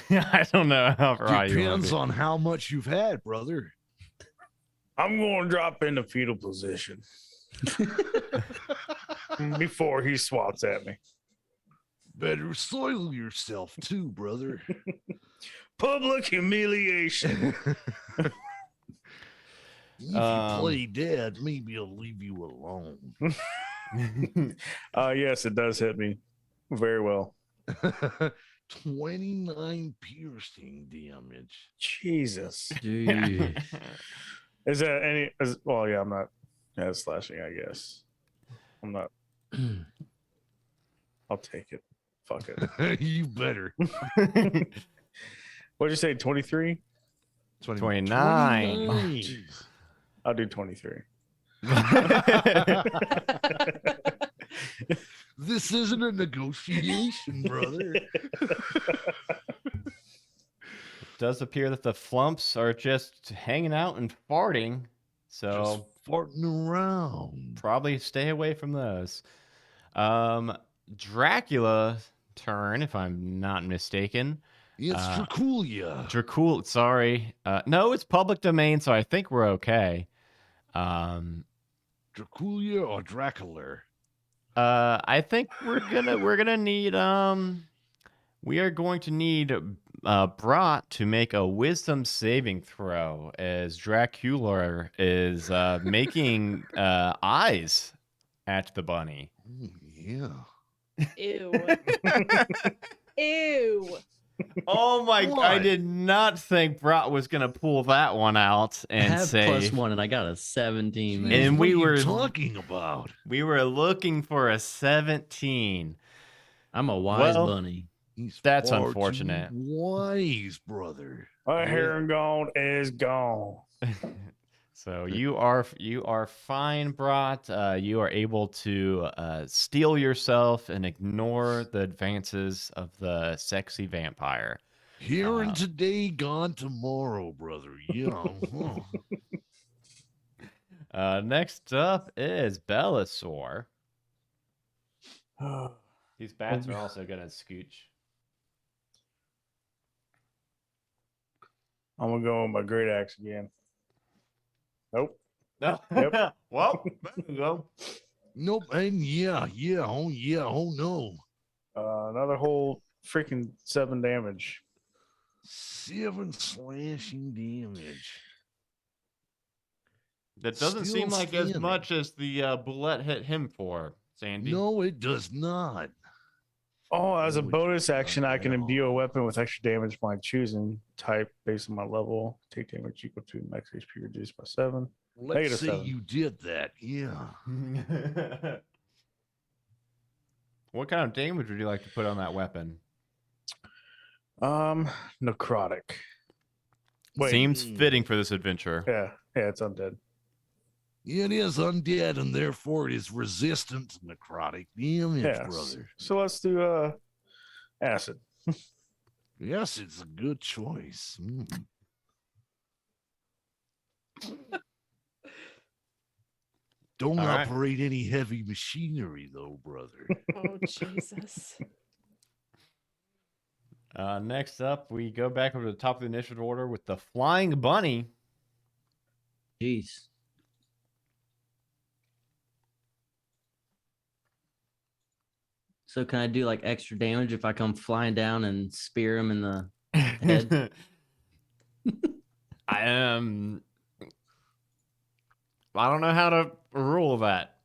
B: I don't know how high you are.
Q: Depends on how much you've had, brother.
S: I'm going to drop into fetal position before he swats at me.
Q: Better soil yourself too, brother.
S: Public humiliation.
Q: If you play dead, maybe I'll leave you alone.
S: Yes, it does hit me very well.
Q: 29 piercing damage.
S: Jesus.
R: Dude.
S: Is that any? Well, yeah, I'm not. Yeah, it's slashing, I guess. I'm not. I'll take it. Fuck it.
Q: You better.
S: What'd you say? 23?
B: 29.
S: Oh, jeez. I'll do 23.
Q: This isn't a negotiation, brother.
B: Does appear that the flumps are just hanging out and farting, so
Q: Just farting around.
B: probably stay away from those. Dracula turn, if I'm not mistaken.
Q: It's
B: Draculia. Sorry. No, it's public domain, so I think we're okay.
Q: Draculia or Dracula?
B: I think we are going to need Brat to make a wisdom saving throw as Dracula is making eyes at the bunny.
Q: Yeah.
J: Ew. Ew.
B: Oh my! I did not think Brat was gonna pull that one out
R: I
B: and
R: have
B: say
R: +1 and I got a 17. Man.
B: And we were
Q: talking about.
B: We were looking for a 17.
R: I'm a wise bunny.
B: That's
Q: far
B: unfortunate.
Q: too wise, brother.
S: My herringgone is gone.
B: So you are fine, Brat. You are able to steel yourself and ignore the advances of the sexy vampire.
Q: Here and today, gone tomorrow, brother. Yeah.
B: Next up is Bellasaur. These bats are also gonna scooch.
S: I'm gonna go with my great axe again. Nope.
B: No.
S: Yep.
B: Well, there you go.
Q: Nope. And yeah. Oh no.
S: Another whole freaking 7 damage.
Q: 7 slashing damage.
B: That doesn't
Q: Still
B: seem like as
Q: standing.
B: much as the bullet hit him for, Sandy.
Q: No, it does not.
S: Oh, as a bonus action, I can imbue a weapon with extra damage by choosing type based on my level. Take damage equal to max HP reduced by 7.
Q: Let's say
S: -7.
Q: you did that. Yeah.
B: What kind of damage would you like to put on that weapon?
S: Necrotic.
B: Seems fitting for this adventure.
S: Yeah, it's undead.
Q: It is undead, and therefore it is resistant to necrotic damage,
S: Yeah.
Q: brother.
S: So let's do acid.
Q: Yes, it's a good choice. Don't
B: All right.
Q: operate any heavy machinery, though, brother.
J: Oh, Jesus.
B: Next up, we go back over to the top of the initiative order with the Flying Bunny.
R: Jeez. So can I do like extra damage if I come flying down and spear him in the head?
B: I don't know how to rule that.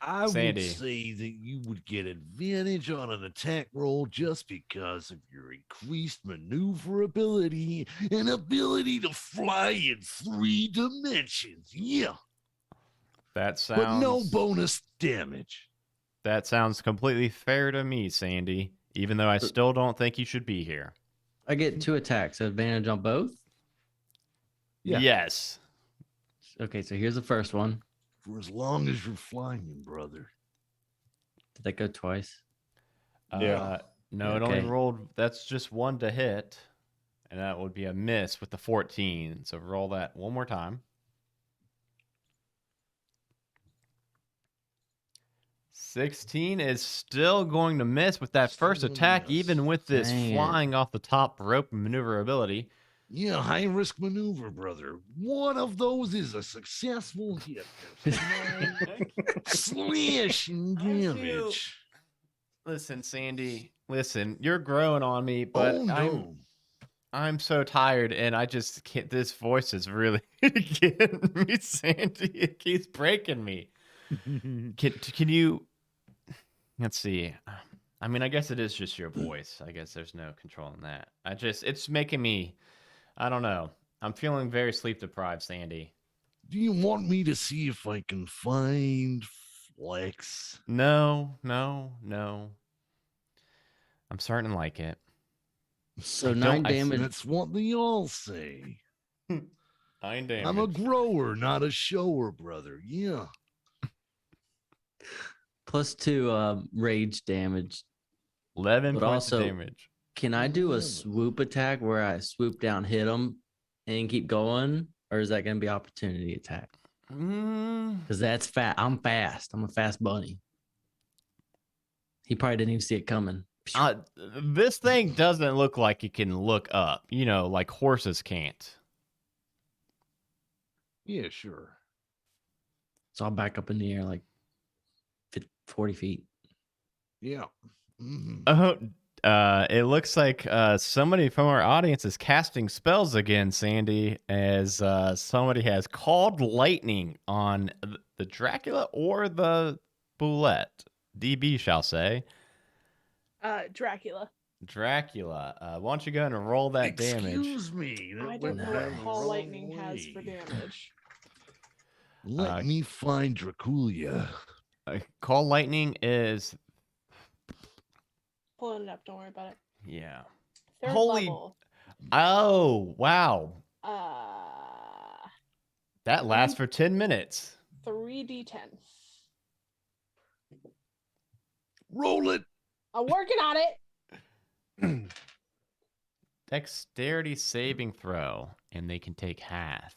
Q: I
B: Sandy.
Q: would say that you would get advantage on an attack roll just because of your increased maneuverability and ability to fly in 3 dimensions. Yeah.
B: That sounds.
Q: But no bonus damage.
B: That sounds completely fair to me, Sandy. Even though I still don't think you should be here.
R: I get 2 attacks, so advantage on both?
Q: Yeah.
B: Yes.
R: Okay, so here's the first one.
Q: For as long as you're flying, brother.
R: Did that go twice?
B: No, it only
R: Okay.
B: rolled. That's just 1 to hit. And that would be a miss with the 14. So roll that one more time. 16 is still going to miss with that first attack, even with this
R: Dang it.
B: flying off the top rope maneuverability.
Q: Yeah, high risk maneuver, brother. One of those is a successful hit. Slashing damage.
B: Listen, Sandy. Listen, you're growing on me, but
Q: Oh, no.
B: I'm so tired, and I just can't. This voice is really getting me, Sandy. It keeps breaking me. Can you? Let's see. I mean, I guess it is just your voice. I guess there's no controlling that. It's making me. I don't know. I'm feeling very sleep deprived, Sandy.
Q: Do you want me to see if I can find Flex?
B: No. I'm starting to like it.
R: So 9 damage.
Q: That's what they all say.
B: 9 damage.
Q: I'm a grower, not a shower, brother. Yeah.
R: Plus 2 rage damage.
B: 11
R: But
B: points of
R: also,
B: damage.
R: can I do a swoop attack where I swoop down, hit him, and keep going? Or is that going to be opportunity attack? Because that's fast. I'm fast. I'm a fast bunny. He probably didn't even see it coming.
B: This thing doesn't look like it can look up. You know, like horses can't.
Q: Yeah, sure.
R: So I'll back up in the air like 40 feet.
Q: Yeah.
B: Oh, it looks like somebody from our audience is casting spells again, Sandy, as somebody has called lightning on the Dracula or the Boulette. DB shall say.
J: Dracula.
B: Dracula. Why don't you go ahead and roll that damage?
Q: Excuse me.
J: I don't know what Call Lightning has for damage.
Q: Let me find Draculia.
B: Call lightning is
J: Pulling it up. Don't worry about it.
B: yeah.
J: Third
B: Holy.
J: level.
B: Oh wow.
J: Uh,
B: That lasts for 10 minutes.
J: 3d10.
Q: Roll it.
J: I'm working on it.
B: Dexterity saving throw, and they can take half.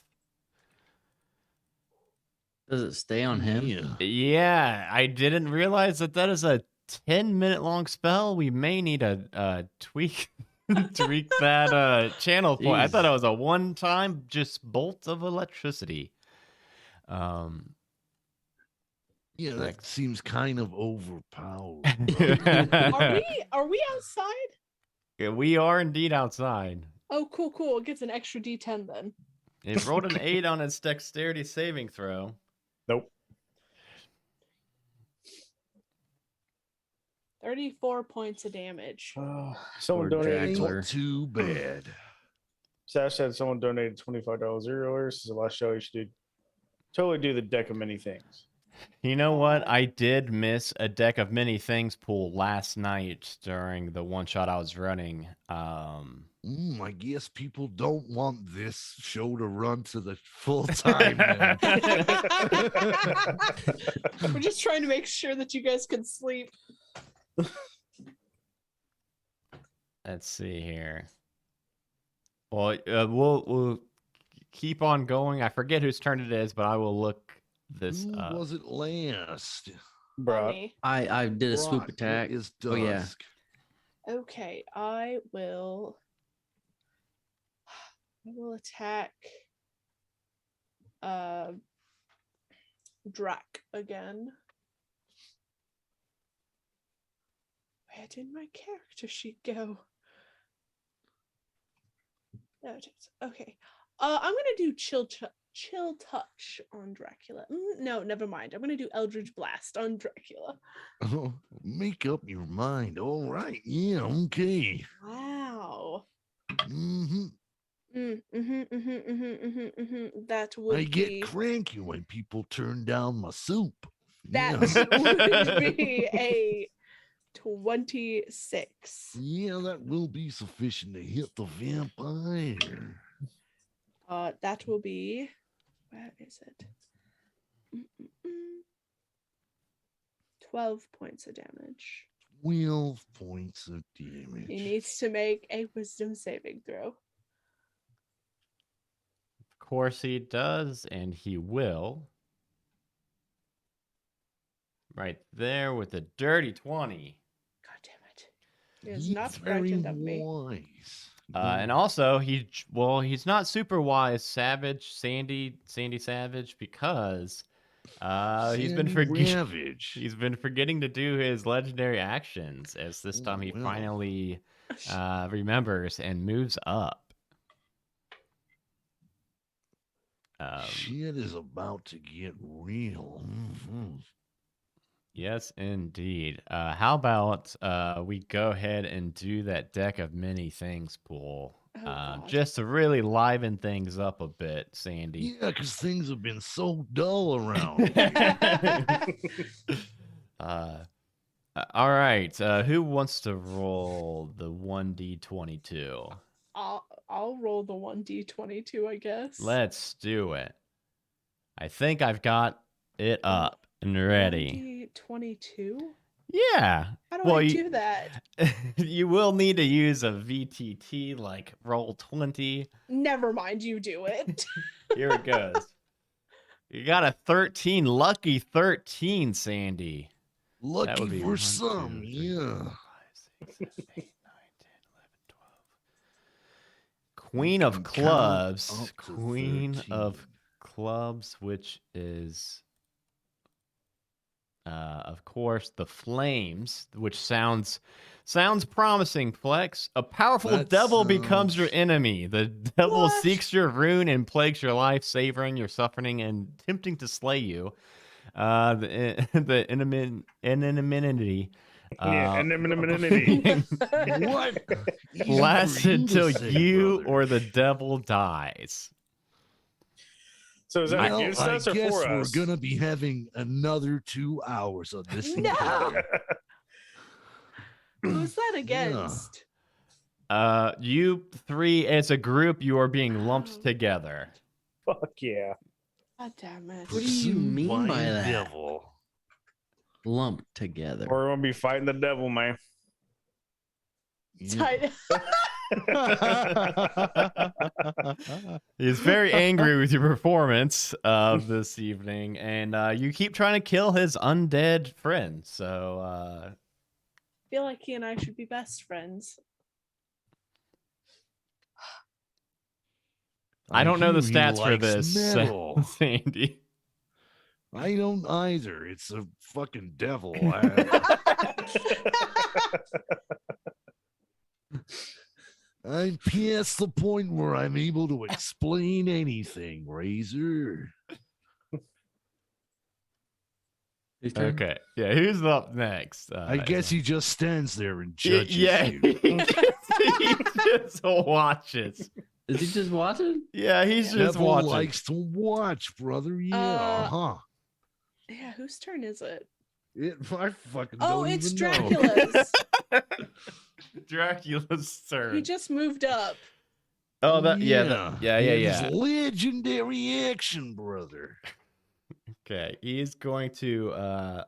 R: Does it stay on him?
B: Yeah, I didn't realize that is a 10-minute long spell. We may need a tweak that channel point. I thought it was a one-time just bolt of electricity.
Q: Yeah, that seems kind of overpowered.
J: Are we outside?
B: Yeah, we are indeed outside.
J: Oh, cool. It gets an extra d10 then.
B: It rolled an 8 on its dexterity saving throw.
S: Nope.
J: 34 points of damage.
S: Someone donated.
Q: Not too bad.
S: Sash said someone donated $25 earlier. This is the last show. You should totally do the deck of many things.
B: You know what? I did miss a deck of many things pool last night during the one shot I was running.
Q: I guess people don't want this show to run to the full time.
J: We're just trying to make sure that you guys can sleep.
B: Let's see here. Well, we'll keep on going. I forget whose turn it is, but I will look this
Q: Who
B: up.
Q: was it last?
S: Bro,
R: I did a swoop
Q: Brock,
R: attack.
Q: it is
R: Oh yeah.
Q: dusk.
J: Okay, I will attack Drac again. Where did my character sheet go? There it is. Okay. I'm gonna do chill touch on Dracula. No, never mind. I'm gonna do Eldritch Blast on Dracula.
Q: Oh, make up your mind. All right. Yeah. Okay.
J: Wow.
Q: Mm-hmm.
J: That would
Q: I get
J: be
Q: cranky when people turn down my soup.
J: that
Q: Yeah.
J: would be a 26.
Q: Yeah, that will be sufficient to hit the vampire.
J: That will be, where is it? 12 points of damage.
Q: 12 points of damage.
J: He needs to make a wisdom saving throw.
B: Of course he does, and he will. Right there with a dirty 20.
J: God damn it. He is not frightened of me.
Q: Wise.
B: And also, he's not super wise, Sandy Savage, because he's been forgetting to do his legendary actions. As this time he finally remembers and moves up.
Q: Shit is about to get real. Mm-hmm.
B: Yes, indeed. How about we go ahead and do that deck of many things pool, just to really liven things up a bit, Sandy.
Q: Yeah, because things have been so dull around.
B: All right. Who wants to roll the 1d22?
J: I'll roll the 1d22, I guess.
B: Let's do it. I think I've got it up and ready.
J: 1d22?
B: Yeah.
J: How do I do that?
B: You will need to use a VTT like Roll20.
J: Never mind, you do it.
B: Here it goes. You got a 13, lucky 13, Sandy. That would
Q: Lucky
B: be
Q: for
B: 1,
Q: some,
B: 2, 3,
Q: yeah.
B: 4, 5, 6, 7, 8, 9, 10, 11, 12. Queen of
Q: I'm
B: Clubs.
Q: counting up to
B: Queen
Q: 13.
B: of Clubs, which is, of course, the Flames, which sounds promising, Flex. A powerful
Q: That
B: devil becomes
Q: sounds-
B: your enemy. The devil seeks your ruin and plagues your life, savoring your suffering and attempting to slay you. The anonymity.
S: Anonymity.
Q: What?
B: Lasts
Q: Easy for you to
B: until
Q: say,
B: you
Q: brother.
B: or the devil dies.
S: So is that
Q: Well,
S: against
Q: I
S: us or
Q: guess
S: for
Q: we're
S: us?
Q: gonna be having another 2 hours of this.
J: No.
Q: encounter.
J: Who's that against?
B: You three as a group, you are being lumped together.
S: Fuck yeah.
J: God damn it.
R: What do you mean
Q: Pursued
R: by
Q: a
R: that?
Q: devil.
R: Lumped together.
S: We're gonna be fighting the devil, man.
J: Tight.
B: He's very angry with your performance of this evening, and you keep trying to kill his undead friend. So
J: I feel like he and I should be best friends.
B: I don't know the
Q: hear he
B: stats for
Q: likes
B: this,
Q: metal.
B: Sandy.
Q: I don't either. It's a fucking devil. I'm past the point where I'm able to explain anything, Razor.
B: Okay, yeah. Who's up next?
Q: I guess he just stands there and
B: Y-
Q: judges
B: yeah,
Q: you.
B: he just watches.
R: Is he just watching?
B: Yeah, he's just
Q: Devil
B: watching.
Q: likes to watch, brother. Yeah, huh?
J: Yeah, whose turn is it?
Q: I fucking
J: Oh,
Q: don't
J: it's
Q: even know.
J: Dracula's.
B: Dracula's turn.
J: He just moved up.
B: Oh, that
Q: It is
B: yeah.
Q: legendary action, brother.
B: Okay, he is going to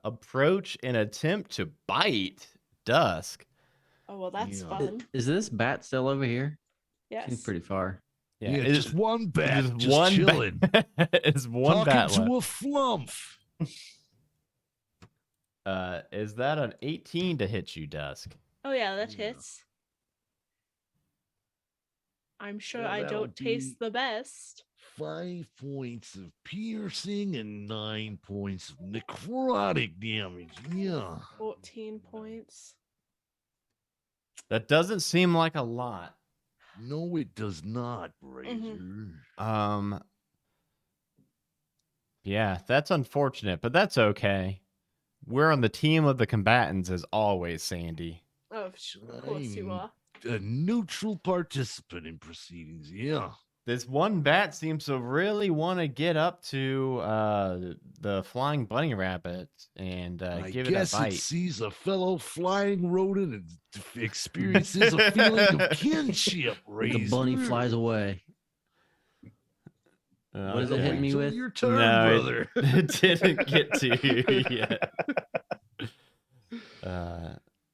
B: approach and attempt to bite Dusk.
J: Oh well, that's fun.
R: Is this bat still over here?
J: Yes.
R: Seems pretty far.
B: Yeah,
Q: Yeah,
B: it
Q: just
B: is-
Q: one bat,
B: just
Q: just
B: one bat-
Q: chilling.
B: It's one
Q: Talking
B: bat
Q: to
B: left.
Q: a flump.
B: Is that an 18 to hit you, Dusk?
J: Oh yeah, that hits. I'm sure
Q: Yeah,
J: I
Q: that'll
J: don't taste the best.
Q: 5 points of piercing and 9 points of necrotic damage. Yeah.
J: 14 points.
B: That doesn't seem like a lot.
Q: No, it does not, Razor.
B: Yeah, that's unfortunate, but that's okay. We're on the team of the combatants as always, Sandy.
J: Oh, of course you are.
Q: A neutral participant in proceedings. Yeah.
B: This one bat seems to really want to get up to the flying bunny rabbit and
Q: I
B: give it a
Q: guess
B: bite.
Q: it sees a fellow flying rodent and experiences a feeling of kinship. Razor.
R: The bunny flies away. What is it hitting me with?
Q: Your turn,
B: No,
Q: brother.
B: it didn't get to you yet.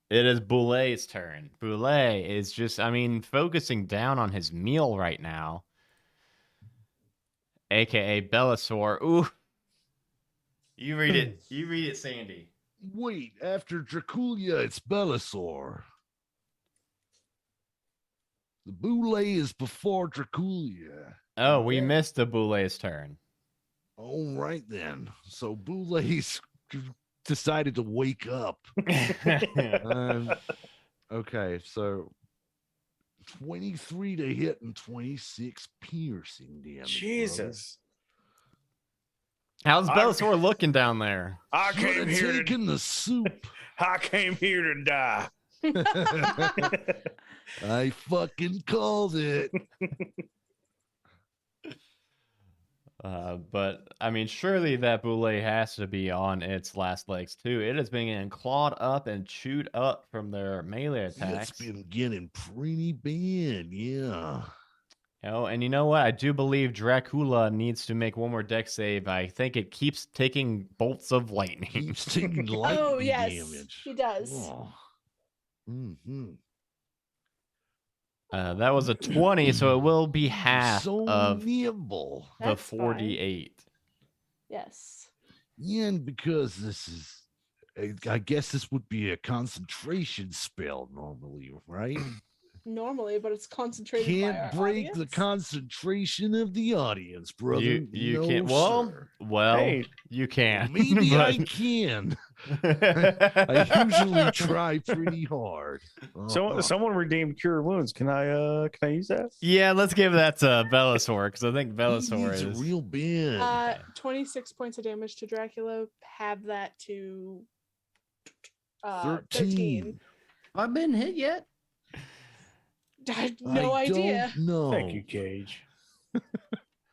B: It is Boulet's turn. Boulet is just, focusing down on his meal right now. AKA Bellasaur. Ooh. You read it. You read it, Sandy.
Q: Wait, after Draculia, it's Bellasaur. The Boule is before Draculia.
B: Oh, we missed the Boulet's turn.
Q: All right, then. So Boule's decided to wake up. Okay, so 23 to hit and 26 piercing damage.
S: Jesus.
B: How's Bellasaur looking down there?
S: I came
Q: Should've
S: here
Q: taken the soup.
S: I came here to die.
Q: I fucking called it.
B: But surely that Boulet has to be on its last legs too. It has been getting clawed up and chewed up from their melee attacks.
Q: It's been getting pretty bad, yeah.
B: Oh, and you know what? I do believe Dracula needs to make one more deck save. I think it keeps taking bolts of lightning.
Q: Keeps taking lightning
J: Oh yes,
Q: damage.
J: he does.
Q: Oh. Mm-hmm.
B: That was a 20, so it will be half
Q: So
B: of
Q: nimble.
B: the
J: That's fine.
B: 48.
J: Yes.
Q: Yeah, and because this is, I guess this would be a concentration spell normally, right?
J: Normally, but it's concentrated by
Q: Can't
J: our
Q: break
J: audience.
Q: the concentration of the audience, brother.
B: You
Q: No,
B: can't.
Q: sir.
B: Well,
S: Hey.
B: you can.
Q: Maybe I
B: but-
Q: can. I usually try pretty hard.
S: Someone redeemed Cure Wounds. Can I use that?
B: Yeah, let's give that to Bellasaur because I think Bellasaur
Q: It's
B: is.
Q: real bad.
J: 26 points of damage to Dracula. Have that to
Q: 13.
R: I've been hit yet.
J: I have no
Q: I
J: idea.
Q: Don't know.
S: Thank you, Cage.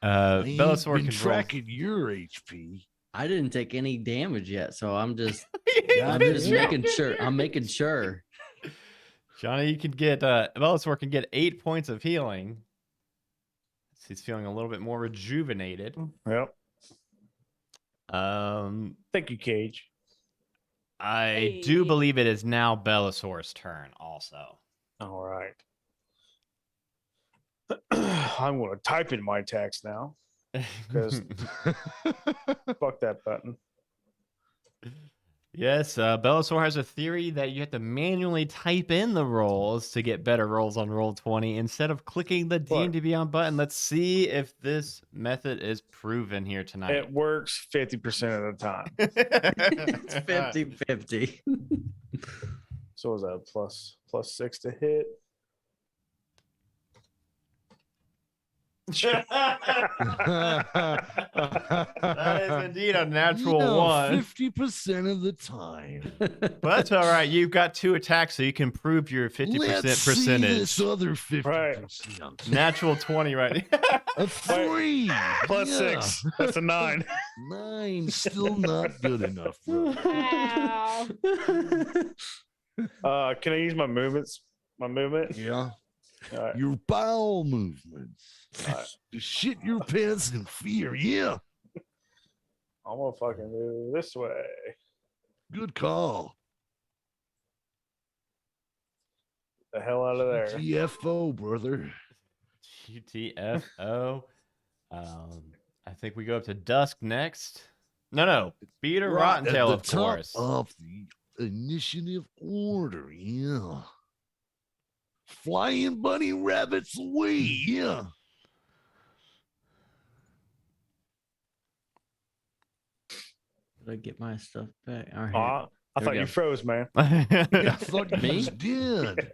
Q: I ain't
B: Bellasaur
Q: been
B: can roll.
Q: tracking your HP.
R: I didn't take any damage yet, so I'm just
Q: Yeah,
R: I'm
Q: been
R: just
Q: tracking.
R: making sure. I'm making sure.
B: Johnny, you could get Bellasaur can get 8 points of healing. He's feeling a little bit more rejuvenated.
S: Yep.
B: Thank
S: you, Cage.
B: I do believe it is now Bellasaur's turn. Also,
S: All right. I'm going to type in my text now because fuck that button.
B: yes, Bellasaur has a theory that you have to manually type in the rolls to get better rolls on Roll20 instead of clicking the D&D Beyond button. Let's see if this method is proven here tonight.
S: It works 50% of the time.
R: It's 50-50.
S: So is that plus 6 to hit?
B: That is indeed a natural one.
Q: 50% of the time.
B: But that's all right. You've got 2 attacks, so you can prove your 50%
Q: Let's see
B: percentage.
Q: this other 50%.
B: Natural 20, right?
Q: A 3
S: Plus 6. That's a 9.
Q: 9 still not good enough. Bro.
S: Can I use my movements? My movement?
Q: Yeah.
S: All right.
Q: Your bowel movements. To shit your pants in fear. Yeah.
S: I'm gonna fucking move this way.
Q: Good call.
S: The hell out of there.
Q: GFO, brother.
B: GTFO. I think we go up to Dusk next. No. Beater
Q: Right
B: Rottentail,
Q: at
B: of
Q: the top
B: course.
Q: of the initiative order, yeah. Flying bunny rabbits away, yeah.
R: Did I get my stuff back? All right.
S: I
R: There
S: thought
R: we
S: you
R: go.
S: froze, man.
Q: I thought you
R: Me?
Q: just did.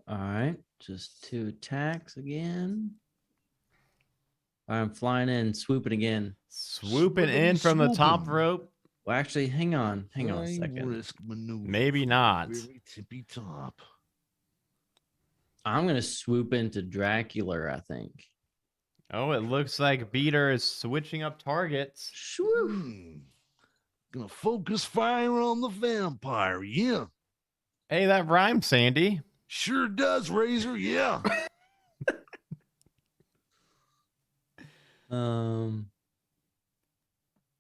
R: All right, just 2 attacks again. I'm flying in, swooping again.
B: Swooping in from the top rope.
R: Well, actually, hang on a
Q: High
R: second.
Q: risk maneuver.
B: Maybe not.
Q: Very tippy top.
R: I'm gonna swoop into Dracula, I think.
B: Oh, it looks like Beater is switching up targets.
Q: Gonna focus fire on the vampire, yeah.
B: Hey, that rhymes, Sandy.
Q: Sure does, Razor, yeah.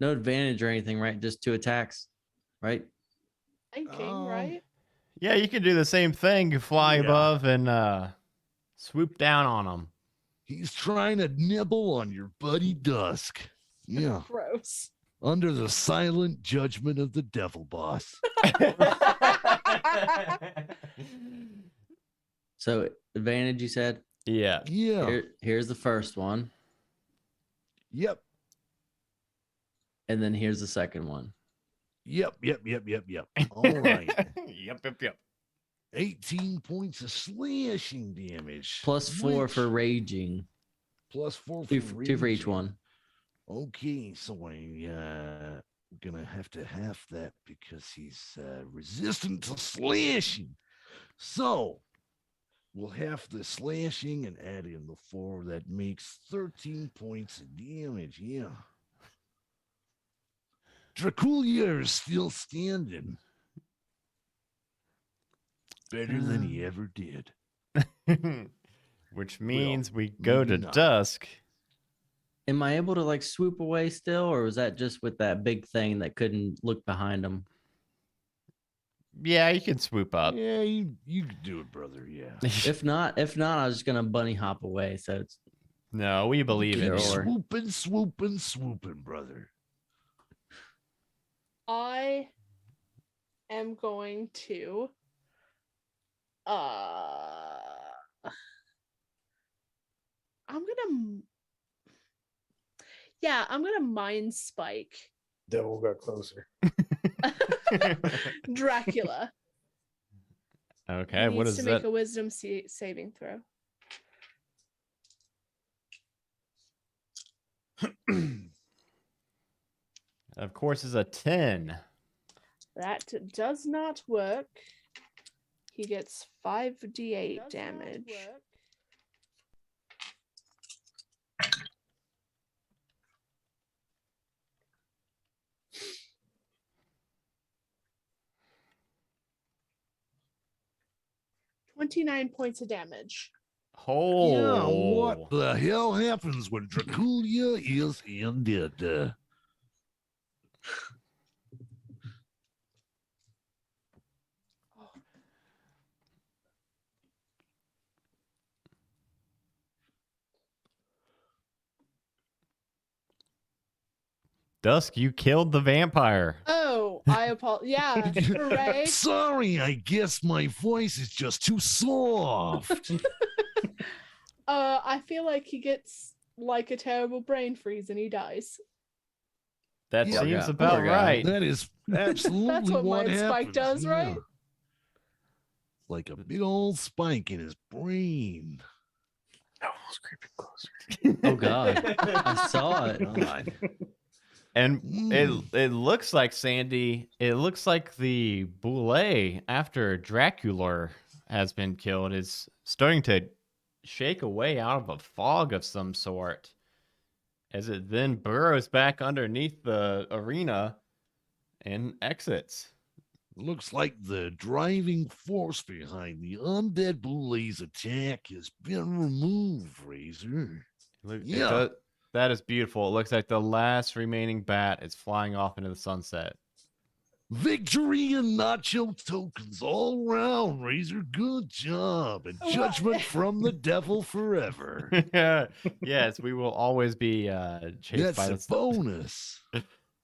R: No advantage or anything, right? Just 2 attacks, right?
J: Thinking, right?
B: Yeah, you can do the same thing. You fly above and swoop down on them.
Q: He's trying to nibble on your buddy Dusk. Yeah.
J: Gross.
Q: Under the silent judgment of the devil boss.
R: So advantage, you said?
B: Yeah.
Q: Yeah.
R: Here's the first one.
Q: Yep.
R: And then here's the second one.
Q: Yep. All right.
B: Yep.
Q: 18 points of slashing damage.
R: Plus 4 for raging.
Q: Plus 4 for
R: 2 for each
Q: raging.
R: one.
Q: Okay, so I'm gonna have to half that because he's resistant to slashing. So we'll half the slashing and add in the 4. That makes 13 points of damage. Yeah. Draculia is still standing. Better than he ever did.
B: Which means we go to Dusk.
R: Am I able to like swoop away still, or was that just with that big thing that couldn't look behind him?
B: Yeah, you can swoop up.
Q: Yeah, you can do it, brother. Yeah.
R: If not, I was just gonna bunny hop away. So it's
B: No, we believe it.
Q: Swooping, brother.
J: I am going to I'm gonna mind spike
S: Devil got closer.
J: Dracula.
B: Okay,
J: He
B: what
J: needs
B: is
J: to make
B: that?
J: a wisdom saving throw.
B: Of course, is a 10.
J: That does not work. He gets 5d8 damage. 29 points of damage.
B: Oh.
Q: Yeah, what the hell happens when Draculia is ended?
B: Dusk, you killed the vampire.
J: Oh, I apologize. Yeah, hooray.
Q: Sorry, I guess my voice is just too soft.
J: I feel like he gets like a terrible brain freeze and he dies.
B: That
Q: Yeah,
B: seems about right.
Q: That is absolutely
J: That's what mind spike
Q: happens,
J: does,
Q: yeah.
J: right?
Q: like a big old spike in his brain.
S: Almost creeping closer.
R: Oh God, I saw it. Oh,
B: And it looks like, Sandy, it looks like the Boule, after Dracula has been killed, is starting to shake away out of a fog of some sort, as it then burrows back underneath the arena and exits.
Q: Looks like the driving force behind the undead Boule's attack has been removed, Razor. Yeah.
B: That is beautiful. It looks like the last remaining bat is flying off into the sunset.
Q: Victory and nacho tokens all around, Razor. Good job. And judgment from the devil forever.
B: Yes, we will always be chased by
Q: That's
B: the
Q: a bonus.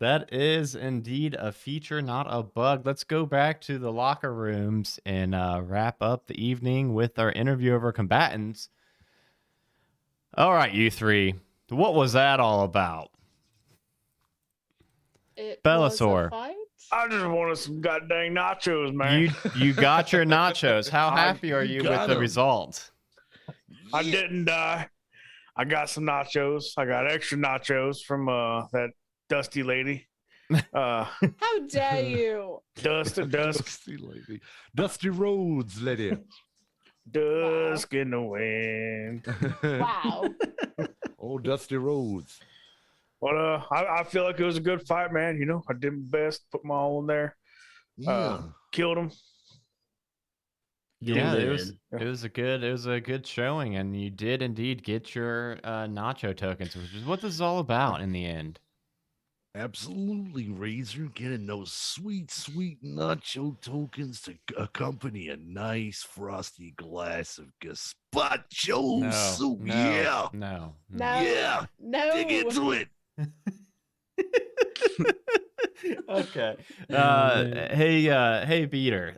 B: That is indeed a feature, not a bug. Let's go back to the locker rooms and wrap up the evening with our interview of our combatants. All right, you three. What was that all about? Bellasaur.
S: I just wanted some goddamn nachos, man.
B: You got your nachos. How happy are you with
S: got
B: the
S: 'em.
B: result?
S: I didn't die. I got some nachos. I got extra nachos from that dusty lady.
J: How dare you?
S: Dusk.
Q: Dusty lady. Dusty roads, lady.
S: Dusk in the wind.
J: Wow.
Q: Oh, dusty roads.
S: But I feel like it was a good fight, man. You know, I did my best, put my all in there.
Q: Yeah.
S: Killed him.
B: Yeah, it was a good showing, and you did indeed get your nacho tokens, which is what this is all about in the end.
Q: Absolutely, Razor. Getting those sweet, sweet nacho tokens to accompany a nice frosty glass of gazpacho soup. Yeah.
B: No.
Q: Yeah.
J: No.
Q: Dig into it.
B: Okay. Hey, Beater.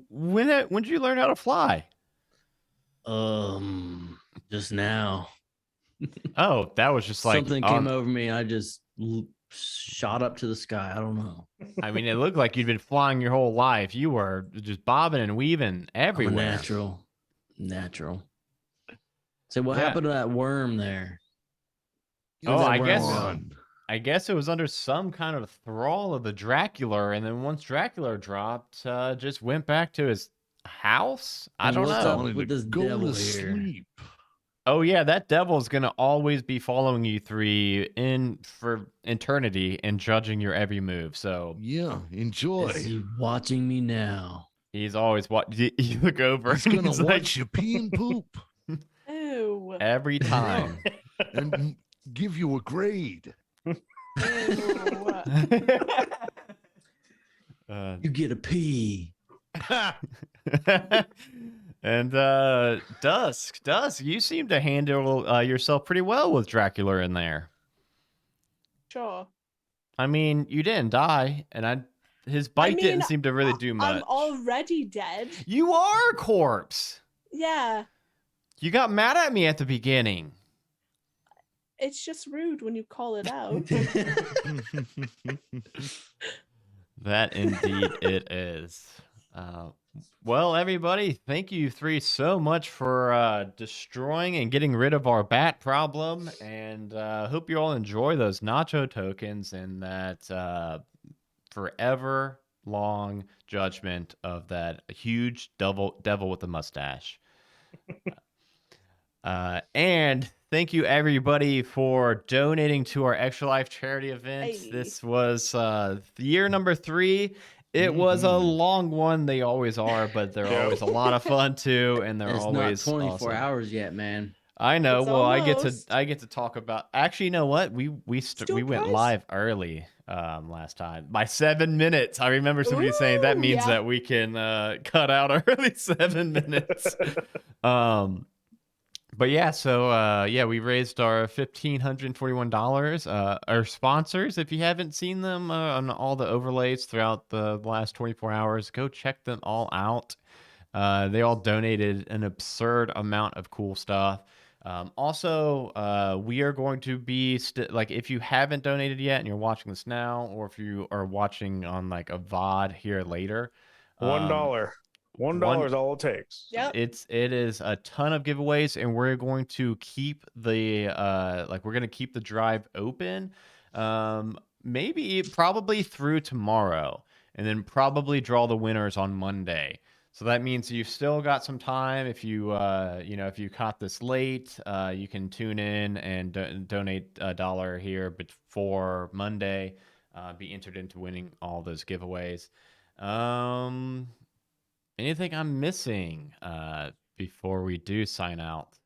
B: When did you learn how to fly?
R: Just now.
B: Oh, that was just like
R: something came over me. I just shot up to the sky. I don't know.
B: I mean, it looked like you'd been flying your whole life. You were just bobbing and weaving everywhere.
R: Natural. So what happened to that worm there?
B: Oh, I guess it was under some kind of thrall of the Dracula, and then once Dracula dropped, just went back to his house. I don't know.
R: With this devil here.
B: Oh yeah, that devil's gonna always be following you three for eternity and judging your every move. So
Q: yeah, enjoy.
R: Is he watching me now?
B: He's always watching. You look over.
Q: He's gonna
B: like,
Q: watch you pee and poop
J: Ew.
B: every time.
Q: and give you a grade.
R: You get a pee.
B: And Dusk, you seem to handle yourself pretty well with Dracula in there.
J: Sure.
B: I mean, you didn't die, and his bite didn't seem to really do much.
J: I'm already dead.
B: You are a corpse.
J: Yeah.
B: You got mad at me at the beginning.
J: It's just rude when you call it out.
B: That indeed it is. Well, everybody, thank you three so much for destroying and getting rid of our bat problem, and hope you all enjoy those nacho tokens and that forever long judgment of that huge devil with a mustache. And thank you everybody for donating to our Extra Life charity event.
J: Hey.
B: This was year number 3. It was a long one. They always are, but they're always a lot of fun too, and they're
R: It's
B: always
R: not 24
B: awesome.
R: hours yet, man.
B: I know.
J: It's
B: Well,
J: almost.
B: I get to talk about. Actually, you know what? We went live early last time by 7 minutes. I remember somebody saying that means that we can cut out early 7 minutes. But yeah, so we raised our $1,541. Our sponsors, if you haven't seen them on all the overlays throughout the last 24 hours, go check them all out. They all donated an absurd amount of cool stuff. Also, we are going to be if you haven't donated yet and you're watching this now, or if you are watching on like a VOD here later,
S: $1. $1 is all it takes.
J: Yep.
B: It is a ton of giveaways, and we're going to keep the keep the drive open, probably through tomorrow, and then probably draw the winners on Monday. So that means you've still got some time. If you if you caught this late, you can tune in and donate $1 here before Monday. Be entered into winning all those giveaways. Anything I'm missing before we do sign out?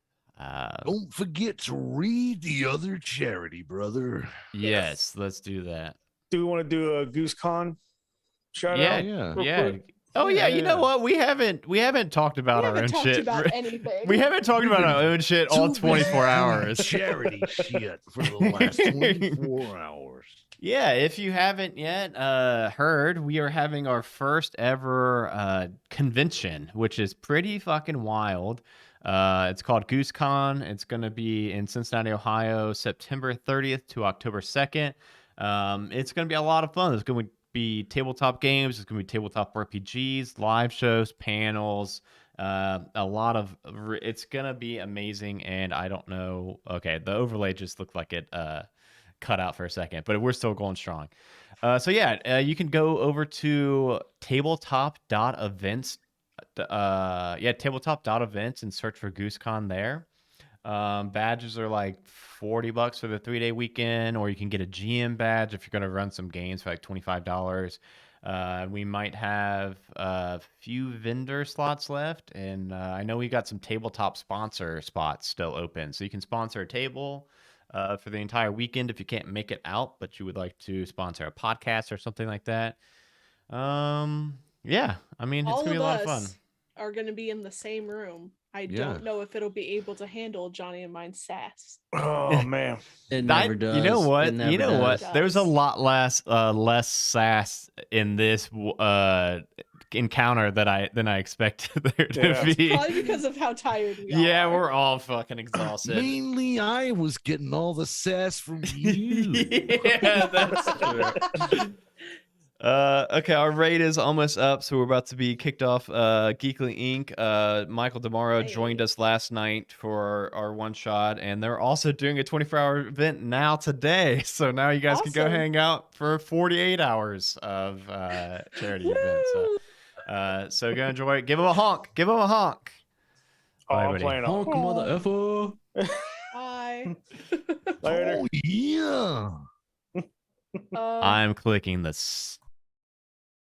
Q: Don't forget to read the other charity, brother.
B: Yes, let's do that.
S: Do we want to do a GooseCon shout
B: Yeah,
S: out?
B: yeah.
S: real quick?
B: Oh yeah, you know what? We haven't talked about our own shit.
J: About anything.
B: We haven't talked about our own shit all 24 hours.
Q: Charity shit for the last 24 hours.
B: Yeah, if you haven't yet heard, we are having our first ever convention, which is pretty fucking wild. It's called GooseCon. It's going to be in Cincinnati, Ohio, September 30th to October 2nd. It's going to be a lot of fun. There's going to be tabletop games. There's going to be tabletop RPGs, live shows, panels, a lot of... It's going to be amazing, and I don't know... Okay, the overlay just looked like it... cut out for a second, but we're still going strong. So yeah, you can go over to tabletop.events. Tabletop.events and search for GooseCon there. Badges are like $40 for the 3-day weekend, or you can get a GM badge if you're going to run some games for like $25. We might have a few vendor slots left, and I know we got some tabletop sponsor spots still open, so you can sponsor a table for the entire weekend if you can't make it out, but you would like to sponsor a podcast or something like that. Yeah, I mean, it's gonna be a lot of fun.
J: Are going to be in the same room. I don't know if it'll be able to handle Johnny and mine's sass.
S: Oh man,
R: it never does.
B: You know what?
R: It never
B: You know
R: does.
B: what? There's a lot less sass in this encounter than I expected there to be.
J: Probably because of how tired we are.
B: Yeah, we're all fucking exhausted.
Q: Mainly, I was getting all the sass from you.
B: Yeah, that's true. Okay, our raid is almost up, so we're about to be kicked off. Geekly Inc. Michael DeMauro joined us last night for our one shot, and they're also doing a 24-hour event now today. So now you guys can go hang out for 48 hours of charity event. So go enjoy it. Give them a honk. Give them a honk. Bye,
S: I'm
B: buddy.
S: playing
R: Honk, mother effer.
J: Bye.
S: Later.
Q: Oh yeah.
B: I'm clicking the